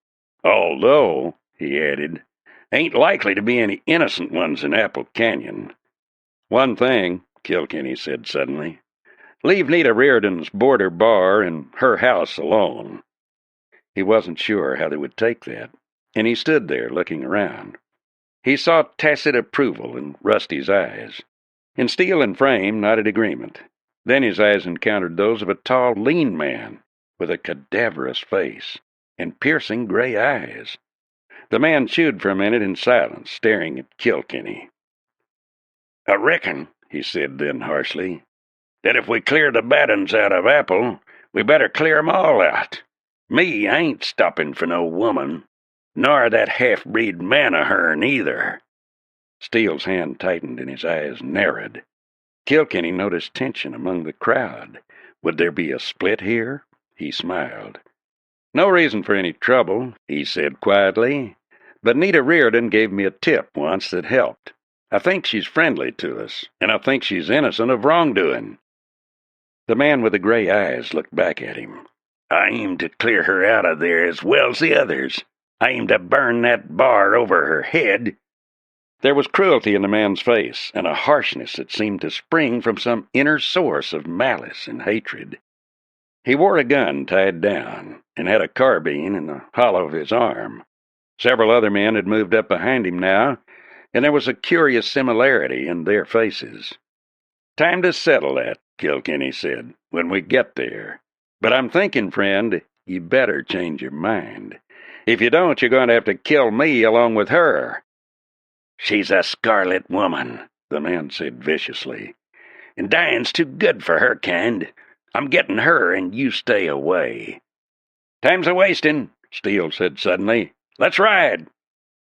Although," he added, "ain't likely to be any innocent ones in Apple Canyon." "One thing," Kilkenny said suddenly. "Leave Nita Reardon's border bar and her house alone." He wasn't sure how they would take that, and he stood there looking around. He saw tacit approval in Rusty's eyes, and Steele and Frame nodded agreement. Then his eyes encountered those of a tall, lean man with a cadaverous face and piercing gray eyes. The man chewed for a minute in silence, staring at Kilkenny. "I reckon," he said then harshly, "that if we clear the bad uns out of Apple, we better clear 'em all out. Me, I ain't stopping for no woman, nor that half-breed man of hern either." Steele's hand tightened and his eyes narrowed. Kilkenny noticed tension among the crowd. Would there be a split here? He smiled. "No reason for any trouble," he said quietly, "but Nita Reardon gave me a tip once that helped. I think she's friendly to us, and I think she's innocent of wrongdoing." The man with the gray eyes looked back at him. "I aim to clear her out of there as well's the others. I aim to burn that bar over her head." There was cruelty in the man's face, and a harshness that seemed to spring from some inner source of malice and hatred. He wore a gun tied down, and had a carbine in the hollow of his arm. Several other men had moved up behind him now, and there was a curious similarity in their faces. "Time to settle that," Kilkenny said, "when we get there. But I'm thinking, friend, you better change your mind. If you don't, you're going to have to kill me along with her." "She's a scarlet woman," the man said viciously, "and dying's too good for her kind. I'm getting her, and you stay away." "Time's a-wasting," Steele said suddenly. "Let's ride."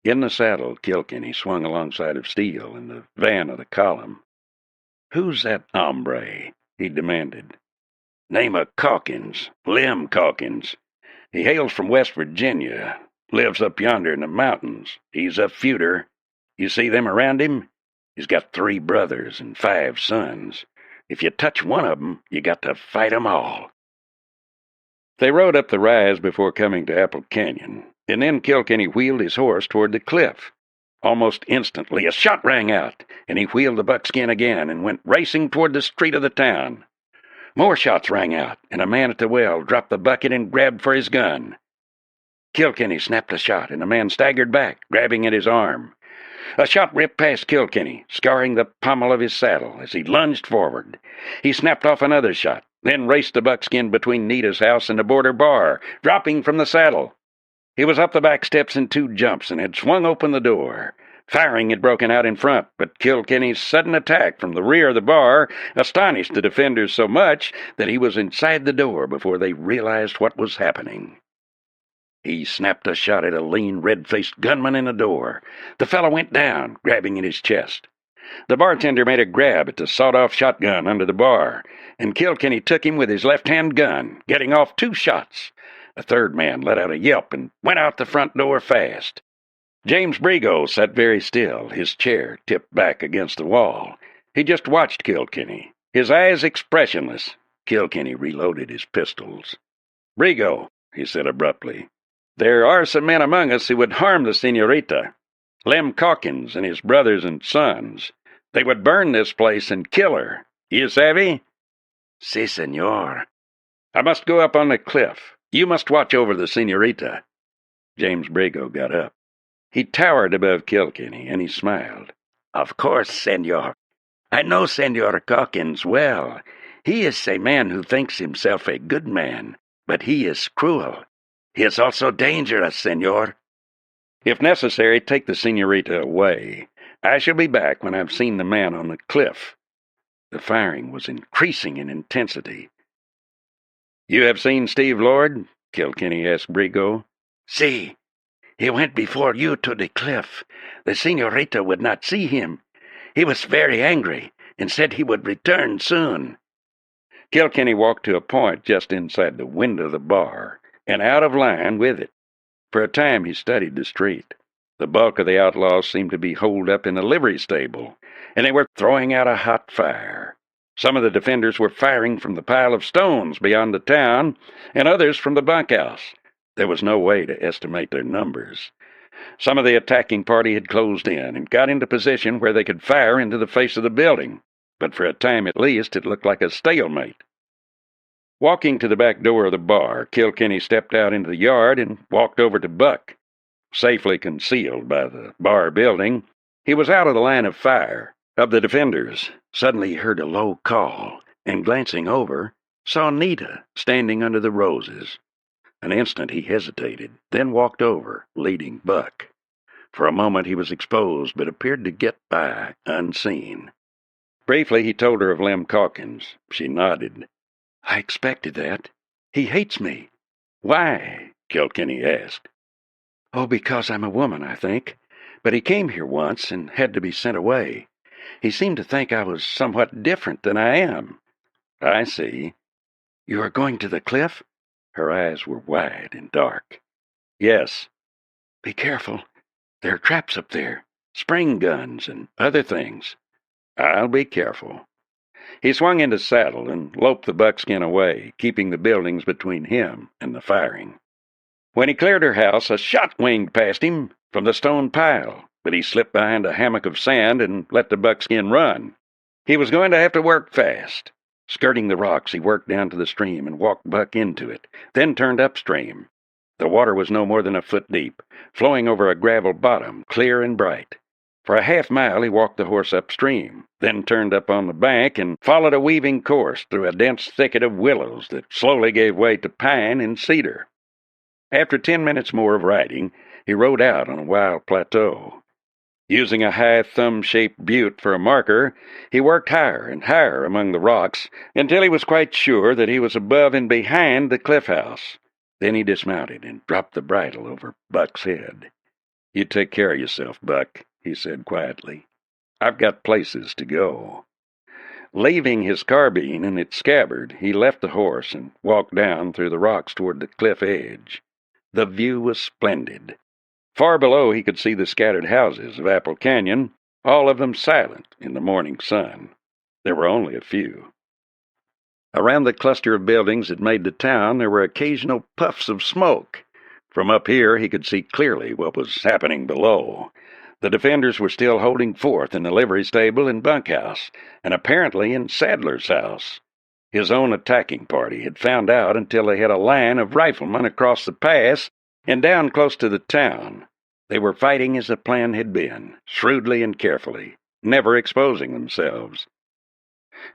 In the saddle, Kilkenny swung alongside of Steele in the van of the column. "Who's that hombre?" he demanded. "Name of Calkins, Lem Calkins. He hails from West Virginia, lives up yonder in the mountains. He's a feuder. You see them around him? He's got 3 brothers and 5 sons. If you touch one of 'em, you got to fight 'em all." They rode up the rise before coming to Apple Canyon, and then Kilkenny wheeled his horse toward the cliff. Almost instantly, a shot rang out, and he wheeled the buckskin again and went racing toward the street of the town. More shots rang out, and a man at the well dropped the bucket and grabbed for his gun. Kilkenny snapped a shot, and the man staggered back, grabbing at his arm. A shot ripped past Kilkenny, scarring the pommel of his saddle as he lunged forward. He snapped off another shot, then raced the buckskin between Nita's house and the border bar, dropping from the saddle. He was up the back steps in 2 jumps and had swung open the door. Firing had broken out in front, but Kilkenny's sudden attack from the rear of the bar astonished the defenders so much that he was inside the door before they realized what was happening. He snapped a shot at a lean, red-faced gunman in the door. The fellow went down, grabbing at his chest. The bartender made a grab at the sawed-off shotgun under the bar, and Kilkenny took him with his left-hand gun, getting off 2 shots. A third man let out a yelp and went out the front door fast. James Brigo sat very still, his chair tipped back against the wall. He just watched Kilkenny, his eyes expressionless. Kilkenny reloaded his pistols. "Brigo," he said abruptly, "there are some men among us who would harm the señorita. Lem Calkins and his brothers and sons. They would burn this place and kill her. You savvy?" "Si, señor." "I must go up on the cliff. You must watch over the señorita." James Brigo got up. He towered above Kilkenny, and he smiled. "Of course, señor. I know Señor Calkins well. He is a man who thinks himself a good man, but he is cruel. He is also dangerous, señor." "If necessary, take the señorita away. I shall be back when I've seen the man on the cliff." The firing was increasing in intensity. "You have seen Steve Lord?" Kilkenny asked Brigo. "Si. He went before you to the cliff. The señorita would not see him. He was very angry and said he would return soon." Kilkenny walked to a point just inside the window of the bar, and out of line with it. For a time he studied the street. The bulk of the outlaws seemed to be holed up in a livery stable, and they were throwing out a hot fire. Some of the defenders were firing from the pile of stones beyond the town, and others from the bunkhouse. There was no way to estimate their numbers. Some of the attacking party had closed in and got into position where they could fire into the face of the building, but for a time at least it looked like a stalemate. Walking to the back door of the bar, Kilkenny stepped out into the yard and walked over to Buck. Safely concealed by the bar building, he was out of the line of fire of the defenders. Suddenly he heard a low call, and glancing over, saw Nita standing under the roses. An instant he hesitated, then walked over, leading Buck. For a moment he was exposed, but appeared to get by unseen. Briefly he told her of Lem Calkins. She nodded. "I expected that. He hates me." "Why?" Kilkenny asked. "Oh, because I'm a woman, I think. But he came here once and had to be sent away. He seemed to think I was somewhat different than I am." "I see." "You are going to the cliff?" Her eyes were wide and dark. "Yes." "Be careful. There are traps up there, spring guns and other things." "I'll be careful." He swung into saddle and loped the buckskin away, keeping the buildings between him and the firing. When he cleared her house, a shot winged past him from the stone pile, but he slipped behind a hammock of sand and let the buckskin run. He was going to have to work fast. Skirting the rocks, he worked down to the stream and walked Buck into it, then turned upstream. The water was no more than a foot deep, flowing over a gravel bottom, clear and bright. For a half-mile he walked the horse upstream, then turned up on the bank and followed a weaving course through a dense thicket of willows that slowly gave way to pine and cedar. After 10 minutes more of riding, he rode out on a wild plateau. Using a high thumb-shaped butte for a marker, he worked higher and higher among the rocks until he was quite sure that he was above and behind the cliff house. Then he dismounted and dropped the bridle over Buck's head. "You take care of yourself, Buck," he said quietly. "I've got places to go." Leaving his carbine in its scabbard, he left the horse and walked down through the rocks toward the cliff edge. The view was splendid. Far below he could see the scattered houses of Apple Canyon, all of them silent in the morning sun. There were only a few. Around the cluster of buildings that made the town, there were occasional puffs of smoke. From up here he could see clearly what was happening below. The defenders were still holding forth in the livery stable and bunkhouse, and apparently in Sadler's house. His own attacking party had found out until they had a line of riflemen across the pass and down close to the town. They were fighting as the plan had been, shrewdly and carefully, never exposing themselves.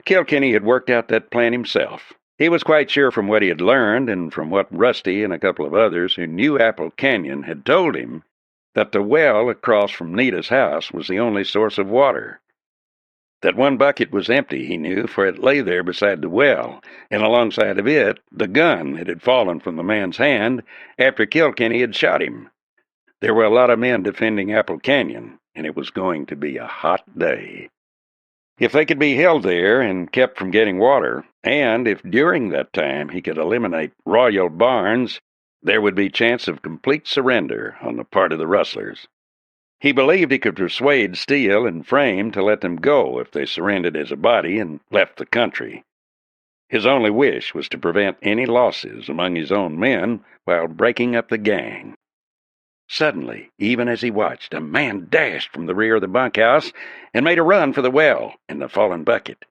Kilkenny had worked out that plan himself. He was quite sure from what he had learned and from what Rusty and a couple of others who knew Apple Canyon had told him that the well across from Nita's house was the only source of water. That one bucket was empty, he knew, for it lay there beside the well, and alongside of it, the gun that had fallen from the man's hand after Kilkenny had shot him. There were a lot of men defending Apple Canyon, and it was going to be a hot day. If they could be held there and kept from getting water, and if during that time he could eliminate Royal Barnes, there would be chance of complete surrender on the part of the rustlers. He believed he could persuade Steele and Frame to let them go if they surrendered as a body and left the country. His only wish was to prevent any losses among his own men while breaking up the gang. Suddenly, even as he watched, a man dashed from the rear of the bunkhouse and made a run for the well and the fallen bucket.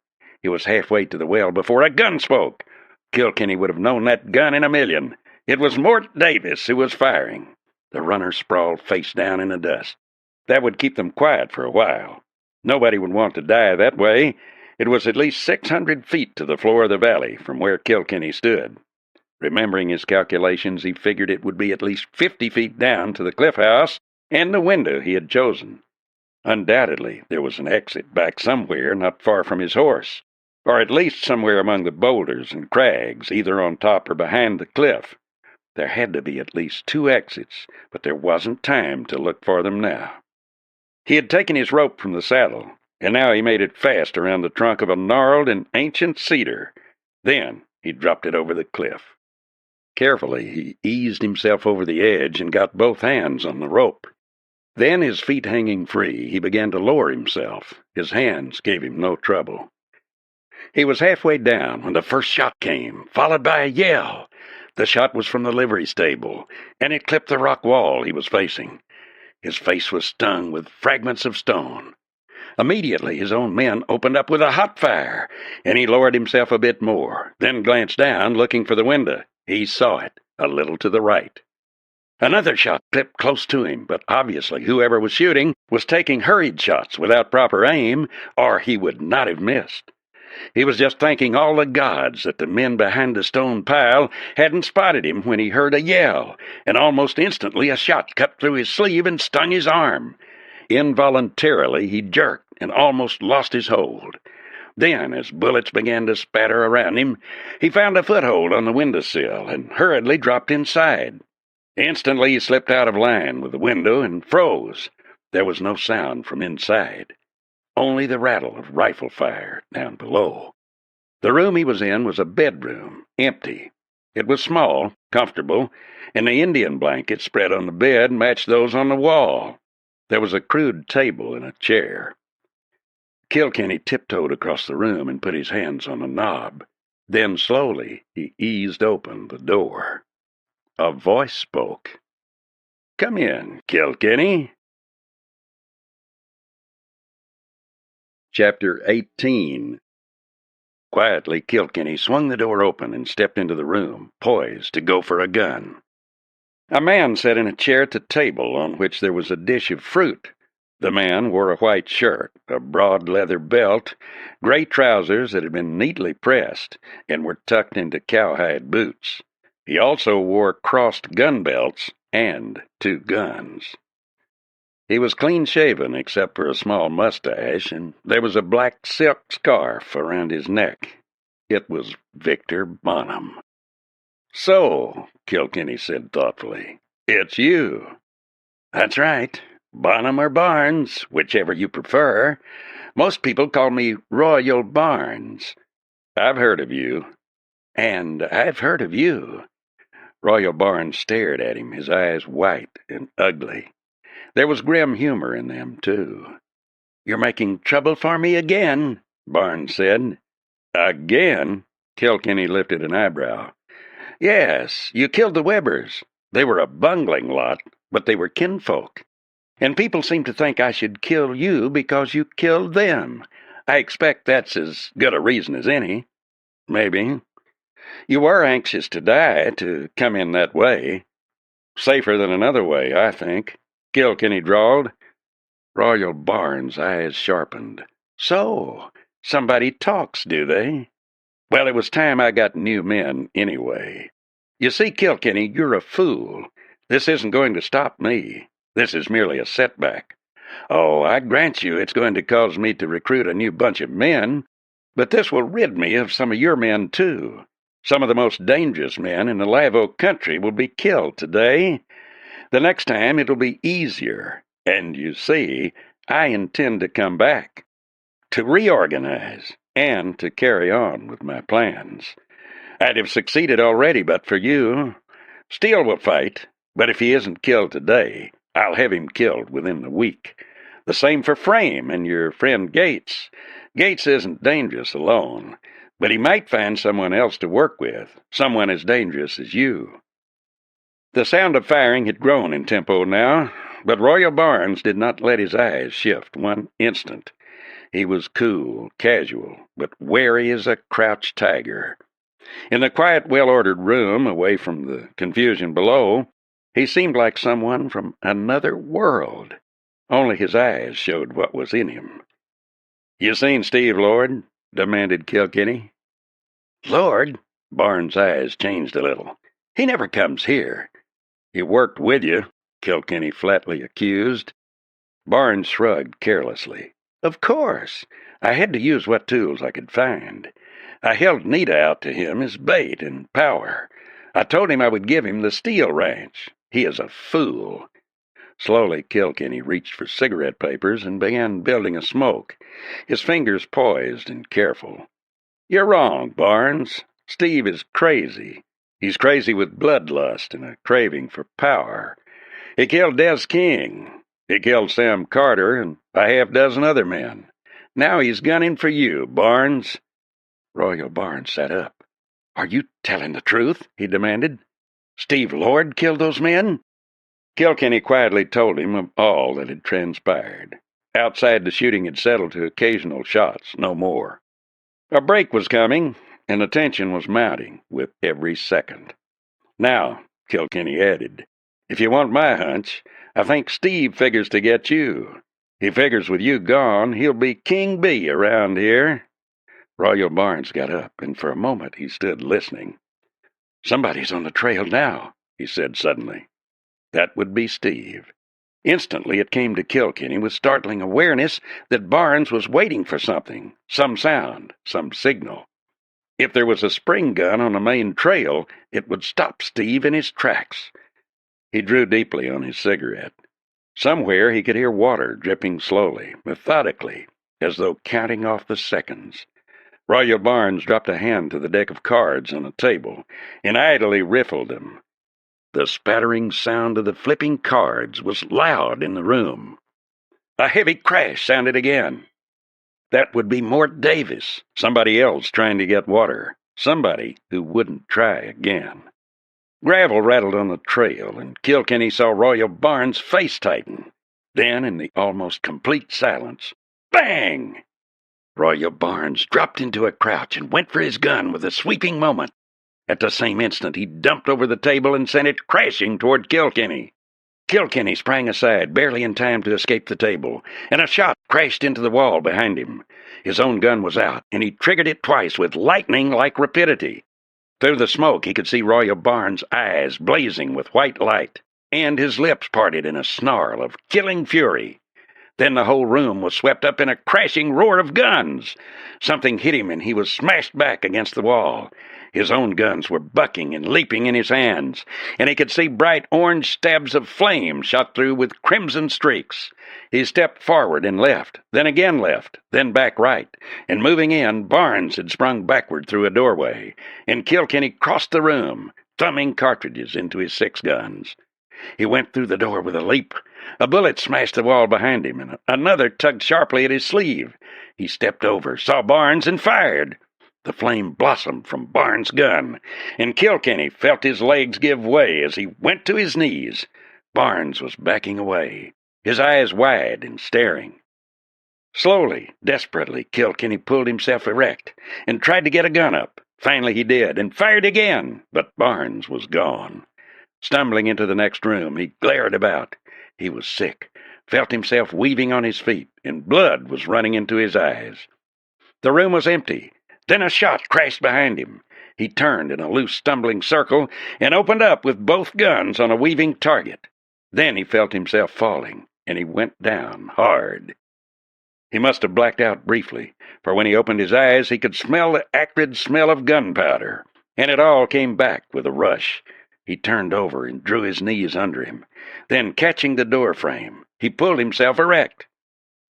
He was halfway to the well before a gun spoke. Kilkenny would have known that gun in a million. It was Mort Davis who was firing. The runner sprawled face down in the dust. That would keep them quiet for a while. Nobody would want to die that way. It was at least 600 feet to the floor of the valley from where Kilkenny stood. Remembering his calculations, he figured it would be at least 50 feet down to the cliff house and the window he had chosen. Undoubtedly, there was an exit back somewhere not far from his horse, or at least somewhere among the boulders and crags, either on top or behind the cliff. There had to be at least 2 exits, but there wasn't time to look for them now. He had taken his rope from the saddle, and now he made it fast around the trunk of a gnarled and ancient cedar. Then he dropped it over the cliff. Carefully, he eased himself over the edge and got both hands on the rope. Then, his feet hanging free, he began to lower himself. His hands gave him no trouble. He was halfway down when the first shot came, followed by a yell. The shot was from the livery stable, and it clipped the rock wall he was facing. His face was stung with fragments of stone. Immediately, his own men opened up with a hot fire, and he lowered himself a bit more, then glanced down, looking for the window. He saw it, a little to the right. Another shot clipped close to him, but obviously whoever was shooting was taking hurried shots without proper aim, or he would not have missed. He was just thanking all the gods that the men behind the stone pile hadn't spotted him when he heard a yell, and almost instantly a shot cut through his sleeve and stung his arm. Involuntarily, he jerked and almost lost his hold. Then, as bullets began to spatter around him, he found a foothold on the windowsill and hurriedly dropped inside. Instantly, he slipped out of line with the window and froze. There was no sound from inside, only the rattle of rifle fire down below. The room he was in was a bedroom, empty. It was small, comfortable, and the Indian blankets spread on the bed matched those on the wall. There was a crude table and a chair. Kilkenny tiptoed across the room and put his hands on the knob. Then slowly he eased open the door. A voice spoke. "Come in, Kilkenny." Chapter 18. Quietly, Kilkenny swung the door open and stepped into the room, poised to go for a gun. A man sat in a chair at the table on which there was a dish of fruit. The man wore a white shirt, a broad leather belt, gray trousers that had been neatly pressed and were tucked into cowhide boots. He also wore crossed gun belts and 2 guns. He was clean-shaven except for a small mustache, and there was a black silk scarf around his neck. It was Victor Bonham. "So," Kilkenny said thoughtfully, "it's you." "That's right. Bonham or Barnes, whichever you prefer. Most people call me Royal Barnes." "I've heard of you." "And I've heard of you." Royal Barnes stared at him, his eyes white and ugly. There was grim humor in them, too. "You're making trouble for me again," Barnes said. "Again?" Kilkenny lifted an eyebrow. "Yes, you killed the Webbers. They were a bungling lot, but they were kinfolk. And people seem to think I should kill you because you killed them. I expect that's as good a reason as any." "Maybe. You were anxious to die, to come in that way." "Safer than another way, I think," Kilkenny drawled. Royal Barnes' eyes sharpened. "So, somebody talks, do they? Well, it was time I got new men, anyway. You see, Kilkenny, you're a fool. This isn't going to stop me. This is merely a setback. Oh, I grant you it's going to cause me to recruit a new bunch of men, but this will rid me of some of your men, too. Some of the most dangerous men in the Lavo country will be killed today. The next time it'll be easier, and you see, I intend to come back, to reorganize, and to carry on with my plans. I'd have succeeded already but for you. Steele will fight, but if he isn't killed today, I'll have him killed within the week. The same for Frame and your friend Gates. Gates isn't dangerous alone, but he might find someone else to work with, someone as dangerous as you." The sound of firing had grown in tempo now, but Royal Barnes did not let his eyes shift one instant. He was cool, casual, but wary as a crouched tiger. In the quiet, well-ordered room, away from the confusion below, he seemed like someone from another world. Only his eyes showed what was in him. "You seen Steve Lord?" demanded Kilkenny. "Lord?" Barnes' eyes changed a little. "He never comes here." "He worked with you," Kilkenny flatly accused. Barnes shrugged carelessly. "Of course. I had to use what tools I could find. I held Nita out to him as bait and power. I told him I would give him the Steele Ranch. He is a fool." Slowly, Kilkenny reached for cigarette papers and began building a smoke, his fingers poised and careful. "You're wrong, Barnes. Steve is crazy. He's crazy with bloodlust and a craving for power. He killed Des King. He killed Sam Carter and a half-dozen other men. Now he's gunning for you, Barnes." Royal Barnes sat up. "Are you telling the truth?" he demanded. "Steve Lord killed those men?" Kilkenny quietly told him of all that had transpired. Outside, the shooting had settled to occasional shots, no more. A break was coming, and the tension was mounting with every second. "Now," Kilkenny added, "if you want my hunch, I think Steve figures to get you. He figures with you gone, he'll be King Bee around here." Royal Barnes got up, and for a moment he stood listening. "Somebody's on the trail now," he said suddenly. That would be Steve. Instantly it came to Kilkenny with startling awareness that Barnes was waiting for something, some sound, some signal. If there was a spring gun on the main trail, it would stop Steve in his tracks. He drew deeply on his cigarette. Somewhere he could hear water dripping slowly, methodically, as though counting off the seconds. Royal Barnes dropped a hand to the deck of cards on a table and idly riffled them. The spattering sound of the flipping cards was loud in the room. A heavy crash sounded again. That would be Mort Davis, somebody else trying to get water, somebody who wouldn't try again. Gravel rattled on the trail, and Kilkenny saw Royal Barnes' face tighten. Then, in the almost complete silence, bang! Royal Barnes dropped into a crouch and went for his gun with a sweeping moment. At the same instant, he dumped over the table and sent it crashing toward Kilkenny. Kilkenny sprang aside, barely in time to escape the table, and a shot crashed into the wall behind him. His own gun was out, and he triggered it twice with lightning-like rapidity. Through the smoke, he could see Royal Barnes' eyes blazing with white light, and his lips parted in a snarl of killing fury. Then the whole room was swept up in a crashing roar of guns. Something hit him, and he was smashed back against the wall. His own guns were bucking and leaping in his hands, and he could see bright orange stabs of flame shot through with crimson streaks. He stepped forward and left, then again left, then back right, and moving in, Barnes had sprung backward through a doorway, and Kilkenny crossed the room, thumbing cartridges into his 6 guns. He went through the door with a leap. A bullet smashed the wall behind him, and another tugged sharply at his sleeve. He stepped over, saw Barnes, and fired. The flame blossomed from Barnes' gun, and Kilkenny felt his legs give way as he went to his knees. Barnes was backing away, his eyes wide and staring. Slowly, desperately, Kilkenny pulled himself erect and tried to get a gun up. Finally he did, and fired again, but Barnes was gone. Stumbling into the next room, he glared about. He was sick, felt himself weaving on his feet, and blood was running into his eyes. The room was empty. Then a shot crashed behind him. He turned in a loose, stumbling circle and opened up with both guns on a weaving target. Then he felt himself falling, and he went down hard. He must have blacked out briefly, for when he opened his eyes, he could smell the acrid smell of gunpowder, and it all came back with a rush. He turned over and drew his knees under him. Then, catching the door frame, he pulled himself erect.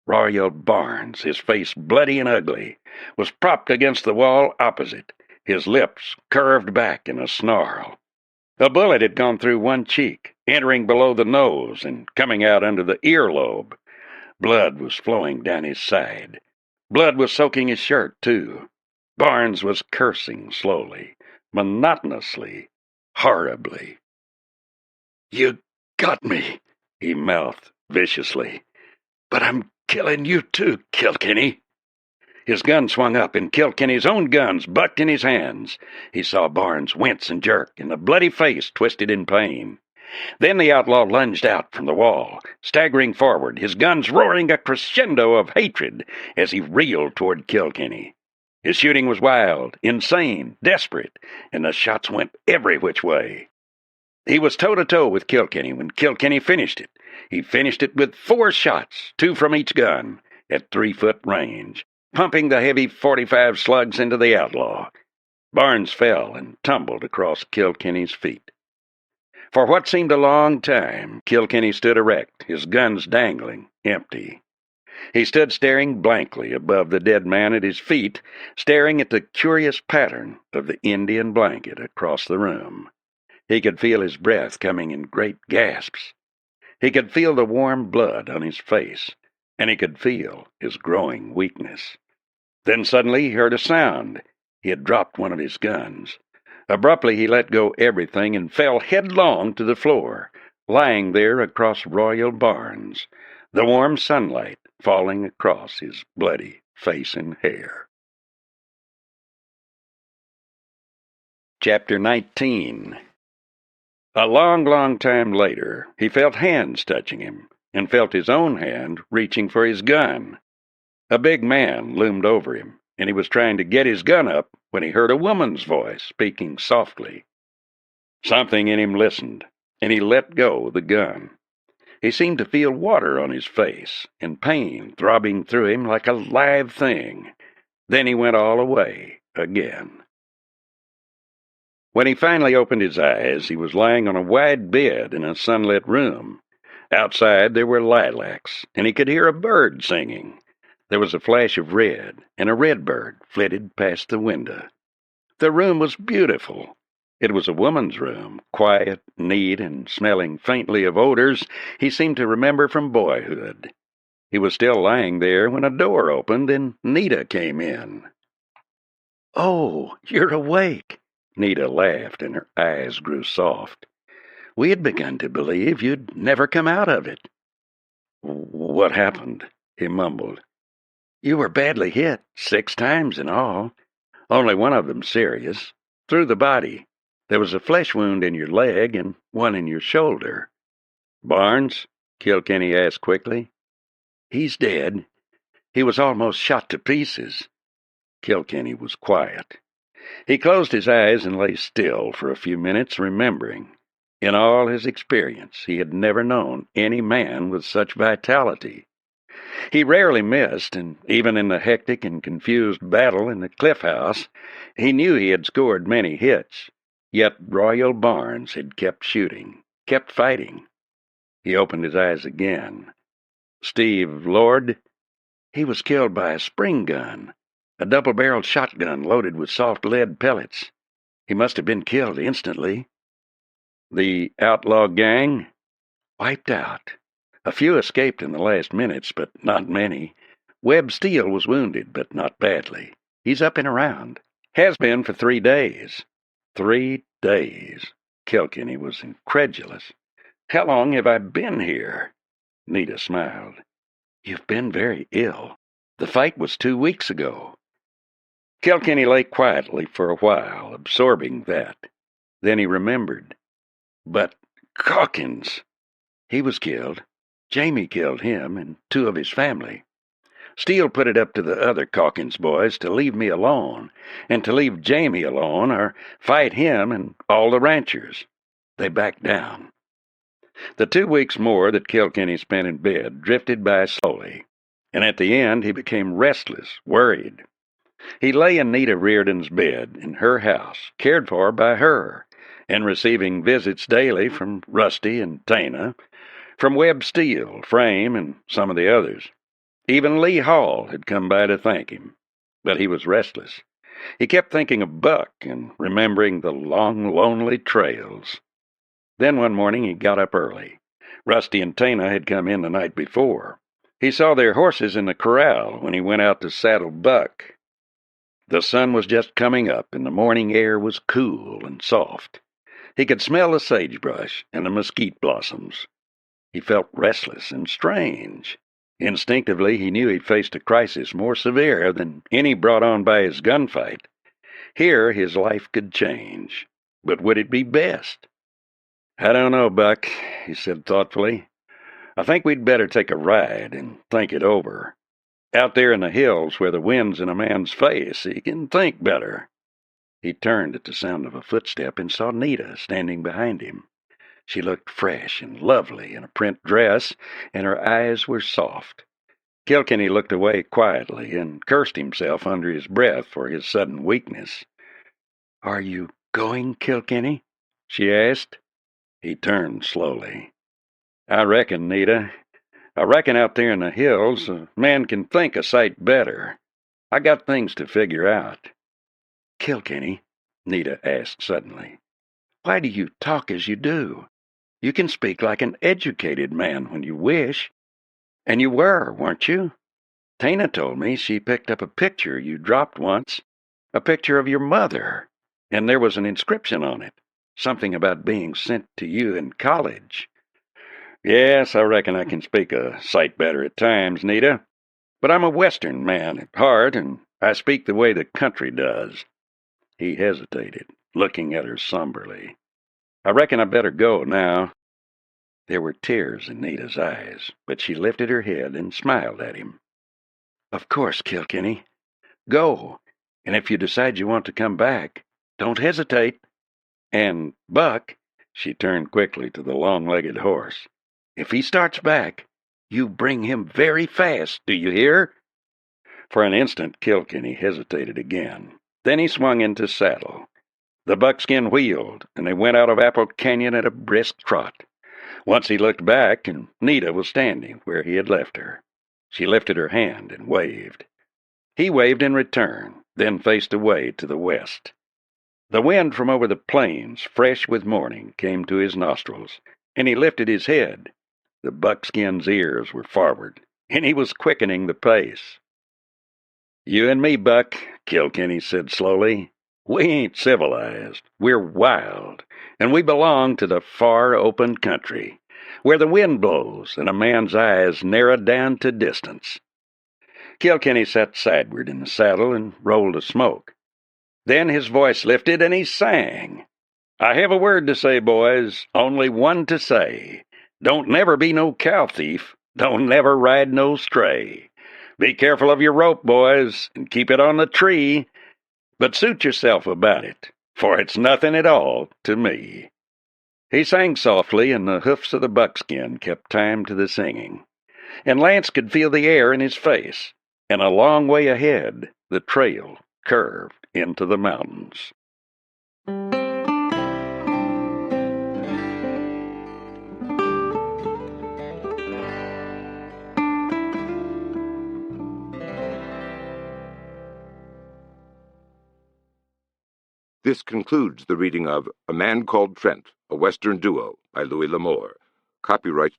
Royal Barnes, his face bloody and ugly, was propped against the wall opposite, his lips curved back in a snarl. A bullet had gone through one cheek, entering below the nose and coming out under the earlobe. Blood was flowing down his side. Blood was soaking his shirt, too. Barnes was cursing slowly, monotonously, horribly. "You got me," he mouthed viciously. "But I'm killing you too, Kilkenny." His gun swung up, and Kilkenny's own guns bucked in his hands. He saw Barnes wince and jerk, and the bloody face twisted in pain. Then the outlaw lunged out from the wall, staggering forward, his guns roaring a crescendo of hatred as he reeled toward Kilkenny. His shooting was wild, insane, desperate, and the shots went every which way. He was toe-to-toe with Kilkenny when Kilkenny finished it. He finished it with 4 shots, 2 from each gun, at 3-foot range, pumping the heavy .45 slugs into the outlaw. Barnes fell and tumbled across Kilkenny's feet. For what seemed a long time, Kilkenny stood erect, his guns dangling, empty. He stood staring blankly above the dead man at his feet, staring at the curious pattern of the Indian blanket across the room. He could feel his breath coming in great gasps. He could feel the warm blood on his face, and he could feel his growing weakness. Then suddenly he heard a sound. He had dropped one of his guns. Abruptly he let go everything and fell headlong to the floor, lying there across Royal Barnes, the warm sunlight falling across his bloody face and hair. Chapter 19. A long, long time later, he felt hands touching him, and felt his own hand reaching for his gun. A big man loomed over him, and he was trying to get his gun up when he heard a woman's voice speaking softly. Something in him listened, and he let go of the gun. He seemed to feel water on his face and pain throbbing through him like a live thing. Then he went all away again. When he finally opened his eyes, he was lying on a wide bed in a sunlit room. Outside there were lilacs, and he could hear a bird singing. There was a flash of red, and a redbird flitted past the window. The room was beautiful. It was a woman's room, quiet, neat, and smelling faintly of odors he seemed to remember from boyhood. He was still lying there when a door opened and Nita came in. "Oh, you're awake," Nita laughed, and her eyes grew soft. "We had begun to believe you'd never come out of it." "What happened?" he mumbled. "You were badly hit, 6 times in all. Only one of them serious. Through the body. There was a flesh wound in your leg and one in your shoulder." "Barnes?" Kilkenny asked quickly. "He's dead. He was almost shot to pieces." Kilkenny was quiet. He closed his eyes and lay still for a few minutes, remembering. In all his experience, he had never known any man with such vitality. He rarely missed, and even in the hectic and confused battle in the Cliff House, he knew he had scored many hits. Yet Royal Barnes had kept shooting, kept fighting. He opened his eyes again. Steve Lord? He was killed by a spring gun, a double-barreled shotgun loaded with soft lead pellets. He must have been killed instantly. The outlaw gang? Wiped out. A few escaped in the last minutes, but not many. Webb Steele was wounded, but not badly. He's up and around. Has been for 3 days. 3 days. Kilkenny was incredulous. "How long have I been here?" Nita smiled. "You've been very ill. The fight was 2 weeks ago." Kilkenny lay quietly for a while, absorbing that. Then he remembered. "But Calkins, he was killed. Jamie killed him and 2 of his family. Steele put it up to the other Calkins boys to leave me alone, and to leave Jamie alone or fight him and all the ranchers. They backed down." The 2 weeks more that Kilkenny spent in bed drifted by slowly, and at the end he became restless, worried. He lay in Nita Reardon's bed in her house, cared for by her, and receiving visits daily from Rusty and Tana, from Webb Steele, Frame, and some of the others. Even Lee Hall had come by to thank him, but he was restless. He kept thinking of Buck and remembering the long, lonely trails. Then one morning he got up early. Rusty and Tana had come in the night before. He saw their horses in the corral when he went out to saddle Buck. The sun was just coming up, and the morning air was cool and soft. He could smell the sagebrush and the mesquite blossoms. He felt restless and strange. Instinctively, he knew he faced a crisis more severe than any brought on by his gunfight. Here, his life could change. But would it be best? "I don't know, Buck," he said thoughtfully. "I think we'd better take a ride and think it over. Out there in the hills where the wind's in a man's face, he can think better." He turned at the sound of a footstep and saw Nita standing behind him. She looked fresh and lovely in a print dress, and her eyes were soft. Kilkenny looked away quietly and cursed himself under his breath for his sudden weakness. "Are you going, Kilkenny?" she asked. He turned slowly. "I reckon, Nita. I reckon out there in the hills a man can think a sight better. I got things to figure out." "Kilkenny," Nita asked suddenly, "why do you talk as you do? You can speak like an educated man when you wish. And you were, weren't you? Tana told me she picked up a picture you dropped once, a picture of your mother, and there was an inscription on it, something about being sent to you in college." "Yes, I reckon I can speak a sight better at times, Nita. But I'm a Western man at heart, and I speak the way the country does." He hesitated, looking at her somberly. "I reckon I better go now." There were tears in Nita's eyes, but she lifted her head and smiled at him. "Of course, Kilkenny. Go, and if you decide you want to come back, don't hesitate. And, Buck," she turned quickly to the long-legged horse, "if he starts back, you bring him very fast, do you hear?" For an instant, Kilkenny hesitated again. Then he swung into saddle. The buckskin wheeled, and they went out of Apple Canyon at a brisk trot. Once he looked back, and Nita was standing where he had left her. She lifted her hand and waved. He waved in return, then faced away to the west. The wind from over the plains, fresh with morning, came to his nostrils, and he lifted his head. The buckskin's ears were forward, and he was quickening the pace. "You and me, Buck," Kilkenny said slowly. "We ain't civilized. We're wild, and we belong to the far open country, where the wind blows and a man's eyes narrow down to distance." Kilkenny sat sideward in the saddle and rolled a smoke. Then his voice lifted and he sang. "I have a word to say, boys, only one to say. Don't never be no cow thief. Don't never ride no stray. Be careful of your rope, boys, and keep it on the tree. But suit yourself about it, for it's nothing at all to me." He sang softly, and the hoofs of the buckskin kept time to the singing. And Lance could feel the air in his face, and a long way ahead, the trail curved into the mountains. This concludes the reading of A Man Called Trent, a Western Duo by LAmour. Copyright